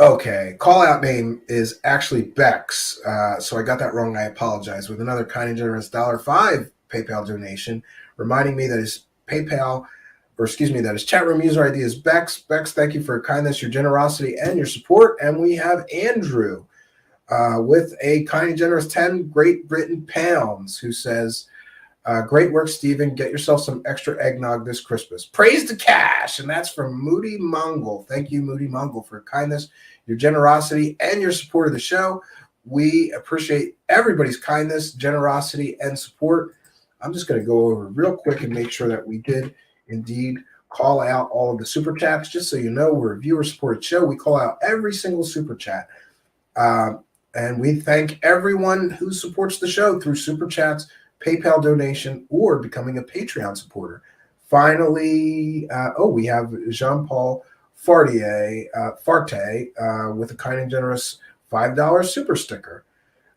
Okay, call out name is actually Bex. So I got that wrong. I apologize. With another kind and generous $5 PayPal donation, reminding me that his that his chat room user ID is Bex. Bex, thank you for your kindness, your generosity, and your support. And we have Andrew with a kind and generous 10 Great Britain pounds who says, "Great work, Stephen. Get yourself some extra eggnog this Christmas. Praise the cash." And that's from Moody Mongol. Thank you, Moody Mongol, for your kindness, your generosity, and your support of the show. We appreciate everybody's kindness, generosity, and support. I'm just going to go over real quick and make sure that we did indeed call out all of the super chats. Just so you know, we're a viewer-supported show. We call out every single super chat. And we thank everyone who supports the show through super chats, PayPal donation, or becoming a Patreon supporter. Finally, we have Jean-Paul Farte with a kind and generous $5 super sticker.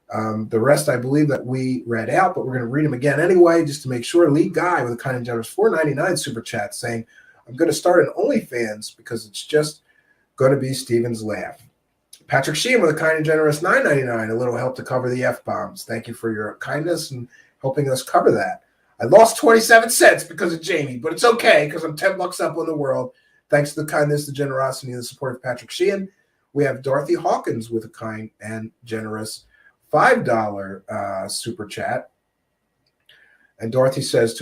The rest, I believe, that we read out, but we're going to read them again anyway, just to make sure. Lee Guy with a kind and generous $4.99 super chat saying, "I'm going to start an OnlyFans because it's just going to be Steven's laugh." Patrick Sheehan with a kind and generous $9.99, a little help to cover the F-bombs. Thank you for your kindness and helping us cover that. I lost 27 cents because of Jamie, but it's okay because I'm $10 up on the world. Thanks to the kindness, the generosity, and the support of Patrick Sheehan. We have Dorothy Hawkins with a kind and generous $5 super chat. And Dorothy says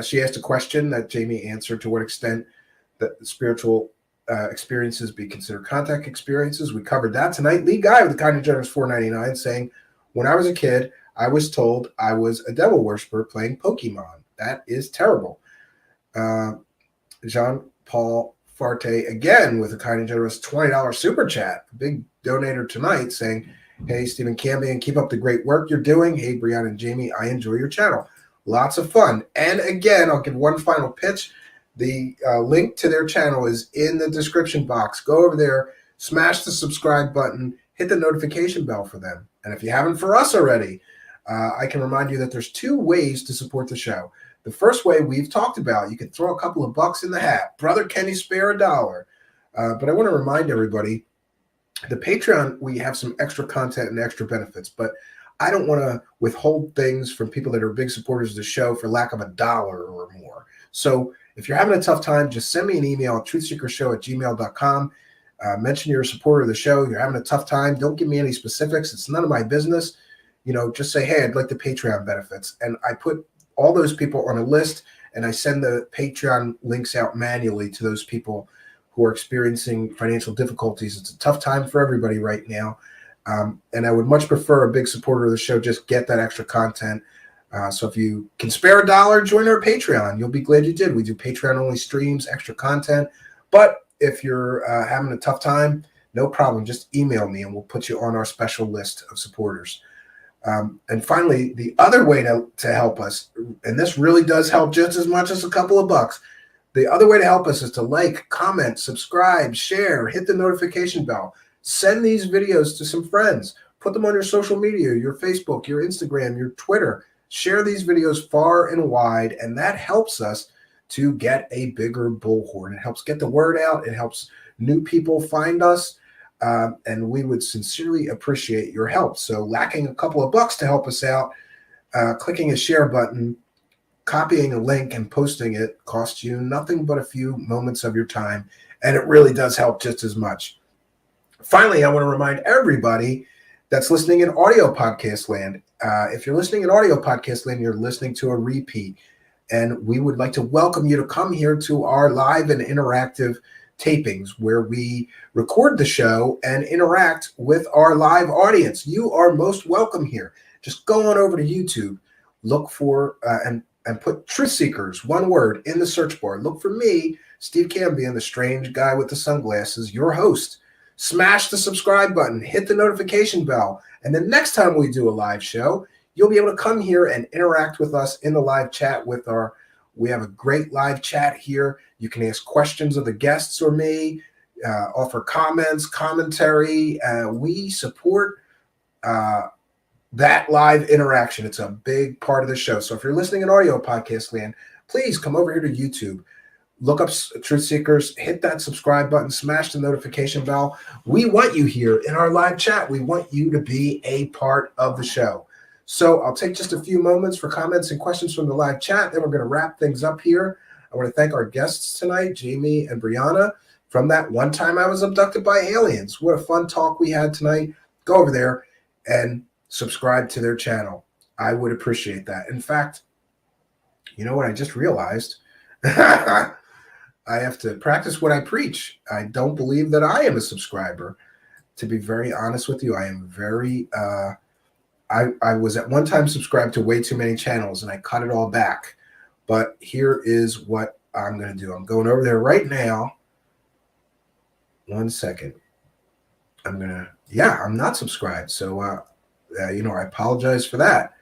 she asked a question that Jamie answered, to what extent that the spiritual experiences be considered contact experiences. We covered that tonight. Lee Guy with a kind and generous $4.99 saying, "When I was a kid, I was told I was a devil worshiper playing Pokemon. That is terrible." Jean-Paul Farte again with a kind and generous $20 super chat. A big donator tonight saying, "Hey, Stephen Cambian, keep up the great work you're doing. Hey, Brianna and Jamie, I enjoy your channel. Lots of fun." And again, I'll give one final pitch. The link to their channel is in the description box. Go over there, smash the subscribe button, hit the notification bell for them. And if you haven't for us already, I can remind you that there's 2 ways to support the show. The first way we've talked about, you can throw a couple of bucks in the hat. Brother, can you spare $1? But I want to remind everybody, the Patreon, we have some extra content and extra benefits, but I don't want to withhold things from people that are big supporters of the show for lack of $1 or more. So if you're having a tough time, just send me an email at truthseekershow@gmail.com. Mention you're a supporter of the show. You're having a tough time. Don't give me any specifics. It's none of my business. Just say, hey, I'd like the Patreon benefits. And I put all those people on a list, and I send the Patreon links out manually to those people who are experiencing financial difficulties. It's a tough time for everybody right now. And I would much prefer a big supporter of the show just get that extra content. So if you can spare $1, join our Patreon. You'll be glad you did. We do Patreon-only streams, extra content. But if you're having a tough time, no problem. Just email me, and we'll put you on our special list of supporters. And finally, the other way to help us, and this really does help just as much as a couple of bucks, the other way to help us is to like, comment, subscribe, share, hit the notification bell. Send these videos to some friends. Put them on your social media, your Facebook, your Instagram, your Twitter. Share these videos far and wide, and that helps us to get a bigger bullhorn. It helps get the word out. It helps new people find us, and we would sincerely appreciate your help. So lacking a couple of bucks to help us out, clicking a share button, copying a link and posting it costs you nothing but a few moments of your time, and it really does help just as much. Finally, I want to remind everybody that's listening in audio podcast land. If you're listening in audio podcast land, you're listening to a repeat, and we would like to welcome you to come here to our live and interactive tapings where we record the show and interact with our live audience. You are most welcome here. Just go on over to YouTube, look for and put Truth Seekers, one word, in the search bar. Look for me, Steve Cambion, the strange guy with the sunglasses, your host. Smash the subscribe button, hit the notification bell, and the next time we do a live show, you'll be able to come here and interact with us in the live chat we have a great live chat here. You can ask questions of the guests or me, offer comments, commentary. We support that live interaction. It's a big part of the show. So if you're listening in audio podcast land, please come over here to YouTube. Look up Truth Seekers, hit that subscribe button, smash the notification bell. We want you here in our live chat. We want you to be a part of the show. So I'll take just a few moments for comments and questions from the live chat. Then we're going to wrap things up here. I want to thank our guests tonight, Jamie and Brianna, from that one time I was abducted by aliens. What a fun talk we had tonight. Go over there and subscribe to their channel. I would appreciate that. In fact, you know what I just realized? I have to practice what I preach. I don't believe that I am a subscriber. To be very honest with you, I am very, I was at one time subscribed to way too many channels, and I cut it all back. But here is what I'm going to do. I'm going over there right now. 1 second. I'm not subscribed. So, I apologize for that.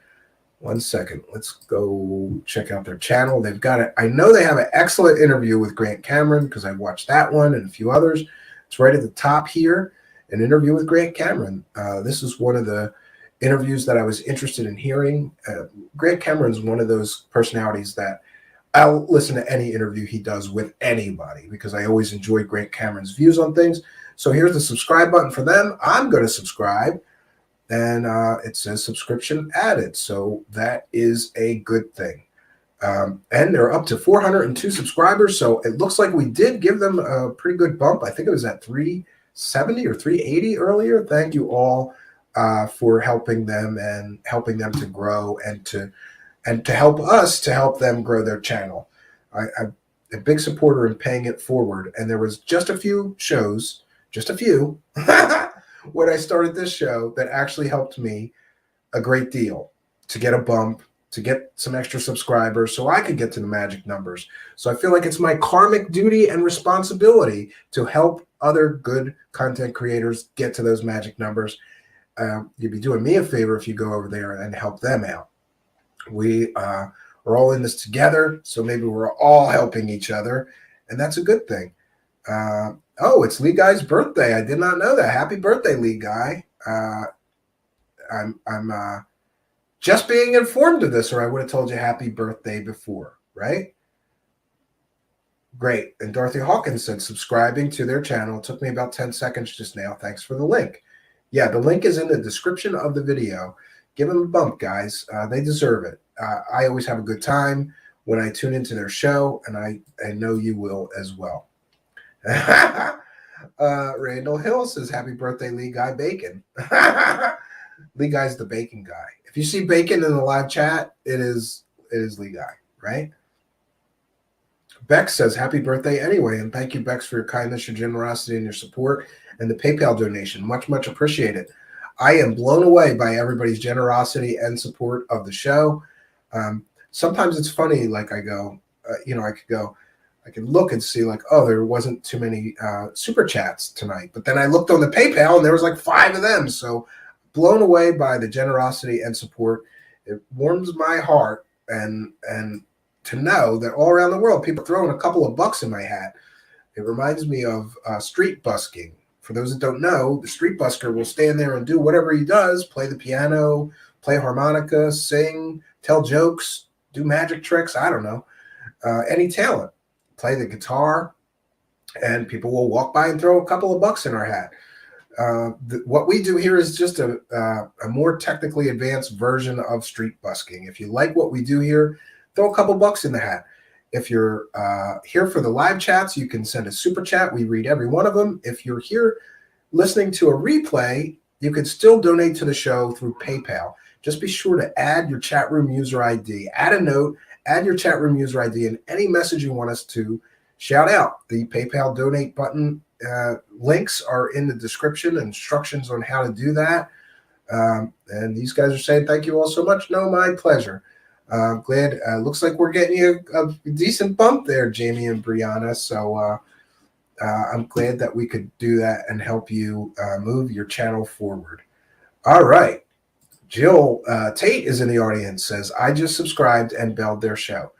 1 second. Let's go check out their channel. They've got it. I know they have an excellent interview with Grant Cameron because I watched that one and a few others. It's right at the top here, an interview with Grant Cameron. This is one of the interviews that I was interested in hearing. Grant Cameron's one of those personalities that I'll listen to any interview he does with anybody because I always enjoy Grant Cameron's views on things. So here's the subscribe button for them. I'm going to subscribe. And it says subscription added. So that is a good thing. And they're up to 402 subscribers. So it looks like we did give them a pretty good bump. I think it was at 370 or 380 earlier. Thank you all for helping them and helping them to grow and to help us to help them grow their channel. I'm a big supporter in paying it forward. And there was just a few shows, when I started this show that actually helped me a great deal to get a bump, to get some extra subscribers so I could get to the magic numbers. So I feel like it's my karmic duty and responsibility to help other good content creators get to those magic numbers. You'd be doing me a favor if you go over there and help them out. We are all in this together, so maybe we're all helping each other, and that's a good thing. Oh, it's Lee Guy's birthday. I did not know that. Happy birthday, Lee Guy. I'm just being informed of this, or I would have told you happy birthday before, right? Great. And Dorothy Hawkins said, subscribing to their channel. It took me about 10 seconds just now. Thanks for the link. Yeah, the link is in the description of the video. Give them a bump, guys. They deserve it. I always have a good time when I tune into their show, and I know you will as well. Randall Hill says, happy birthday, Lee Guy Bacon. Lee Guy's the bacon guy. If you see bacon in the live chat, it is Lee Guy, right? Bex says, happy birthday anyway, and thank you, Bex, for your kindness, your generosity, and your support, and the PayPal donation. Much, much appreciated. I am blown away by everybody's generosity and support of the show. Sometimes it's funny, like I go, I could look and see like, oh, there wasn't too many super chats tonight. But then I looked on the PayPal and there was like 5 of them. So blown away by the generosity and support. It warms my heart and to know that all around the world, people are throwing a couple of bucks in my hat. It reminds me of street busking. For those that don't know, the street busker will stand there and do whatever he does, play the piano, play harmonica, sing, tell jokes, do magic tricks, I don't know, any talent, play the guitar, and people will walk by and throw a couple of bucks in our hat. What we do here is just a more technically advanced version of street busking. If you like what we do here, throw a couple bucks in the hat. If you're here for the live chats, you can send a super chat. We read every one of them. If you're here listening to a replay, you can still donate to the show through PayPal. Just be sure to add your chat room user ID. Add a note, add your chat room user ID, and any message you want us to shout out. The PayPal donate button links are in the description, instructions on how to do that. And these guys are saying thank you all so much. No, my pleasure. Glad. Looks like we're getting you a decent bump there, Jamie and Brianna. So I'm glad that we could do that and help you move your channel forward. All right. Jill Tate is in the audience, says, I just subscribed and belled their show.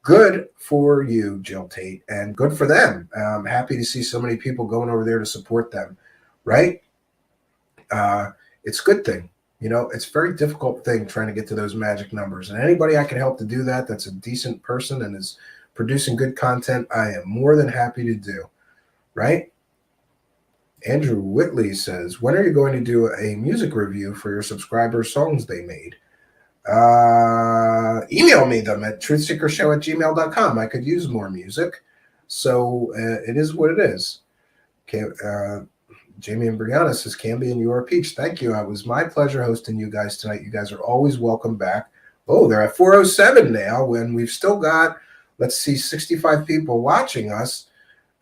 Good for you, Jill Tate, and good for them. I'm happy to see so many people going over there to support them, right? It's a good thing. You know, it's a very difficult thing trying to get to those magic numbers. And anybody I can help to do that, that's a decent person and is producing good content, I am more than happy to do, right? Andrew Whitley says, when are you going to do a music review for your subscribers' songs they made? Email me them at truthseekershow@gmail.com. I could use more music. So it is what it is. Okay, Jamie and Brianna says, Camby and you are a peach. Thank you. It was my pleasure hosting you guys tonight. You guys are always welcome back. Oh, they're at 407 now when we've still got, let's see, 65 people watching us,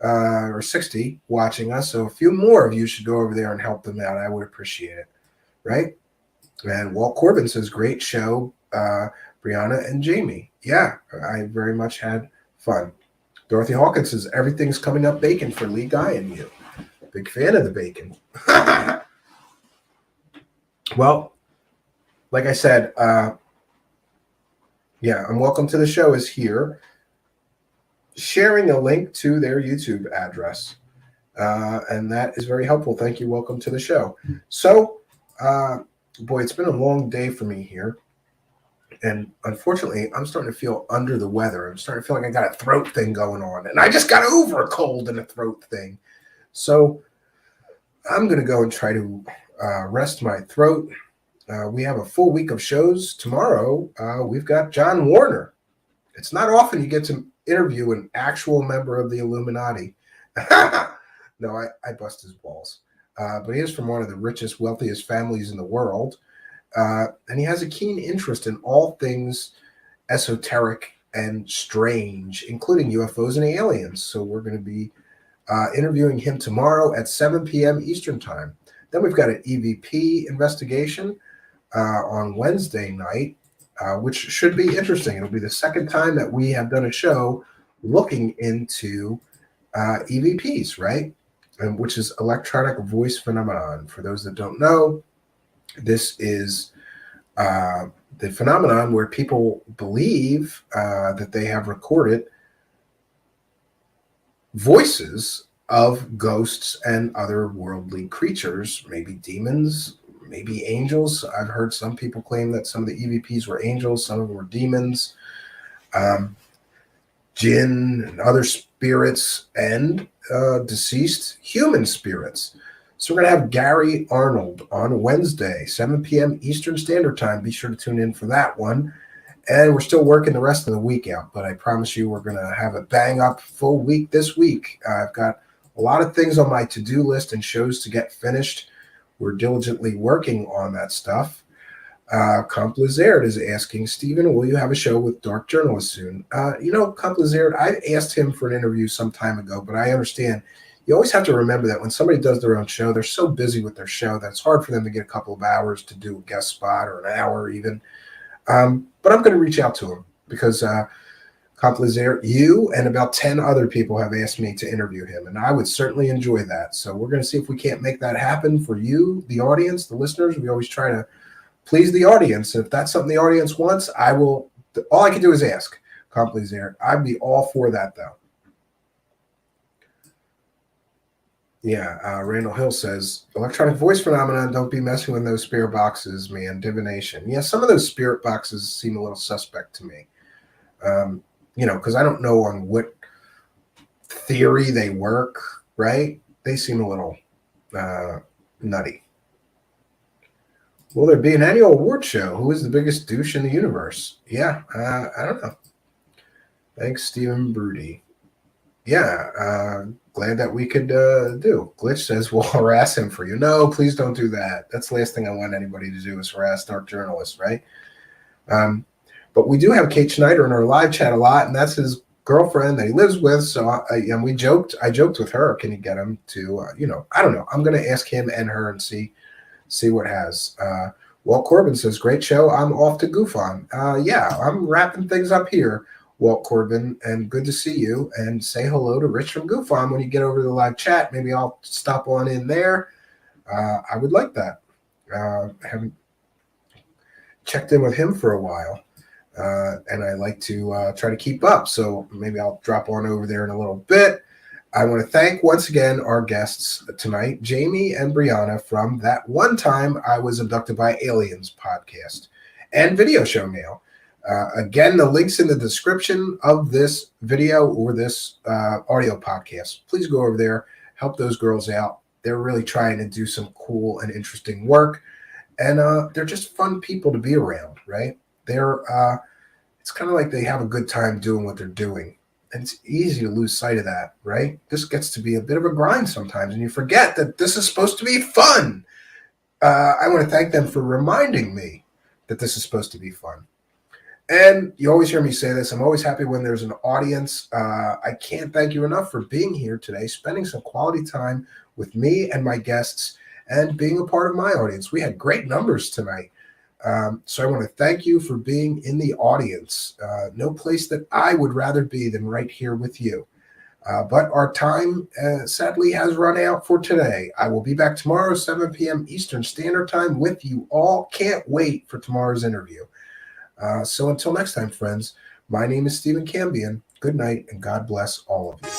or 60 watching us. So a few more of you should go over there and help them out. I would appreciate it, right? And Walt Corbin says, great show, Brianna and Jamie. Yeah, I very much had fun. Dorothy Hawkins says, everything's coming up bacon for Lee Guy and you. Big fan of the bacon. Well, like I said, yeah, and welcome to the show is here. Sharing a link to their YouTube address. And that is very helpful. Thank you. Welcome to the show. So, boy, it's been a long day for me here. And unfortunately, I'm starting to feel under the weather. I'm starting to feel like I got a throat thing going on. And I just got over a cold and a throat thing. So I'm going to go and try to rest my throat. We have a full week of shows. Tomorrow, we've got John Warner. It's not often you get to interview an actual member of the Illuminati. No, I bust his balls. But he is from one of the richest, wealthiest families in the world. And he has a keen interest in all things esoteric and strange, including UFOs and aliens. So we're going to be interviewing him tomorrow at 7 p.m. Eastern Time. Then we've got an EVP investigation on Wednesday night, which should be interesting. It'll be the second time that we have done a show looking into EVPs, right? And which is electronic voice phenomenon. For those that don't know, this is the phenomenon where people believe that they have recorded voices of ghosts and other worldly creatures, maybe demons, maybe angels. I've heard some people claim that some of the EVPs were angels, some of them were demons, jinn and other spirits, and deceased human spirits. So we're going to have Gary Arnold on Wednesday, 7 p.m. Eastern Standard Time. Be sure to tune in for that one. And we're still working the rest of the week out, but I promise you we're going to have a bang-up full week this week. I've got a lot of things on my to-do list and shows to get finished. We're diligently working on that stuff. Comp Lizard is asking, Stephen, will you have a show with Dark Journalist soon? Comp Lizard, I asked him for an interview some time ago, but I understand you always have to remember that when somebody does their own show, they're so busy with their show that it's hard for them to get a couple of hours to do a guest spot or an hour even. But I'm going to reach out to him because Comp Lizard, you and about 10 other people have asked me to interview him, and I would certainly enjoy that. So we're going to see if we can't make that happen for you, the audience, the listeners. We always try to please the audience. If that's something the audience wants, I will. All I can do is ask. Comp Lizard, I'd be all for that, though. Yeah, Randall Hill says, electronic voice phenomenon, don't be messing with those spirit boxes, man, divination. Yeah, some of those spirit boxes seem a little suspect to me. Because I don't know on what theory they work, right? They seem a little nutty. Will there be an annual award show? Who is the biggest douche in the universe? Yeah, I don't know. Thanks, Stephen Broody. Yeah, glad that we could do. Glitch says we'll harass him for you. No, please don't do that. That's the last thing I want anybody to do is harass Dark Journalists, right? But we do have Kate Schneider in our live chat a lot, and that's his girlfriend that he lives with. So I joked with her. Can you get him to, I don't know. I'm going to ask him and her and see what has. Walt Corbin says, great show. I'm off to goof on. Yeah, I'm wrapping things up here, Walt Corbin, and good to see you. And say hello to Rich from Goof On when you get over to the live chat. Maybe I'll stop on in there. I would like that. Haven't checked in with him for a while. And I like to try to keep up. So maybe I'll drop on over there in a little bit. I want to thank once again our guests tonight, Jamie and Brianna from That One Time I Was Abducted by Aliens podcast and Video Show Mail. Again, the link's in the description of this video or this audio podcast. Please go over there, help those girls out. They're really trying to do some cool and interesting work. And they're just fun people to be around, right? It's kind of like they have a good time doing what they're doing. And it's easy to lose sight of that, right? This gets to be a bit of a grind sometimes, and you forget that this is supposed to be fun. I want to thank them for reminding me that this is supposed to be fun. And you always hear me say this. I'm always happy when there's an audience. I can't thank you enough for being here today, spending some quality time with me and my guests, and being a part of my audience. We had great numbers tonight. So I want to thank you for being in the audience. No place that I would rather be than right here with you. But our time, sadly, has run out for today. I will be back tomorrow, 7 p.m. Eastern Standard Time with you all. Can't wait for tomorrow's interview. So until next time, friends, my name is Stephen Cambion. Good night, and God bless all of you.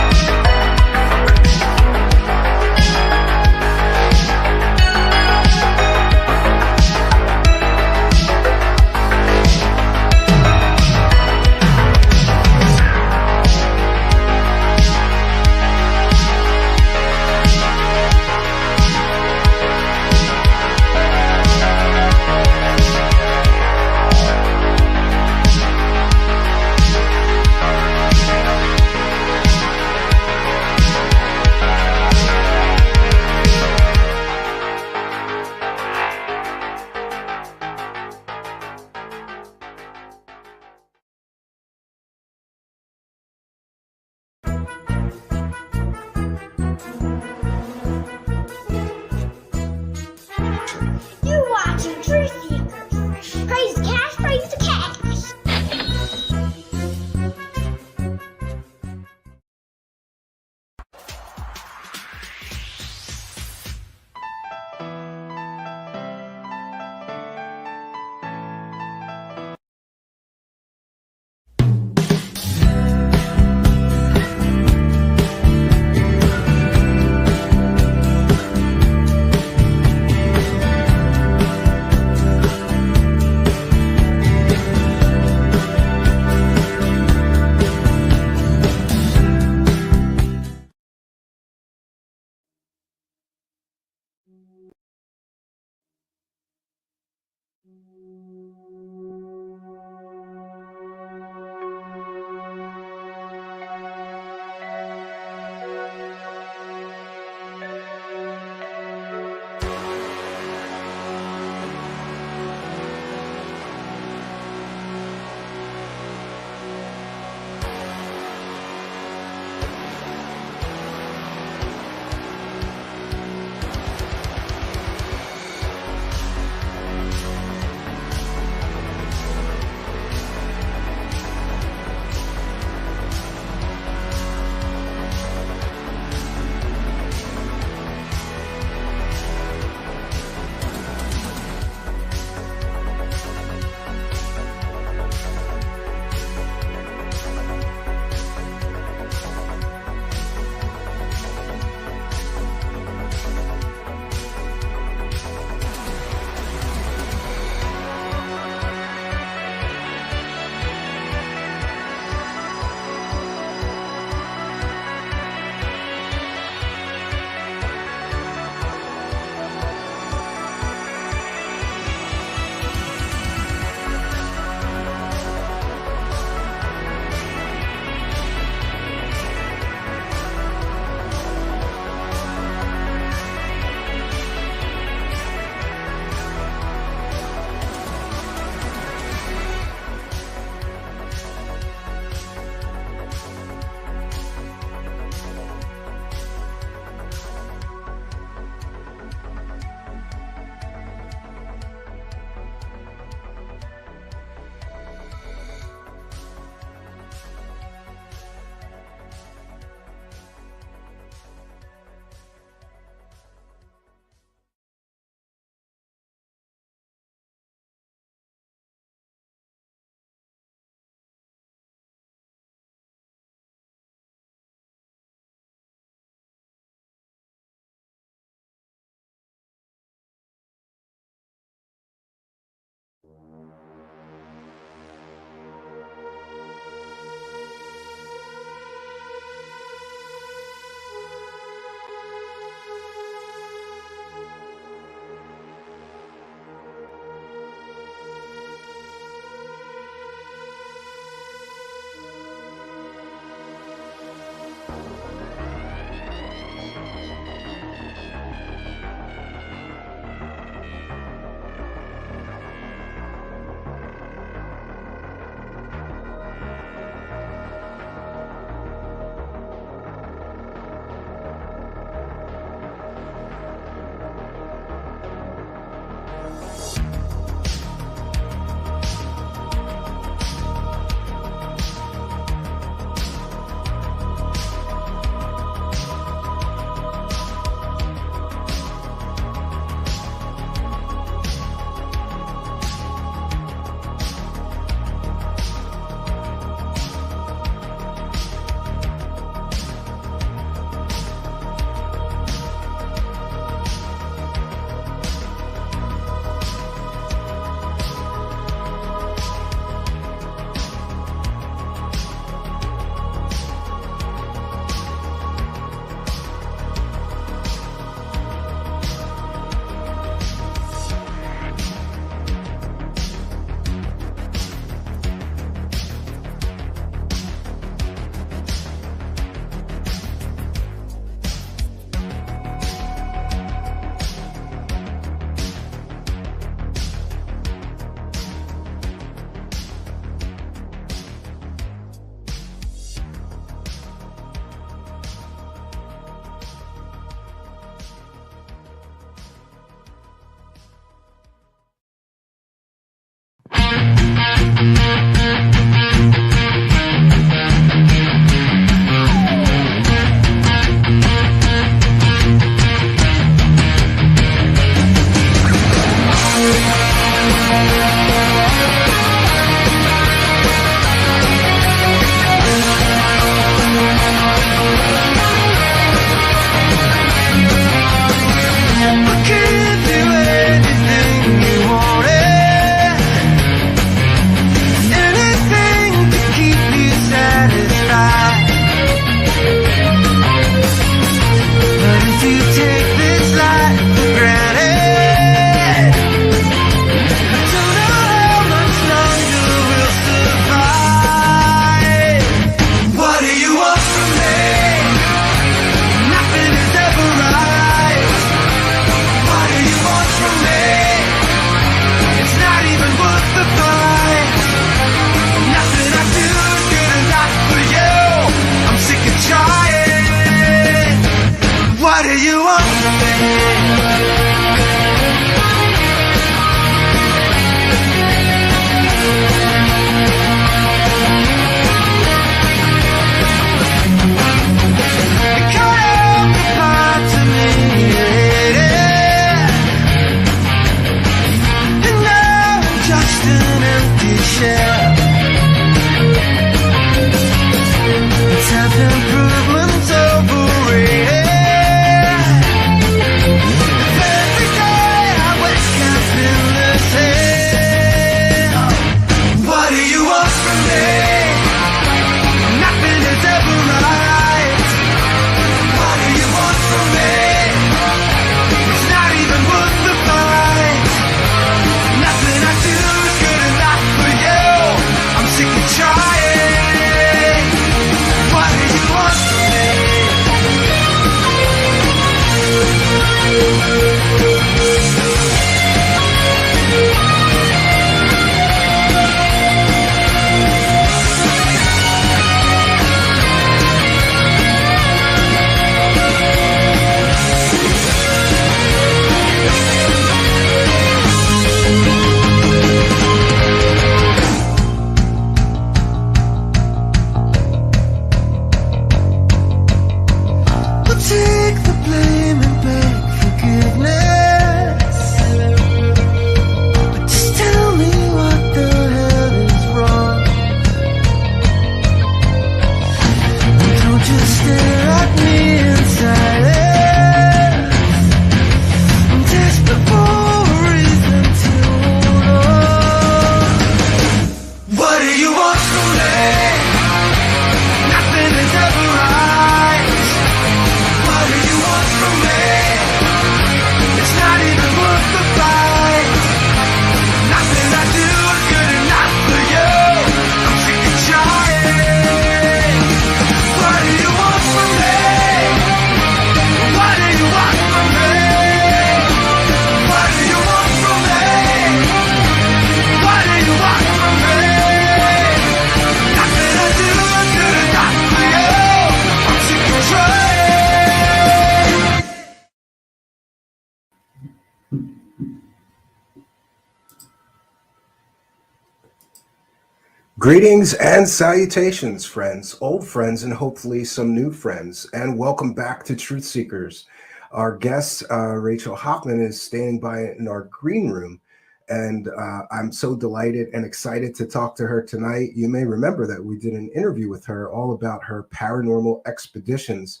Greetings and salutations, friends, old friends, and hopefully some new friends, and welcome back to Truth Seekers. Our guest, Rachel Hoffman, is standing by in our green room, and I'm so delighted and excited to talk to her tonight. You may remember that we did an interview with her all about her paranormal expeditions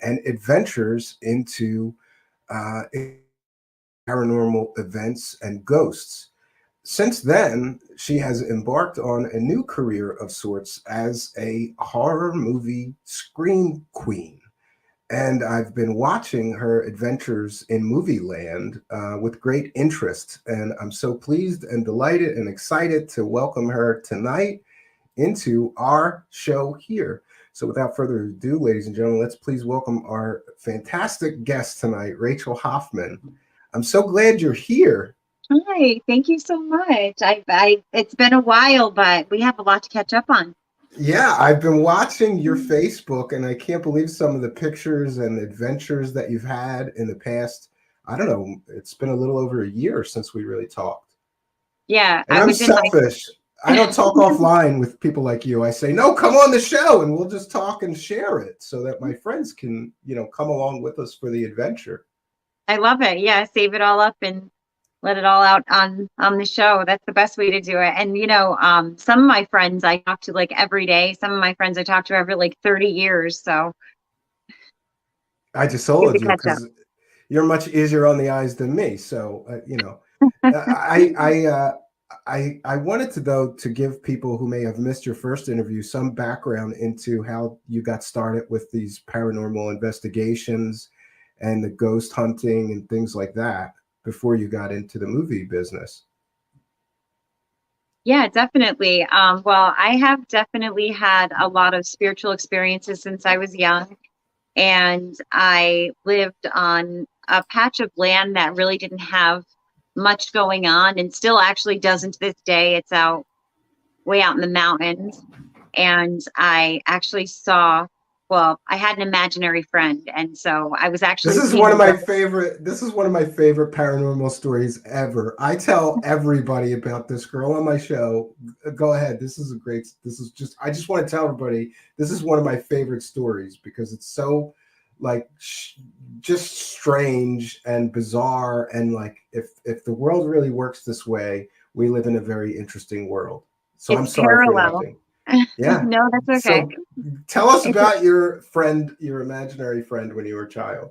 and adventures into paranormal events and ghosts. Since then, she has embarked on a new career of sorts as a horror movie scream queen. And I've been watching her adventures in movie land with great interest. And I'm so pleased and delighted and excited to welcome her tonight into our show here. So without further ado, ladies and gentlemen, let's please welcome our fantastic guest tonight, Rachel Hoffman. I'm so glad you're here. Hi, thank you so much. It's been a while, but we have a lot to catch up on. Yeah, I've been watching your Facebook, and I can't believe some of the pictures and adventures that you've had in the past. I don't know. It's been a little over a year since we really talked. Yeah, And I'm selfish. I don't talk offline with people like you. I say, no, come on the show, and we'll just talk and share it so that my friends can, come along with us for the adventure. I love it. Yeah, save it all up and let it all out on the show. That's the best way to do it. And some of my friends I talk to like every day. Some of my friends I talk to every like 30 years. So I just told you because you're much easier on the eyes than me. So I wanted to give people who may have missed your first interview some background into how you got started with these paranormal investigations and the ghost hunting and things like that before you got into the movie business. Yeah, definitely. Well, I have definitely had a lot of spiritual experiences since I was young. And I lived on a patch of land that really didn't have much going on and still actually doesn't to this day. It's way out in the mountains. And I actually I had an imaginary friend. And so I was actually This is one of my favorite paranormal stories ever. I tell everybody about this girl on my show. Go ahead. I just want to tell everybody this is one of my favorite stories because it's so just strange and bizarre. And like, if the world really works this way, we live in a very interesting world. So I'm sorry for interrupting. Yeah. No, that's okay. So tell us about your imaginary friend when you were a child.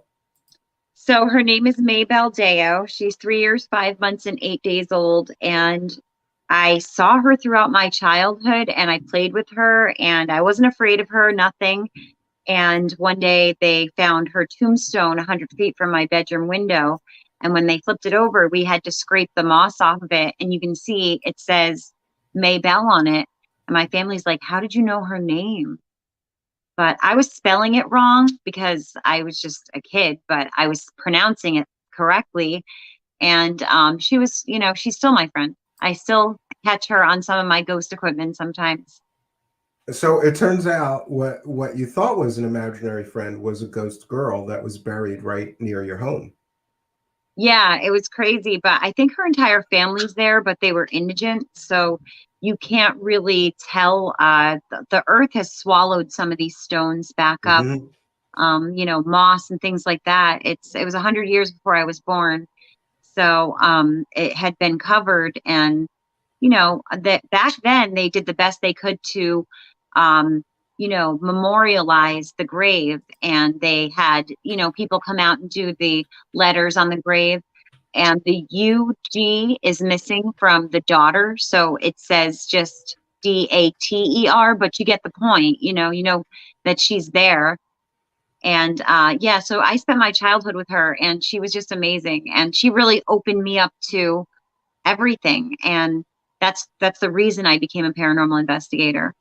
So her name is Maybelle Deo. She's 3 years, 5 months, and 8 days old. And I saw her throughout my childhood and I played with her and I wasn't afraid of her, nothing. And one day they found her tombstone 100 feet from my bedroom window. And when they flipped it over, we had to scrape the moss off of it. And you can see it says Maybelle on it. And my family's like, how did you know her name? But I was spelling it wrong because I was just a kid, but I was pronouncing it correctly. And she was, she's still my friend. I still catch her on some of my ghost equipment sometimes. So it turns out what you thought was an imaginary friend was a ghost girl that was buried right near your home. Yeah, it was crazy, but I think her entire family's there, but they were indigent. So you can't really tell. The earth has swallowed some of these stones back up, moss and things like that. It was 100 years before I was born. So it had been covered. And, that back then they did the best they could to, memorialize the grave. And they had, people come out and do the letters on the grave. And the UG is missing from the daughter. So it says just DATER, but you get the point, you know that she's there. And so I spent my childhood with her and she was just amazing. And she really opened me up to everything. And that's the reason I became a paranormal investigator.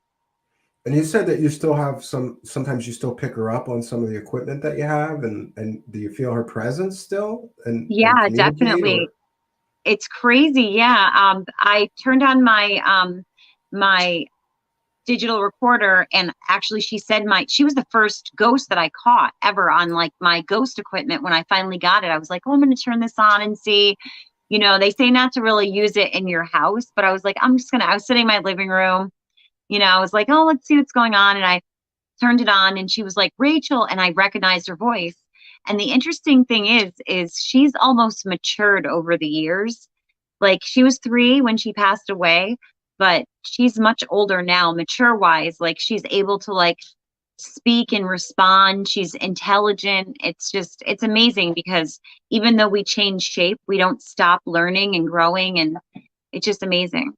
And you said that you still have sometimes you still pick her up on some of the equipment that you have, and do you feel her presence still? And definitely. It's crazy. Yeah. I turned on my digital recorder, and actually she said she was the first ghost that I caught ever on like my ghost equipment. When I finally got it, I was like, oh, I'm going to turn this on and see. You know, they say not to really use it in your house, but I was like, I was sitting in my living room, you know, I was like, oh, let's see what's going on. And I turned it on and she was like, Rachel, and I recognized her voice. And the interesting thing is she's almost matured over the years. Like she was 3 when she passed away, but she's much older now, mature wise. Like she's able to like speak and respond. She's intelligent. It's amazing because even though we change shape, we don't stop learning and growing. And it's just amazing.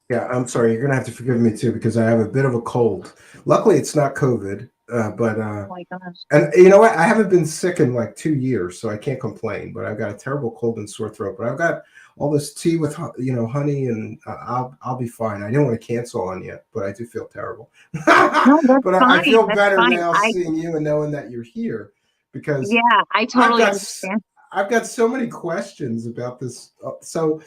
Yeah, I'm sorry. You're gonna have to forgive me too because I have a bit of a cold. Luckily, it's not COVID, but Oh my gosh. and you know what? I haven't been sick in like 2 years, so I can't complain. But I've got a terrible cold and sore throat. But I've got all this tea with honey, and I'll be fine. I didn't want to cancel on you, but I do feel terrible. No, that's But I fine. feel That's better fine. now seeing you and knowing that you're here because Yeah, I totally understand. I've got so many questions about this. So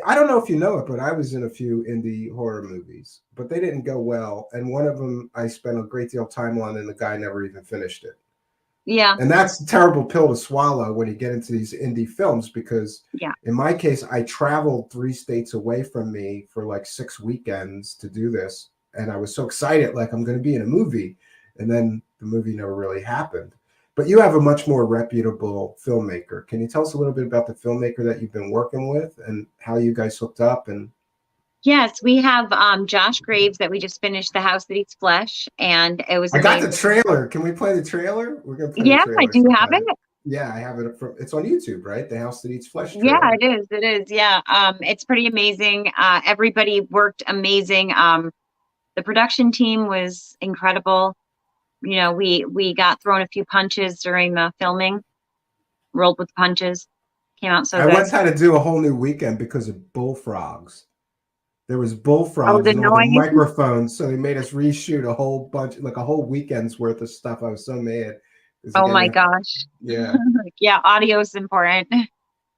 I don't know if you know it, but I was in a few indie horror movies, but they didn't go well. And one of them I spent a great deal of time on, and the guy never even finished it. Yeah. And that's a terrible pill to swallow when you get into these indie films, because in my case, I traveled 3 states away from me for like 6 weekends to do this. And I was so excited, like I'm going to be in a movie. And then the movie never really happened. But you have a much more reputable filmmaker. Can you tell us a little bit about the filmmaker that you've been working with and how you guys hooked up? And Yes, we have Josh Graves that we just finished The House That Eats Flesh, and it was I got amazing. the trailer. Can we play the trailer? We're gonna play Yeah, the trailer. do you have sometime. it? Yeah, I have it. It's on YouTube, right? The House That Eats Flesh trailer. Yeah, it is. It is. Yeah. It's pretty amazing. Everybody worked amazing. The production team was incredible. You know, we got thrown a few punches during the filming, rolled with punches, came out so I good. once had to do a whole new weekend because of bullfrogs. There was Oh, bullfrogs the and all the noise. microphones, so they made us reshoot a whole bunch, like a whole weekend's worth of stuff. I was so mad. Oh my gosh. Yeah. Yeah, audio is important.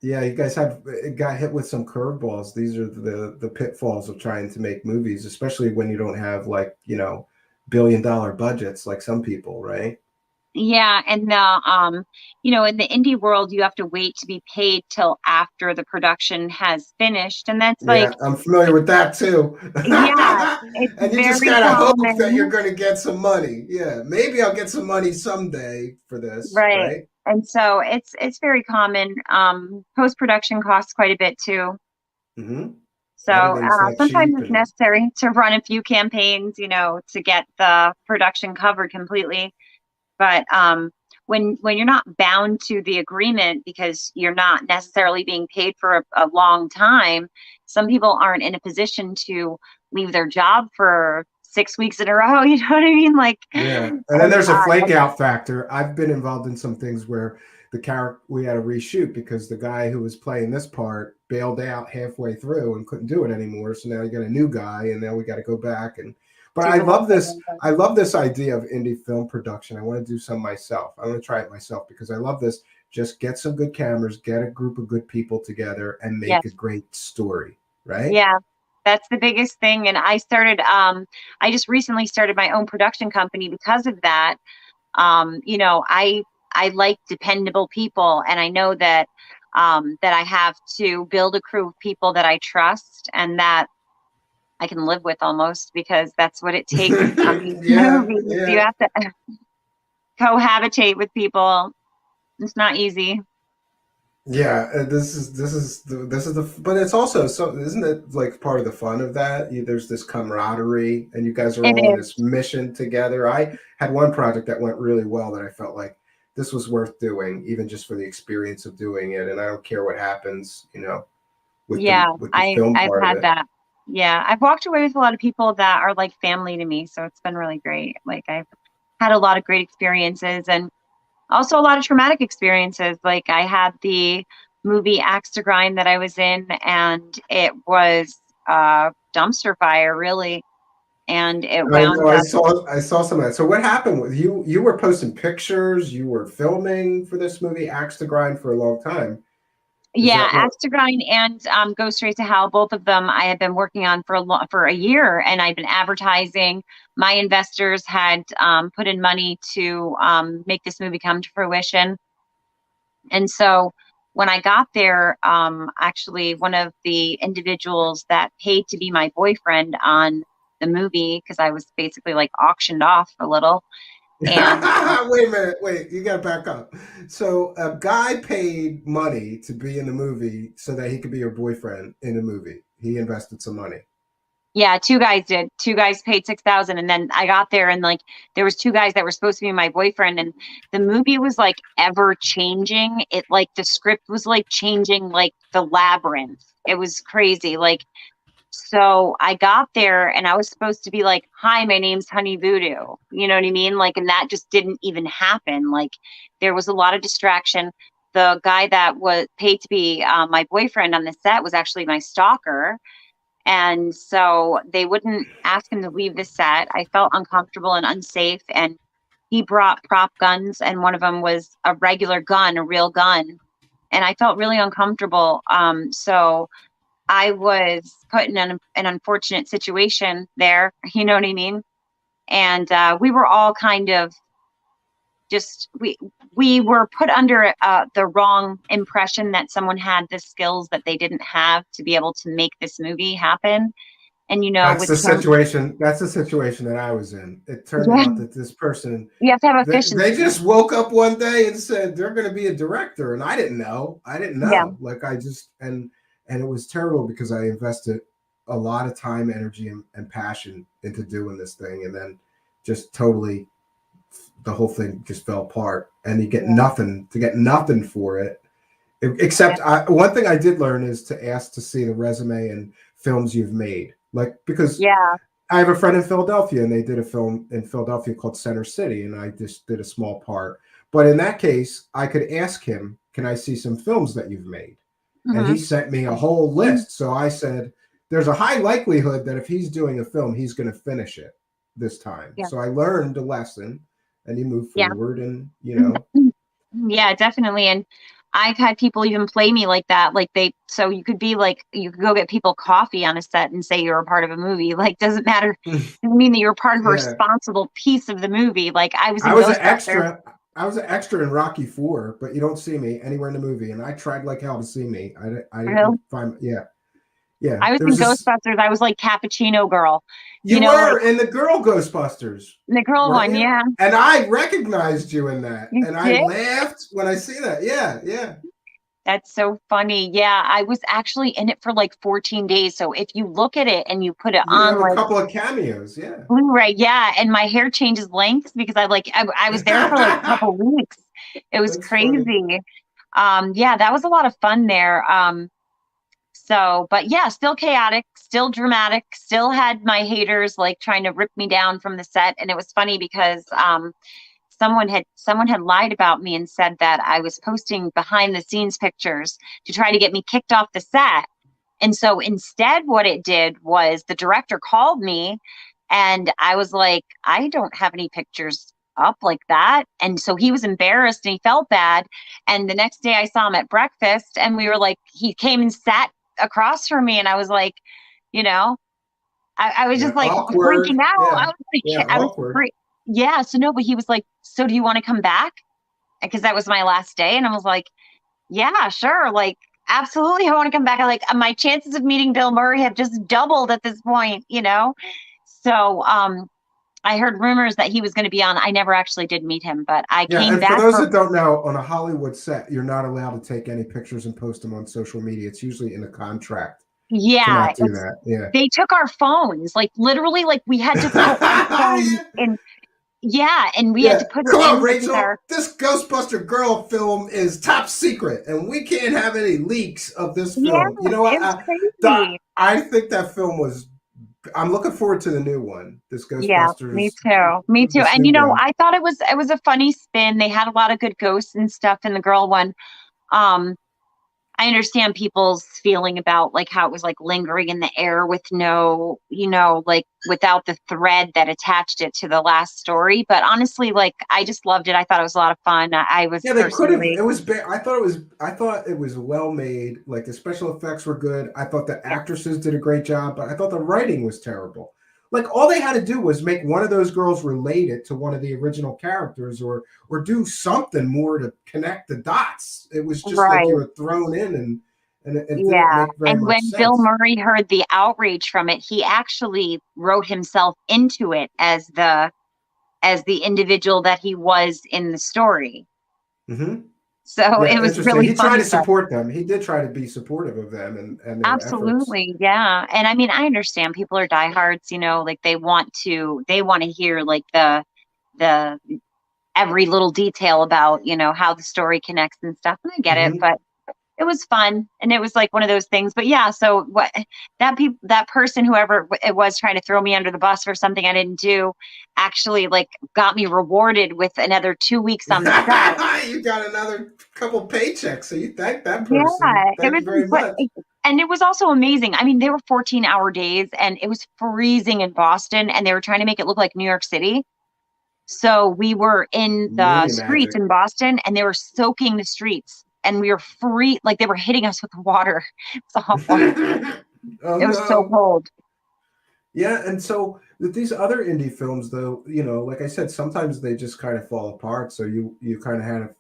Yeah, you guys got hit with some curveballs. These are the pitfalls of trying to make movies, especially when you don't have like, billion-dollar budgets like some people, right? Yeah, and the you know, in the indie world, you have to wait to be paid till after the production has finished, and that's like, Yeah, I'm familiar with that too. yeah, it's And you just very gotta hope that common. you're gonna get some money. Yeah, maybe I'll get some money someday for this, Right. right? And so it's very common. Post-production costs quite a bit too. Mm-hmm. So Everything's not sometimes cheap it's necessary to run a few campaigns, you know, to get the production covered completely. But when you're not bound to the agreement because you're not necessarily being paid for a long time, some people aren't in a position to leave their job for 6 weeks in a row. You know what I mean? Like, Yeah, and then there's a flake out factor. I've been involved in some things where we had to reshoot because the guy who was playing this part bailed out halfway through and couldn't do it anymore. So now you got a new guy, and now we got to go back. But I love this. I love this idea of indie film production. I want to do some myself. I want to try it myself because I love this. Just get some good cameras, get a group of good people together, and make a great story. Right? Yeah. That's the biggest thing. And I just recently started my own production company because of that. You know, I like dependable people, and I know that that I have to build a crew of people that I trust and that I can live with almost, because that's what it takes on these movies. You have to cohabitate with people. It's not easy. Yeah, but it's also isn't it like part of the fun of that? There's this camaraderie, and you guys are all on this mission together. I had one project that went really well that I felt like this was worth doing, even just for the experience of doing it. And I don't care what happens, with the film I've part had of it. that. Yeah, I've walked away with a lot of people that are like family to me, so it's been really great. Like I've had a lot of great experiences, and also a lot of traumatic experiences. Like I had the movie Axe to Grind that I was in, and it was a dumpster fire, really. And it wound up. I saw some of that. So what happened with you? You were posting pictures. You were filming for this movie Axe to Grind for a long time. Yeah, that what? Axe to Grind and Go Straight to Hell, both of them I have been working on for a year, and I've been advertising. My investors had put in money to make this movie come to fruition. And so when I got there, actually one of the individuals that paid to be my boyfriend on the movie, because I was basically like auctioned off a little. And Wait a minute. Wait, you got to back up. So a guy paid money to be in the movie so that he could be your boyfriend in the movie. He invested some money. yeah, two guys did. Two guys paid 6,000, and then I got there, and like there was two guys that were supposed to be my boyfriend, and the movie was like ever changing. It like the script was like changing like the labyrinth. It was crazy. Like so I got there and I was supposed to be like, "Hi, my name's Honey Voodoo." You know what I mean? Like, and that just didn't even happen. Like there was a lot of distraction. The guy that was paid to be my boyfriend on the set was actually my stalker. And so they wouldn't ask him to leave the set. I felt uncomfortable and unsafe. And he brought prop guns, and one of them was a regular gun, a real gun. And I felt really uncomfortable. So I was put in an unfortunate situation there. You know what I mean? And we were all kind of just we were put under the wrong impression that someone had the skills that they didn't have to be able to make this movie happen. And you know, That's the situation. That's the situation that I was in. It turned out that this person, you have to have efficiency. they just woke up one day and said they're going to be a director, and I didn't know. Yeah. Like I just and it was terrible because I invested a lot of time, energy, and passion into doing this thing, and then just totally the whole thing just fell apart, and you get nothing for it. Except one thing I did learn is to ask to see the resume and films you've made. Like, because I have a friend in Philadelphia, and they did a film in Philadelphia called Center City, and I just did a small part. But in that case, I could ask him, "Can I see some films that you've made?" And he sent me a whole list. So I said, there's a high likelihood that if he's doing a film, he's going to finish it this time. So I learned a lesson, and you move forward, and you know. Yeah, definitely. And I've had people even play me like that. Like so you could be like, you could go get people coffee on a set and say you're a part of a movie. Like, doesn't matter. Doesn't mean that you're part of a responsible piece of the movie. Like I was an extra. I was an extra in Rocky IV, but you don't see me anywhere in the movie. And I tried like hell to see me. I didn't find, yeah. I was in Ghostbusters. I was like Cappuccino Girl. You were like, in the girl Ghostbusters. The girl one, yeah. And I recognized you in that. I laughed when I see that. Yeah. That's so funny. Yeah, I was actually in it for like 14 days. So if you look at it and you put it on have a couple of cameos, Blu-ray, and my hair changes lengths because I was there for like a couple weeks. It was crazy. That was a lot of fun there. But yeah, still chaotic, still dramatic, still had my haters like trying to rip me down from the set. And it was funny because someone had lied about me and said that I was posting behind the scenes pictures to try to get me kicked off the set. And so instead what it did was the director called me, and I was like, I don't have any pictures up like that. And so he was embarrassed and he felt bad. And the next day I saw him at breakfast, and we were like, he came and sat across from me, and I was like, you know, I was just like freaking out. I was like, I was so no, but he was like, so do you want to come back? Because that was my last day. And I was like, yeah, sure. Like, absolutely. I want to come back. My chances of meeting Bill Murray have just doubled at this point, you know? So, I heard rumors that he was going to be on. I never actually did meet him, but I came back. For those that don't know, on a Hollywood set, you're not allowed to take any pictures and post them on social media. It's usually in a contract. Yeah, to not do that. Yeah, they took our phones, like literally, like we had to put our phones in. Yeah, and we had to put. Come on, Rachel. This Ghostbuster Girl film is top secret, and we can't have any leaks of this film. Yeah, you know what? I think that film was. I'm looking forward to the new one. This Ghostbusters. Yeah, me too. And you know, I thought it was a funny spin. They had a lot of good ghosts and stuff in the girl one. I understand people's feeling about like how it was like lingering in the air with no, like without the thread that attached it to the last story. But honestly, like I just loved it. I thought it was a lot of fun. I was Yeah, they could have. personally, It was. I thought it was. I thought it was well made. Like the special effects were good. I thought the yeah, actresses did a great job, but I thought the writing was terrible. Like all they had to do was make one of those girls related to one of the original characters, or do something more to connect the dots. It was just like you right. were thrown in, and it didn't Yeah. make very And much when Bill sense. Murray heard the outrage from it, he actually wrote himself into it as the individual that he was in the story. Hmm. So it Yeah, was interesting. really He tried funny, to but support them. He did try to be supportive of them and their efforts. absolutely, yeah. And I mean, I understand people are diehards, like they want to hear like the every little detail about, how the story connects and stuff. And I get it, Hmm. but it was fun and it was like one of those things. But yeah, so what that person, whoever it was trying to throw me under the bus for something I didn't do, actually like got me rewarded with another 2 weeks on the set. You got another couple paychecks, so you thank that person. Yeah, it Thank you was, very much. and it was also amazing. I mean, they were 14-hour days and it was freezing in Boston and they were trying to make it look like New York City. So we were in the Movie streets magic. in Boston and they were soaking the streets and we were free, like they were hitting us with water. It's awful. Oh It was so no. cold. Yeah, and so with these other indie films, though, like I said, sometimes they just kind of fall apart. So you kind of had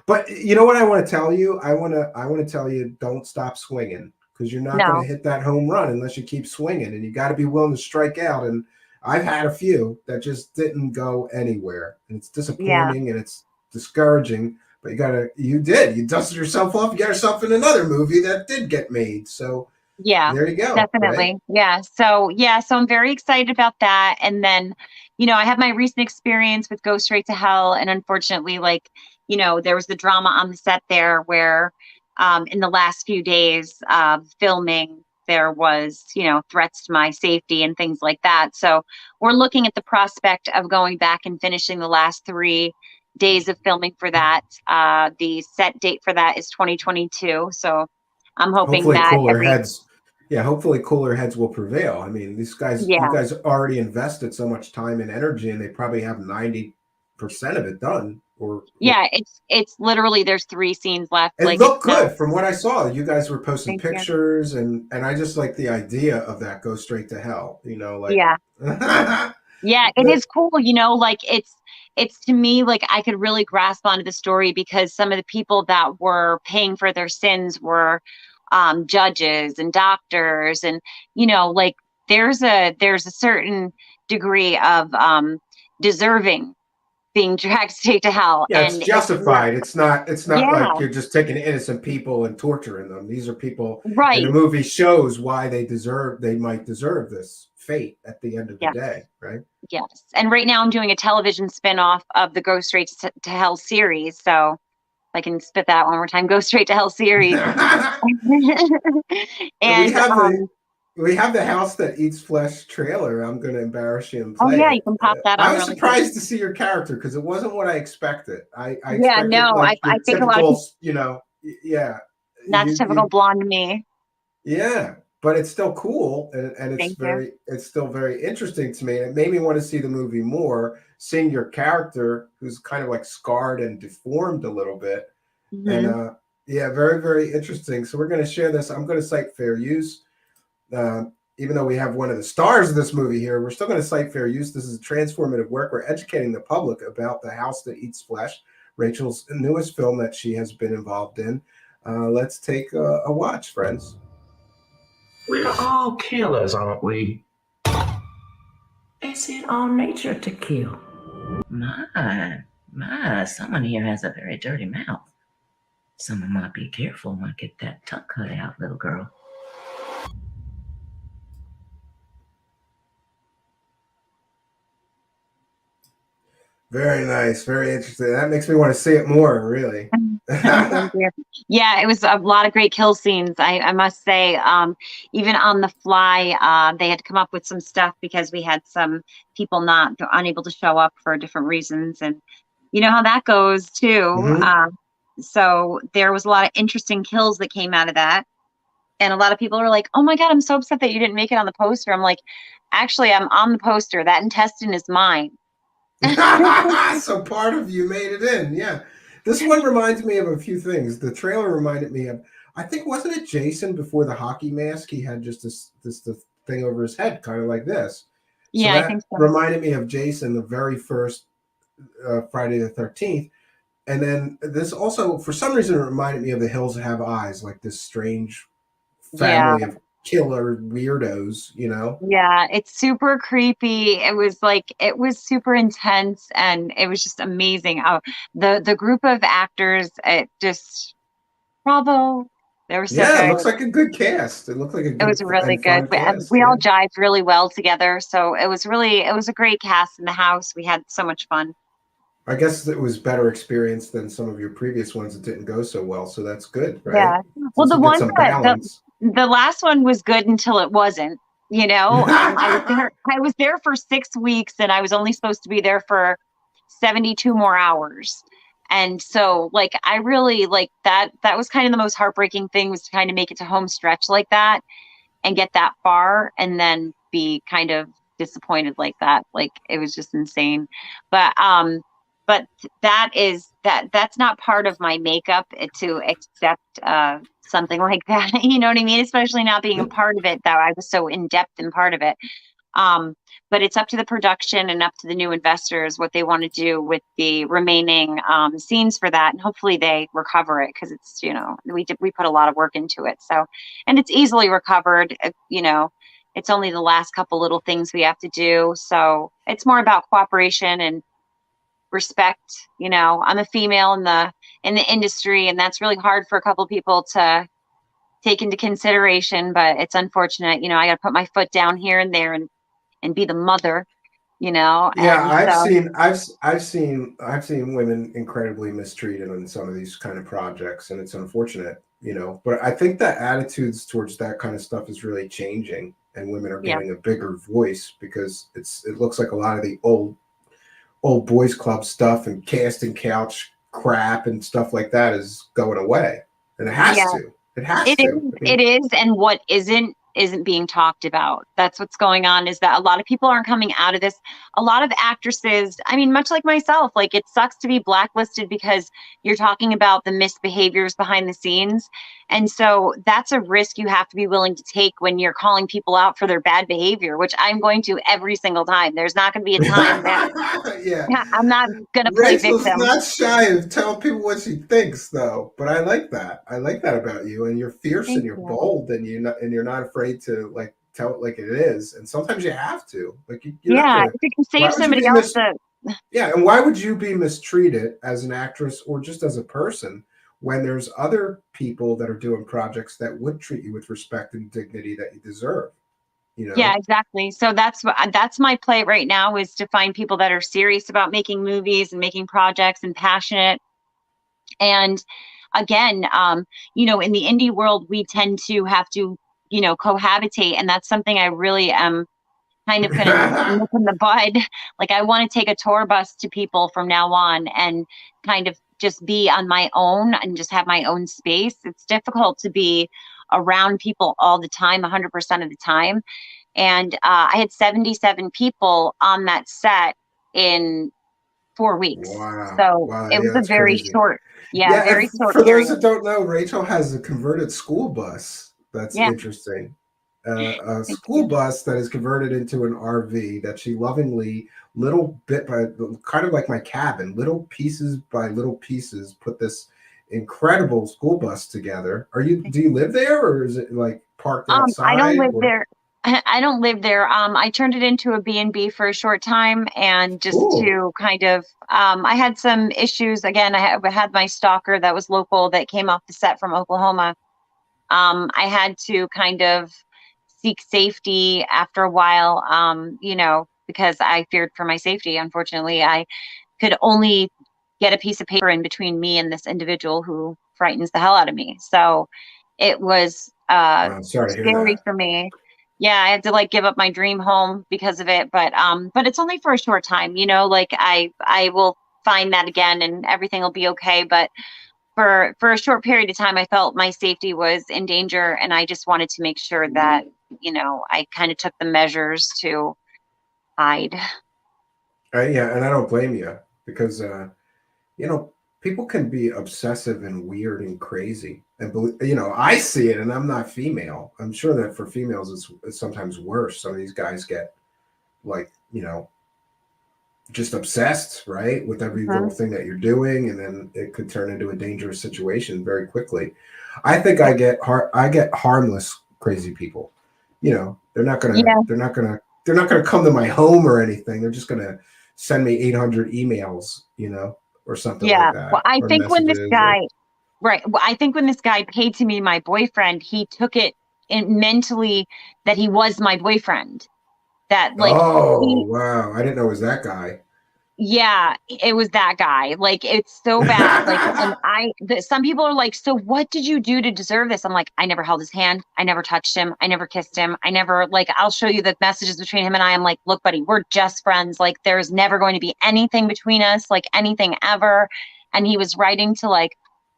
but you know what I want to tell you? I want to tell you, don't stop swinging because you're not going to No, hit that home run unless you keep swinging, and you got to be willing to strike out. And I've had a few that just didn't go anywhere, and it's yeah, disappointing and it's discouraging. But you dusted yourself off, you got yourself in another movie that did get made. So yeah, there you go, right? definitely. Yeah, so I'm very excited about that. And then, I have my recent experience with Go Straight to Hell, and unfortunately, like, there was the drama on the set there where, in the last few days of filming, there was, threats to my safety and things like that. So we're looking at the prospect of going back and finishing the last 3 days of filming for that. The set date for that is 2022. So I'm hoping Hopefully that cooler heads. Yeah, hopefully cooler heads will prevail. I mean, you yeah, guys already invested so much time and energy, and they probably have 90% of it done. Or yeah, it's literally there's 3 scenes left. it Like it's looked not. good from what I saw. You guys were posting Thank you. pictures, and I just like the idea of that. Go straight to hell. Like Yeah, the yeah, it is cool. Like it's to me like I could really grasp onto the story because some of the people that were paying for their sins were judges and doctors, and like there's a certain degree of deserving being dragged straight to hell, Yeah, it's and it's not. justified. It's not like Yeah, you're just taking innocent people and torturing them. These are people, and the right. movie shows why they might deserve this fate at the end of the Yeah. day, right? Yes. And right now I'm doing a television spin-off of the Go Straight to Hell series. So if I can spit that one more time, Go Straight to Hell series. we And have the we have the House That Eats Flesh trailer. I'm going to embarrass you and oh play yeah, you it. can pop that I on was really quick. surprised to see your character because it wasn't what I expected. I Yeah, expected no, like I your think a lot of typical, people, yeah, that's typical you blonde me. yeah, but it's still cool, and Thank you. it's still very interesting to me. It made me want to see the movie more, seeing your character who's kind of like scarred and deformed a little bit. And Hmm. yeah, very, very interesting. So we're going to share this. I'm going to cite fair use. Uh, Even though we have one of the stars of this movie here, we're still going to cite fair use. This is a transformative work. We're educating the public about The House That Eats Flesh, Rachel's newest film that she has been involved in. Let's take a watch, friends. We're all killers, aren't we? It's in our nature to kill. Someone here has a very dirty mouth. Someone might be careful, might get that tongue cut out, little girl. Very nice, very interesting. That makes me want to see it more, really. Thank you. Yeah, it was a lot of great kill scenes. I must say, even on the fly, they had to come up with some stuff because we had some people not unable to show up for different reasons, and you know how that goes too. Hmm. So there was a lot of interesting kills that came out of that. And a lot of people were like, oh my God, I'm so upset that you didn't make it on the poster. I'm like, actually, I'm on the poster. That intestine is mine. So part of you made it in. Yeah. This one reminds me of a few things. The trailer reminded me of, I think, wasn't it Jason before the hockey mask? He had just this thing over his head, kind of like this. So Yeah, I that think so. reminded me of Jason, the very first Friday the 13th. And then this also, for some reason, it reminded me of The Hills Have Eyes, like this strange Yeah. family of killer weirdos, you know? Yeah, it's super creepy. It was super intense, and it was just amazing. The group of actors, it just bravo. They were so Yeah, it good. looks like a good cast. It looked like a It was good really and good. fun cast. We Yeah. all jived really well together, so it was a great cast in the house. We had so much fun. I guess it was better experience than some of your previous ones that didn't go so well. So that's good, right? Yeah. Well, Since the you get one some balance. the last one was good until it wasn't. I was there for 6 weeks, and I was only supposed to be there for 72 more hours. And so like I really like that was kind of the most heartbreaking thing, was to kind of make it to home stretch like that and get that far and then be kind of disappointed like that. Like it was just insane. But that's not part of my makeup, to accept something like that. You know what I mean? Especially not being a part of it, that I was so in depth in part of it. But it's up to the production and up to the new investors what they want to do with the remaining scenes for that, and hopefully they recover it, because it's, we put a lot of work into it. So, and it's easily recovered. It's only the last couple little things we have to do. So it's more about cooperation and respect. I'm a female in the industry, and that's really hard for a couple people to take into consideration. But it's unfortunate. I got to put my foot down here and there and be the mother, Yeah, and I've seen women incredibly mistreated in some of these kind of projects, and it's unfortunate, But I think that attitudes towards that kind of stuff is really changing, and women are getting a bigger voice, because it looks like a lot of the old boys club stuff and casting couch crap and stuff like that is going away, and it has to. It has to. It is, and what isn't being talked about. That's what's going on, is that a lot of people aren't coming out of this. A lot of actresses, much like myself, like it sucks to be blacklisted because you're talking about the misbehaviors behind the scenes. And so that's a risk you have to be willing to take when you're calling people out for their bad behavior, which I'm going to every single time. There's not going to be a time that I'm not going to play Rachel's victim. not shy of telling people what she thinks, though. But I like that. I like that about you. And you're fierce and you're bold, and you're not afraid to like tell it like it is. And sometimes you have to. Like if you can save somebody else. Yeah, and why would you be mistreated as an actress or just as a person when there's other people that are doing projects that would treat you with respect and dignity that you deserve? Yeah, exactly. So that's my play right now, is to find people that are serious about making movies and making projects and passionate. And again, in the indie world, we tend to have to, cohabitate. And that's something I really am kind of going to nip in the bud. Like I want to take a tour bus to people from now on and kind of just be on my own and just have my own space. It's difficult to be around people all the time, 100% of the time. And I had 77 people on that set in 4 weeks. Wow. So it was a very crazy. short, very short for period. those that don't know, Rachel has a converted school bus. That's interesting. A school bus that is converted into an RV that she lovingly, little bit by, kind of like my cabin, little pieces by little pieces, put this incredible school bus together. Do you live there, or is it like parked outside? I don't live there. I don't live there. I turned it into a B&B for a short time, and just to kind of, I had some issues. Again, I had my stalker that was local that came off the set from Oklahoma. I had to kind of seek safety after a while, because I feared for my safety. Unfortunately, I could only get a piece of paper in between me and this individual who frightens the hell out of me. So it was scary for me. Yeah, I had to like give up my dream home because of it, but it's only for a short time, like I will find that again and everything will be okay. But for a short period of time, I felt my safety was in danger, and I just wanted to make sure that, you know, I kind of took the measures to hide. Yeah, and I don't blame you because you know, people can be obsessive and weird and crazy, and you know, I see it, and I'm not female. I'm sure that for females, it's sometimes worse. Some of these guys get like, you know, just obsessed, right, with every little Mhm. thing that you're doing, and then it could turn into a dangerous situation very quickly. I think I get harmless crazy people. You know, Yeah, they're not gonna come to my home or anything. They're just gonna send me 800 emails, you know, or something like yeah. Well, that, I or think when this messages, or guy, right, well, I think when this guy paid to be my boyfriend, he took it mentally that he was my boyfriend. That like oh he wow, I didn't know it was that guy. Yeah, it was that guy. Like, it's so bad. Like, and some people are like, so what did you do to deserve this? I'm like, I never held his hand. I never touched him. I never kissed him. I never, like, I'll show you the messages between him and I. I'm like, look, buddy, we're just friends. Like, there's never going to be anything between us, like anything ever. And he was writing to like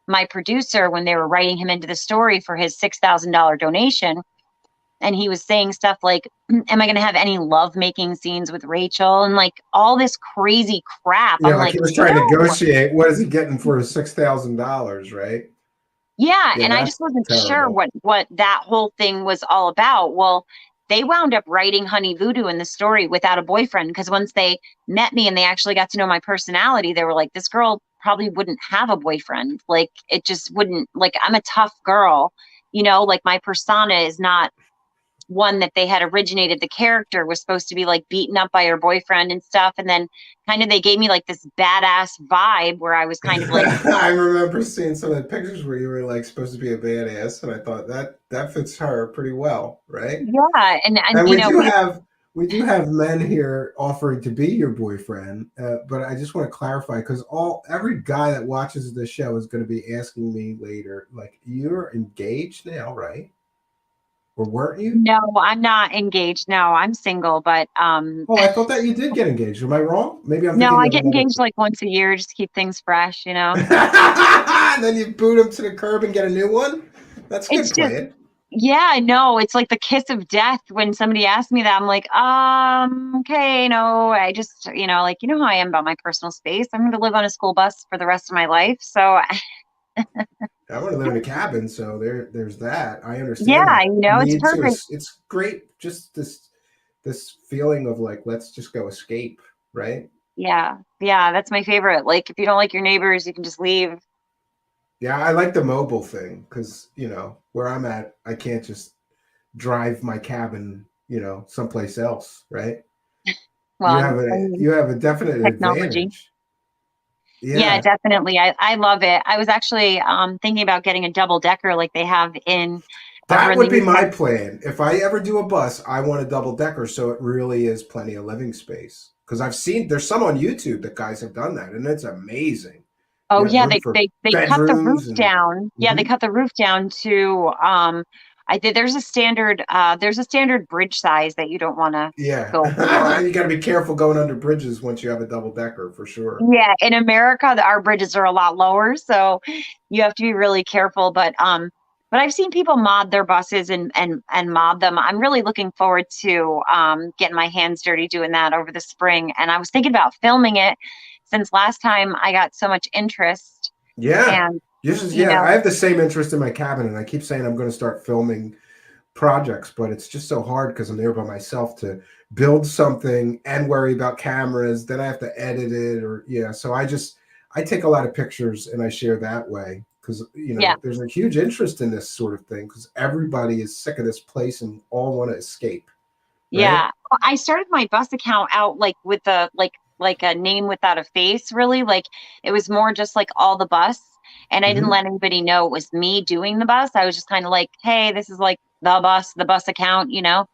my producer when they were writing him into the story for his $6,000 donation, and he was saying stuff like, am I going to have any love making scenes with Rachel, and like all this crazy crap. Yeah, I'm like like, he was trying to no. negotiate. What is he getting for his $6,000, right? Yeah, Yeah, and I that's just wasn't sure terrible. what that whole thing was all about. Well, they wound up writing Honey Voodoo in the story without a boyfriend, because once they met me and they actually got to know my personality, they were like, this girl probably wouldn't have a boyfriend. Like, it just wouldn't, like, I'm a tough girl, you know, like my persona is not one that they had originated. The character was supposed to be like beaten up by her boyfriend and stuff, and then kind of they gave me like this badass vibe where I was kind of like, I remember seeing some of the pictures where you were like supposed to be a badass, and I thought that fits her pretty well, right? yeah, and And you know, we do have men here offering to be your boyfriend, but I just want to clarify because every guy that watches this show is going to be asking me later, like, you're engaged now, right? Or weren't you? no, I'm not engaged. No, I'm single, but Oh, I thought that you did get engaged. Am I wrong? Maybe I'm no, thinking I of get another. engaged like once a year just to keep things fresh, you know. And then you boot him to the curb and get a new one. That's a It's good just, plan. yeah, no, it's like the kiss of death when somebody asks me that. I'm like, okay, no, I just, you know, like, you know how I am about my personal space. I'm going to live on a school bus for the rest of my life. So, I want to live in a cabin, so there's that. I understand yeah, that you know, it's need to. perfect. It's great. Just this feeling of like, let's just go escape, right? Yeah, yeah, that's my favorite. Like, if you don't like your neighbors, you can just leave. Yeah, I like the mobile thing because you know where I'm at, I can't just drive my cabin, you know, someplace else, right? You Well, have I a mean, you have a definite technology. advantage. Yeah, Yeah, definitely. I love it. I was actually thinking about getting a double decker like they have in over that in the would be my UK. plan. If I ever do a bus, I want a double decker so it really is plenty of living space. Because I've seen there's some on YouTube that guys have done that, and it's amazing. You Oh have yeah, room for they cut the roof bedrooms and down. Yeah, they mhm. cut the roof down to I did there's a standard bridge size that you don't want to Yeah. go over. You got to be careful going under bridges once you have a double decker for sure. Yeah, in America, our bridges are a lot lower, so you have to be really careful. But I've seen people mod their buses and mod them. I'm really looking forward to getting my hands dirty doing that over the spring. And I was thinking about filming it since last time I got so much interest. Yeah. And you Yeah, I know, have the same interest in my cabin, and I keep saying I'm going to start filming projects, but it's just so hard because I'm there by myself to build something and worry about cameras. Then I have to edit it, or yeah. So I take a lot of pictures and I share that way because you yeah, know there's a huge interest in this sort of thing because everybody is sick of this place and all want to escape, right? yeah. Well, I started my bus account out like with a like a name without a face, really. Like it was more just like all the bus. And I didn't Hmm. let anybody know it was me doing the bus. I was just kind of like, hey, this is like the bus account, you know?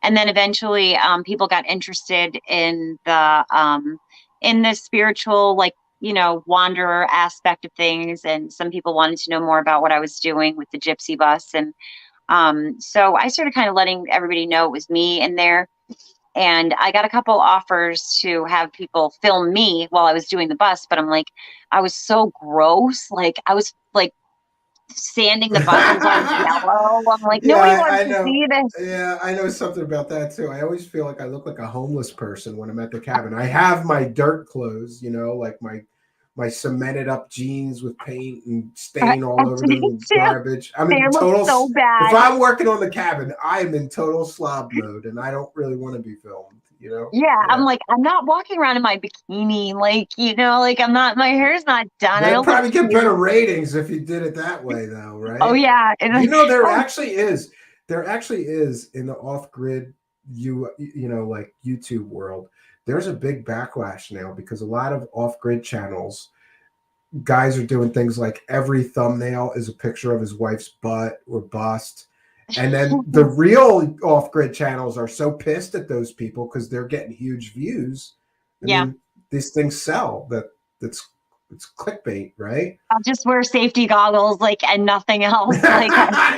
And then eventually people got interested in the spiritual, like, you know, wanderer aspect of things. And some people wanted to know more about what I was doing with the gypsy bus. And so I started kind of letting everybody know it was me in there. And I got a couple offers to have people film me while I was doing the bus, but I'm like, I was so gross. Like I was like sanding the bus until I was yellow. I'm like, Yeah, nobody wants I to know. see this. Yeah, I know something about that too. I always feel like I look like a homeless person when I'm at the cabin. I have my dirt clothes, like my cemented up jeans with paint and stain all over them Me and too. garbage. I'm They in look total. so If bad. I'm working on the cabin, I am in total slob mode, and I don't really want to be filmed. Yeah, I'm Yeah. like, I'm not walking around in my bikini, like, like I'm not, my hair's not done. I They'd don't look probably get cute. better ratings if you did it that way, though, Oh right? yeah. There Oh, actually is in the off-grid like YouTube world. There's a big backlash now because a lot of off-grid channels, guys are doing things like every thumbnail is a picture of his wife's butt or bust. And then the real off-grid channels are so pissed at those people because they're getting huge views. I yeah. mean, these things sell. It's clickbait, right? I'll just wear safety goggles, like, and nothing else. Like,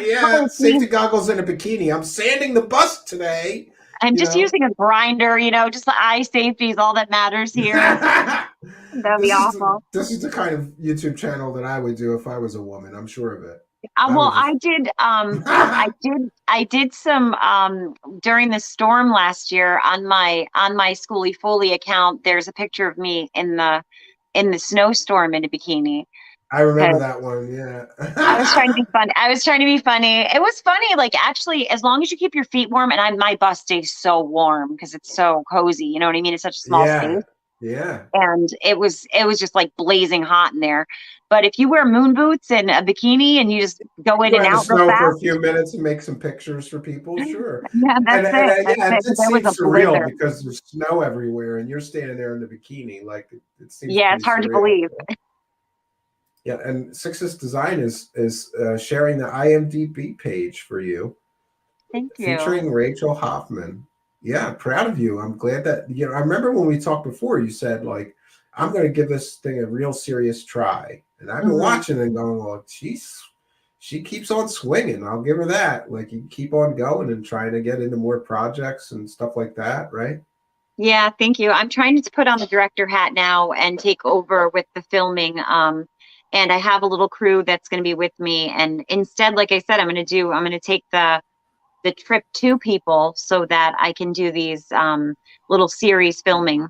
Yeah, safety goggles and a bikini. I'm sanding the bus today. I'm just using a grinder, just the eye safety is all that matters here. That'd be awful. This is the kind of YouTube channel that I would do if I was a woman. I'm sure of it. Well, I did some during the storm last year on my Schooly Foley account. There's a picture of me in the snowstorm in a bikini. I remember that one. Yeah. I was trying to be funny. It was funny. Like, actually, as long as you keep your feet warm, and my bus stays so warm because it's so cozy. You know what I mean? It's such a small space. Yeah. And it was just like blazing hot in there. But if you wear moon boots and a bikini and you just go in and out real snow fast for a few minutes and make some pictures for people, sure. Yeah, that's it. It There was seems a surreal blizzard. because there's snow everywhere and you're standing there in the bikini. Like it seems. Yeah, it's hard to believe. Yeah, and Six's Design is sharing the IMDb page for you. Thank you. Featuring Rachel Hoffman. Yeah, proud of you. I'm glad that I remember when we talked before, you said, like, I'm going to give this thing a real serious try. And I've been watching and going, well, she keeps on swinging. I'll give her that. Like, you keep on going and trying to get into more projects and stuff like that, right? Yeah, thank you. I'm trying to put on the director hat now and take over with the filming. And I have a little crew that's going to be with me. And instead, like I said, I'm going to take the trip to people so that I can do these little series filming.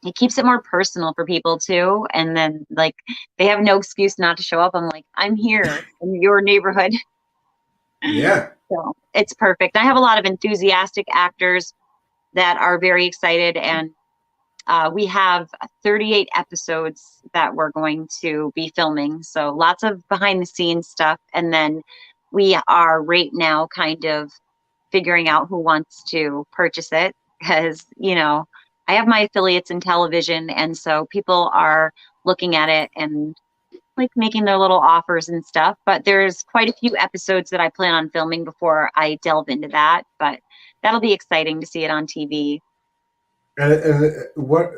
It keeps it more personal for people too. And then, like, they have no excuse not to show up. I'm like, I'm here in your neighborhood. Yeah. So it's perfect. I have a lot of enthusiastic actors that are very excited. And we have 38 episodes that we're going to be filming. So lots of behind the scenes stuff. And then we are right now kind of figuring out who wants to purchase it because, I have my affiliates in television. And so people are looking at it and like making their little offers and stuff. But there's quite a few episodes that I plan on filming before I delve into that. But that'll be exciting to see it on TV. And what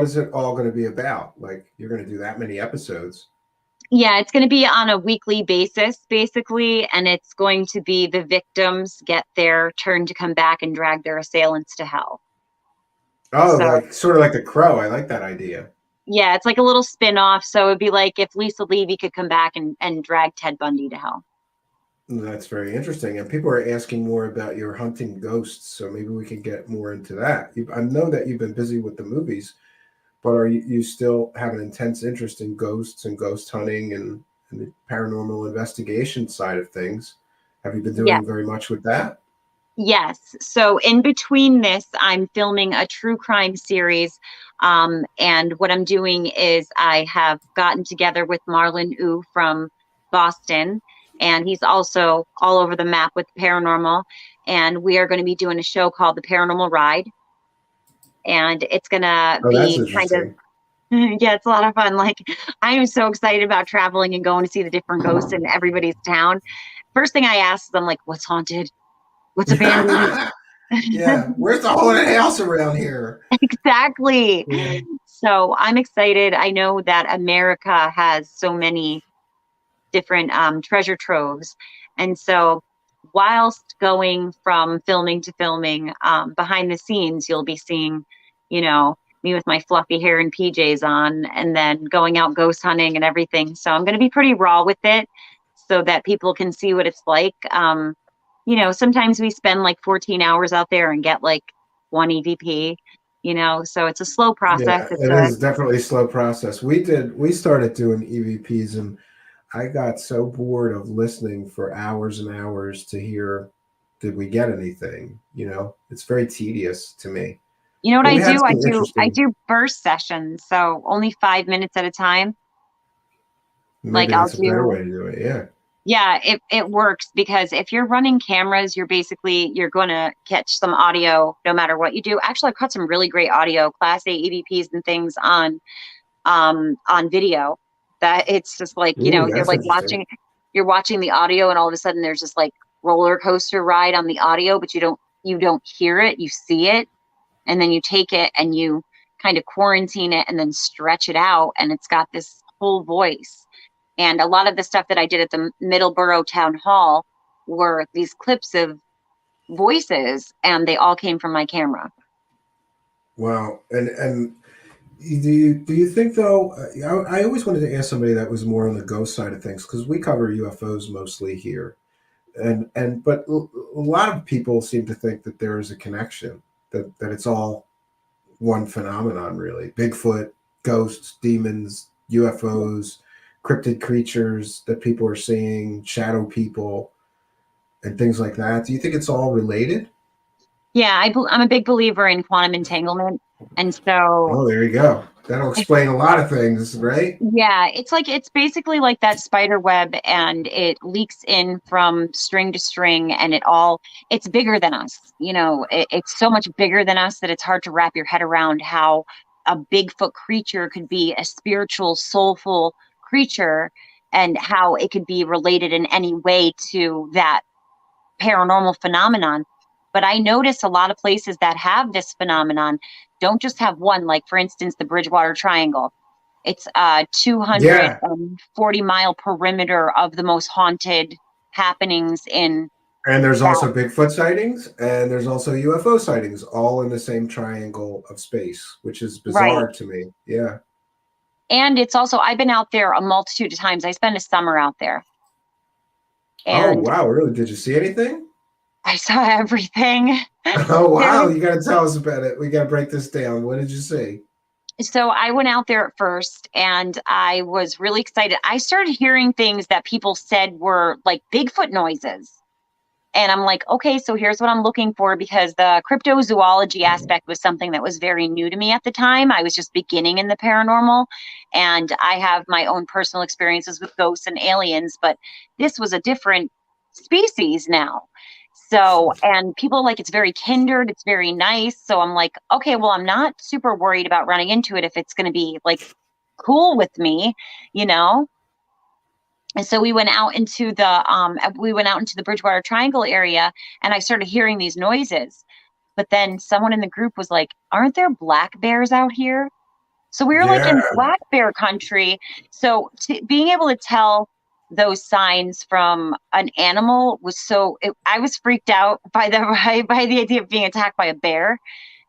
is it all going to be about? Like, you're going to do that many episodes? Yeah, it's going to be on a weekly basis, basically, and it's going to be the victims get their turn to come back and drag their assailants to hell. Oh, like sort of like The Crow. I like that idea. Yeah, it's like a little spin-off. So it'd be like if Lisa Levy could come back and drag Ted Bundy to hell. That's very interesting. And people are asking more about your hunting ghosts, so maybe we can get more into that. I know that you've been busy with the movies, but are you still have an intense interest in ghosts and ghost hunting and the paranormal investigation side of things? Have you been doing very much with that? Yes. So in between this, I'm filming a true crime series. And what I'm doing is I have gotten together with Marlon Yu from Boston, and he's also all over the map with paranormal. And we are going to be doing a show called The Paranormal Ride. And it's going to be kind of, yeah, it's a lot of fun. Like, I am so excited about traveling and going to see the different ghosts in everybody's town. First thing I ask them, like, what's haunted? What's abandoned? Yeah, where's the haunted house around here? Exactly. Yeah. So I'm excited. I know that America has so many different treasure troves. And so whilst going from filming to filming, behind the scenes, you'll be seeing, you know, me with my fluffy hair and PJs on, and then going out ghost hunting and everything. So I'm going to be pretty raw with it so that people can see what it's like. You know, sometimes we spend like 14 hours out there and get like one EVP, you know, so it's a slow process. Yeah, It's it a, is definitely a slow process. We started doing EVPs, and I got so bored of listening for hours and hours to hear, did we get anything? You know, it's very tedious to me. you know what But I we had do? some I interesting, do burst sessions. So only 5 minutes at a time. maybe Like I'll that's a better way do, to do it. Yeah. yeah, it works because if you're running cameras, you're going to catch some audio no matter what you do. Actually, I've caught some really great audio, Class A EVPs and things on video that it's just like, you Ooh, know, that's interesting. you're watching the audio and all of a sudden there's just like roller coaster ride on the audio, but you don't hear it, you see it, and then you take it and you kind of quarantine it and then stretch it out, and it's got this whole voice. And a lot of the stuff that I did at the Middleborough Town Hall were these clips of voices, and they all came from my camera. Wow. And do you think though? I always wanted to ask somebody that was more on the ghost side of things, because we cover UFOs mostly here, and but a lot of people seem to think that there is a connection, that it's all one phenomenon, really. Bigfoot, ghosts, demons, UFOs, cryptid creatures that people are seeing, shadow people, and things like that. Do you think it's all related? Yeah, I'm a big believer in quantum entanglement. And so, Oh, there you go. That'll explain a lot of things, right? yeah, it's basically like that spider web, and it leaks in from string to string, and it's bigger than us. You know, it's so much bigger than us that it's hard to wrap your head around how a Bigfoot creature could be a spiritual, soulful creature, and how it could be related in any way to that paranormal phenomenon. But I notice a lot of places that have this phenomenon don't just have one, like for instance, the Bridgewater Triangle. It's a Yeah. 240-mile perimeter of the most haunted happenings in And there's that. also Bigfoot sightings, and there's also UFO sightings, all in the same triangle of space, which is Right. bizarre to me. Yeah. And it's also, I've been out there a multitude of times. I spent a summer out there Oh, and wow. Really? Did you see anything? I saw everything. Oh, There, wow. You got to tell us about it. We got to break this down. What did you see? so I went out there at first and I was really excited. I started hearing things that people said were like Bigfoot noises. And I'm like, okay, so here's what I'm looking for, because the cryptozoology aspect was something that was very new to me at the time. I was just beginning in the paranormal, and I have my own personal experiences with ghosts and aliens, but this was a different species now. So, and people are like, it's very kindred, it's very nice. So I'm like, okay, well, I'm not super worried about running into it if it's going to be like cool with me, you know? And so we went out into the Bridgewater Triangle area, and I started hearing these noises. But then someone in the group was like, aren't there black bears out here? So we were like Yeah. in black bear country. So being able to tell those signs from an animal was I was freaked out by by the idea of being attacked by a bear.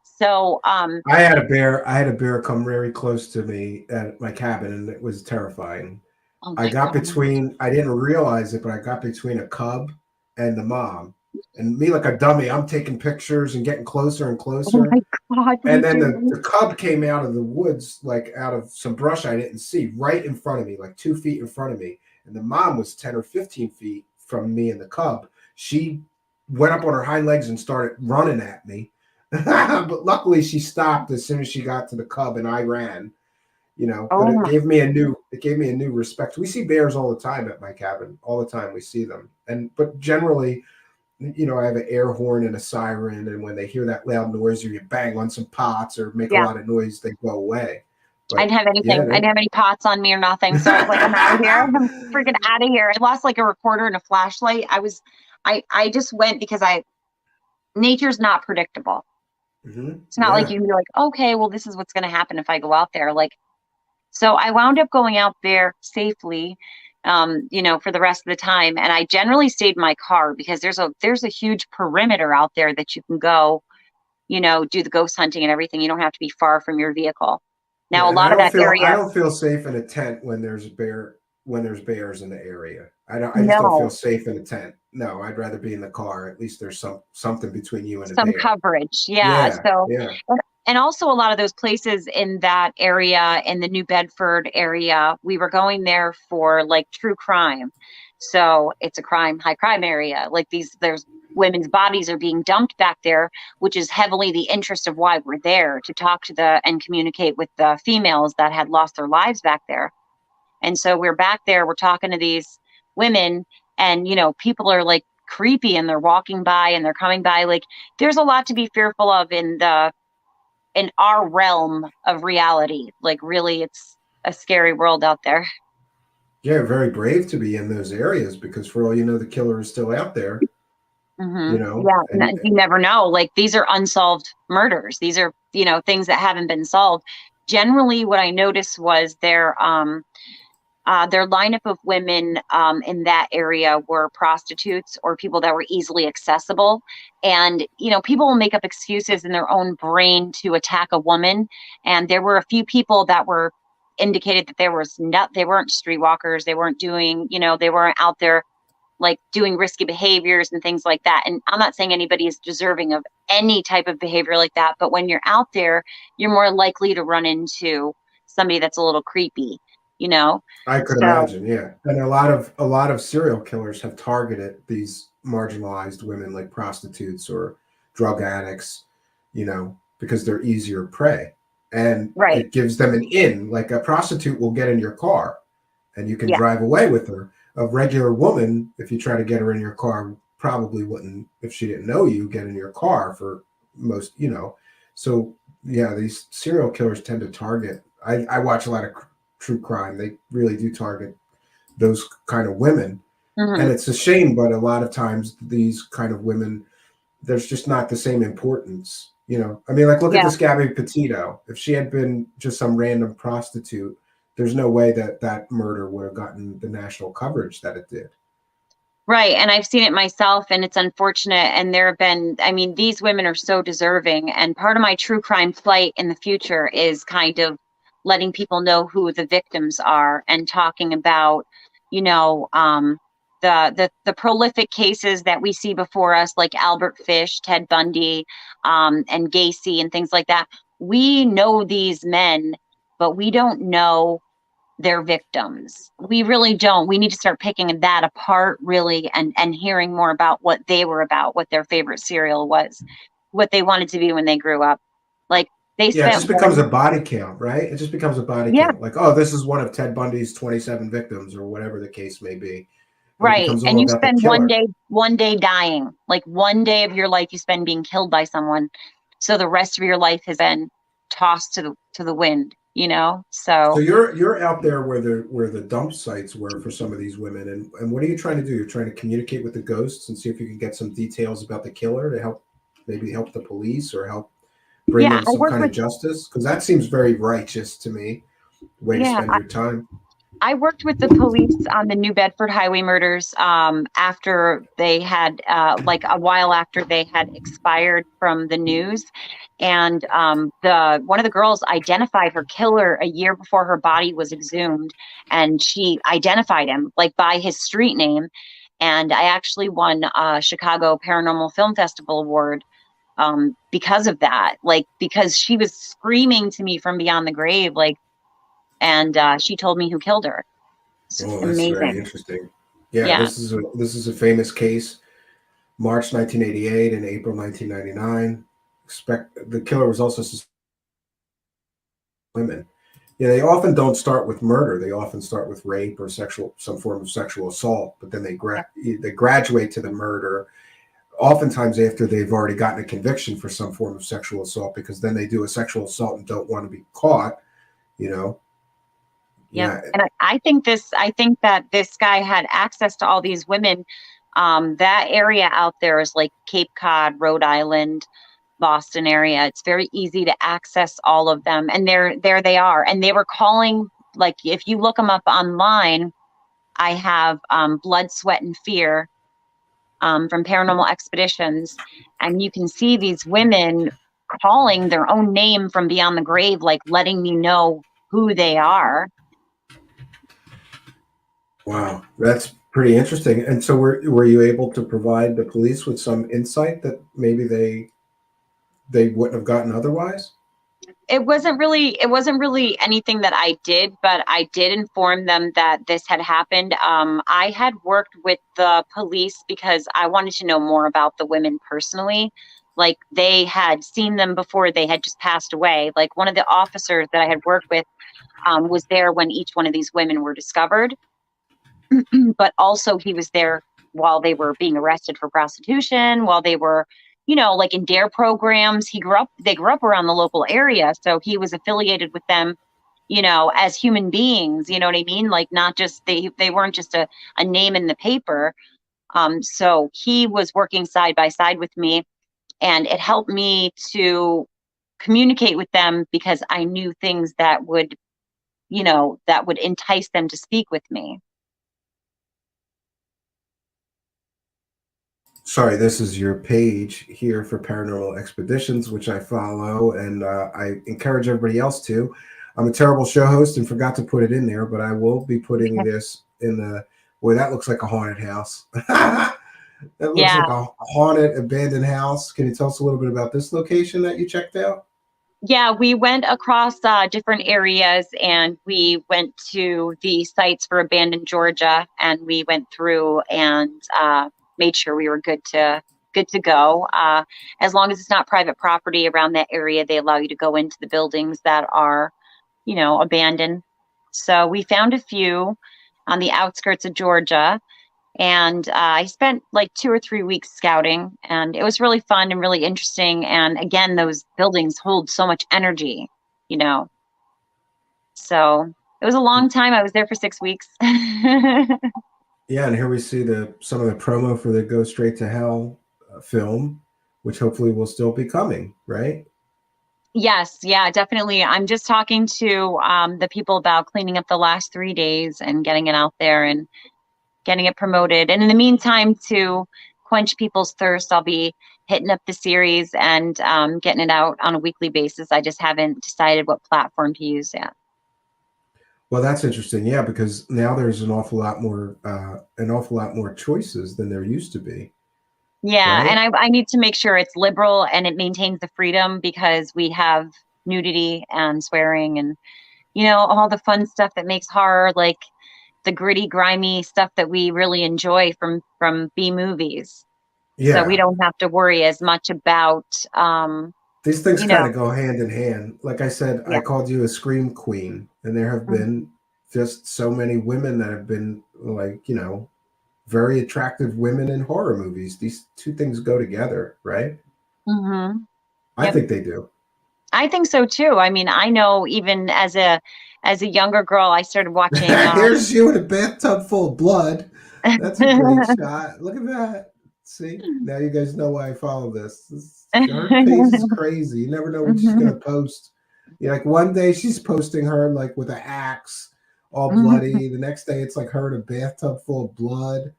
So I had a bear come very close to me at my cabin, and it was terrifying. oh I my got God. between, I didn't realize it, but I got between a cub and the mom. And me, like a dummy, I'm taking pictures and getting closer and Oh closer. my God, And me then too. the cub came out of the woods, like out of some brush I didn't see, right in front of me, like 2 feet in front of me. And the mom was 10 or 15 feet from me and the cub. She went up on her hind legs and started running at me. But luckily she stopped as soon as she got to the cub, and I ran, but Oh it my, gave me a new respect. We see bears all the time at my cabin. All the time we see them. But generally, I have an air horn and a siren, and when they hear that loud noise, or you bang on some pots or make a yeah. lot of noise, they go away. I didn't But have anything. yeah, I didn't have any pots on me or nothing. So I was like, I'm out of here. I'm freaking out of here. I lost like a recorder and a flashlight. I just went because nature's not predictable. It's not like yeah. you can be like, okay, well, this is what's going to happen if I go out there. Like, so I wound up going out there safely. for the rest of the time. And I generally stayed in my car because there's a huge perimeter out there that you can go, do the ghost hunting and everything. You don't have to be far from your vehicle. Now, Yeah, a and lot of that I area, don't feel safe in a tent when there's bears in the area. I just don't feel no, safe in a tent. No, I'd rather be in the car. At least there's something between you and a some bear. coverage. Yeah. Yeah, So, yeah. and also a lot of those places in that area, in the New Bedford area, we were going there for like true crime. So it's a high crime area. Like there's women's bodies are being dumped back there, which is heavily the interest of why we're there, to talk to and communicate with the females that had lost their lives back there. And so we're back there, we're talking to these women, and people are like creepy, and they're walking by and they're coming by. Like, there's a lot to be fearful of in our realm of reality. Like, really, it's a scary world out there. Yeah, very brave to be in those areas because for all you know, the killer is still out there. Yeah, And you never know. Like, these are unsolved murders. These are, things that haven't been solved. Generally, what I noticed was their lineup of women in that area were prostitutes or people that were easily accessible. And, people will make up excuses in their own brain to attack a woman. And there were a few people that were indicated that they weren't streetwalkers. They weren't doing, they weren't out there like doing risky behaviors and things like that. And I'm not saying anybody is deserving of any type of behavior like that, but when you're out there, you're more likely to run into somebody that's a little creepy, I could So, imagine, yeah. And a lot of serial killers have targeted these marginalized women like prostitutes or drug addicts, because they're easier prey. And right. it gives them an in. Like a prostitute will get in your car and you can Yeah. drive away with her. A regular woman, if you try to get her in your car, probably wouldn't, if she didn't know you, get in your car for most, So yeah, these serial killers tend to target. I watch a lot of true crime. They really do target those kind of women. Mhm. And it's a shame, but a lot of times these kind of women, there's just not the same importance. I mean, like look at Yeah. this Gabby Petito. If she had been just some random prostitute, there's no way that murder would have gotten the national coverage that it did. Right. And I've seen it myself, and it's unfortunate. And there have been, I mean, these women are so deserving. And part of my true crime flight in the future is kind of letting people know who the victims are and talking about, the prolific cases that we see before us, like Albert Fish, Ted Bundy, and Gacy and things like that. We know these men, but we don't know their victims. We really don't. We need to start picking that apart, really, and hearing more about what they were about, what their favorite cereal was, what they wanted to be when they grew up. Like, they Yeah, it spent just becomes one, a body count, right? It just becomes a body yeah, count. Like, oh, this is one of Ted Bundy's 27 victims or whatever the case may be. And it right. becomes And all you about the spend killer. one day dying, like one day of your life you spend being killed by someone. So the rest of your life has been tossed to the wind, So So you're out there where the dump sites were for some of these women, and what are you trying to do? You're trying to communicate with the ghosts and see if you can get some details about the killer to help the police or help bring yeah, them some kind of justice, because that seems very righteous to me. Way to yeah, spend your time. I worked with the police on the New Bedford highway murders after they had, like a while after they had expired from the news. And one of the girls identified her killer a year before her body was exhumed. And she identified him like by his street name. And I actually won a Chicago Paranormal Film Festival award because of that. Like, because she was screaming to me from beyond the grave, like, and she told me who killed her. It's Oh, that's very amazing. interesting. Yeah, Yeah. this is a famous case. March 1988 and April 1999. The killer was also women. Yeah, they often don't start with murder. They often start with rape or some form of sexual assault, but then they graduate to the murder. Oftentimes after they've already gotten a conviction for some form of sexual assault, because then they do a sexual assault and don't want to be caught. Yep. Yeah. And I think that this guy had access to all these women. That area out there is like Cape Cod, Rhode Island, Boston area. It's very easy to access all of them. And there they are. And they were calling, like, if you look them up online, I have Blood, Sweat, and Fear from Paranormal Expeditions. And you can see these women calling their own name from beyond the grave, like letting me know who they are. Wow, that's pretty interesting. And so were you able to provide the police with some insight that maybe they wouldn't have gotten otherwise? It wasn't really anything that I did, but I did inform them that this had happened. I had worked with the police because I wanted to know more about the women personally. Like, they had seen them before they had just passed away. Like, one of the officers that I had worked with was there when each one of these women were discovered. But also he was there while they were being arrested for prostitution, while they were, like in DARE programs. They grew up around the local area. So he was affiliated with them, as human beings, you know what I mean? Like, not just, they weren't just a name in the paper. So he was working side by side with me, and it helped me to communicate with them because I knew things that would entice them to speak with me. Sorry, this is your page here for Paranormal Expeditions, which I follow, and I encourage everybody else to. I'm a terrible show host and forgot to put it in there, but I will be putting this in the. Boy, that looks like a haunted house. That looks like a haunted, abandoned house. Can you tell us a little bit about this location that you checked out? Yeah, we went across different areas, and we went to the sites for abandoned Georgia, and we went through and made sure we were good to go. As long as it's not private property around that area, they allow you to go into the buildings that are, abandoned. So we found a few on the outskirts of Georgia, and I spent like 2 or 3 weeks scouting, and it was really fun and really interesting. And again, those buildings hold so much energy, So it was a long time. I was there for 6 weeks. Yeah, and here we see some of the promo for the Go Straight to Hell film, which hopefully will still be coming, right? Yes, yeah, definitely. I'm just talking to the people about cleaning up the last 3 days and getting it out there and getting it promoted. And in the meantime, to quench people's thirst, I'll be hitting up the series and getting it out on a weekly basis. I just haven't decided what platform to use yet. Well, that's interesting. Yeah, because now there's an awful lot more choices than there used to be. Yeah, right? and I need to make sure it's liberal and it maintains the freedom, because we have nudity and swearing and, all the fun stuff that makes horror, like the gritty, grimy stuff that we really enjoy from B movies. Yeah. So we don't have to worry as much about these things kind of go hand in hand. Like I said, Yeah. I called you a scream queen, and there have been just so many women that have been like, very attractive women in horror movies. These two things go together, right? Mm-hmm. I think they do. I think so too. I mean, I know even as a younger girl, I started watching. Here's you in a bathtub full of blood. That's a great shot. Look at that. See, now you guys know why I follow this. Her page is crazy. You never know what she's gonna post. Like one day she's posting her like with an axe, all bloody. The next day it's like her in a bathtub full of blood.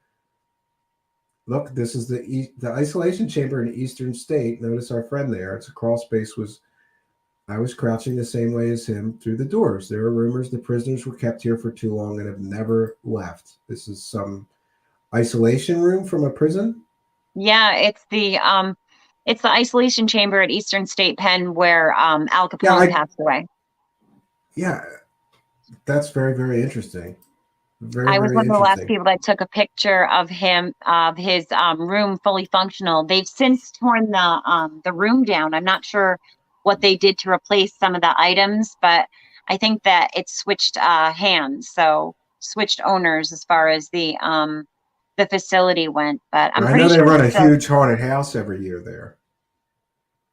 Look, this is the isolation chamber in Eastern State. Notice our friend there. It's a crawl space. I was crouching the same way as him through the doors. There are rumors the prisoners were kept here for too long and have never left. This is some isolation room from a prison? Yeah, it's the isolation chamber at Eastern State Pen where Al Capone passed away. Yeah, that's very, very interesting. I was one of the last people that took a picture of him, of his room fully functional. They've since torn the room down. I'm not sure what they did to replace some of the items, but I think that it switched hands, so switched owners as far as the facility went. But I'm pretty sure they run a huge haunted house every year there.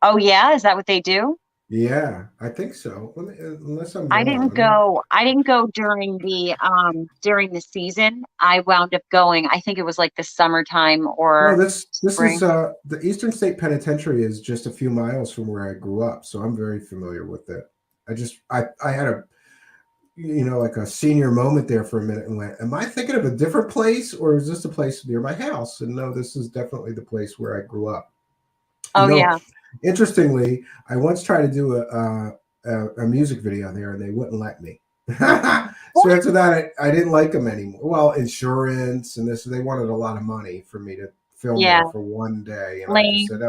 Oh yeah, is that what they do? Yeah, I think so. Unless I'm wrong. I didn't go during the season. I wound up going. I think it was like the summertime or. No, this is the Eastern State Penitentiary is just a few miles from where I grew up, so I'm very familiar with it. I had like a senior moment there for a minute and went, am I thinking of a different place, or is this a place near my house? And no, this is definitely the place where I grew up. Oh yeah. Interestingly, I once tried to do a music video there, and they wouldn't let me. So after that, I didn't like them anymore. Well, insurance and this, they wanted a lot of money for me to film Yeah. there for one day, and I just Lame. said,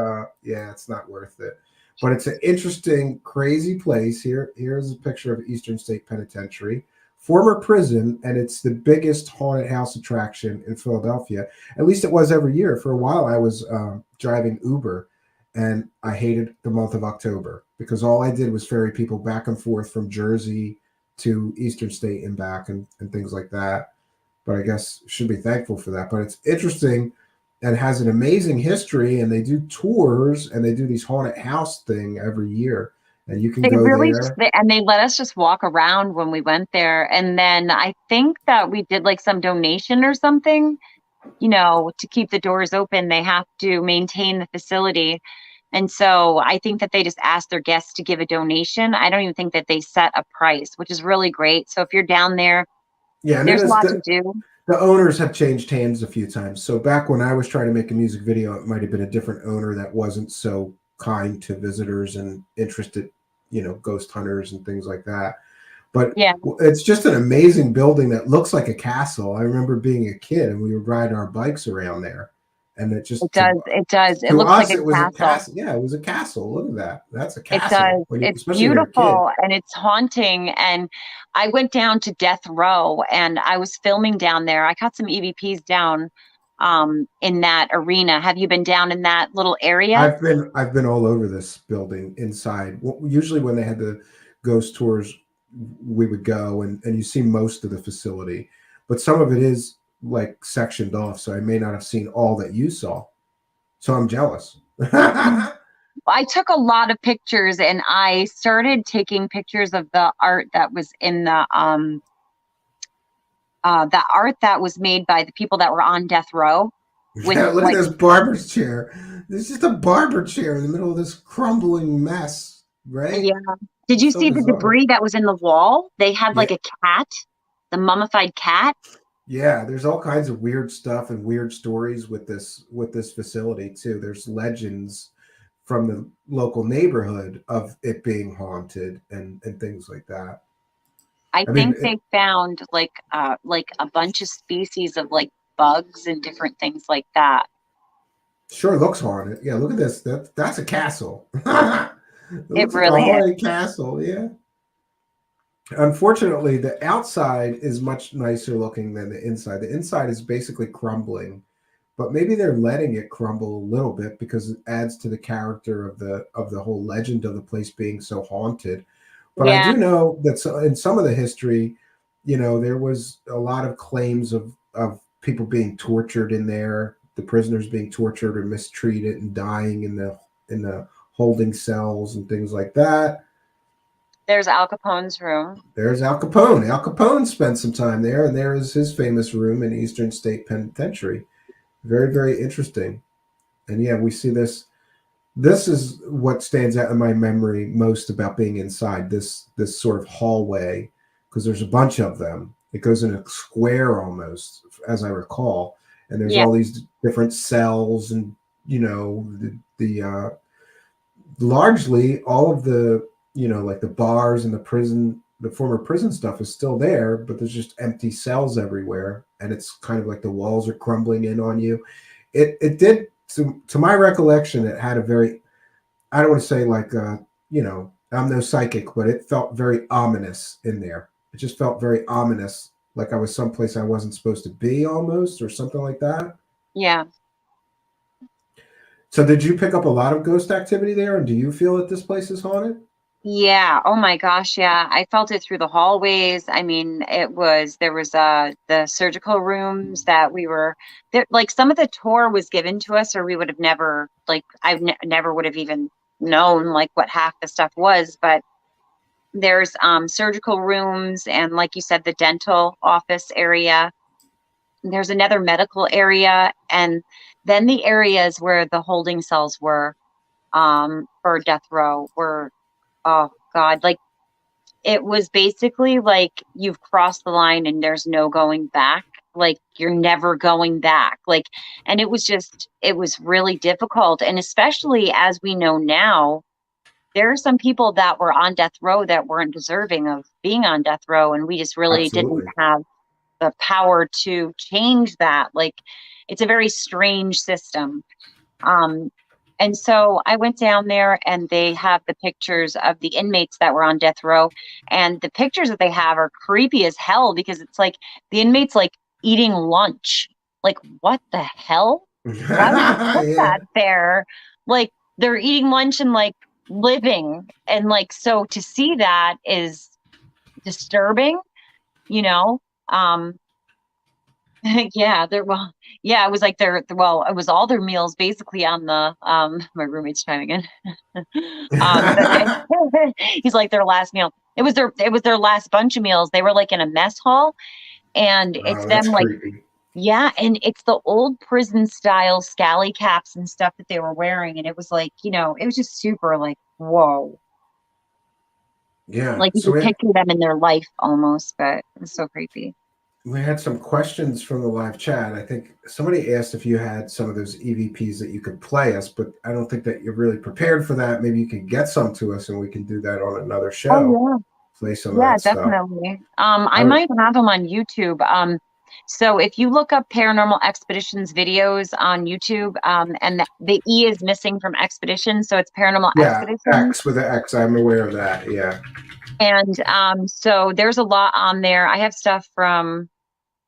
yeah, it's not worth it. But it's an interesting, crazy place. Here's a picture of Eastern State Penitentiary, former prison, and it's the biggest haunted house attraction in Philadelphia. At least it was every year. For a while, I was driving Uber, and I hated the month of October because all I did was ferry people back and forth from Jersey to Eastern State and back, and things like that. But I guess should be thankful for that. But it's interesting and has an amazing history, and they do tours, and they do these haunted house thing every year, and you can They go really there. and they let us just walk around when we went there. And then I think that we did like some donation or something, to keep the doors open. They have to maintain the facility. And so I think that they just asked their guests to give a donation. I don't even think that they set a price, which is really great. So if you're down there, Yeah, and there's a lot to do. the owners have changed hands a few times. So back when I was trying to make a music video, it might have been a different owner that wasn't so kind to visitors and interested, ghost hunters and things like that. But Yeah, it's just an amazing building that looks like a castle. I remember being a kid and we would ride our bikes around there, and it just it does. It does. It to looks like us a it was a castle. castle. Yeah, it was a castle. Look at that. That's a It castle does. when It's especially when you're a kid. beautiful and it's haunting. And I went down to Death Row and I was filming down there. I caught some EVPs down in that arena. Have you been down in that little area? I've been all over this building inside. Usually when they had the ghost tours, we would go, and you see most of the facility, but some of it is like sectioned off. So I may not have seen all that you saw. So I'm jealous. I took a lot of pictures and I started taking pictures of the art that was in the art that was made by the people that were on death row with Yeah, look at like this barber's chair. There's just a barber chair in the middle of this crumbling mess, right? yeah. Did you So see the bizarre. debris that was in the wall? They had Yeah, like a cat, the mummified cat. yeah. There's all kinds of weird stuff and weird stories with this facility too. There's legends from the local neighborhood of it being haunted and things like that. I I mean, think they found like a bunch of species of like bugs and different things like that. sure looks haunted. Yeah, look at this. That's a castle. It It looks like a really is. haunted castle. Yeah. Unfortunately, the outside is much nicer looking than the inside. The inside is basically crumbling, but maybe they're letting it crumble a little bit because it adds to the character of the whole legend of the place being so haunted. But I Yeah, do know that in some of the history, there was a lot of claims of people being tortured in there, the prisoners being tortured or mistreated and dying in the holding cells and things like that. there's Al Capone's room. There's Al Capone. Al Capone spent some time there, and there is his famous room in Eastern State Penitentiary. Very, very interesting. And yeah, we see this. This is what stands out in my memory most about being inside this sort of hallway, because there's a bunch of them. It goes in a square almost, as I recall, and there's Yeah, all these different cells, and the largely all of the like the bars and the former prison stuff is still there, but there's just empty cells everywhere, and it's kind of like the walls are crumbling in on you. It did, to my recollection, it had a very, I don't want to say like I'm no psychic, but it felt very ominous in there. It just felt very ominous, like I was someplace I wasn't supposed to be almost, or something like that. yeah. So did you pick up a lot of ghost activity there, and do you feel that this place is haunted? Yeah. Oh my gosh. Yeah. I felt it through the hallways. I mean, there was the surgical rooms that we were there. Like some of the tour was given to us, or we would have never, like, never would have even known like what half the stuff was. But there's surgical rooms and, like you said, the dental office area. There's another medical area. And then the areas where the holding cells were for death row were, oh God, like it was basically like you've crossed the line and there's no going back. Like you're never going back. Like, and it was really difficult. And especially as we know now, there are some people that were on death row that weren't deserving of being on death row. And we just really didn't Absolutely. have the power to change that. Like, it's a very strange system. And so I went down there and they have the pictures of the inmates that were on death row. And the pictures that they have are creepy as hell because it's like the inmates like eating lunch. Like, what the hell? Why would you put that there? Like, they're eating lunch and like living. And like, so to see that is disturbing, you know? Yeah, it was like it was all their meals basically on the my roommate's chiming in. He's like their last meal. It was their last bunch of meals. They were like in a mess hall, and it's Wow, them that's like creepy. yeah, and it's the old prison style scally caps and stuff that they were wearing, and it was like, you know, it was just super like whoa. Yeah. Like you So could picture them in their life almost, but it's so creepy. we had some questions from the live chat. I think somebody asked if you had some of those EVPs that you could play us, but I don't think that you're really prepared for that. Maybe you could get some to us and we can do that on another show. Oh yeah. Play some of Yeah, that stuff. definitely. I might have them on YouTube. So if you look up Paranormal Expeditions videos on YouTube, and the E is missing from Expedition, so it's Paranormal Expeditions. X with the X. I'm aware of that. Yeah. And so there's a lot on there. I have stuff from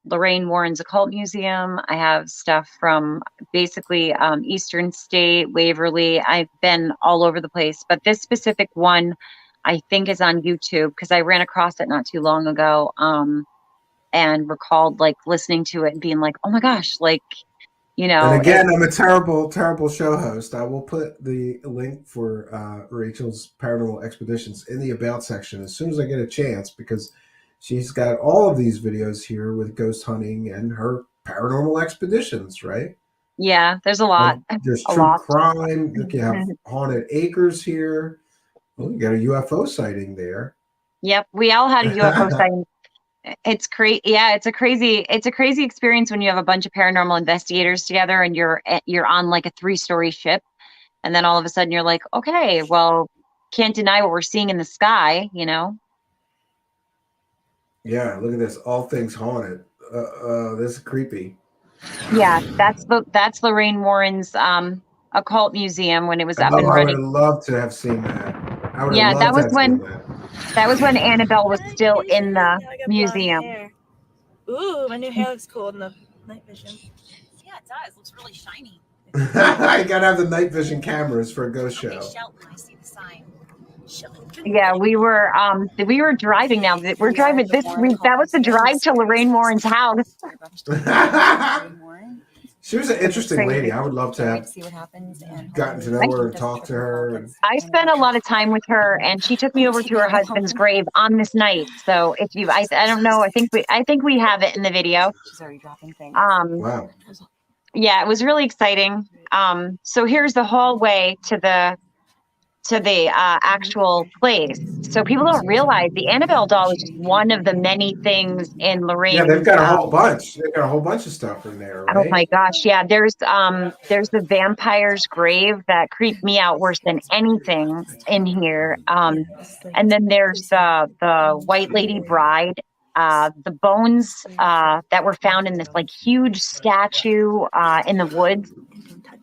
Lorraine Warren's Occult Museum. I have stuff from basically Eastern State, Waverly. I've been all over the place, but this specific one I think is on YouTube because I ran across it not too long ago, and recalled like listening to it and being like, oh my gosh, like, you know. And again, I'm a terrible, terrible show host. I will put the link for Rachel's Paranormal Expeditions in the About section as soon as I get a chance because she's got all of these videos here with ghost hunting and her paranormal expeditions, right? Yeah, there's a lot. Like, there's a true lot. crime. Look, you have Haunted Acres here. Oh, you got a UFO sighting there. Yep, we all had a UFO sighting. It's crazy. Yeah, it's a crazy experience when you have a bunch of paranormal investigators together and you're on like a 3-story ship, and then all of a sudden you're like, okay, well, can't deny what we're seeing in the sky, you know. Yeah, look at this. All things haunted. This is creepy. Yeah, that's Lorraine Warren's Occult Museum when it was up and I would running. have loved to have seen that. I would Yeah, have that loved was to have when seen that. that was when Annabelle was still in the museum. Ooh, my new hair looks cool in the night vision. Yeah, it does. Looks really shiny. I gotta have the night vision cameras for a ghost show. Shelton, I see the sign. Yeah, we were driving now. We're driving this week. That was the drive to Lorraine Warren's house. She was an interesting lady. I would love to have gotten to know her and talk to her. I spent a lot of time with her, and she took me over to her husband's grave on this night. So if you, I don't know, I think we have it in the video. She's already dropping things. Wow. Yeah, it was really exciting. So here's the hallway to the actual place. So people don't realize the Annabelle doll is just one of the many things in Lorraine. Yeah, they've got a whole bunch. They've got a whole bunch of stuff in there, right? Oh my gosh, yeah. There's the vampire's grave that creeped me out worse than anything in here. And then there's the White Lady Bride. The bones that were found in this like huge statue in the woods.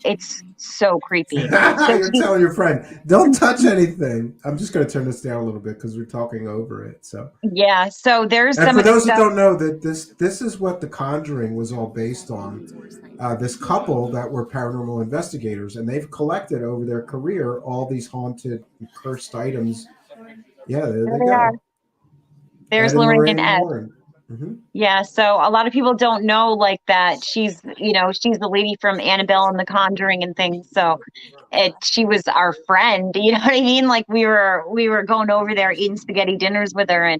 It's so creepy. You're telling your friend, don't touch anything. I'm just going to turn this down a little bit because we're talking over it. So yeah, so there's and some for of the those stuff. who don't know that this is what The Conjuring was all based on. This couple that were paranormal investigators, and they've collected over their career all these haunted, cursed items. Yeah, there they go. There's Ed and Lorraine and Ed. Mm-hmm. Yeah, so a lot of people don't know like that she's the lady from Annabelle and The Conjuring and things. So she was our friend, you know what I mean? Like we were going over there eating spaghetti dinners with her,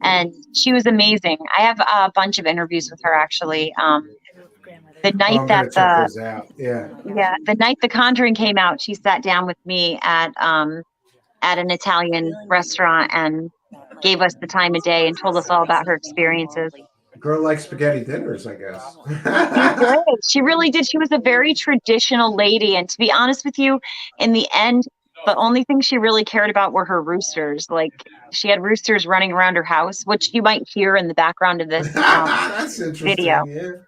and she was amazing. I have a bunch of interviews with her actually. The night the night The Conjuring came out, she sat down with me at an Italian restaurant, and gave us the time of day and told us all about her experiences. Girl likes spaghetti dinners, I guess. She did. She really did. She was a very traditional lady. And to be honest with you, in the end, the only thing she really cared about were her roosters. Like she had roosters running around her house, which you might hear in the background of this That's video. interesting.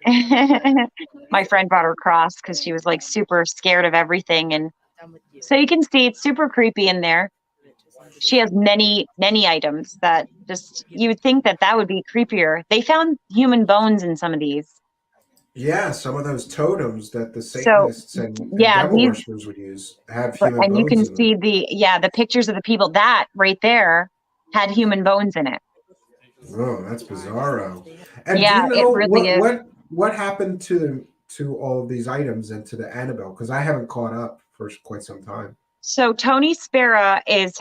Yeah. My friend brought her across because she was like super scared of everything. And so you can see it's super creepy in there. She has many, many items that just, you would think that that would be creepier. They found human bones in some of these. Yeah, some of those totems that the So, Satanists and yeah, devil these, worshippers would use have human and you bones can in them. see the pictures of the people that right there had human bones in it. Oh, that's bizarro. And do Yeah, you it know really is. what happened to all of these items and to the Annabelle? Because I haven't caught up for quite some time. So Tony Spera is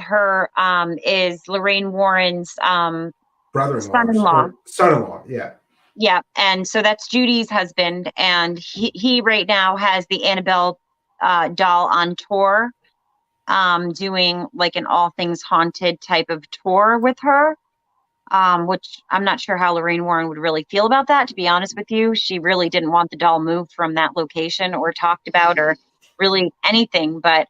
is Lorraine Warren's Brother-in-law son-in-law. or son-in-law, yeah. Yeah, and so that's Judy's husband, and he right now has the Annabelle doll on tour, doing like an all things haunted type of tour with her, which I'm not sure how Lorraine Warren would really feel about that, to be honest with you. She really didn't want the doll moved from that location or talked about or really anything, but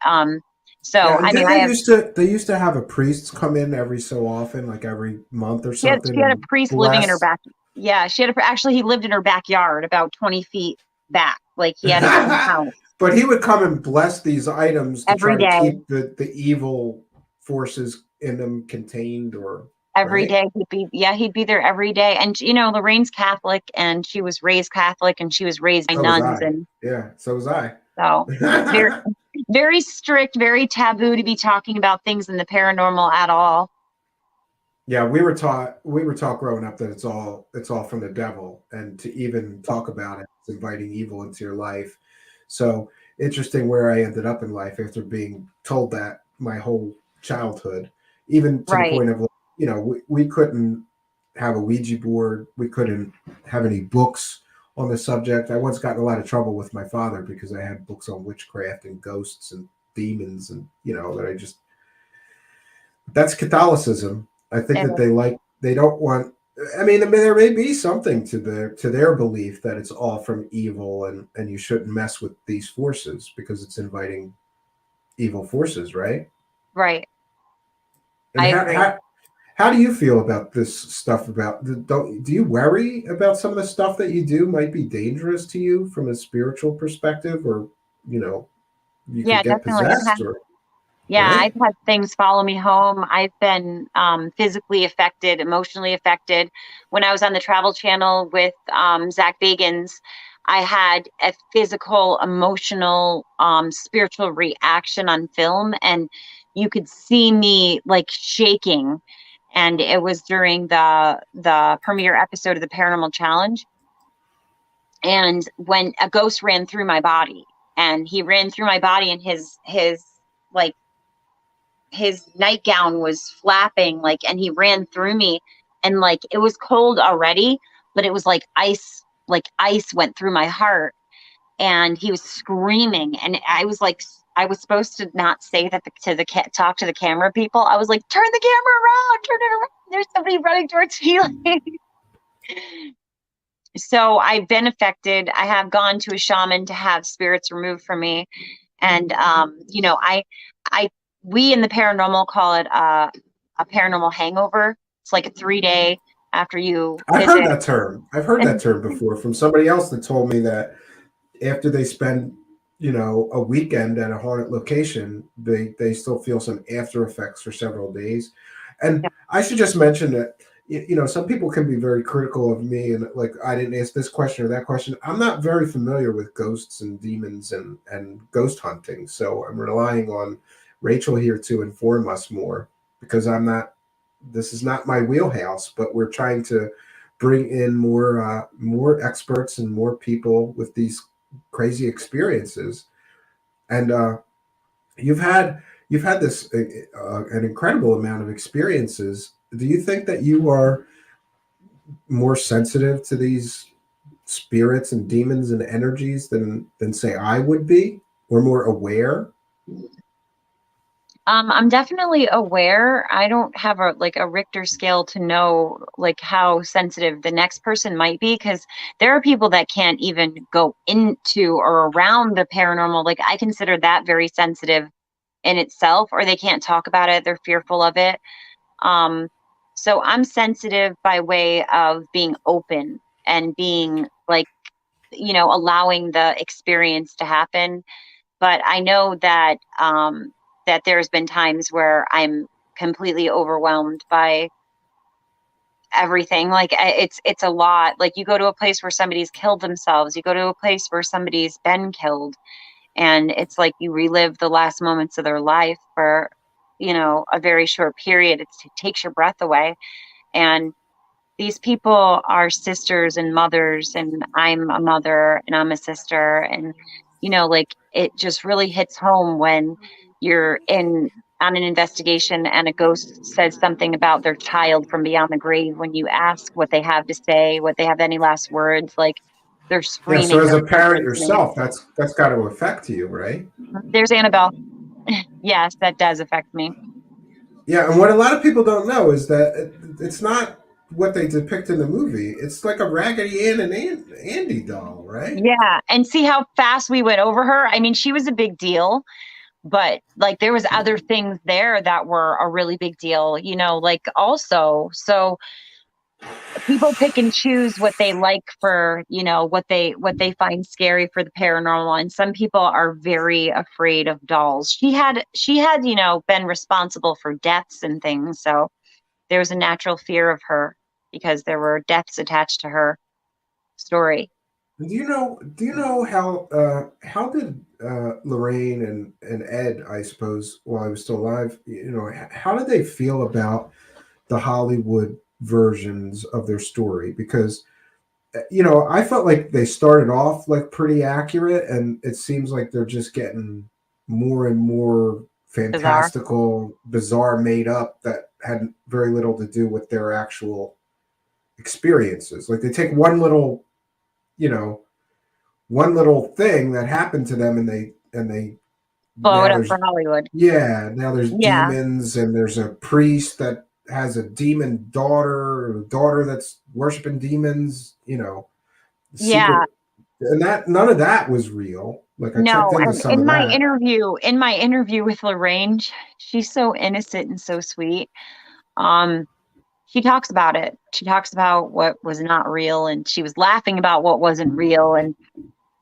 so Yeah, I mean, they used to have a priest come in every so often, like every month or she had something, a and priest living in her bless. back. Yeah, actually he lived in her backyard about 20 feet back. Like he had his own house. But he would come and bless these items to Every try to day. keep the evil forces in them contained, or Every right? day he'd be there every day. And you know, Lorraine's Catholic and she was raised Catholic and she was raised by So was nuns, I. and Yeah, so was I. so it's very very strict, very taboo to be talking about things in the paranormal at all. Yeah, we were taught growing up that it's all from the devil, and to even talk about it, it's inviting evil into your life. So interesting where I ended up in life after being told that my whole childhood, even to the Right. point of, you know, we couldn't have a Ouija board, we couldn't have any books on the subject. I once got in a lot of trouble with my father because I had books on witchcraft and ghosts and demons, and you know that I just that's Catholicism. I think that they don't want. I mean, there may be something to their belief that it's all from evil, and you shouldn't mess with these forces because it's inviting evil forces, right? Right. And I agree. how do you feel about this stuff? Do you worry about some of the stuff that you do might be dangerous to you from a spiritual perspective, or you know, you Yeah, could get definitely. possessed, or Yeah, right? I've had things follow me home. I've been physically affected, emotionally affected. When I was on the Travel Channel with Zach Bagans, I had a physical, emotional, spiritual reaction on film, and you could see me like shaking. And it was during the premiere episode of the Paranormal Challenge. And when a ghost ran through my body, and he ran through my body, and like his nightgown was flapping, like, and he ran through me, and like it was cold already, but it was like ice went through my heart, and he was screaming, and I was like, I was supposed to not say that talk to the camera people. I was like, turn the camera around, turn it around. There's somebody running towards me. So I've been affected. I have gone to a shaman to have spirits removed from me, and you know, we in the paranormal call it a paranormal hangover. It's like a 3-day after you I've heard visit. that term. I've heard that term before from somebody else that told me that after they spend, you know, a weekend at a haunted location, they still feel some after effects for several days. And I should just mention that, you know, some people can be very critical of me and like I didn't ask this question or that question. I'm not very familiar with ghosts and demons and ghost hunting, so I'm relying on Rachel here to inform us more because this is not my wheelhouse, but we're trying to bring in more experts and more people with these crazy experiences. And you've had this an incredible amount of experiences. Do you think that you are more sensitive to these spirits and demons and energies than say I would be, or more aware? I'm definitely aware. I don't have a Richter scale to know like how sensitive the next person might be, because there are people that can't even go into or around the paranormal. Like I consider that very sensitive in itself, or they can't talk about it. They're fearful of it. Um, so I'm sensitive by way of being open and being like, allowing the experience to happen. But I know that that there's been times where I'm completely overwhelmed by everything. Like it's a lot. Like you go to a place where somebody's killed themselves, you go to a place where somebody's been killed, and it's like you relive the last moments of their life for a very short period. It takes your breath away. And these people are sisters and mothers, and I'm a mother and I'm a sister. And, like it just really hits home when you're on an investigation and a ghost says something about their child from beyond the grave. When you ask what they have to say, what they have any last words, like they're Yeah. So screaming as their a parent children's name. yourself, that's got to affect you, right? There's Annabelle. Yes, that does affect me. Yeah. And what a lot of people don't know is that it's not what they depict in the movie. It's like a Raggedy Ann and Andy doll, right? Yeah. And see how fast we went over her? I mean, she was a big deal, but like there was other things there that were a really big deal, like also. So people pick and choose what they like for, what they find scary for the paranormal. And some people are very afraid of dolls. She had, been responsible for deaths and things. So there was a natural fear of her because there were deaths attached to her story. Do you know? Do you know how did Lorraine and Ed, I suppose, while he was still alive, how did they feel about the Hollywood versions of their story? Because I felt like they started off like pretty accurate, and it seems like they're just getting more and more Bizarre. fantastical, bizarre, made up that had very little to do with their actual experiences. Like they take you know, one little thing that happened to them, and they Blow now it up there's for Hollywood. now there's Yeah. demons, and there's a priest that has a demon daughter, or a daughter that's worshiping demons, Yeah. secret, and that none of that was real. Like I checked No, into and some of that. in my interview with Lorraine, she's so innocent and so sweet. Um, she talks about it. She talks about what was not real, and she was laughing about what wasn't real, and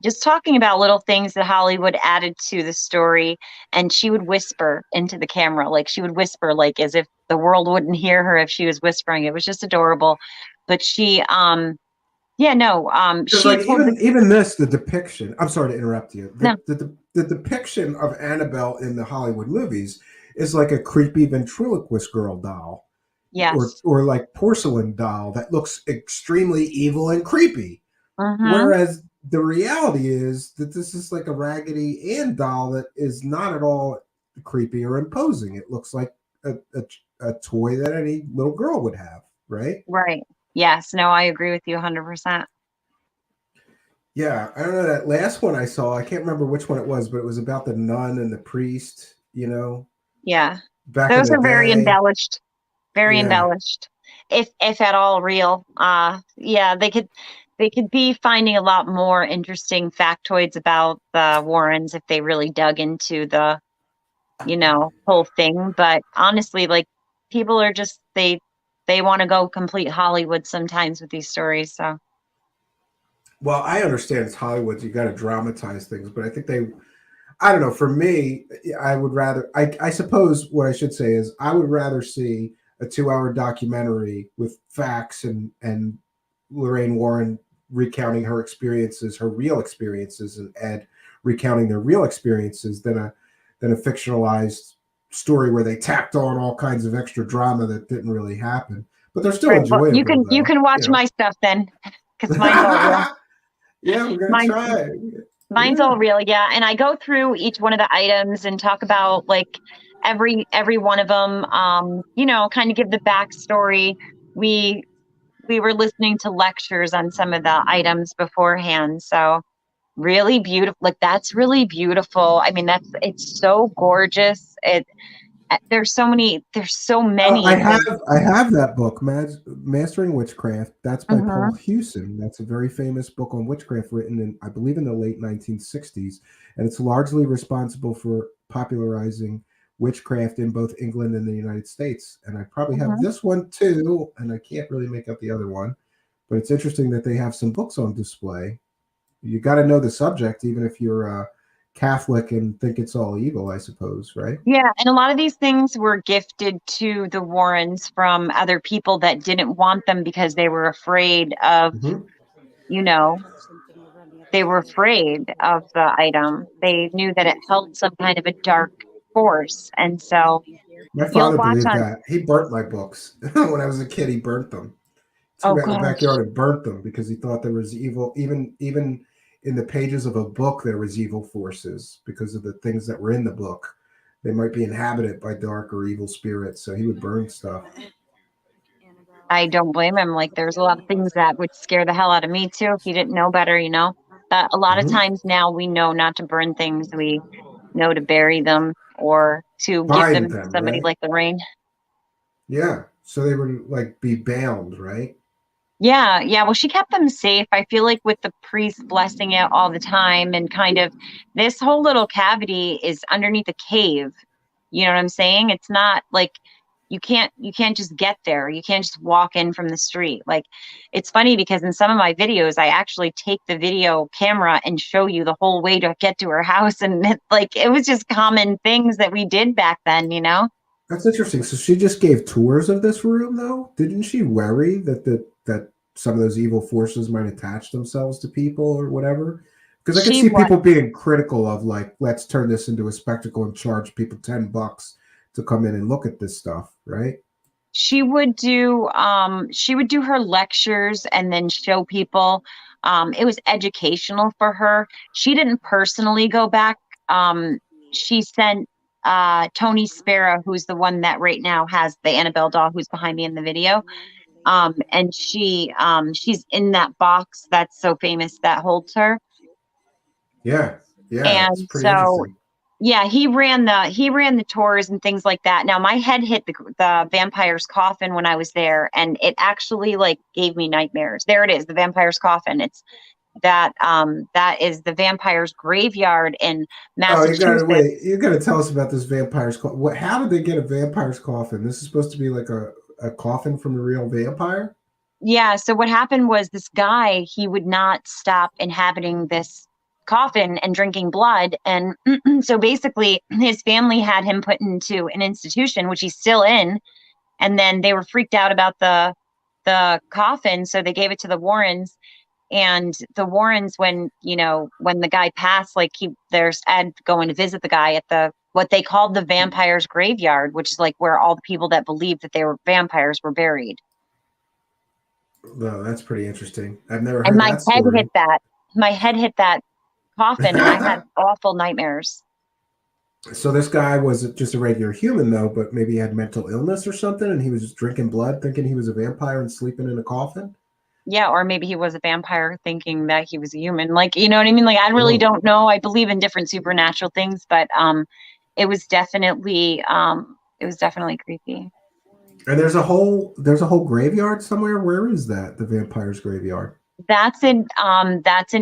just talking about little things that Hollywood added to the story. And she would whisper into the camera, like she would whisper, like as if the world wouldn't hear her if she was whispering. It was just adorable. But yeah, no, Because she like told the, even this, the depiction. I'm sorry to interrupt you. no, The depiction of Annabelle in the Hollywood movies is like a creepy ventriloquist girl doll, yes. or like porcelain doll that looks extremely evil and creepy. Mm-hmm. Whereas the reality is that this is like a Raggedy Ann doll that is not at all creepy or imposing. It looks like a toy that any little girl would have, right? Right. Yes. No, I agree with you 100%. Yeah, I don't know that last one I saw. I can't remember which one it was, but it was about the nun and the priest. Yeah. Back in Those the are very day. embellished, very Yeah. embellished. If at all real. Yeah, they could be finding a lot more interesting factoids about the Warrens if they really dug into the, whole thing. But honestly, like people are just they want to go complete Hollywood sometimes with these stories. So Well, I understand it's Hollywood. You got to dramatize things, but I think I don't know. For me, I would rather. I suppose what I should say is I would rather see a 2-hour documentary with facts and Lorraine Warren recounting her experiences, her real experiences, and Ed recounting their real experiences than a fictionalized story where they tacked on all kinds of extra drama that didn't really happen. But they're still right. Well, you enjoyable, you though. can watch my stuff then, because mine's all real. Yeah, we're gonna Mine try. Mine's Yeah. all real, yeah. And I go through each one of the items and talk about like every one of them. Kind of give the backstory. We we were listening to lectures on some of the items beforehand, so really beautiful. Like that's really beautiful. I mean, it's so gorgeous. There's so many. There's so many. I have that book, Mastering Witchcraft. That's by Mhm. Paul Hewson. That's a very famous book on witchcraft written in, I believe, in the late 1960s, and it's largely responsible for popularizing witchcraft in both England and the United States. And I probably have Mhm. this one too, and I can't really make out the other one, but it's interesting that they have some books on display. You got to know the subject, even if you're Catholic and think it's all evil, I suppose, right? Yeah, and a lot of these things were gifted to the Warrens from other people that didn't want them because they were afraid of, Mhm. you know, they were afraid of the item. They knew that it held some kind of a dark force. And so My you'll father watch believed on, that. He burnt my books when I was a kid. He burnt them. He oh went in the gosh, backyard and burnt them because he thought there was evil. Even in the pages of a book, there was evil forces because of the things that were in the book. They might be inhabited by dark or evil spirits. So he would burn stuff. I don't blame him. Like there's a lot of things that would scare the hell out of me too if you didn't know better, you know. But a lot of Mhm. times now we know not to burn things. We know to bury them or to give them Bind to them, somebody right? like Lorraine. Yeah. So they would like be bound, right? Yeah, yeah. Well, she kept them safe. I feel like with the priest blessing it all the time and kind of this whole little cavity is underneath a cave. You know what I'm saying? It's not like you can't just get there. You can't just walk in from the street. Like it's funny because in some of my videos I actually take the video camera and show you the whole way to get to her house and like it was just common things that we did back then, you know? That's interesting. So she just gave tours of this room, though. Didn't she worry that some of those evil forces might attach themselves to people or whatever? Because I could She see what people being critical of like, let's turn this into a spectacle and charge people $10 to come in and look at this stuff, right? she would do her lectures and then show people. It was educational for her. She didn't personally go back. She sent Tony Sparrow, who's the one that right now has the Annabelle doll who's behind me in the video. And she's in that box that's so famous that holds her. Yeah, yeah, it's And pretty so interesting. yeah, he ran the tours and things like that. Now my head hit the vampire's coffin when I was there, and it actually like gave me nightmares. There it is, the vampire's coffin. It's that is the vampire's graveyard in Oh, you got to Massachusetts. wait. You got to tell us about this vampire's coffin. What? How did they get a vampire's coffin? This is supposed to be like a coffin from a real vampire. Yeah, so what happened was this guy, he would not stop inhabiting this coffin and drinking blood. And so basically, his family had him put into an institution, which he's still in. And then they were freaked out about the coffin, so they gave it to the Warrens. And the Warrens, when the guy passed, like there's Ed going to visit the guy at the what they called the vampire's graveyard, which is like where all the people that believed that they were vampires were buried. No, that's pretty interesting. I've never And heard that story. my head hit that coffin and I had awful nightmares. So this guy was just a regular human, though, but maybe he had mental illness or something, and he was just drinking blood, thinking he was a vampire and sleeping in a coffin. Yeah, or maybe he was a vampire thinking that he was a human. Like, you know what I mean? Like, I really Whoa. don't know. I believe in different supernatural things, but it was definitely creepy. And there's a whole graveyard somewhere. Where is that? The vampire's graveyard. That's in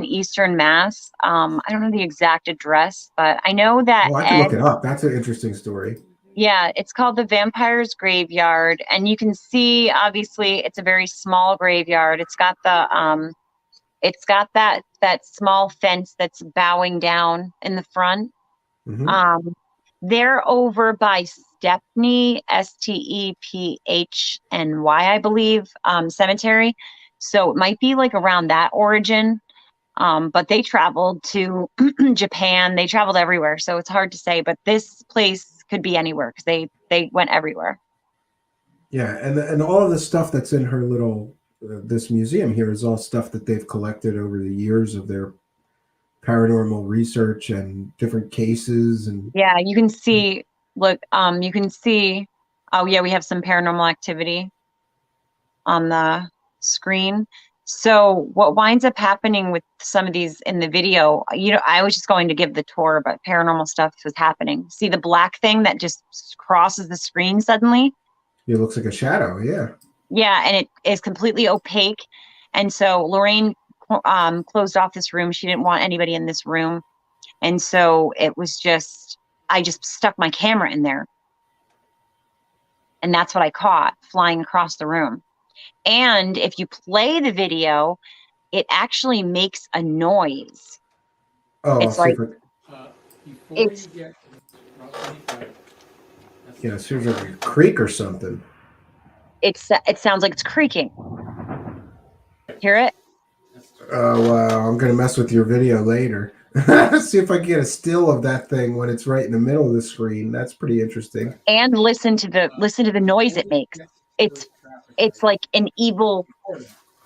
Eastern Mass. I don't know the exact address, but I know that Oh, I can Ed. look it up. That's an interesting story. Yeah, it's called the Vampire's Graveyard, and you can see obviously it's a very small graveyard. It's got that small fence that's bowing down in the front. Hmm. They're over by Stepney, StephnY, I believe, cemetery. So it might be like around that origin. But they traveled to Japan. They traveled everywhere, so it's hard to say. But this place could be anywhere because they went everywhere. Yeah, and all of the stuff that's in her little this museum here is all stuff that they've collected over the years of their paranormal research and different cases and. Yeah, you can see. Look, you can see. Oh yeah, we have some paranormal activity on the screen. So what winds up happening with some of these in the video, I was just going to give the tour, but paranormal stuff was happening. See the black thing that just crosses the screen suddenly? It looks like a shadow. Yeah. Yeah, and it is completely opaque. And so Lorraine closed off this room. She didn't want anybody in this room. And so it was just, I just stuck my camera in there. And that's what I caught flying across the room. And if you play the video, it actually makes a noise. Oh, It's like, it seems like a creak or something. it sounds like it's creaking. Hear it? Oh, wow. I'm going to mess with your video later. See if I can get a still of that thing when it's right in the middle of the screen. That's pretty interesting. And listen to the noise it makes. It's like an evil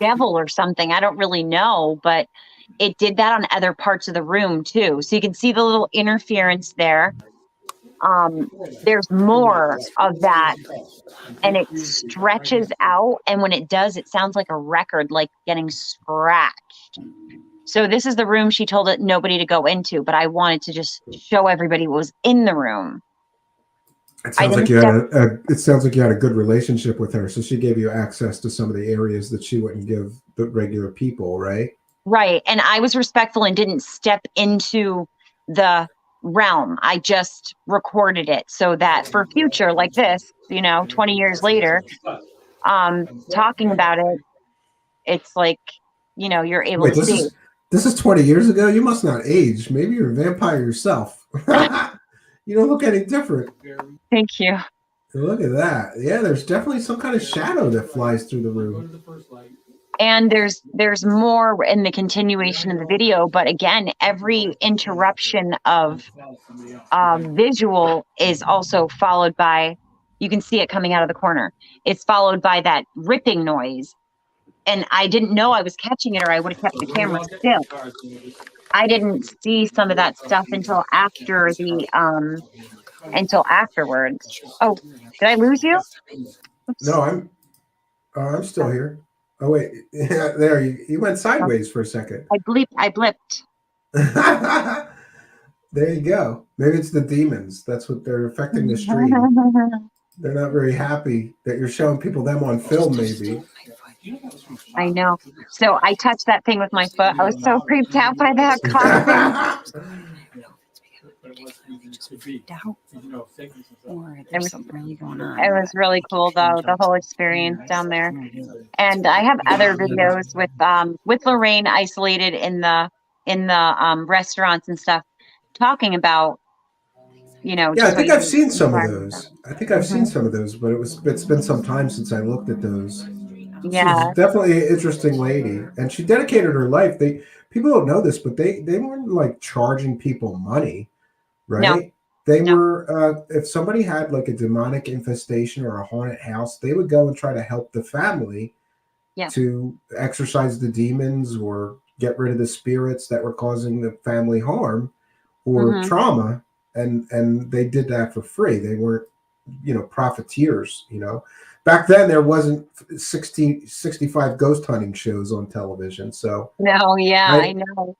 devil or something. I don't really know, but it did that on other parts of the room too. So you can see the little interference there. There's more of that, and it stretches out. And when it does, it sounds like a record, like getting scratched. So this is the room she told it nobody to go into, but I wanted to just show everybody what was in the room. It sounds like you had a good relationship with her, so she gave you access to some of the areas that she wouldn't give the regular people, right? Right, and I was respectful and didn't step into the realm. I just recorded it so that for future like this, 20 years later, talking about it, it's like, you're able to see. This is 20 years ago? You must not age. Maybe you're a vampire yourself. You don't look any different. Thank you. Look at that. Yeah, there's definitely some kind of shadow that flies through the room. And there's more in the continuation of the video, but again, every interruption of visual is also followed by, you can see it coming out of the corner. It's followed by that ripping noise. And I didn't know I was catching it, or I would have kept the camera still. I didn't see some of that stuff until after until afterwards. Oh, did I lose you? Oops. No, I'm still here. Oh wait, yeah, there you went sideways for a second. I blipped. There you go. Maybe it's the demons. That's what they're affecting the stream. They're not very happy that you're showing people them on film, maybe. I know. So I touched that thing with my foot. I was so creeped out by that coughing. There was something really going on. It was really cool though, the whole experience down there. And I have other videos with Lorraine isolated in the restaurants and stuff, talking about, Yeah, I think I've seen some of those. But it's been some time since I looked at those. Yeah, she's definitely an interesting lady, and she dedicated her life. People don't know this, but they weren't like charging people money, right? No. They were if somebody had like a demonic infestation or a haunted house, they would go and try to help the family to exorcise the demons or get rid of the spirits that were causing the family harm or trauma, and they did that for free. They weren't, profiteers, Back then, there wasn't 65 ghost hunting shows on television. So no, I know.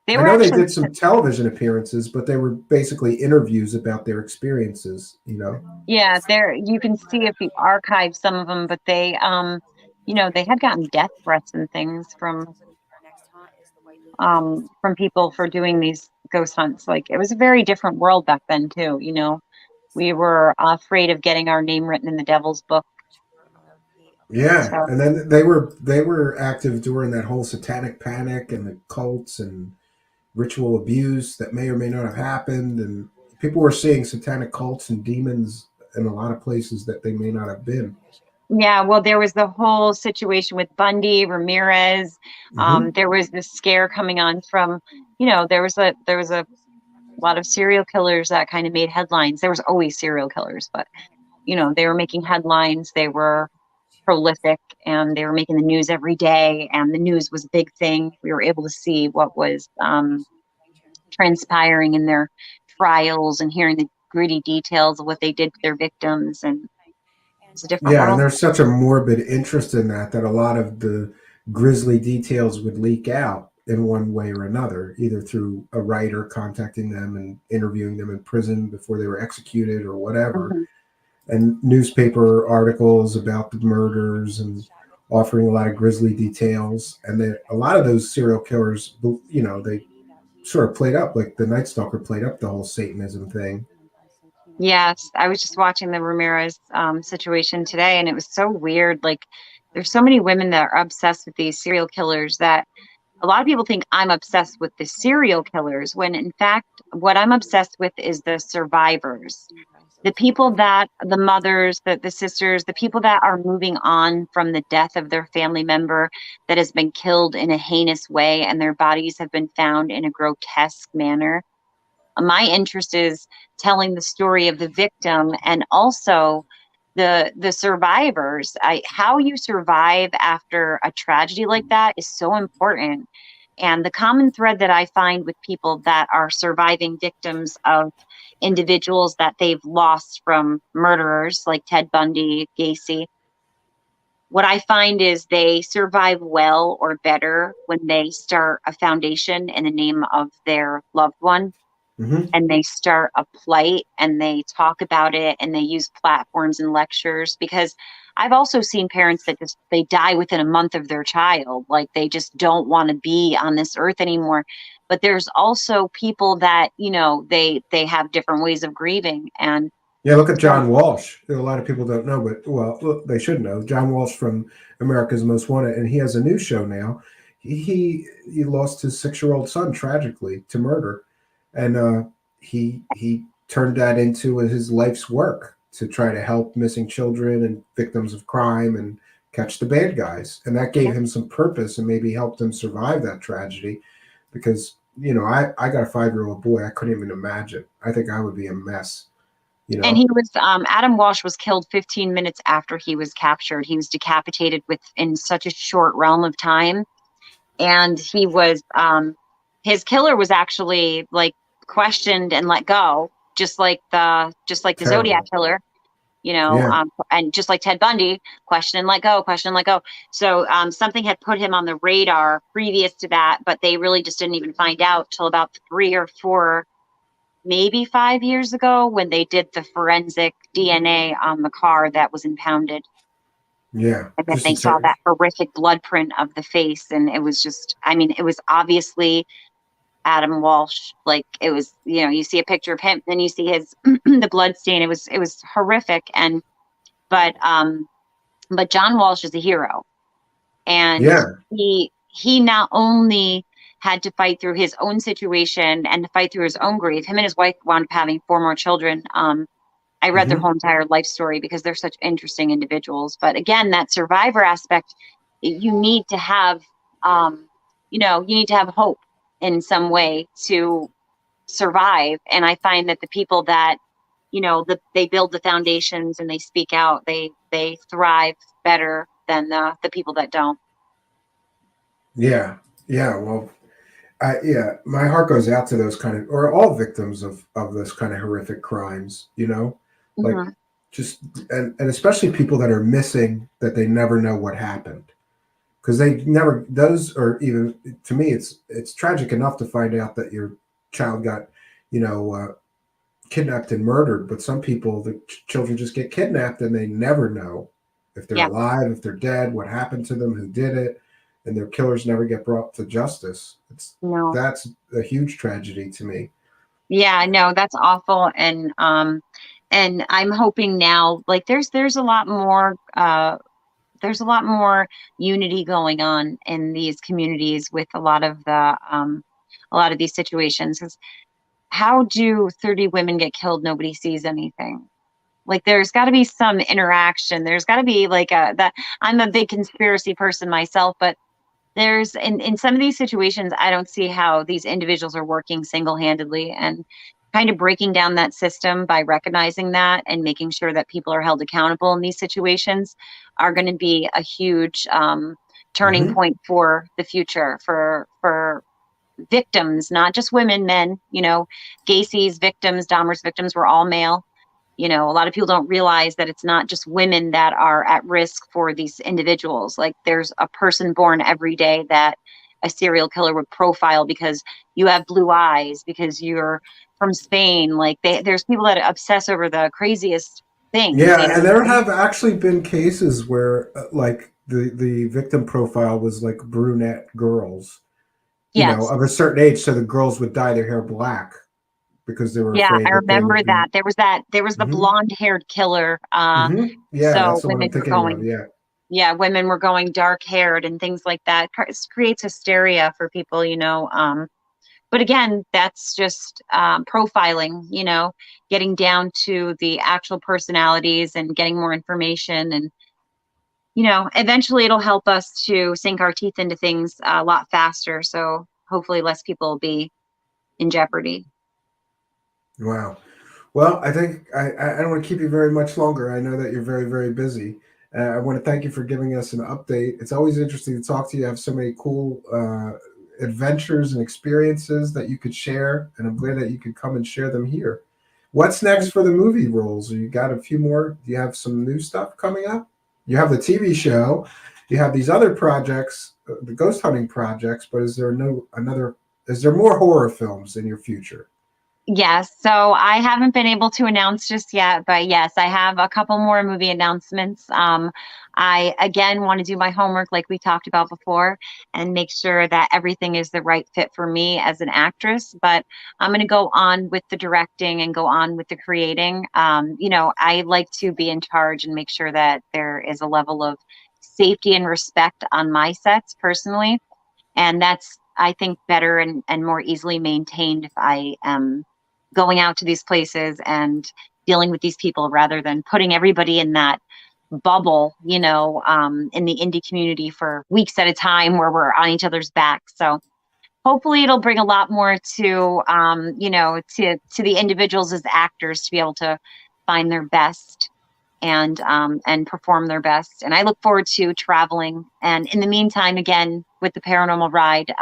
I know they did some television appearances, but they were basically interviews about their experiences, Yeah, you can see if you archive some of them, but they, they had gotten death threats and things from people for doing these ghost hunts. Like, it was a very different world back then too. We were afraid of getting our name written in the devil's book. Yeah, so. And then they were active during that whole satanic panic and the cults and ritual abuse that may or may not have happened, and people were seeing satanic cults and demons in a lot of places that they may not have been. Yeah, well, there was the whole situation with Bundy, Ramirez. There was this scare coming on from, there was a lot of serial killers that kind of made headlines. There was always serial killers, but they were making headlines. They were prolific, and they were making the news every day, and the news was a big thing. We were able to see what was transpiring in their trials and hearing the gritty details of what they did to their victims, and it's a different world. And there's such a morbid interest in that a lot of the grisly details would leak out in one way or another, either through a writer contacting them and interviewing them in prison before they were executed or whatever, Mhm. and newspaper articles about the murders and offering a lot of grisly details. And then a lot of those serial killers, they sort of played up, like the Night Stalker played up the whole Satanism thing. Yes, I was just watching the Ramirez situation today, and it was so weird. Like, there's so many women that are obsessed with these serial killers that a lot of people think I'm obsessed with the serial killers, when in fact, what I'm obsessed with is the survivors, the people that, the mothers, the sisters, the people that are moving on from the death of their family member that has been killed in a heinous way, and their bodies have been found in a grotesque manner. My interest is telling the story of the victim and also the survivors. How you survive after a tragedy like that is so important. And the common thread that I find with people that are surviving victims of individuals that they've lost from murderers like Ted Bundy, Gacy, what I find is they survive well or better when they start a foundation in the name of their loved one, Mm-hmm. and they start a plight and they talk about it and they use platforms and lectures. Because I've also seen parents that just, they die within a month of their child, like they just don't want to be on this earth anymore. But there's also people that, they have different ways of grieving. And Yeah, look at John Walsh. A lot of people don't know, but well, look, they should know. John Walsh from America's Most Wanted, and he has a new show now. He lost his 6-year-old son tragically to murder, and he turned that into his life's work to try to help missing children and victims of crime and catch the bad guys, and that gave him some purpose and maybe helped him survive that tragedy. Because I got a 5-year-old boy. I couldn't even imagine. I think I would be a mess. And he was Adam Walsh was killed 15 minutes after he was captured. He was decapitated within such a short realm of time, and he was his killer was actually like questioned and let go, just like the Zodiac Terrible. killer, Yeah. and just like Ted Bundy, question and let go, question and let go. So something had put him on the radar previous to that, but they really just didn't even find out till about 3 or 4, maybe 5 years ago, when they did the forensic DNA on the car that was impounded. Yeah. And then they saw that horrific blood print of the face. And it was just, it was obviously Adam Walsh. Like, it was, you see a picture of him, then you see his, the blood stain. It was horrific. But John Walsh is a hero. And Yeah. he not only had to fight through his own situation and to fight through his own grief. Him and his wife wound up having 4 more children. I read their whole entire life story because they're such interesting individuals. But again, that survivor aspect, you need to have, you need to have hope in some way to survive. And I find that the people that, they build the foundations and they speak out, they thrive better than the people that don't. Yeah. Yeah. Well, my heart goes out to those kind of, or all victims of this kind of horrific crimes, like Mhm. just, and especially people that are missing, that they never know what happened. Because those are, even to me, it's tragic enough to find out that your child got, kidnapped and murdered. But some people, the children just get kidnapped and they never know if they're Yeah. alive, if they're dead, what happened to them, who did it, and their killers never get brought to justice. No. That's a huge tragedy to me. Yeah, no, that's awful. And I'm hoping now, like there's a lot more unity going on in these communities with a lot of these situations. 'Cause how do 30 women get killed? Nobody sees anything. Like, there's got to be some interaction. There's got to be like that. I'm a big conspiracy person myself, but there's in some of these situations, I don't see how these individuals are working single-handedly, and kind of breaking down that system by recognizing that and making sure that people are held accountable in these situations are going to be a huge turning point for the future for victims, not just women, men. Gacy's victims, Dahmer's victims were all male. You know, a lot of people don't realize that it's not just women that are at risk for these individuals. Like there's a person born every day that a serial killer would profile because you have blue eyes, because you're from Spain. Like there's people that obsess over the craziest things. You Yeah, know and what there I mean? have actually been cases where like the victim profile was like brunette girls, Yes. of a certain age, so the girls would dye their hair black because they were Yeah, afraid I that they remember would be. that. There was the Hmm. blonde haired killer. Yeah, So that's the one I'm women were thinking of. going, Yeah. yeah, women were going dark haired and things like that. Creates hysteria for people, you know. But again, that's just profiling, you know, getting down to the actual personalities and getting more information. And, you know, eventually it'll help us to sink our teeth into things a lot faster. So hopefully less people will be in jeopardy. Wow. Well, I think I don't want to keep you very much longer. I know that you're very, very busy. I want to thank you for giving us an update. It's always interesting to talk to you. You have so many cool adventures and experiences that you could share, and I'm glad that you could come and share them here. What's next for the movie roles? You got a few more? Do you have some new stuff coming up? You have the TV show. You have these other projects, the ghost hunting projects. But is there no another? Is there more horror films in your future? Yes, so I haven't been able to announce just yet, but yes, I have a couple more movie announcements. I again want to do my homework like we talked about before and make sure that everything is the right fit for me as an actress. But I'm going to go on with the directing and go on with the creating. You know, I like to be in charge and make sure that there is a level of safety and respect on my sets personally. And that's, I think, better and more easily maintained if I am going out to these places and dealing with these people rather than putting everybody in that bubble, you know, in the indie community for weeks at a time where we're on each other's backs. So hopefully it'll bring a lot more to, you know, to the individuals as actors to be able to find their best and perform their best. And I look forward to traveling. And in the meantime, again, with the paranormal ride,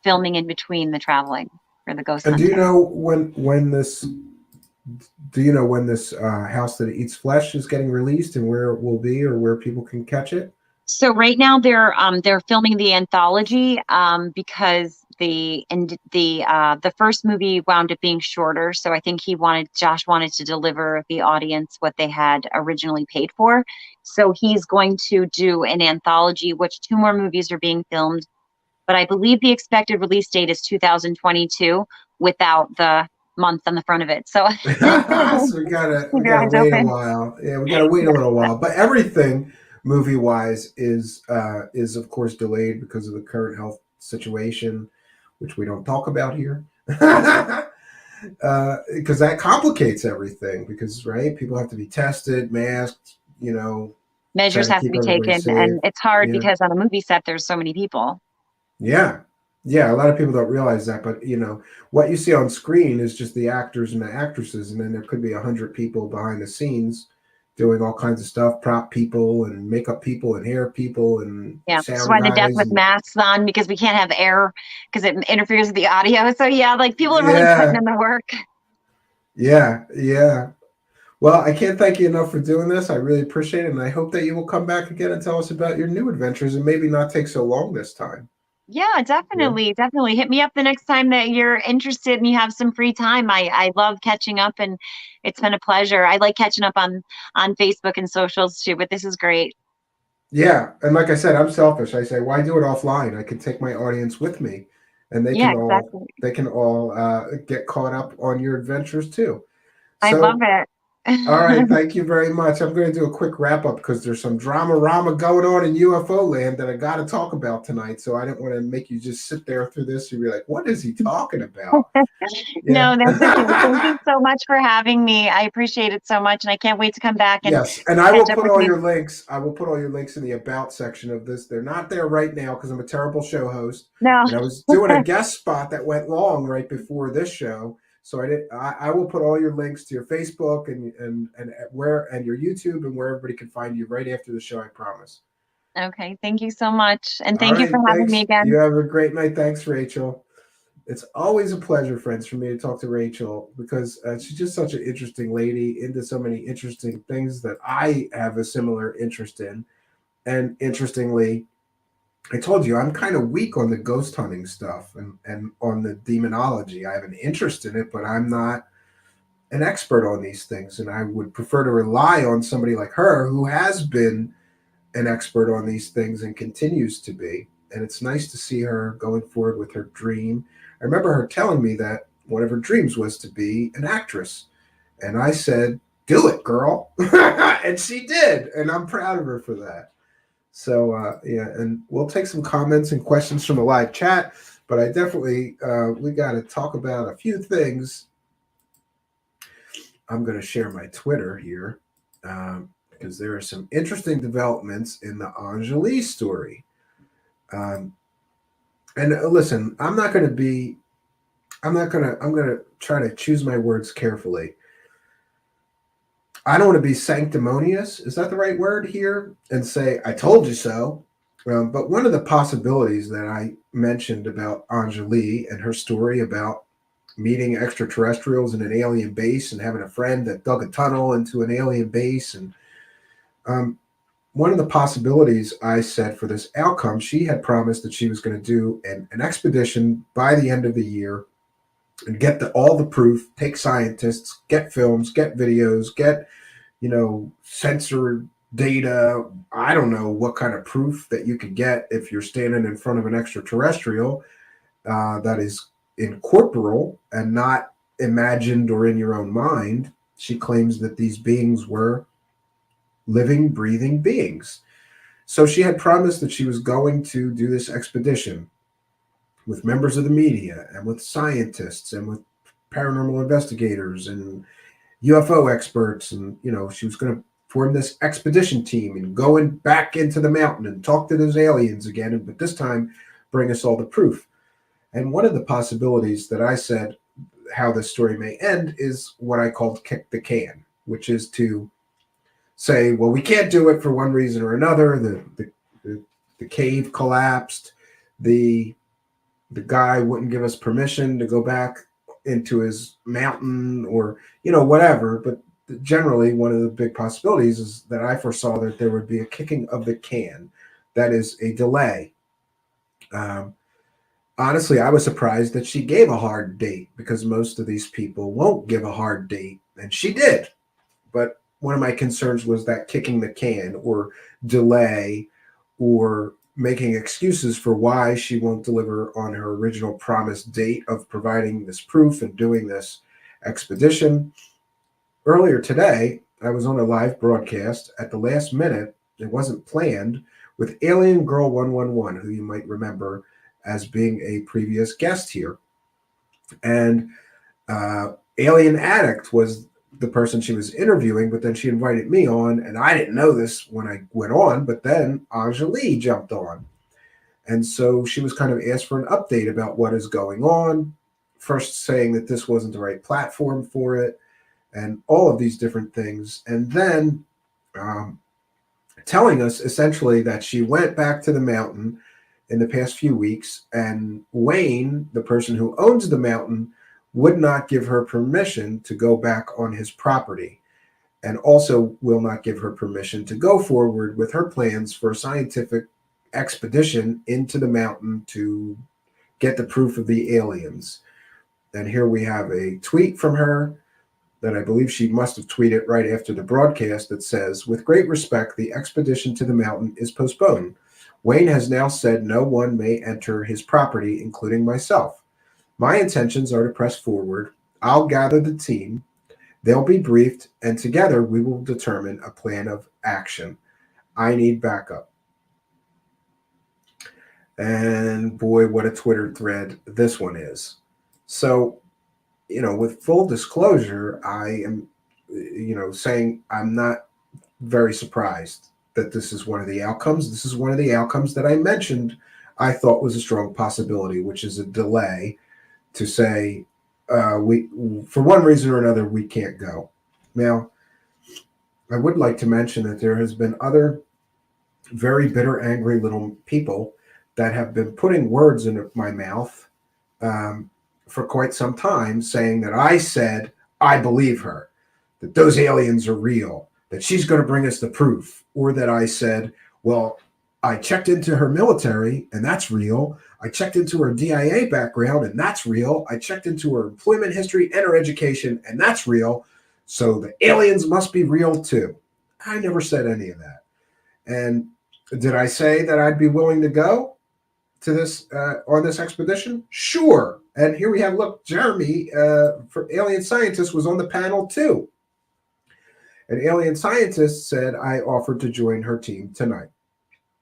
filming in between the traveling for the ghost And do you hunting. know when this? Do you know when this House That Eats Flesh is getting released and where it will be or where people can catch it? So right now they're filming the anthology because the first movie wound up being shorter. So I think Josh wanted to deliver the audience what they had originally paid for. So he's going to do an anthology, which 2 more movies are being filmed. But I believe the expected release date is 2022 without the month on the front of it. So So we keep your gotta eyes wait a open. while. Yeah, we gotta wait a little while. But everything movie wise is of course delayed because of the current health situation, which we don't talk about here. Because that complicates everything. Because right, people have to be tested, masked. Try Measures to have to keep be everybody taken, safe. and it's hard Yeah. because on a movie set there's so many people. Yeah. Yeah, a lot of people don't realize that, but what you see on screen is just the actors and the actresses, and then there could be 100 people behind the scenes doing all kinds of stuff, prop people and makeup people and hair people and Yeah, that's sound why the death guys with and masks on because we can't have air because it interferes with the audio. So yeah, like people are really putting yeah, in the work. yeah, yeah. Well, I can't thank you enough for doing this. I really appreciate it, and I hope that you will come back again and tell us about your new adventures and maybe not take so long this time. Yeah, Yeah. definitely. Hit me up the next time that you're interested and you have some free time. I love catching up and it's been a pleasure. I like catching up on Facebook and socials too, but this is great. Yeah, and like I said, I'm selfish. I say, why do it offline? I can take my audience with me, and they Yeah, can all exactly. they can all get caught up on your adventures too. I love So, it. all right, thank you very much. I'm going to do a quick wrap up because there's some drama going on in UFO land that I got to talk about tonight. So I didn't want to make you just sit there through this and be like, "What is he talking about?" Yeah. No, that's okay. Thank you so much for having me. I appreciate it so much, and I can't wait to come back and Yes, and I will catch up put with all you. your links. I will put all your links in the about section of this. They're not there right now because I'm a terrible show host, No. and I was doing a guest spot that went long right before this show. So I did. I will put all your links to your Facebook and your YouTube and where everybody can find you right after the show. I promise. Okay, thank you so much. And All thank you for right, having me thanks. You again. have a great night. Thanks, Rachel. It's always a pleasure, friends, for me to talk to Rachel because she's just such an interesting lady into so many interesting things that I have a similar interest in. And interestingly, I told you I'm kind of weak on the ghost hunting stuff and on the demonology. I have an interest in it, but I'm not an expert on these things. And I would prefer to rely on somebody like her who has been an expert on these things and continues to be. And it's nice to see her going forward with her dream. I remember her telling me that one of her dreams was to be an actress. And I said, do it, girl. And she did. And I'm proud of her for that. So, yeah, and we'll take some comments and questions from the live chat. But I definitely, we got to talk about a few things. I'm going to share my Twitter here. Because there are some interesting developments in the Anjali story. And listen, I'm going to try to choose my words carefully. I don't want to be sanctimonious. Is that the right word here? And say, I told you so. But one of the possibilities that I mentioned about Anjali and her story about meeting extraterrestrials in an alien base and having a friend that dug a tunnel into an alien base. And one of the possibilities I said for this outcome, she had promised that she was going to do an expedition by the end of the year and get all the proof, take scientists, get films, get videos, get, sensor data. I don't know what kind of proof that you could get if you're standing in front of an extraterrestrial that is incorporeal and not imagined or in your own mind. She claims that these beings were living, breathing beings. So she had promised that she was going to do this expedition with members of the media and with scientists and with paranormal investigators and UFO experts. And, she was going to form this expedition team and go back into the mountain and talk to those aliens again, but this time bring us all the proof. And one of the possibilities that I said how this story may end is what I called kick the can, which is to say, well, we can't do it for one reason or another. The cave collapsed. The guy wouldn't give us permission to go back into his mountain or, whatever. But generally, one of the big possibilities is that I foresaw that there would be a kicking of the can. That is a delay. Honestly, I was surprised that she gave a hard date because most of these people won't give a hard date. And she did. But one of my concerns was that kicking the can or delay or making excuses for why she won't deliver on her original promised date of providing this proof and doing this expedition. Earlier today, I was on a live broadcast at the last minute. It wasn't planned with Alien Girl 111, who you might remember as being a previous guest here. And Alien Addict was the person she was interviewing, but then she invited me on, and I didn't know this when I went on, but then Anjali jumped on. And so she was kind of asked for an update about what is going on, first saying that this wasn't the right platform for it, and all of these different things. And then telling us essentially that she went back to the mountain in the past few weeks, and Wayne, the person who owns the mountain, would not give her permission to go back on his property, and also will not give her permission to go forward with her plans for a scientific expedition into the mountain to get the proof of the aliens. And here we have a tweet from her that I believe she must have tweeted right after the broadcast that says, "With great respect, the expedition to the mountain is postponed. Wayne has now said no one may enter his property, including myself. My intentions are to press forward. I'll gather the team. They'll be briefed, and together we will determine a plan of action. I need backup." And boy, what a Twitter thread this one is. So, with full disclosure, I am, saying I'm not very surprised that this is one of the outcomes. This is one of the outcomes that I mentioned I thought was a strong possibility, which is a delay to say, we, for one reason or another, we can't go. Now, I would like to mention that there has been other very bitter, angry little people that have been putting words in my mouth for quite some time saying that I said, I believe her, that those aliens are real, that she's going to bring us the proof, or that I said, well, I checked into her military and that's real. I checked into her DIA background and that's real. I checked into her employment history and her education and that's real. So the aliens must be real too. I never said any of that. And did I say that I'd be willing to go to this on this expedition? Sure. And here we have, look, Jeremy for Alien Scientist was on the panel too. An alien scientist said I offered to join her team tonight.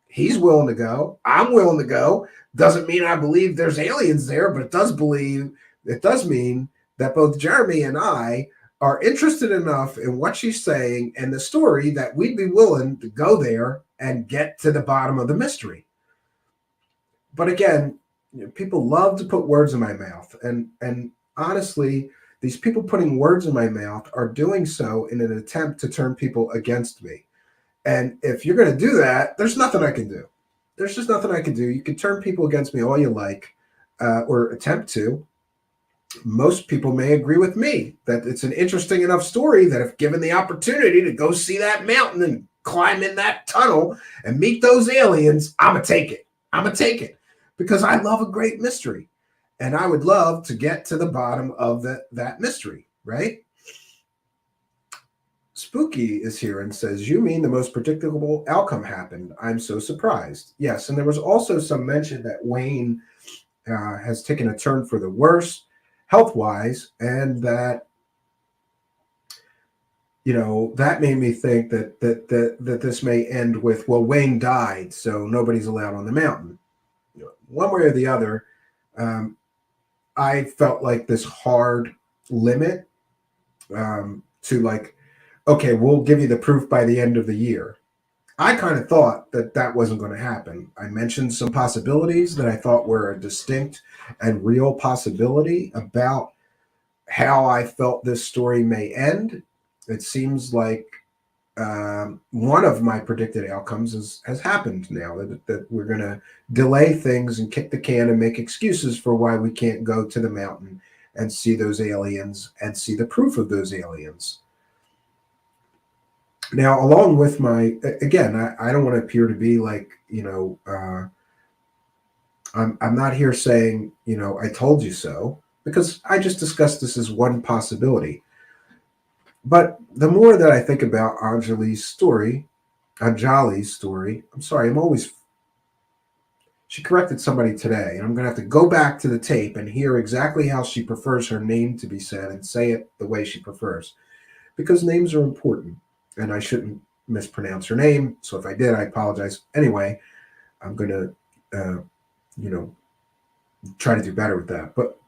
He's willing to go. I'm willing to go. Doesn't mean I believe there's aliens there, but it does mean that both Jeremy and I are interested enough in what she's saying and the story that we'd be willing to go there and get to the bottom of the mystery. But again, people love to put words in my mouth. And honestly, these people putting words in my mouth are doing so in an attempt to turn people against me. And if you're going to do that, there's nothing I can do. There's just nothing I can do. You can turn people against me all you like, or attempt to. Most people may agree with me that it's an interesting enough story that if given the opportunity to go see that mountain and climb in that tunnel and meet those aliens, I'm going to take it. I'm going to take it because I love a great mystery. And I would love to get to the bottom of that mystery, right? Spooky is here and says, you mean the most predictable outcome happened? I'm so surprised. Yes, and there was also some mention that Wayne has taken a turn for the worse health-wise, and that, that made me think that this may end with, well, Wayne died, so nobody's allowed on the mountain. One way or the other, I felt like this hard limit to like, okay, we'll give you the proof by the end of the year. I kind of thought that wasn't going to happen. I mentioned some possibilities that I thought were a distinct and real possibility about how I felt this story may end. It seems like one of my predicted outcomes has happened now, that we're going to delay things and kick the can and make excuses for why we can't go to the mountain and see those aliens and see the proof of those aliens. Now, along with again, I don't want to appear to be like, I'm not here saying, I told you so, because I just discussed this as one possibility. But the more that I think about Anjali's story, she corrected somebody today, and I'm going to have to go back to the tape and hear exactly how she prefers her name to be said and say it the way she prefers, because names are important. And I shouldn't mispronounce her name. So if I did, I apologize. Anyway, I'm going to, try to do better with that. But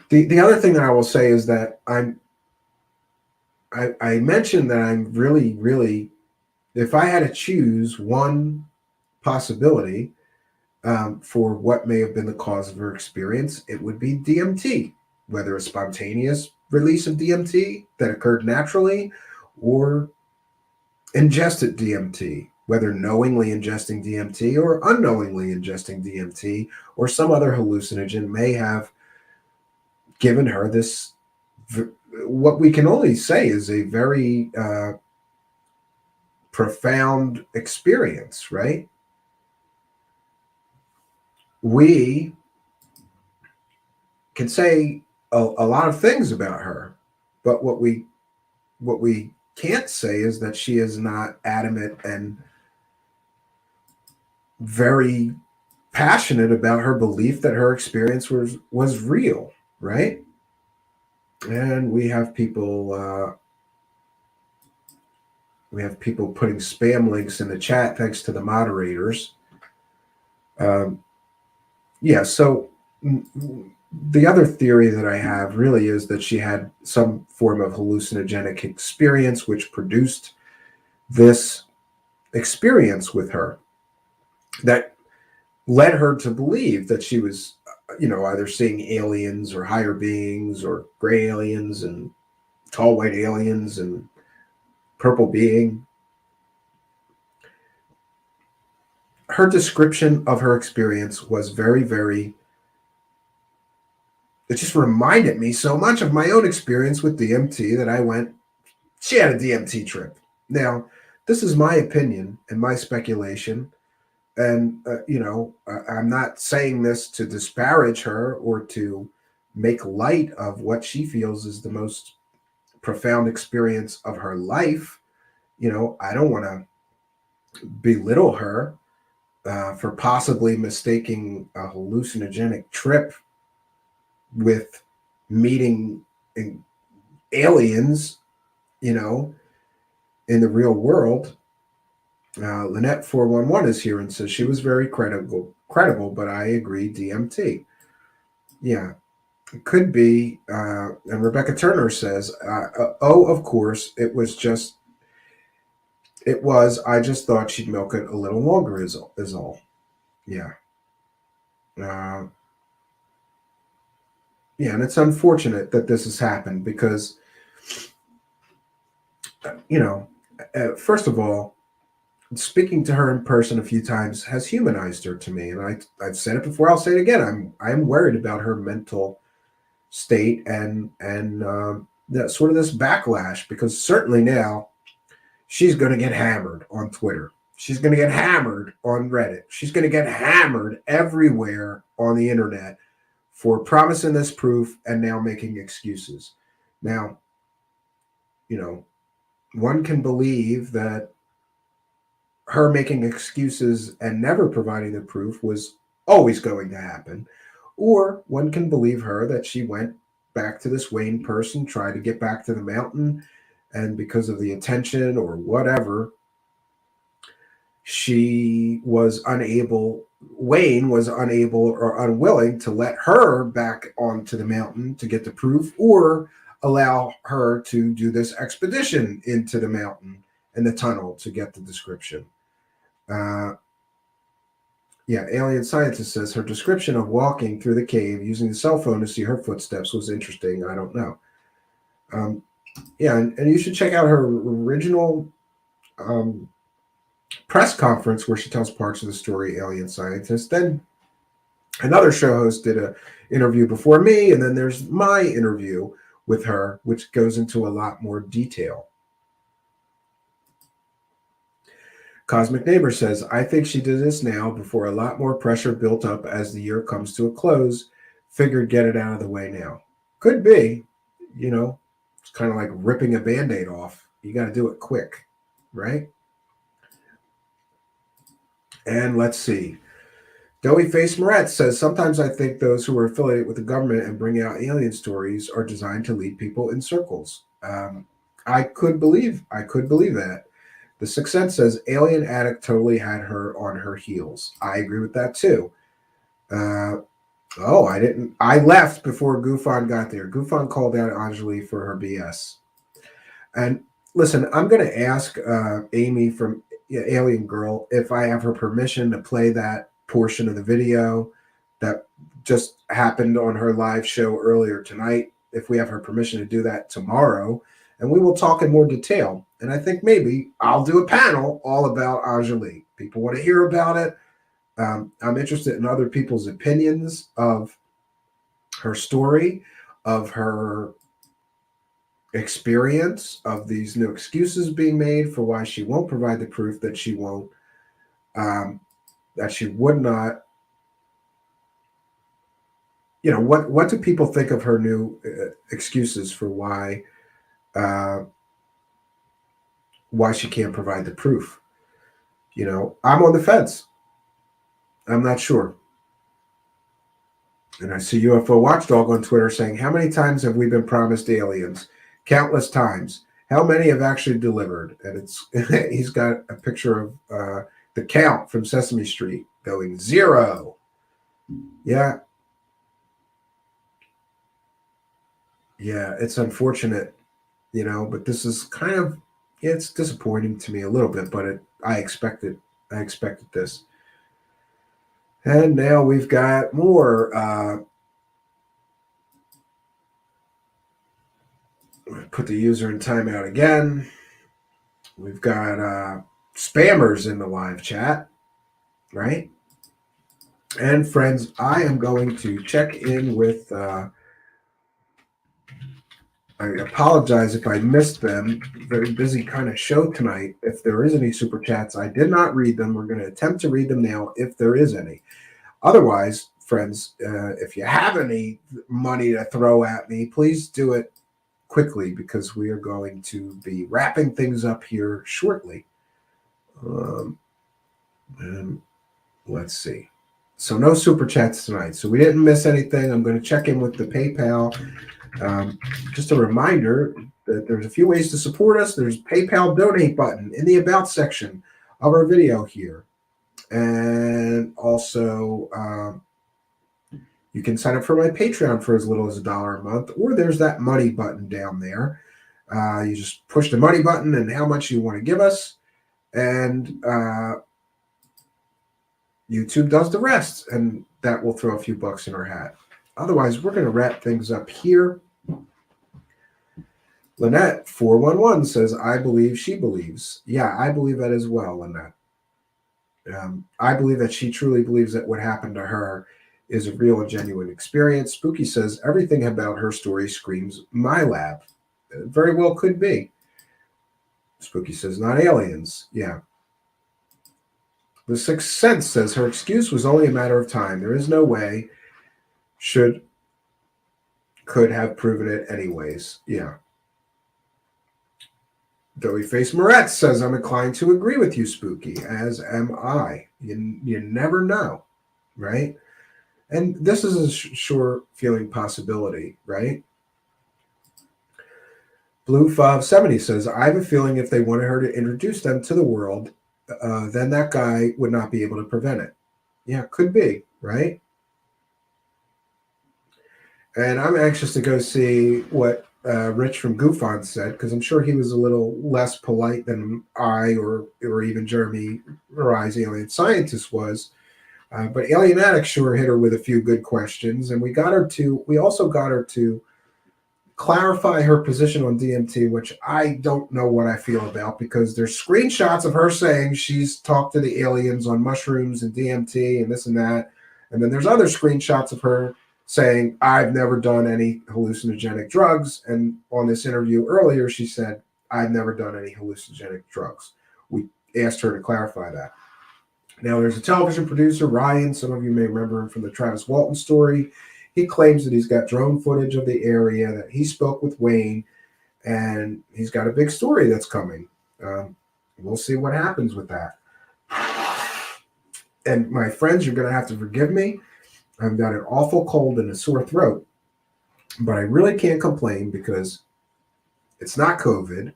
the other thing that I will say is that I mentioned that I'm really, really, if I had to choose one possibility for what may have been the cause of her experience, it would be DMT, whether a spontaneous release of DMT that occurred naturally, or ingested DMT, whether knowingly ingesting DMT or unknowingly ingesting DMT, or some other hallucinogen may have given her this, what we can only say is a very profound experience, right? We can say a lot of things about her, but what we can't say is that she is not adamant and very passionate about her belief that her experience was real, right? And we have people putting spam links in the chat thanks to the moderators. So the other theory that I have really is that she had some form of hallucinogenic experience which produced this experience with her that led her to believe that she was, either seeing aliens or higher beings or gray aliens and tall white aliens and purple being. Her description of her experience was very, very it just reminded me so much of my own experience with DMT that I went, she had a DMT trip. Now, this is my opinion and my speculation. And, I'm not saying this to disparage her or to make light of what she feels is the most profound experience of her life. I don't want to belittle her for possibly mistaking a hallucinogenic trip with meeting aliens, in the real world. Lynette 411 is here and says she was very credible, but I agree, DMT. Yeah, it could be. And Rebecca Turner says, of course, it was. I just thought she'd milk it a little longer is all. Yeah. Yeah, and it's unfortunate that this has happened because, first of all, speaking to her in person a few times has humanized her to me, and I've said it before. I'll say it again. I'm worried about her mental state and that sort of this backlash, because certainly now she's going to get hammered on Twitter. She's going to get hammered on Reddit. She's going to get hammered everywhere on the internet for promising this proof and now making excuses. Now, one can believe that her making excuses and never providing the proof was always going to happen. Or one can believe her that she went back to this Wayne person, tried to get back to the mountain, and because of the attention or whatever, Wayne was unable or unwilling to let her back onto the mountain to get the proof or allow her to do this expedition into the mountain and the tunnel to get the description. Alien Scientist says her description of walking through the cave using the cell phone to see her footsteps was interesting. I don't know. And you should check out her original press conference where she tells parts of the story, Alien Scientist. Then another show host did an interview before me, and then there's my interview with her, which goes into a lot more detail. Cosmic Neighbor says, I think she did this now before a lot more pressure built up as the year comes to a close. Figured get it out of the way now. Could be, it's kind of like ripping a Band-Aid off. You got to do it quick, right? And let's see. Doughy Face Moretz says, sometimes I think those who are affiliated with the government and bring out alien stories are designed to lead people in circles. I could believe that. The Sixth Sense says, Alien Addict totally had her on her heels. I agree with that too. I didn't. I left before Gufan got there. Gufan called out Anjali for her BS. And listen, I'm going to ask Amy from Alien Girl if I have her permission to play that portion of the video that just happened on her live show earlier tonight. If we have her permission to do that tomorrow, and we will talk in more detail. And I think maybe I'll do a panel all about Anjali. People want to hear about it. I'm interested in other people's opinions of her story, of her experience, of these new excuses being made for why she won't provide the proof, that she won't, that she would not. What do people think of her new excuses for why she can't provide the proof? I'm on the fence. I'm not sure. And I see UFO Watchdog on Twitter saying, how many times have we been promised aliens? Countless times. How many have actually delivered? And he's got a picture of the Count from Sesame Street going 0. Yeah. Yeah, it's unfortunate, but this is kind of, it's disappointing to me a little bit, but I expected this. And now we've got more. Put the user in timeout again. We've got spammers in the live chat, right? And friends, I am going to check in with I apologize if I missed them. Very busy kind of show tonight. If there is any super chats, I did not read them. We're going to attempt to read them now if there is any. Otherwise, friends, if you have any money to throw at me, please do it quickly because we are going to be wrapping things up here shortly. And let's see. So no super chats tonight. So we didn't miss anything. I'm going to check in with the PayPal. Just a reminder that there's a few ways to support us. There's a PayPal donate button in the about section of our video here. And also, you can sign up for my Patreon for as little as $1 a month, or there's that money button down there. You just push the money button and how much you want to give us. And YouTube does the rest, and that will throw a few bucks in our hat. Otherwise, we're going to wrap things up here. Lynette 411 says, I believe she believes. Yeah, I believe that as well, Lynette. I believe that she truly believes that what happened to her is a real and genuine experience. Spooky says, everything about her story screams my lab. It very well could be. Spooky says, not aliens. Yeah. The Sixth Sense says, her excuse was only a matter of time. There is no way could have proven it anyways. Yeah. Doughy Face Moretz says, I'm inclined to agree with you, Spooky, as am I. You never know, right? And this is a sure feeling possibility, right? Blue 570 says, I have a feeling if they wanted her to introduce them to the world, then that guy would not be able to prevent it. Yeah, could be, right? And I'm anxious to go see what Rich from Goofon said, because I'm sure he was a little less polite than I or even Jeremy Rise Alien Scientist was. But Alien Addict sure hit her with a few good questions, and we also got her to clarify her position on DMT, which I don't know what I feel about, because there's screenshots of her saying she's talked to the aliens on mushrooms and DMT and this and that. And then there's other screenshots of her saying, I've never done any hallucinogenic drugs. And on this interview earlier, she said, I've never done any hallucinogenic drugs. We asked her to clarify that. Now, there's a television producer, Ryan. Some of you may remember him from the Travis Walton story. He claims that he's got drone footage of the area, that he spoke with Wayne, and he's got a big story that's coming. We'll see what happens with that. And my friends, you're going to have to forgive me. I've got an awful cold and a sore throat, but I really can't complain because it's not COVID,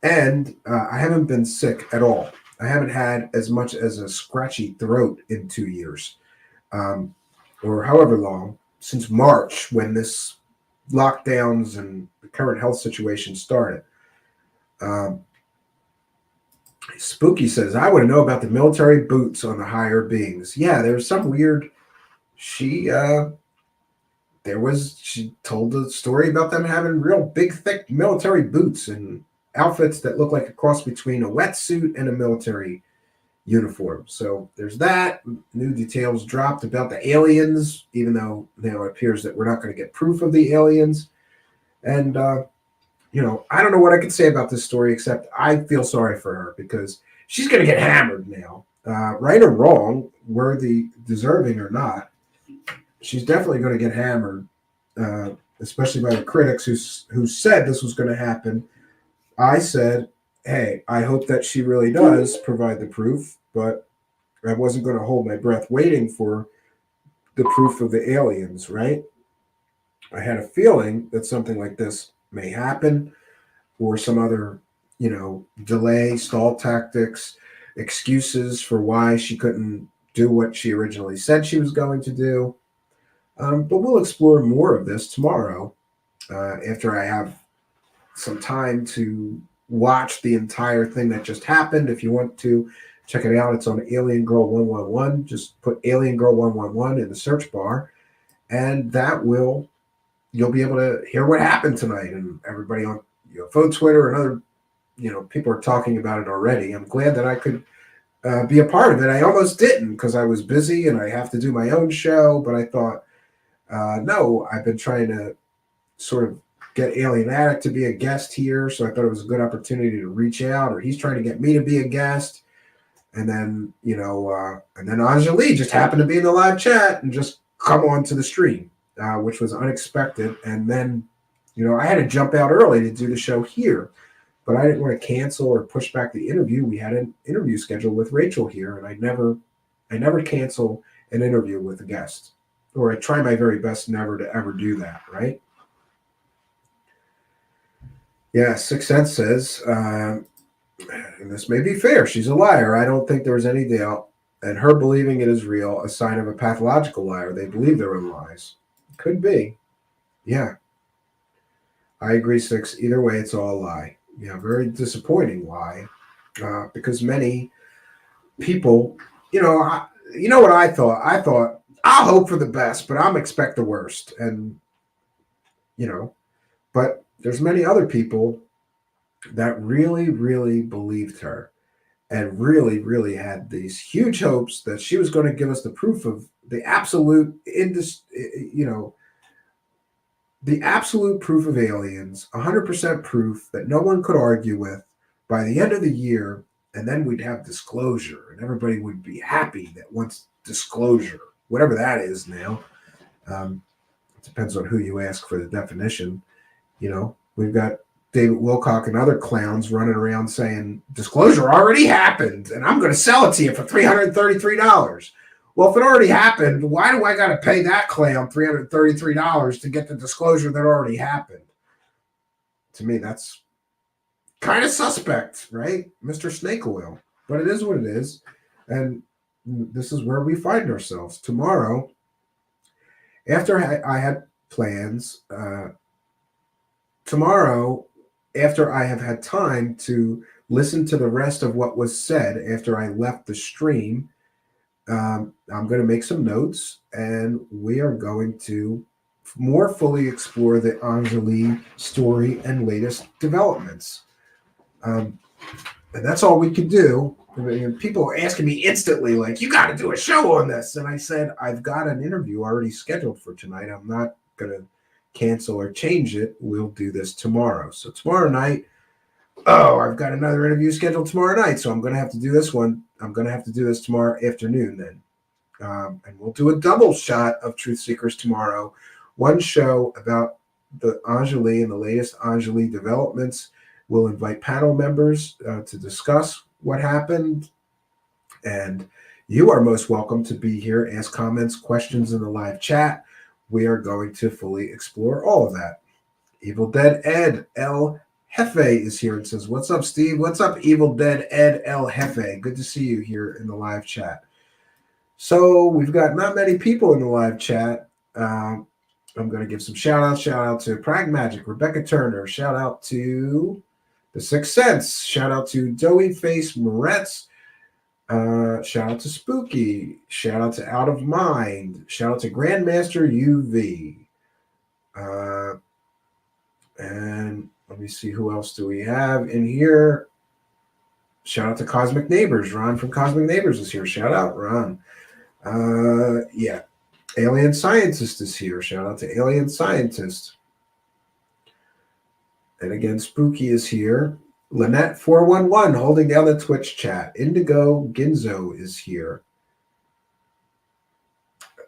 and I haven't been sick at all. I haven't had as much as a scratchy throat in 2 years, or however long, since March, when this lockdowns and the current health situation started. Spooky says, I want to know about the military boots on the higher beings. Yeah, there's some weird... She told the story about them having real big, thick military boots and outfits that look like a cross between a wetsuit and a military uniform. So there's that. New details dropped about the aliens, even though now it appears that we're not going to get proof of the aliens. And, I don't know what I can say about this story, except I feel sorry for her because she's going to get hammered now. Right or wrong, worthy, deserving or not, she's definitely going to get hammered, especially by the critics who said this was going to happen. I said, hey, I hope that she really does provide the proof, but I wasn't going to hold my breath waiting for the proof of the aliens, right? I had a feeling that something like this may happen, or some other, delay, stall tactics, excuses for why she couldn't do what she originally said she was going to do. But we'll explore more of this tomorrow after I have some time to watch the entire thing that just happened. If you want to check it out, it's on Alien Girl 111. Just put Alien Girl 111 in the search bar, and you'll be able to hear what happened tonight. And everybody on UFO Twitter and other people are talking about it already. I'm glad that I could be a part of it. I almost didn't because I was busy and I have to do my own show, but I thought, no, I've been trying to sort of get Alien Addict to be a guest here, so I thought it was a good opportunity to reach out, or he's trying to get me to be a guest. And then, and then Anjali just happened to be in the live chat and just come on to the stream, which was unexpected. And then, I had to jump out early to do the show here, but I didn't want to cancel or push back the interview. We had an interview scheduled with Rachel here, and I never cancel an interview with a guest, or I try my very best never to ever do that, right? Yeah, Sixth Sense says, and this may be fair, she's a liar. I don't think there was any doubt. And her believing it is real, a sign of a pathological liar. They believe their own lies. Could be. Yeah. I agree, Six. Either way, it's all a lie. Yeah, very disappointing lie. Because many people, you know what I thought? I thought, I'll hope for the best, but I'm expect the worst. And, but there's many other people that really, really believed her and really, really had these huge hopes that she was going to give us the proof of the absolute, the absolute proof of aliens, 100% proof that no one could argue with by the end of the year. And then we'd have disclosure and everybody would be happy that once disclosure, whatever that is now, it depends on who you ask for the definition. We've got David Wilcock and other clowns running around saying disclosure already happened and I'm going to sell it to you for $333. Well, if it already happened, why do I got to pay that clown $333 to get the disclosure that already happened? To me, that's kind of suspect, right? Mr. Snake Oil. But it is what it is. And this is where we find ourselves. Tomorrow, after I had plans, tomorrow, after I have had time to listen to the rest of what was said after I left the stream, I'm going to make some notes and we are going to more fully explore the Anjali story and latest developments. And that's all we could do. People are asking me instantly, like, you got to do a show on this. And I said, I've got an interview already scheduled for tonight. I'm not going to cancel or change it. We'll do this tomorrow. So tomorrow night, I've got another interview scheduled tomorrow night. So I'm going to have to do this one. I'm going to have to do this tomorrow afternoon then. And we'll do a double shot of Truth Seekers tomorrow. One show about the Anjali and the latest Anjali developments. We'll invite panel members to discuss what happened. And you are most welcome to be here, ask comments, questions in the live chat. We are going to fully explore all of that. Evil Dead Ed El Jefe is here and says, what's up, Steve? What's up, Evil Dead Ed El Jefe? Good to see you here in the live chat. So we've got not many people in the live chat. I'm going to give some shout out to Prag Magic, Rebecca Turner, shout out to The Sixth Sense, shout out to Doughy Face Moretz, shout out to Spooky, shout out to Out of Mind, shout out to Grandmaster UV. And let me see, who else do we have in here? Shout out to Cosmic Neighbors. Ron from Cosmic Neighbors is here. Shout out, Ron. Yeah. Alien Scientist is here. Shout out to Alien Scientist. And again, Spooky is here. Lynette411 holding down the Twitch chat. Indigo Ginzo is here.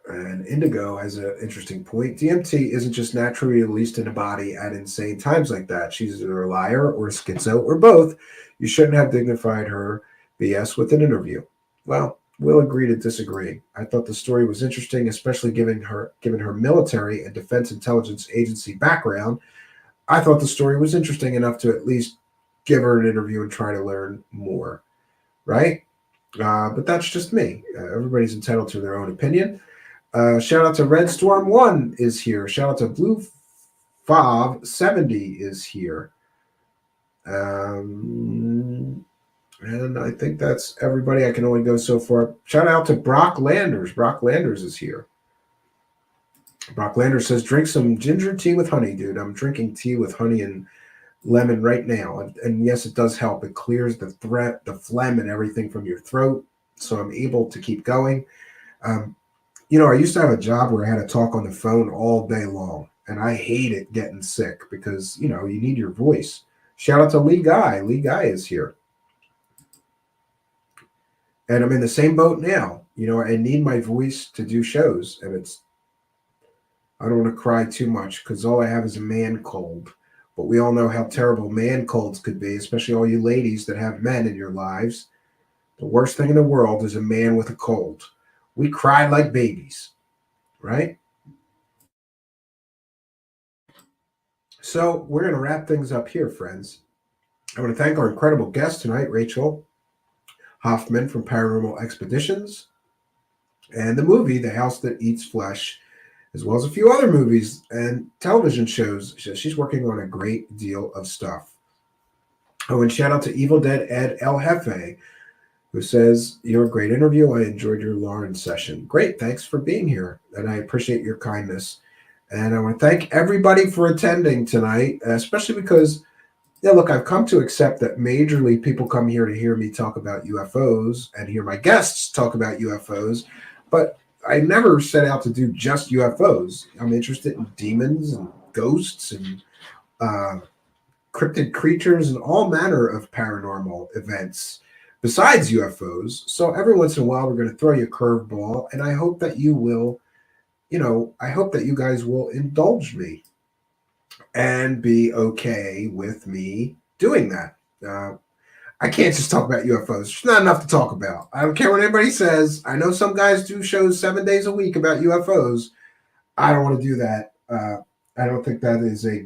And Indigo has an interesting point. DMT isn't just naturally released in a body at insane times like that. She's either a liar or a schizo or both. You shouldn't have dignified her BS with an interview. Well, we'll agree to disagree. I thought the story was interesting, especially given her military and defense intelligence agency background. I thought the story was interesting enough to at least give her an interview and try to learn more, right? But that's just me. Everybody's entitled to their own opinion. Shout out to Red Storm 1 is here. Shout out to Blue Fav 70 is here. And I think that's everybody. I can only go so far. Shout out to Brock Landers. Brock Landers is here. Brock Landers says, drink some ginger tea with honey, dude. I'm drinking tea with honey and lemon right now. And yes, it does help. It clears the phlegm and everything from your throat. So I'm able to keep going. I used to have a job where I had to talk on the phone all day long. and I hate it getting sick because, you need your voice. Shout out to Lee Guy. Lee Guy is here. And I'm in the same boat now. I need my voice to do shows, and I don't want to cry too much because all I have is a man cold. But we all know how terrible man colds could be, especially all you ladies that have men in your lives. The worst thing in the world is a man with a cold. We cry like babies, right? So we're going to wrap things up here, friends. I want to thank our incredible guest tonight, Rachel Hoffman from Paranormal Expeditions, and the movie The House That Eats Flesh, as well as a few other movies and television shows. She's working on a great deal of stuff. Oh, and shout out to Evil Dead Ed El Jefe, who says, "You're a great interview. I enjoyed your Lauren session." Great. Thanks for being here. And I appreciate your kindness. And I want to thank everybody for attending tonight, especially because, look, I've come to accept that majorly people come here to hear me talk about UFOs and hear my guests talk about UFOs. But I never set out to do just UFOs. I'm interested in demons and ghosts and cryptid creatures and all manner of paranormal events besides UFOs. So every once in a while, we're going to throw you a curveball, and I hope that you will, I hope that you guys will indulge me and be okay with me doing that. I can't just talk about UFOs. There's not enough to talk about. I don't care what anybody says. I know some guys do shows 7 days a week about UFOs. I don't want to do that. I don't think that is a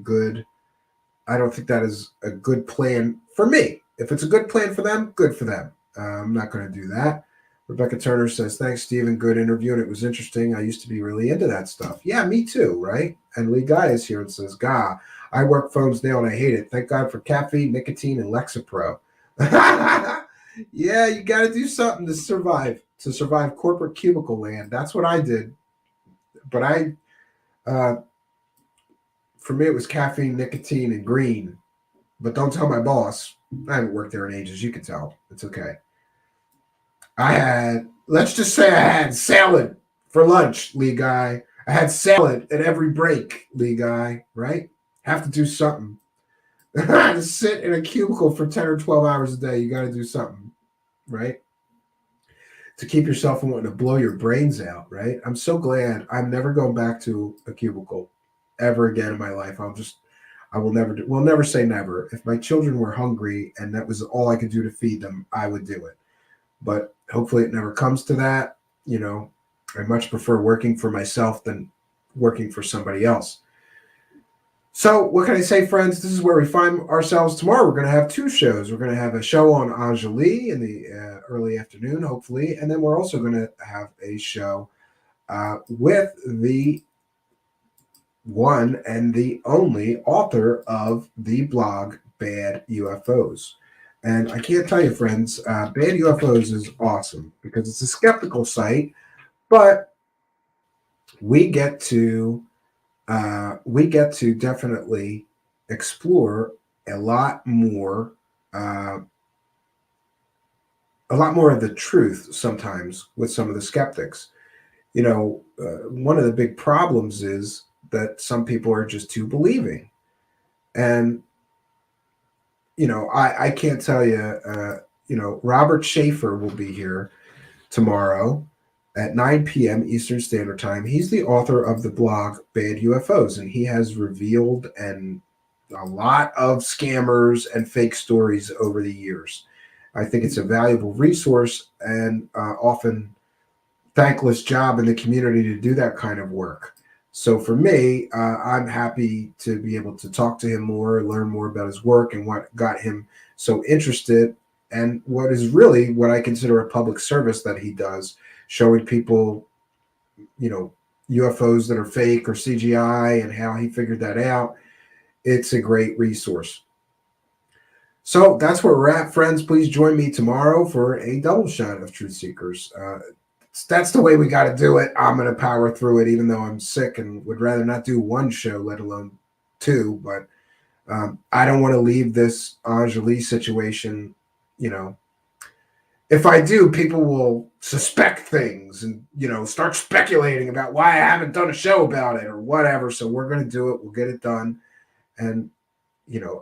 good plan for me. If it's a good plan for them, good for them. I'm not going to do that. Rebecca Turner says, "Thanks, Stephen. Good interview, and it was interesting. I used to be really into that stuff." Yeah, me too, right? And Lee Guy is here and says, "Gah, I work phones now and I hate it. Thank God for caffeine, nicotine, and Lexapro." Yeah, you got to do something to survive corporate cubicle land. That's what I did. But for me, it was caffeine, nicotine, and green. But don't tell my boss. I haven't worked there in ages. You can tell. It's okay. Let's just say I had salad for lunch, Lee Guy. I had salad at every break, Lee Guy, right? Have to do something. To sit in a cubicle for 10 or 12 hours a day, you got to do something, right? To keep yourself from wanting to blow your brains out, right? I'm so glad I'm never going back to a cubicle ever again in my life. We'll never say never. If my children were hungry and that was all I could do to feed them, I would do it. But hopefully it never comes to that. I much prefer working for myself than working for somebody else. So what can I say, friends? This is where we find ourselves tomorrow. We're going to have two shows. We're going to have a show on Anjali in the early afternoon, hopefully. And then we're also going to have a show with the one and the only author of the blog Bad UFOs. And I can't tell you, friends, Bad UFOs is awesome because it's a skeptical site, but we get to definitely explore a lot more of the truth sometimes with some of the skeptics. One of the big problems is that some people are just too believing. And, I can't tell you, Robert Schaefer will be here tomorrow at 9 p.m. Eastern Standard Time. He's the author of the blog Bad UFOs, and he has revealed a lot of scammers and fake stories over the years. I think it's a valuable resource and often thankless job in the community to do that kind of work. So for me, I'm happy to be able to talk to him more, learn more about his work and what got him so interested, and what is really what I consider a public service that he does, showing people, UFOs that are fake or CGI and how he figured that out. It's a great resource. So that's where we're at, friends. Please join me tomorrow for a double shot of Truth Seekers. That's the way we got to do it. I'm going to power through it, even though I'm sick and would rather not do one show, let alone two. But I don't want to leave this Anjali situation, if I do, people will suspect things and, start speculating about why I haven't done a show about it or whatever. So we're going to do it. We'll get it done. And,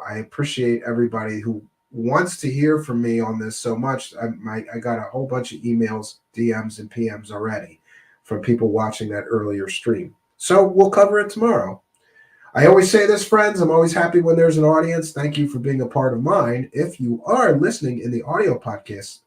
I appreciate everybody who wants to hear from me on this so much. I got a whole bunch of emails, DMs, and PMs already from people watching that earlier stream. So we'll cover it tomorrow. I always say this, friends. I'm always happy when there's an audience. Thank you for being a part of mine. If you are listening in the audio podcast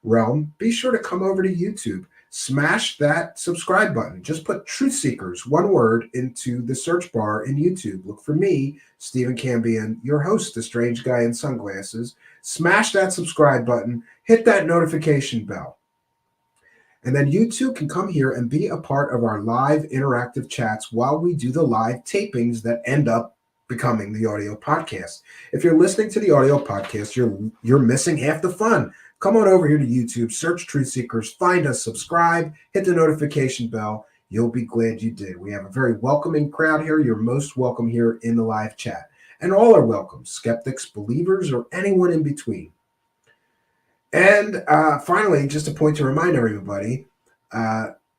realm, be sure to come over to YouTube. Smash that subscribe button. Just put Truth Seekers, one word, into the search bar in YouTube. Look for me, Stephen Cambian, your host, the strange guy in sunglasses. Smash that subscribe button. Hit that notification bell. And then you too can come here and be a part of our live interactive chats while we do the live tapings that end up becoming the audio podcast. If you're listening to the audio podcast, you're missing half the fun. Come on over here to YouTube, search Truth Seekers, find us, subscribe, hit the notification bell. You'll be glad you did. We have a very welcoming crowd here. You're most welcome here in the live chat. And all are welcome, skeptics, believers, or anyone in between. And finally, just a point to remind everybody,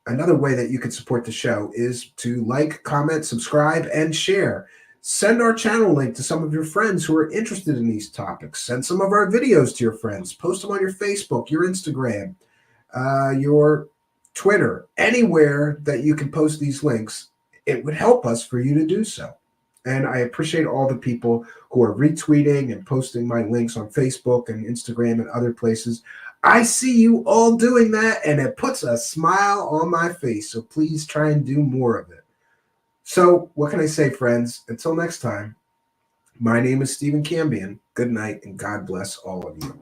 another way that you can support the show is to like, comment, subscribe, and share. Send our channel link to some of your friends who are interested in these topics. Send some of our videos to your friends. Post them on your Facebook, your Instagram, your Twitter, anywhere that you can post these links. It would help us for you to do so. And I appreciate all the people who are retweeting and posting my links on Facebook and Instagram and other places. I see you all doing that, and it puts a smile on my face. So please try and do more of it. So what can I say, friends? Until next time, my name is Stephen Cambian. Good night, and God bless all of you.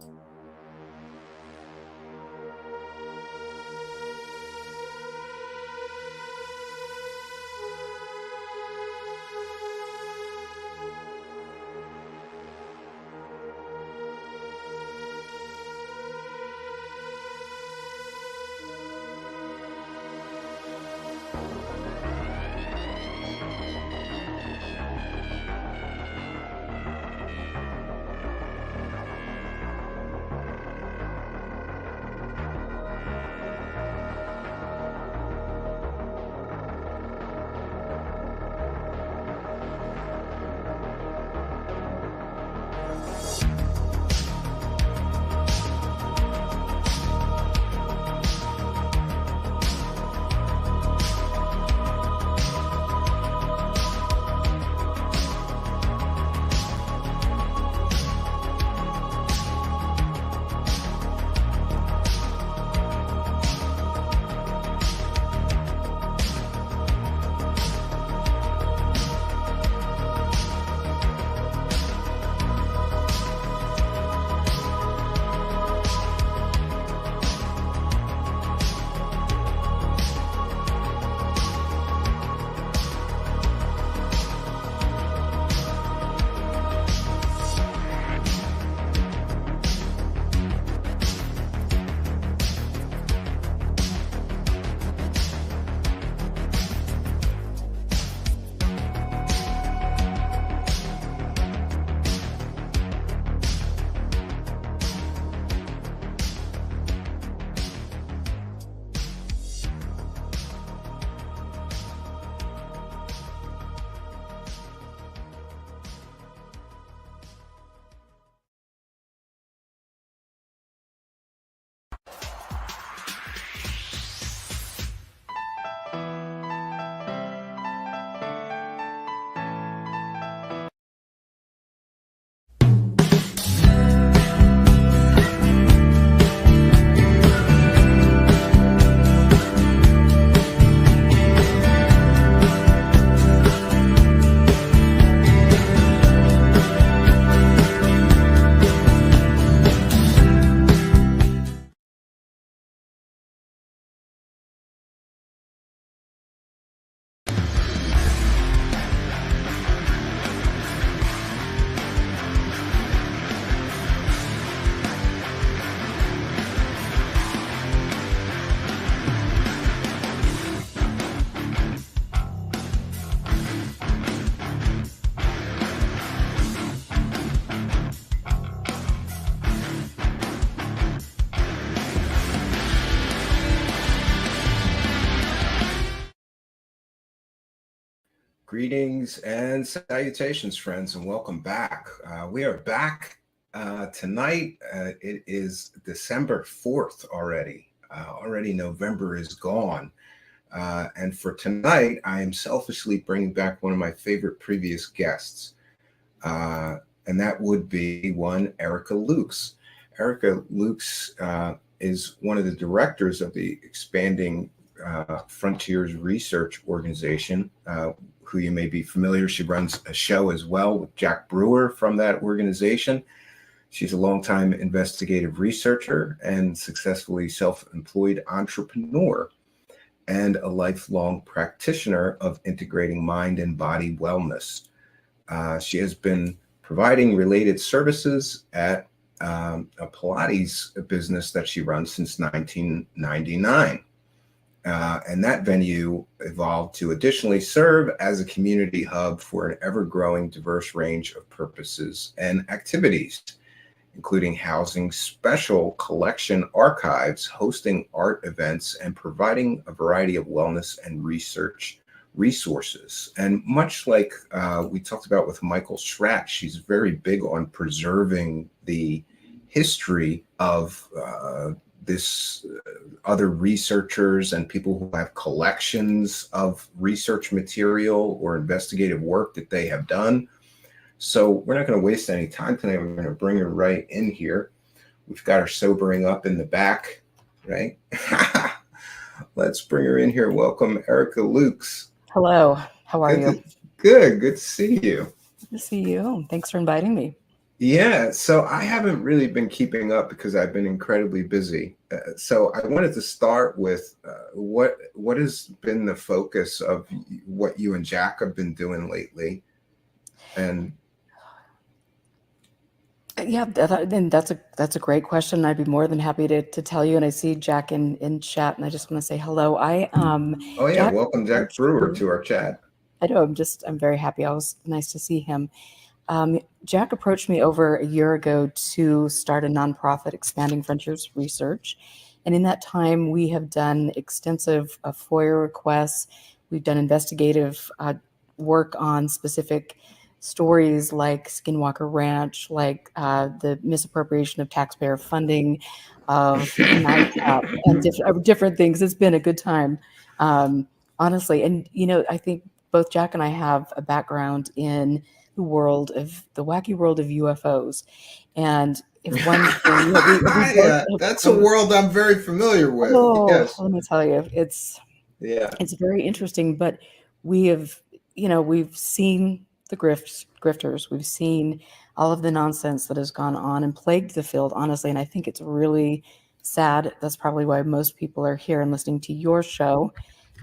Greetings and salutations, friends, and welcome back. We are back tonight. It is December 4th already. Already November is gone. And for tonight, I am selfishly bringing back one of my favorite previous guests. And that would be one Erica Lukes. Erica Lukes is one of the directors of the Expanding Frontiers Research Organization, who you may be familiar. She runs a show as well with Jack Brewer from that organization. She's a longtime investigative researcher and successfully self-employed entrepreneur and a lifelong practitioner of integrating mind and body wellness. She has been providing related services at a Pilates business that she runs since 1999. And that venue evolved to additionally serve as a community hub for an ever-growing diverse range of purposes and activities, including housing special collection archives, hosting art events, and providing a variety of wellness and research resources. And much like we talked about with Michael Schratt, she's very big on preserving the history of this other researchers and people who have collections of research material or investigative work that they have done. So we're not going to waste any time tonight. We're going to bring her right in here. We've got her sobering up in the back, right? Let's bring her in here. Welcome, Erica Lukes. Hello. How are you? Good. Good to see you. Good to see you. Thanks for inviting me. Yeah, so I haven't really been keeping up because I've been incredibly busy. So I wanted to start with what has been the focus of what you and Jack have been doing lately, and yeah, that's a great question. I'd be more than happy to tell you. And I see Jack in chat, and I just want to say hello. Oh yeah, welcome Jack Brewer to our chat. I know. I'm very happy. Nice to see him. Jack approached me over a year ago to start a nonprofit, Expanding Frontiers Research. And in that time, we have done extensive FOIA requests. We've done investigative work on specific stories like Skinwalker Ranch, like the misappropriation of taxpayer funding of and different things. It's been a good time, honestly. And, I think both Jack and I have a background in the wacky world of UFOs. And if one thing, that's a world I'm very familiar with. Oh, yes. Let me tell you, it's very interesting. But we've seen the grifters. We've seen all of the nonsense that has gone on and plagued the field, honestly. And I think it's really sad. That's probably why most people are here and listening to your show.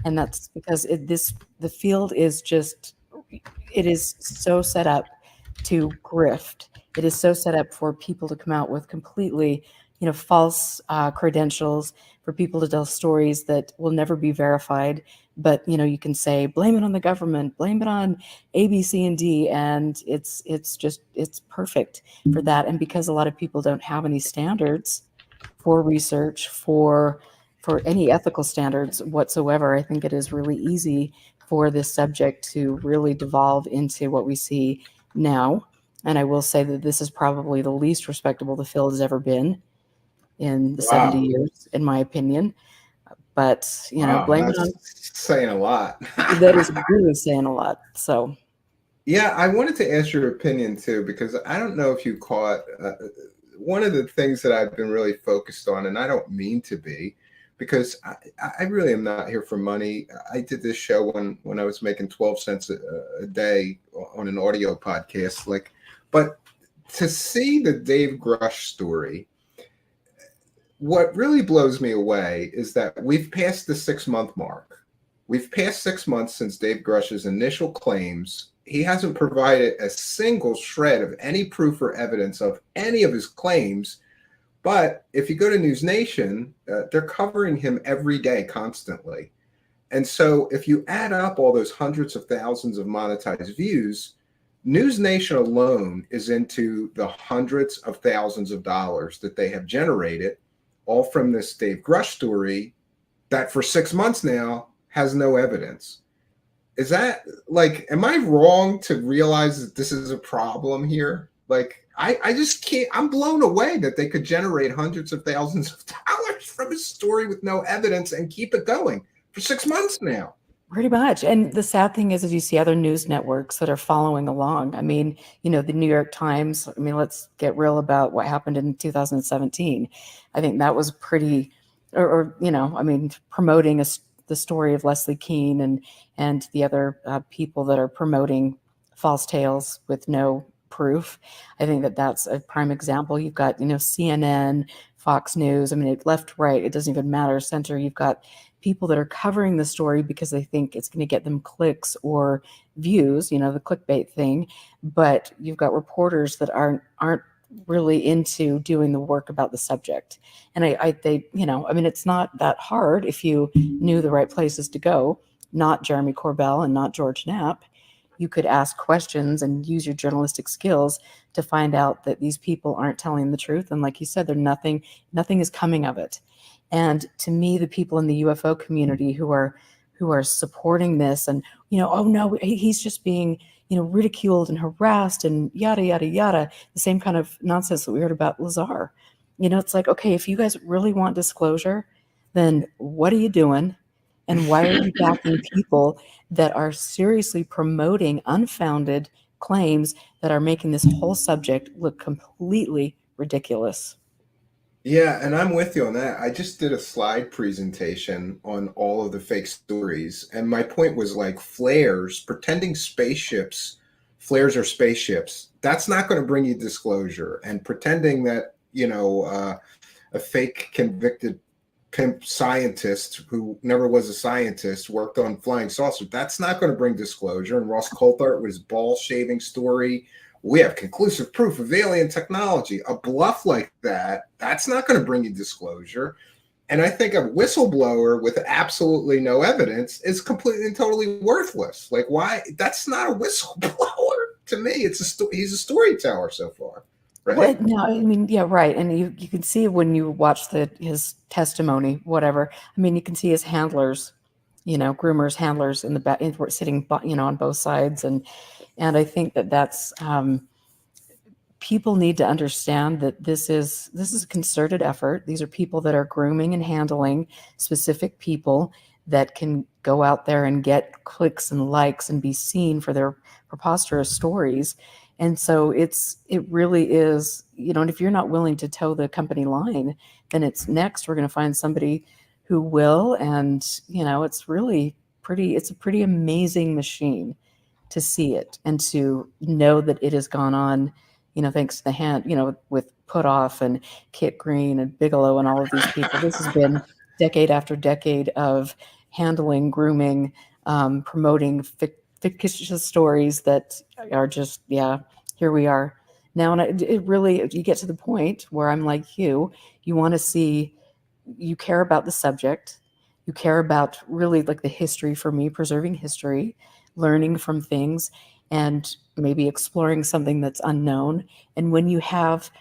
And that's because the field is it is so set up to grift. It is so set up for people to come out with completely, false credentials, for people to tell stories that will never be verified. But, you can say, blame it on the government, blame it on A, B, C, and D. And it's perfect for that. And because a lot of people don't have any standards for research, for any ethical standards whatsoever, I think it is really easy for this subject to really devolve into what we see now. And I will say that this is probably the least respectable the field has ever been in the 70 years, in my opinion. But, blame it on... saying a lot. That is really saying a lot. So... Yeah, I wanted to ask your opinion, too, because I don't know if you caught... one of the things that I've been really focused on, and I don't mean to be, because I really am not here for money. I did this show when I was making 12 cents a day on an audio podcast. But to see the Dave Grush story, what really blows me away is that we've passed the 6-month mark. We've passed 6 months since Dave Grush's initial claims. He hasn't provided a single shred of any proof or evidence of any of his claims. But if you go to News Nation, they're covering him every day, constantly. And so if you add up all those hundreds of thousands of monetized views, News Nation alone is into the hundreds of thousands of dollars that they have generated, all from this Dave Grush story that for 6 months now has no evidence. Is that like, am I wrong to realize that this is a problem here? Like, I just can't, I'm blown away that they could generate hundreds of thousands of dollars from a story with no evidence and keep it going for 6 months now. Pretty much. And the sad thing is you see other news networks that are following along. I mean, the New York Times, I mean, let's get real about what happened in 2017. I think that was pretty, I mean, promoting the story of Leslie Keene and the other people that are promoting false tales with no proof. I think that that's a prime example. You've got, CNN, Fox News. I mean, left, right, it doesn't even matter. Center, you've got people that are covering the story because they think it's going to get them clicks or views, the clickbait thing. But you've got reporters that aren't really into doing the work about the subject. And I mean, it's not that hard if you knew the right places to go, not Jeremy Corbell and not George Knapp. You could ask questions and use your journalistic skills to find out that these people aren't telling the truth. And like you said, nothing is coming of it. And to me, the people in the UFO community who are supporting this and, oh no, he's just being, ridiculed and harassed and yada, yada, yada, the same kind of nonsense that we heard about Lazar. It's like, okay, if you guys really want disclosure, then what are you doing? And why are you backing people that are seriously promoting unfounded claims that are making this whole subject look completely ridiculous? Yeah, and I'm with you on that. I just did a slide presentation on all of the fake stories, and my point was like flares, pretending flares are spaceships. That's not going to bring you disclosure, and pretending that a fake convicted pimp scientist who never was a scientist worked on flying saucers. That's not going to bring disclosure. And Ross Coulthart with his ball shaving story. We have conclusive proof of alien technology. A bluff like that, that's not going to bring you disclosure. And I think a whistleblower with absolutely no evidence is completely and totally worthless. Like, why? That's not a whistleblower to me. He's a storyteller so far. Right? Well, no, I mean, yeah, right. And you can see when you watch his testimony, whatever. I mean, you can see his handlers, groomers, handlers in the back, sitting, on both sides, and I think that's people need to understand that this is a concerted effort. These are people that are grooming and handling specific people that can go out there and get clicks and likes and be seen for their preposterous stories. And so it really is, and if you're not willing to toe the company line, then it's next we're going to find somebody who will. And, it's really it's a pretty amazing machine to see it and to know that it has gone on, thanks to the hand, with Put Off and Kit Green and Bigelow and all of these people. This has been decade after decade of handling, grooming, promoting fictitious stories that are just, here we are now. And it really, you get to the point where I'm like you want to see, you care about the subject, you care about really like the history, for me, preserving history, learning from things, and maybe exploring something that's unknown. And when you have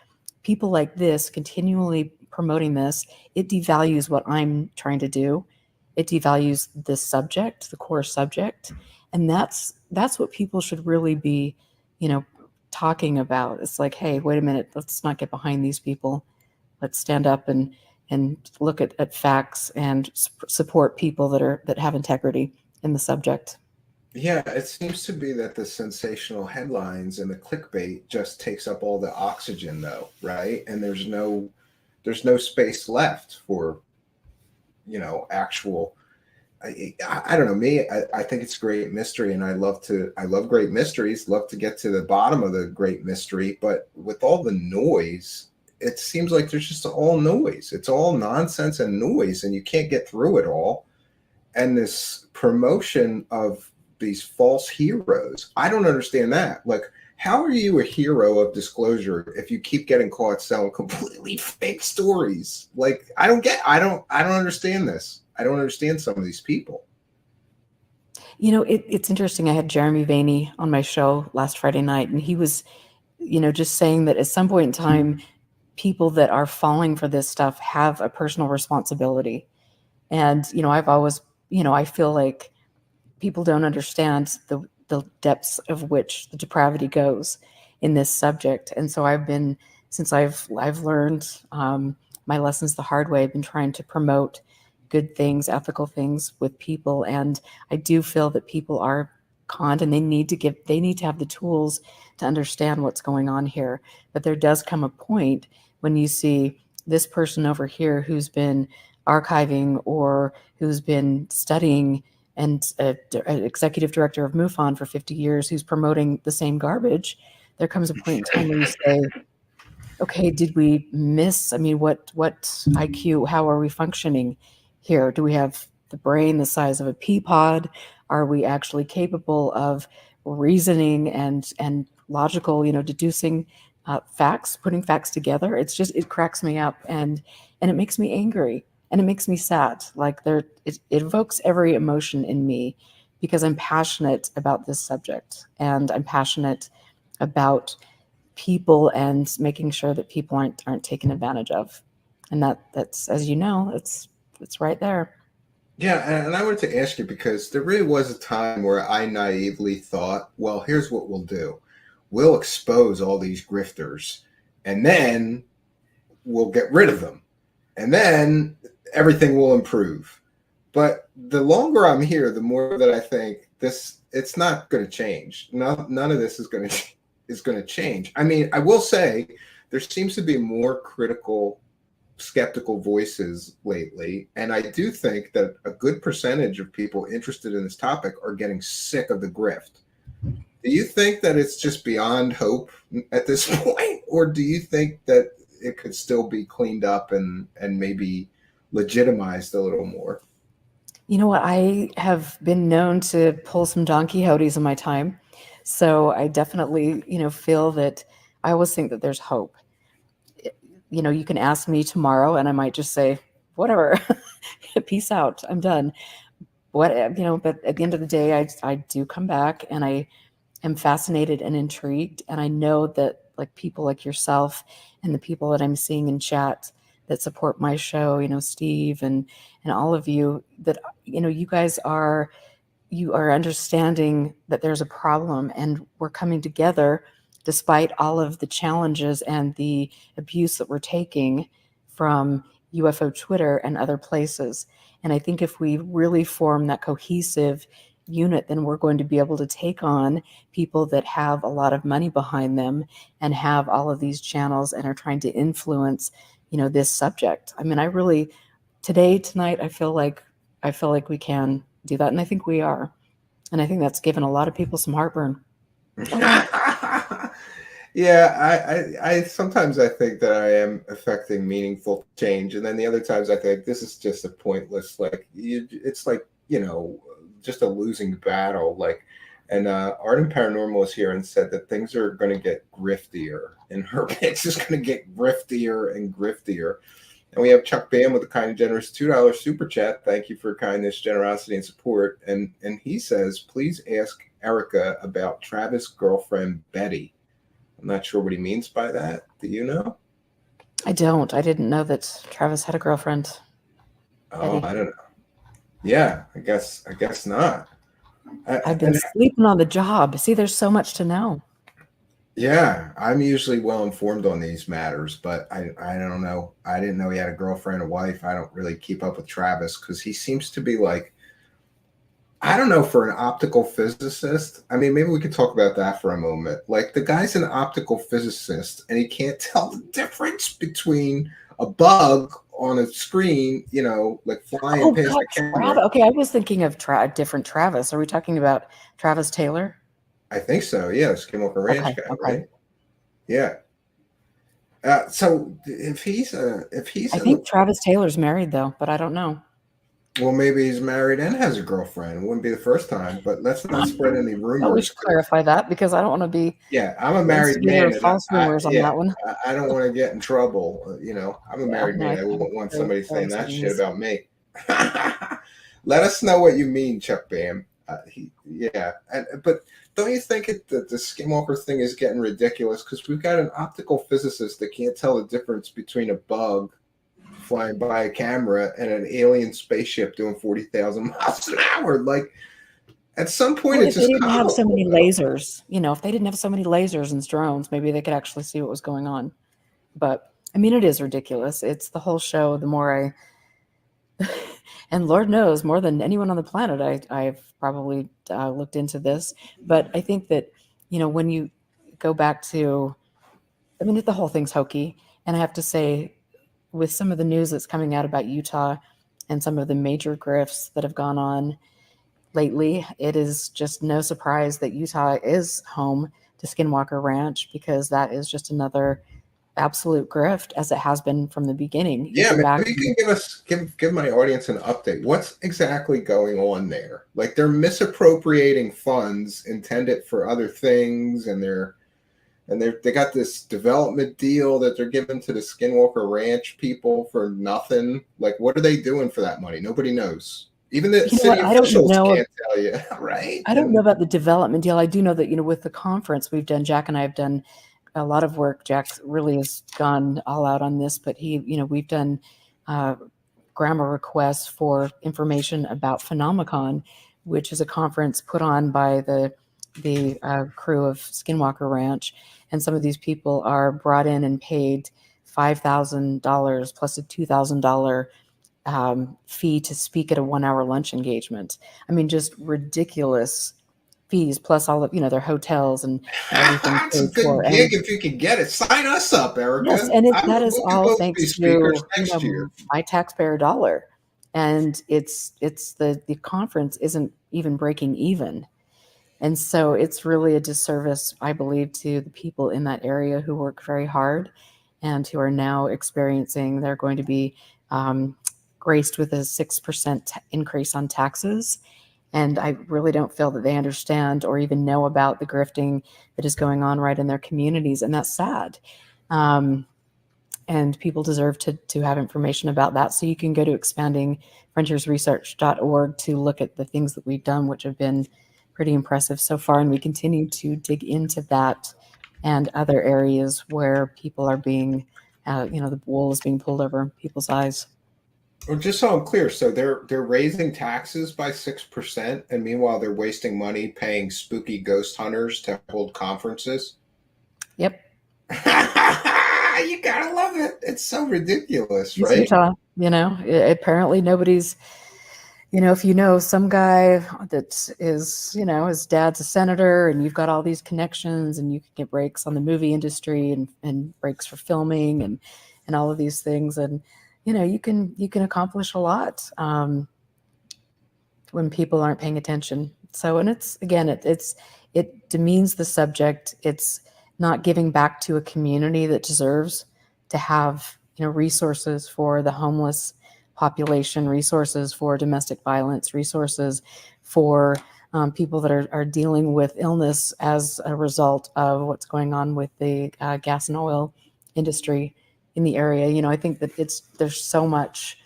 people like this continually promoting this, it devalues what I'm trying to do. It devalues the subject, the core subject. And that's what people should really be, talking about. It's like, hey, wait a minute, let's not get behind these people. Let's stand up and look at facts and support people that have integrity in the subject. Yeah, it seems to be that the sensational headlines and the clickbait just takes up all the oxygen, though, right? And there's no space left for, actual. I don't know, me. I think it's a great mystery, and I love great mysteries. Love to get to the bottom of the great mystery, but with all the noise, it seems like there's just all noise. It's all nonsense and noise, and you can't get through it all. And this promotion of these false heroes, I don't understand that. Like, how are you a hero of disclosure if you keep getting caught selling completely fake stories? Like, I don't understand this. I don't understand some of these people. It's interesting. I had Jeremy Vaney on my show last Friday night, and he was, just saying that at some point in time, people that are falling for this stuff have a personal responsibility. And, I've always, I feel like people don't understand the depths of which the depravity goes in this subject. And so since I've learned my lessons the hard way, I've been trying to promote good things, ethical things with people. And I do feel that people are conned, and they need to have the tools to understand what's going on here. But there does come a point when you see this person over here who's been archiving or who's been studying and an executive director of MUFON for 50 years who's promoting the same garbage. There comes a point in time where you say, okay, did we miss? I mean, what IQ, how are we functioning here? Do we have the brain the size of a pea pod? Are we actually capable of reasoning and logical, deducing facts, putting facts together? It cracks me up, and it makes me angry, and it makes me sad. Like it evokes every emotion in me because I'm passionate about this subject, and I'm passionate about people and making sure that people aren't taken advantage of. And that's, as you know, it's right there. Yeah, and I wanted to ask you, because there really was a time where I naively thought, well, here's what we'll do. We'll expose all these grifters, and then we'll get rid of them. And then everything will improve. But the longer I'm here, the more that I think it's not going to change. None of this is going to change. I mean, I will say there seems to be more critical, skeptical voices lately. And I do think that a good percentage of people interested in this topic are getting sick of the grift. Do you think that it's just beyond hope at this point? Or do you think that it could still be cleaned up and maybe legitimized a little more? You know what? I have been known to pull some Don Quixotes in my time. So I definitely, feel that I always think that there's hope. You can ask me tomorrow and I might just say, whatever, peace out, I'm done. But at the end of the day, I do come back, and I am fascinated and intrigued. And I know that like people like yourself and the people that I'm seeing in chat that support my show, Steve and all of you, that, you guys you are understanding that there's a problem, and we're coming together despite all of the challenges and the abuse that we're taking from UFO Twitter and other places. And I think if we really form that cohesive unit, then we're going to be able to take on people that have a lot of money behind them and have all of these channels and are trying to influence, this subject. I mean, tonight, I feel like we can do that. And I think we are. And I think that's given a lot of people some heartburn. Yeah, I sometimes I think that I am affecting meaningful change, and then the other times I think this is just a pointless, it's like, just a losing battle. And Art and Paranormal is here and said that things are going to get griftier, and her pitch is going to get griftier and griftier. And we have Chuck Bam with a kind and generous $2 super chat. Thank you for your kindness, generosity, and support. And he says, please ask Erica about Travis' girlfriend, Betty. I'm not sure what he means by that. Do you know? I don't. I didn't know that Travis had a girlfriend. Oh, Betty. I don't know. Yeah, I guess not. I've been sleeping on the job. See, there's so much to know. Yeah, I'm usually well informed on these matters, but I don't know. I didn't know he had a girlfriend, a wife. I don't really keep up with Travis because he seems to be like, I don't know, for an optical physicist. I mean, maybe we could talk about that for a moment. Like, the guy's an optical physicist and he can't tell the difference between a bug on a screen, like flying past the camera. Okay, I was thinking of different Travis. Are we talking about Travis Taylor? I think so. Yeah, Skinwalker Ranch guy, okay. Right? Yeah. So if he's I think Travis Taylor's married though, but I don't know. Well, maybe he's married and has a girlfriend. It wouldn't be the first time, but let's not spread any rumors. Oh, we should clarify that because I don't want to be. Yeah, I'm a married man. False rumors on that one. I don't want to get in trouble. I'm a married man. I wouldn't want somebody saying that shit about me. Let us know what you mean, Chuck Bam. But don't you think the Skinwalker thing is getting ridiculous? Because we've got an optical physicist that can't tell the difference between a bug flying by a camera and an alien spaceship doing 40,000 miles an hour. At some point, Well, it's if they just didn't have so comical, many though. lasers, if they didn't have so many lasers and drones, maybe they could actually see what was going on. But I mean, it is ridiculous. It's the whole show. The more and Lord knows, more than anyone on the planet, I've probably looked into this. But I think that, when you go back to, I mean, the whole thing's hokey. And I have to say, with some of the news that's coming out about Utah and some of the major grifts that have gone on lately, it is just no surprise that Utah is home to Skinwalker Ranch, because that is just another absolute grift, as it has been from the beginning. You Yeah, go back maybe you can give my audience an update. What's exactly going on there? Like, they're misappropriating funds intended for other things, and they got this development deal that they're giving to the Skinwalker Ranch people for nothing. Like, what are they doing for that money? Nobody knows. Even the city I don't officials know. can't tell you, right? I don't know about the development deal. I do know that, with the conference we've done, Jack and I have done a lot of work. Jack really has gone all out on this, but we've done grammar requests for information about Phenomicon, which is a conference put on by the crew of Skinwalker Ranch. And some of these people are brought in and paid $5,000 plus a $2,000 fee to speak at a 1-hour lunch engagement. I mean, just ridiculous fees, plus all of their hotels and everything That's a paid for. good gig if you can get it. Sign us up, Erica. Yes, and that is We can all both thanks be speakers to next year. my taxpayer dollar, and it's the conference isn't even breaking even, and so it's really a disservice, I believe, to the people in that area who work very hard and who are now experiencing they're going to be graced with a 6% increase on taxes. And I really don't feel that they understand or even know about the grifting that is going on right in their communities. And that's sad. And people deserve to have information about that. So you can go to expandingfrontiersresearch.org to look at the things that we've done, which have been pretty impressive so far. And we continue to dig into that and other areas where people are being, the wool is being pulled over people's eyes. Well, just so I'm clear, so they're raising taxes by 6%, and meanwhile they're wasting money paying spooky ghost hunters to hold conferences. Yep. You gotta love it. It's so ridiculous, It's right? Utah. Apparently nobody's. If some guy that is, his dad's a senator, and you've got all these connections, and you can get breaks on the movie industry and breaks for filming and all of these things, and you can accomplish a lot when people aren't paying attention. So, and it's again, it demeans the subject. It's not giving back to a community that deserves to have resources for the homeless population, resources for domestic violence, resources for people that are dealing with illness as a result of what's going on with the gas and oil industry in the area. I think that there's so much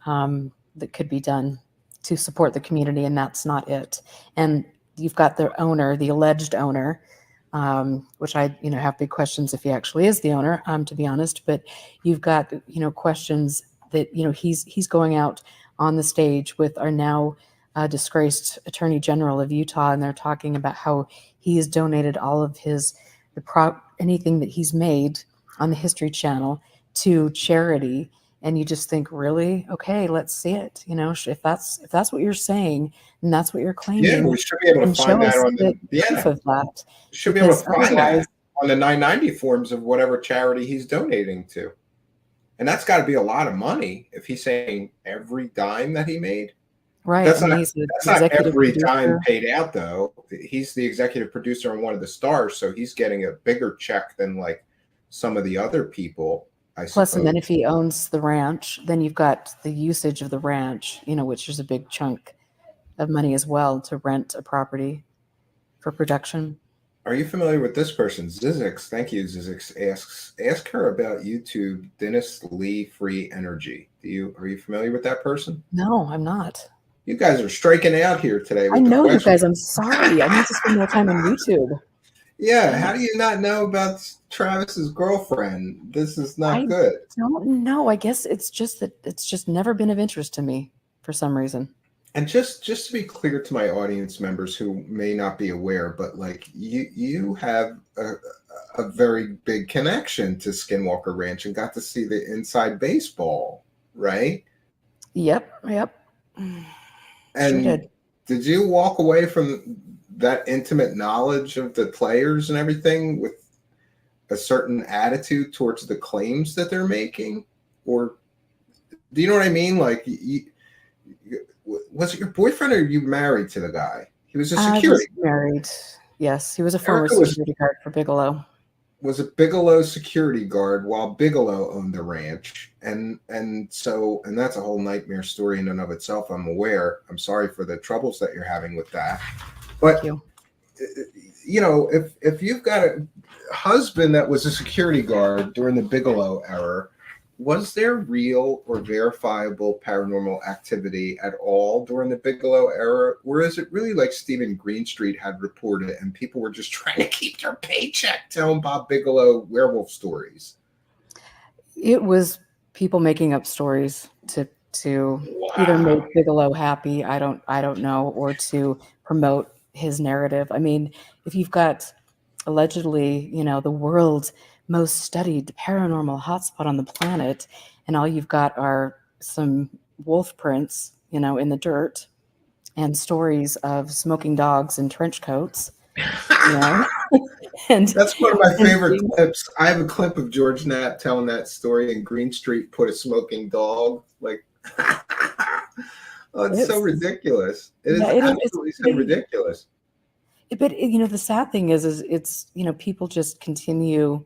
that could be done to support the community, and that's not it. And you've got the owner, the alleged owner, which I have big questions if he actually is the owner, to be honest. But you've got questions that he's going out on the stage with our now disgraced Attorney General of Utah, and they're talking about how he has donated all of anything that he's made on the History Channel to charity. And you just think, really? Okay, let's see it. If that's what you're saying and that's what you're claiming, Yeah, we should be able to find that on the proof of that. Should be able to find that on the 990 forms of whatever charity he's donating to. And that's got to be a lot of money if he's saying every dime that he made. Right. That's not every dime paid out, though. He's the executive producer on one of the stars, so he's getting a bigger check than like some of the other people, I suppose. Plus, and then if he owns the ranch, then you've got the usage of the ranch, which is a big chunk of money as well to rent a property for production. Are you familiar with this person? Zizix, thank you. Zizix asks, ask her about YouTube, Dennis Lee Free Energy. Are you familiar with that person? No, I'm not. You guys are striking out here today. I know you guys. I'm sorry. I need to spend more time on YouTube. Yeah, how do you not know about Travis's girlfriend? This is not good. I don't know. I guess it's just that it's just never been of interest to me for some reason. And just to be clear to my audience members who may not be aware, but like you have a very big connection to Skinwalker Ranch and got to see the inside baseball, right? Yep. Sure And did you walk away from that intimate knowledge of the players and everything with a certain attitude towards the claims that they're making? Or do you know what I mean? Like, was it your boyfriend or are you married to the guy? He was a security. I was married. Yes, he was a former security guard for Bigelow. Was a Bigelow security guard while Bigelow owned the ranch, and that's a whole nightmare story in and of itself. I'm aware. I'm sorry for the troubles that you're having with that, but you know, if you've got a husband that was a security guard during the Bigelow era, was there real or verifiable paranormal activity at all during the Bigelow era? Or is it really like Stephen Greenstreet had reported and people were just trying to keep their paycheck telling Bob Bigelow werewolf stories? It was people making up stories to either make Bigelow happy, I don't know, or to promote his narrative. I mean, if you've got allegedly, you know, the world's most studied paranormal hotspot on the planet, and all you've got are some wolf prints, you know, in the dirt, and stories of smoking dogs in trench coats. You know? And that's one of my favorite clips. I have a clip of George Knapp telling that story, and Greenstreet put a smoking dog. Like, oh, it's so ridiculous. It is absolutely so ridiculous. But you know, the sad thing is it's, you know, people just continue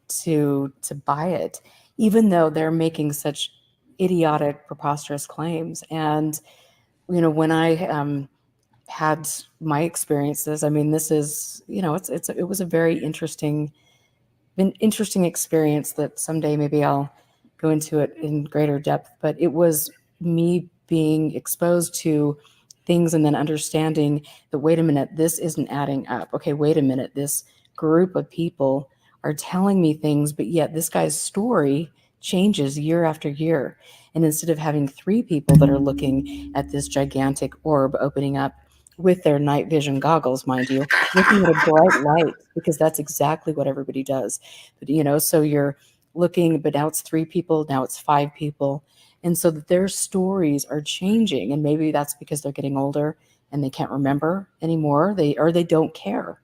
to buy it, even though they're making such idiotic, preposterous claims. And you know, when I had my experiences, I mean, this is, you know, it was a very interesting experience that someday maybe I'll go into it in greater depth. But it was me being exposed to things and then understanding that, wait a minute, this isn't adding up. Okay, wait a minute, this group of people are telling me things, but yet this guy's story changes year after year. And instead of having 3 people that are looking at this gigantic orb opening up with their night vision goggles, mind you, looking at a bright light, because that's exactly what everybody does. But, you know, so you're looking, but now it's 3 people, now it's 5 people. And so that their stories are changing. And maybe that's because they're getting older and they can't remember anymore. They don't care.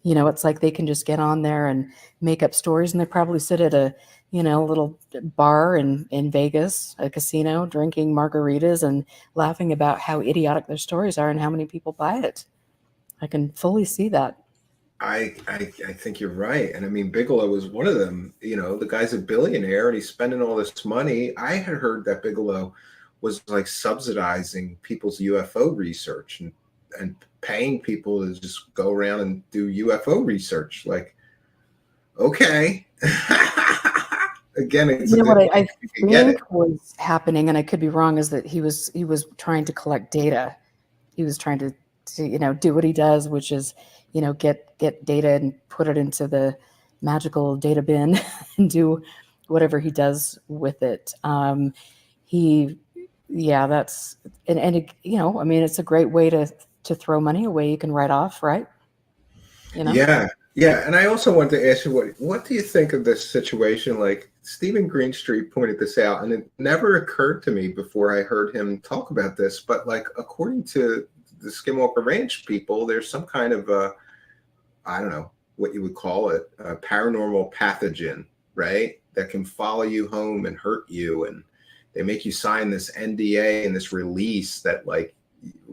You know, it's like they can just get on there and make up stories, and they probably sit at a, you know, little bar in Vegas, a casino, drinking margaritas and laughing about how idiotic their stories are and how many people buy it. I can fully see that. I think you're right. And I mean, Bigelow was one of them. You know, the guy's a billionaire and he's spending all this money. I had heard that Bigelow was like subsidizing people's UFO research and paying people to just go around and do UFO research. Like, okay. Again, it's, you know, what I think was happening, and I could be wrong, is that he was trying to collect data. He was trying to you know, do what he does, which is, you know, get data and put it into the magical data bin and do whatever he does with it. That's and you know, I mean, it's a great way to throw money away. You can write off, right? You know? Yeah. And I also wanted to ask you, what do you think of this situation? Like, Stephen Greenstreet pointed this out, and it never occurred to me before I heard him talk about this, but like, according to the Skinwalker Ranch people, there's some kind of I don't know what you would call it, a paranormal pathogen, right? That can follow you home and hurt you. And they make you sign this NDA and this release that, like,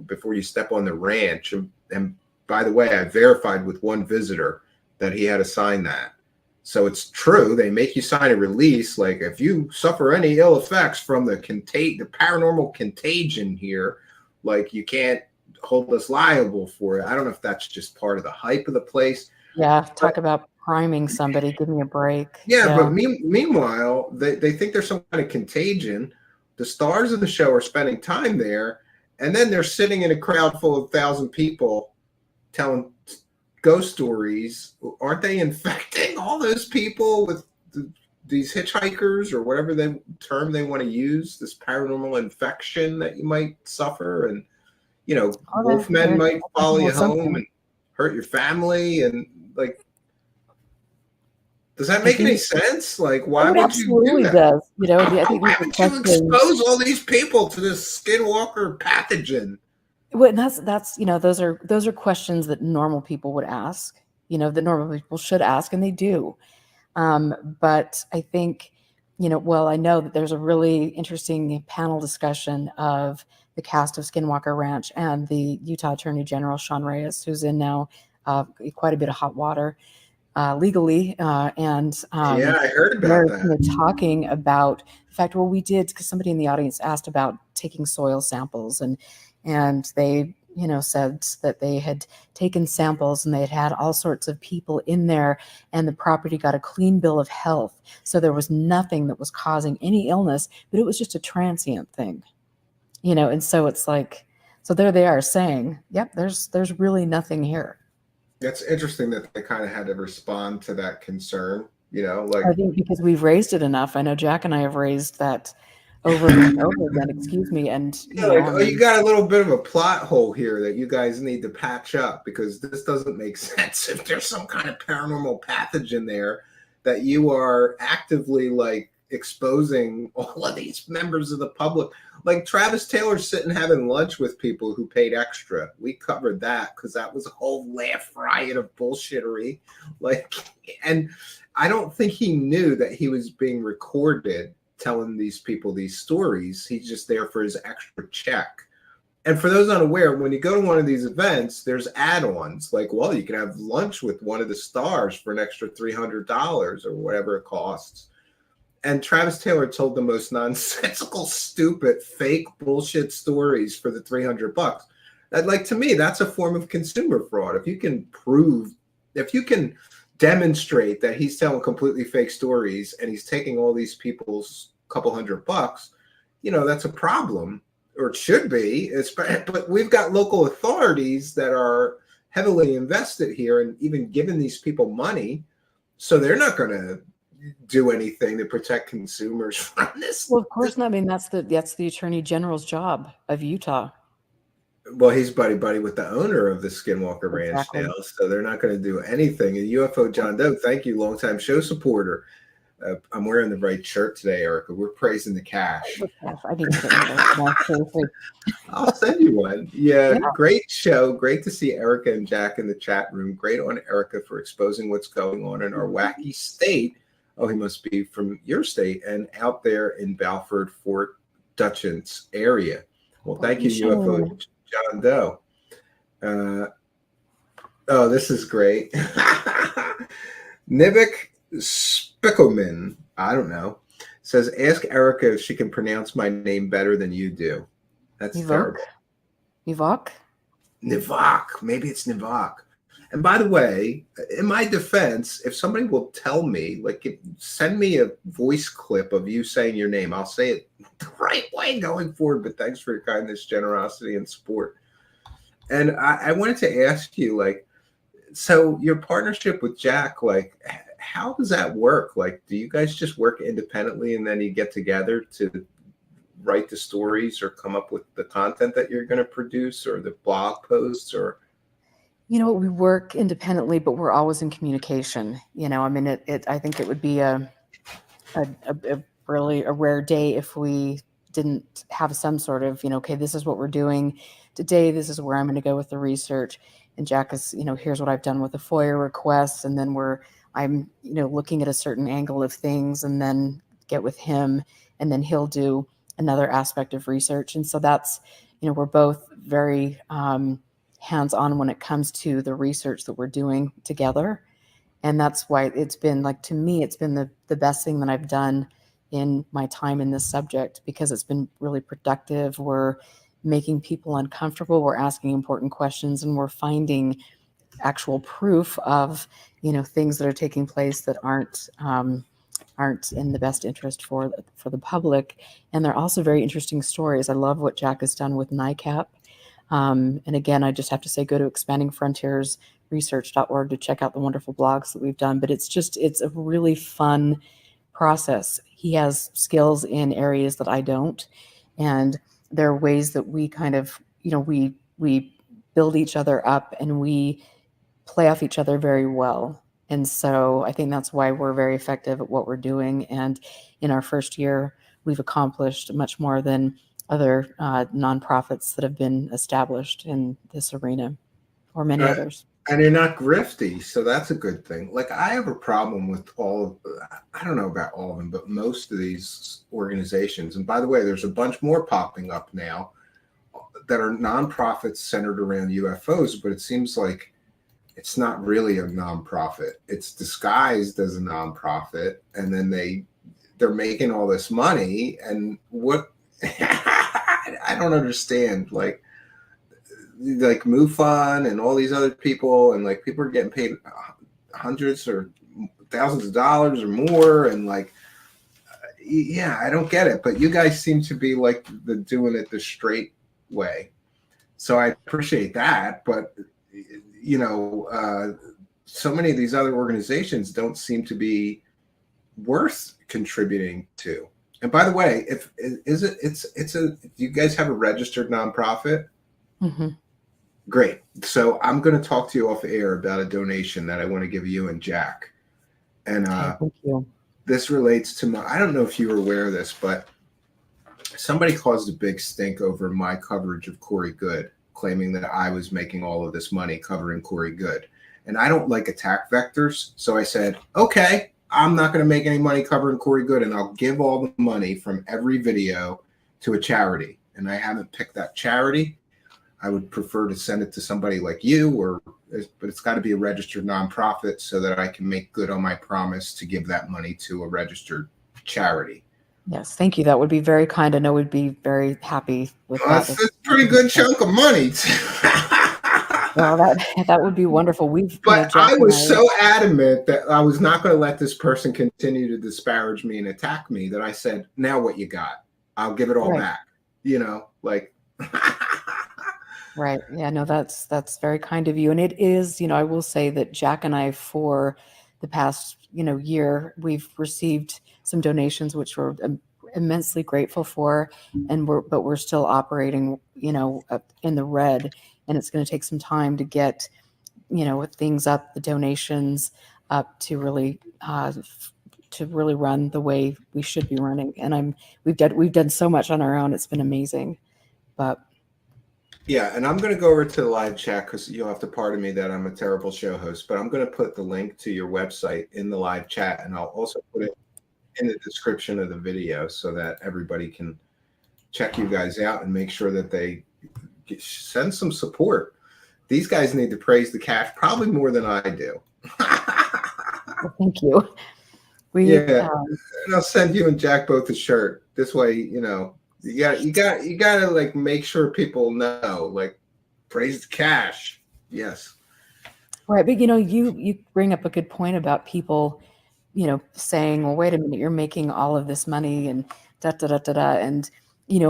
before you step on the ranch. And by the way, I verified with one visitor that he had to sign that. So it's true. They make you sign a release. Like, if you suffer any ill effects from the paranormal contagion here, like, you can't hold us liable for it. I don't know if that's just part of the hype of the place. Yeah, talk about priming somebody. Give me a break. Yeah. But meanwhile, they think there's some kind of contagion. The stars of the show are spending time there, and then they're sitting in a crowd full of 1,000 people telling ghost stories. Aren't they infecting all those people with these hitchhikers or whatever term they want to use, this paranormal infection that you might suffer, and wolfmen might follow you home and hurt your family, and like, does that make any sense? Like, why would you do that? Does. I think why would you expose all these people to this skinwalker pathogen? Well, that's those are questions that normal people would ask. That normal people should ask, and they do. But I think, I know that there's a really interesting panel discussion of the cast of Skinwalker Ranch and the Utah Attorney General Sean Reyes, who's in now quite a bit of hot water legally, and yeah, I heard about that. Talking about the fact, well, we did, because somebody in the audience asked about taking soil samples, and they said that they had taken samples and they had all sorts of people in there, and the property got a clean bill of health, so there was nothing that was causing any illness, but it was just a transient thing, and so it's like, so there they are saying, yep, there's really nothing here. That's interesting that they kind of had to respond to that concern, like, I think because we've raised it enough. I know Jack and I have raised that over and over again, excuse me. And you got a little bit of a plot hole here that you guys need to patch up, because this doesn't make sense. If there's some kind of paranormal pathogen there that you are actively like exposing all of these members of the public, like Travis Taylor's sitting having lunch with people who paid extra. We covered that because that was a whole laugh riot of bullshittery. Like, and I don't think he knew that he was being recorded telling these people these stories. He's just there for his extra check. And for those unaware, when you go to one of these events, there's add-ons. Like, well, you can have lunch with one of the stars for an extra $300 or whatever it costs. And Travis Taylor told the most nonsensical, stupid, fake bullshit stories for the $300. That, like, to me, that's a form of consumer fraud. If you can demonstrate that he's telling completely fake stories and he's taking all these people's couple $100, that's a problem, or it should be. But we've got local authorities that are heavily invested here and even giving these people money, so they're not going to do anything to protect consumers from this. Well, of course not. I mean, that's the Attorney General's job of Utah. Well, he's buddy with the owner of the Skinwalker Ranch now, so they're not going to do anything. And UFO John Doe, thank you, longtime show supporter. I'm wearing the right shirt today, Erica. We're praising the cash. I need to get one. I'll send you one. Yeah, great show. Great to see Erica and Jack in the chat room. Great on Erica for exposing what's going on in our wacky state. Oh, he must be from your state and out there in Balford, Fort Dutchins area. Well, thank you, UFO John Doe. Oh, this is great. Nivik Spickelman, I don't know, says, ask Erica if she can pronounce my name better than you do. That's terrible. Nivok? Nivok. Maybe it's Nivok. And by the way, in my defense, if somebody will tell me, like, send me a voice clip of you saying your name, I'll say it the right way going forward. But thanks for your kindness, generosity, and support. And I wanted to ask you, like, so your partnership with Jack, like, how does that work? Like, do you guys just work independently and then you get together to write the stories or come up with the content that you're going to produce, or the blog posts, or? We work independently, but we're always in communication. I mean, I think it would be a really rare day if we didn't have some sort of, okay, this is what we're doing today. This is where I'm going to go with the research. And Jack is, here's what I've done with the FOIA requests. And then I'm looking at a certain angle of things, and then get with him, and then he'll do another aspect of research. And so that's, we're both very, hands-on when it comes to the research that we're doing together. And that's why it's been, like, to me, it's been the best thing that I've done in my time in this subject, because it's been really productive. We're making people uncomfortable. We're asking important questions, and we're finding actual proof of, things that are taking place that aren't in the best interest for the public. And they're also very interesting stories. I love what Jack has done with NICAP. And again, I just have to say, go to expandingfrontiersresearch.org to check out the wonderful blogs that we've done. But it's a really fun process. He has skills in areas that I don't, and there are ways that we kind of, we build each other up and we play off each other very well. And so I think that's why we're very effective at what we're doing. And in our first year, we've accomplished much more than other nonprofits that have been established in this arena, or many others. And you're not grifty, so that's a good thing. Like, I have a problem with I don't know about all of them, but most of these organizations. And by the way, there's a bunch more popping up now that are nonprofits centered around UFOs, but it seems like it's not really a nonprofit. It's disguised as a nonprofit, and then they're making all this money. And what I don't understand, like MUFON and all these other people, and like people are getting paid hundreds or thousands of dollars or more, and like, yeah, I don't get it. But you guys seem to be like doing it the straight way, so I appreciate that. But so many of these other organizations don't seem to be worth contributing to. And by the way, do you guys have a registered nonprofit? Mm-hmm. Great. So I'm going to talk to you off air about a donation that I want to give you and Jack. And Thank you. This relates to I don't know if you were aware of this, but somebody caused a big stink over my coverage of Corey Good, claiming that I was making all of this money covering Corey Good. And I don't like attack vectors. So I said, okay, I'm not going to make any money covering Corey Good, and I'll give all the money from every video to a charity. And I haven't picked that charity. I would prefer to send it to somebody like you, but it's got to be a registered nonprofit so that I can make good on my promise to give that money to a registered charity. Yes, thank you. That would be very kind. I know we'd be very happy with that. That's a pretty good chunk of money. Well, that would be wonderful. But I was so adamant that I was not going to let this person continue to disparage me and attack me that I said, now what you got? I'll give it all back. Right. Yeah, no, that's very kind of you. And it is, I will say that Jack and I, for the past, year, we've received some donations, which we're immensely grateful for. But we're still operating, in the red, and it's going to take some time to get, things up, the donations up to really run the way we should be running. And we've done so much on our own. It's been amazing, but. Yeah, and I'm going to go over to the live chat because you'll have to pardon me that I'm a terrible show host, but I'm going to put the link to your website in the live chat, and I'll also put it in the description of the video so that everybody can check you guys out and make sure that they send some support. These guys need to praise the cash probably more than I do. Well, thank you. And I'll send you and Jack both a shirt. This way, you gotta like make sure people know, like, praise the cash. Yes. Right. But you bring up a good point about people, saying, well, wait a minute, you're making all of this money and da da da da da. And,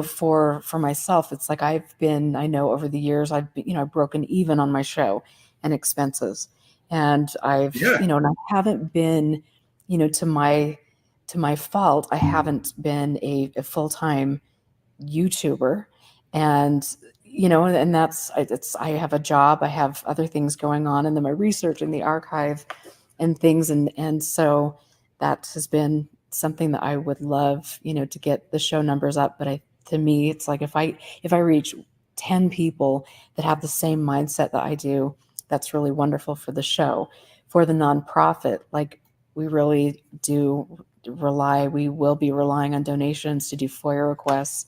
for myself, it's like I know over the years I've broken even on my show and expenses. And I've, and I haven't been, to my fault, I haven't been a full-time YouTuber, and and I have a job, I have other things going on, and then my research in the archive and things, and so that has been something that I would love, to get the show numbers up. But to me, it's like if I reach 10 people that have the same mindset that I do, that's really wonderful for the show. For the nonprofit, like, we really do we will be relying on donations to do FOIA requests.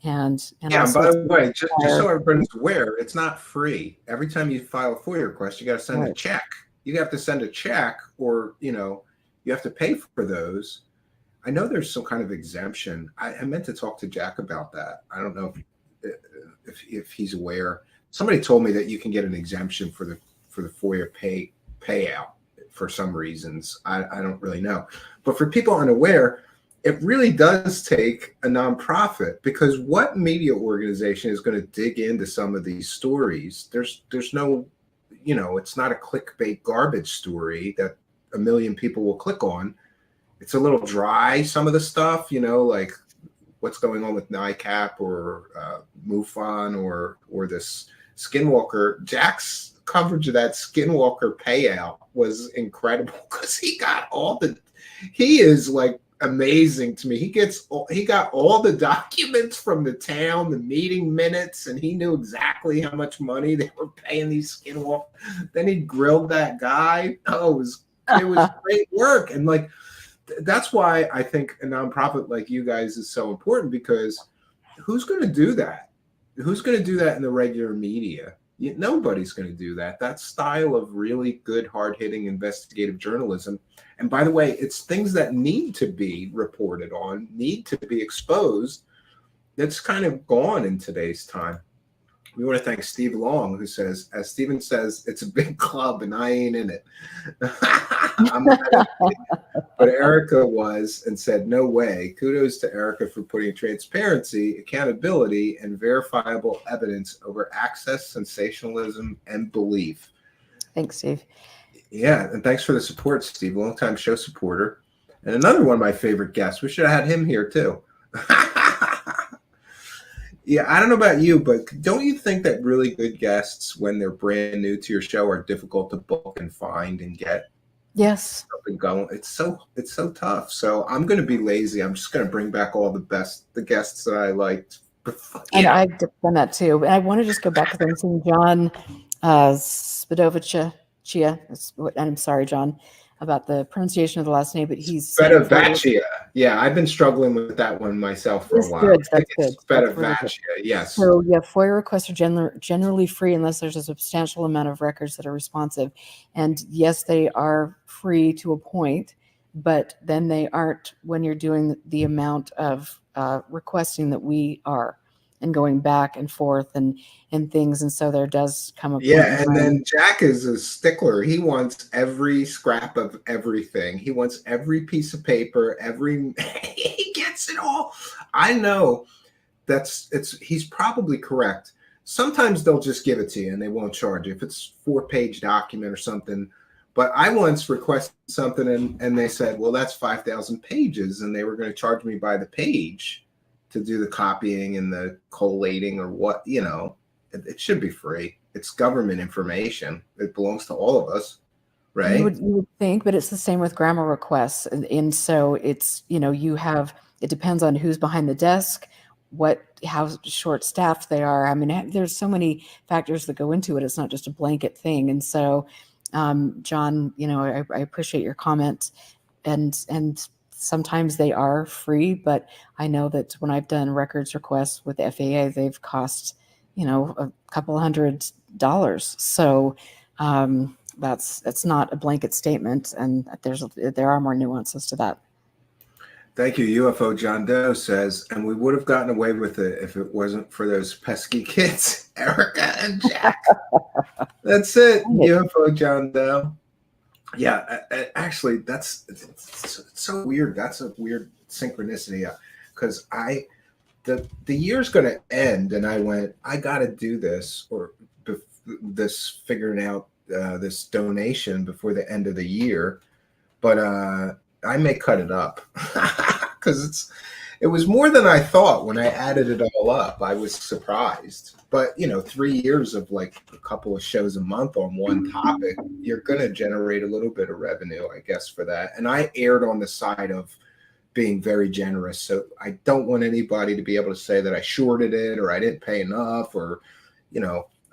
And by the way, just so everybody's aware, it's not free. Every time you file a FOIA request, you got to send a check. You have to send a check, or you have to pay for those. I know there's some kind of exemption. I meant to talk to Jack about that. I don't know if he's aware. Somebody told me that you can get an exemption for the FOIA payout for some reasons. I don't really know. But for people unaware, it really does take a nonprofit, because what media organization is going to dig into some of these stories? There's no, it's not a clickbait garbage story that 1 million people will click on. it's a little dry, some of the stuff, like what's going on with NICAP or MUFON or this Skinwalker. Jack's coverage of that Skinwalker payout was incredible because he is like amazing to me. He got all the documents from the town, the meeting minutes, and he knew exactly how much money they were paying these Skinwalkers. Then he grilled that guy. Oh, it was great work. And like, that's why I think a nonprofit like you guys is so important, because who's going to do that? Who's going to do that in the regular media? Nobody's going to do that. That style of really good, hard-hitting investigative journalism. And by the way, it's things that need to be reported on, need to be exposed. That's kind of gone in today's time. We want to thank Steve Long, who says, as Steven says, it's a big club and I ain't in it. But Erica was and said, no way. Kudos to Erica for putting transparency, accountability, and verifiable evidence over access, sensationalism, and belief. Thanks, Steve. Yeah, and thanks for the support, Steve. Longtime show supporter. And another one of my favorite guests. We should have had him here, too. Yeah, I don't know about you, but don't you think that really good guests, when they're brand new to your show, are difficult to book and find and get? Yes. Something going. It's so tough. So I'm going to be lazy. I'm just going to bring back all the guests that I liked. And I've done that too. And I want to just go back because I'm seeing John Spadovicia. I'm sorry, John, about the pronunciation of the last name, but he's Spadovicia. Yeah, I've been struggling with that one myself for a while. Good. That's good. Spadovicia, yes. So yeah, FOIA requests are generally free unless there's a substantial amount of records that are responsive. And yes, they are free to a point, but then they aren't when you're doing the amount of requesting that we are, and going back and forth and things. And so there does come a point. Yeah, and then Jack is a stickler. He wants every scrap of everything. He wants every piece of paper, he gets it all. I know he's probably correct. Sometimes they'll just give it to you and they won't charge you if it's 4-page document or something. But I once requested something and they said, well, that's 5,000 pages, and they were going to charge me by the page to do the copying and the collating or what, it should be free. It's government information. It belongs to all of us, right? You would think, but it's the same with grammar requests. And so it's, it depends on who's behind the desk, how short staffed they are. I mean, there's so many factors that go into it. It's not just a blanket thing. And so, John, I appreciate your comment, and sometimes they are free, but I know that when I've done records requests with the FAA, they've cost, a couple $100. So that's not a blanket statement, and there are more nuances to that. Thank you. UFO John Doe says, and we would have gotten away with it if it wasn't for those pesky kids, Erica and Jack. That's it. UFO John Doe. Yeah, actually, it's so weird. That's a weird synchronicity, because the year's going to end, and I went, I got to do this, or this figuring out this donation before the end of the year, but I may cut it up because it was more than I thought when I added it all up. I was surprised. But, 3 years of like a couple of shows a month on one topic, you're going to generate a little bit of revenue, I guess, for that. And I erred on the side of being very generous. So I don't want anybody to be able to say that I shorted it or I didn't pay enough, or,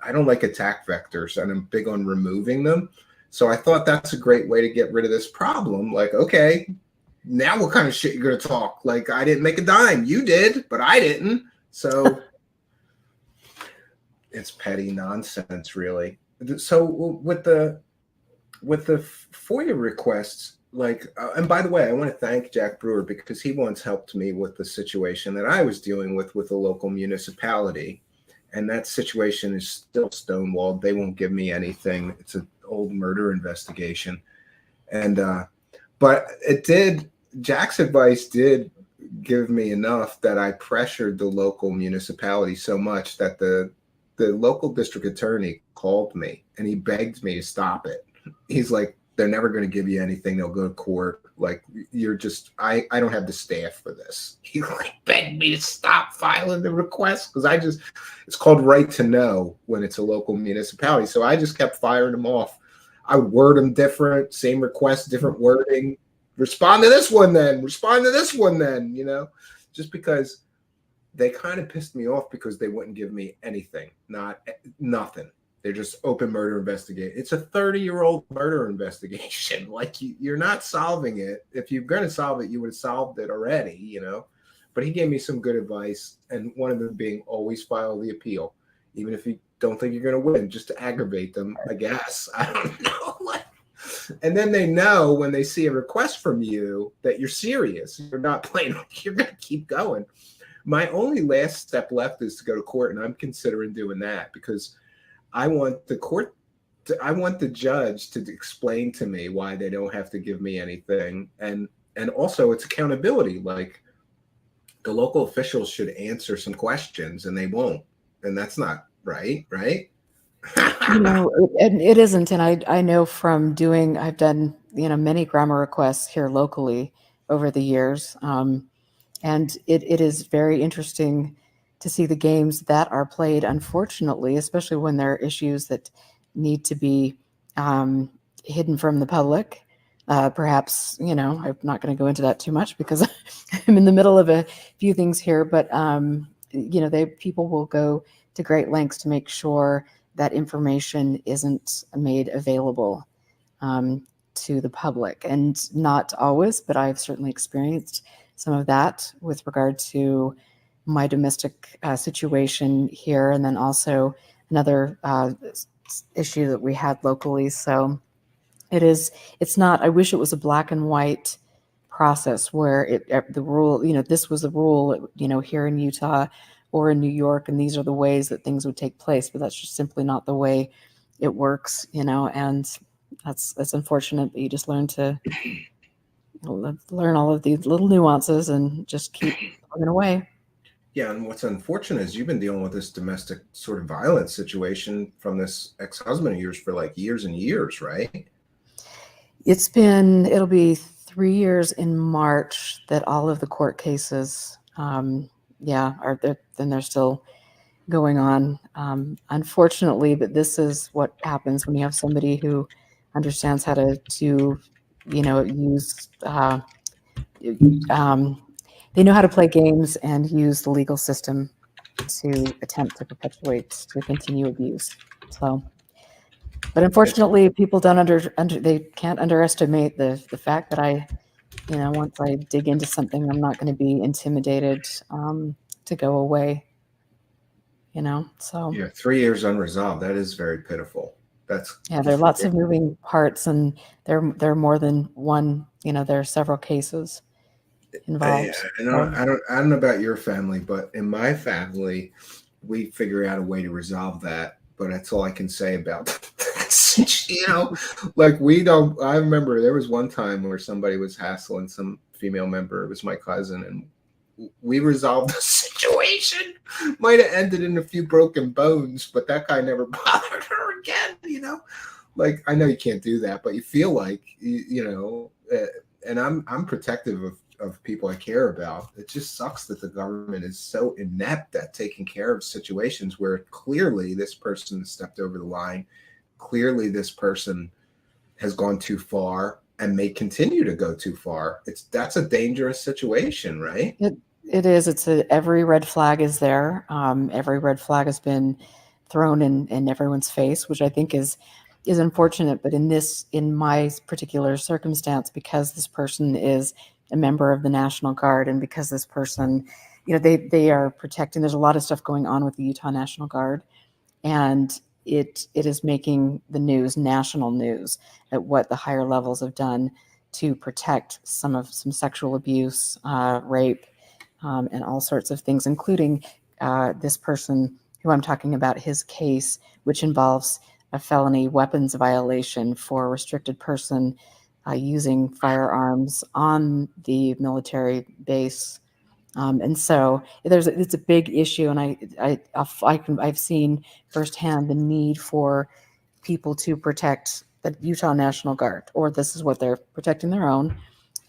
I don't like attack vectors, and I'm big on removing them. So I thought that's a great way to get rid of this problem. Like, okay, now what kind of shit you're going to talk? Like, I didn't make a dime. You did, but I didn't. So it's petty nonsense, really. So with the FOIA requests, like, and by the way, I want to thank Jack Brewer, because he once helped me with the situation that I was dealing with a local municipality. And that situation is still stonewalled. They won't give me anything. It's an old murder investigation. And, but Jack's advice did give me enough that I pressured the local municipality so much that the local district attorney called me and he begged me to stop it. He's like, They're never going to give you anything. They'll go to court. Like, you're just, I don't have the staff for this. He like begged me to stop filing the request because it's called right to know when it's a local municipality. So I just kept firing them off. I would word them different, same request, different wording. Respond to this one then. Respond to this one then, just because they kind of pissed me off because they wouldn't give me anything, nothing. They're just open murder investigation. It's a 30-year-old murder investigation. Like, you're not solving it. If you're going to solve it, you would have solved it already, But he gave me some good advice, and one of them being always file the appeal, even if you don't think you're going to win, just to aggravate them, I guess. I don't know. And then they know when they see a request from you that you're serious. You're not playing. You're going to keep going. My only last step left is to go to court, and I'm considering doing that because I want the judge to explain to me why they don't have to give me anything. And also it's accountability. Like, the local officials should answer some questions and they won't. And that's not right. Right. It isn't. And I know from I've done, many grammar requests here locally over the years. And it is very interesting to see the games that are played, unfortunately, especially when there are issues that need to be hidden from the public. Perhaps, I'm not going to go into that too much because I'm in the middle of a few things here, but, people will go to great lengths to make sure that information isn't made available to the public. And not always, but I've certainly experienced some of that with regard to my domestic situation here, and then also another issue that we had locally. So it's not, I wish it was a black and white process where the rule, this was the rule, here in Utah or in New York, and these are the ways that things would take place, but that's just simply not the way it works, and that's unfortunate, but you just learn all of these little nuances and just keep plugging away. Yeah, and what's unfortunate is you've been dealing with this domestic sort of violence situation from this ex-husband of yours for like years and years, right? It'll be 3 years in March that all of the court cases, are there, then they're still going on, unfortunately, but this is what happens when you have somebody who understands how to use, they know how to play games and use the legal system to attempt to continue abuse. So, but unfortunately, people don't they can't underestimate the fact that once I dig into something, I'm not going to be intimidated to go away. So yeah, 3 years unresolved. That is very pitiful. There are lots of moving parts, and there are more than one. There are several cases involved. I don't know about your family, but in my family, we figure out a way to resolve that. But that's all I can say about that. Like, we don't. I remember there was one time where somebody was hassling some female member. It was my cousin, and we resolved the situation. Might have ended in a few broken bones, but that guy never bothered her again. Like, I know you can't do that, but you feel like and I'm protective of people I care about. It just sucks that the government is so inept at taking care of situations where clearly this person has stepped over the line. Clearly this person has gone too far and may continue to go too far. That's a dangerous situation, right? It is. Every red flag is there. Every red flag has been thrown in everyone's face, which I think is unfortunate. But in my particular circumstance, because this person is a member of the National Guard, and because this person, they are protecting. There's a lot of stuff going on with the Utah National Guard, and it is making the news, national news, at what the higher levels have done to protect some sexual abuse, rape, and all sorts of things, including this person who I'm talking about, his case, which involves a felony weapons violation for a restricted person using firearms on the military base. And so it's a big issue, and I've seen firsthand the need for people to protect the Utah National Guard, or this is what they're protecting their own.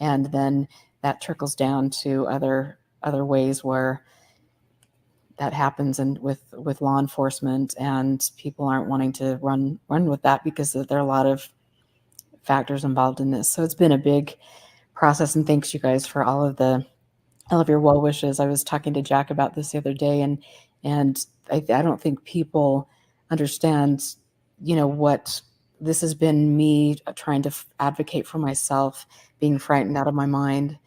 And then that trickles down to other ways where that happens, and with law enforcement, and people aren't wanting to run with that because there are a lot of factors involved in this. So it's been a big process, and thanks you guys for all of your well wishes. I was talking to Jack about this the other day, and I don't think people understand, what this has been, me trying to advocate for myself, being frightened out of my mind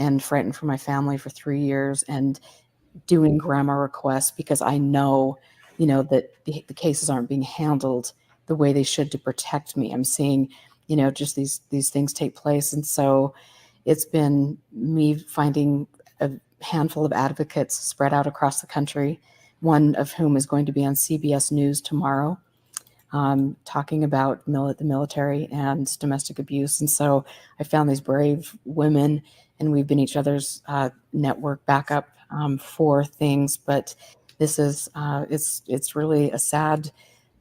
and frightened for my family for 3 years, and doing grandma requests because I know, that the cases aren't being handled the way they should to protect me. I'm seeing, just these things take place. And so it's been me finding a handful of advocates spread out across the country, one of whom is going to be on CBS News tomorrow, talking about the military and domestic abuse. And so I found these brave women, and we've been each other's network backup for things. But this is it's really a sad,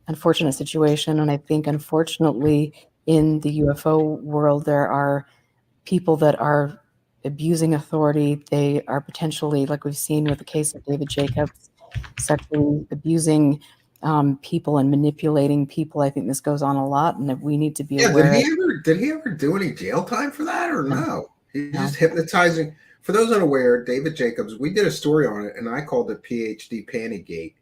unfortunate situation. And I think, unfortunately, in the UFO world, there are people that are abusing authority. They are potentially, like we've seen with the case of David Jacobs, sexually abusing people and manipulating people. I think this goes on a lot, and that we need to be aware. Did he ever do any jail time for that, or no? He's just hypnotizing. For those unaware, David Jacobs, we did a story on it, and I called it PhD Pantygate,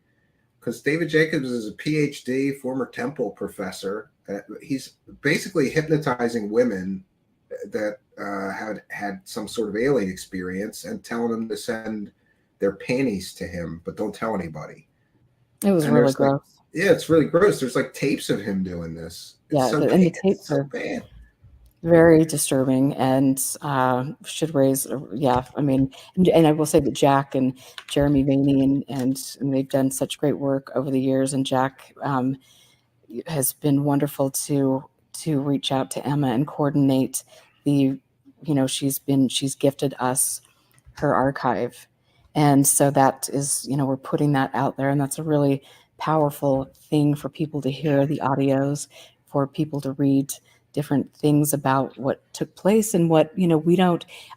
because David Jacobs is a PhD, former Temple professor. He's basically hypnotizing women that had some sort of alien experience and telling them to send their panties to him, but don't tell anybody. It was really gross. It's really gross. There's tapes of him doing this. And the tapes are bad. Very disturbing, and should raise. I mean, and I will say that Jack and Jeremy Vaney and they've done such great work over the years. And Jack has been wonderful to reach out to Emma and coordinate the. She's gifted us her archive, and so that is, we're putting that out there, and that's a really powerful thing for people to hear the audios, for people to read different things about what took place, and what,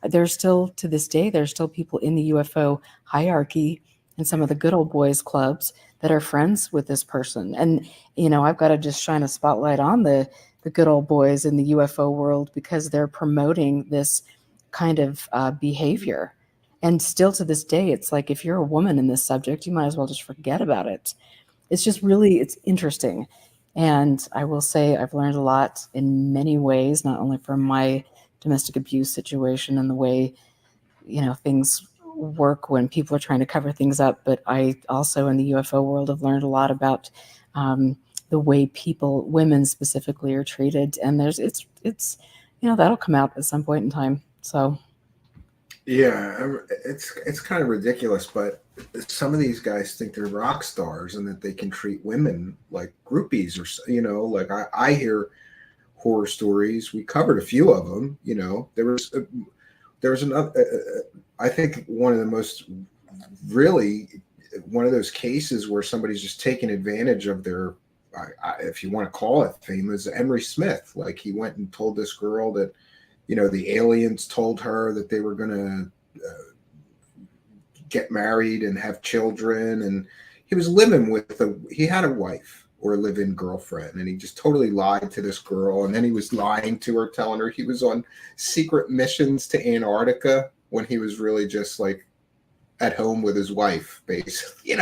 there's still, to this day, there's still people in the UFO hierarchy and some of the good old boys clubs that are friends with this person. And, I've got to just shine a spotlight on the good old boys in the UFO world, because they're promoting this kind of behavior. And still to this day, it's like, if you're a woman in this subject, you might as well just forget about it. It's just really, it's interesting. And I will say I've learned a lot in many ways, not only from my domestic abuse situation and the way, things work when people are trying to cover things up, but I also, in the UFO world, have learned a lot about the way women specifically, are treated. And it's that'll come out at some point in time. So. Yeah, it's kind of ridiculous, but some of these guys think they're rock stars and that they can treat women like groupies, or I hear horror stories. We covered a few of them. There was another. I think one of the most, really, one of those cases where somebody's just taking advantage of their, if you want to call it fame, is Emery Smith. Like, he went and told this girl that, the aliens told her that they were going to get married and have children. And he was living he had a wife or a live-in girlfriend, and he just totally lied to this girl. And then he was lying to her, telling her he was on secret missions to Antarctica when he was really just at home with his wife, basically.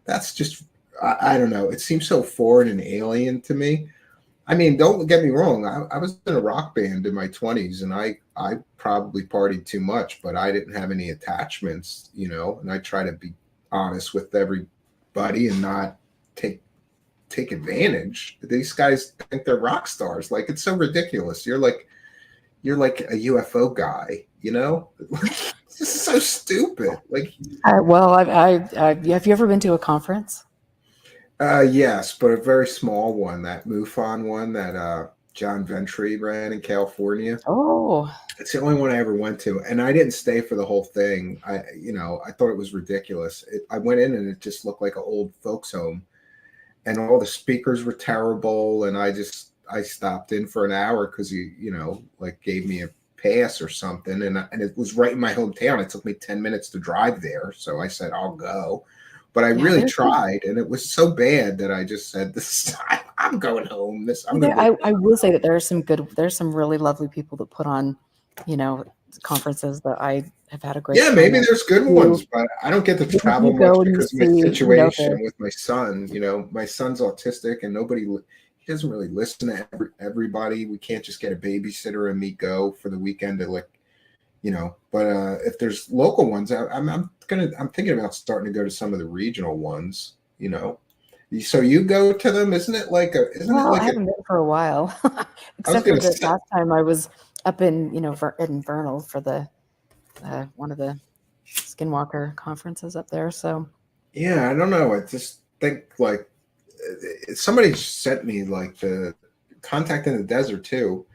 That's just, I don't know. It seems so foreign and alien to me. I mean, don't get me wrong. I was in a rock band in my 20s, and I probably partied too much, but I didn't have any attachments, and I try to be honest with everybody and not take advantage. These guys think they're rock stars. It's so ridiculous. You're like a UFO guy, This is so stupid. Well, have you ever been to a conference? Yes, but a very small one, that MUFON one that John Ventry ran in California. Oh, it's the only one I ever went to, and I didn't stay for the whole thing. I thought it was ridiculous. I went in and it just looked like an old folks home, and all the speakers were terrible, and I I stopped in for an hour because he, like gave me a pass or something, and it was right in my hometown. It took me 10 minutes to drive there, so I said I'll go. But I really tried, and it was so bad that I just said, "This time I'm going home." I will say that there's some really lovely people that put on, conferences that I have had a great time. Maybe there's good ones, but I don't get to travel much because of my situation with my son. My son's autistic, and he doesn't really listen to everybody. We can't just get a babysitter and me go for the weekend to But if there's local ones, I'm thinking about starting to go to some of the regional ones. So you go to them, isn't it like a? I haven't been for a while, except for the last time I was up in in Vernal for the one of the Skinwalker conferences up there. So yeah, I don't know. I just think like somebody sent me like the Contact in the Desert too.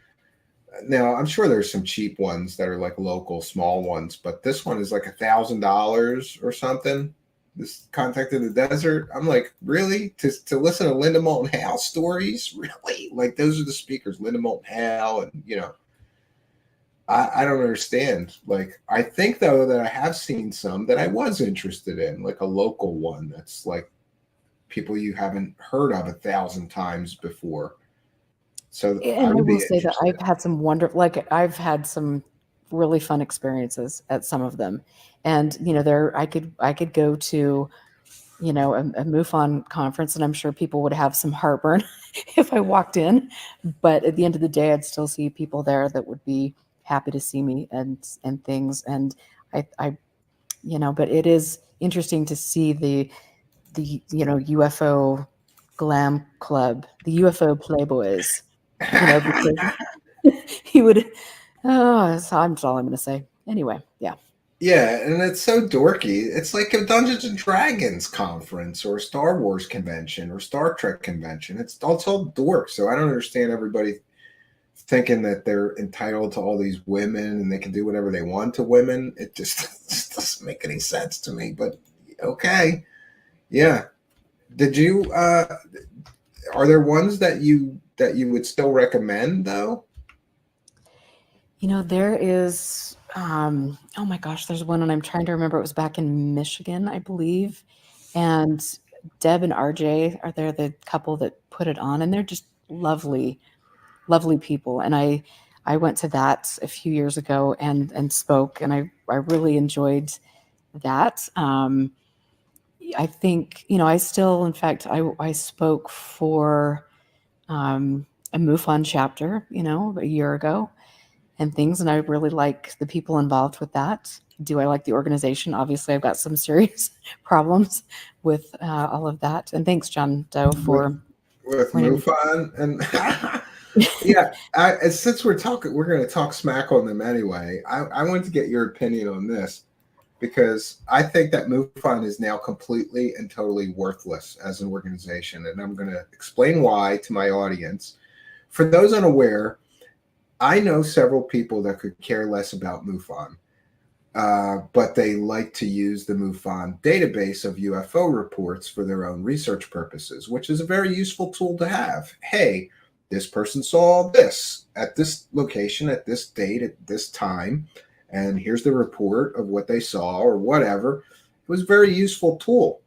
Now I'm sure there's some cheap ones that are like local small ones, but this one is like $1,000 or something. This Contact in the Desert. I'm like, really? To listen to Linda Moulton Howe stories? Really? Like those are the speakers, Linda Moulton Howe, and I don't understand. Like, I think though that I have seen some that I was interested in, like a local one that's like people you haven't heard of 1,000 times before. So and I will say that I've had some really fun experiences at some of them, and I could go to a MUFON conference, and I'm sure people would have some heartburn if I walked in, but at the end of the day, I'd still see people there that would be happy to see me and things, and I but it is interesting to see the UFO glam club, the UFO playboys. Because he would. Oh, that's all I'm going to say. Anyway, yeah. Yeah, and it's so dorky. It's like a Dungeons and Dragons conference or a Star Wars convention or Star Trek convention. It's all dork. So I don't understand everybody thinking that they're entitled to all these women and they can do whatever they want to women. It just doesn't make any sense to me. But okay, yeah. Did you? Are there ones that you would still recommend though? There is. Oh my gosh, there's one, and I'm trying to remember. It was back in Michigan, I believe, and Deb and RJ are there, the couple that put it on, and they're just lovely people. And I went to that a few years ago and spoke, and I really enjoyed that. I think I still, in fact, I spoke for a MUFON chapter, a year ago, and things, and I really like the people involved with that. Do I like the organization? Obviously, I've got some serious problems with all of that. And thanks, John Doe, for with MUFON. And yeah, since we're going to talk smack on them anyway. I wanted to get your opinion on this, because I think that MUFON is now completely and totally worthless as an organization, and I'm going to explain why to my audience. For those unaware, I know several people that could care less about MUFON, but they like to use the MUFON database of UFO reports for their own research purposes, which is a very useful tool to have. Hey, this person saw this at this location, at this date, at this time, and here's the report of what they saw or whatever. It was a very useful tool.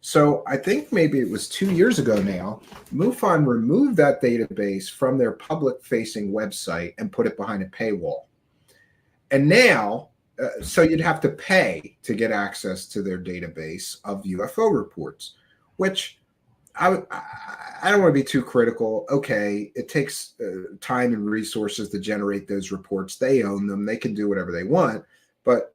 So I think maybe it was 2 years ago now, MUFON removed that database from their public-facing website and put it behind a paywall. And now, so you'd have to pay to get access to their database of UFO reports, which I don't want to be too critical. Okay, it takes time and resources to generate those reports. They own them. They can do whatever they want. But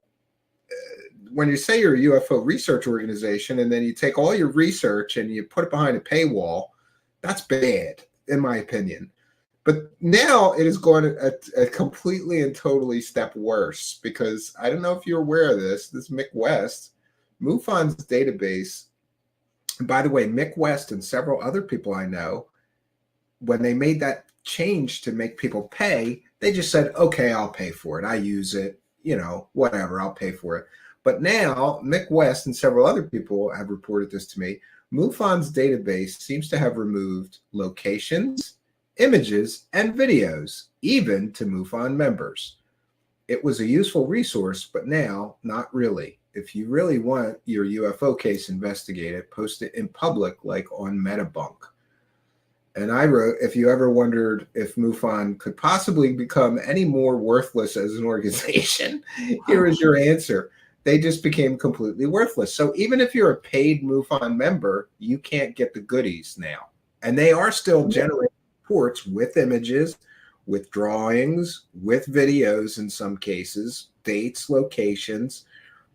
when you say you're a UFO research organization and then you take all your research and you put it behind a paywall, that's bad, in my opinion. But now it is going a completely and totally step worse, because I don't know if you're aware of this Mick West, MUFON's database. And by the way, Mick West and several other people I know, when they made that change to make people pay, they just said, okay, I'll pay for it. I use it, whatever, I'll pay for it. But now Mick West and several other people have reported this to me. MUFON's database seems to have removed locations, images, and videos, even to MUFON members. It was a useful resource, but now not really. If you really want your UFO case investigated, post it in public like on Metabunk. And I wrote, if you ever wondered if MUFON could possibly become any more worthless as an organization, here is your answer. They just became completely worthless. So even if you're a paid MUFON member, you can't get the goodies now. And they are still generating reports with images, with drawings, with videos in some cases, dates, locations.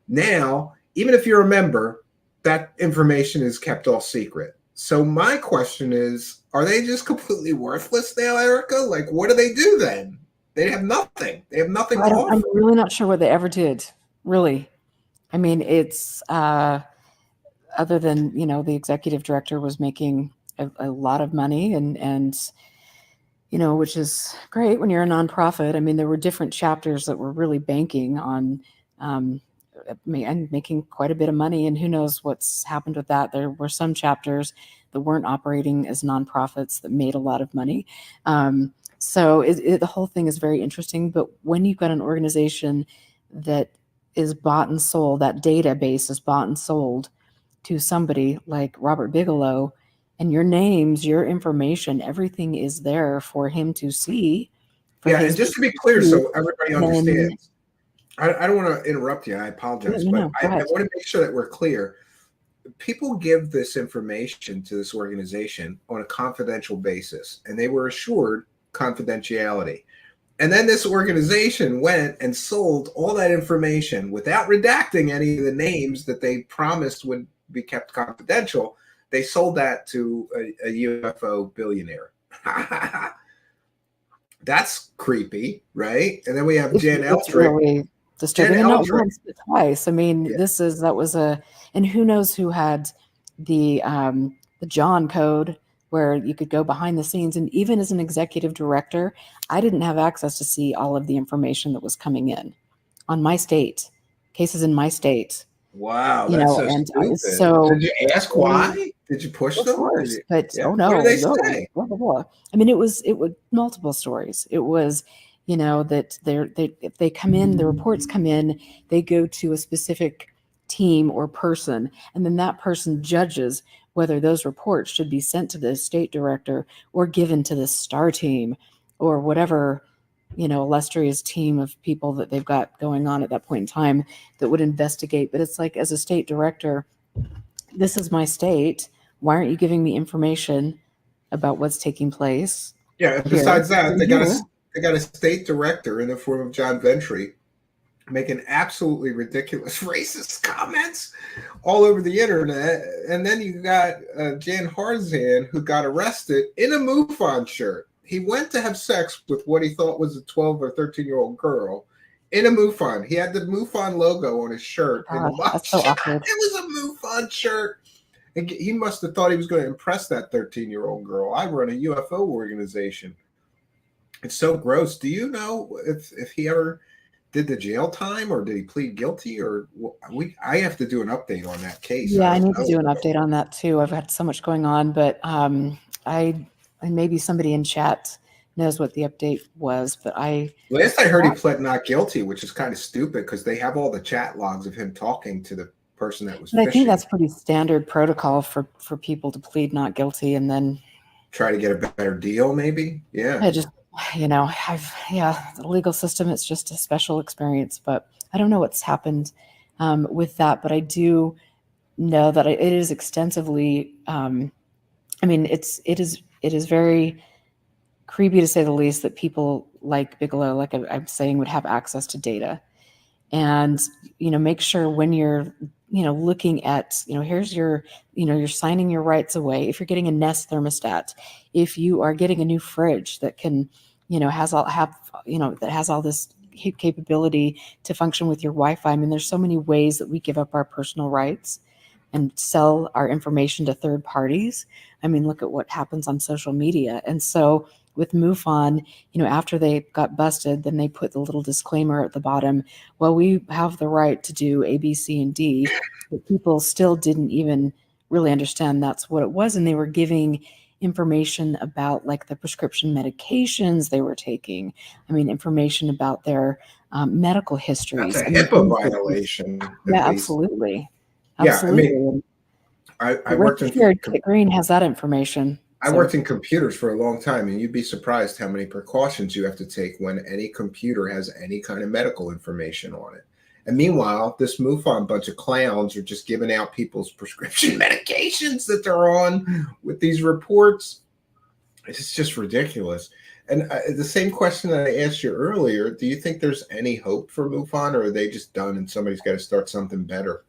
Now, even if you're a member, that information is kept all secret. So my question is, are they just completely worthless now, Erica? Like, what do they do then? They have nothing. They have nothing to offer. I'm really not sure what they ever did, really. I mean, it's other than, the executive director was making a lot of money and which is great when you're a nonprofit. I mean, there were different chapters that were really banking on and making quite a bit of money, and who knows what's happened with that. There were some chapters that weren't operating as nonprofits that made a lot of money. So the whole thing is very interesting. But when you've got an organization that is bought and sold, that database is bought and sold to somebody like Robert Bigelow, and your names, your information, everything is there for him to see. And just to be clear, so everybody understands, I don't want to interrupt you. I apologize, but I want to make sure that we're clear. People give this information to this organization on a confidential basis, and they were assured confidentiality. And then this organization went and sold all that information without redacting any of the names that they promised would be kept confidential. They sold that to a UFO billionaire. That's creepy, right? And then we have Jan Eldridge. Really disturbing. Not once, but twice. I mean, and who knows who had the John code where you could go behind the scenes. And even as an executive director, I didn't have access to see all of the information that was coming in on my state, cases in my state. Wow, that's so stupid. Did you ask why? Did you push them? Course, but what did they say? Blah, blah, blah. I mean, it was multiple stories. It was, that if they come in, the reports come in, they go to a specific team or person, and then that person judges whether those reports should be sent to the state director or given to the STAR team or whatever, illustrious team of people that they've got going on at that point in time that would investigate. But it's like, as a state director, this is my state. Why aren't you giving me information about what's taking place? Yeah, and besides that, they got a state director in the form of John Ventry making absolutely ridiculous racist comments all over the internet. And then you got Jan Harzan, who got arrested in a MUFON shirt. He went to have sex with what he thought was a 12 or 13-year-old girl in a MUFON. He had the MUFON logo on his shirt. That's so awkward. It was a MUFON shirt. And he must have thought he was going to impress that 13-year-old girl. I run a UFO organization. It's so gross. Do you know if he ever did the jail time, or did he plead guilty, or I have to do an update on that case. Yeah, I need to do an update on that too. I've had so much going on, but and maybe somebody in chat knows what the update was, but last I heard he pled not guilty, which is kind of stupid because they have all the chat logs of him talking to the person that was fishing. I think that's pretty standard protocol for people to plead not guilty and then try to get a better deal, maybe. Yeah. The legal system, it's just a special experience, but I don't know what's happened with that, but I do know that it is extensively, it is very creepy, to say the least, that people like Bigelow, like I'm saying, would have access to data. And, make sure when you're, looking at, here's your, you're signing your rights away. If you're getting a Nest thermostat, if you are getting a new fridge that can, that has all this capability to function with your Wi-Fi. I mean, there's so many ways that we give up our personal rights and sell our information to third parties. I mean, look at what happens on social media. And so with MUFON, after they got busted, then they put the little disclaimer at the bottom, well, we have the right to do A, B, C, and D, but people still didn't even really understand that's what it was. And they were giving information about like the prescription medications they were taking. I mean, information about their medical histories. That's a I mean, HIPAA things that violation, at yeah, least. absolutely. Yeah, I Absolutely. mean, I But rest worked in assured, Kit Green has that information. I So worked in computers for a long time, and you'd be surprised how many precautions you have to take when any computer has any kind of medical information on it. And meanwhile, this MUFON bunch of clowns are just giving out people's prescription medications that they're on with these reports. It's just ridiculous. And the same question that I asked you earlier, do you think there's any hope for MUFON, or are they just done and somebody's got to start something better?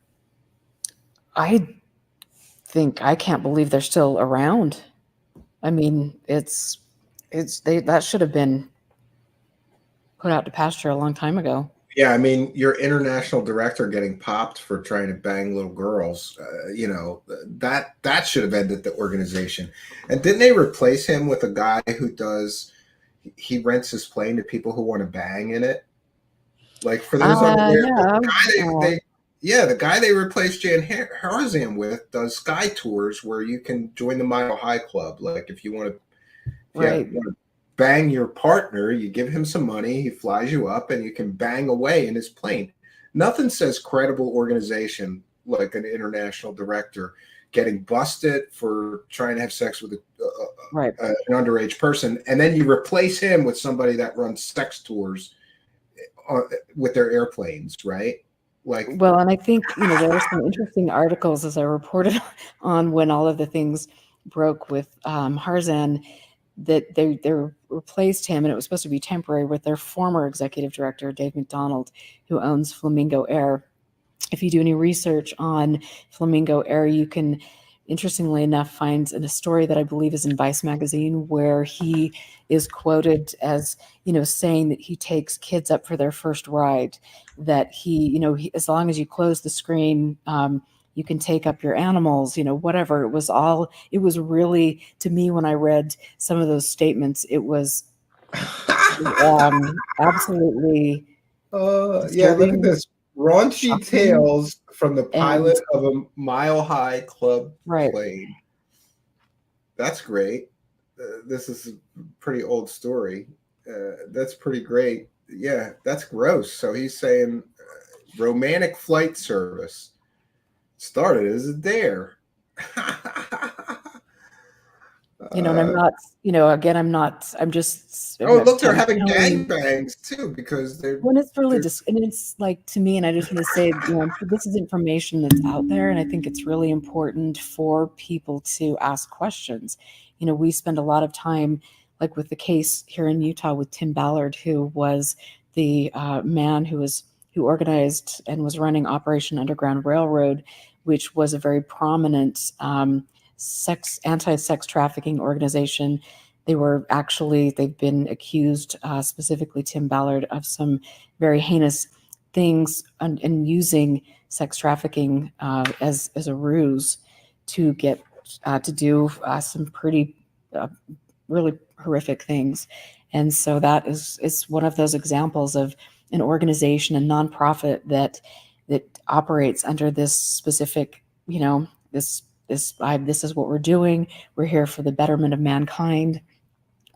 I can't believe they're still around. I mean, that should have been put out to pasture a long time ago. Yeah, I mean, your international director getting popped for trying to bang little girls, that should have ended the organization. And didn't they replace him with a guy who he rents his plane to people who want to bang in it? Like, for those unaware, the guy they replaced Jan Harzan with does sky tours where you can join the Mile High Club. Like, if you want to bang your partner, you give him some money, he flies you up, and you can bang away in his plane. Nothing says credible organization like an international director getting busted for trying to have sex with an underage person, and then you replace him with somebody that runs sex tours with their airplanes, right? Like, well, and I think there were some interesting articles as I reported on when all of the things broke with Harzan, that they replaced him, and it was supposed to be temporary, with their former executive director, Dave McDonald, who owns Flamingo Air. If you do any research on Flamingo Air, you can, interestingly enough, find in a story that I believe is in Vice magazine, where he is quoted as, saying that he takes kids up for their first ride, that he, as long as you close the screen, you can take up your animals, whatever. It was really, to me, when I read some of those statements, it was absolutely yeah, look at this. Raunchy shocking. tales from the pilot of a Mile High Club plane. That's great. This is a pretty old story. That's pretty great. Yeah, that's gross. So he's saying romantic flight service started as a dare. And I'm not, again, I'm just. Look, they're having gangbangs too, because they're. When it's really and it's like, to me, and I just want to say, this is information that's out there, and I think it's really important for people to ask questions. We spend a lot of time, like with the case here in Utah with Tim Ballard, who was the man who organized and was running Operation Underground Railroad, which was a very prominent anti-sex trafficking organization. They've been accused, specifically Tim Ballard, of some very heinous things and using sex trafficking as a ruse to get to do some pretty really horrific things. And so that is one of those examples of an organization, a nonprofit that operates under this specific, this is what we're doing. We're here for the betterment of mankind.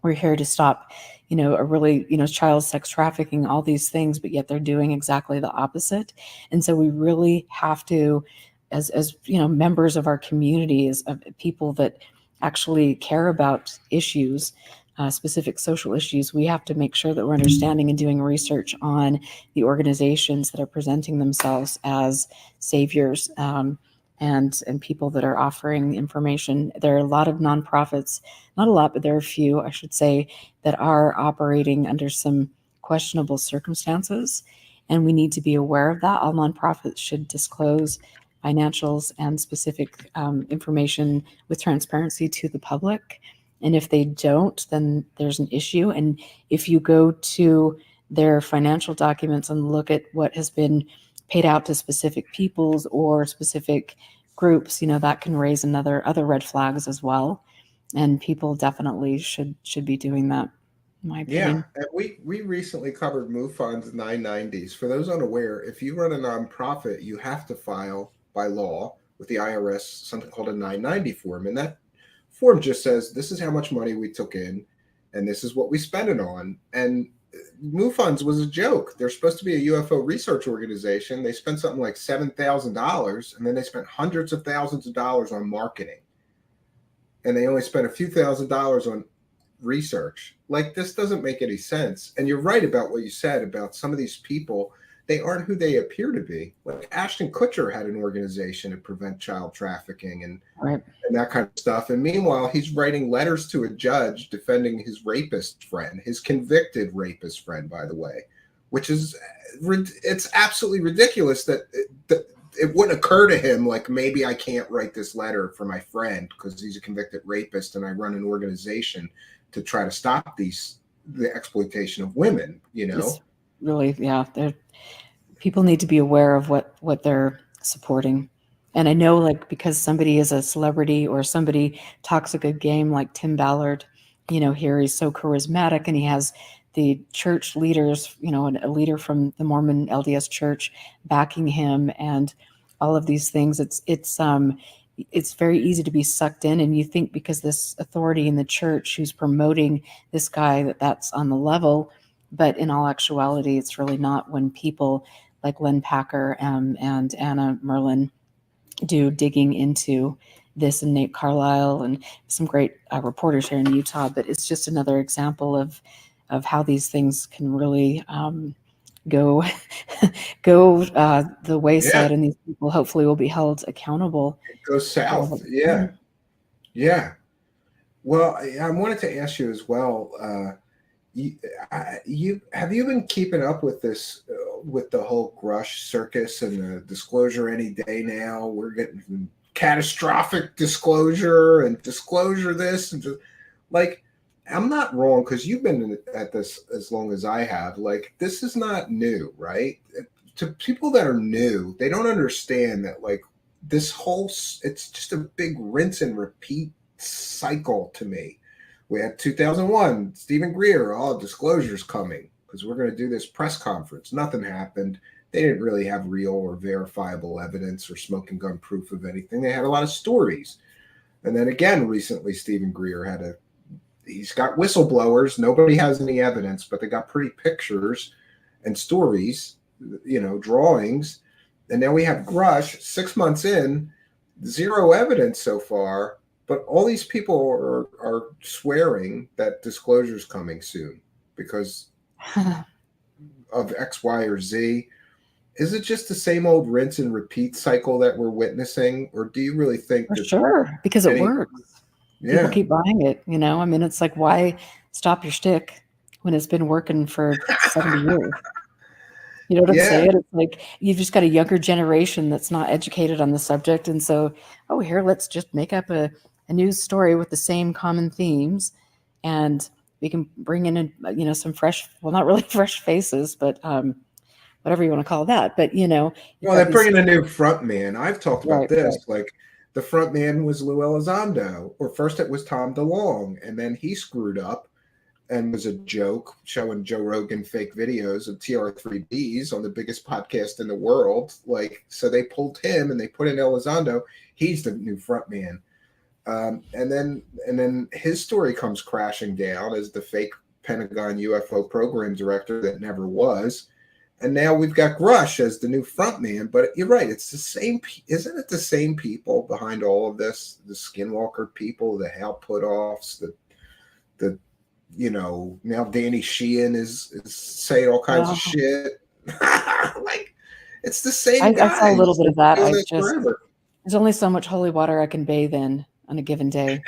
We're here to stop, child sex trafficking, all these things, but yet they're doing exactly the opposite. And so we really have to, as members of our communities, of people that actually care about issues, specific social issues, we have to make sure that we're understanding and doing research on the organizations that are presenting themselves as saviors, and people that are offering information. There are a lot of nonprofits, not a lot, but there are a few, I should say, that are operating under some questionable circumstances, and we need to be aware of that. All nonprofits should disclose financials and specific information with transparency to the public. And if they don't, then there's an issue. And if you go to their financial documents and look at what has been paid out to specific peoples or specific groups, that can raise other red flags as well. And people definitely should be doing that, in my opinion. Yeah, and we recently covered MUFON's 990s. For those unaware, if you run a nonprofit, you have to file by law with the IRS something called a 990 form, and that form just says, this is how much money we took in, and this is what we spent it on. And MUFONs was a joke. They're supposed to be a UFO research organization. They spent something like $7,000, and then they spent hundreds of thousands of dollars on marketing. And they only spent a few $1,000s on research. Like, this doesn't make any sense. And you're right about what you said about some of these people. They aren't who they appear to be. Like Ashton Kutcher had an organization to prevent child trafficking and that kind of stuff. And meanwhile, he's writing letters to a judge defending his rapist friend, his convicted rapist friend, by the way, which is, it's absolutely ridiculous that it wouldn't occur to him, like, maybe I can't write this letter for my friend because he's a convicted rapist and I run an organization to try to stop the exploitation of women, you know? It's really, yeah. People need to be aware of what they're supporting. And I know, like, because somebody is a celebrity or somebody talks a good game, like Tim Ballard, you know, here he's so charismatic and he has the church leaders, you know, a leader from the Mormon LDS Church backing him and all of these things. It's very easy to be sucked in, and you think because this authority in the church who's promoting this guy that's on the level, but in all actuality, it's really not. When people like Len Packer and Anna Merlin do digging into this, and Nate Carlisle and some great reporters here in Utah, but it's just another example of how these things can really go the wayside, and these people hopefully will be held accountable. It goes south. Yeah. Well, I wanted to ask you as well, you have you been keeping up with this, with the whole Grush circus and the disclosure any day now? We're getting catastrophic disclosure and disclosure this and just, like, I'm not wrong, because you've been at this as long as I have. Like, this is not new, right? To people that are new, they don't understand that, like, this whole, it's just a big rinse and repeat cycle to me. We had 2001, Stephen Greer, disclosures coming because we're going to do this press conference. Nothing happened. They didn't really have real or verifiable evidence or smoking gun proof of anything. They had a lot of stories. And then again, recently, Stephen Greer he's got whistleblowers. Nobody has any evidence, but they got pretty pictures and stories, you know, drawings. And now we have Grush 6 months in, zero evidence so far. But all these people are swearing that disclosure is coming soon because of X, Y, or Z. Is it just the same old rinse and repeat cycle that we're witnessing? Or do you really think For sure, because it works. Yeah. People keep buying it, you know? I mean, it's like, why stop your shtick when it's been working for 70 years? You know what I'm saying? It's like you've just got a younger generation that's not educated on the subject. And so, here, let's just make up a news story with the same common themes, and we can bring in, you know, some fresh, well, not really fresh faces, but whatever you want to call that. But, you know. Well, they're bringing a new front man. I've talked about this. Like, the front man was Lou Elizondo, or first it was Tom DeLonge, and then he screwed up and was a joke, showing Joe Rogan fake videos of TR3Bs on the biggest podcast in the world. Like, so they pulled him and they put in Elizondo. He's the new front man. And then his story comes crashing down as the fake Pentagon UFO program director that never was. And now we've got Grush as the new front man. But you're right, it's the same. Isn't it the same people behind all of this? The Skinwalker people, the Hal Putoffs, the you know, now Danny Sheehan is saying all kinds of shit. Like, it's the same guy. I saw a little bit of that. There's only so much holy water I can bathe in on a given day.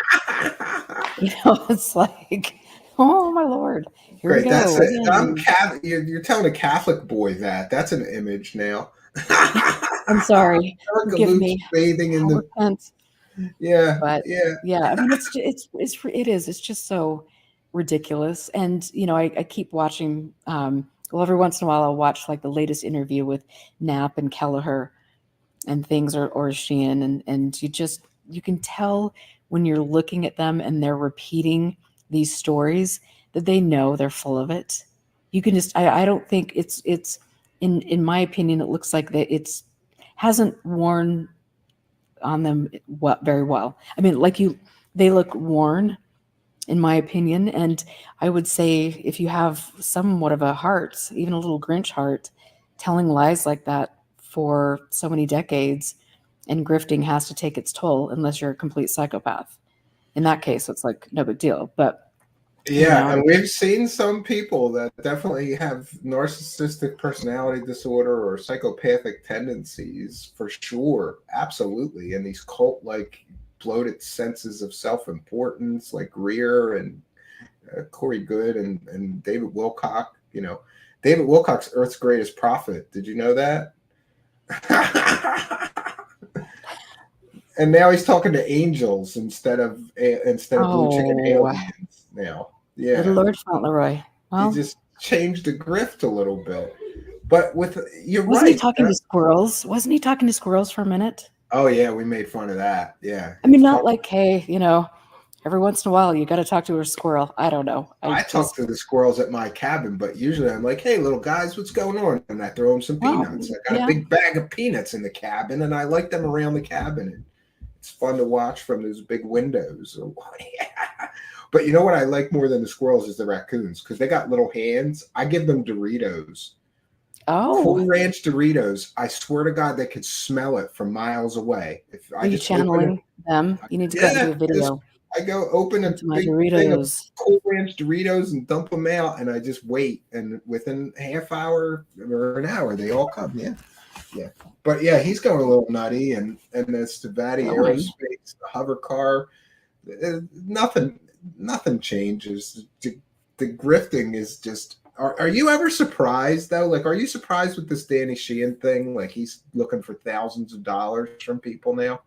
You know, it's like, oh my Lord, here we go. That's it. You're telling a Catholic boy that. That's an image now. I'm sorry. Forgive me. Bathing in the. Yeah, but yeah. I mean, it's just so ridiculous. And you know, I keep watching. Well, every once in a while, I'll watch like the latest interview with Knapp and Kelleher and things, or Sheehan, and you can tell when you're looking at them and they're repeating these stories that they know they're full of it. You can just, I don't think it's in my opinion, it looks like that hasn't worn on them very well. I mean, like they look worn, in my opinion. And I would say if you have somewhat of a heart, even a little Grinch heart, telling lies like that for so many decades and grifting has to take its toll unless you're a complete psychopath. In that case, it's like no big deal. But yeah, and we've seen some people that definitely have narcissistic personality disorder or psychopathic tendencies for sure. Absolutely. And these cult like bloated senses of self-importance like Greer and Corey Good and David Wilcock. David Wilcock's Earth's Greatest Prophet. Did you know that? And now he's talking to angels instead of blue chicken aliens now. Yeah. Little Lord Fauntleroy. Well, he just changed the grift a little bit. But you're wasn't right. he talking to squirrels? Wasn't he talking to squirrels for a minute? Oh yeah, we made fun of that. Yeah. I mean, not like, hey, every once in a while you got to talk to a squirrel. I don't know. I talk to the squirrels at my cabin, but usually I'm like, hey, little guys, what's going on? And I throw them some peanuts. I got a big bag of peanuts in the cabin, and I like them around the cabin. And it's fun to watch from those big windows. But you know what I like more than the squirrels is the raccoons, because they got little hands. I give them Doritos. Oh. Cool Ranch Doritos. I swear to God, they could smell it from miles away. Are you channeling them? You need to go and do a video. I go open a big thing of Cool Ranch Doritos and dump them out, and I just wait. And within a half hour or an hour, they all come. Yeah. But yeah, he's going a little nutty, and the Stevati Aerospace, the hover car, nothing changes. The grifting is just. Are you ever surprised though? Like, are you surprised with this Danny Sheehan thing? Like, he's looking for thousands of dollars from people now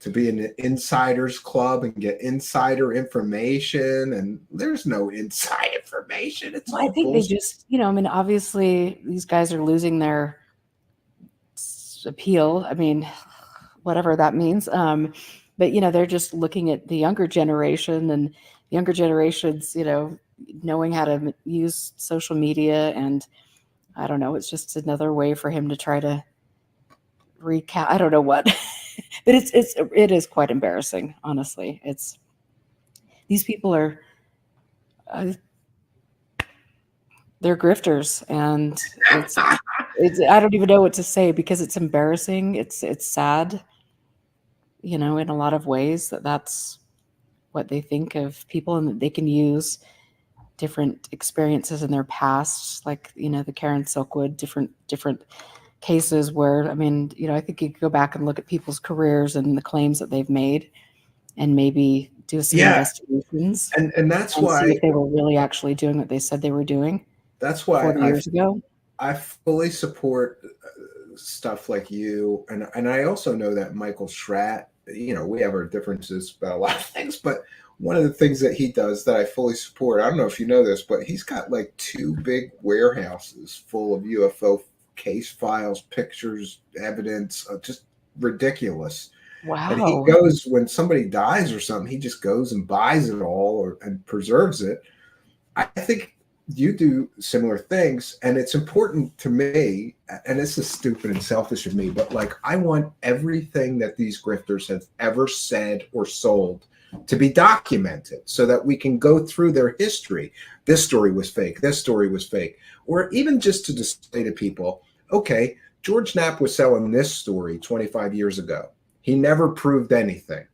to be in the insiders club and get insider information, and there's no inside information. It's I think bullshit. They just, obviously these guys are losing their appeal. I mean, whatever that means. But they're just looking at the younger generation, and younger generations, knowing how to use social media, and I don't know, it's just another way for him to try to recap. I don't know what, but it is quite embarrassing. Honestly, these people are, they're grifters, and I don't even know what to say because it's embarrassing. It's sad, in a lot of ways that's what they think of people, and that they can use different experiences in their past, like, the Karen Silkwood, different cases where, I think you could go back and look at people's careers and the claims that they've made and maybe do some investigations. And that's why see if they were really actually doing what they said they were doing. That's why 40 years ago. I fully support stuff like you. And I also know that Michael Schratt, we have our differences about a lot of things, but one of the things that he does that I fully support, I don't know if you know this, but he's got like 2 big warehouses full of UFO case files, pictures, evidence, just ridiculous. Wow. And he goes, when somebody dies or something, he just goes and buys it all and preserves it. I think you do similar things, and it's important to me, and this is stupid and selfish of me, but like, I want everything that these grifters have ever said or sold to be documented so that we can go through their history. This story was fake. This story was fake. Or even just to display to people, okay, George Knapp was selling this story 25 years ago. He never proved anything.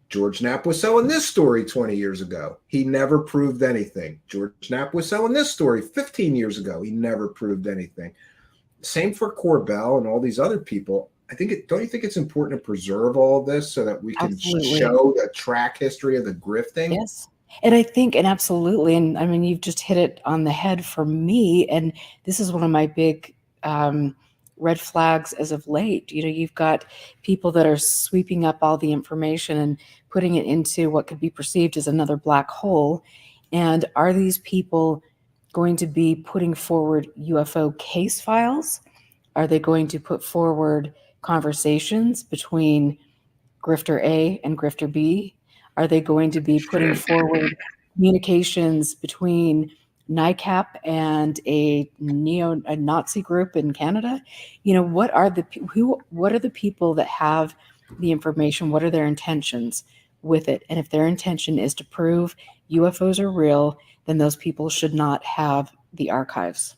George Knapp was selling this story 20 years ago. He never proved anything. George Knapp was selling this story 15 years ago. He never proved anything. Same for Corbell and all these other people. Don't you think it's important to preserve all this so that we can show the track history of the grifting? Yes. And I think, and absolutely, and you've just hit it on the head for me. And this is one of my big red flags as of late. You've got people that are sweeping up all the information and putting it into what could be perceived as another black hole. And are these people going to be putting forward UFO case files? Are they going to put forward conversations between Grifter A and Grifter B? Are they going to be putting forward communications between NICAP and a Nazi group in Canada? What are the people that have the information? What are their intentions? with it. And if their intention is to prove UFOs are real, then those people should not have the archives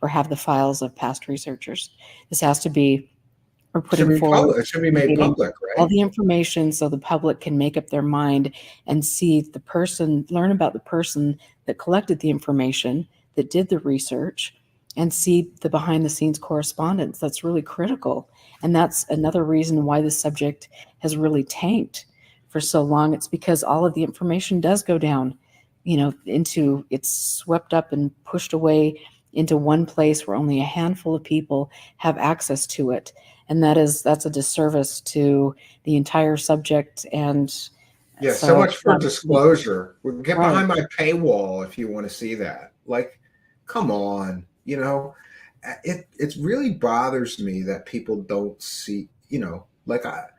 or have the files of past researchers. This has to be, or putting forward, it should be made public, all right? the information so the public can make up their mind and see the person, learn about the person that collected the information, that did the research, and see the behind the scenes correspondence. That's really critical. And that's another reason why the subject has really tanked for so long. It's because all of the information does go down, into, it's swept up and pushed away into one place where only a handful of people have access to it. And that's a disservice to the entire subject. And Yeah, so much for disclosure. Get Right. behind my paywall if you want to see that. Like, come on, it really bothers me that people don't see, that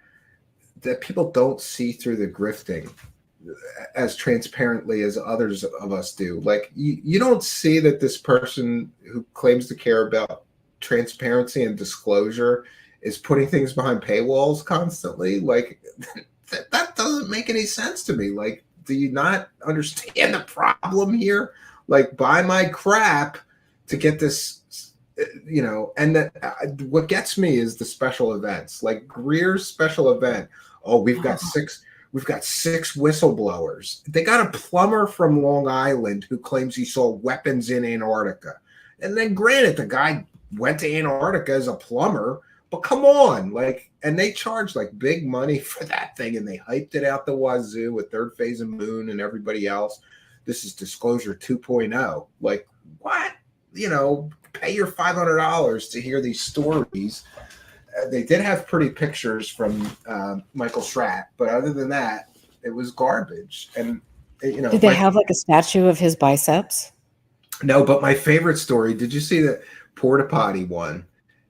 people don't see through the grifting as transparently as others of us do. Like, you don't see that this person who claims to care about transparency and disclosure is putting things behind paywalls constantly. Like, that doesn't make any sense to me. Like, do you not understand the problem here? Like, buy my crap to get this, and that what gets me is the special events, like Greer's special event. Oh, we've got six whistleblowers. They got a plumber from Long Island who claims he saw weapons in Antarctica. And then granted, the guy went to Antarctica as a plumber, but come on, and they charged big money for that thing, and they hyped it out the wazoo with Third Phase of Moon and everybody else. This is Disclosure 2.0. Like, what? Pay your $500 to hear these stories. They did have pretty pictures from Michael Schratt, but other than that, it was garbage. And did they have a statue of his biceps? No, but my favorite story. Did you see the porta potty one?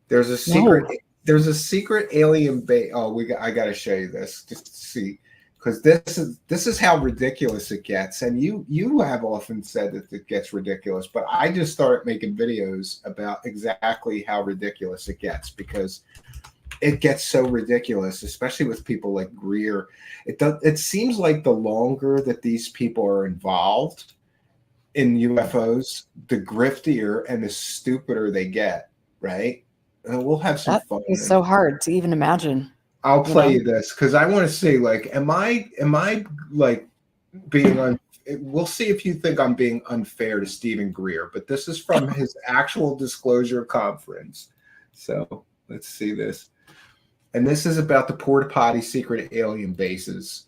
There's a secret. No. There's a secret alien base. Oh, I got to show you this just to see, because this is how ridiculous it gets. And you have often said that it gets ridiculous, but I just started making videos about exactly how ridiculous it gets, because it gets so ridiculous, especially with people like Greer. It seems like the longer that these people are involved in UFOs, the griftier and the stupider they get, right? And we'll have some fun. It's so hard to even imagine. I'll play you this because I want to see, am I being we'll see if you think I'm being unfair to Stephen Greer, but this is from his actual disclosure conference. So let's see this. And this is about the porta potty secret alien bases.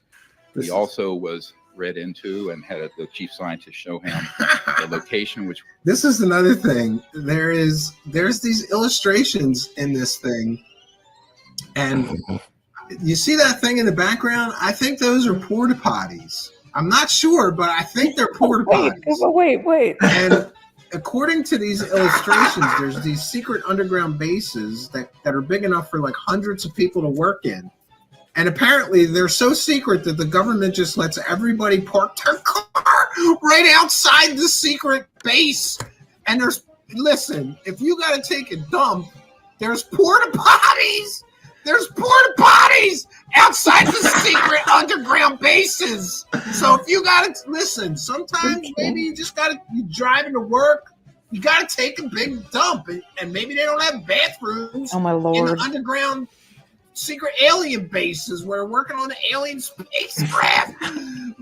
He also was read into and had the chief scientist show him the location, which this is another thing. There's these illustrations in this thing, and you see that thing in the background? I think those are porta potties. I'm not sure, but I think they're porta potties. Wait. And according to these illustrations, there's these secret underground bases that are big enough for hundreds of people to work in. And apparently they're so secret that the government just lets everybody park their car right outside the secret base. And listen, if you got to take a dump, there's porta potties. There's porta potties outside the secret underground bases. So if you got to listen, sometimes maybe you just got to be driving to work. You got to take a big dump, and maybe they don't have bathrooms. Oh my Lord. In the underground secret alien bases where they're working on the alien spacecraft.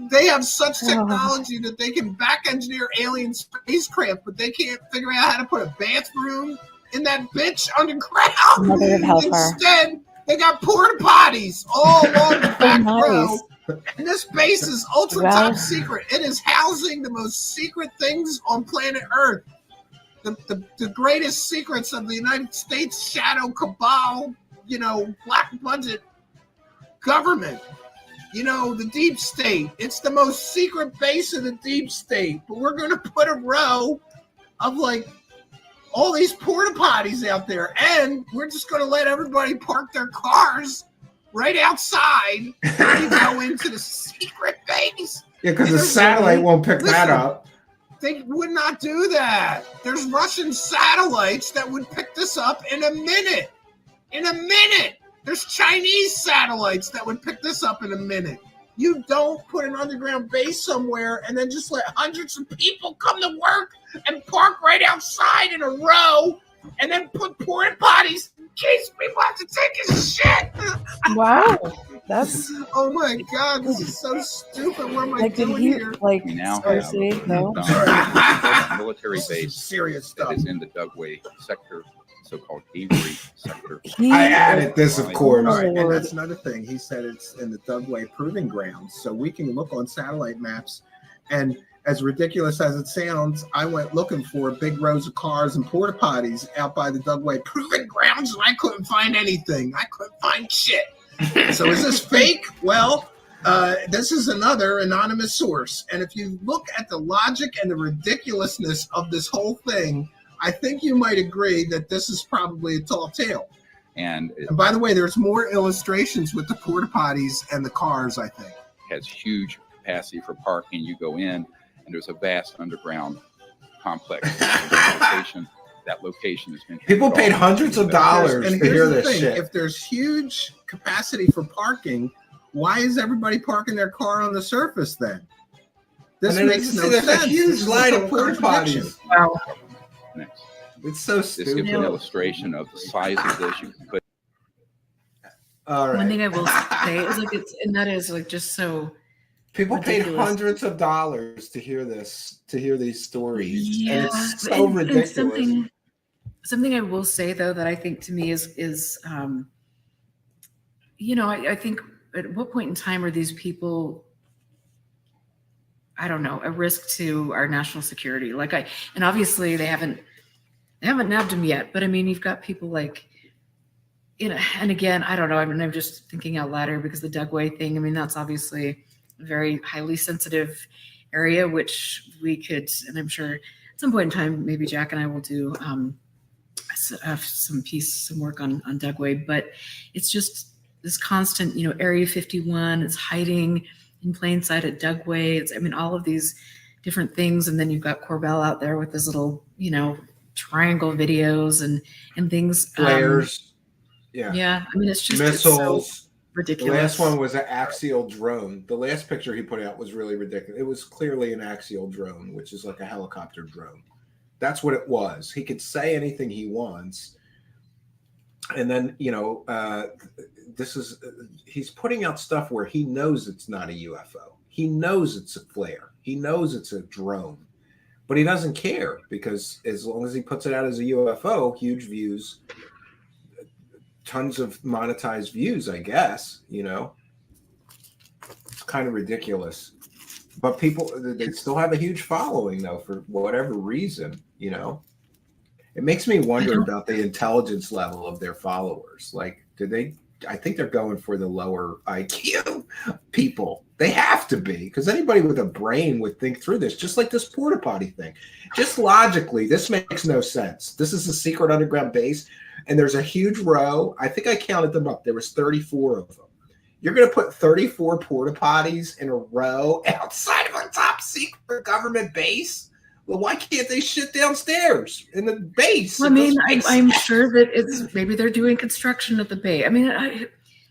They have such technology that they can back engineer alien spacecraft, but they can't figure out how to put a bathroom in that bitch underground. Instead, they got porta potties all along the back row. And this base is ultra top secret. It is housing the most secret things on planet Earth. The greatest secrets of the United States shadow cabal, black budget government, the deep state. It's the most secret base of the deep state. But we're going to put a row of all these porta potties out there, and we're just going to let everybody park their cars right outside when you go into the secret base. Yeah, because the satellite won't pick that up. They would not do that. There's Russian satellites that would pick this up in a minute. In a minute. There's Chinese satellites that would pick this up in a minute. You don't put an underground base somewhere and then just let hundreds of people come to work and park right outside in a row and then put porta potties in case people have to take a shit. Wow, that's oh my God, this is so stupid. What am I like, did doing he here? like We now start have saying no? a military This is base serious that stuff. is in the Dugway sector, so-called Avery sector. I added this, of course. All right, and Lord. that's another thing. He said it's in the Dugway Proving Grounds, so we can look on satellite maps. And as ridiculous as it sounds, I went looking for big rows of cars and porta potties out by the Dugway Proving Grounds, and I couldn't find anything. I couldn't find shit. So is this fake? Well, this is another anonymous source. And if you look at the logic and the ridiculousness of this whole thing, I think you might agree that this is probably a tall tale. And it And by the way, there's more illustrations with the porta potties and the cars, I think. has huge capacity for parking. You go in, and there's a vast underground complex. That location has been People paid hundreds of dollars And to hear here's the this thing, shit. if there's huge capacity for parking, why is everybody parking their car on the surface then? This And then makes no there's sense. a huge This is a line of total porta contradiction. potties. Wow. Next. It's so This gives stupid. an illustration of the size of this. You can put All One right. thing I will say is like and that is like just so People paid ridiculous. hundreds of dollars to hear this, to hear these stories. Yeah, And it's so and ridiculous. something I will say though that I think to me is you know, I think at what point in time are these people, I don't know, a risk to our national security? Like and obviously they haven't nabbed him yet, but I mean, you've got people like, you know, and again, I don't know. I mean, I'm just thinking out loud here because the Dugway thing, I mean, that's obviously a very highly sensitive area, which we could, and I'm sure at some point in time, maybe Jack and I will do some work on Dugway, but it's just this constant, you know, Area 51, it's hiding in plain sight at Dugway. It's, I mean, all of these different things. And then you've got Corbell out there with his little, you know, triangle videos and things. Flares. Yeah. Yeah. I mean, it's just missiles. It's so ridiculous. The last one was an axial drone. The last picture he put out was really ridiculous. It was clearly an axial drone, which is like a helicopter drone. That's what it was. He could say anything he wants. And then, you know, he's putting out stuff where he knows it's not a UFO. He knows it's a flare. He knows it's a drone, but he doesn't care because as long as he puts it out as a UFO, huge views, tons of monetized views, I guess, you know, it's kind of ridiculous, but people, they still have a huge following though, for whatever reason, you know. It makes me wonder about the intelligence level of their followers. Like, I think they're going for the lower IQ people. They have to be, because anybody with a brain would think through this, just like this porta potty thing. Just logically, this makes no sense. This is a secret underground base, and there's a huge row. I think I counted them up. There was 34 of them. You're going to put 34 porta potties in a row outside of a top secret government base? Well, why can't they shit downstairs in the base? Well, I mean, I'm sure that it's maybe they're doing construction at the bay. I mean,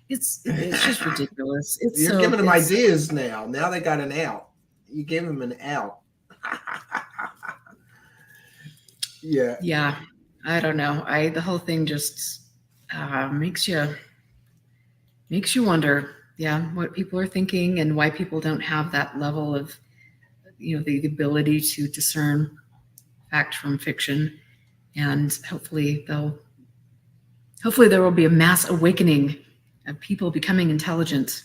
it's just ridiculous. You're giving them ideas now. Now they got an out. You gave them an out. Yeah. Yeah. I don't know. The whole thing just makes you wonder, what people are thinking and why people don't have that level of, you know, the ability to discern fact from fiction. And hopefully there will be a mass awakening of people becoming intelligent.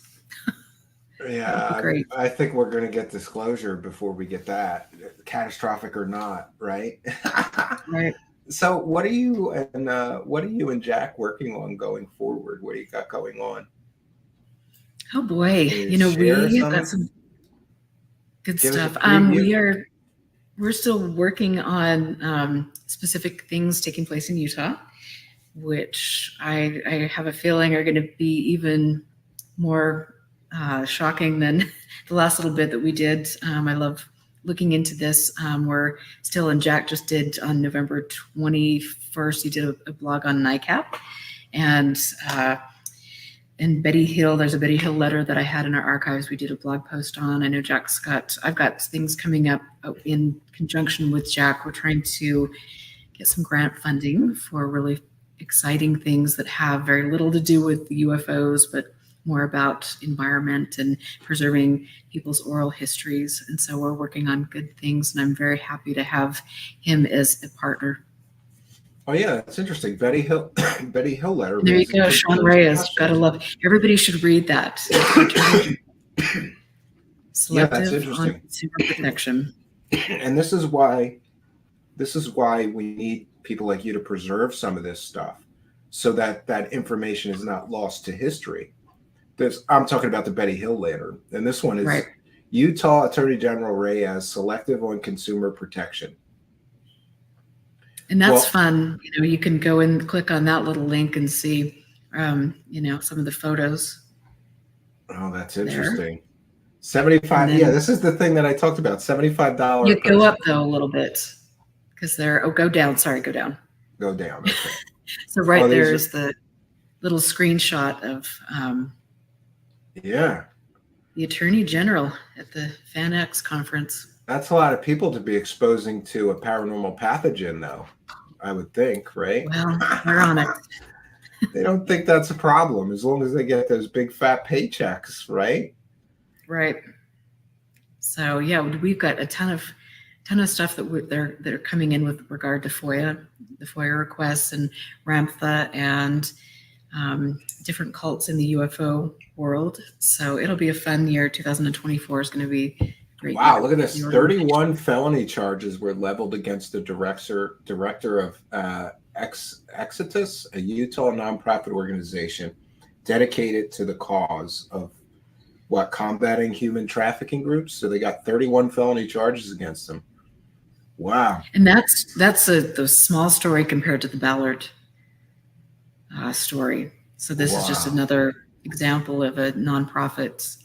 Yeah, great. I think we're going to get disclosure before we get that, catastrophic or not, right? Right. So what are you and Jack working on going forward? What do you got going on? Oh boy, we got some good stuff. We're still working on specific things taking place in Utah, which I have a feeling are going to be even more shocking than the last little bit that we did. I love looking into this. We're still, and Jack just did on November 21st, he did a blog on NICAP. And and Betty Hill, there's a Betty Hill letter that I had in our archives. We did a blog post on. I know I've got things coming up in conjunction with Jack. We're trying to get some grant funding for really exciting things that have very little to do with the UFOs, but more about environment and preserving people's oral histories. And so we're working on good things, and I'm very happy to have him as a partner. Oh yeah, that's interesting. Betty Hill letter. There you go, Sean Reyes. Gotta love. Everybody should read that. Selective interesting. on consumer protection. And this is why we need people like you to preserve some of this stuff, so that that information is not lost to history. I'm talking about the Betty Hill letter, and this one is right. Utah Attorney General Reyes, selective on consumer protection. And that's fun. You know, you can go and click on that little link and see, you know, some of the photos. Oh, that's interesting. 75. Yeah, this is the thing that I talked about. $75. You go up though a little bit because go down. Sorry, go down. Go down. Okay. So there's the little screenshot of the Attorney General at the FanX conference. That's a lot of people to be exposing to a paranormal pathogen, though, I would think, right? Well, we're on it. They don't think that's a problem as long as they get those big fat paychecks, right? Right. So yeah, we've got a ton of stuff that they're coming in with regard to FOIA, the FOIA requests, and Ramtha, and different cults in the UFO world. So it'll be a fun year. 2024 is going to be a great. Wow, year. look at this. 31 felony charges were leveled against the director of Exitus, a Utah nonprofit organization dedicated to the cause of combating human trafficking groups. So they got 31 felony charges against them. Wow. And that's the small story compared to the Ballard story. So this is just another example of a nonprofit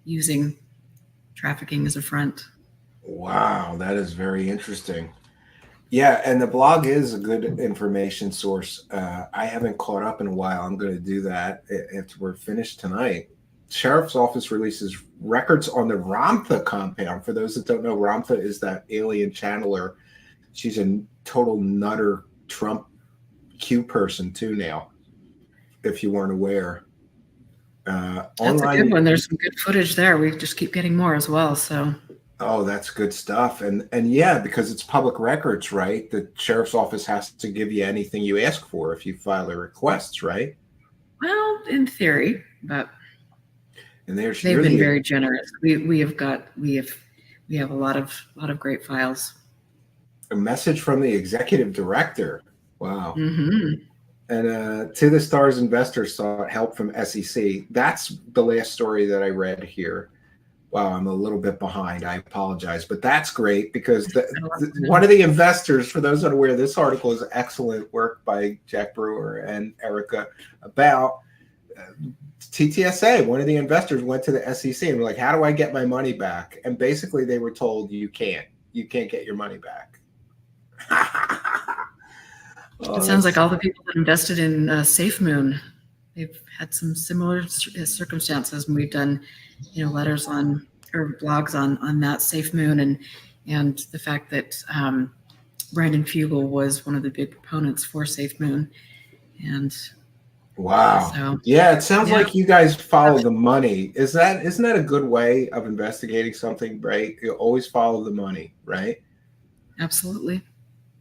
using trafficking as a front. Wow, that is very interesting. Yeah, and the blog is a good information source. I haven't caught up in a while. I'm going to do that after we're finished tonight. Sheriff's Office releases records on the Ramtha compound. For those that don't know, Ramtha is that alien channeler. She's a total nutter Trump Q person too now, if you weren't aware. That's a good one. There's some good footage there. We just keep getting more as well. So. Oh, that's good stuff. And yeah, because it's public records, right? The Sheriff's Office has to give you anything you ask for if you file a request, right? Well, in theory, but and they've been very generous. We have a lot of great files. A message from the executive director. Wow. Mm-hmm. And to the stars investors sought help from SEC. That's the last story that I read here. Wow, I'm a little bit behind. I apologize, but that's great because one of the investors, for those unaware, this article is excellent work by Jack Brewer and Erica about TTSA. One of the investors went to the SEC and were like, "How do I get my money back?" And basically, they were told, "You can't get your money back." It sounds like all the people that invested in SafeMoon, they've had some similar circumstances, and we've done, letters on or blogs on that SafeMoon and the fact that Brandon Fugel was one of the big proponents for SafeMoon, and wow, so, yeah, it sounds like you guys follow the money. Isn't that a good way of investigating something, right? You always follow the money, right? Absolutely.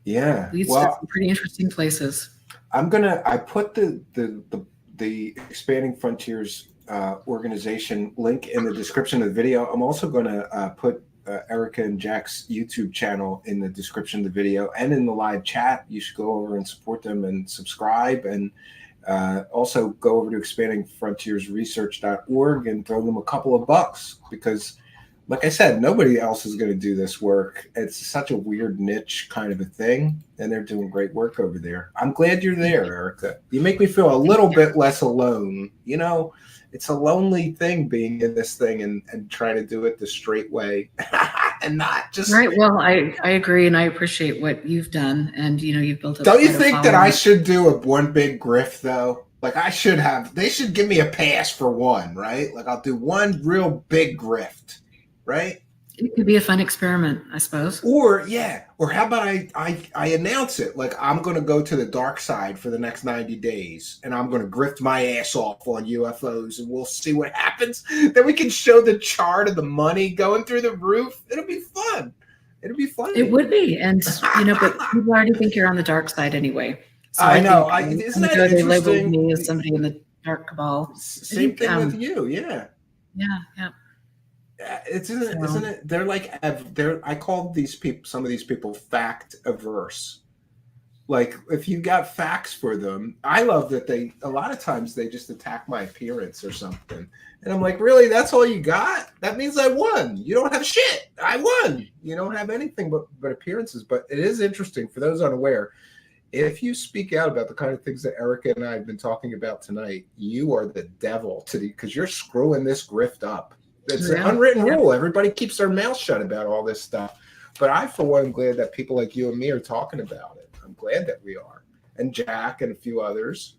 Yeah, leads to some pretty interesting places. I put the Expanding Frontiers organization link in the description of the video. I'm also going to put Erica and Jack's YouTube channel in the description of the video and in the live chat. You should go over and support them and subscribe, and also go over to expandingfrontiersresearch.org and throw them a couple of bucks, because like I said, nobody else is going to do this work. It's such a weird niche kind of a thing, and they're doing great work over there. I'm glad you're there, Erica. You make me feel a little bit less alone. It's a lonely thing being in this thing and trying to do it the straight way and not just right. Well, I agree, and I appreciate what you've done, and you've built up. Don't you think that I should do one big grift though? Like they should give me a pass for one, right? Like I'll do one real big grift, right? It could be a fun experiment, I suppose. Or how about I announce it, like I'm going to go to the dark side for the next 90 days and I'm going to grift my ass off on UFOs and we'll see what happens. Then we can show the chart of the money going through the roof. It'll be fun. It'll be fun. It would be. And, but people already think you're on the dark side anyway. So I know. Isn't that they interesting? labeled me as somebody in the dark cabal. Same thing with you. Yeah. Yeah. Isn't it? They're like, I call some of these people fact averse. Like if you got facts for them, I love that a lot of times they just attack my appearance or something. And I'm like, really? That's all you got? That means I won. You don't have shit. I won. You don't have anything but appearances. But it is interesting for those unaware. If you speak out about the kind of things that Erica and I have been talking about tonight, you are the devil because you're screwing this grift up. It's an unwritten rule. Everybody keeps their mouth shut about all this stuff. But I, for one, am glad that people like you and me are talking about it. I'm glad that we are. And Jack and a few others,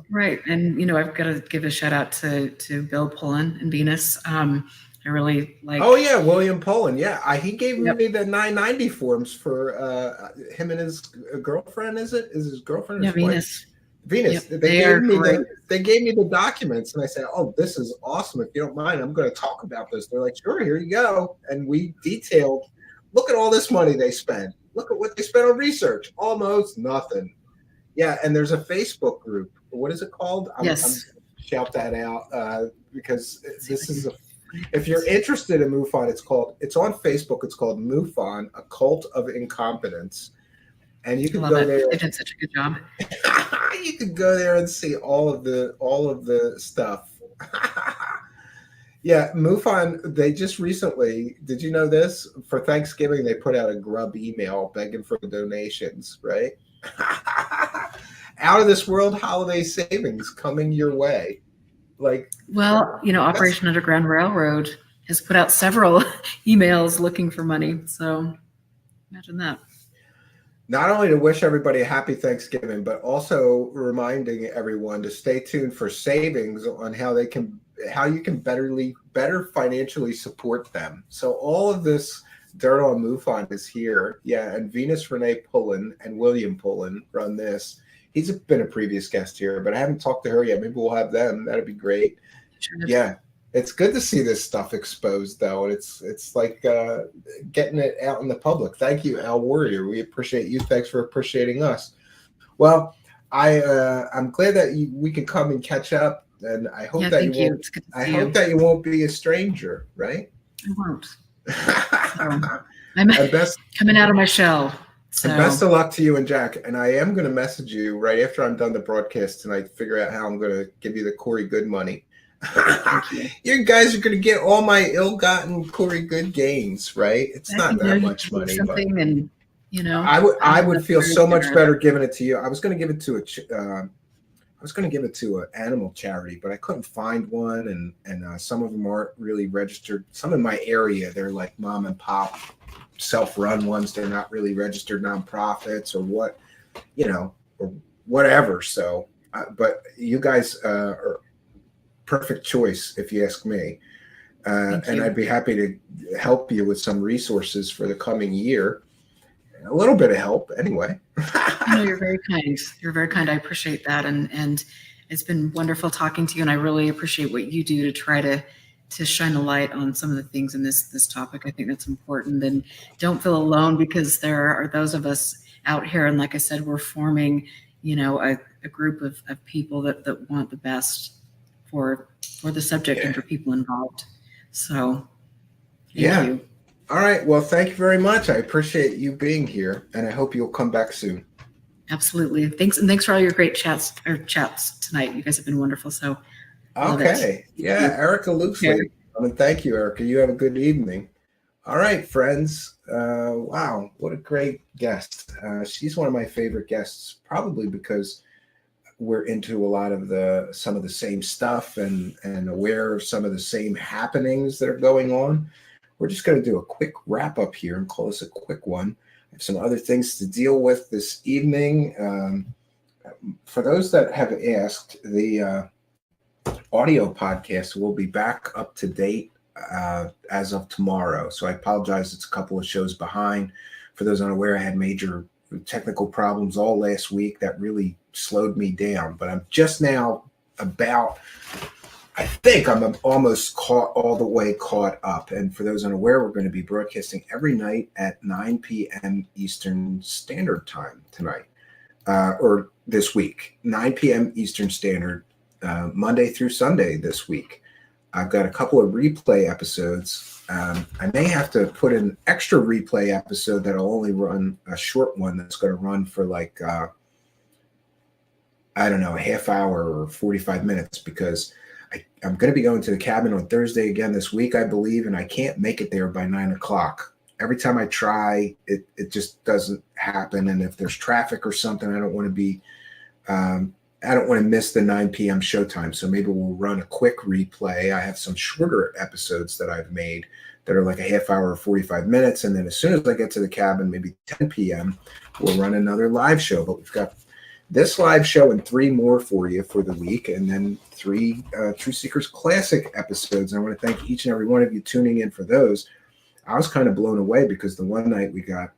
Right. And, I've got to give a shout out to Bill Pullen and Venus. I really like. Oh, yeah. William Pullen. Yeah. He gave me the 990 forms for him and his girlfriend. Is his girlfriend? Yeah, Venus. Venus. Yep, they gave me the documents and I said, oh, this is awesome. If you don't mind, I'm going to talk about this. They're like, sure, here you go. And we detailed, look at all this money they spent. Look at what they spent on research. Almost nothing. Yeah. And there's a Facebook group. What is it called? Yes. I'm shout that out because this is if you're interested in MUFON, it's on Facebook. It's called MUFON, a Cult of Incompetence. And you can go there. They did such a good job. You can go there and see all of the stuff. Yeah, MUFON, they just recently, did you know this? For Thanksgiving, they put out a grub email begging for donations, right? Out of this world holiday savings coming your way. Operation Underground Railroad has put out several emails looking for money. So imagine that. Not only to wish everybody a happy Thanksgiving, but also reminding everyone to stay tuned for savings on how you can better financially support them. So all of this dirt on MUFON is here. Yeah, and Venus Renee Pullen and William Pullen run this. He's been a previous guest here, but I haven't talked to her yet. Maybe we'll have them. That'd be great. Sure. Yeah. It's good to see this stuff exposed, though. It's like getting it out in the public. Thank you, Al Warrior. We appreciate you. Thanks for appreciating us. Well, I'm glad that we can come and catch up, and I hope that you won't. I hope that you won't be a stranger, right? I won't. I'm coming out of my shell. So. And best of luck to you and Jack. And I am going to message you right after I'm done the broadcast tonight. Figure out how I'm going to give you the Corey Good money. You guys are going to get all my ill-gotten Corey Good gains, right? It's not that much money. And, I would feel so much better giving it to you. I was going to give it to an animal charity, but I couldn't find one, and some of them aren't really registered. Some in my area, they're like mom and pop, self-run ones. They're not really registered nonprofits or or whatever. So, but you guys are perfect choice if you ask me, and I'd be happy to help you with some resources for the coming year. A little bit of help anyway. You're very kind. You're very kind. I appreciate that, and it's been wonderful talking to you, and I really appreciate what you do to try to shine a light on some of the things in this topic. I think that's important, and don't feel alone, because there are those of us out here, and like I said, we're forming a group of people that want the best for the subject and for people involved. So thank you. All right. Well, thank you very much. I appreciate you being here, and I hope you'll come back soon. Absolutely. Thanks for all your great chats tonight. You guys have been wonderful. So okay. Yeah, Erica Luxley. Thank you, Erica. You have a good evening. All right, friends. Wow, what a great guest. She's one of my favorite guests, probably because we're into a lot of some of the same stuff and aware of some of the same happenings that are going on. We're just going to do a quick wrap up here and call this a quick one. I have some other things to deal with this evening. for those that have asked, the audio podcast will be back up to date as of tomorrow. So I apologize. It's a couple of shows behind. For those unaware, I had major technical problems all last week that really slowed me down. But I'm just now I think I'm almost all the way caught up. And for those unaware, we're going to be broadcasting every night at 9 p.m. Eastern Standard Time tonight, or this week, 9 p.m. Eastern Standard, Monday through Sunday this week. I've got a couple of replay episodes. I may have to put an extra replay episode that'll only run a short one that's going to run for like, I don't know, a half hour or 45 minutes, because I'm going to be going to the cabin on Thursday again this week, I believe, and I can't make it there by 9 o'clock. Every time I try, it just doesn't happen. And if there's traffic or something, I don't want to be I don't want to miss the 9 p.m. showtime. So maybe we'll run a quick replay. I have some shorter episodes that I've made that are like a half hour or 45 minutes. And then as soon as I get to the cabin, maybe 10 p.m., we'll run another live show. But we've got this live show and 3 more for you for the week, and then 3 True Seekers Classic episodes. And I want to thank each and every one of you tuning in for those. I was kind of blown away because the one night we got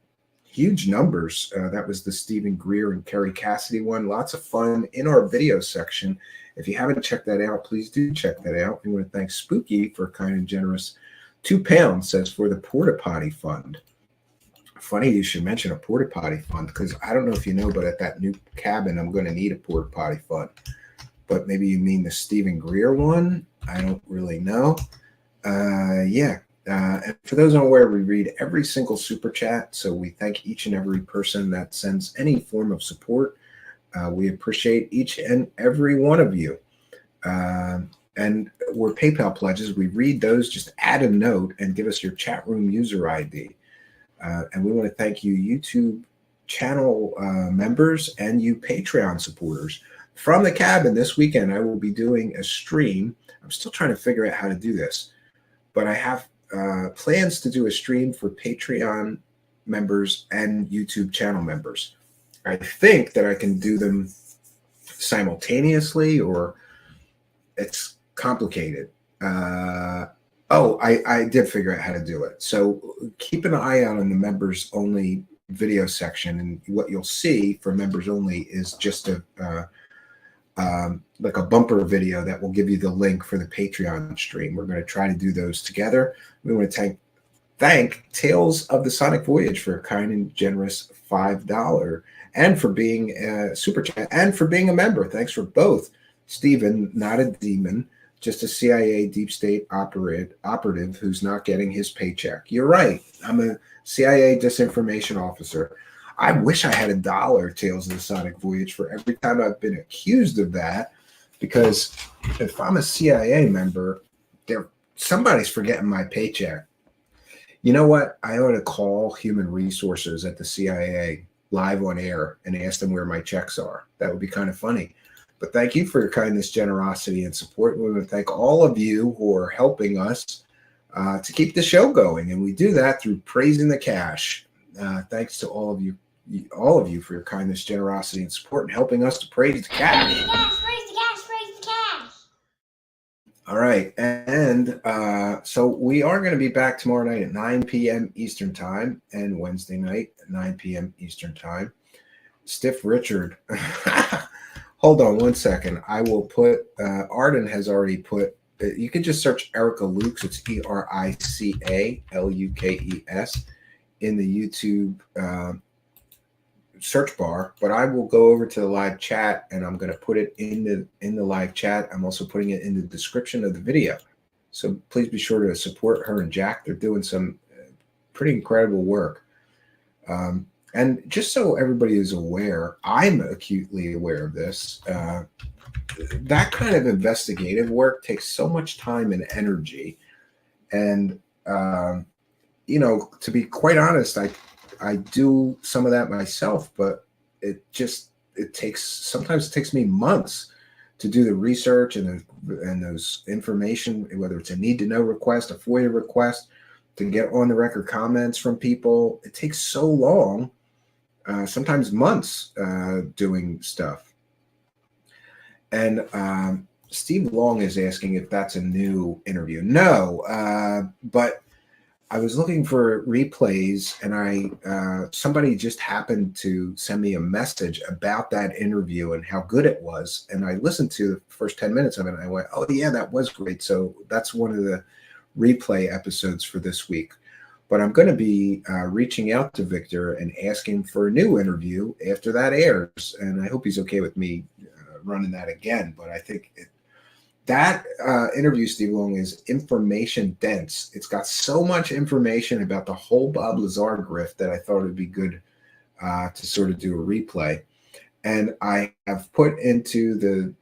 huge numbers. That was the Stephen Greer and Kerry Cassidy one. Lots of fun in our video section. If you haven't checked that out, please do check that out. We want to thank Spooky for a kind and generous £2, says, for the Porta Potty Fund. Funny you should mention a Porta Potty Fund, because I don't know if you know, but at that new cabin, I'm going to need a Porta Potty Fund. But maybe you mean the Stephen Greer one? I don't really know. Yeah. And for those unaware, we read every single super chat, so we thank each and every person that sends any form of support. We appreciate each and every one of you. And we're PayPal pledges. We read those. Just add a note and give us your chat room user ID. And we want to thank you, YouTube channel members, and you Patreon supporters. From the cabin this weekend, I will be doing a stream. I'm still trying to figure out how to do this, but I have plans to do a stream for Patreon members and YouTube channel members. I think that I can do them simultaneously, or it's complicated. I did figure out how to do it. So keep an eye out on the members only video section, and what you'll see for members only is just like a bumper video that will give you the link for the Patreon stream. We're going to try to do those together. We want to thank Tales of the Sonic Voyage for a kind and generous $5, and for being a super chat, and for being a member. Thanks for both. Stephen, not a demon, just a CIA deep state operative who's not getting his paycheck. You're right. I'm a CIA disinformation officer. I wish I had $1, Tales of the Sonic Voyage, for every time I've been accused of that, because if I'm a CIA member, somebody's forgetting my paycheck. You know what? I ought to call human resources at the CIA live on air and ask them where my checks are. That would be kind of funny. But thank you for your kindness, generosity, and support. We want to thank all of you who are helping us to keep the show going. And we do that through praising the cash. Thanks to all of you for your kindness, generosity, and support, and helping us to praise the cash. Praise the cash, praise the cash, praise the cash. All right. And so we are going to be back tomorrow night at 9 p.m. Eastern Time, and Wednesday night at 9 p.m. Eastern Time. Stiff Richard. Hold on one second. I will put, Arden has already put, you can just search Erica Lukes. It's ERICALUKES in the YouTube search bar, but I will go over to the live chat, and I'm going to put it in the live chat. I'm also putting it in the description of the video. So please be sure to support her and Jack. They're doing some pretty incredible work. And just so everybody is aware, I'm acutely aware of this. That kind of investigative work takes so much time and energy. And, to be quite honest, I do some of that myself, but sometimes it takes me months to do the research and those information, whether it's a need to know request, a FOIA request, to get on the record comments from people. It takes so long, sometimes months, doing stuff. And Steve Long is asking if that's a new interview. No, but I was looking for replays, and somebody just happened to send me a message about that interview and how good it was. And I listened to the first 10 minutes of it, and I went, "Oh yeah, that was great." So that's one of the replay episodes for this week. But I'm going to be reaching out to Victor and asking for a new interview after that airs. And I hope he's okay with me running that again. But I think that interview, Steve Long, is information dense. It's got so much information about the whole Bob Lazar grift that I thought it would be good to sort of do a replay. And I have put into the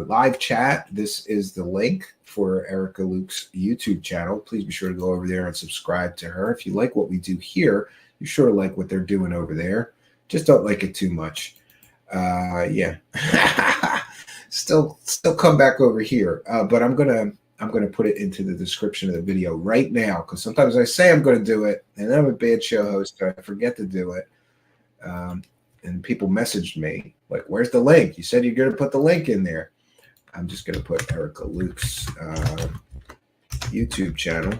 live chat, this is the link for Erica Luke's YouTube channel. Please be sure to go over there and subscribe to her. If you like what we do here, you sure like what they're doing over there. Just don't like it too much. Yeah. Still come back over here. But I'm gonna put it into the description of the video right now, because sometimes I say I'm gonna do it, and I'm a bad show host, so I forget to do it. And people messaged me like, "Where's the link? You said you're gonna put the link in there." I'm just gonna put Erica Luke's YouTube channel.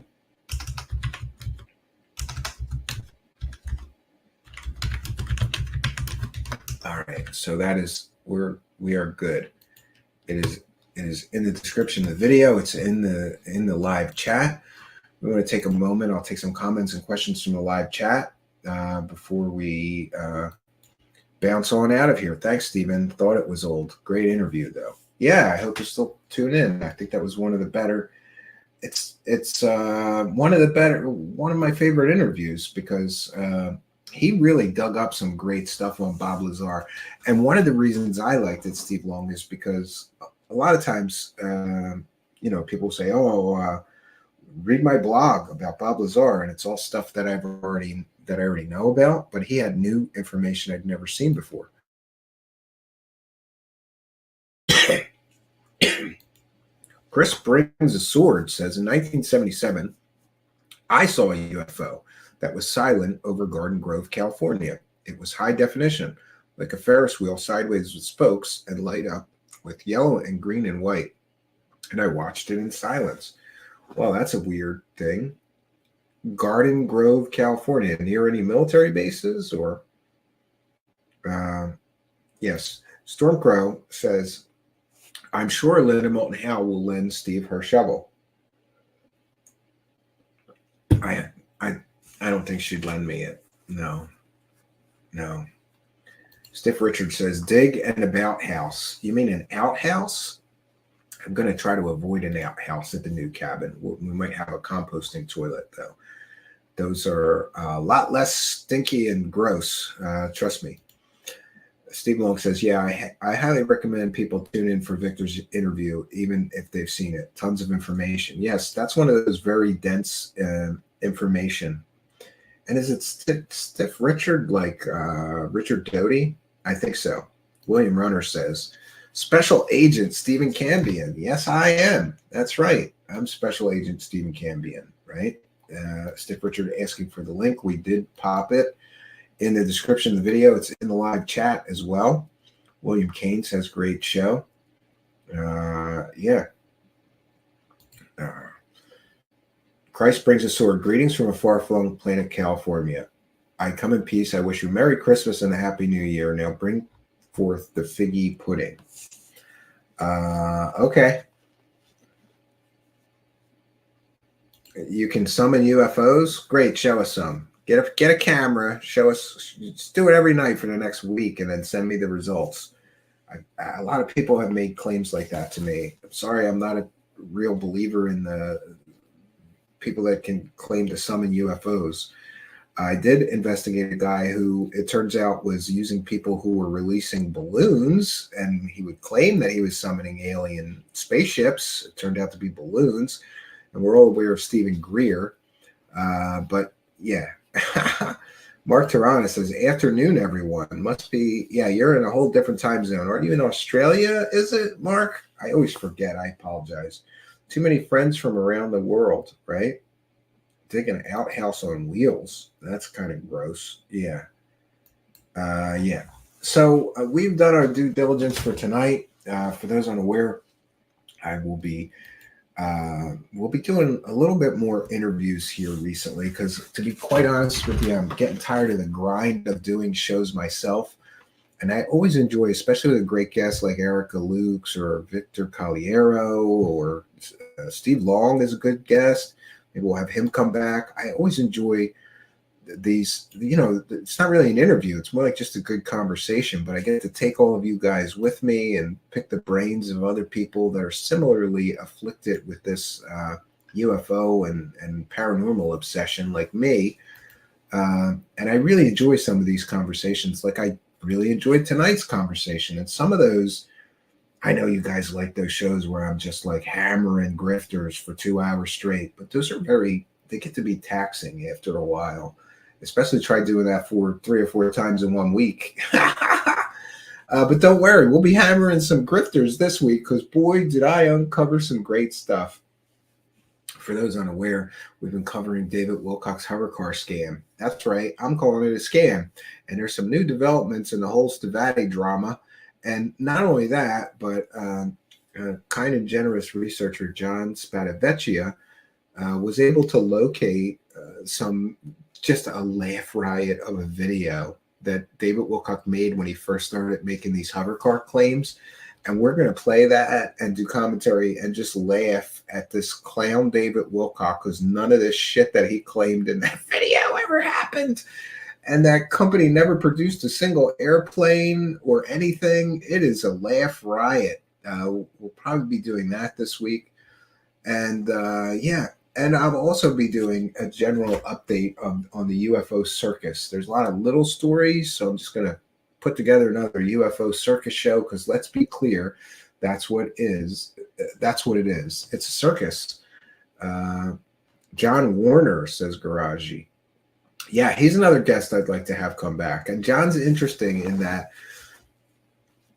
All right, so that is we are good. It is in the description of the video. It's in the live chat. We're going to take a moment. I'll take some comments and questions from the live chat before we bounce on out of here. Thanks, Stephen. Thought it was old. Great interview, though. Yeah, I hope you still tune in. I think that was one of the better. It's one of my favorite interviews, because he really dug up some great stuff on Bob Lazar. And one of the reasons I liked it, Steve Long, is because a lot of times, people say, read my blog about Bob Lazar, and it's all stuff that I already know about, but he had new information I'd never seen before. Chris Brings a Sword says, in 1977, I saw a UFO that was silent over Garden Grove, California. It was high definition, like a Ferris wheel sideways with spokes and light up with yellow and green and white. And I watched it in silence. Well, that's a weird thing. Garden Grove, California, near any military bases or? Yes. Stormcrow says, I'm sure Linda Moulton Howe will lend Steve her shovel. I don't think she'd lend me it. No. Stiff Richard says, dig an about house. You mean an outhouse? I'm going to try to avoid an outhouse at the new cabin. We might have a composting toilet, though. Those are a lot less stinky and gross. Trust me. Steve Long says, yeah, I highly recommend people tune in for Victor's interview, even if they've seen it. Tons of information. Yes, that's one of those very dense information. And is it Stiff Richard, like Richard Doty? I think so. William Runner says, Special Agent Stephen Cambion. Yes, I am. That's right. I'm Special Agent Stephen Cambion, right? Stiff Richard asking for the link. We did pop it in the description of the video. It's in the live chat as well. William Kane says, great show. Yeah. Christ Brings a Sword. Greetings from a far-flung planet, California. I come in peace. I wish you Merry Christmas and a Happy New Year. Now bring forth the figgy pudding. Okay. You can summon UFOs? Great. Show us some. Get a camera. Show us. Just do it every night for the next week and then send me the results. A lot of people have made claims like that to me. I'm sorry, I'm not a real believer in the people that can claim to summon UFOs. I did investigate a guy who, it turns out, was using people who were releasing balloons, and he would claim that he was summoning alien spaceships. It turned out to be balloons, and we're all aware of Stephen Greer. But yeah, Mark Tirana says, afternoon, everyone. Must be, yeah, you're in a whole different time zone. Aren't you in Australia, is it, Mark? I always forget. I apologize. Too many friends from around the world, right? Dig an outhouse on wheels. That's kind of gross. Yeah. Yeah. So we've done our due diligence for tonight. For those unaware, I will be we'll be doing a little bit more interviews here recently because, to be quite honest with you, I'm getting tired of the grind of doing shows myself. And I always enjoy, especially with great guests like Erica Lukes or Victor Caliero or Steve Long is a good guest. Maybe we'll have him come back. I always enjoy these, it's not really an interview. It's more like just a good conversation, but I get to take all of you guys with me and pick the brains of other people that are similarly afflicted with this UFO and paranormal obsession like me. And I really enjoy some of these conversations. Like I really enjoyed tonight's conversation. And some of those, I know you guys like those shows where I'm just like hammering grifters for 2 hours straight, but those are they get to be taxing after a while. Especially try doing that for 3 or 4 times in 1 week. But don't worry, we'll be hammering some grifters this week because boy, did I uncover some great stuff. For those unaware, we've been covering David Wilcock's hovercar scam. That's right, I'm calling it a scam. And there's some new developments in the whole Stavati drama. And not only that, but kind and generous researcher John Spadavecchia was able to locate just a laugh riot of a video that David Wilcock made when he first started making these hovercar claims. And we're going to play that and do commentary and just laugh at this clown David Wilcock because none of this shit that he claimed in that video ever happened. And that company never produced a single airplane or anything. It is a laugh riot. We'll probably be doing that this week. And and I'll also be doing a general update on the UFO circus. There's a lot of little stories, so I'm just going to put together another UFO circus show because let's be clear, that's what it is. It's a circus. John Warner, says Garaji. Yeah, he's another guest I'd like to have come back. And John's interesting in that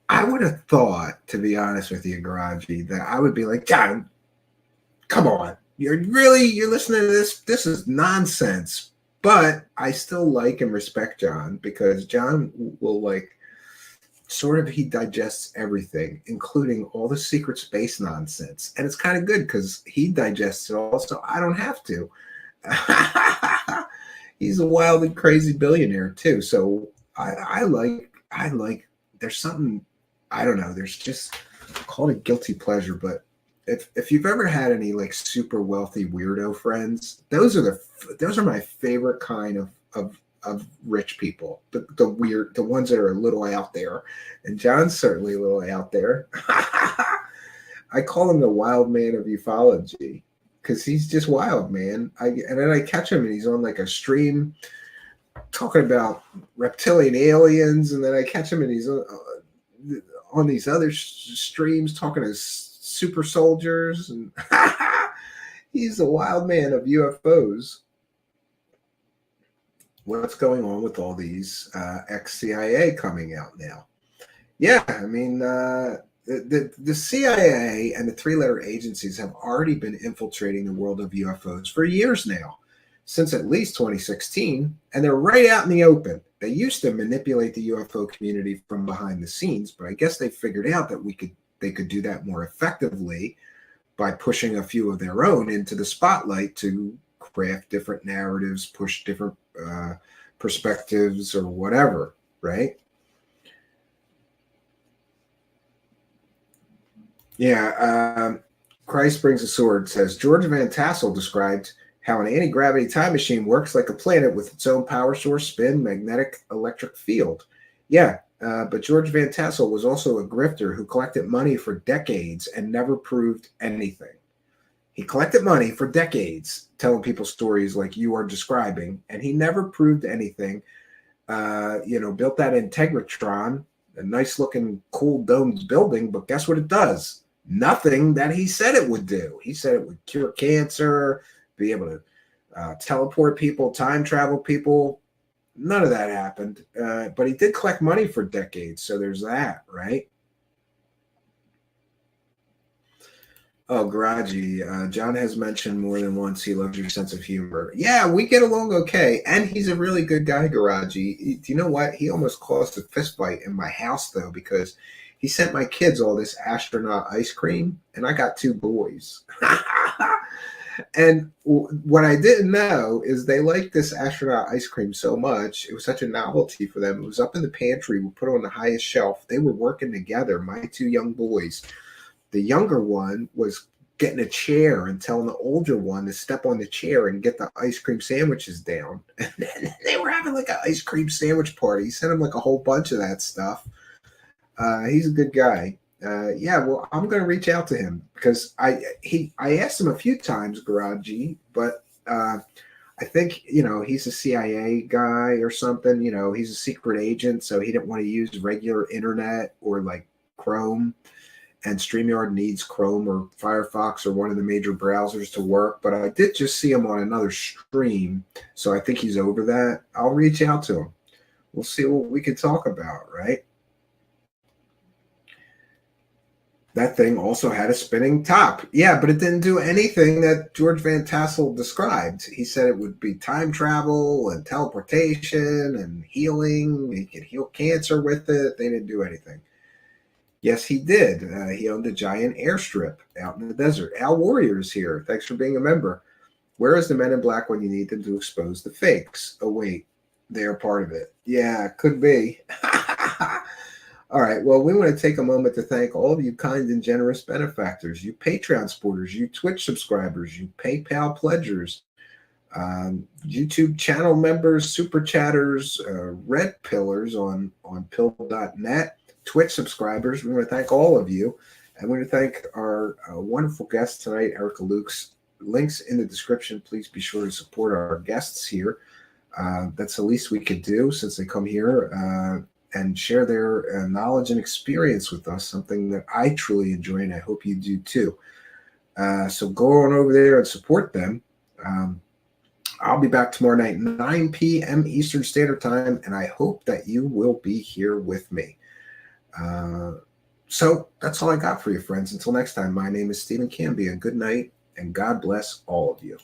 I would have thought, to be honest with you, Garaji, that I would be like, John, come on. You're listening to this? This is nonsense. But I still like and respect John because John will he digests everything, including all the secret space nonsense. And it's kind of good because he digests it all, so I don't have to. He's a wild and crazy billionaire too. So I like there's something, I don't know, there's just, call it guilty pleasure, but if you've ever had any like super wealthy weirdo friends, those are my favorite kind of rich people. The weird, the ones that are a little out there. And John's certainly a little out there. I call him the wild man of ufology because he's just wild, man. And then I catch him and he's on like a stream talking about reptilian aliens, and then I catch him and he's on these other streams talking to super soldiers, and he's a wild man of UFOs. What's going on with all these ex-CIA coming out now? Yeah, I mean, the CIA and the three-letter agencies have already been infiltrating the world of UFOs for years now, since at least 2016, and they're right out in the open. They used to manipulate the UFO community from behind the scenes, but I guess they figured out that they could do that more effectively by pushing a few of their own into the spotlight to craft different narratives, push different perspectives or whatever, right? Yeah, Christ Brings a Sword says, George Van Tassel described how an anti-gravity time machine works like a planet with its own power source, spin, magnetic, electric field. Yeah, but George Van Tassel was also a grifter who collected money for decades and never proved anything. He collected money for decades, telling people stories like you are describing, and he never proved anything. Built that Integratron, a nice-looking, cool domed building, but guess what it does? Nothing that he said it would do. He said it would cure cancer, be able to teleport people, time travel people. None of that happened, but he did collect money for decades, so there's that, right? Oh, Garaji, John has mentioned more than once he loves your sense of humor. Yeah, we get along okay, and he's a really good guy, Garaji. Do you know what? He almost caused a fist fight in my house, though, because he sent my kids all this astronaut ice cream, and I got 2 boys. And what I didn't know is they liked this astronaut ice cream so much. It was such a novelty for them. It was up in the pantry. We put it on the highest shelf. They were working together, my 2 young boys. The younger one was getting a chair and telling the older one to step on the chair and get the ice cream sandwiches down. And then they were having like an ice cream sandwich party. He sent him like a whole bunch of that stuff. He's a good guy. Yeah, well, I'm going to reach out to him because I asked him a few times, Garaji, but I think, he's a CIA guy or something. He's a secret agent, so he didn't want to use regular internet or like Chrome. And StreamYard needs Chrome or Firefox or one of the major browsers to work. But I did just see him on another stream, so I think he's over that. I'll reach out to him. We'll see what we can talk about, right? That thing also had a spinning top. Yeah, but it didn't do anything that George Van Tassel described. He said it would be time travel and teleportation and healing. He could heal cancer with it. They didn't do anything. Yes, he did. He owned a giant airstrip out in the desert. Al Warrior's here. Thanks for being a member. Where is the Men in Black when you need them to expose the fakes? Oh, wait. They are part of it. Yeah, could be. All right. Well, we want to take a moment to thank all of you kind and generous benefactors, you Patreon supporters, you Twitch subscribers, you PayPal pledgers, YouTube channel members, super chatters, red pillars on pill.net, Twitch subscribers. We want to thank all of you. And we want to thank our wonderful guest tonight, Erica Lukes. Links in the description. Please be sure to support our guests here. That's the least we could do since they come here and share their knowledge and experience with us, something that I truly enjoy, and I hope you do too. So go on over there and support them. I'll be back tomorrow night, 9 p.m. Eastern Standard Time, and I hope that you will be here with me. So that's all I got for you, friends. Until next time, my name is Stephen Cambia. Good night, and God bless all of you.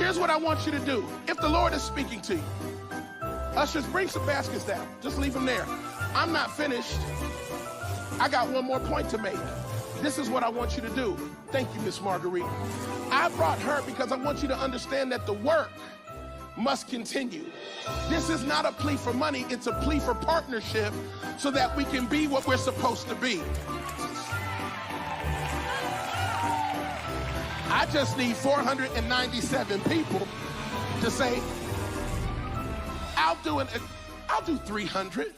Here's what I want you to do. If the Lord is speaking to you, ushers, bring some baskets down. Just leave them there. I'm not finished. I got one more point to make. This is what I want you to do. Thank you, Miss Marguerite. I brought her because I want you to understand that the work must continue. This is not a plea for money, it's a plea for partnership so that we can be what we're supposed to be. I just need 497 people to say, I'll do 300.